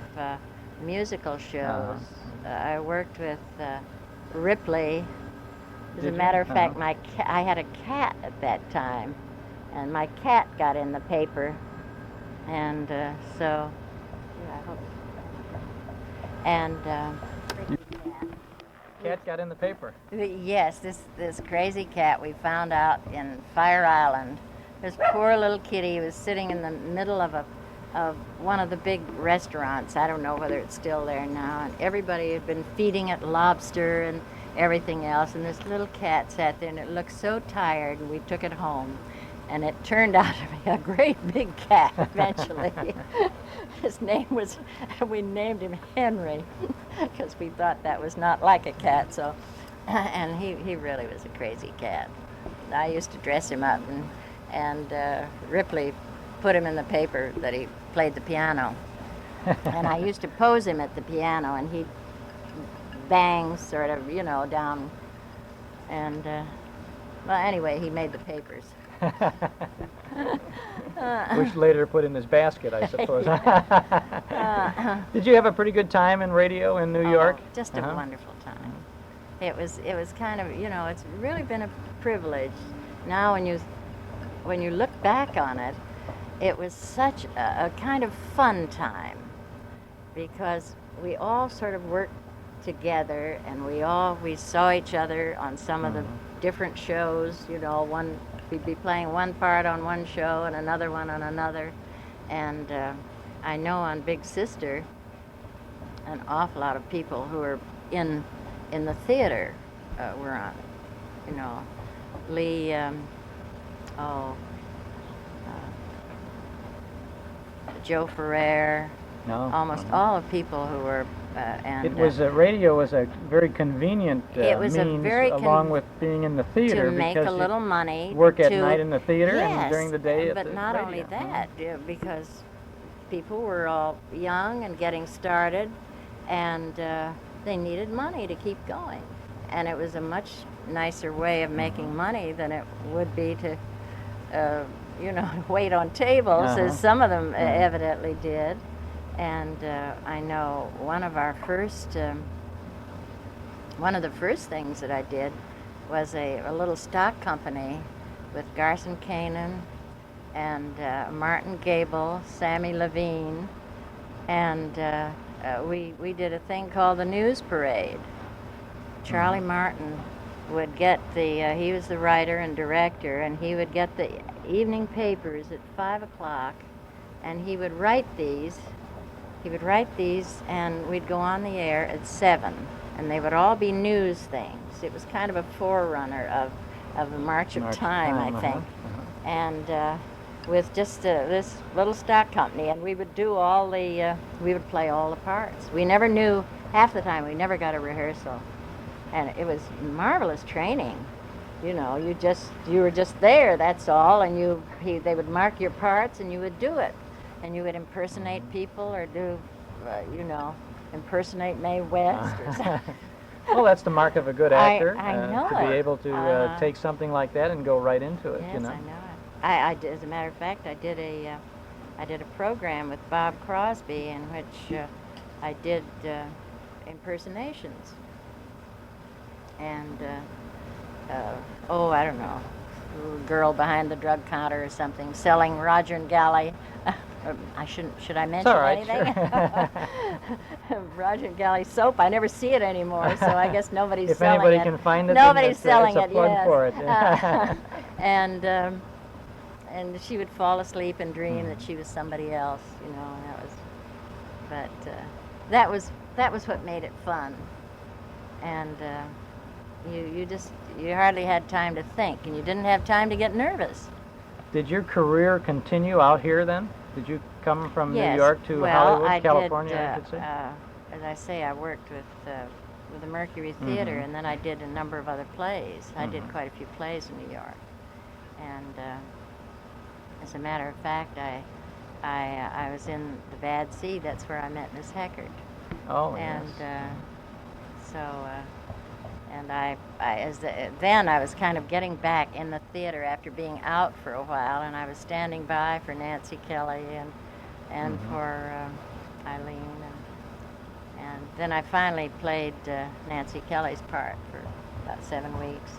musical shows. I worked with Ripley. As Did a you? matter of fact, Uh-huh. I had a cat at that time, and my cat got in the paper, and so yeah, I hope. And Cat got in the paper. yes, this crazy cat we found out in Fire Island. This poor little kitty was sitting in the middle of one of the big restaurants. I don't know whether it's still there now. And everybody had been feeding it lobster and everything else. And this little cat sat there, and it looked so tired. And we took it home, and it turned out to be a great big cat eventually. His name was, we named him Henry, because we thought that was not like a cat. So, and he really was a crazy cat. I used to dress him up, and Ripley put him in the paper that he played the piano. And I used to pose him at the piano, and he'd bang sort of, down. And, well, anyway, he made the papers. Which later put in his basket, I suppose. Did you have a pretty good time in radio in New York? Just a wonderful time. It was kind of, it's really been a privilege. Now when you look back on it, it was such a kind of fun time, because we all sort of worked together, and we saw each other on some of the different shows. We'd be playing one part on one show and another one on another. And I know on Big Sister, an awful lot of people who were in the theater were on it. Lee, Joe Ferrer, almost all of people who were, and It was radio was a very convenient it was means, a very along with being in the theater, to make because a little money. work at to- night in the theater yes, and during the day at but the not radio. only that, because people were all young and getting started, and they needed money to keep going. And it was a much nicer way of making money than it would be to, wait on tables, as some of them evidently did. And I know one of the first things that I did was a little stock company with Garson Kanan and Martin Gable, Sammy Levine, and we did a thing called the News Parade. Charlie Martin would get he was the writer and director, and he would get the evening papers at 5 o'clock, and he would write these, and we'd go on the air at 7, and they would all be news things. It was kind of a forerunner of the March of Time, I think. And with just this little stock company, and we would do we would play all the parts. We never knew, half the time, we never got a rehearsal. And it was marvelous training. You were just there, that's all, and they would mark your parts, and you would do it. And you would impersonate people, or do, impersonate Mae West or something. Well, that's the mark of a good actor. I know to be it. able to take something like that and go right into it. Yes, I know it. I did, as a matter of fact, I did a program with Bob Crosby in which I did impersonations. And I don't know, girl behind the drug counter or something, selling Roger and Galley. Should I mention anything? Sure. Roger and Galley soap. I never see it anymore, so I guess nobody's if selling it. If anybody can find it, nobody's then selling it's a plug yes. for it. And she would fall asleep and dream that she was somebody else, and that was. But that was what made it fun. And you hardly had time to think, and you didn't have time to get nervous. Did your career continue out here then? Did you come from Yes. New York to well, Hollywood, I California, did, I should say? as I say, I worked with the Mercury Theater, and then I did a number of other plays. I did quite a few plays in New York, and as a matter of fact, I was in The Bad Seed. That's where I met Miss Heckert. Oh, and yes. Then I was kind of getting back in the theater after being out for a while, and I was standing by for Nancy Kelly and for Eileen, and then I finally played Nancy Kelly's part for about 7 weeks,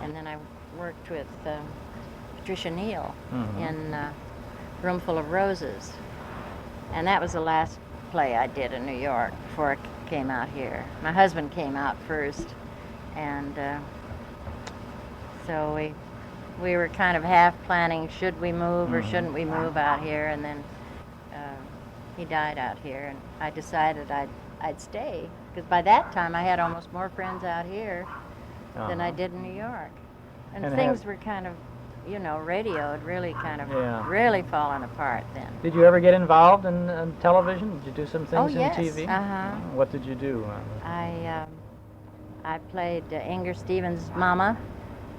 and then I worked with Patricia Neal in Room Full of Roses, and that was the last play I did in New York before I came out here. My husband came out first, and so we were kind of half planning, should we move or shouldn't we move out here, and then he died out here, and I decided I'd stay, because by that time I had almost more friends out here than I did in New York, and things were kind of, you know, radio had really kind of really fallen apart then. Did you ever get involved in television? Did you do some things in TV? What did you do? I played Inger Stevens' mama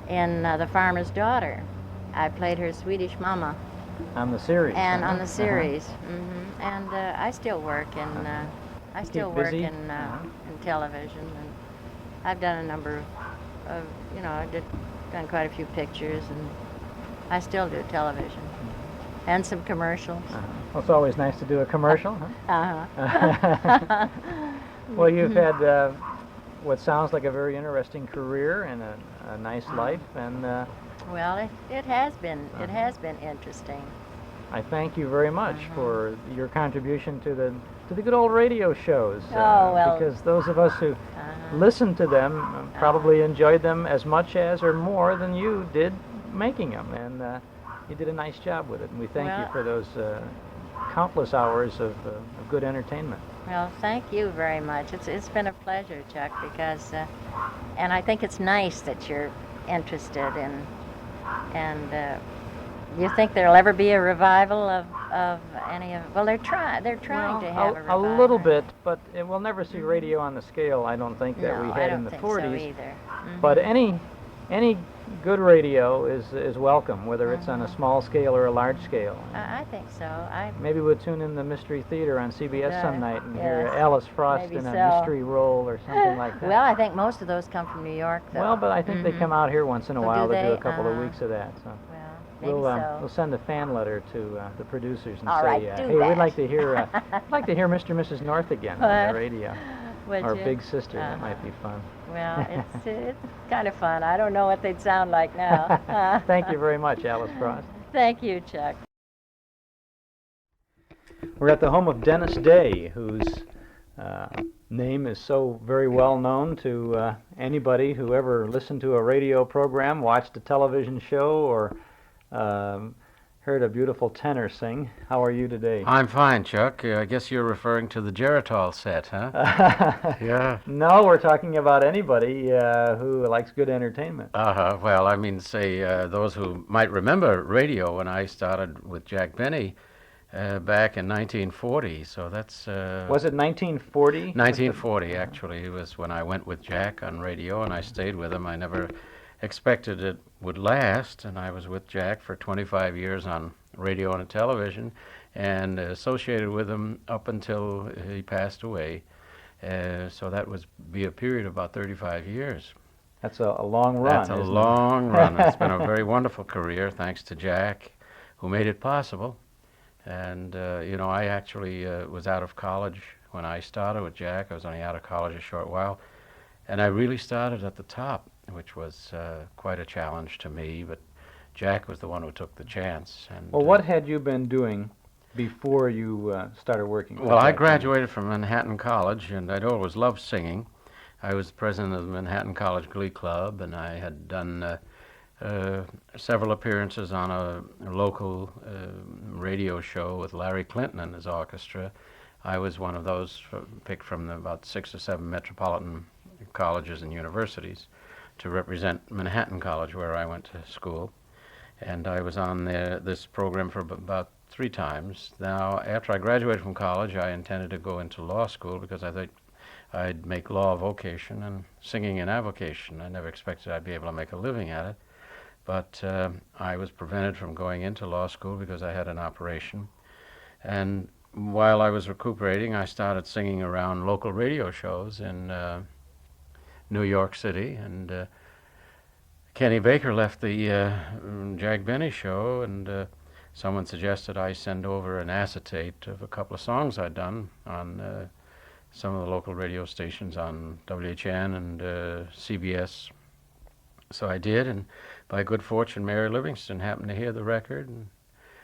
in The Farmer's Daughter. I played her Swedish mama. On the series. And on the series, and I still work in in television, and I've done a number of you know, done quite a few pictures, and I still do television and some commercials. Well, it's always nice to do a commercial, huh? Well, you've had what sounds like a very interesting career and a nice life, and well, it has been interesting. I thank you very much for your contribution to the good old radio shows. Because those of us who listened to them probably enjoyed them as much as or more than you did making them, and you did a nice job with it, and we thank you for those countless hours of good entertainment. Well, thank you very much. It's been a pleasure, Chuck, because and I think it's nice that you're interested in, and you think there'll ever be a revival of any of? Well, they're trying to have a revival. A little bit, but we'll never see radio on the scale, I don't think, that we had in the 40s. So either. But any good radio is welcome, whether it's on a small scale or a large scale. I think so. Maybe we'll tune in the Mystery Theater on CBS some night and hear Alice Frost in a mystery role or something like that. Well, I think most of those come from New York, though. Well, but I think they come out here once in a while to do a couple of Uh-huh. weeks of that. So. Maybe We'll send a fan letter to the producers and All say, right, hey, do we'd that. like to hear Mr. and Mrs. North again on the radio, Would or you? Big Sister. That might be fun. Well, it's kind of fun. I don't know what they'd sound like now. Thank you very much, Alice Frost. Thank you, Chuck. We're at the home of Dennis Day, whose name is so very well known to anybody who ever listened to a radio program, watched a television show, or heard a beautiful tenor sing. How are you today? I'm fine, Chuck. I guess you're referring to the Geritol set, huh? Yeah. No, we're talking about anybody who likes good entertainment. Well, I mean, say, those who might remember radio when I started with Jack Benny back in 1940, so that's... Was it 1940? 1940, actually. It was when I went with Jack on radio, and I stayed with him. I never expected it would last, and I was with Jack for 25 years on radio and television, and associated with him up until he passed away. So that was be a period of about 35 years. That's a long run. That's a long run. It's been a very wonderful career, thanks to Jack, who made it possible. And, you know, I actually was out of college when I started with Jack. I was only out of college a short while. And I really started at the top, which was quite a challenge to me. But Jack was the one who took the chance. And, well, what had you been doing before you started working? Well, I graduated from Manhattan College, and I'd always loved singing. I was president of the Manhattan College Glee Club, and I had done several appearances on a local radio show with Larry Clinton and his orchestra. I was one of those picked from about 6 or 7 metropolitan colleges and universities to represent Manhattan College, where I went to school. And I was on this program for about 3 times. Now, after I graduated from college, I intended to go into law school because I thought I'd make law a vocation and singing an avocation. I never expected I'd be able to make a living at it. But I was prevented from going into law school because I had an operation. And while I was recuperating, I started singing around local radio shows in New York City. And Kenny Baker left the Jack Benny show, and someone suggested I send over an acetate of a couple of songs I'd done on some of the local radio stations on WHN and CBS. So I did, and by good fortune, Mary Livingston happened to hear the record, and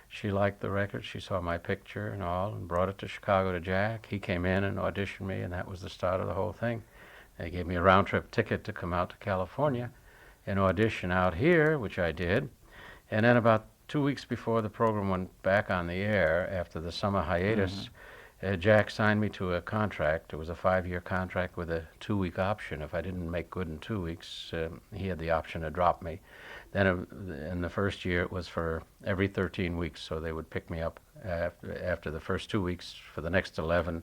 she liked the record. She saw my picture and all, and brought it to Chicago to Jack. He came in and auditioned me, and that was the start of the whole thing. They gave me a round-trip ticket to come out to California and audition out here, which I did. And then about 2 weeks before the program went back on the air, after the summer hiatus, Jack signed me to a contract. It was a 5-year contract with a 2-week option. If I didn't make good in 2 weeks, he had the option to drop me. Then in the first year, it was for every 13 weeks, so they would pick me up after the first 2 weeks for the next 11.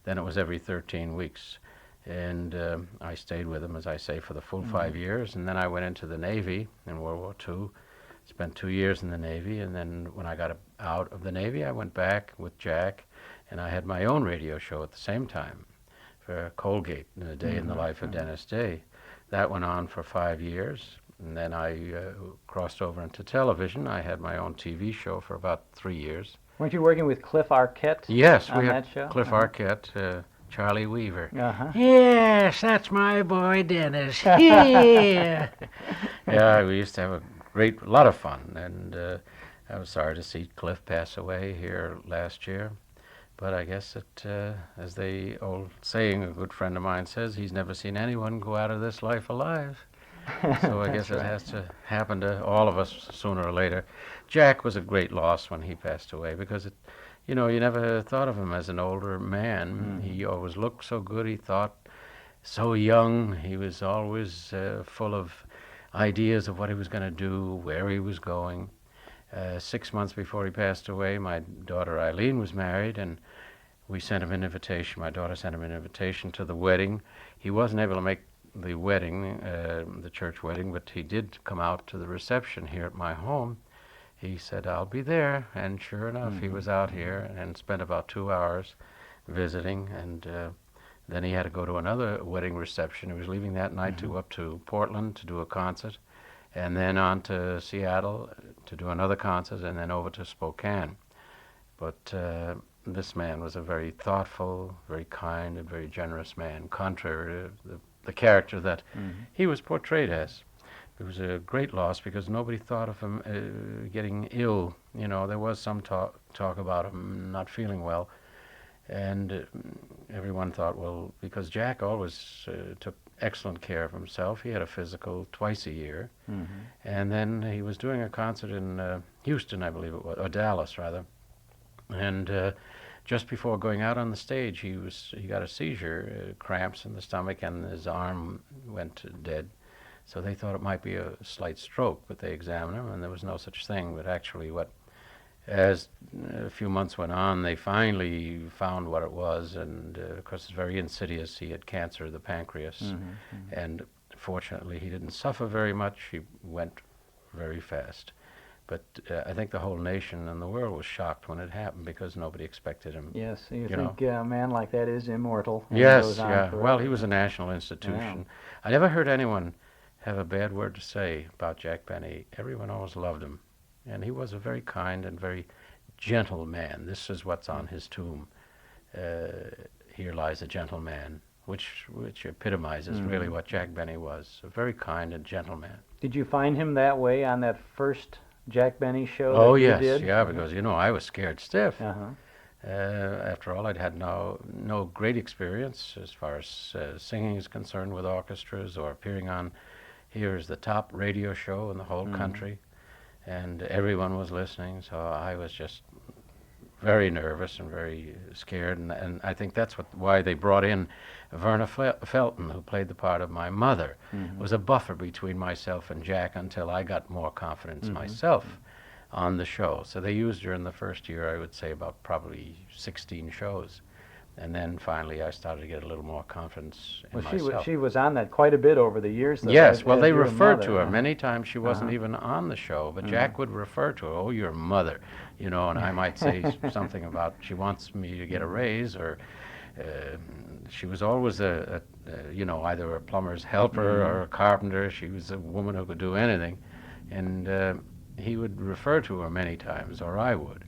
Then it was every 13 weeks. And I stayed with him, as I say, for the full 5 years. And then I went into the Navy in World War II, spent 2 years in the Navy. And then when I got out of the Navy, I went back with Jack, and I had my own radio show at the same time for Colgate, in A Day in the Life of Dennis Day. That went on for 5 years. And then I crossed over into television. I had my own TV show for about 3 years. Weren't you working with Cliff Arquette? Yes, on we that had show? Cliff Arquette, Charlie Weaver. Yes, that's my boy Dennis. Yeah. Yeah, we used to have a lot of fun, and I was sorry to see Cliff pass away here last year. But I guess that, as the old saying, a good friend of mine says, he's never seen anyone go out of this life alive. So I guess it has to happen to all of us sooner or later. Jack was a great loss when he passed away because, you never thought of him as an older man. He always looked so good. He thought so young. He was always full of ideas of what he was going to do, where he was going. 6 months before he passed away, my daughter Eileen was married, and we sent him an invitation. My daughter sent him an invitation to the wedding. He wasn't able to make the wedding, the church wedding, but he did come out to the reception here at my home. He said, "I'll be there," and sure enough, he was out here and spent about 2 hours visiting, and then he had to go to another wedding reception. He was leaving that night to go up to Portland to do a concert, and then on to Seattle to do another concert, and then over to Spokane. But this man was a very thoughtful, very kind, and very generous man, contrary to the character that he was portrayed as. It was a great loss because nobody thought of him getting ill. There was some talk about him not feeling well, and everyone thought, well, because Jack always took excellent care of himself. He had a physical twice a year, and then he was doing a concert in Houston, I believe it was, or Dallas rather, and just before going out on the stage, he got a seizure, cramps in the stomach, and his arm went dead. So they thought it might be a slight stroke, but they examined him, and there was no such thing. But actually, as a few months went on, they finally found what it was, and of course, it's very insidious. He had cancer of the pancreas, and fortunately, he didn't suffer very much. He went very fast. But I think the whole nation and the world was shocked when it happened because nobody expected him. Yes, you think a man like that is immortal. And yes, goes on yeah. forever. Well, he was a national institution. I never heard anyone have a bad word to say about Jack Benny. Everyone always loved him. And he was a very kind and very gentle man. This is what's on his tomb. Here lies a gentle man, which epitomizes really what Jack Benny was, a very kind and gentle man. Did you find him that way on that first Jack Benny show Oh, that you yes, did? yeah, because, I was scared stiff. After all, I'd had no great experience as far as singing is concerned with orchestras or appearing on here is the top radio show in the whole country, and everyone was listening, so I was just very nervous and very scared, and I think that's why they brought in Verna Felton, who played the part of my mother, was a buffer between myself and Jack until I got more confidence myself on the show. So they used her in the first year, I would say, about probably 16 shows. And then finally I started to get a little more confidence in myself. She was on that quite a bit over the years, though. Yes, well, as they your referred mother, to her. huh? Many times she wasn't Uh-huh. even on the show, but Mhm. Jack would refer to her, oh, your mother, you know, and I might say something about she wants me to get a raise, or she was always you know, either a plumber's helper Mhm. or a carpenter. She was a woman who could do anything. And he would refer to her many times, or I would.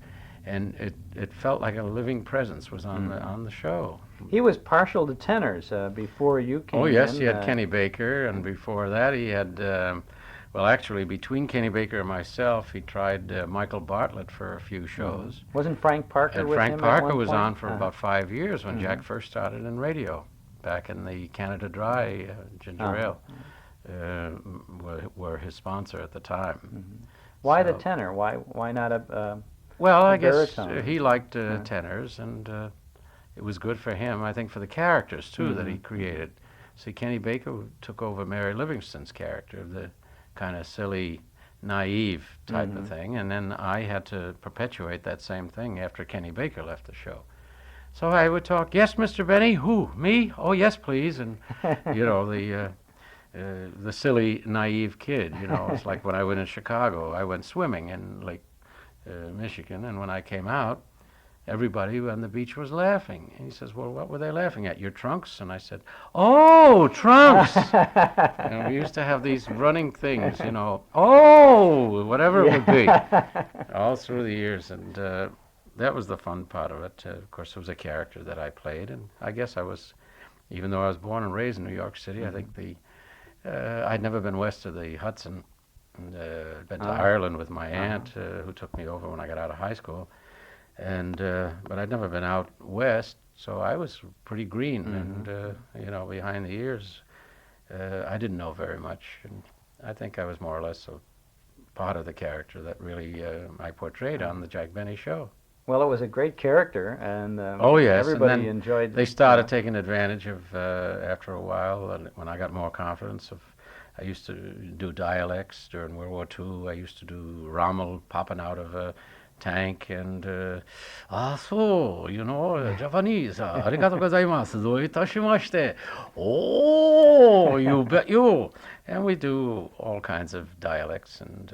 And it felt like a living presence was on the show. He was partial to tenors before you came in. Oh, yes, he had Kenny Baker, and before that he had, well, actually, between Kenny Baker and myself, he tried Michael Bartlett for a few shows. Wasn't Frank Parker And with Frank him Parker at one was point? on for Uh-huh. about 5 years when Mhm. Jack first started in radio, back in the Canada Dry ginger Uh-huh. ale, were his sponsor at the time. Why the So- tenor? Why not a Well, a I guess baritone? he liked Yeah. tenors, and it was good for him. I think for the characters too that he Mhm. created. See, Kenny Baker took over Mary Livingston's character, the kind of silly, naive type Mhm. of thing, and then I had to perpetuate that same thing after Kenny Baker left the show. So I would talk, yes, Mr. Benny, who, me? Oh, yes, please, and you know the silly, naive kid. You know, it's like when I went in Chicago, I went swimming in Lake Michigan, and when I came out, everybody on the beach was laughing. And he says, well, what were they laughing at? Your trunks? And I said, oh, trunks! And we used to have these running things, you know, oh, whatever it would be, all through the years. And that was the fun part of it. Of course, it was a character that I played, and I guess I was, even though I was born and raised in New York City, I think I'd never been west of the Hudson. And been to Ireland with my aunt, who took me over when I got out of high school, and but I'd never been out west, so I was pretty green, and you know, behind the ears, I didn't know very much, and I think I was more or less a part of the character that really I portrayed on the Jack Benny show. Well, it was a great character, and Oh yes, everybody and then enjoyed. They started taking advantage of after a while, and when I got more confidence of. I used to do dialects during World War II. I used to do Rommel popping out of a tank and, so, you know, Japanese, arigatou gozaimasu, do itashimashite. Oh, you bet you. And we do all kinds of dialects and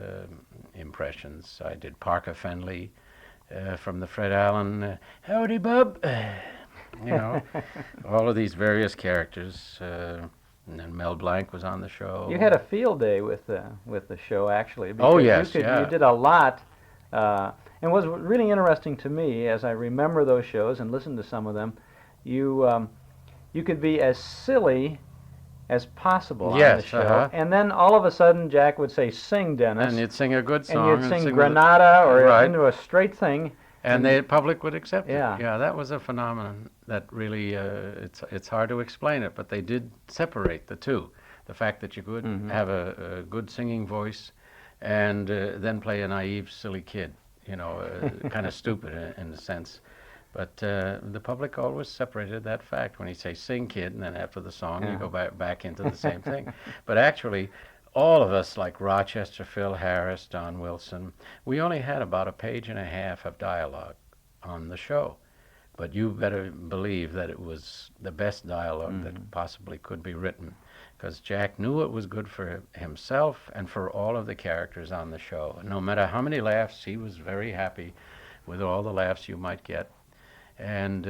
impressions. I did Parker Fenley from the Fred Allen, howdy bub, you know, all of these various characters. And then Mel Blanc was on the show. You had a field day with the show, actually. Oh, because yes, you yeah. You did a lot, and what was really interesting to me, as I remember those shows and listened to some of them, you could be as silly as possible on the show, and then all of a sudden Jack would say, "Sing, Dennis," and you'd sing a good song, and you'd sing the- Granada or right. into a straight thing. And the public would accept Yeah. it. Yeah, that was a phenomenon that really, it's hard to explain it, but they did separate the two. The fact that you could have a good singing voice and then play a naive, silly kid, you know, kind of stupid in a sense. But the public always separated that fact. When you say sing, kid, and then after the song, you go back into the same thing. But actually, all of us, like Rochester, Phil Harris, Don Wilson, we only had about a page and a half of dialogue on the show. But you better believe that it was the best dialogue that possibly could be written, because Jack knew it was good for himself and for all of the characters on the show. No matter how many laughs, he was very happy with all the laughs you might get. And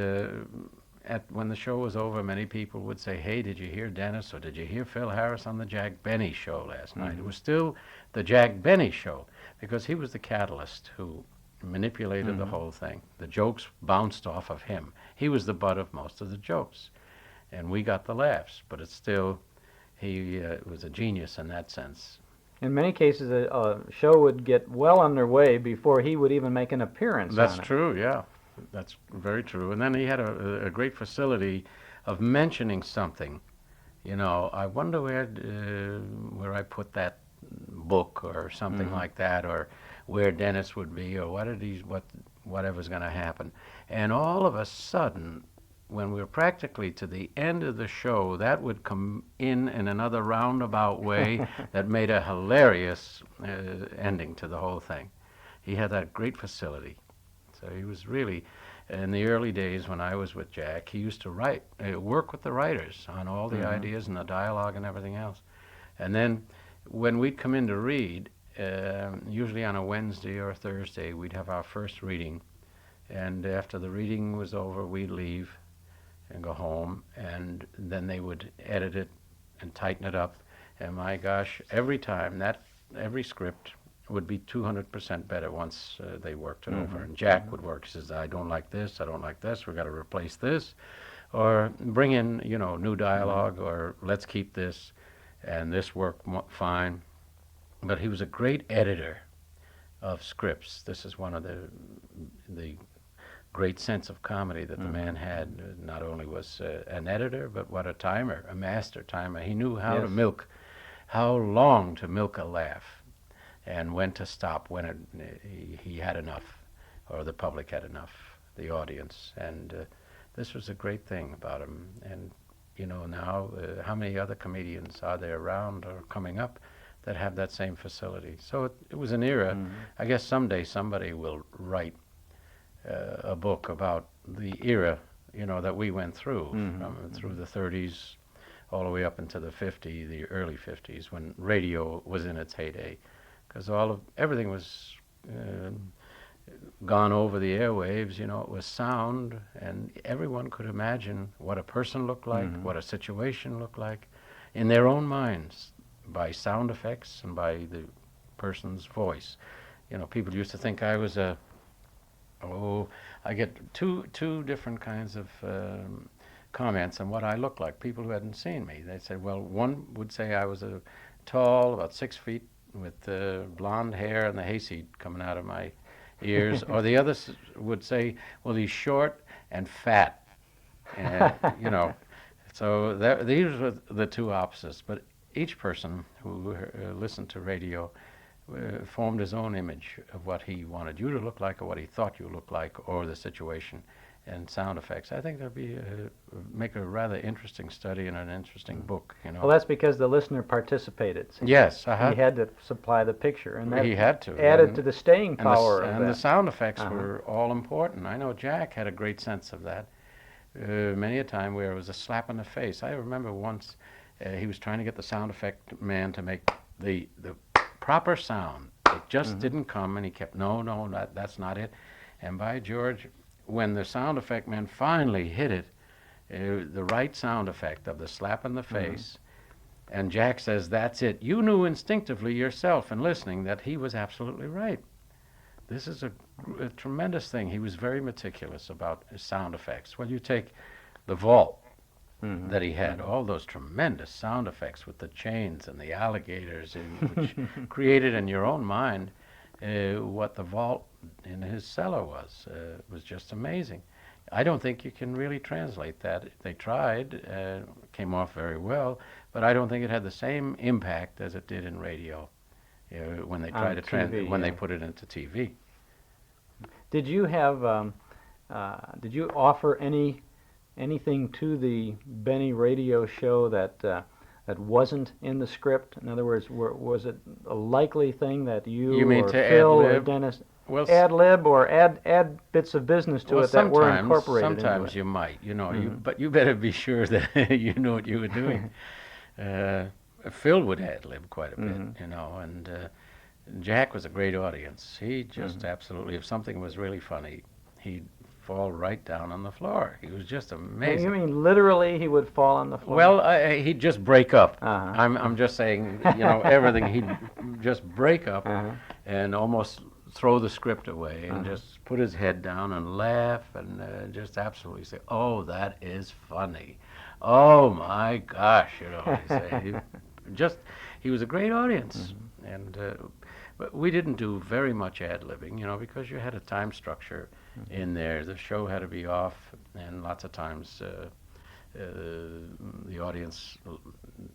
when the show was over, many people would say, hey, did you hear Dennis or did you hear Phil Harris on the Jack Benny show last night? It was still the Jack Benny show, because he was the catalyst who manipulated the whole thing. The jokes bounced off of him. He was the butt of most of the jokes. And we got the laughs, but it's still, he was a genius in that sense. In many cases, a show would get well underway before he would even make an appearance That's on it. true, yeah. That's very true. And then he had a great facility of mentioning something. You know, I wonder where I put that book or something like that, or where Dennis would be, or whatever's going to happen. And all of a sudden, when we were practically to the end of the show, that would come in another roundabout way that made a hilarious ending to the whole thing. he had that great facility. So he was really, in the early days when I was with Jack, he used to write, work with the writers on all the ideas and the dialogue and everything else. And then when we'd come in to read, usually on a Wednesday or a Thursday, we'd have our first reading. And after the reading was over, we'd leave and go home, and then they would edit it and tighten it up. And my gosh, every time, every script would be 200% better once they worked it over. And Jack would work. He says, I don't like this, we've got to replace this, or bring in, new dialogue, or let's keep this, and this worked fine. But he was a great editor of scripts. This is one of the great sense of comedy that the man had. Not only was an editor, but what a timer, a master timer. He knew how to milk, how long to milk a laugh, and when to stop when he had enough, or the public had enough, the audience. And this was a great thing about him. And now, how many other comedians are there around or coming up that have that same facility? So it was an era. I guess someday somebody will write a book about the era, that we went through, through the 30s all the way up into the the early 50s, when radio was in its heyday, because everything was gone over the airwaves. It was sound, and everyone could imagine what a person looked like, what a situation looked like, in their own minds, by sound effects and by the person's voice. People used to think I was I get two different kinds of comments on what I look like. People who hadn't seen me, they said, well, one would say I was tall, about 6 feet, with blonde hair and the hayseed coming out of my ears, or the others would say, well, he's short and fat, and So these were the two opposites. But each person who listened to radio formed his own image of what he wanted you to look like, or what he thought you looked like, or the situation. And sound effects, I think that'd be make a rather interesting study and an interesting book. Well, that's because the listener participated. See? Yes, he had to supply the picture, and that he had to added to the staying power. And the sound effects were all important. I know Jack had a great sense of that. Many a time where it was a slap in the face. I remember once he was trying to get the sound effect man to make the proper sound. It just didn't come, and he kept, no, that's not it. And by George, when the sound effect man finally hit it, the right sound effect of the slap in the face, and Jack says, that's it. You knew instinctively yourself in listening that he was absolutely right. This is a tremendous thing. He was very meticulous about his sound effects. Well, you take the vault that he had, all those tremendous sound effects with the chains and the alligators, which created in your own mind what the vault in his cellar was just amazing. I don't think you can really translate that. They tried, came off very well, but I don't think it had the same impact as it did in radio when they tried to when they put it into TV. Did you have? Did you offer anything to the Benny radio show that wasn't in the script? In other words, was it a likely thing that you mean or to Phil ad-lib? or Dennis ad lib or add bits of business to it that were incorporated sometimes into it? you might, but you better be sure that you knew what you were doing. Phil would ad-lib quite a bit, and Jack was a great audience. He just absolutely, if something was really funny, he'd fall right down on the floor. He was just amazing. You mean literally he would fall on the floor? Well, he'd just break up. I'm just saying, everything. He'd just break up and almost throw the script away and just put his head down and laugh and just absolutely say, "Oh, that is funny. Oh my gosh," he'd say. He was a great audience, and but we didn't do very much ad-libbing, because you had a time structure in there. The show had to be off, and lots of times the audience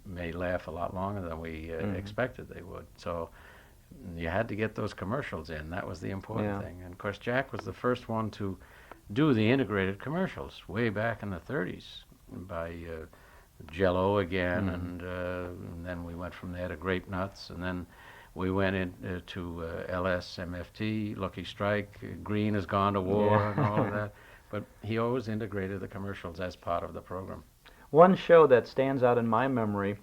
may laugh a lot longer than we expected they would. So you had to get those commercials in. That was the important thing. And of course, Jack was the first one to do the integrated commercials way back in the 30s by Jell-O again, and then we went from there to Grape Nuts, and then We went in to LS, MFT, Lucky Strike, Green has gone to war, and all of that. But he always integrated the commercials as part of the program. One show that stands out in my memory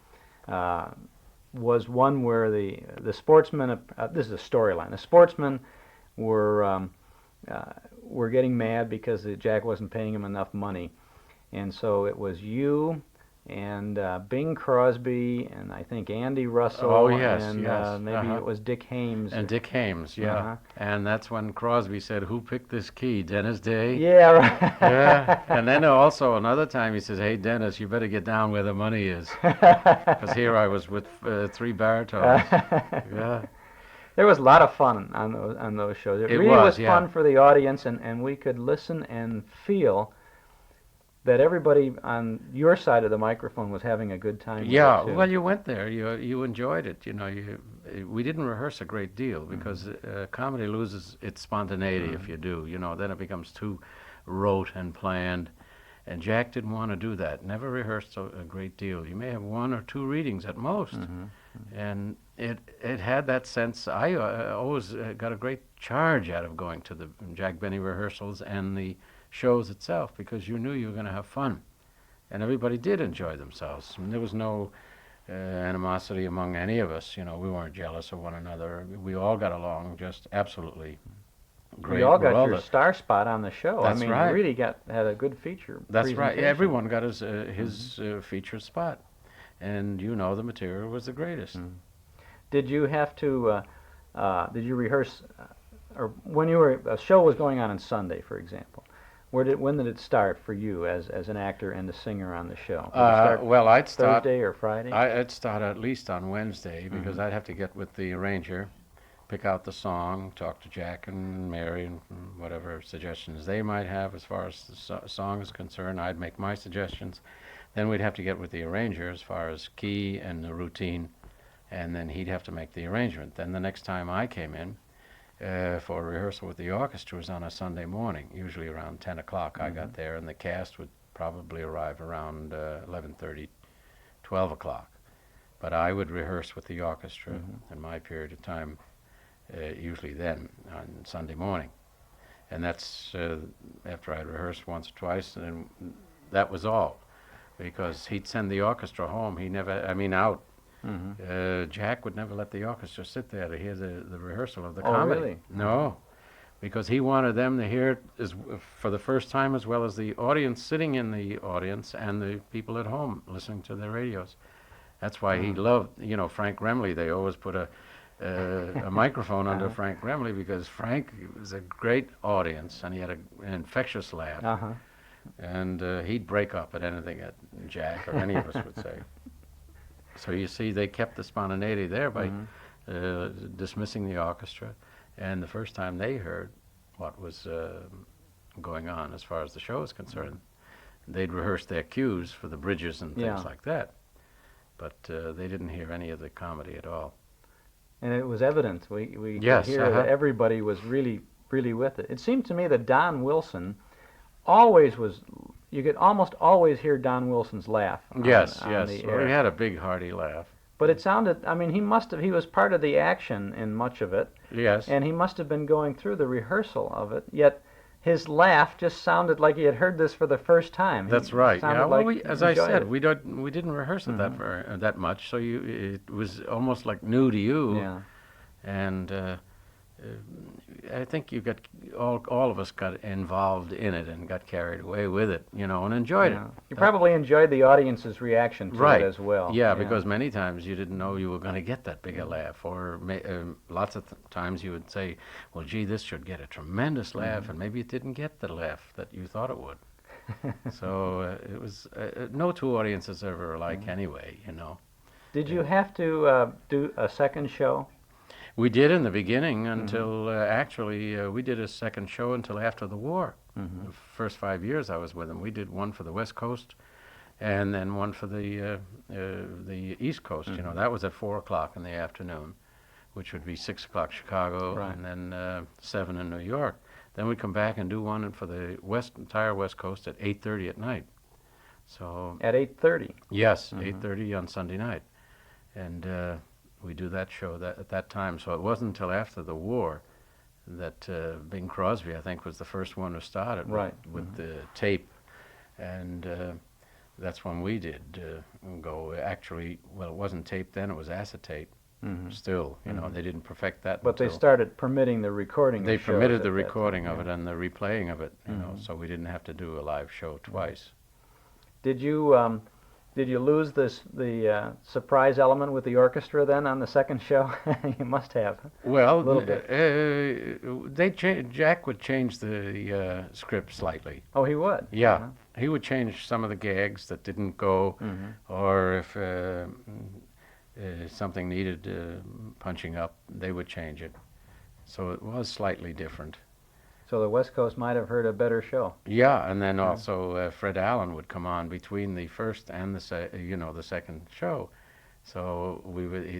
was one where the sportsmen, this is a storyline, the sportsmen were getting mad because Jack wasn't paying him enough money. And so it was you and Bing Crosby and I think Andy Russell. Oh, yes, and yes. maybe it was Dick Hames. And Dick Hames, yeah. And that's when Crosby said, "Who picked this key? Dennis Day?" Yeah, right. Yeah. And then also another time he says, "Hey, Dennis, you better get down where the money is." Because here I was with 3 baritones. Yeah. There was a lot of fun on those shows. It really was fun for the audience, and we could listen and feel that everybody on your side of the microphone was having a good time. Yeah, well, you went there. You enjoyed it. You know, we didn't rehearse a great deal because comedy loses its spontaneity if you do. You know, then it becomes too rote and planned. And Jack didn't want to do that. Never rehearsed a great deal. You may have 1 or 2 readings at most. And it had that sense. I always got a great charge out of going to the Jack Benny rehearsals and the shows itself, because you knew you were going to have fun, and everybody did enjoy themselves. I mean, there was no animosity among any of us. You know, we weren't jealous of one another. We all got along just absolutely great. We all got your star spot on the show. That's right. You really had a good feature. That's right. Yeah, everyone got his feature spot, and you know the material was the greatest. Did you have to? Did you rehearse, or when a show was going on Sunday, for example? When did it start for you as an actor and a singer on the show? Well, I'd start Thursday or Friday. I'd start at least on Wednesday because I'd have to get with the arranger, pick out the song, talk to Jack and Mary and whatever suggestions they might have as far as the song is concerned. I'd make my suggestions. Then we'd have to get with the arranger as far as key and the routine, and then he'd have to make the arrangement. Then the next time I came in for a rehearsal with the orchestra was on a Sunday morning, usually around 10 o'clock. I got there, and the cast would probably arrive around 11:30, 12 o'clock. But I would rehearse with the orchestra in my period of time, usually then, on Sunday morning. And that's after I'd rehearsed once or twice, and that was all. Because he'd send the orchestra home. Out. Jack would never let the orchestra sit there to hear the rehearsal of the comedy. Really? No, because he wanted them to hear it for the first time, as well as the audience sitting in the audience and the people at home listening to their radios. That's why he loved, Frank Remley. They always put a microphone under Frank Remley because Frank was a great audience and he had an infectious laugh. And he'd break up at anything that Jack or any of us would say. So you see, they kept the spontaneity there by dismissing the orchestra. And the first time they heard what was going on as far as the show is concerned, they'd rehearse their cues for the bridges and things like that. But they didn't hear any of the comedy at all. And it was evident. We could hear that everybody was really, really with it. It seemed to me that Don Wilson always was. You could almost always hear Don Wilson's laugh. Yes. On the air. He had a big, hearty laugh. But it sounded. He was part of the action in much of it. Yes. And he must have been going through the rehearsal of it. Yet his laugh just sounded like he had heard this for the first time. That's right. Yeah. Well, as I said, we didn't rehearse it that much, so it was almost like new to you. Yeah. And I think you got all of us got involved in it and got carried away with it, and enjoyed it. You probably enjoyed the audience's reaction to it as well. Yeah, because many times you didn't know you were going to get that big a laugh, or lots of times you would say, "Well, gee, this should get a tremendous laugh," and maybe it didn't get the laugh that you thought it would. So it was no two audiences ever alike anyway, Did you have to do a second show? We did in the beginning until we did a second show until after the war. The first 5 years I was with them, we did one for the West Coast, and then one for the East Coast. That was at 4 o'clock in the afternoon, which would be 6 o'clock Chicago, and then 7 in New York. Then we'd come back and do one for the entire West Coast at 8:30 at night. So at 8:30. Yes, 8:30 on Sunday night, and. we do that show at that time. So it wasn't until after the war that Bing Crosby, I think, was the first one who started with the tape, and that's when we did go. Actually, well, it wasn't tape then; it was acetate. Still, you know, they didn't perfect that. But they started permitting the recording. They of shows permitted at the that recording time, of it and the replaying of it, you know, so we didn't have to do a live show twice. Did you lose the surprise element with the orchestra then on the second show? You must have. Well, a little bit. Jack would change the script slightly. Oh, he would. Yeah, he would change some of the gags that didn't go, or if something needed punching up, they would change it. So it was slightly different. So the West Coast might have heard a better show. Yeah, and then also Fred Allen would come on between the first and the second show. So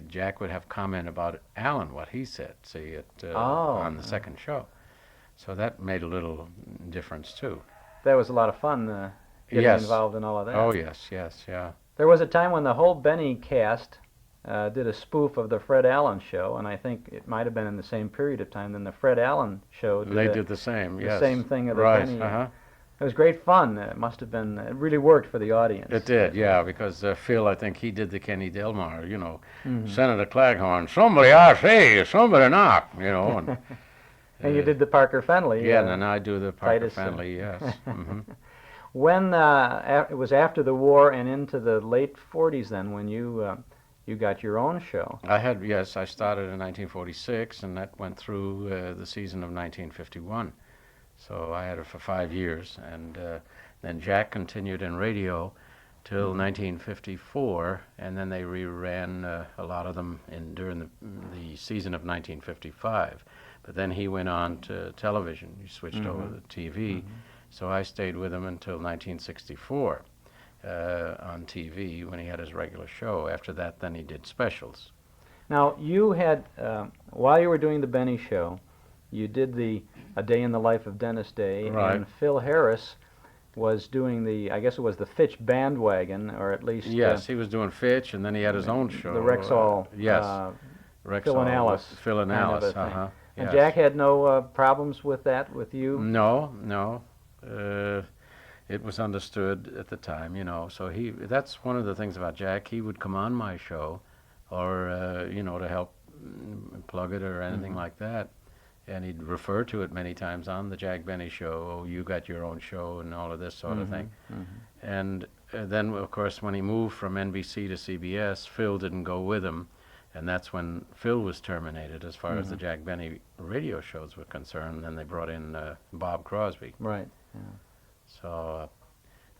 Jack would have comment about Allen, what he said, on the second show. So that made a little difference too. That was a lot of fun getting involved in all of that. Oh yes, yeah. There was a time when the whole Benny cast did a spoof of the Fred Allen show, and I think it might have been in the same period of time. Then the Fred Allen show did the same. The same thing of the right, Benny. It was great fun. It must have been. It really worked for the audience. It did, yeah, because Phil, I think he did the Kenny Delmar. You know, Senator Claghorn, somebody I say, somebody knock. You know. And, and you did the Parker Fenley. Yeah, and then I do the Parker Titus, Fenley. Yes. When it was after the war and into the late '40s, then when you got your own show. I started in 1946, and that went through the season of 1951. So I had it for 5 years, and then Jack continued in radio till 1954, and then they reran a lot of them during the season of 1955. But then he went on to television. He switched over to TV, so I stayed with him until 1964. On TV when he had his regular show. After that, then he did specials. Now, you had, while you were doing the Benny show, you did A Day in the Life of Dennis Day, and Phil Harris was doing I guess it was the Fitch bandwagon, or at least... Yes, he was doing Fitch, and then he had his own show. The Rexall. Rexall, Phil and Alice. Phil and Alice, And Jack had no problems with that, with you? No. It was understood at the time, you know. So that's one of the things about Jack. He would come on my show, or to help plug it or anything like that, and he'd refer to it many times on the Jack Benny show. Oh, you got your own show and all of this sort of thing. And then, of course, when he moved from NBC to CBS, Phil didn't go with him, and that's when Phil was terminated as far as the Jack Benny radio shows were concerned. Then they brought in Bob Crosby. Right. Yeah. So,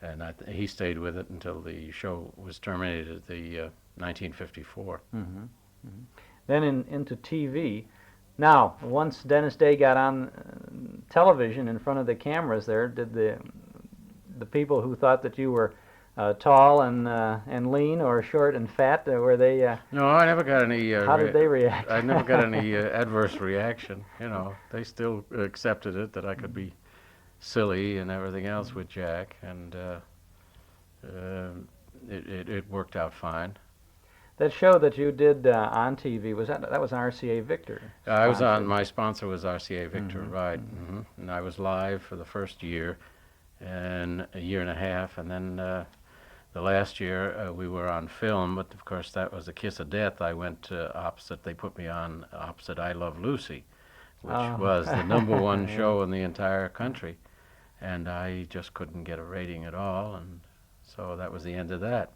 and he stayed with it until the show was terminated at the 1954. Then into TV. Now, once Dennis Day got on television in front of the cameras there, did the people who thought that you were tall and lean, or short and fat, were they... No, I never got any... how did they react? I never got any adverse reaction. You know, they still accepted it, that I could be silly and everything else with Jack, and it worked out fine. That show that you did on TV, that was RCA Victor? I was on, my sponsor was RCA Victor, right. And I was live for the first year and a year and a half, and then the last year we were on film, but of course that was a kiss of death. I went they put me on opposite I Love Lucy, which was the #1 show in the entire country, and I just couldn't get a rating at all, and so that was the end of that.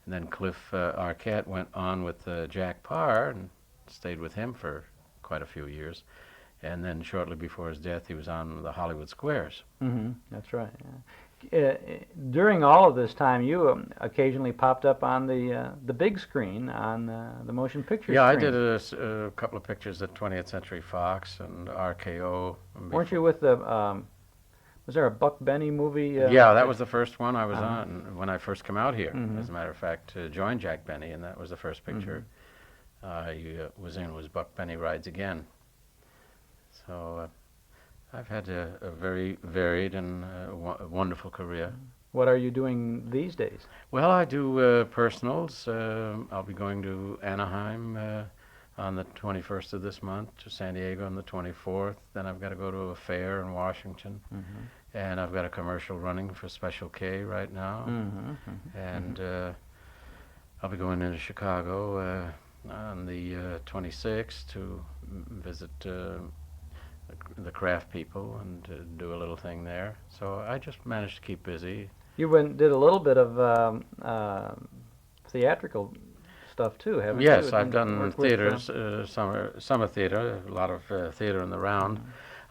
And then Cliff Arquette went on with Jack Parr and stayed with him for quite a few years, and then shortly before his death he was on the Hollywood Squares. That's right. During all of this time, you occasionally popped up on the big screen, on the motion picture screen. Yeah, I did a couple of pictures at 20th Century Fox and RKO. Weren't you with the, was there a Buck Benny movie? Yeah, that was the first one I was on when I first came out here, as a matter of fact, to join Jack Benny, and that was the first picture I was in, was Buck Benny Rides Again. So I've had a very varied and wonderful career. What are you doing these days? Well, I do personals. I'll be going to Anaheim on the 21st of this month, to San Diego on the 24th. Then I've got to go to a fair in Washington. And I've got a commercial running for Special K right now. And I'll be going into Chicago on the 26th to visit the craft people and do a little thing there. So I just managed to keep busy. You did a little bit of theatrical stuff too, haven't you? Yes, I've done theaters, summer theater, a lot of theater in the round.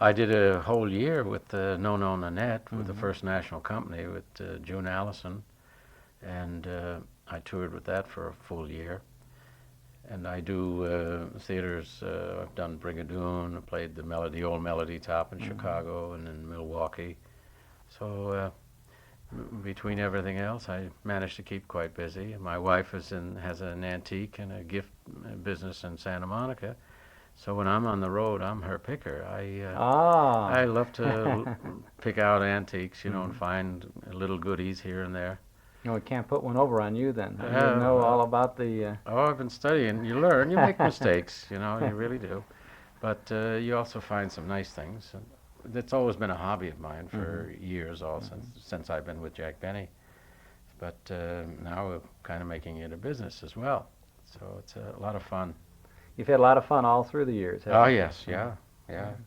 I did a whole year with No No Nanette, with the First National Company, with June Allison, and I toured with that for a full year. And I do theaters. I've done Brigadoon. I played the old Melody Top in Chicago and in Milwaukee. So between everything else, I managed to keep quite busy. My wife has an antique and a gift business in Santa Monica. So when I'm on the road, I'm her picker. I love to pick out antiques, and find little goodies here and there. No, we can't put one over on you then. You know all about the... Oh, I've been studying. You learn. You make mistakes, you really do. But you also find some nice things. And it's always been a hobby of mine for years, since I've been with Jack Benny. But now we're kind of making it a business as well. So it's a lot of fun. You've had a lot of fun all through the years, haven't you? Yes, yeah.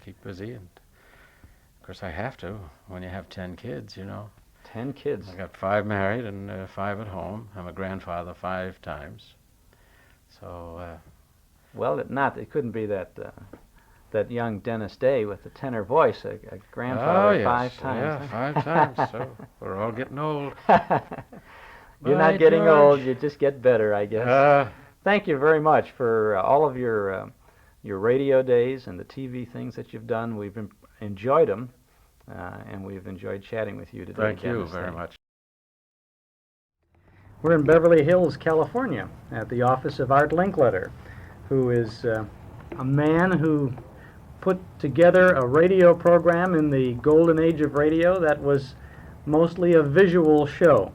Keep busy. And of course, I have to when you have 10 kids, 10 kids. I got 5 married and 5 at home. I'm a grandfather 5 times. So. Well, it couldn't be that young Dennis Day with the tenor voice, a grandfather 5 times. Yeah, 5 times. So we're all getting old. You're not getting old. You just get better, I guess. Thank you very much for all of your radio days and the TV things that you've done. We've enjoyed them, and we've enjoyed chatting with you today. Thank you very much. We're in Beverly Hills, California, at the office of Art Linkletter, who is a man who put together a radio program in the golden age of radio that was mostly a visual show,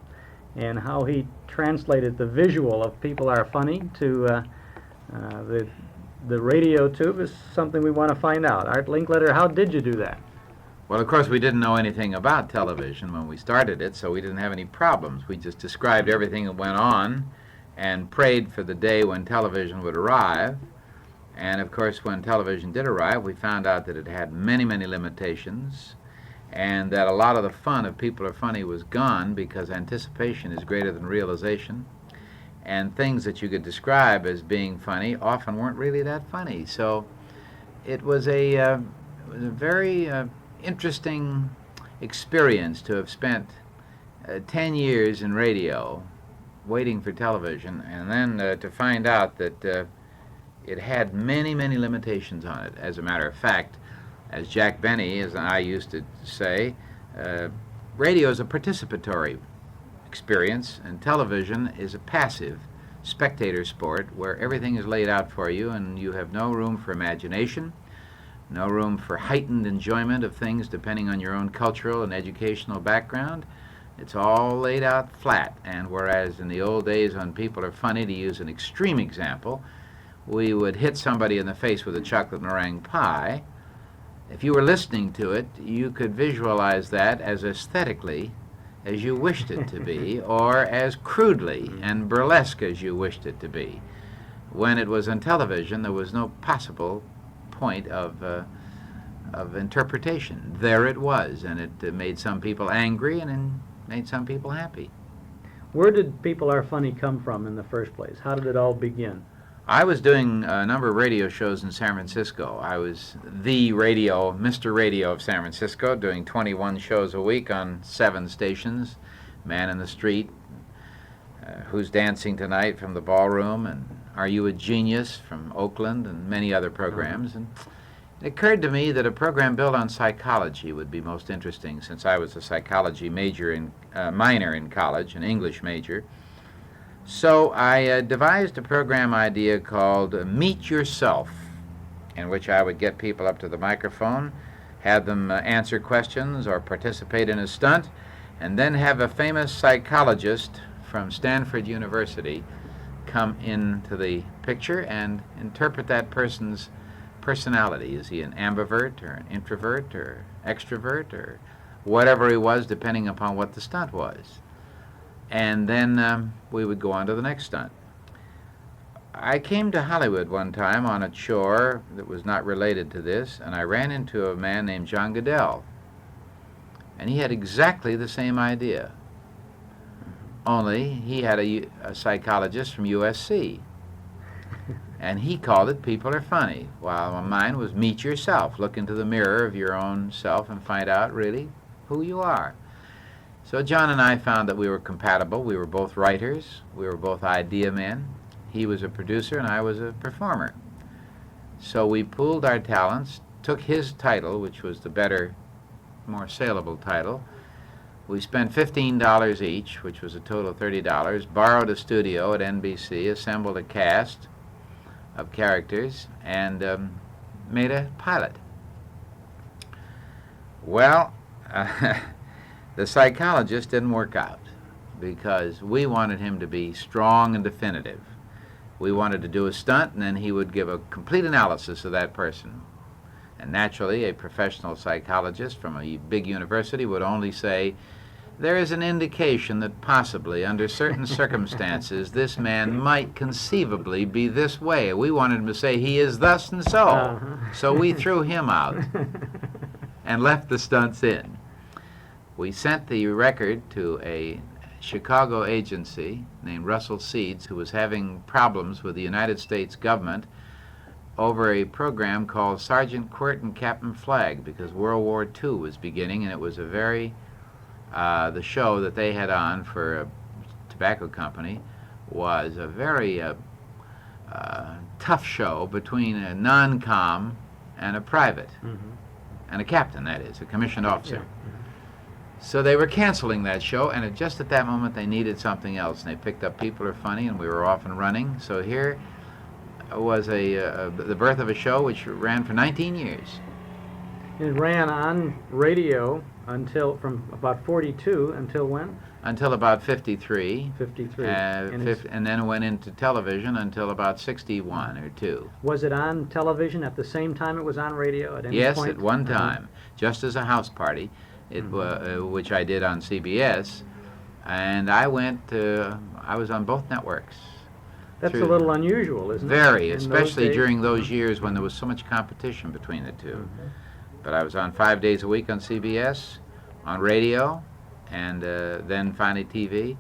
and how he translated the visual of People Are Funny to the radio tube is something we want to find out. Art Linkletter, how did you do that? Well, of course, we didn't know anything about television when we started it, so we didn't have any problems. We just described everything that went on and prayed for the day when television would arrive. And, of course, when television did arrive, we found out that it had many, many limitations, and that a lot of the fun of People Are Funny was gone because anticipation is greater than realization, and things that you could describe as being funny often weren't really that funny. So it was a very interesting experience to have spent 10 years in radio waiting for television, and then to find out that it had many, many limitations on it. As a matter of fact, as Jack Benny, as I used to say, radio is a participatory experience, and television is a passive spectator sport where everything is laid out for you and you have no room for imagination, no room for heightened enjoyment of things depending on your own cultural and educational background. It's all laid out flat, and whereas in the old days when People Are Funny, to use an extreme example, we would hit somebody in the face with a chocolate meringue pie, if you were listening to it, you could visualize that as aesthetically as you wished it to be, or as crudely and burlesque as you wished it to be. When it was on television, there was no possible point of interpretation. There it was, and it made some people angry and it made some people happy. Where did People Are Funny come from in the first place? How did it all begin? I was doing a number of radio shows in San Francisco. I was the radio, Mr. Radio of San Francisco, doing 21 shows a week on 7 stations, Man in the Street, Who's Dancing Tonight from the Ballroom, and Are You a Genius from Oakland, and many other programs. And it occurred to me that a program built on psychology would be most interesting, since I was a psychology minor in college, an English major. So I devised a program idea called Meet Yourself, in which I would get people up to the microphone, have them answer questions or participate in a stunt, and then have a famous psychologist from Stanford University come into the picture and interpret that person's personality. Is he an ambivert or an introvert or extrovert or whatever he was, depending upon what the stunt was. And then we would go on to the next stunt. I came to Hollywood one time on a chore that was not related to this, and I ran into a man named John Goodell. And he had exactly the same idea, only he had a psychologist from USC. And he called it People Are Funny, while mine was Meet Yourself. Look into the mirror of your own self and find out really who you are. So John and I found that we were compatible. We were both writers. We were both idea men. He was a producer and I was a performer. So we pooled our talents, took his title, which was the better, more saleable title. We spent $15 each, which was a total of $30, borrowed a studio at NBC, assembled a cast of characters, and made a pilot. Well, the psychologist didn't work out because we wanted him to be strong and definitive. We wanted to do a stunt, and then he would give a complete analysis of that person. And naturally, a professional psychologist from a big university would only say, there is an indication that possibly, under certain circumstances, this man might conceivably be this way. We wanted him to say, he is thus and so. So we threw him out and left the stunts in. We sent the record to a Chicago agency named Russell Seeds, who was having problems with the United States government over a program called Sergeant Quirt and Captain Flag, because World War II was beginning, and it was a very, the show that they had on for a tobacco company was a very tough show between a non-com and a private, and a captain, that is, a commissioned officer. Yeah. So they were canceling that show, and just at that moment they needed something else, and they picked up People Are Funny, and we were off and running. So here was the birth of a show which ran for 19 years. It ran on radio until, from about 42 until when? Until about 53. 53. And then it went into television until about 61 or 2. Was it on television at the same time it was on radio at any yes, point? Yes, at one time, just as a house party. Which I did on CBS, and I was on both networks. That's a little unusual, isn't it? Very, especially during those years when there was so much competition between the two. But I was on 5 days a week on CBS, on radio, and then finally TV.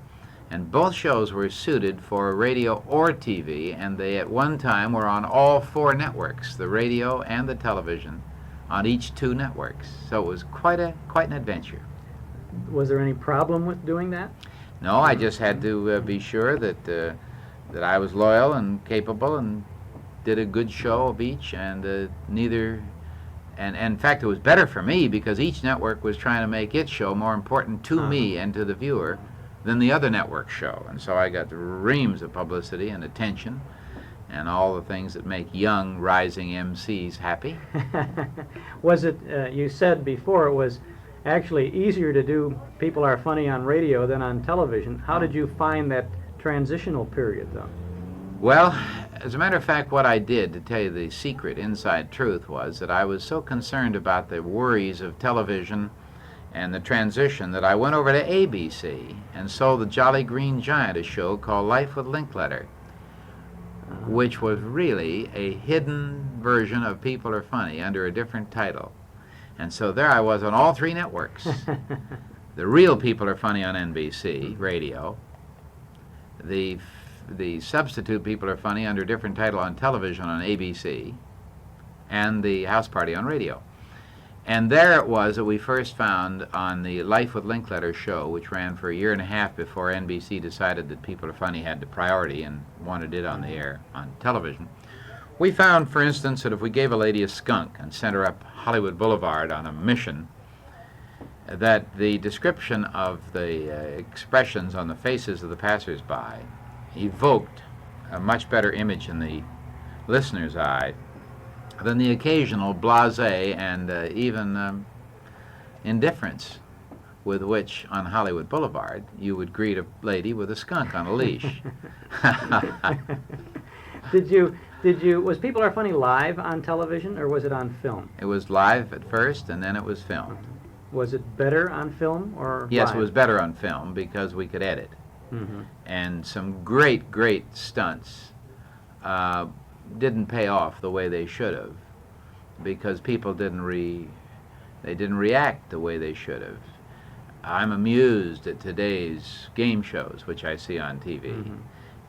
And both shows were suited for radio or TV, and they at one time were on all 4 networks, the radio and the television, on each 2 networks. So it was quite an adventure. Was there any problem with doing that? No, I just had to be sure that that I was loyal and capable and did a good show of each, and and in fact it was better for me because each network was trying to make its show more important to me and to the viewer than the other network show. And so I got reams of publicity and attention and all the things that make young, rising MCs happy. Was it, you said before, it was actually easier to do People Are Funny on radio than on television. How did you find that transitional period, though? Well, as a matter of fact, what I did, to tell you the secret, inside truth, was that I was so concerned about the worries of television and the transition that I went over to ABC and sold the Jolly Green Giant a show called Life with Linkletter, which was really a hidden version of People Are Funny under a different title. And so there I was on all 3 networks. The real People Are Funny on NBC, radio. The substitute People Are Funny under a different title on television on ABC. And the House Party on radio. And there it was that we first found on the Life with Linkletter show, which ran for a year and a half before NBC decided that People Are Funny had the priority and wanted it on the air on television. We found, for instance, that if we gave a lady a skunk and sent her up Hollywood Boulevard on a mission, that the description of the expressions on the faces of the passers-by evoked a much better image in the listener's eye than the occasional blasé and even indifference with which, on Hollywood Boulevard, you would greet a lady with a skunk on a leash. Was People Are Funny live on television, or was it on film? It was live at first, and then it was filmed. Was it better on film or Yes, live? it was better on film because we could edit. Mm-hmm. And some great stunts didn't pay off the way they should have because people didn't react the way they should have. I'm amused at today's game shows, which I see on TV,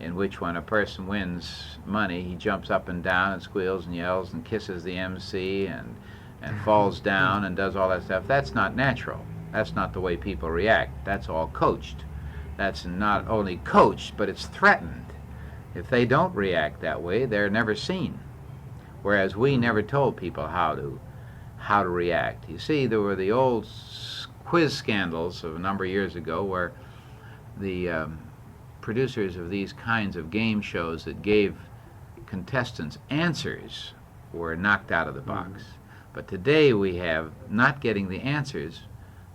in which when a person wins money, he jumps up and down and squeals and yells and kisses the MC and falls down and does all that stuff. That's not natural. That's not the way people react. That's all coached. That's not only coached, but it's threatened. If they don't react that way, they're never seen. Whereas we never told people how to react. You see, there were the old quiz scandals of a number of years ago where the producers of these kinds of game shows that gave contestants answers were knocked out of the box. But today we have not getting the answers,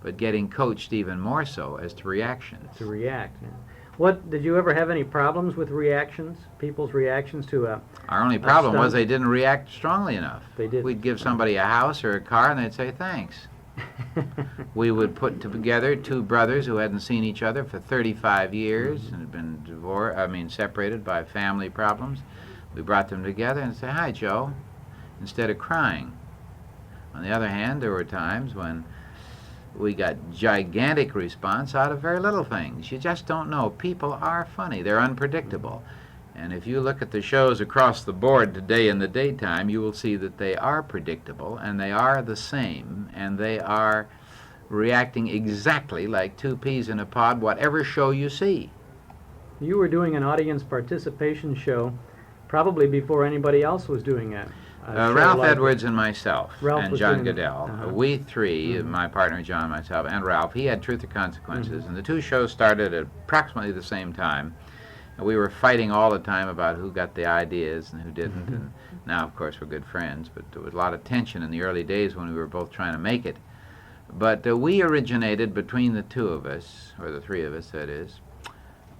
but getting coached even more so as to reactions. To react. Yeah. What did you ever have any problems with reactions? People's reactions to a Our only problem was they didn't react strongly enough. They did. We'd give somebody a house or a car and they'd say thanks. We would put together two brothers who hadn't seen each other for 35 years and had been separated by family problems. We brought them together and say, "Hi, Joe," instead of crying. On the other hand, there were times when we got gigantic response out of very little things. You just don't know. People are funny. They're unpredictable. And if you look at the shows across the board today in the daytime, you will see that they are predictable, and they are the same, and they are reacting exactly like two peas in a pod, whatever show you see. You were doing an audience participation show probably before anybody else was doing it. Ralph Edwards and myself, Ralph and was John doing it. Goodell, we three, my partner John, myself, and Ralph, he had Truth or Consequences, and the two shows started at approximately the same time. And we were fighting all the time about who got the ideas and who didn't, and now, of course, we're good friends, but there was a lot of tension in the early days when we were both trying to make it. But we originated between the two of us, or the three of us, that is,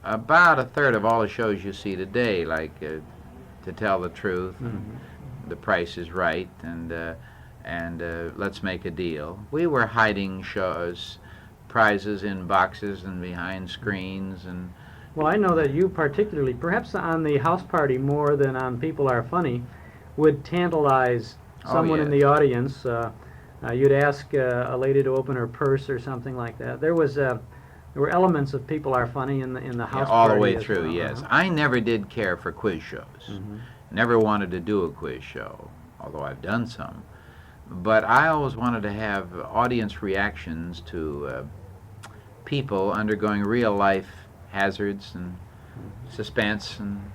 about a third of all the shows you see today, like To Tell the Truth, and The Price is Right, and Let's Make a Deal. We were hiding shows, prizes in boxes and behind screens. And well, I know that you particularly, perhaps on the house party more than on People Are Funny, would tantalize someone in the audience. You'd ask a lady to open her purse or something like that. There were elements of People Are Funny in the house party. All the way through, yes. I never did care for quiz shows. Never wanted to do a quiz show, although I've done some. But I always wanted to have audience reactions to people undergoing real life hazards and suspense and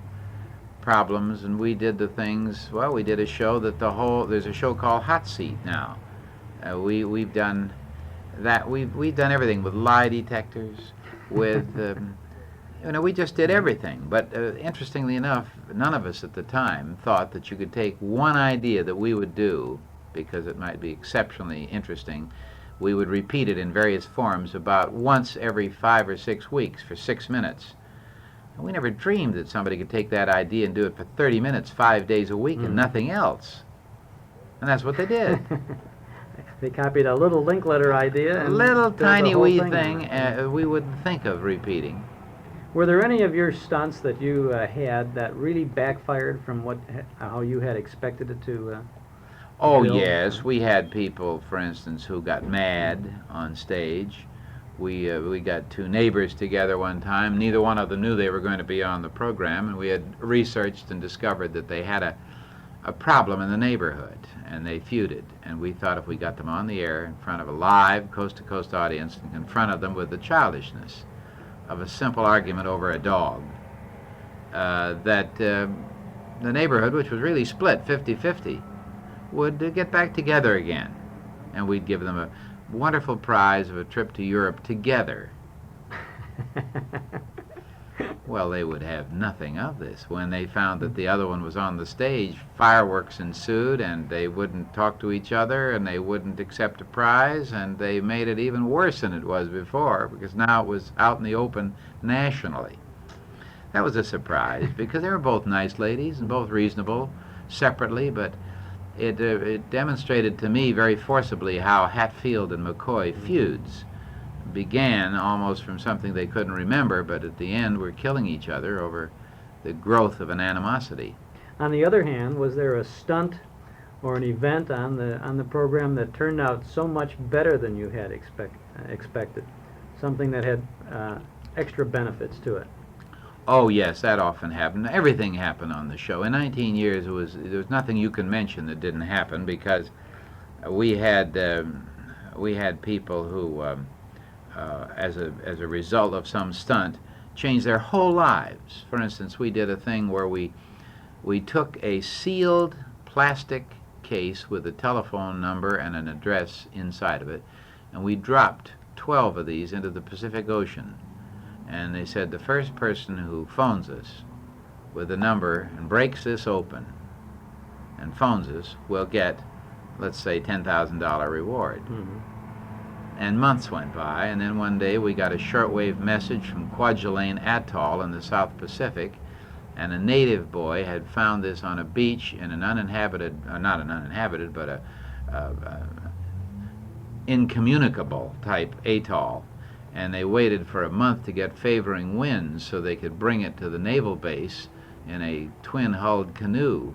problems, and we did the things. Well, we did a show that there's a show called Hot Seat now. We've done that. We've done everything with lie detectors, with we just did everything. But interestingly enough, none of us at the time thought that you could take one idea that we would do, because it might be exceptionally interesting. We would repeat it in various forms about once every 5 or 6 weeks for 6 minutes. And we never dreamed that somebody could take that idea and do it for 30 minutes, 5 days a week, and nothing else. And that's what they did. They copied a little Linkletter idea. A little tiny wee thing we wouldn't think of repeating. Were there any of your stunts that you had that really backfired from how you had expected it to? Oh, yes. We had people, for instance, who got mad on stage. We got two neighbors together one time. Neither one of them knew they were going to be on the program, and we had researched and discovered that they had a problem in the neighborhood, and they feuded. And we thought if we got them on the air in front of a live, coast-to-coast audience and confronted them with the childishness of a simple argument over a dog, that the neighborhood, which was really split 50-50, would get back together again, and we'd give them a wonderful prize of a trip to Europe together. Well, they would have nothing of this. When they found that the other one was on the stage, fireworks ensued, and they wouldn't talk to each other, and they wouldn't accept a prize, and they made it even worse than it was before, because now it was out in the open nationally. That was a surprise, because they were both nice ladies and both reasonable separately, but it demonstrated to me very forcibly how Hatfield and McCoy feuds began almost from something they couldn't remember, but at the end were killing each other over the growth of an animosity. On the other hand, was there a stunt or an event on the program that turned out so much better than you had expected? Something that had extra benefits to it? Oh yes, that often happened. Everything happened on the show. In 19 years, there was nothing you can mention that didn't happen, because we had people who, as a result of some stunt, changed their whole lives. For instance, we did a thing where we took a sealed plastic case with a telephone number and an address inside of it, and we dropped 12 of these into the Pacific Ocean. And they said the first person who phones us with the number and breaks this open and phones us will get, let's say, $10,000 reward. Mm-hmm. And months went by, and then one day we got a shortwave message from Kwajalein Atoll in the South Pacific, and a native boy had found this on a beach in an uninhabited, not an uninhabited, but a incommunicable type atoll. And they waited for a month to get favoring winds so they could bring it to the naval base in a twin-hulled canoe.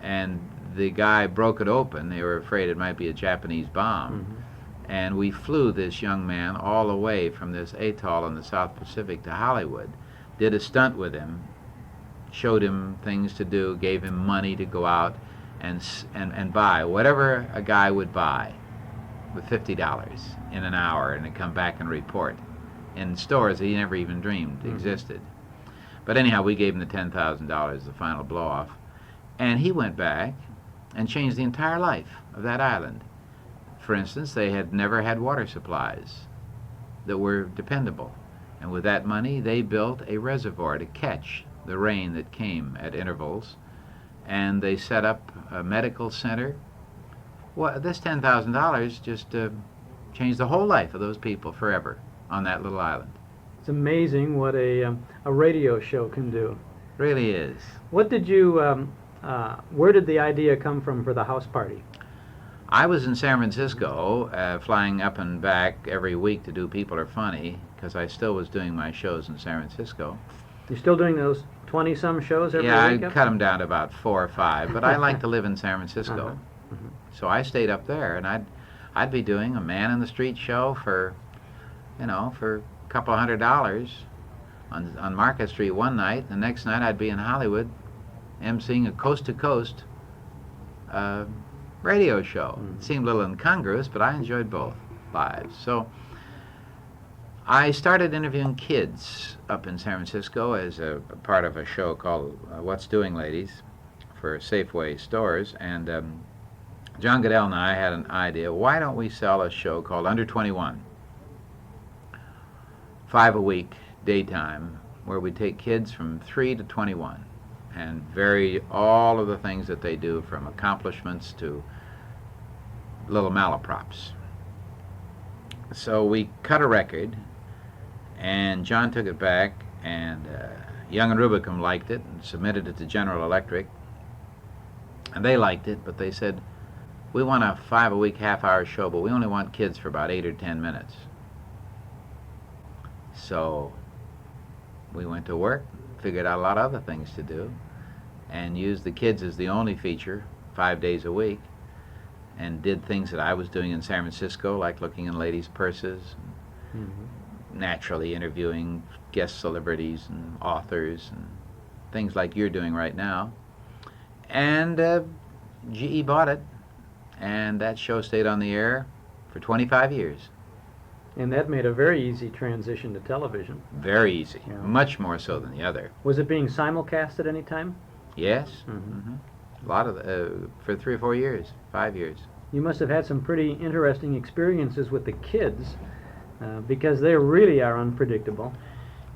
And the guy broke it open. They were afraid it might be a Japanese bomb. Mm-hmm. And we flew this young man all the way from this atoll in the South Pacific to Hollywood, did a stunt with him, showed him things to do, gave him money to go out and buy whatever a guy would buy with $50 in an hour, and to come back and report in stores that he never even dreamed existed. But anyhow, we gave him the $10,000, the final blow-off, and he went back and changed the entire life of that island. For instance, they had never had water supplies that were dependable, and with that money they built a reservoir to catch the rain that came at intervals, and they set up a medical center. Well, this $10,000 just changed the whole life of those people forever on that little island. It's amazing what a radio show can do. Really is. What did you, where did the idea come from for the house party? I was in San Francisco, flying up and back every week to do People Are Funny, because I still was doing my shows in San Francisco. You're still doing those 20-some shows every week? Yeah, I cut them down to about 4 or 5, but I like to live in San Francisco. So I stayed up there, and I'd be doing a man-in-the-street show for, for a couple $100 on Market Street one night. The next night I'd be in Hollywood emceeing a coast-to-coast radio show. It seemed a little incongruous, but I enjoyed both lives. So I started interviewing kids up in San Francisco as a part of a show called What's Doing Ladies for Safeway stores, and John Goodell and I had an idea. Why don't we sell a show called Under 21? 5 a week, daytime, where we take kids from 3 to 21 and vary all of the things that they do, from accomplishments to little malaprops. So we cut a record, and John took it back, and Young and Rubicam liked it and submitted it to General Electric, and they liked it, but they said, we want a 5 a week half-hour show, but we only want kids for about 8 or 10 minutes. So we went to work, figured out a lot of other things to do, and used the kids as the only feature 5 days a week, and did things that I was doing in San Francisco, like looking in ladies' purses, and naturally interviewing guest celebrities and authors and things like you're doing right now. And GE bought it, and that show stayed on the air for 25 years. And that made a very easy transition to television. Very easy, much more so than the other. Was it being simulcast at any time? Yes, a lot of for 3 or 4 years, 5 years. You must have had some pretty interesting experiences with the kids, because they really are unpredictable.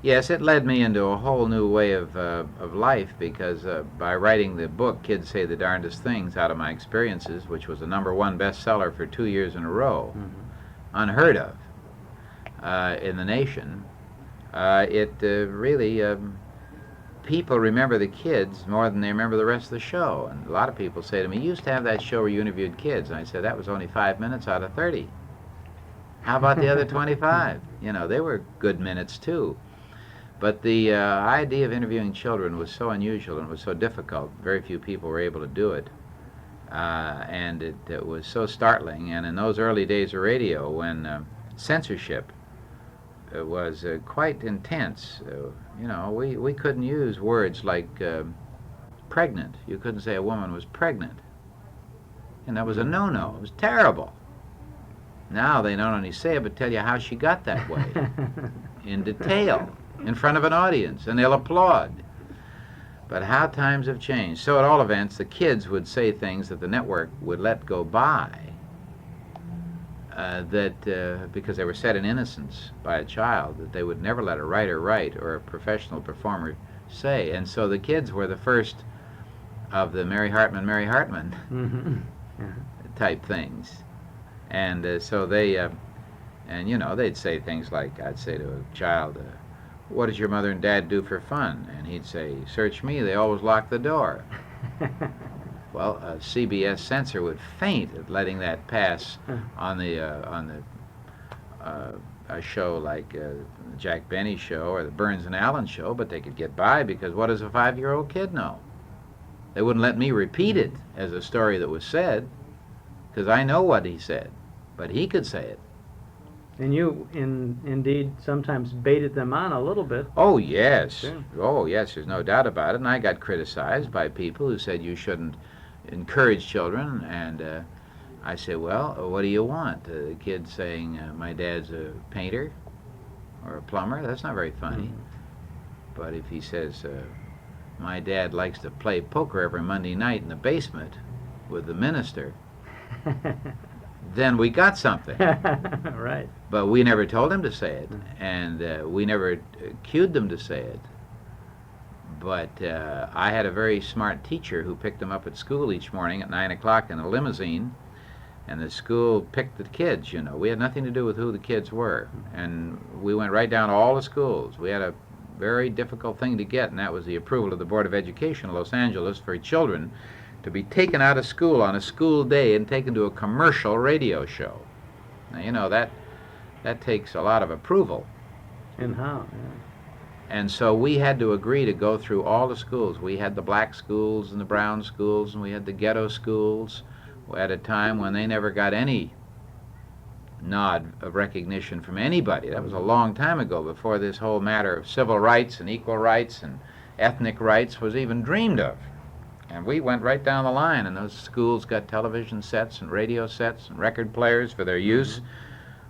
Yes, it led me into a whole new way of life because by writing the book, Kids Say the Darndest Things Out of My Experiences, which was a #1 bestseller for 2 years in a row, unheard of in the nation, it really, people remember the kids more than they remember the rest of the show. And a lot of people say to me, you used to have that show where you interviewed kids. And I said, that was only 5 minutes out of 30. How about the other 25? You know, they were good minutes too. But the idea of interviewing children was so unusual and was so difficult. Very few people were able to do it. And it was so startling. And in those early days of radio, when censorship was quite intense, you know, we couldn't use words like pregnant. You couldn't say a woman was pregnant. And that was a no-no. It was terrible. Now they not only say it, but tell you how she got that way in detail, in front of an audience, and they'll applaud. But how times have changed. So at all events, the kids would say things that the network would let go by, because they were said in innocence by a child, that they would never let a writer write or a professional performer say. And so the kids were the first of the Mary Hartman type things. And so they, and you know, they'd say things like, I'd say to a child, what does your mother and dad do for fun? And he'd say, search me, they always lock the door. Well, a CBS censor would faint at letting that pass on a show like the Jack Benny show or the Burns and Allen show, but they could get by because what does a 5-year-old kid know? They wouldn't let me repeat it as a story that was said, because I know what he said, but he could say it. And you, indeed, sometimes baited them on a little bit. Oh, yes. Sure. Oh, yes, there's no doubt about it. And I got criticized by people who said you shouldn't encourage children. And I said, well, what do you want? The kid saying, my dad's a painter or a plumber? That's not very funny. But if he says, my dad likes to play poker every Monday night in the basement with the minister, then we got something. Right. But we never told him to say it, and we never cued them to say it. But I had a very smart teacher who picked them up at school each morning at 9 o'clock in a limousine, and the school picked the kids, you know. We had nothing to do with who the kids were, and we went right down to all the schools. We had a very difficult thing to get, and that was the approval of the Board of Education of Los Angeles for children to be taken out of school on a school day and taken to a commercial radio show. Now, you know, that takes a lot of approval. And how? Yeah. And so we had to agree to go through all the schools. We had the black schools and the brown schools, and we had the ghetto schools at a time when they never got any nod of recognition from anybody. That was a long time ago, before this whole matter of civil rights and equal rights and ethnic rights was even dreamed of. And we went right down the line, and those schools got television sets and radio sets and record players for their use,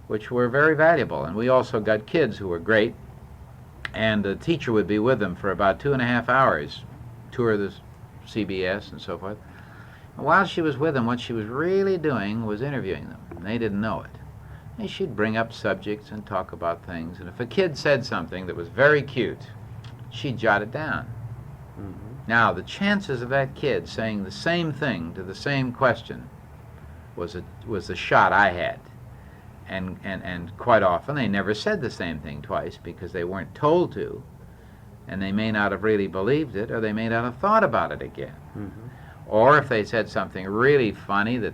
which were very valuable. And we also got kids who were great, and the teacher would be with them for about 2.5 hours, tour the CBS and so forth. And while she was with them, what she was really doing was interviewing them, and they didn't know it. And she'd bring up subjects and talk about things, and if a kid said something that was very cute, she'd jot it down. Now, the chances of that kid saying the same thing to the same question was the shot I had. And quite often they never said the same thing twice because they weren't told to, and they may not have really believed it, or they may not have thought about it again. Or if they said something really funny that,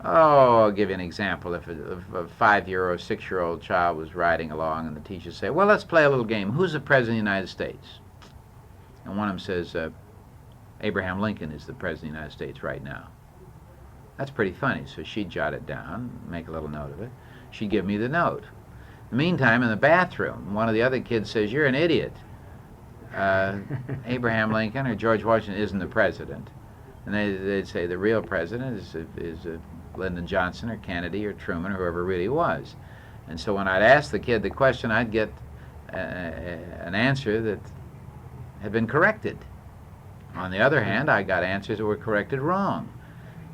oh, I'll give you an example. If a 5-year or 6-year-old child was riding along and the teacher say, well, let's play a little game. Who's the President of the United States? And one of them says, Abraham Lincoln is the President of the United States right now. That's pretty funny. So she'd jot it down, make a little note of it. She'd give me the note. In the meantime, in the bathroom, one of the other kids says, you're an idiot. Abraham Lincoln or George Washington isn't the president. And they'd say the real president is Lyndon Johnson or Kennedy or Truman or whoever really was. And so when I'd ask the kid the question, I'd get an answer that had been corrected. On the other hand, I got answers that were corrected wrong.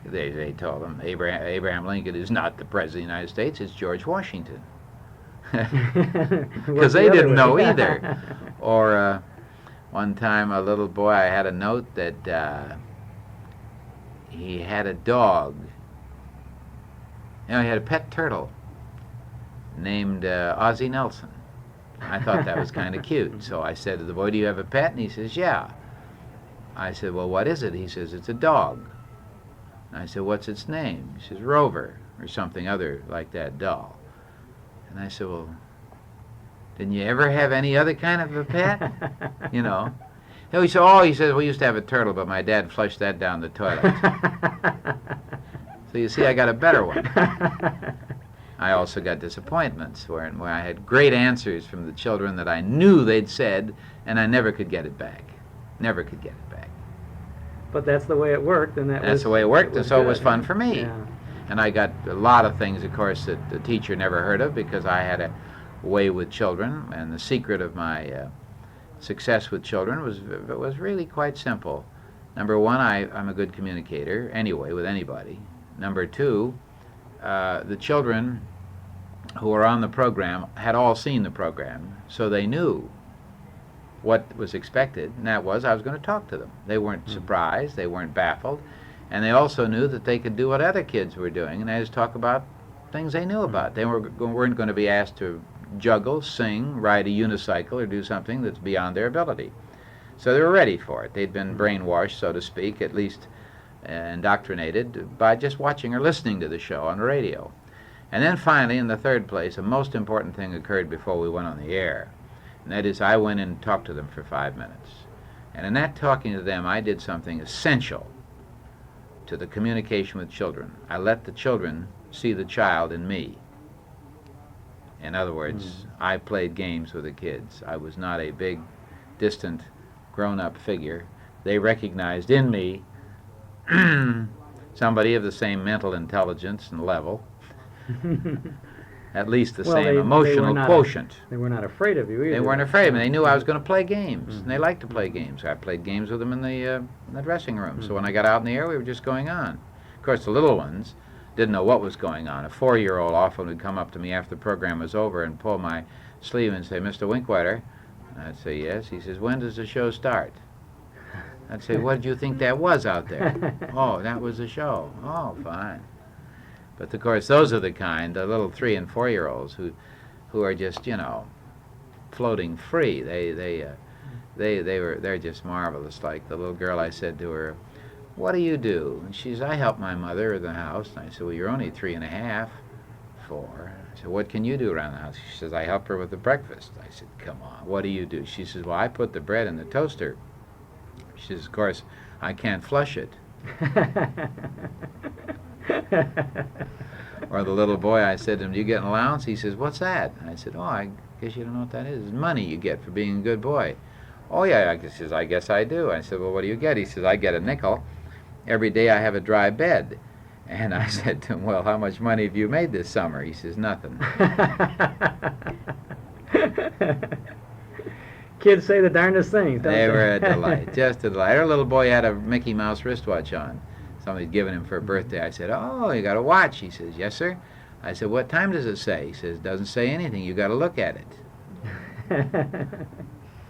They told him Abraham Lincoln is not the President of the United States, it's George Washington. because they didn't know either. Or one time a little boy, I had a note that he had a dog. He had a pet turtle named Ozzie Nelson. I thought that was kind of cute. So I said to the boy, "Do you have a pet?" And he says, "Yeah." I said, "Well, what is it?" He says, "It's a dog." And I said, "What's its name?" He says, "Rover," or something other like that, dull. And I said, "Well, didn't you ever have any other kind of a pet?" You know. He said, "Oh," he says, "we used to have a turtle, but my dad flushed that down the toilet." So you see, I got a better one. I also got disappointments where I had great answers from the children that I knew they'd said, and I never could get it back. Never could get it back. But that's the way it worked, and that's the way it worked, and so good. It was fun for me. Yeah. And I got a lot of things, of course, that the teacher never heard of because I had a way with children, and the secret of my success with children was really quite simple. Number one, I'm a good communicator anyway with anybody. Number two, the children who were on the program had all seen the program, so they knew what was expected, and that was I was going to talk to them. They weren't surprised, they weren't baffled, and they also knew that they could do what other kids were doing, and that is talk about things they knew about. They weren't going to be asked to juggle, sing, ride a unicycle, or do something that's beyond their ability. So they were ready for it. They'd been brainwashed, so to speak, at least indoctrinated by just watching or listening to the show on the radio. And then finally, in the third place, a most important thing occurred before we went on the air, and that is I went in and talked to them for 5 minutes. And in that talking to them, I did something essential to the communication with children. I let the children see the child in me. In other words, I played games with the kids. I was not a big, distant, grown-up figure. They recognized in me somebody of the same mental intelligence and level, at least the same emotional quotient. They were not afraid of you either. They weren't afraid of me. They knew I was going to play games, and they liked to play games. I played games with them in the dressing room. So when I got out in the air, we were just going on. Of course, the little ones didn't know what was going on. A 4-year-old often would come up to me after the program was over and pull my sleeve and say, "Mr. Winkletter." I'd say, "Yes." He says, "When does the show start?" I'd say, "What did you think that was out there?" "Oh, that was the show." "Oh, fine." But of course, those are the kind, the little 3- and 4-year-olds who are just, floating free. They're just marvelous. Like the little girl, I said to her, "What do you do?" And she says, "I help my mother in the house." And I said, "Well, you're only 3 and a half, 4. I said, "What can you do around the house?" She says, "I help her with the breakfast." I said, "Come on, what do you do?" She says, "Well, I put the bread in the toaster." She says, "Of course, I can't flush it." Or the little boy, I said to him, "Do you get an allowance?" He says, "What's that?" I said, "Oh, I guess you don't know what that is. It's money you get for being a good boy." "Oh, yeah." He says, "I guess I do." I said, "Well, what do you get?" He says, "I get a nickel. Every day I have a dry bed." And I said to him, "Well, how much money have you made this summer?" He says, "Nothing." Kids say the darndest things, don't they? They were a delight, just a delight. Our little boy had a Mickey Mouse wristwatch on. Somebody'd given him for a birthday. I said, "Oh, you got a watch?" He says, "Yes, sir." I said, "What time does it say?" He says, "Doesn't say anything. You got to look at it."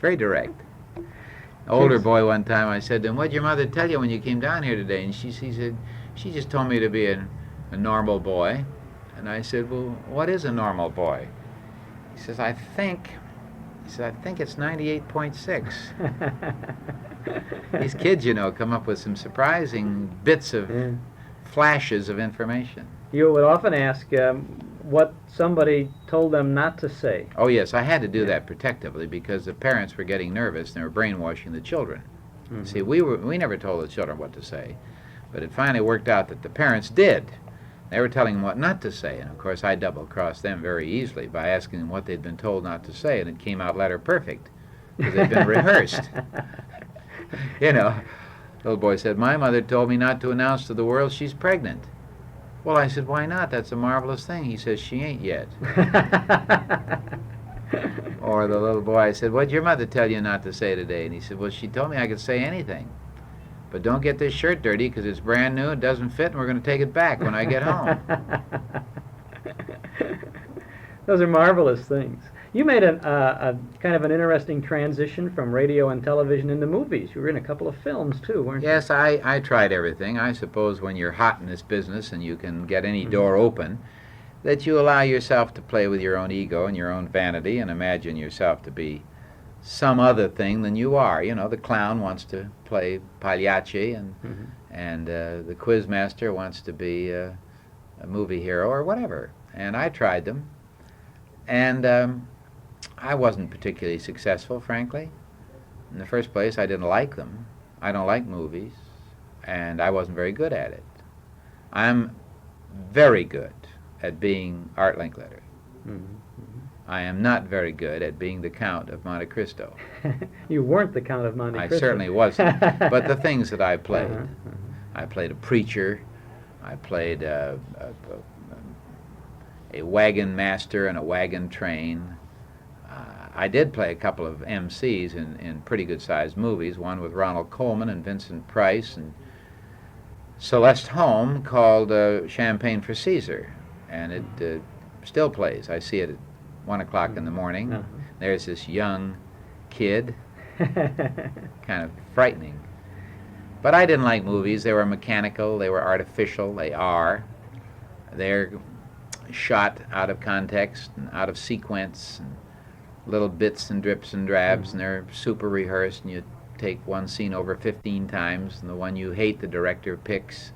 Very direct. Older boy, one time I said to him, "What'd your mother tell you when you came down here today?" And he said, "She just told me to be a normal boy." And I said, "Well, what is a normal boy?" He says, I think it's 98.6. These kids, come up with some surprising bits of flashes of information. You would often ask what somebody told them not to say. Oh, yes, I had to do that protectively because the parents were getting nervous and they were brainwashing the children. Mm-hmm. See, we never told the children what to say, but it finally worked out that the parents did. They were telling them what not to say, and of course I double-crossed them very easily by asking them what they'd been told not to say, and it came out letter perfect because they'd been rehearsed. Little boy said, "My mother told me not to announce to the world she's pregnant." Well, I said, "Why not? That's a marvelous thing." He says, "She ain't yet." Or the little boy, I said, "What'd your mother tell you not to say today?" And he said, "Well, she told me I could say anything. But don't get this shirt dirty because it's brand new, it doesn't fit, and we're going to take it back when I get home." Those are marvelous things. You made a kind of an interesting transition from radio and television into movies. You were in a couple of films, too, weren't you? Yes, I tried everything. I suppose when you're hot in this business and you can get any door open, that you allow yourself to play with your own ego and your own vanity and imagine yourself to be some other thing than you are. You know, the clown wants to play Pagliacci, and the quizmaster wants to be a movie hero or whatever. And I tried them, and I wasn't particularly successful, frankly. In the first place, I didn't like them. I don't like movies, and I wasn't very good at it. I'm very good at being Art Linkletter. I am not very good at being the Count of Monte Cristo. You weren't the Count of Monte Cristo. I certainly wasn't. But the things that I played, I played a preacher, I played a wagon master and a wagon train. I did play a couple of MCs in pretty good-sized movies, one with Ronald Colman and Vincent Price and Celeste Holm called Champagne for Caesar, and it still plays. I see it at 1 o'clock in the morning. There's this young kid, kind of frightening. But I didn't like movies. They were mechanical, they were artificial, they are. They're shot out of context and out of sequence, and little bits and drips and drabs, and they're super rehearsed, and you take one scene over 15 times, and the one you hate the director picks.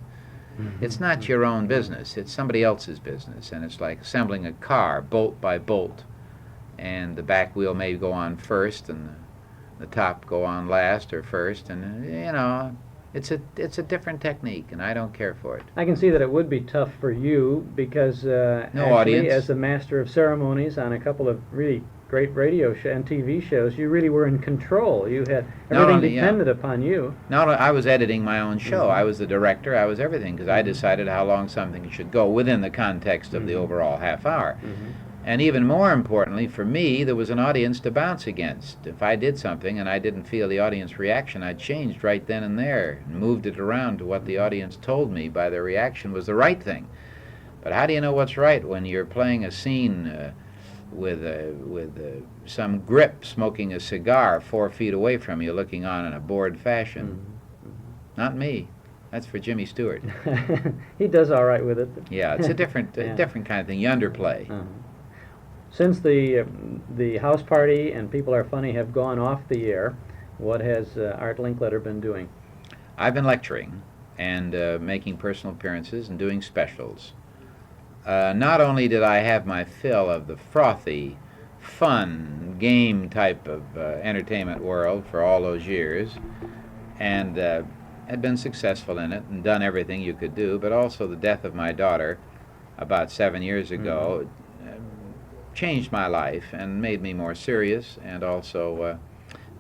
It's not your own business, it's somebody else's business, and it's like assembling a car bolt by bolt, and the back wheel may go on first and the top go on last or first, and you know, it's a different technique, and I don't care for it. I can see that it would be tough for you because actually, audience. as the master of ceremonies on a couple of really great radio and TV shows, you really were in control. You had everything depended upon you. Not only I was editing my own show, I was the director, I was everything, because I decided how long something should go within the context of the overall half hour. And even more importantly, for me, there was an audience to bounce against. If I did something and I didn't feel the audience reaction, I changed right then and there and moved it around to what the audience told me by their reaction was the right thing. But how do you know what's right when you're playing a scene with some grip smoking a cigar 4 feet away from you looking on in a bored fashion? Not me. That's for Jimmy Stewart. He does all right with it. Yeah, it's a different different kind of thing. You underplay. Since the house party and People Are Funny have gone off the air, what has Art Linkletter been doing? I've been lecturing and making personal appearances and doing specials. Not only did I have my fill of the frothy, fun, game type of entertainment world for all those years, and had been successful in it and done everything you could do, but also the death of my daughter about 7 years ago changed my life and made me more serious, and also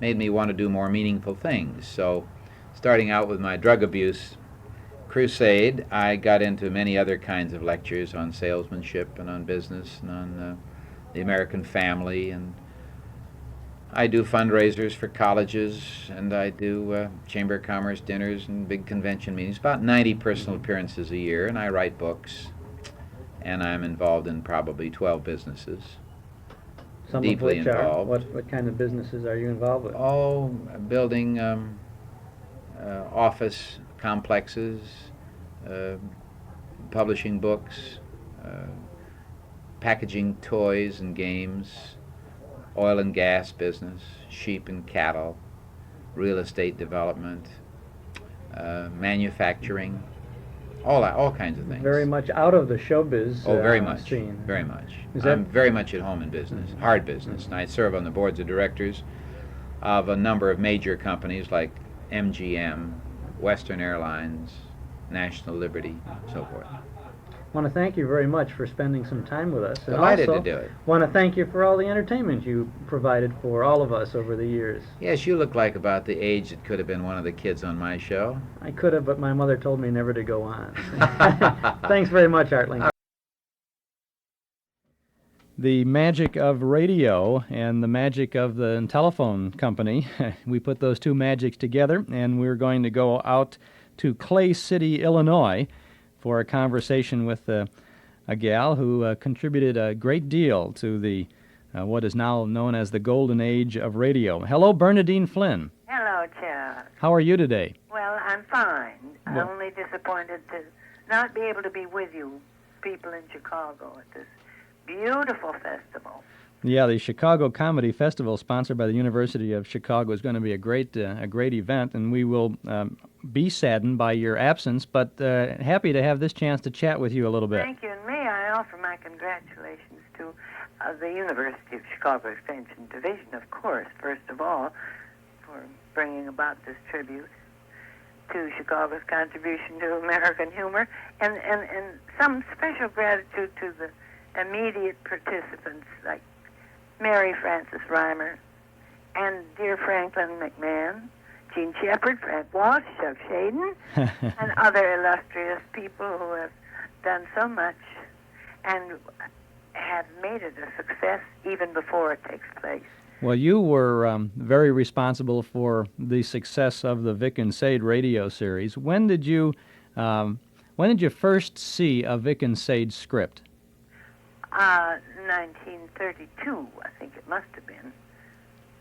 made me want to do more meaningful things. So starting out with my drug abuse crusade, I got into many other kinds of lectures on salesmanship and on business and on the American family, and I do fundraisers for colleges, and I do Chamber of Commerce dinners and big convention meetings, about 90 personal appearances a year, and I write books, and I'm involved in probably 12 businesses. Some deeply of which involved. What kind of businesses are you involved with? Oh, building office complexes, publishing books, packaging toys and games, oil and gas business, sheep and cattle, real estate development, manufacturing, all kinds of things. Very much out of the showbiz very much, scene. very much. Is I'm that- very much at home in business, hard business, and I serve on the boards of directors of a number of major companies like MGM, Western Airlines, National Liberty, so forth. I want to thank you very much for spending some time with us. And Delighted also to do it. want to thank you for all the entertainment you provided for all of us over the years. Yes, you look like about the age that could have been one of the kids on my show. I could have, but my mother told me never to go on. Thanks very much, Artling. The magic of radio and the magic of the telephone company, we put those two magics together, and we're going to go out to Clay City, Illinois, for a conversation with a gal who contributed a great deal to the what is now known as the golden age of radio. Hello, Bernadine Flynn. Hello, Chuck. How are you today? Well, I'm fine. I'm Well- only disappointed to not be able to be with you people in Chicago at this beautiful festival. Yeah, the Chicago Comedy Festival, sponsored by the University of Chicago, is going to be a great event, and we will be saddened by your absence, but happy to have this chance to chat with you a little bit. Thank you, and may I offer my congratulations to the University of Chicago Extension Division, of course, first of all, for bringing about this tribute to Chicago's contribution to American humor, and some special gratitude to the immediate participants like Mary Frances Reimer and dear Franklin McMahon, Gene Shepard, Frank Walsh, Chuck Schaden, and other illustrious people who have done so much and have made it a success even before it takes place. Well, you were very responsible for the success of the Vic and Sade radio series. When did you first see a Vic and Sade script? 1932, I think it must have been.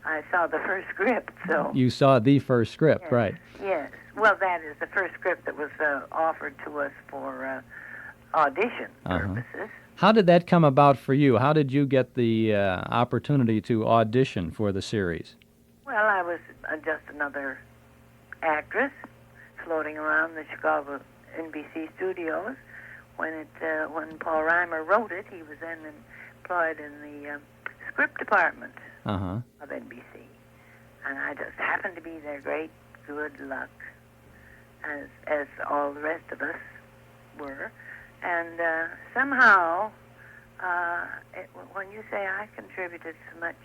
I saw the first script, so... You saw the first script, Yes. right? Yes. Well, that is the first script that was offered to us for audition purposes. How did that come about for you? How did you get the opportunity to audition for the series? Well, I was just another actress floating around the Chicago NBC studios. When Paul Reimer wrote it, he was then employed in the script department of NBC. And I just happened to be there. Great good luck, as all the rest of us were. And somehow, when you say I contributed so much,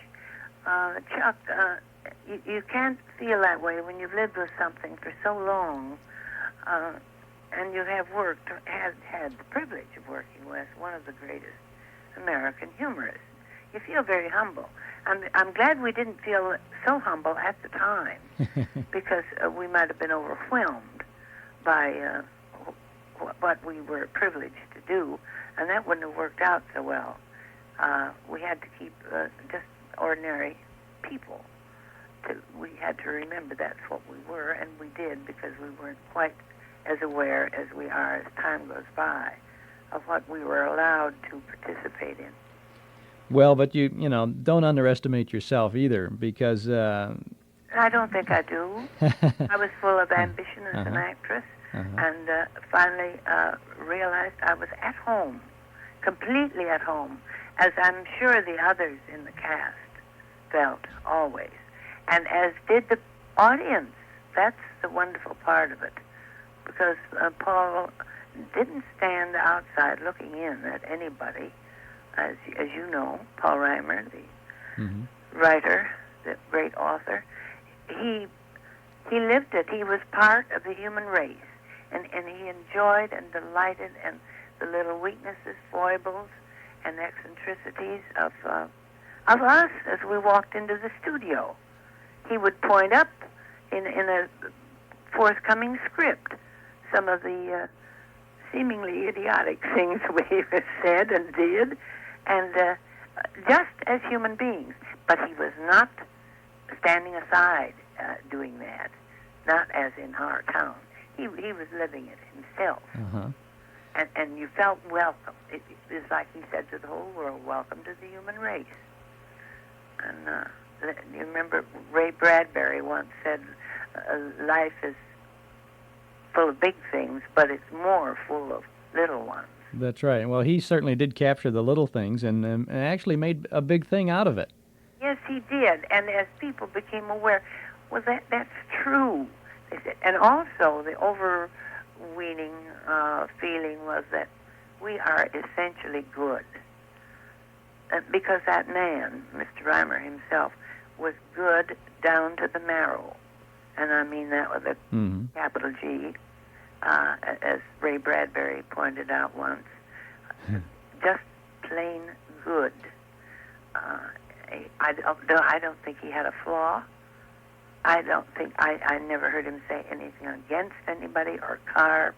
Chuck, you can't feel that way when you've lived with something for so long, and you have worked, had the privilege of working with one of the greatest American humorists. You feel very humble. I'm glad we didn't feel so humble at the time, because we might have been overwhelmed by what we were privileged to do, and that wouldn't have worked out so well. We had to keep just ordinary people. We had to remember that's what we were, and we did, because we weren't quite as aware as we are as time goes by of what we were allowed to participate in. Well, but you don't underestimate yourself either, because... I don't think I do. I was full of ambition as an actress, and finally realized I was at home, completely at home, as I'm sure the others in the cast felt always, and as did the audience. That's the wonderful part of it, because Paul didn't stand outside looking in at anybody. As you know, Paul Reimer, the writer, the great author, he lived it. He was part of the human race, and he enjoyed and delighted in the little weaknesses, foibles, and eccentricities of us as we walked into the studio. He would point up in a forthcoming script some of the seemingly idiotic things we said and did, and just as human beings. But he was not standing aside doing that, not as in our town. He was living it himself. And you felt welcome. It was like he said to the whole world, welcome to the human race. And you remember Ray Bradbury once said, life is full of big things, but it's more full of little ones. That's right. Well, he certainly did capture the little things and actually made a big thing out of it. Yes, he did. And as people became aware, well, that's true, they said. And also the overweening feeling was that we are essentially good. Because that man, Mr. Reimer himself, was good down to the marrow. And I mean that with a capital G, as Ray Bradbury pointed out once. Just plain good. I don't think he had a flaw. I never heard him say anything against anybody or carp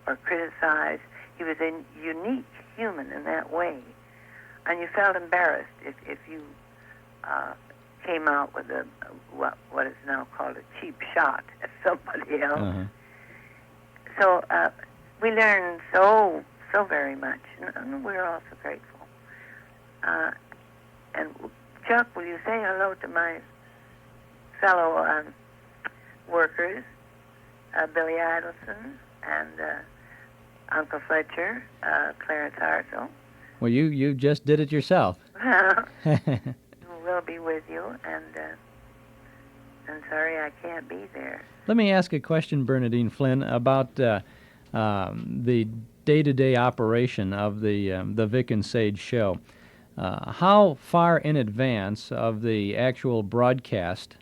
or criticize. He was a unique human in that way. And you felt embarrassed if you came out with what is now called a cheap shot at somebody else. Uh-huh. So we learned so very much, and we're also grateful. And Chuck, will you say hello to my fellow workers, Billy Idelson and Uncle Fletcher, Clarence Hartzell. Well, you just did it yourself. We'll be with you, and sorry I can't be there. Let me ask a question, Bernadine Flynn, about the day-to-day operation of the Vic and Sage show. How far in advance of the actual broadcast,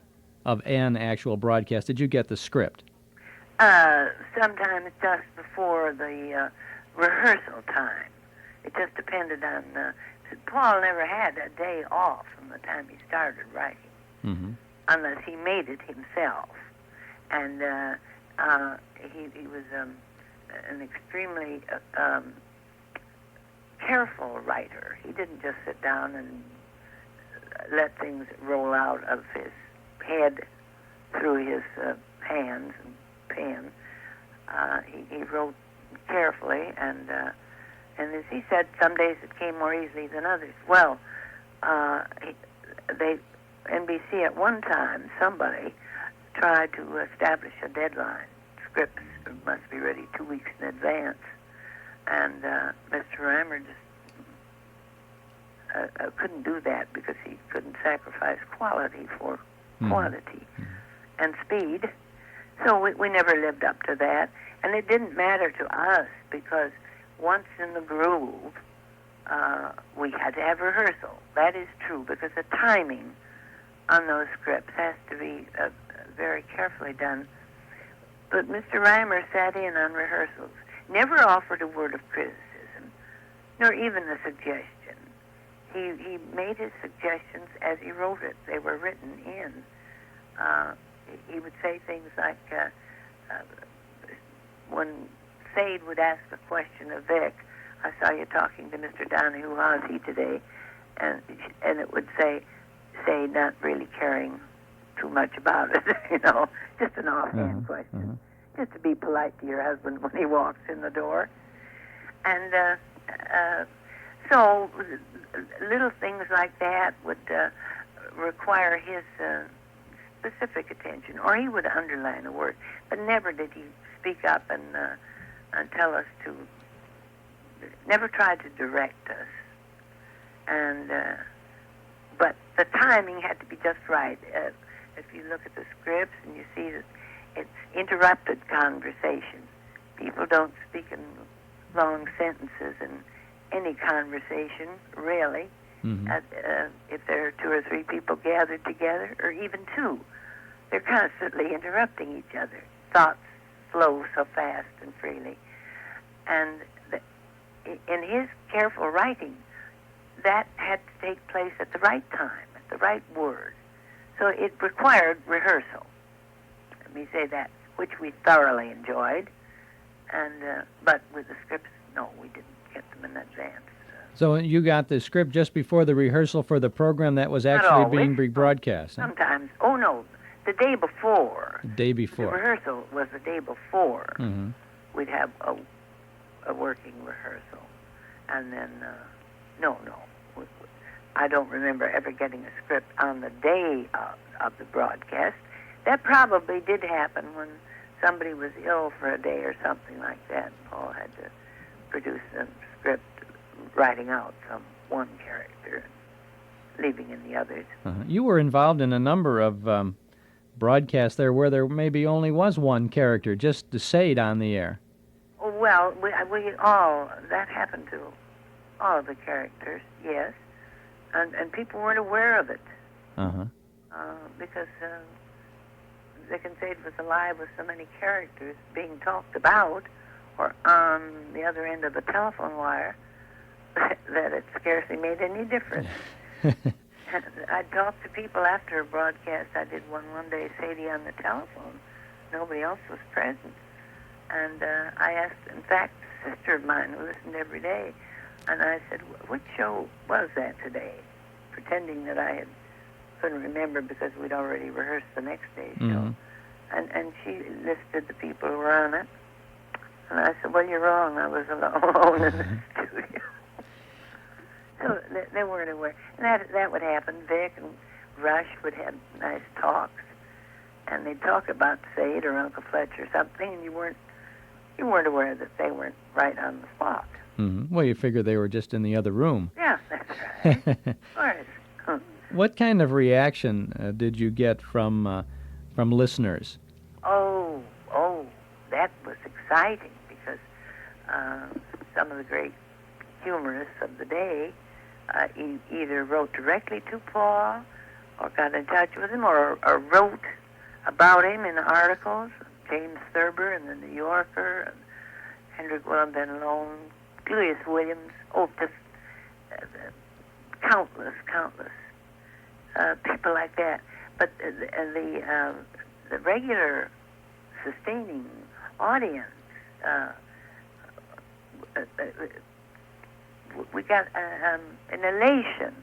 did you get the script? Sometimes just before the rehearsal time. It just depended on... Paul never had a day off from the time he started writing, unless he made it himself. And he was an extremely careful writer. He didn't just sit down and let things roll out of his head through his hands and pen. He wrote carefully, and as he said, some days it came more easily than others. Well, NBC at one time, somebody tried to establish a deadline. Scripts must be ready 2 weeks in advance. And Mr. Reimer just couldn't do that because he couldn't sacrifice quality for quantity and speed. So we never lived up to that. And it didn't matter to us because once in the groove, we had to have rehearsal. That is true because the timing on those scripts has to be very carefully done. But Mr. Reimer sat in on rehearsals, never offered a word of criticism, nor even a suggestion. He made his suggestions as he wrote it. They were written in. He would say things like, when Sade would ask a question of Vic, I saw you talking to Mr. Donahue, how's he today? And it would say, not really caring too much about it, just an offhand question, just to be polite to your husband when he walks in the door. And so little things like that would require his specific attention, or he would underline a word, but never did he speak up and tell us to, never tried to direct us. And but the timing had to be just right. If you look at the scripts and you see that it's interrupted conversation. People don't speak in long sentences in any conversation, really. If there are 2 or 3 people gathered together, or even 2, they're constantly interrupting each other. Thoughts flow so fast and freely. And in his careful writing, that had to take place at the right time, at the right word. So it required rehearsal. Let me say that, which we thoroughly enjoyed. And but with the scripts, no, we didn't get them in advance. So you got the script just before the rehearsal for the program that was Not actually always. being rebroadcast. Huh? Sometimes, oh no, the day before. The day The before. rehearsal was the day before. Mhm. We'd have a working rehearsal. And then, no. I don't remember ever getting a script on the day of the broadcast. That probably did happen when somebody was ill for a day or something like that. Paul had to produce a script writing out one character and leaving in the others. You were involved in a number of broadcasts there where there maybe only was one character, just to say it on the air. Well, we all, that happened to all of the characters, yes. And people weren't aware of it. Because Vic and Sage was alive with so many characters being talked about or on the other end of the telephone wire that it scarcely made any difference. I'd talk to people after a broadcast. I did one day, Sadie on the telephone. Nobody else was present. And I asked, in fact, sister of mine who listened every day. And I said, "What show was that today?" Pretending that I couldn't remember because we'd already rehearsed the next day's show. And she listed the people who were on it. And I said, "Well, you're wrong. I was alone in the studio." So they weren't aware. And that would happen. Vic and Rush would have nice talks, and they'd talk about Sade or Uncle Fletch or something, and you weren't aware that they weren't right on the spot. Well, you figure they were just in the other room. Yeah, that's right. Of course. Huh. What kind of reaction did you get from listeners? Oh, that was exciting because some of the great humorists of the day either wrote directly to Paul or got in touch with him or wrote about him in articles. James Thurber in the New Yorker, and Hendrik Willem Van Loon, Julius Williams, just countless people like that. But the regular sustaining audience, we got an elation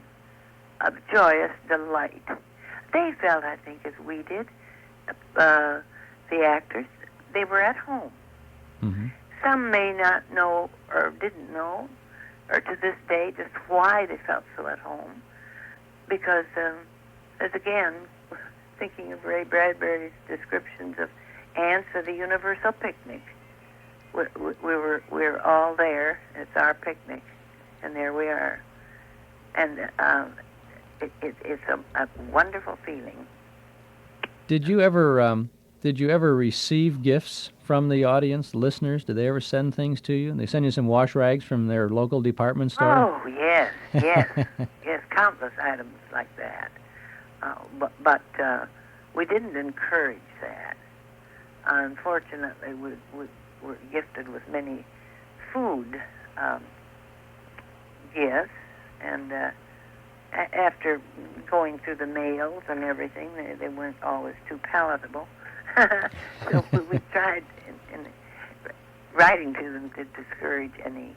of joyous delight. They felt, I think, as we did, the actors, they were at home. Some may not know or didn't know, or to this day, just why they felt so at home. Because, as again, thinking of Ray Bradbury's descriptions of ants at a universal picnic, we're all there. It's our picnic, and there we are. And it's a wonderful feeling. Did you ever receive gifts from the audience, listeners? Did they ever send things to you? They send you some wash rags from their local department store? Oh, yes, yes, countless items like that. But we didn't encourage that. Unfortunately, we were gifted with many food gifts, and after going through the mails and everything, they weren't always too palatable. So we tried in writing to them to discourage any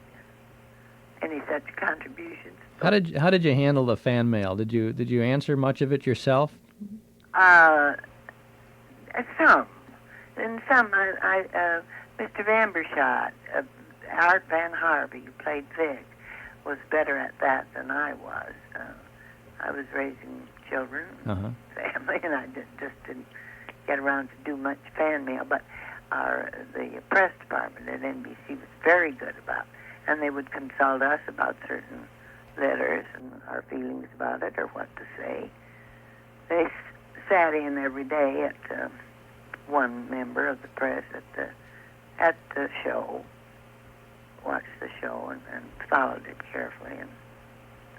such contributions. How did you handle the fan mail? Did you answer much of it yourself? Some. And some, Mr. Vanbershot, Art Van Harvey, who played Vic, was better at that than I was. I was raising children, family, and I just didn't get around to do much fan mail. But the press department at NBC was very good about, and they would consult us about certain letters and our feelings about it or what to say. They sat in every day at one member of the press at the show, watched the show and followed it carefully, and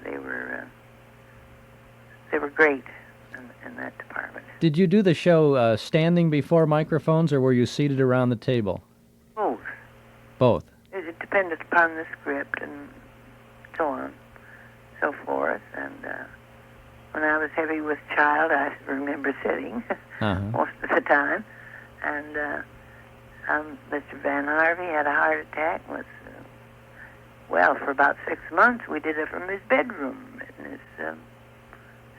they were great in that department. Did you do the show standing before microphones, or were you seated around the table? Both. Both. It depended upon the script and so on, so forth. And when I was heavy with child, I remember sitting most of the time. And Mr. Van Harvey had a heart attack. Was for about 6 months we did it from his bedroom in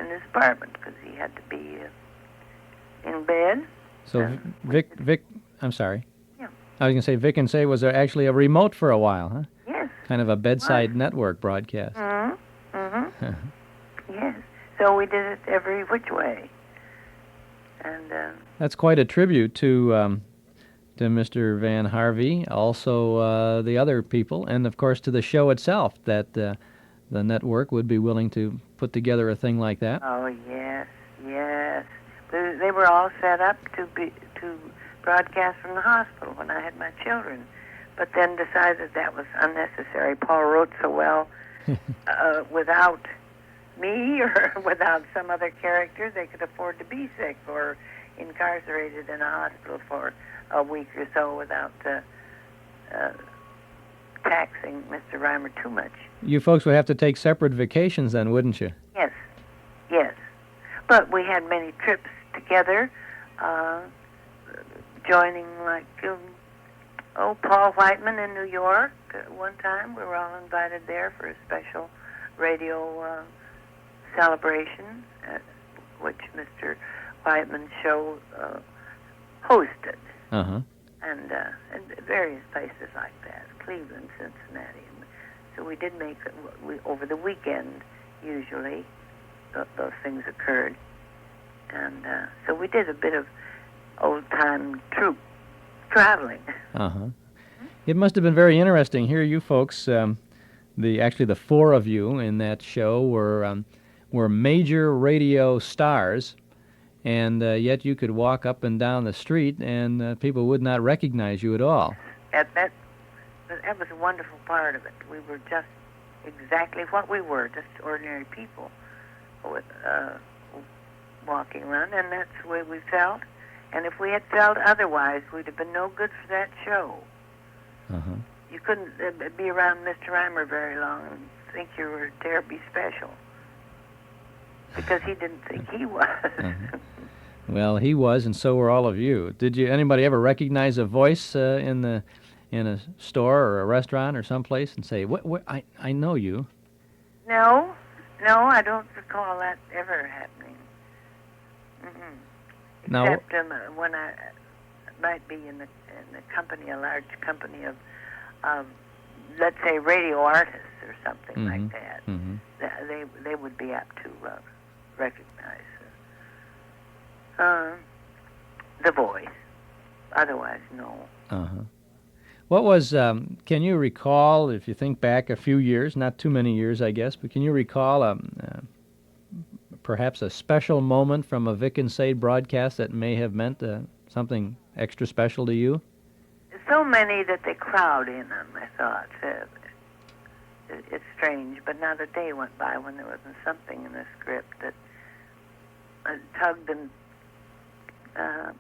his apartment because he had to be in bed. So Vic, I'm sorry. Yeah. I was going to say Vic and Say was actually a remote for a while, huh? Yes. Kind of a bedside network broadcast. Yes. So we did it every which way. And that's quite a tribute to Mr. Van Harvey, also the other people, and of course to the show itself, that the network would be willing to put together a thing like that. Oh yes. They were all set up to broadcast from the hospital when I had my children, but then decided that was unnecessary. Paul wrote so well without me or without some other character, they could afford to be sick or incarcerated in a hospital for a week or so without taxing Mr. Reimer too much. You folks would have to take separate vacations then, wouldn't you? Yes. But we had many trips together, joining like Paul Whiteman in New York. One time we were all invited there for a special radio celebration, which Mr. Whiteman's show hosted. Uh-huh. And various places like that, Cleveland, Cincinnati. And so we did make it over the weekend. Usually, those things occurred, and so we did a bit of old-time troop traveling. Uh-huh. It must have been very interesting. Here, you folks, the four of you in that show were major radio stars. And yet you could walk up and down the street and people would not recognize you at all. That was a wonderful part of it. We were just exactly what we were, just ordinary people with, walking around, and that's the way we felt. And if we had felt otherwise, we'd have been no good for that show. Uh-huh. You couldn't be around Mr. Reimer very long and think you were terribly special. Because he didn't think he was. Uh-huh. Well, he was, and so were all of you. Did anybody ever recognize a voice in a store or a restaurant or someplace and say, "What? I know you"? No, I don't recall that ever happening. No. Except when I might be in the company, a large company of let's say radio artists or something like that. Mm-hmm. They would be apt to recognize the voice. Otherwise, no. Uh-huh. What was, can you recall, if you think back a few years, not too many years, I guess, but can you recall perhaps a special moment from a Vic and Sade broadcast that may have meant something extra special to you? So many that they crowd in them, I thought. It's strange, but not a day went by when there wasn't something in the script that tugged and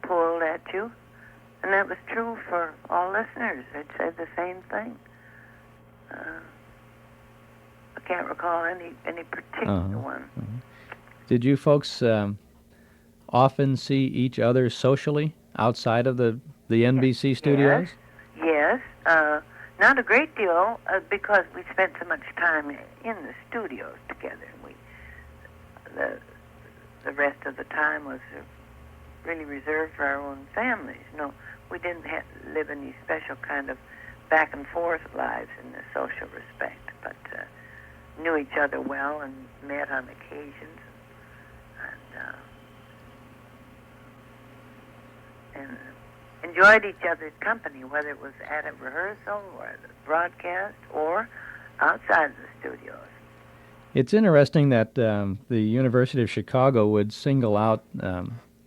pulled at you. And that was true for all listeners. They'd say the same thing. I can't recall any particular one. Uh-huh. Did you folks often see each other socially outside of the NBC studios? Yes. Not a great deal because we spent so much time in the studios together. The rest of the time was really reserved for our own families. No, we didn't live any special kind of back and forth lives in the social respect, but knew each other well and met on occasions, and enjoyed each other's company, whether it was at a rehearsal or at a broadcast or outside the studios. It's interesting that the University of Chicago would single out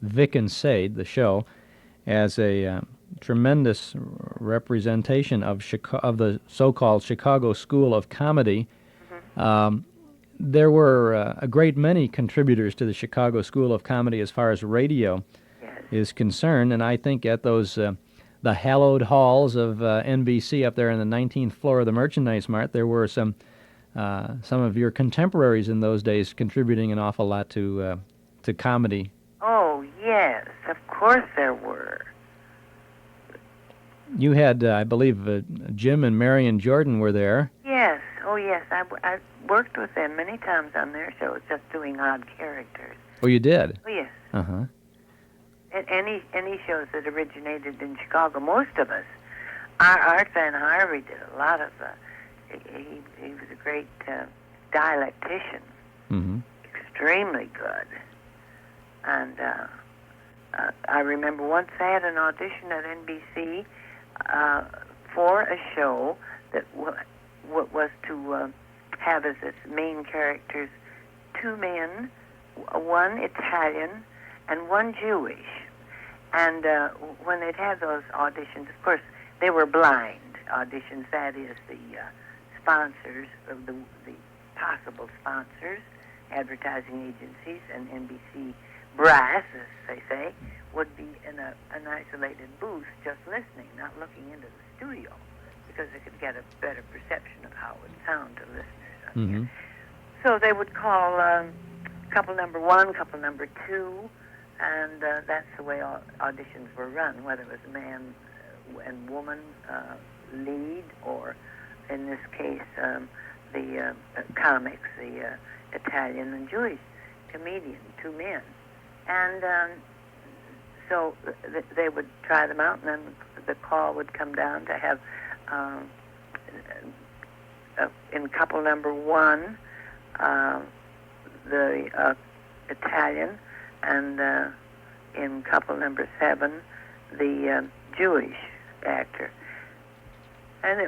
Vic and Sade, the show, as a tremendous representation of the so-called Chicago School of Comedy. There were a great many contributors to the Chicago School of Comedy as far as radio is concerned, and I think at those the hallowed halls of NBC up there on the 19th floor of the Merchandise Mart, there were some of your contemporaries in those days contributing an awful lot to comedy. Oh, yes, of course there were. You had, I believe, Jim and Marion Jordan were there. Yes, oh yes, I worked with them many times on their shows, just doing odd characters. Oh, you did? Oh, yes. Uh-huh. Any shows that originated in Chicago, most of us. Art Van Harvey did a lot of, he was a great dialectician, extremely good. And I remember once I had an audition at NBC for a show that was to have as its main characters two men, one Italian and one Jewish. And when they'd had those auditions, of course, they were blind auditions. That is, the sponsors, the possible sponsors, advertising agencies, and NBC brass, as they say, would be in an isolated booth just listening, not looking into the studio, because they could get a better perception of how it would sound to listeners. So they would call couple number one, couple number two, and that's the way all auditions were run, whether it was a man and woman lead, or in this case, the comics, the Italian and Jewish comedian, two men. And so they would try them out, and then the call would come down to have, in couple number 1, the Italian, and in couple number 7, the Jewish actor. And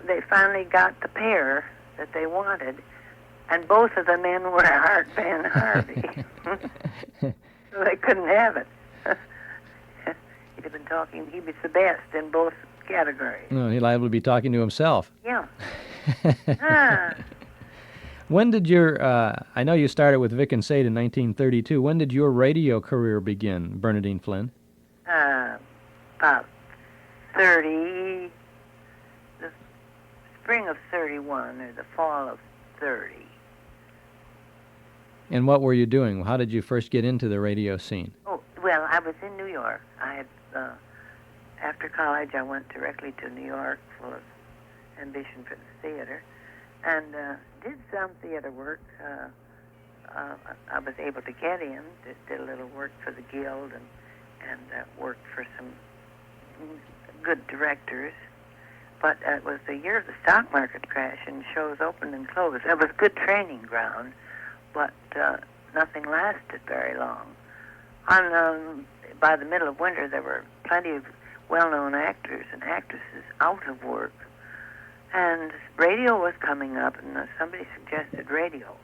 they finally got the pair that they wanted, and both of the men were Art Van Harvey. So they couldn't have it. He'd have been talking, he was the best in both categories. No, he'll liable to be talking to himself. Yeah. Ah. When did your, I know you started with Vic and Sade in 1932. When did your radio career begin, Bernadine Flynn? About 30, the spring of 31 or the fall of 30. And what were you doing? How did you first get into the radio scene? Oh, well, I was in New York. I had, after college, I went directly to New York full of ambition for the theater, and did some theater work. I was able to get in, did a little work for the Guild, and worked for some good directors. But it was the year of the stock market crash, and shows opened and closed. It was good training ground, but nothing lasted very long. By the middle of winter, there were plenty of well-known actors and actresses out of work, and radio was coming up, and somebody suggested radio.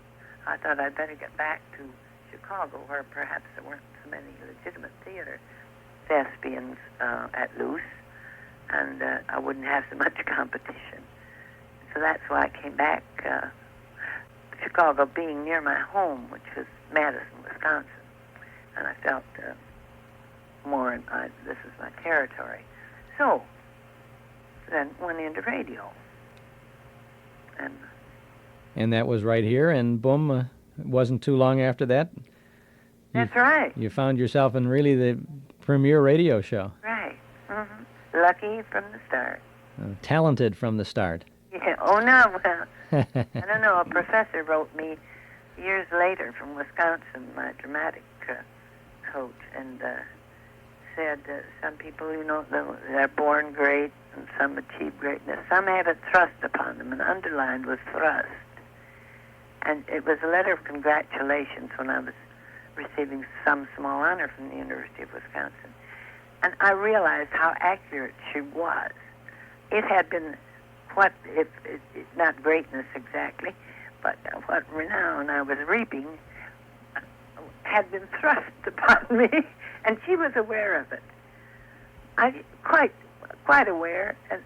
I thought I'd better get back to Chicago, where perhaps there weren't so many legitimate theater thespians at loose, and I wouldn't have so much competition. So that's why I came back. Chicago being near my home, which was Madison, Wisconsin, and I felt more this is my territory. So then went into radio, And that was right here, and boom, it wasn't too long after that. That's right. You found yourself in really the premier radio show. Right. Mm-hmm. Lucky from the start. Talented from the start. Yeah. Oh no. Well, I don't know. A professor wrote me years later from Wisconsin, my dramatic coach, and said some people, they're born great, and some achieve greatness. Some have it thrust upon them, and underlined was thrust. And it was a letter of congratulations when I was receiving some small honor from the University of Wisconsin. And I realized how accurate she was. It had been not greatness exactly, but what renown I was reaping had been thrust upon me, and she was aware of it. I quite aware, and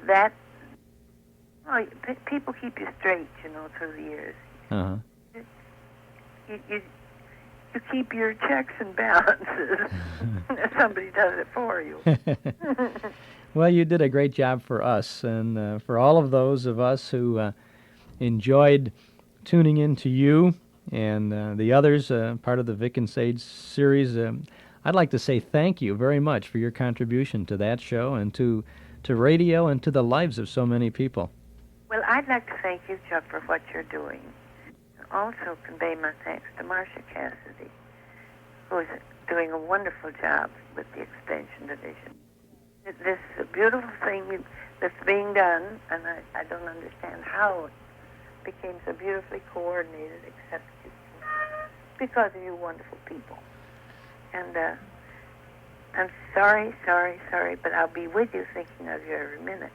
that. Oh, people keep you straight, through the years. Uh-huh. You keep your checks and balances. Somebody does it for you. Well, you did a great job for us, and for all of those of us who enjoyed tuning in to you and the others, part of the Vic and Sage series. I'd like to say thank you very much for your contribution to that show and to radio and to the lives of so many people. Well, I'd like to thank you, Chuck, for what you're doing. Also convey my thanks to Marcia Cassidy, who is doing a wonderful job with the Extension Division. This beautiful thing that's being done, and I don't understand how it became so beautifully coordinated, except because of you wonderful people. And I'm sorry, but I'll be with you, thinking of you every minute.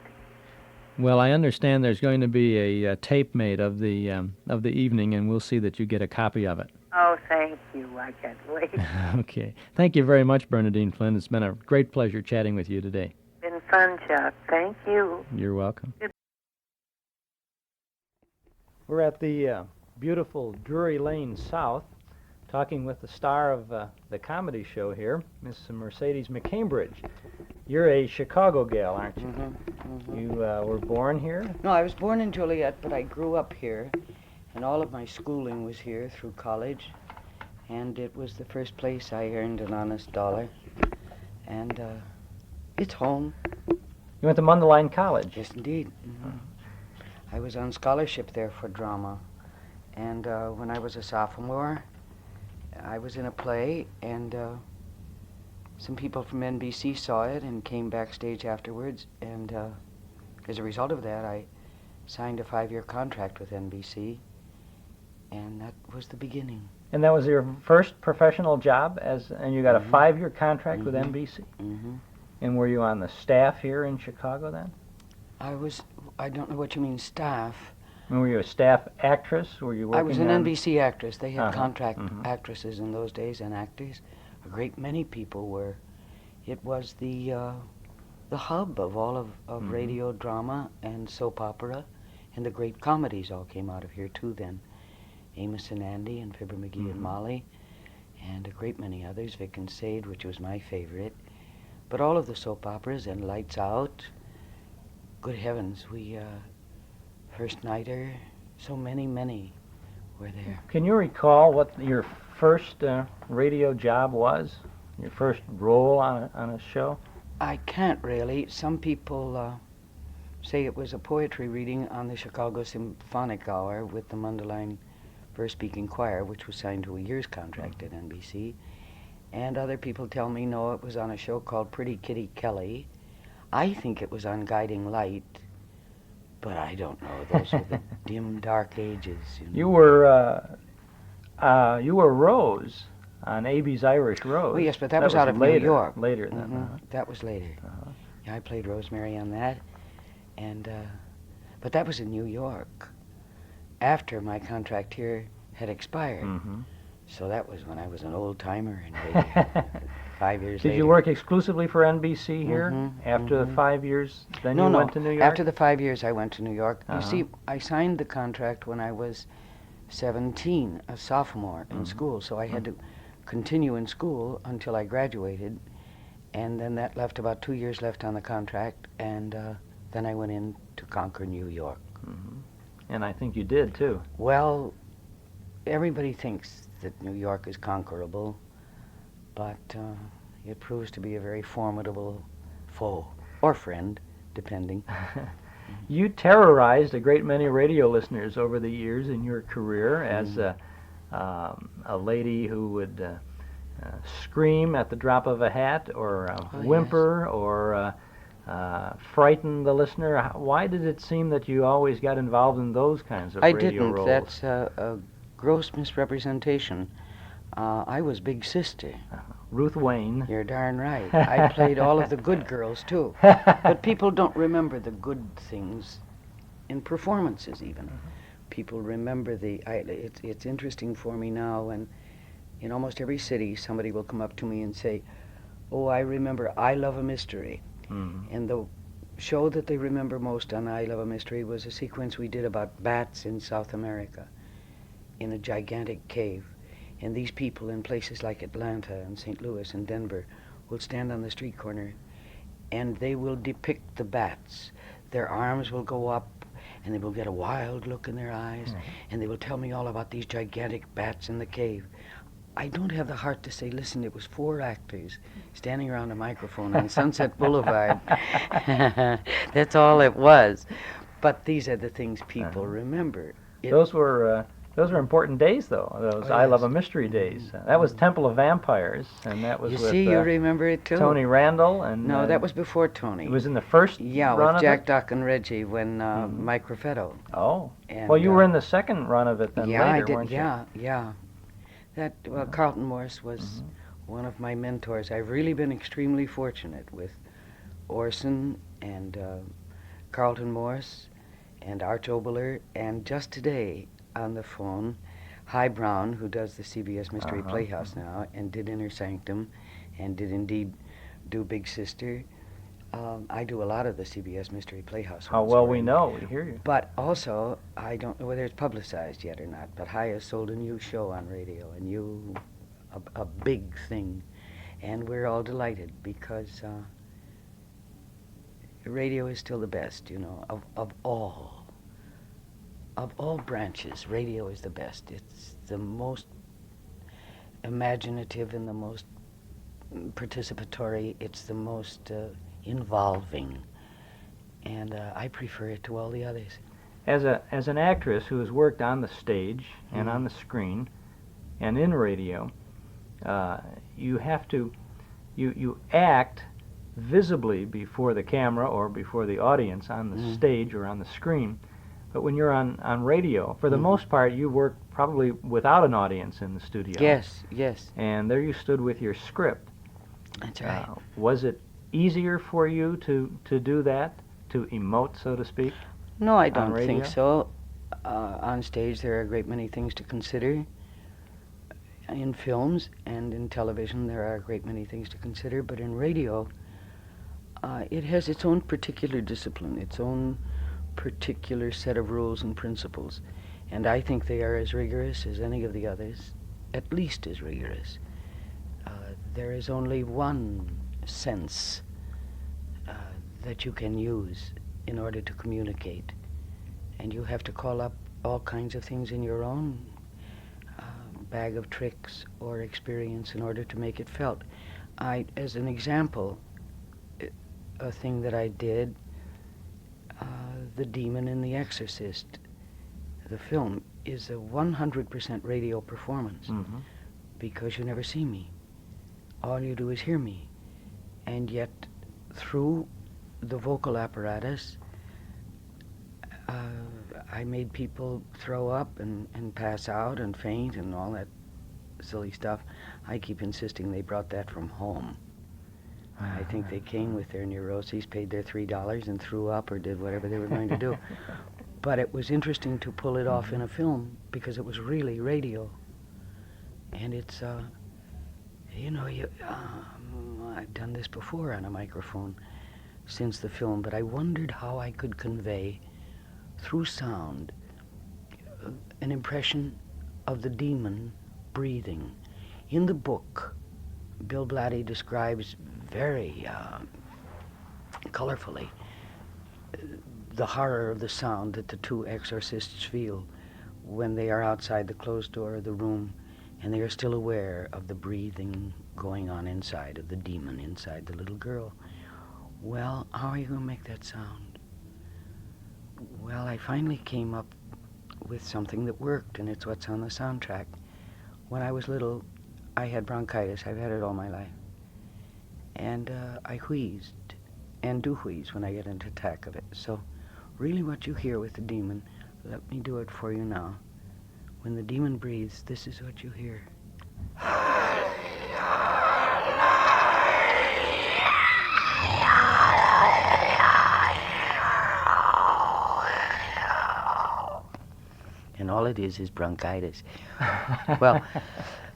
Well, I understand there's going to be a tape made of the evening, and we'll see that you get a copy of it. Oh, thank you. I can't wait. Okay. Thank you very much, Bernadine Flynn. It's been a great pleasure chatting with you today. Been fun, Chuck. Thank you. You're welcome. We're at the beautiful Drury Lane South, talking with the star of the comedy show here, Miss Mercedes McCambridge. You're a Chicago gal, aren't you? Mm-hmm. You were born here? No, I was born in Joliet, but I grew up here, and all of my schooling was here through college, and it was the first place I earned an honest dollar. And it's home. You went to Mundelein College? Yes, indeed. Mm-hmm. I was on scholarship there for drama. And when I was a sophomore, I was in a play, and some people from NBC saw it and came backstage afterwards. And as a result of that, I signed a 5-year contract with NBC, and that was the beginning. And that was your first professional job, and you got a 5-year contract with NBC? Mm-hmm. And were you on the staff here in Chicago then? I don't know what you mean, staff. I mean, were you a staff actress? Were you working I was an on... NBC actress. They had contract actresses in those days, and actors. A great many people were. It was the hub of all of radio drama and soap opera, and the great comedies all came out of here too then. Amos and Andy and Fibber McGee and Molly, and a great many others, Vic and Sade, which was my favorite. But all of the soap operas and Lights Out, good heavens, we, First Nighter, so many were there. Can you recall what your first radio job was? Your first role on a show? I can't really. Some people say it was a poetry reading on the Chicago Symphonic Hour with the Mundelein First Speaking Choir, which was signed to a year's contract at NBC. And other people tell me, no, it was on a show called Pretty Kitty Kelly. I think it was on Guiding Light, but I don't know. Those were the dim, dark ages. You were Rose on Abie's Irish Rose. Oh, yes, but that was out of later, New York. Later then. That was later. Yeah, I played Rosemary on that. And, but that was in New York, after my contract here had expired. So that was when I was an old-timer in radio. 5 years later. Did you work exclusively for NBC here after the 5 years? Then you went to New York? After the 5 years, I went to New York. You see, I signed the contract when I was 17, a sophomore in school, so I had to continue in school until I graduated, and then that left about 2 years left on the contract, and then I went in to conquer New York. And I think you did, too. Well, everybody thinks that New York is conquerable, but it proves to be a very formidable foe, or friend, depending. You terrorized a great many radio listeners over the years in your career as a lady who would scream at the drop of a hat, or whimper, or frighten the listener. Why did it seem that you always got involved in those kinds of radio roles? That's a gross misrepresentation. I was Big Sister. Ruth Wayne. You're darn right. I played all of the good girls, too. But people don't remember the good things in performances, even. People remember it's interesting for me now when in almost every city somebody will come up to me and say, oh, I remember I Love a Mystery. And the show that they remember most on I Love a Mystery was a sequence we did about bats in South America in a gigantic cave. And these people in places like Atlanta and St. Louis and Denver will stand on the street corner and they will depict the bats. Their arms will go up and they will get a wild look in their eyes and they will tell me all about these gigantic bats in the cave. I don't have the heart to say, listen, it was 4 actors standing around a microphone on Sunset Boulevard. That's all it was. But these are the things people remember. Those were important days, though. Those I Love a Mystery days. That was Temple of Vampires, and that was with you remember it too. Tony Randall and no, that was before Tony. It was in the first run with Jack, Doc, and Reggie when Mike Raffetto. Oh, and, well, you were in the second run of it then later, I did, weren't you? Yeah. That Carlton Morse was one of my mentors. I've really been extremely fortunate with Orson and Carlton Morse and Arch Oboler, and just today on the phone, Hy Brown, who does the CBS Mystery Playhouse now, and did Inner Sanctum, and did indeed do Big Sister. I do a lot of the CBS Mystery Playhouse. How well we know, we hear you. But also, I don't know whether it's publicized yet or not, but Hy has sold a new show on radio, a big thing, and we're all delighted because radio is still the best, of all. Of all branches, radio is the best. It's the most imaginative and the most participatory, it's the most involving, and I prefer it to all the others. As an actress who has worked on the stage and Mhm. on the screen and in radio, you have to you act visibly before the camera or before the audience on the stage or on the screen. But when you're on radio, for the most part, you work probably without an audience in the studio. Yes, yes. And there you stood with your script. That's right. Was it easier for you to do that, to emote, so to speak? No, I on don't radio? think so. On stage, there are a great many things to consider. In films and in television, there are a great many things to consider. But in radio, it has its own particular discipline, its own particular set of rules and principles. And I think they are as rigorous as any of the others, at least as rigorous. There is only one sense that you can use in order to communicate. And you have to call up all kinds of things in your own bag of tricks or experience in order to make it felt. As an example, a thing that I did, The Demon in The Exorcist, the film, is a 100% radio performance because you never see me. All you do is hear me. And yet, through the vocal apparatus, I made people throw up and pass out and faint and all that silly stuff. I keep insisting they brought that from home. I think they came with their neuroses, paid their $3 and threw up or did whatever they were going to do. But it was interesting to pull it off in a film because it was really radio. And it's, I've done this before on a microphone since the film, but I wondered how I could convey through sound an impression of the demon breathing. In the book, Bill Blatty describes very colorfully the horror of the sound that the two exorcists feel when they are outside the closed door of the room and they are still aware of the breathing going on inside of the demon inside the little girl. Well, how are you going to make that sound? Well, I finally came up with something that worked, and it's what's on the soundtrack. When I was little, I had bronchitis. I've had it all my life. And I wheezed, and do wheeze when I get into attack of it. So really what you hear with the demon, let me do it for you now. When the demon breathes, this is what you hear. And all it is bronchitis. Well,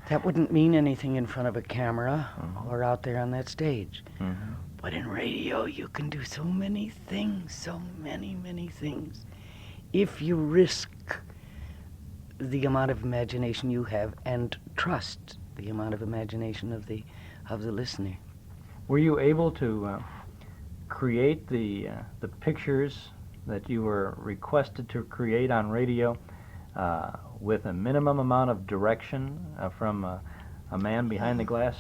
that wouldn't mean anything in front of a camera or out there on that stage. But in radio, you can do so many things, so many, many things. If you risk the amount of imagination you have and trust the amount of imagination of the listener. Were you able to create the pictures that you were requested to create on radio with a minimum amount of direction from a man behind the glass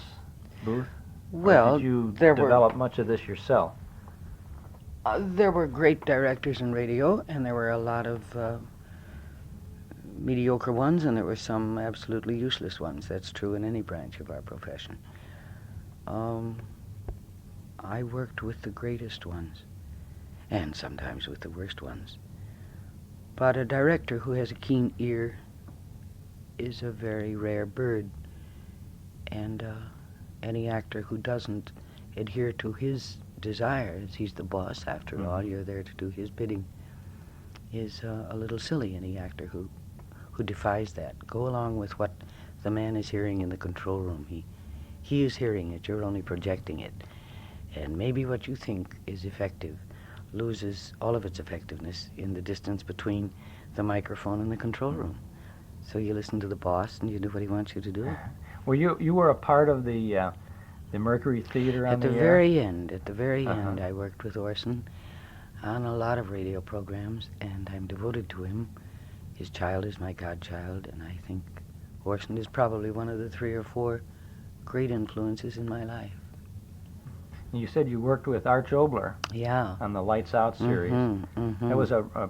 booth? Well, or did you there develop much of this yourself? There were great directors in radio, and there were a lot of mediocre ones, and there were some absolutely useless ones. That's true in any branch of our profession. I worked with the greatest ones, and sometimes with the worst ones. But a director who has a keen ear is a very rare bird, and any actor who doesn't adhere to his desires, he's the boss after all, you're there to do his bidding, is a little silly. Any actor who defies that. Go along with what the man is hearing in the control room. He is hearing it, you're only projecting it. And maybe what you think is effective loses all of its effectiveness in the distance between the microphone and the control room. So you listen to the boss and you do what he wants you to do. Well, you were a part of the Mercury Theater on At the air? very end, I worked with Orson on a lot of radio programs, and I'm devoted to him. His child is my godchild, and I think Orson is probably one of the 3 or 4 great influences in my life. You said you worked with Arch Oboler. Yeah. On the Lights Out series. Mm-hmm. That was a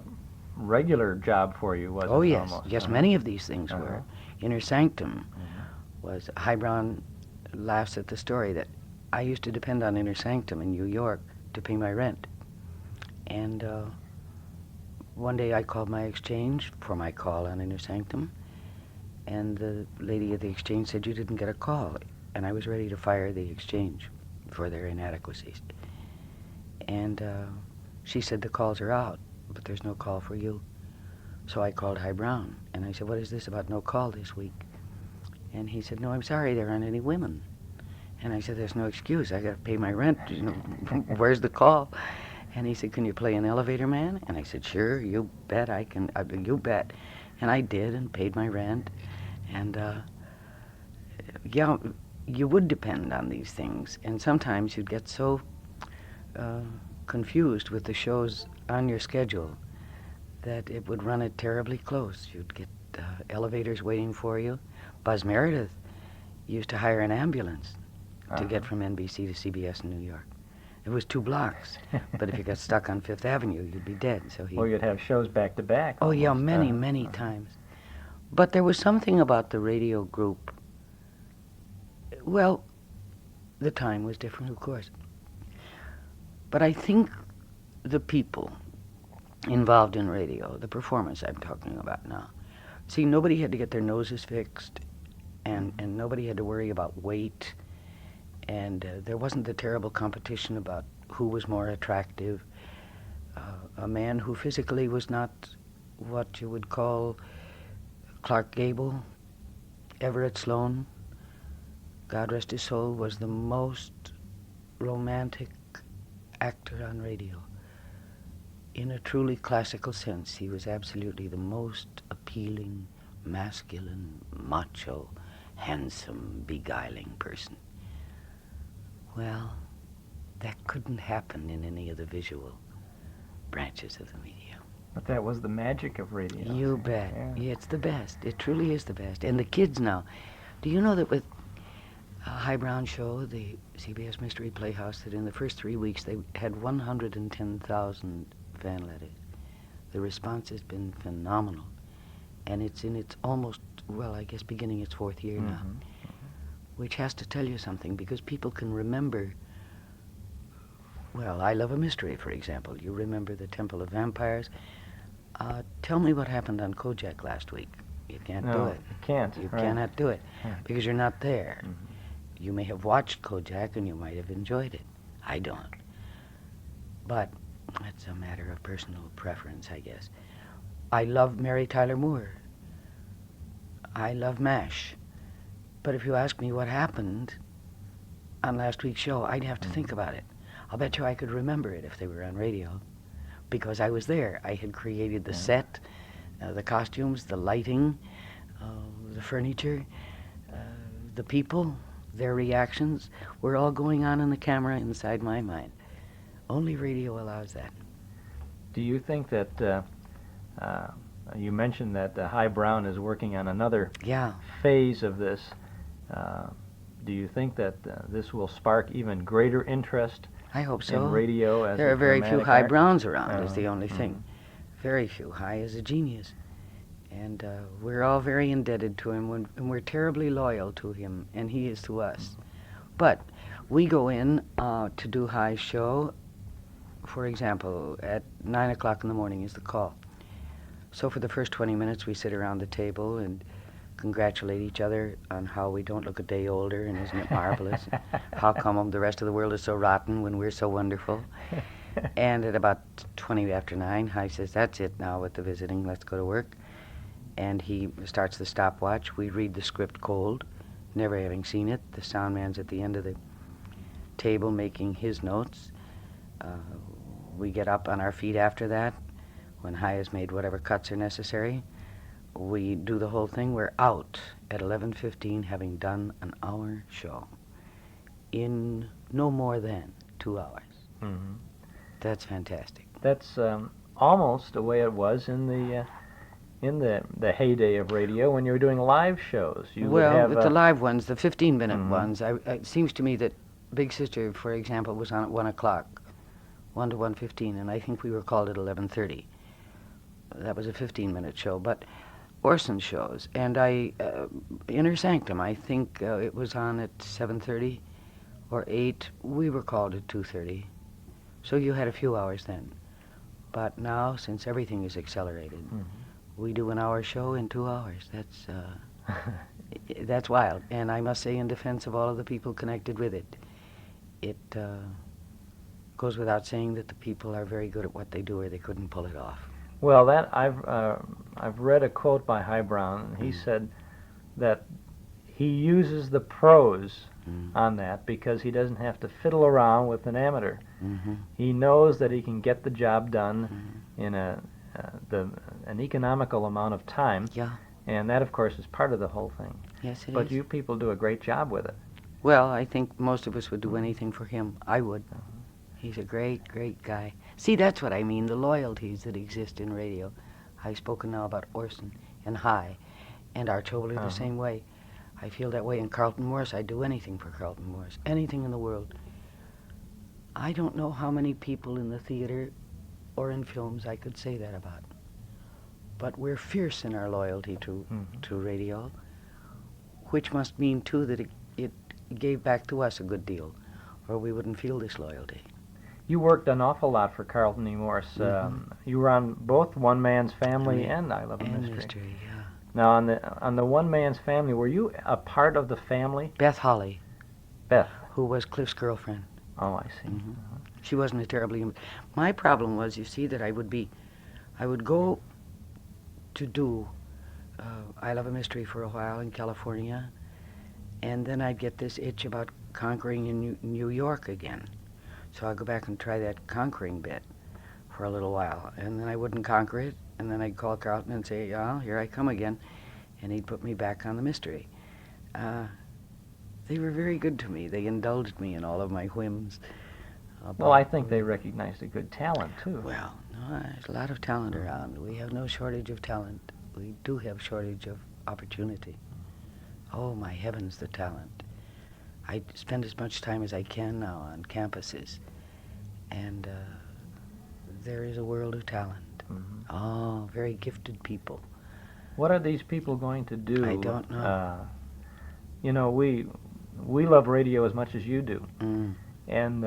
regular job for you, wasn't it? Oh, yes. Almost? Yes, many of these things were. Inner Sanctum was, Highbrown laughs at the story that I used to depend on Inner Sanctum in New York to pay my rent. And one day I called my exchange for my call on Inner Sanctum, and the lady at the exchange said, "You didn't get a call." And I was ready to fire the exchange for their inadequacies. And she said, "The calls are out, but there's no call for you." So I called High Brown, and I said, "What is this about no call this week?" And he said, "No, I'm sorry, there aren't any women." And I said, "There's no excuse. I got to pay my rent. You know, where's the call?" And he said, "Can you play an elevator man?" And I said, "Sure, you bet I can. You bet." And I did, and paid my rent. And yeah, you would depend on these things. And sometimes you'd get so confused with the shows on your schedule that it would run it terribly close. You'd get elevators waiting for you. Buzz Meredith used to hire an ambulance to get from NBC to CBS in New York. It was 2 blocks, but if you got stuck on Fifth Avenue, you'd be dead. So he. Or you'd have shows back to back. Oh yeah, almost. many times. But there was something about the radio group. Well, the time was different, of course. But I think the people involved in radio, the performance I'm talking about now, see, nobody had to get their noses fixed, and nobody had to worry about weight, and there wasn't the terrible competition about who was more attractive. A man who physically was not what you would call Clark Gable, Everett Sloane, God rest his soul, was the most romantic actor on radio. In a truly classical sense, he was absolutely the most appealing, masculine, macho, handsome, beguiling person. Well, that couldn't happen in any of the visual branches of the medium. But that was the magic of radio. You bet. Yeah, it's the best. It truly is the best. And the kids now, do you know that with High Brown Show, the CBS Mystery Playhouse, that in the first 3 weeks they had 110,000 fan letters. The response has been phenomenal. And it's in its almost, well, I guess beginning its 4th year now. Which has to tell you something, because people can remember, well, I Love a Mystery, for example. You remember the Temple of Vampires. Tell me what happened on Kojak last week. You can't do it. You can't. You right. cannot do it, Yeah. because you're not there. You may have watched Kojak and you might have enjoyed it. I don't. But that's a matter of personal preference, I guess. I love Mary Tyler Moore. I love MASH. But if you ask me what happened on last week's show, I'd have to think about it. I'll bet you I could remember it if they were on radio, because I was there. I had created the set, the costumes, the lighting, the furniture, the people, their reactions were all going on in the camera inside my mind. Only radio allows that. Do you think that, you mentioned that High Brown is working on another phase of this. Do you think that this will spark even greater interest I hope so. in radio as there a are very few dramatic High art? Browns around, is the only thing. Very few. High is a genius. And we're all very indebted to him, and we're terribly loyal to him, and he is to us. But we go in to do High's show, for example, at 9 o'clock in the morning is the call. So for the first 20 minutes, we sit around the table and congratulate each other on how we don't look a day older, and isn't it marvelous? How come the rest of the world is so rotten when we're so wonderful? And at about 20 after 9, High says, "That's it now with the visiting, let's go to work." And he starts the stopwatch. We read the script cold, never having seen it. The sound man's at the end of the table making his notes. We get up on our feet after that. When High has made whatever cuts are necessary, we do the whole thing. We're out at 11:15, having done an hour show in no more than 2 hours. That's fantastic. That's almost the way it was in the in the heyday of radio when you were doing live shows. You would Well, have, with the live ones, the 15-minute Mhm. ones, it seems to me that Big Sister, for example, was on at 1 o'clock, 1 to 1:15, and I think we were called at 11:30. That was a 15-minute show. But Orson shows, and Inner Sanctum, I think it was on at 7:30 or 8. We were called at 2:30. So you had a few hours then. But now, since everything is accelerated, we do an hour show in 2 hours. That's wild. And I must say, in defense of all of the people connected with it, it goes without saying that the people are very good at what they do, or they couldn't pull it off. Well, that I've read a quote by High Brown, and he said that he uses the pros on that because he doesn't have to fiddle around with an amateur. He knows that he can get the job done in an economical amount of time. Yeah. And that, of course, is part of the whole thing. Yes, it But is. you people do a great job with it. Well, I think most of us would do anything for him. I would. He's a great, great guy. See, that's what I mean, the loyalties that exist in radio. I've spoken now about Orson and High, and Archibald the same way. I feel that way in Carlton Morse. I'd do anything for Carlton Morse, anything in the world. I don't know how many people in the theater or in films I could say that about. But we're fierce in our loyalty to radio, which must mean, too, that it gave back to us a good deal, or we wouldn't feel this loyalty. You worked an awful lot for Carlton E. Morse. You were on both One Man's Family and I Love a Mystery. Yeah. Now, on the One Man's Family, were you a part of the family? Beth Holly. Beth. Who was Cliff's girlfriend. Oh, I see. She wasn't a terribly... My problem was, you see, that I would go to do I Love a Mystery for a while in California, and then I'd get this itch about conquering in New York again. So I'd go back and try that conquering bit for a little while, and then I wouldn't conquer it, and then I'd call Carlton and say, "Oh, here I come again," and he'd put me back on the mystery. They were very good to me. They indulged me in all of my whims. Well, I think they recognized a good talent, too. Well, no, there's a lot of talent around. We have no shortage of talent. We do have shortage of opportunity. Oh, my heavens, the talent. I spend as much time as I can now on campuses, and there is a world of talent. Oh, very gifted people. What are these people going to do? I don't know. You know, we love radio as much as you do, and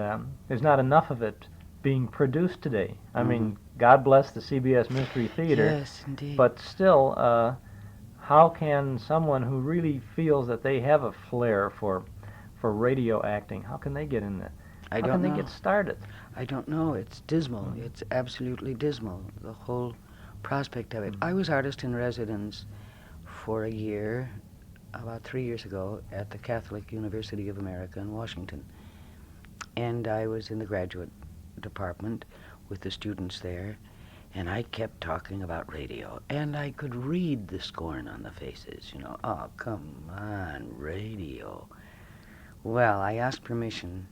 there's not enough of it being produced today. I mean, God bless the CBS Mystery Theater. Yes, indeed. But still, how can someone who really feels that they have a flair for radio acting, how can they get in there? I How don't can know. they get started? I don't know. It's dismal. It's absolutely dismal, the whole prospect of it. I was artist in residence for a year, about 3 years ago, at the Catholic University of America in Washington. And I was in the graduate department with the students there, and I kept talking about radio. And I could read the scorn on the faces, you know. Oh, come on, radio. Well, I asked permission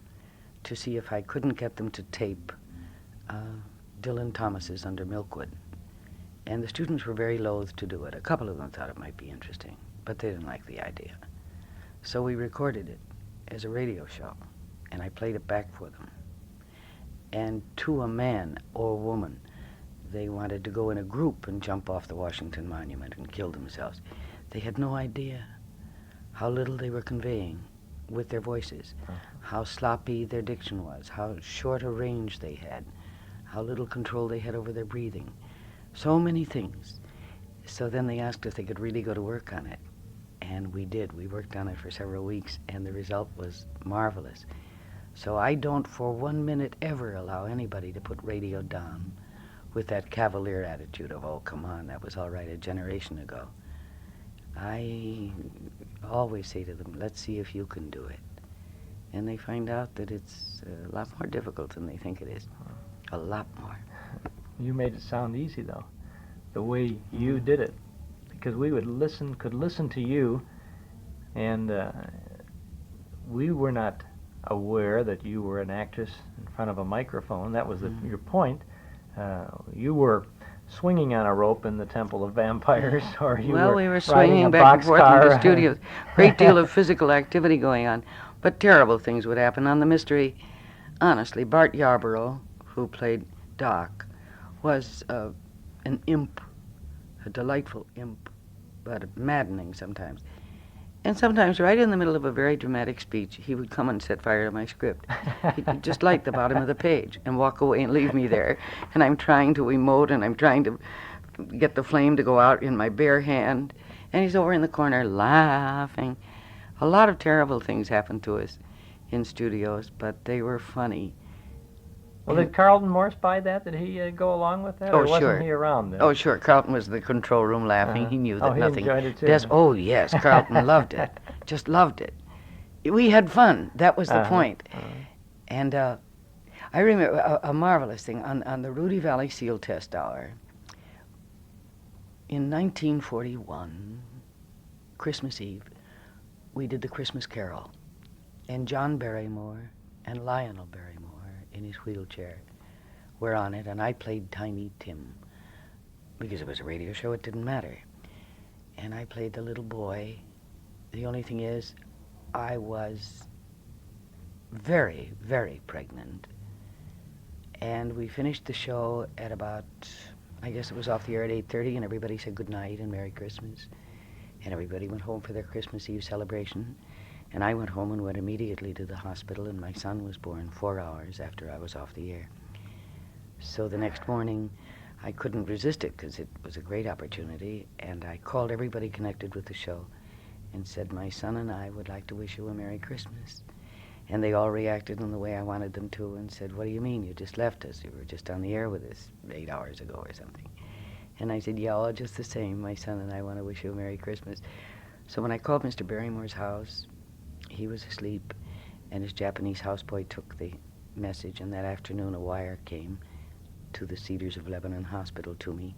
to see if I couldn't get them to tape Dylan Thomas's Under Milkwood. And the students were very loath to do it. A couple of them thought it might be interesting, but they didn't like the idea. So we recorded it as a radio show, and I played it back for them. And to a man or woman, they wanted to go in a group and jump off the Washington Monument and kill themselves. They had no idea how little they were conveying with their voices, how sloppy their diction was, how short a range they had, how little control they had over their breathing. So many things. So then they asked if they could really go to work on it. And we did. We worked on it for several weeks, and the result was marvelous. So I don't for 1 minute ever allow anybody to put radio down with that cavalier attitude of, oh, come on, that was all right a generation ago. I always say to them, let's see if you can do it. And they find out that it's a lot more difficult than they think it is. A lot more. You made it sound easy, though, the way you did it, because we could listen to you, and we were not aware that you were an actress in front of a microphone. That was your point. You were swinging on a rope in the Temple of Vampires, or you Well, were we were riding swinging a back and forth in the boxcar. studios. Great deal of physical activity going on, but terrible things would happen on the mystery. Honestly, Bart Yarborough, who played Doc, was an imp, a delightful imp, but maddening sometimes. And sometimes, right in the middle of a very dramatic speech, he would come and set fire to my script. He'd just light the bottom of the page and walk away and leave me there. And I'm trying to emote, and I'm trying to get the flame to go out in my bare hand. And he's over in the corner laughing. A lot of terrible things happened to us in studios, but they were funny. Well, did Carlton Morse buy that? Did he go along with that? Oh, or wasn't sure. he around then? Oh, sure. Carlton was in the control room laughing. He knew that he nothing. enjoyed it too. Oh, yes. Carlton loved it. Just loved it. We had fun. That was the point. And I remember a marvelous thing on the Rudy Valley SEAL Test Hour in 1941, Christmas Eve. We did the Christmas Carol, and John Barrymore and Lionel Barrymore in his wheelchair were on it, and I played Tiny Tim. Because it was a radio show, it didn't matter. And I played the little boy. The only thing is, I was very, very pregnant. And we finished the show at about, I guess it was off the air at 8:30, and everybody said good night and Merry Christmas. And everybody went home for their Christmas Eve celebration. And I went home and went immediately to the hospital, and my son was born 4 hours after I was off the air. So the next morning, I couldn't resist it because it was a great opportunity, and I called everybody connected with the show and said, my son and I would like to wish you a Merry Christmas. And they all reacted in the way I wanted them to and said, what do you mean? You just left us. You were just on the air with us 8 hours ago or something. And I said, yeah, all just the same. My son and I want to wish you a Merry Christmas. So when I called Mr. Barrymore's house, he was asleep, and his Japanese houseboy took the message, and that afternoon a wire came to the Cedars of Lebanon Hospital to me,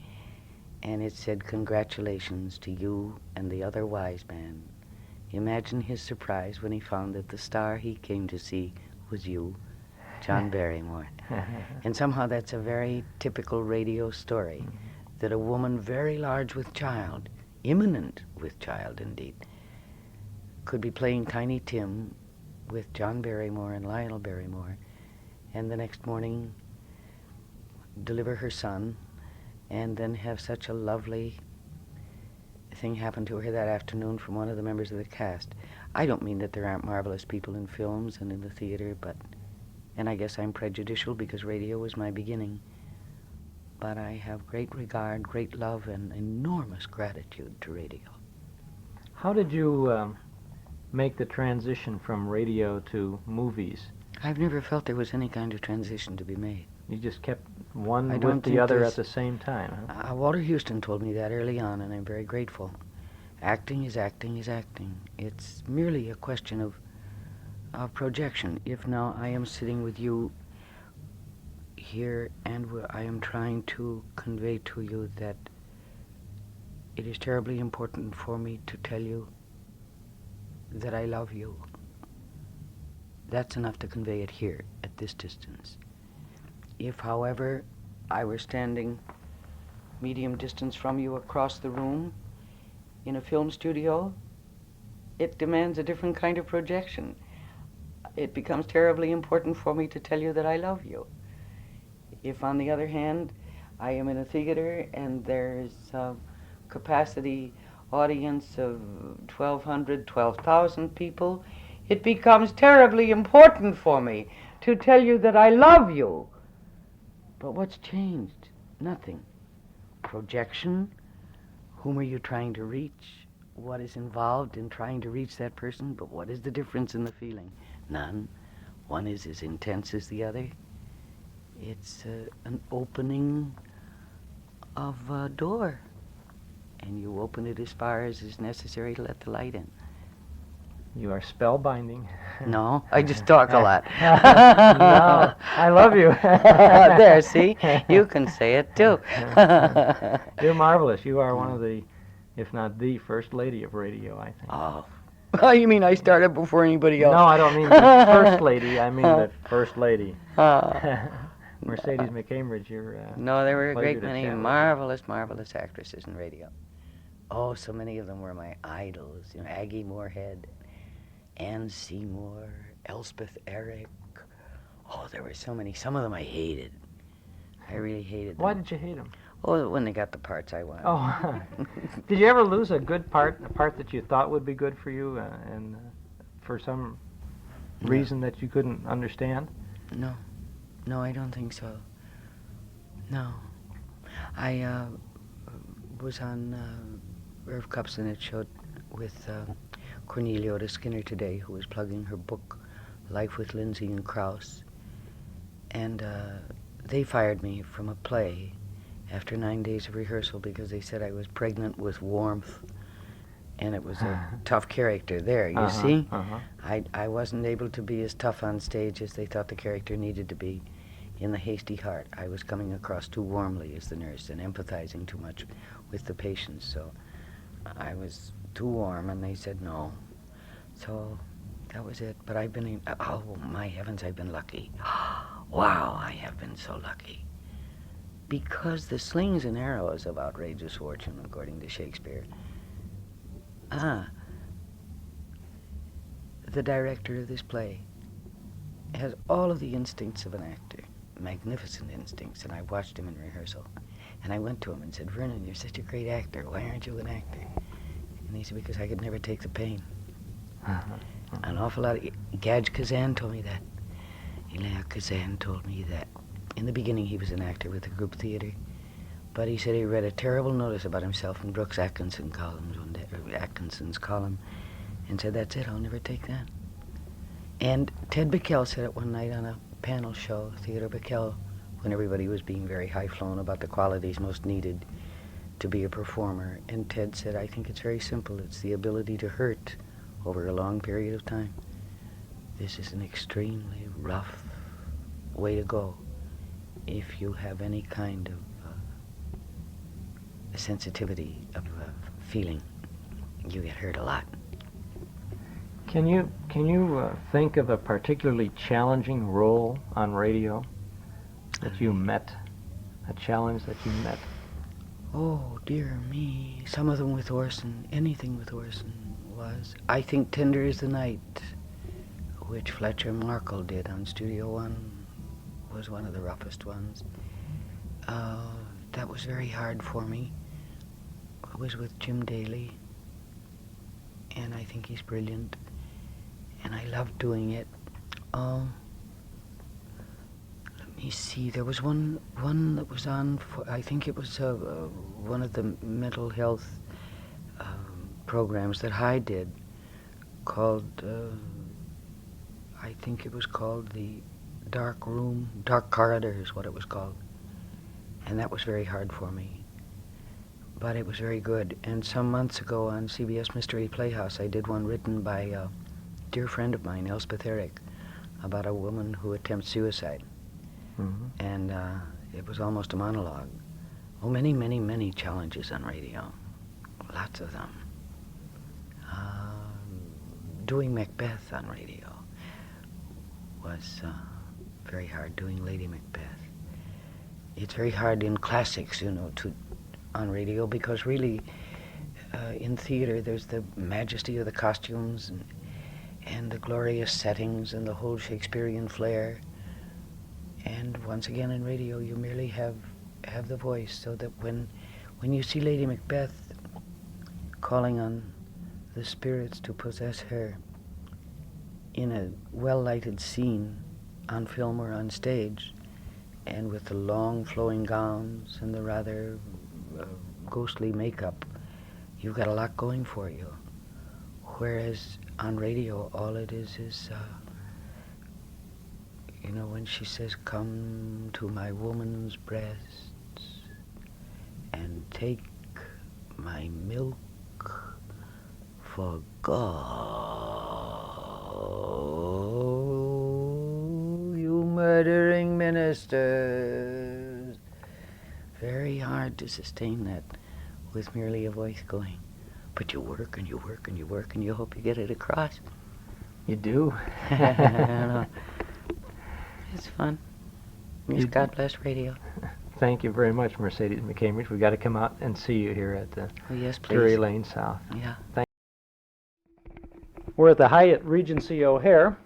and it said, congratulations to you and the other wise man. Imagine his surprise when he found that the star he came to see was you, John Barrymore. And somehow that's a very typical radio story, that a woman very large with child, imminent with child indeed, could be playing Tiny Tim with John Barrymore and Lionel Barrymore, and the next morning deliver her son, and then have such a lovely thing happen to her that afternoon from one of the members of the cast. I don't mean that there aren't marvelous people in films and in the theater, and I guess I'm prejudicial because radio was my beginning, but I have great regard, great love, and enormous gratitude to radio. How did you make the transition from radio to movies? I've never felt there was any kind of transition to be made. You just kept one with the other at the same time, huh? Walter Houston told me that early on, and I'm very grateful. Acting is acting is acting. It's merely a question of projection. If now I am sitting with you here, and I am trying to convey to you that it is terribly important for me to tell you that I love you. That's enough to convey it here, at this distance. If, however, I were standing medium distance from you across the room in a film studio, it demands a different kind of projection. It becomes terribly important for me to tell you that I love you. If, on the other hand, I am in a theater and there's a capacity audience of 1,200, 12,000 people, it becomes terribly important for me to tell you that I love you. But what's changed? Nothing. Projection. Whom are you trying to reach? What is involved in trying to reach that person? But what is the difference in the feeling? None. One is as intense as the other. It's an opening of a door, and you open it as far as is necessary to let the light in. You are spellbinding. No, I just talk a lot. No, I love you. There, see? You can say it too. You're marvelous. You are one of the, if not the first lady of radio, I think. Oh, you mean I started before anybody else? No, I don't mean the first lady. I mean the first lady. Mercedes McCambridge, your No, there were a pleasure great to many chat with you. marvelous actresses in radio. Oh, so many of them were my idols. You know, Aggie Moorehead, Ann Seymour, Elspeth Eric. Oh, there were so many. Some of them I hated. I really hated them. Why did you hate them? Oh, when they got the parts I wanted. Oh, did you ever lose a good part, a part that you thought would be good for you, and for some reason that you couldn't understand? No, I don't think so. No. I was on Irv Cupson's show with Cornelia de Skinner today, who was plugging her book, Life with Lindsay and Krauss. And they fired me from a play after 9 days of rehearsal because they said I was pregnant with warmth. And it was a tough character there, you see? I wasn't able to be as tough on stage as they thought the character needed to be. In The Hasty Heart, I was coming across too warmly as the nurse and empathizing too much with the patients, so I was too warm, and they said no. So that was it. But I've been, oh my heavens, I've been lucky. Wow, I have been so lucky. Because the slings and arrows of outrageous fortune, according to Shakespeare, the director of this play has all of the instincts of an actor, magnificent instincts, and I watched him in rehearsal. And I went to him and said, Vernon, you're such a great actor. Why aren't you an actor? And he said, because I could never take the pain. An awful lot of... Gadge Kazan told me that. Elia Kazan told me that. In the beginning, he was an actor with the group theater. But he said he read a terrible notice about himself in Brooks Atkinson's column, and said, that's it, I'll never take that. And Ted Bickel said it one night on a panel show, Theodore Bickel, when everybody was being very high-flown about the qualities most needed to be a performer. And Ted said, I think it's very simple. It's the ability to hurt over a long period of time. This is an extremely rough way to go if you have any kind of sensitivity of feeling. You get hurt a lot. Can you think of a particularly challenging role on radio that you met, a challenge that you met? Oh, dear me. Some of them with Orson, anything with Orson was. I think Tender is the Night, which Fletcher Markle did on Studio One, was one of the roughest ones. That was very hard for me. I was with Jim Daly, and I think he's brilliant, and I loved doing it. Let me see, there was one that was on, I think it was one of the mental health programs that Hyatt did, called, I think it was called The Dark Corridor is what it was called. And that was very hard for me. But it was very good. And some months ago on CBS Mystery Playhouse, I did one written by a dear friend of mine, Elspeth Eric, about a woman who attempts suicide. And it was almost a monologue. Oh, many, many, many challenges on radio. Lots of them. Doing Macbeth on radio was very hard, doing Lady Macbeth. It's very hard in classics, you know, on radio, because really in theater there's the majesty of the costumes and the glorious settings and the whole Shakespearean flair. And once again in radio you merely have the voice, so that when you see Lady Macbeth calling on the spirits to possess her in a well-lighted scene on film or on stage, and with the long flowing gowns and the rather ghostly makeup, you've got a lot going for you. Whereas on radio, all it is you know, when she says, come to my woman's breasts and take my milk for God, you murdering ministers. Very hard to sustain that with merely a voice going. But you work and you work and you work and you hope you get it across. You do? I know. It's fun. Yes, God bless radio. Thank you very much, Mercedes McCambridge. We've got to come out and see you here at the Oh, yes, please. Drury Lane South. Yeah. We're at the Hyatt Regency O'Hare,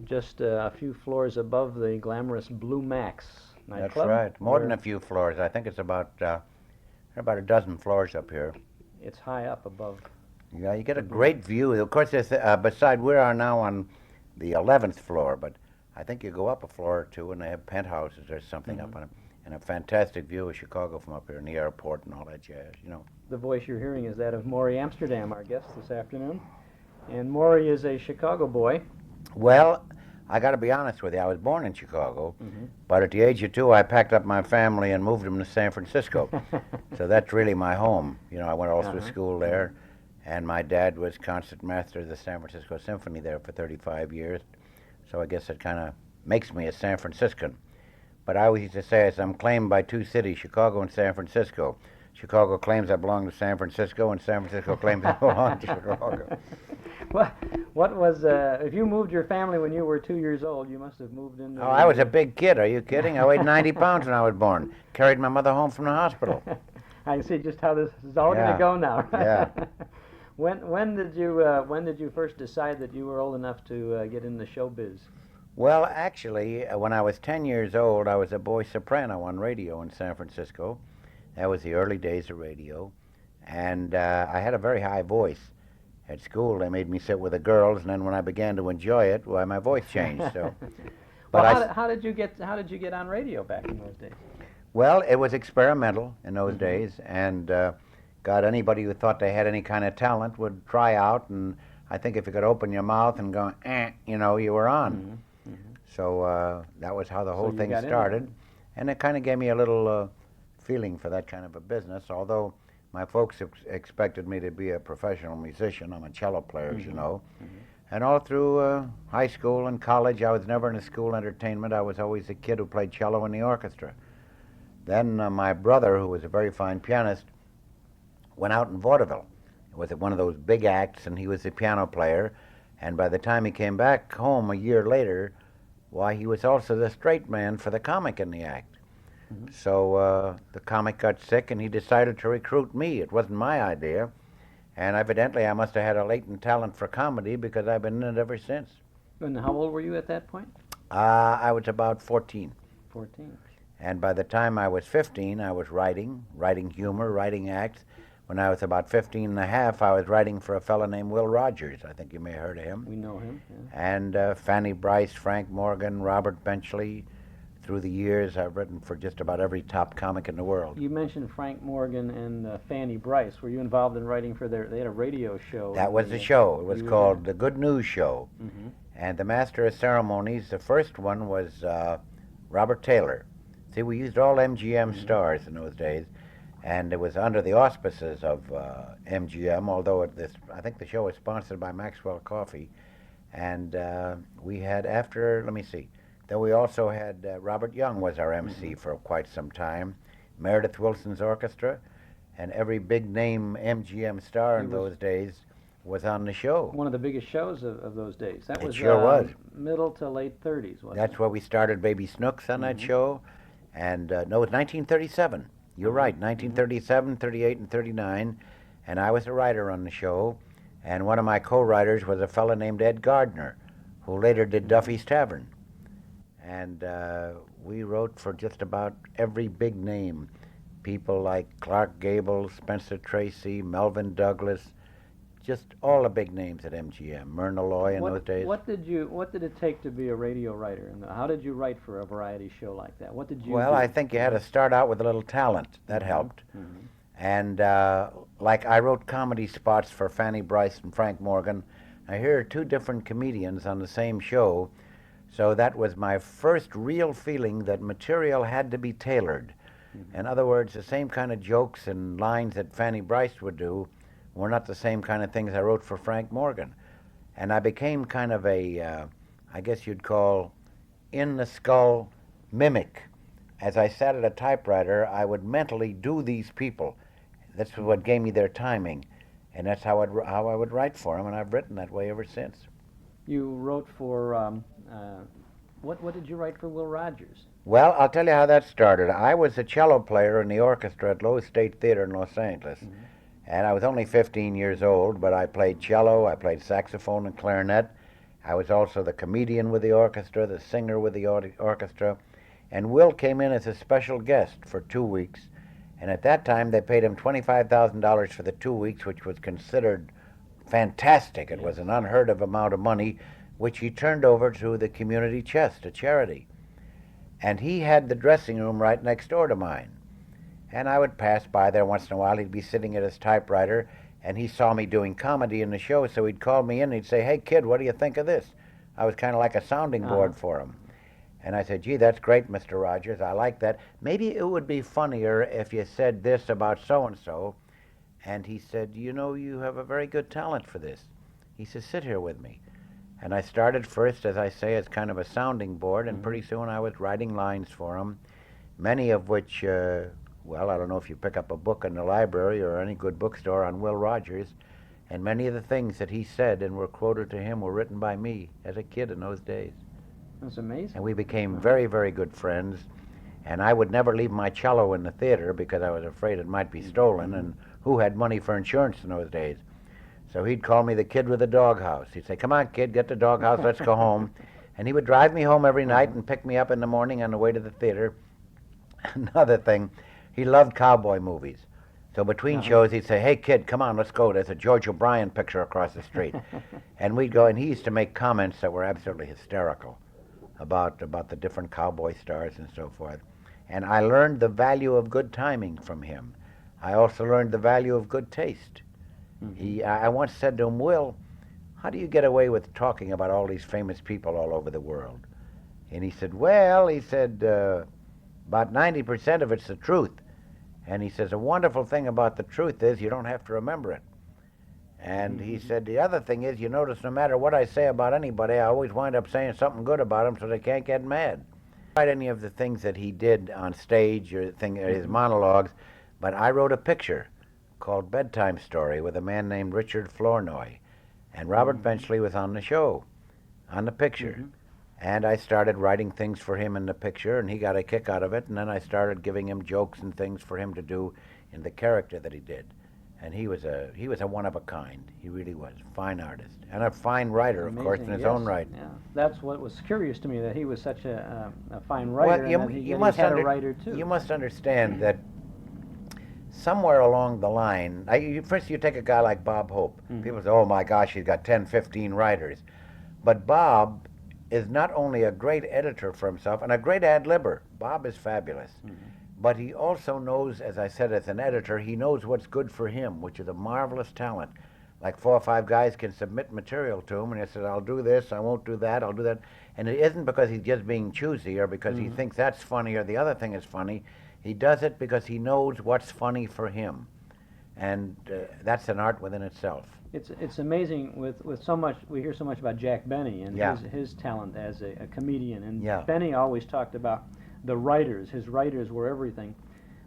just a few floors above the glamorous Blue Max nightclub. That's right. More than a few floors. I think it's about a dozen floors up here. It's high up above. Yeah, you get a great view. Of course, beside we are now on the 11th floor, but I think you go up a floor or two and they have penthouses or something up on them. And a fantastic view of Chicago from up here and the airport and all that jazz, you know. The voice you're hearing is that of Maury Amsterdam, our guest this afternoon. And Maury is a Chicago boy. Well, I got to be honest with you. I was born in Chicago, but at the age of 2, I packed up my family and moved them to San Francisco. So that's really my home. You know, I went all through school there, and my dad was concertmaster of the San Francisco Symphony there for 35 years. So I guess it kind of makes me a San Franciscan. But I always used to say, I'm claimed by 2 cities, Chicago and San Francisco. Chicago claims I belong to San Francisco, and San Francisco claims I belong to Chicago. What was, if you moved your family when you were 2 years old, you must have moved in. Oh, I was a big kid. Are you kidding? I weighed 90 pounds when I was born. Carried my mother home from the hospital. I see just how this is all going to go now. Yeah. When did you first decide that you were old enough to get in the showbiz? Well, actually, when I was 10 years old, I was a boy soprano on radio in San Francisco. That was the early days of radio. And I had a very high voice. At school, they made me sit with the girls, and then when I began to enjoy it, why, my voice changed. So, well, how did you get on radio back in those days? Well, it was experimental in those days, and God, anybody who thought they had any kind of talent would try out, and I think if you could open your mouth and go, you know, you were on. So that was how the whole thing started, and it kind of gave me a little feeling for that kind of a business, although my folks expected me to be a professional musician. I'm a cello player, as you know. And all through high school and college, I was never in a school entertainment. I was always a kid who played cello in the orchestra. Then my brother, who was a very fine pianist, went out in vaudeville. It was one of those big acts, and he was the piano player. And by the time he came back home a year later, why, he was also the straight man for the comic in the act. So the comic got sick, and he decided to recruit me. It wasn't my idea, and evidently I must have had a latent talent for comedy because I've been in it ever since. And how old were you at that point? I was about 14. 14. And by the time I was 15, I was writing humor, writing acts. When I was about 15 and a half, I was writing for a fellow named Will Rogers. I think you may have heard of him. We know him, yeah. And Fanny Brice, Frank Morgan, Robert Benchley. Through the years, I've written for just about every top comic in the world. You mentioned Frank Morgan and Fanny Brice. Were you involved in writing for they had a radio show? That was the show. It was called The Good News Show. And the master of ceremonies, the first one was Robert Taylor. See, we used all MGM stars in those days, and it was under the auspices of MGM, although I think the show was sponsored by Maxwell Coffee. And we had Then we also had Robert Young was our MC for quite some time, Meredith Wilson's orchestra, and every big-name MGM star in those days was on the show. One of the biggest shows of those days. That was sure was. Middle to late 30s, wasn't That's where we started Baby Snooks on that show, and no, it was 1937. You're right, 1937, 38, and 39, and I was a writer on the show, and one of my co-writers was a fellow named Ed Gardner, who later did Duffy's Tavern. And we wrote for just about every big name. People like Clark Gable, Spencer Tracy, Melvin Douglas, just all the big names at MGM. Myrna Loy in those days. What did it take to be a radio writer? And how did you write for a variety show like that? What did you Well, do? I think you had to start out with a little talent. That helped. And like I wrote comedy spots for Fanny Brice and Frank Morgan. I hear 2 different comedians on the same show. So that was my first real feeling that material had to be tailored. In other words, the same kind of jokes and lines that Fanny Brice would do were not the same kind of things I wrote for Frank Morgan. And I became kind of a, I guess you'd call, in-the-skull mimic. As I sat at a typewriter, I would mentally do these people. That's what gave me their timing. And that's how I would write for them, and I've written that way ever since. You wrote for What did you write for Will Rogers? Well, I'll tell you how that started. I was a cello player in the orchestra at Lowe's State Theater in Los Angeles. And I was only 15 years old, but I played cello, I played saxophone and clarinet. I was also the comedian with the orchestra, the singer with the orchestra. And Will came in as a special guest for 2 weeks. And at that time, they paid him $25,000 for the 2 weeks, which was considered fantastic. It was an unheard of amount of money, which he turned over to the community chest, a charity. And he had the dressing room right next door to mine. And I would pass by there once in a while. He'd be sitting at his typewriter, and he saw me doing comedy in the show, so he'd call me in and he'd say, "Hey, kid, what do you think of this?" I was kind of like a sounding board for him. And I said, "Gee, that's great, Mr. Rogers. I like that. Maybe it would be funnier if you said this about so-and-so." And he said, "You know, you have a very good talent for this." He said, "Sit here with me." And I started first, as I say, as kind of a sounding board, and pretty soon I was writing lines for him, many of which, well, I don't know if you pick up a book in the library or any good bookstore on Will Rogers, and many of the things that he said and were quoted to him were written by me as a kid in those days. That's amazing. And we became very, very good friends. And I would never leave my cello in the theater because I was afraid it might be stolen, and who had money for insurance in those days? So he'd call me the kid with the doghouse. He'd say, "Come on, kid, get the doghouse, let's go home." And he would drive me home every night and pick me up in the morning on the way to the theater. Another thing, he loved cowboy movies. So between shows, he'd say, "Hey, kid, come on, let's go. There's a George O'Brien picture across the street." And we'd go, and he used to make comments that were absolutely hysterical about the different cowboy stars and so forth. And I learned the value of good timing from him. I also learned the value of good taste. I once said to him, "Will, how do you get away with talking about all these famous people all over the world?" And he said, "Well," he said, "about 90% of it's the truth." And he says, "The wonderful thing about the truth is you don't have to remember it." And he said, "The other thing is, you notice no matter what I say about anybody, I always wind up saying something good about them so they can't get mad." I didn't write any of the things that he did on stage or his monologues, but I wrote a picture called Bedtime Story with a man named Richard Flournoy. And Robert Benchley was on the show, on the picture. And I started writing things for him in the picture, and he got a kick out of it, and then I started giving him jokes and things for him to do in the character that he did. And he was a one of a kind. He really was a fine artist and a fine writer, of course, in his own right. Yeah, that's what was curious to me, that he was such a fine writer, Well, and that he had a writer too. You must understand that somewhere along the line, first you take a guy like Bob Hope. People say, "Oh my gosh, he's got 10, 15 writers." But Bob is not only a great editor for himself and a great ad-libber. Bob is fabulous. But he also knows, as I said, as an editor, he knows what's good for him, which is a marvelous talent. Like 4 or 5 guys can submit material to him, and he says, "I'll do this, I won't do that, I'll do that." And it isn't because he's just being choosy or because he thinks that's funny or the other thing is funny. He does it because he knows what's funny for him. And that's an art within itself. It's amazing with so much, we hear so much about Jack Benny and his talent as a comedian. And Benny always talked about the writers. His writers were everything.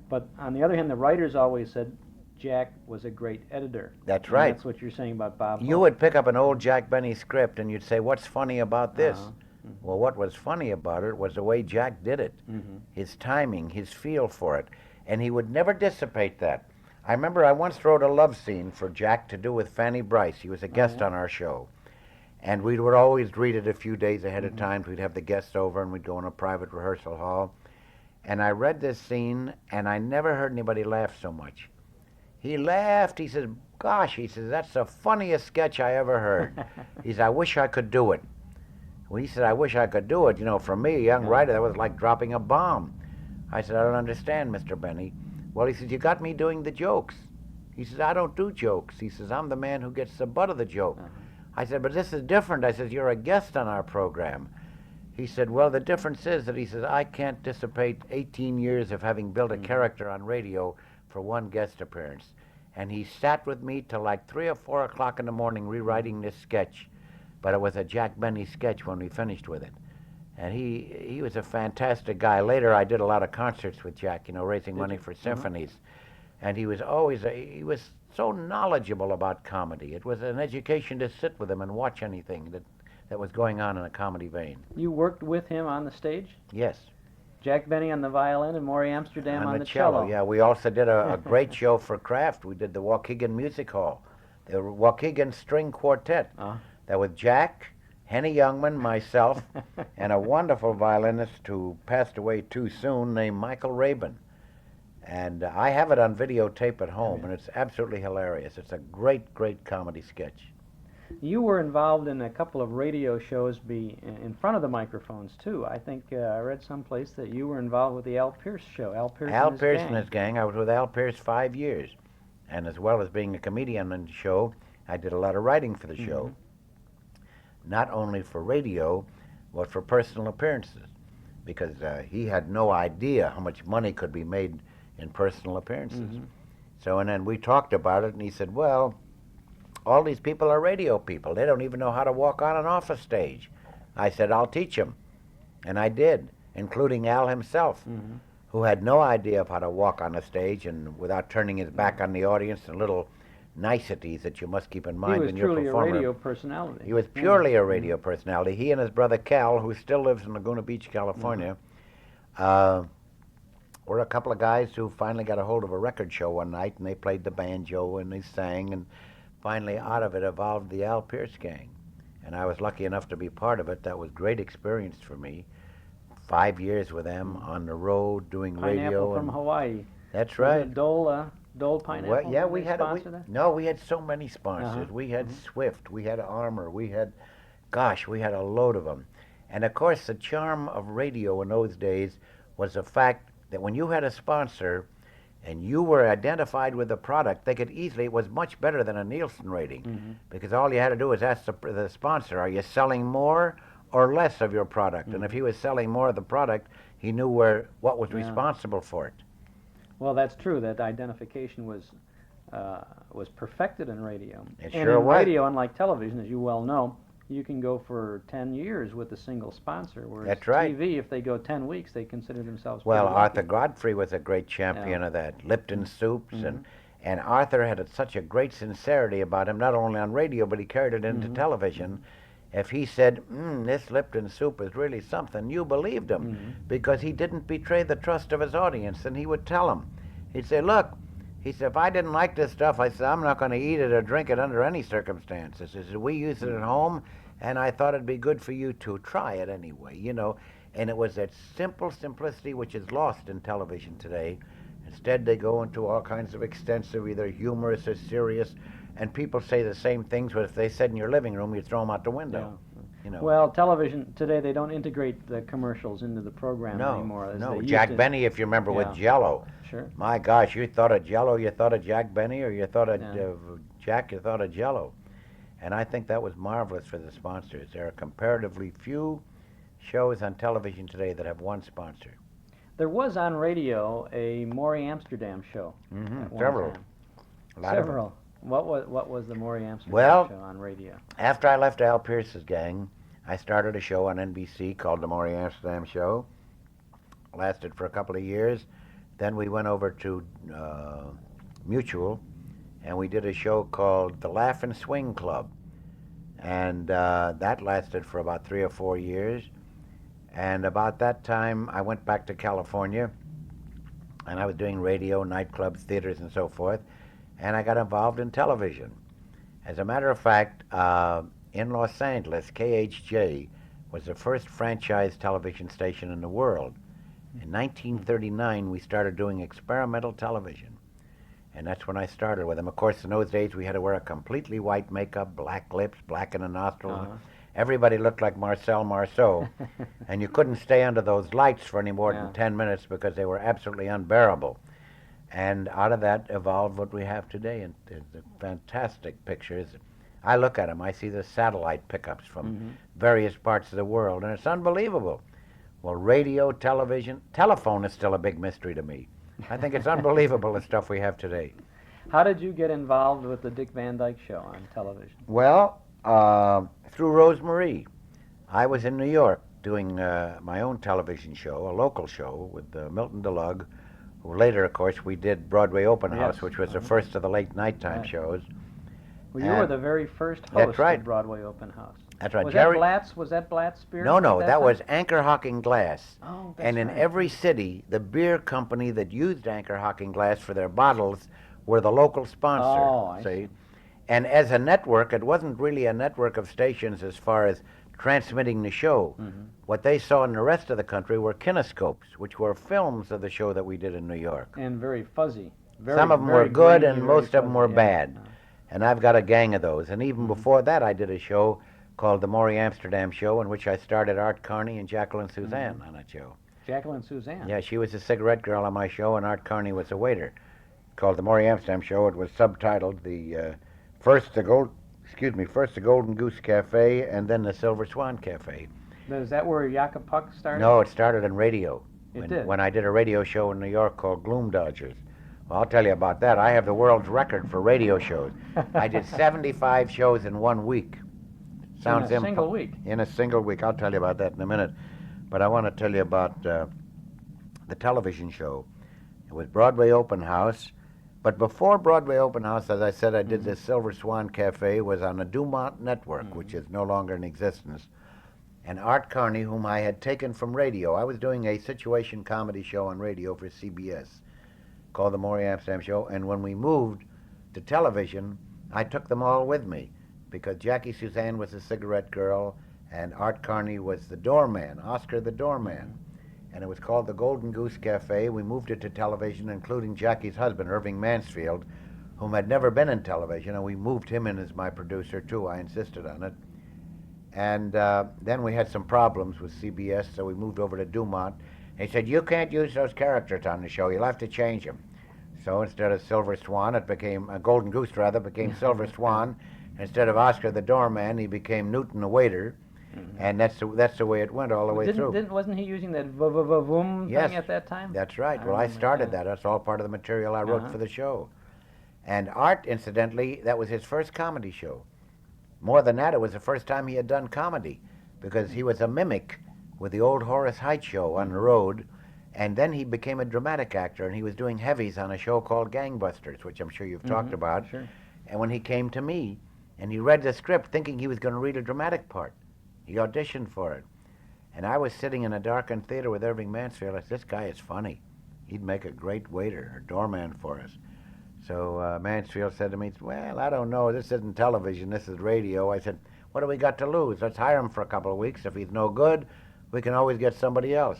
But on the other hand, the writers always said Jack was a great editor. That's right. And that's what you're saying about Bob You Hope. would pick up an old Jack Benny script and you'd say, "What's funny about this?" Well, what was funny about it was the way Jack did it, his timing, his feel for it. And he would never dissipate that. I remember I once wrote a love scene for Jack to do with Fanny Bryce. He was a guest on our show. And we would always read it a few days ahead of time. We'd have the guests over and we'd go in a private rehearsal hall. And I read this scene and I never heard anybody laugh so much. He laughed. He says, "Gosh," he says, "that's the funniest sketch I ever heard." He said, "I wish I could do it." Well, he said, "I wish I could do it. You know, for me, a young writer, that was like dropping a bomb." I said, "I don't understand, Mr. Benny." Well, he says, "You got me doing the jokes." He says, "I don't do jokes." He says, "I'm the man who gets the butt of the joke." I said, "But this is different." I said, "You're a guest on our program." He said, "Well, the difference is that," he says, "I can't dissipate 18 years of having built a character on radio for one guest appearance." And he sat with me till like 3 or 4 o'clock in the morning rewriting this sketch. But it was a Jack Benny sketch when we finished with it. And he was a fantastic guy. Later, I did a lot of concerts with Jack, you know, raising money for symphonies. And he was always, he was so knowledgeable about comedy. It was an education to sit with him and watch anything that was going on in a comedy vein. You worked with him on the stage? Yes. Jack Benny on the violin and Maury Amsterdam on the cello. Yeah, we also did a great show for Kraft. We did the Waukegan Music Hall, the Waukegan String Quartet. That was Jack, Henny Youngman, myself, and a wonderful violinist who passed away too soon named Michael Rabin. And I have it on videotape at home, and it's absolutely hilarious. It's a great, great comedy sketch. You were involved in a couple of radio shows in front of the microphones, too. I think I read someplace that you were involved with the Al Pierce show. Al Pierce and his gang. I was with Al Pierce 5 years. And as well as being a comedian on the show, I did a lot of writing for the show. Not only for radio, but for personal appearances. Because he had no idea how much money could be made in personal appearances. So, and then we talked about it, and he said, well, all these people are radio people. They don't even know how to walk on and off a stage. I said, I'll teach them. And I did, including Al himself, who had no idea of how to walk on a stage and without turning his back on the audience and little niceties that you must keep in mind when you're a performer. He was truly a radio personality. He was purely a radio personality. He and his brother Cal, who still lives in Laguna Beach, California, were a couple of guys who finally got a hold of a record show one night, and they played the banjo and they sang, and finally out of it evolved the Al Pierce gang. And I was lucky enough to be part of it. That was great experience for me. 5 years with them on the road doing radio. Pineapple from Hawaii. That's right. Dole Pineapple? Well, yeah, we had that? We had so many sponsors. We had Swift, we had Armour, we had a load of them. And of course, the charm of radio in those days was the fact that when you had a sponsor and you were identified with the product, they could easily, it was much better than a Nielsen rating, because all you had to do was ask the sponsor, are you selling more or less of your product? And if he was selling more of the product, he knew what was responsible for it. Well, that's true. That identification was perfected in radio. It sure was. And in radio, unlike television, as you well know, you can go for 10 years with a single sponsor, whereas That's right. TV, if they go 10 weeks, they consider themselves Well, pretty Arthur lucky. Godfrey was a great champion of that. Lipton Soups, and Arthur had such a great sincerity about him, not only on radio, but he carried it into television. If he said, this Lipton soup is really something, you believed him, because he didn't betray the trust of his audience, and he would tell them. He'd say, look, he said, if I didn't like this stuff, I said, I'm not going to eat it or drink it under any circumstances. He said, we use it at home, and I thought it'd be good for you to try it anyway, you know. And it was that simple simplicity which is lost in television today. Instead, they go into all kinds of extensive, either humorous or serious, and people say the same things, but if they said in your living room, you'd throw them out the window. You know. Well, television today, they don't integrate the commercials into the program anymore. As they used Jack to. Benny, if you remember, with Jell-O. Sure. My gosh, you thought of Jell-O, you thought of Jack Benny, or you thought of Jack, you thought of Jell-O. And I think that was marvelous for the sponsors. There are comparatively few shows on television today that have one sponsor. There was on radio a Maury Amsterdam show. Several. Several. What was the Maury Amsterdam show on radio? After I left Al Pierce's gang, I started a show on NBC called the Maury Amsterdam Show. Lasted for a couple of years. Then we went over to Mutual, and we did a show called the Laugh and Swing Club. And that lasted for about 3 or 4 years. And about that time, I went back to California, and I was doing radio, nightclubs, theaters, and so forth. And I got involved in television. As a matter of fact, in Los Angeles, KHJ was the first franchise television station in the world. In 1939, we started doing experimental television. And that's when I started with them. Of course, in those days, we had to wear a completely white makeup, black lips, black in the nostrils. Everybody looked like Marcel Marceau. And you couldn't stay under those lights for any more than 10 minutes because they were absolutely unbearable. And out of that evolved what we have today, and the fantastic pictures. I look at them, I see the satellite pickups from various parts of the world, and it's unbelievable. Well, radio, television, telephone is still a big mystery to me. I think it's unbelievable the stuff we have today. How did you get involved with the Dick Van Dyke Show on television? Well, through Rosemarie. I was in New York doing my own television show, a local show with Milton DeLugg, who later, of course, we did Broadway Open House, which was the first of the late nighttime shows. Well, you were the very first host of Broadway Open House. That's right. Was Jerry. that Blatt's beer? No, no, at that time? was Anchor Hocking Glass. Oh, that's And in right. every city, the beer company that used Anchor Hocking Glass for their bottles were the local sponsor. Oh, I see. And as a network, it wasn't really a network of stations as far as transmitting the show. What they saw in the rest of the country were kinescopes, which were films of the show that we did in New York. And very fuzzy. Very, Some of them very were good grainy, and very most of them fuzzy, were yeah. bad. And I've got a gang of those. And even before that, I did a show called the Maury Amsterdam Show, in which I started Art Carney and Jacqueline Suzanne on that show. Jacqueline Suzanne. Yeah, she was a cigarette girl on my show, and Art Carney was a waiter. Called the Maury Amsterdam Show. It was subtitled the first the Golden Goose Cafe, and then the Silver Swan Cafe. Now, is that where Yaka Puck started? No, it started in radio. It did? When I did a radio show in New York called Gloom Dodgers. Well, I'll tell you about that. I have the world's record for radio shows. I did 75 shows in 1 week. Sounds in a single week? In a single week. I'll tell you about that in a minute. But I want to tell you about the television show. It was Broadway Open House. But before Broadway Open House, as I said, I did this Silver Swan Cafe, was on the Dumont Network, which is no longer in existence. And Art Carney, whom I had taken from radio, I was doing a situation comedy show on radio for CBS called the Maury Amsterdam Show. And when we moved to television, I took them all with me because Jackie Suzanne was a cigarette girl and Art Carney was the doorman, Oscar the doorman. And it was called the Golden Goose Cafe. We moved it to television, including Jackie's husband, Irving Mansfield, whom had never been in television, and we moved him in as my producer, too. I insisted on it. And then we had some problems with CBS, so we moved over to Dumont. They said, you can't use those characters on the show. You'll have to change them. So instead of Silver Swan, it became, Golden Goose, rather, became Silver Swan. Instead of Oscar the doorman, he became Newton the waiter. And that's the way it went all the way through. Wasn't he using that v-v-v-voom Yes, thing at that time? That's right. Well, I started that. That's all part of the material I wrote for the show. And Art, incidentally, that was his first comedy show. More than that, it was the first time he had done comedy, because he was a mimic with the old Horace Heidt show on the road, and then he became a dramatic actor, and he was doing heavies on a show called Gangbusters, which I'm sure you've talked about. Sure. And when he came to me, and he read the script thinking he was going to read a dramatic part, he auditioned for it. And I was sitting in a darkened theater with Irving Mansfield. I said, this guy is funny. He'd make a great waiter or doorman for us. So Mansfield said to me, well, I don't know. This isn't television. This is radio. I said, what do we got to lose? Let's hire him for a couple of weeks. If he's no good, we can always get somebody else.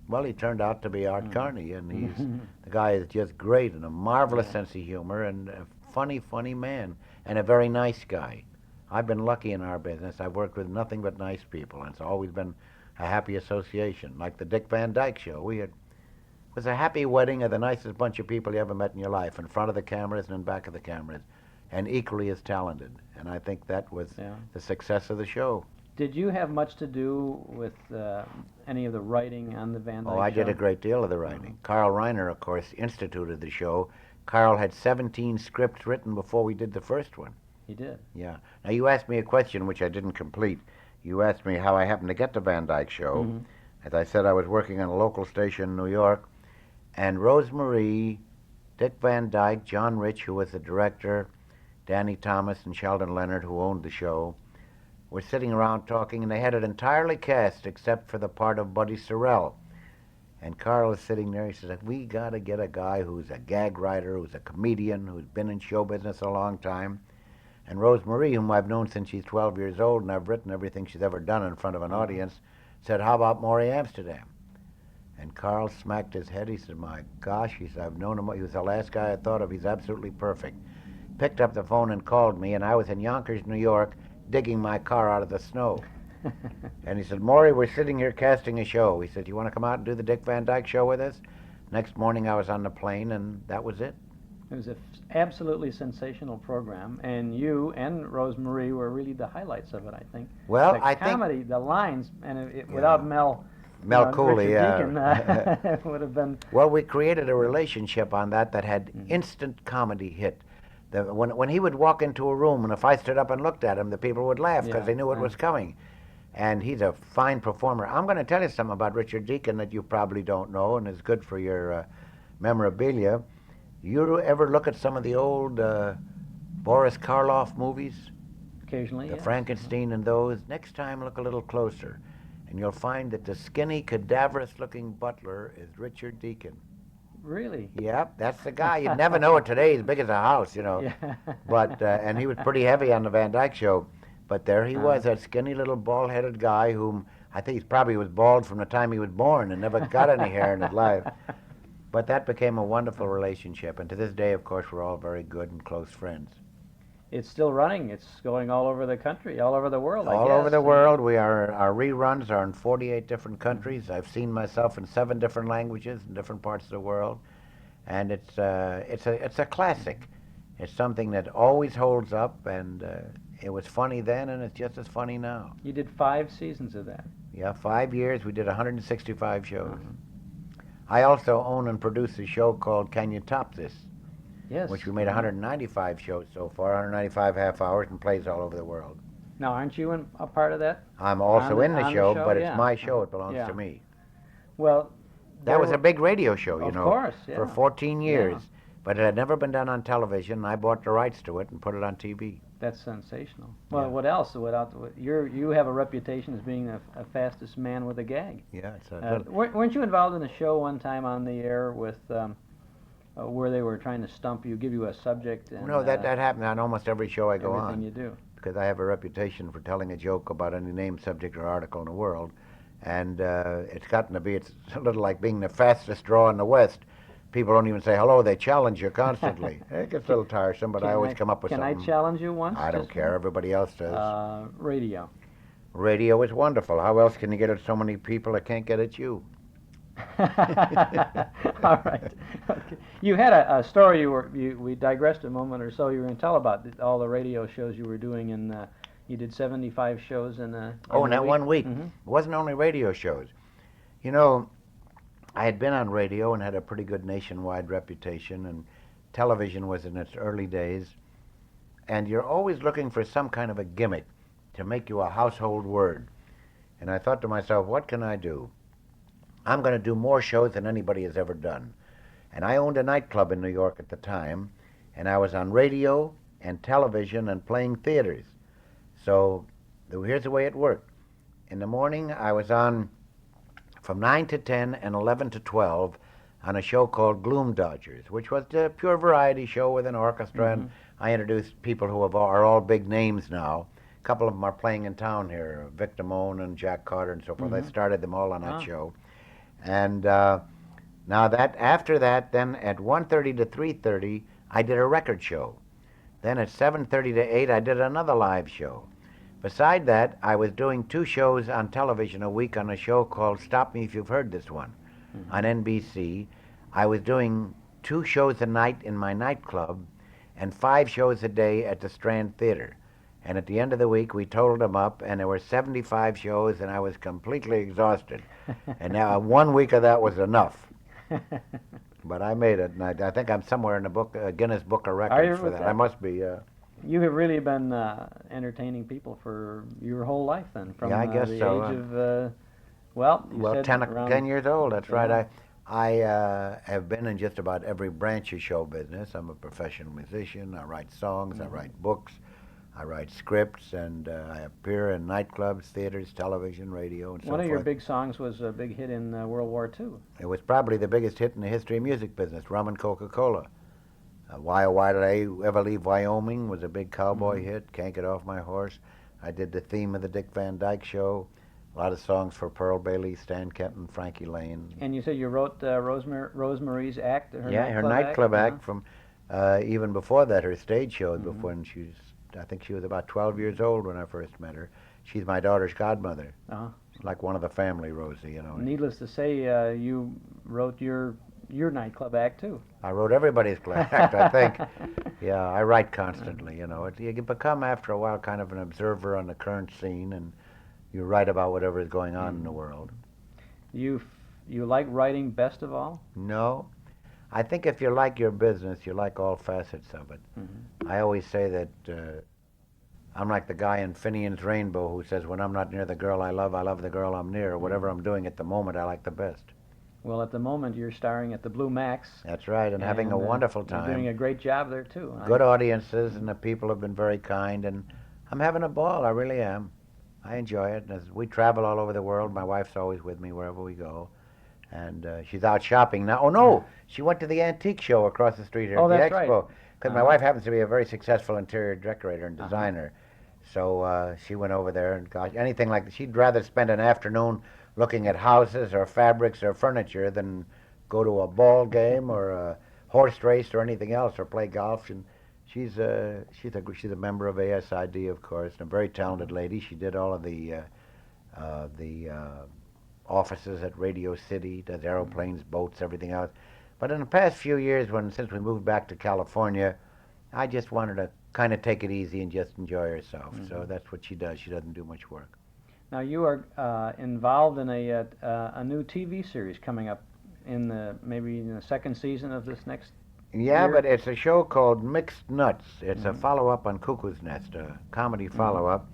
Well, he turned out to be Art Carney, and the guy is just great and a marvelous sense of humor and a funny, funny man and a very nice guy. I've been lucky in our business. I've worked with nothing but nice people, and it's always been a happy association. Like the Dick Van Dyke Show, it was a happy wedding of the nicest bunch of people you ever met in your life, in front of the cameras and in back of the cameras, and equally as talented. And I think that was the success of the show. Did you have much to do with any of the writing on the Van Dyke Show? Oh, I did a great deal of the writing. Carl Reiner, of course, instituted the show. Carl had 17 scripts written before we did the first one. He did? Yeah. Now, you asked me a question which I didn't complete. You asked me how I happened to get the Van Dyke Show. As I said, I was working on a local station in New York, and Rose Marie, Dick Van Dyke, John Rich, who was the director, Danny Thomas, and Sheldon Leonard, who owned the show, were sitting around talking, and they had it entirely cast except for the part of Buddy Sorrell. And Carl is sitting there. He says, we got to get a guy who's a gag writer, who's a comedian, who's been in show business a long time. And Rose Marie, whom I've known since she's 12 years old, and I've written everything she's ever done in front of an audience, said, how about Maury Amsterdam? And Carl smacked his head. He said, my gosh, he said, I've known him. He was the last guy I thought of. He's absolutely perfect. Picked up the phone and called me, and I was in Yonkers, New York, digging my car out of the snow. And he said, Maury, we're sitting here casting a show. He said, you want to come out and do the Dick Van Dyke Show with us? Next morning I was on the plane, and that was it. It was an absolutely sensational program, and you and Rose Marie were really the highlights of it, I think. Well, the I comedy, think... the lines, and without Mel Cooley, Richard Deacon, would have been... Well, we created a relationship on that had instant comedy hit. When he would walk into a room, and if I stood up and looked at him, the people would laugh because they knew it was coming. And he's a fine performer. I'm going to tell you something about Richard Deacon that you probably don't know, and is good for your memorabilia. You ever look at some of the old Boris Karloff movies? Occasionally, The yes. Frankenstein and those. Next time, look a little closer, and you'll find that the skinny, cadaverous-looking butler is Richard Deacon. Really? Yep, that's the guy. You'd never know it today. He's big as a house, you know. Yeah. But and he was pretty heavy on the Van Dyke show. But there he was, that skinny little bald-headed guy whom I think he probably was bald from the time he was born and never got any hair in his life. But that became a wonderful relationship, and to this day, of course, we're all very good and close friends. It's still running. It's going all over the country, all over the world, I guess. All over the world. Our reruns are in 48 different countries. I've seen myself in 7 different languages in different parts of the world, and it's a classic. It's something that always holds up, and it was funny then, and it's just as funny now. You did 5 seasons of that. Yeah, 5 years. We did 165 shows. I also own and produce a show called Can You Top This? Yes. Which we made 195 shows so far, 195 half hours, and plays all over the world. Now, aren't you a part of that? I'm also in the on show, but yeah. it's my show. It belongs Yeah. to me. Well, That was a big radio show, you Of know, course, yeah. for 14 years. Yeah. But it had never been done on television, and I bought the rights to it and put it on TV. That's sensational. Well, what else? You have a reputation as being the fastest man with a gag. Yeah, it's weren't you involved in a show one time on the air with where they were trying to stump you, give you a subject? And, No, that happened on almost every show I go on. Everything you do. Because I have a reputation for telling a joke about any name, subject, or article in the world. And it's gotten to be, it's a little like being the fastest draw in the West. People don't even say hello, they challenge you constantly. It gets a little tiresome, but I always come up with something. Can I challenge you once? I don't care, everybody else does. Radio. Radio is wonderful. How else can you get at so many people that can't get at you? All right. Okay. You had a story we digressed a moment or so. You were going to tell about all the radio shows you were doing, and you did 75 shows in a in that 1 week. Mm-hmm. It wasn't only radio shows. You know, I had been on radio and had a pretty good nationwide reputation, and television was in its early days. And you're always looking for some kind of a gimmick to make you a household word. And I thought to myself, what can I do? I'm going to do more shows than anybody has ever done. And I owned a nightclub in New York at the time, and I was on radio and television and playing theaters. So here's the way it worked. In the morning, I was on from 9 to 10 and 11 to 12 on a show called Gloom Dodgers, which was a pure variety show with an orchestra, and I introduced people who are all big names now. A couple of them are playing in town here, Vic Damone and Jack Carter and so forth. I started them all on that show. And now after that, then at 1:30 to 3:30, I did a record show. Then at 7:30 to 8, I did another live show. Beside that, I was doing 2 shows on television a week on a show called Stop Me If You've Heard This One on NBC. I was doing 2 shows a night in my nightclub and 5 shows a day at the Strand Theater. And at the end of the week, we totaled them up, and there were 75 shows, and I was completely exhausted. And now 1 week of that was enough. But I made it, and I think I'm somewhere in the book, Guinness Book of Records for that. I must be. You have really been entertaining people for your whole life, then, from I guess the so. age of, you said 10 years old, that's right. I have been in just about every branch of show business. I'm a professional musician. I write songs, I write books, I write scripts, and I appear in nightclubs, theaters, television, radio, and so forth. One of your big songs was a big hit in World War II. It was probably the biggest hit in the history of music business, Rum and Coca-Cola. Why Did I Ever Leave Wyoming was a big cowboy hit. Can't Get Off My Horse. I did the theme of the Dick Van Dyke Show. A lot of songs for Pearl Bailey, Stan Kenton, Frankie Lane. And you said you wrote Rosemary's Act, her nightclub act from even before that, her stage shows before when I think she was about 12 years old when I first met her. She's my daughter's godmother. Like one of the family, Rosie, you know. Needless to say, you wrote your nightclub act, too. I wrote everybody's act, I think. Yeah, I write constantly, you know. You become, after a while, kind of an observer on the current scene, and you write about whatever is going on in the world. You like writing best of all? No. I think if you like your business, you like all facets of it. I always say that I'm like the guy in Finian's Rainbow who says, when I'm not near the girl I love the girl I'm near. Whatever I'm doing at the moment, I like the best. Well, at the moment, you're starring at the Blue Max. That's right, and having a wonderful time. You're doing a great job there, too. Good audiences, and the people have been very kind, and I'm having a ball. I really am. I enjoy it. As we travel all over the world, my wife's always with me wherever we go. And she's out shopping now. Oh, no, she went to the antique show across the street here Oh, at the that's expo. right. Because my wife happens to be a very successful interior decorator and designer. So she went over there and got anything like that. She'd rather spend an afternoon looking at houses or fabrics or furniture than go to a ball game or a horse race or anything else or play golf. And she's a member of ASID, of course, and a very talented lady. She did all of the offices at Radio City, does aeroplanes, boats, everything else. But in the past few years, since we moved back to California, I just wanted to kind of take it easy and just enjoy herself. So that's what she does. She doesn't do much work. Now you are involved in a new TV series coming up maybe in the second season of this next Yeah, year? but it's a show called Mixed Nuts. It's a follow-up on Cuckoo's Nest, a comedy follow-up.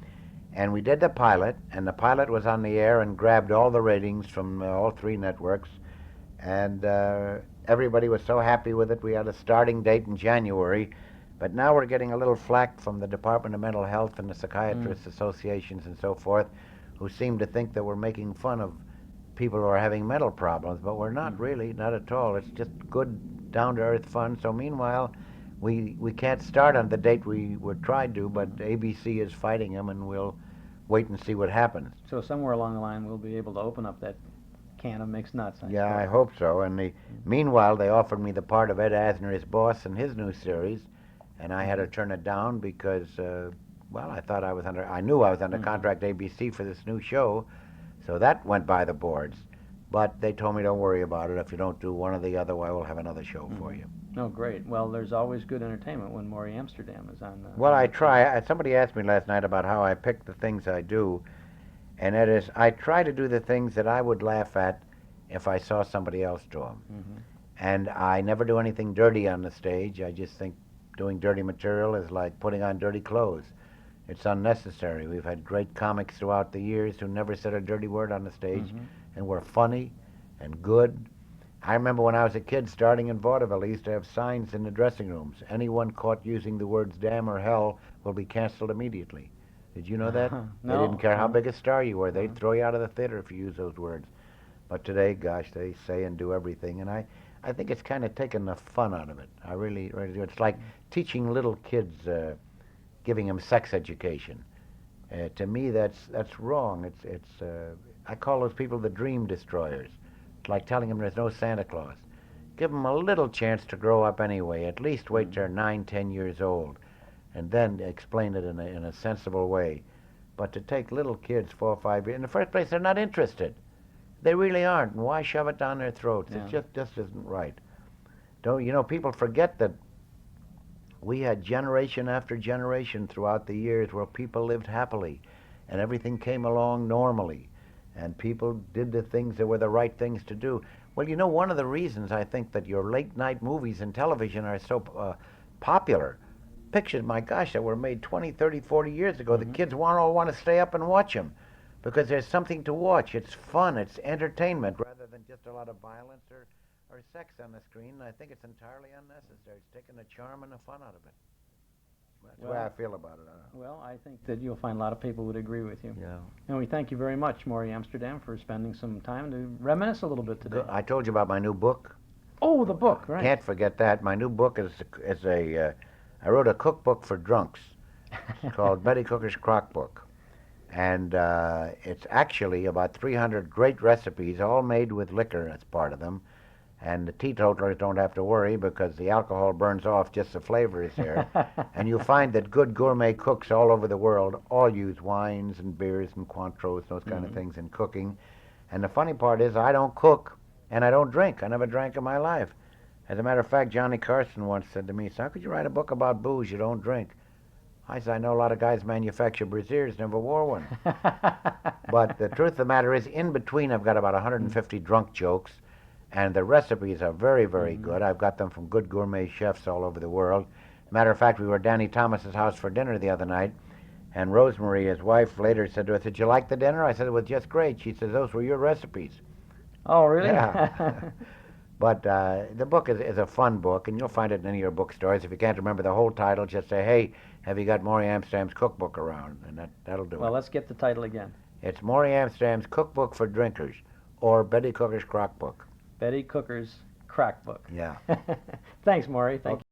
And we did the pilot, and the pilot was on the air and grabbed all the ratings from all three networks. And everybody was so happy with it. We had a starting date in January. But now we're getting a little flack from the Department of Mental Health and the Psychiatrists Associations and so forth, who seem to think that we're making fun of people who are having mental problems. But we're not really, not at all. It's just good, down-to-earth fun. So meanwhile, we can't start on the date we were tried to, but ABC is fighting them, and we'll wait and see what happens. So somewhere along the line we'll be able to open up that can of mixed nuts. Yeah, I hope so. And meanwhile, they offered me the part of Ed Asner's boss in his new series, and I had to turn it down because, I thought I knew I was under contract ABC for this new show, so that went by the boards. But they told me, don't worry about it. If you don't do one or the other, I will have another show for you. Oh, great. Well, there's always good entertainment when Maury Amsterdam is on. Well, I try. Somebody asked me last night about how I pick the things I do, and that is, I try to do the things that I would laugh at if I saw somebody else do them. And I never do anything dirty on the stage. I just think doing dirty material is like putting on dirty clothes. It's unnecessary. We've had great comics throughout the years who never said a dirty word on the stage and were funny and good. I remember when I was a kid starting in vaudeville, they used to have signs in the dressing rooms. Anyone caught using the words damn or hell will be canceled immediately. Did you know that? No. They didn't care how big a star you were. They'd throw you out of the theater if you used those words. But today, gosh, they say and do everything. And I think it's kind of taken the fun out of it. I really do. It's like teaching little kids, giving them sex education. To me, that's wrong. I call those people the dream destroyers. It's like telling them there's no Santa Claus. Give them a little chance to grow up anyway. At least wait till they're 9, 10 years old, and then explain it in a sensible way. But to take little kids 4 or 5 years, in the first place, they're not interested. They really aren't. And why shove it down their throats? It just isn't right. People forget that we had generation after generation throughout the years where people lived happily, and everything came along normally, and people did the things that were the right things to do. Well, one of the reasons I think that your late-night movies and television are so popular, pictures, my gosh, that were made 20, 30, 40 years ago, the kids all want to stay up and watch them because there's something to watch. It's fun. It's entertainment rather than just a lot of violence or sex on the screen. I think it's entirely unnecessary. It's taking the charm and the fun out of it. That's the way I feel about it. Well, I think that you'll find a lot of people would agree with you. Yeah. And we thank you very much, Maury Amsterdam, for spending some time to reminisce a little bit today. I told you about my new book. Oh, the book, right. Can't forget that. My new book I wrote a cookbook for drunks. It's called Betty Cooker's Crock Book. And it's actually about 300 great recipes, all made with liquor as part of them. And the teetotalers don't have to worry because the alcohol burns off, just the flavor is there. And you'll find that good gourmet cooks all over the world all use wines and beers and Cointreaux, those kind of things in cooking. And the funny part is I don't cook and I don't drink. I never drank in my life. As a matter of fact, Johnny Carson once said to me, "So how could you write a book about booze you don't drink?" I said, "I know a lot of guys manufacture brassieres, never wore one." But the truth of the matter is, in between I've got about 150 drunk jokes. And the recipes are very, very good. I've got them from good gourmet chefs all over the world. Matter of fact, we were at Danny Thomas's house for dinner the other night, and Rosemary, his wife, later said to us, "Did you like the dinner?" I said, "It was just great." She said, "Those were your recipes." Oh, really? Yeah. But the book is a fun book, and you'll find it in any of your bookstores. If you can't remember the whole title, just say, hey, have you got Maury Amsterdam's cookbook around? And that'll do Well, it. let's get the title again. It's Maury Amsterdam's Cookbook for Drinkers, or Betty Cooker's Crock Book. Betty Cooker's Crock Book. Yeah. Thanks, Maury. Thank you.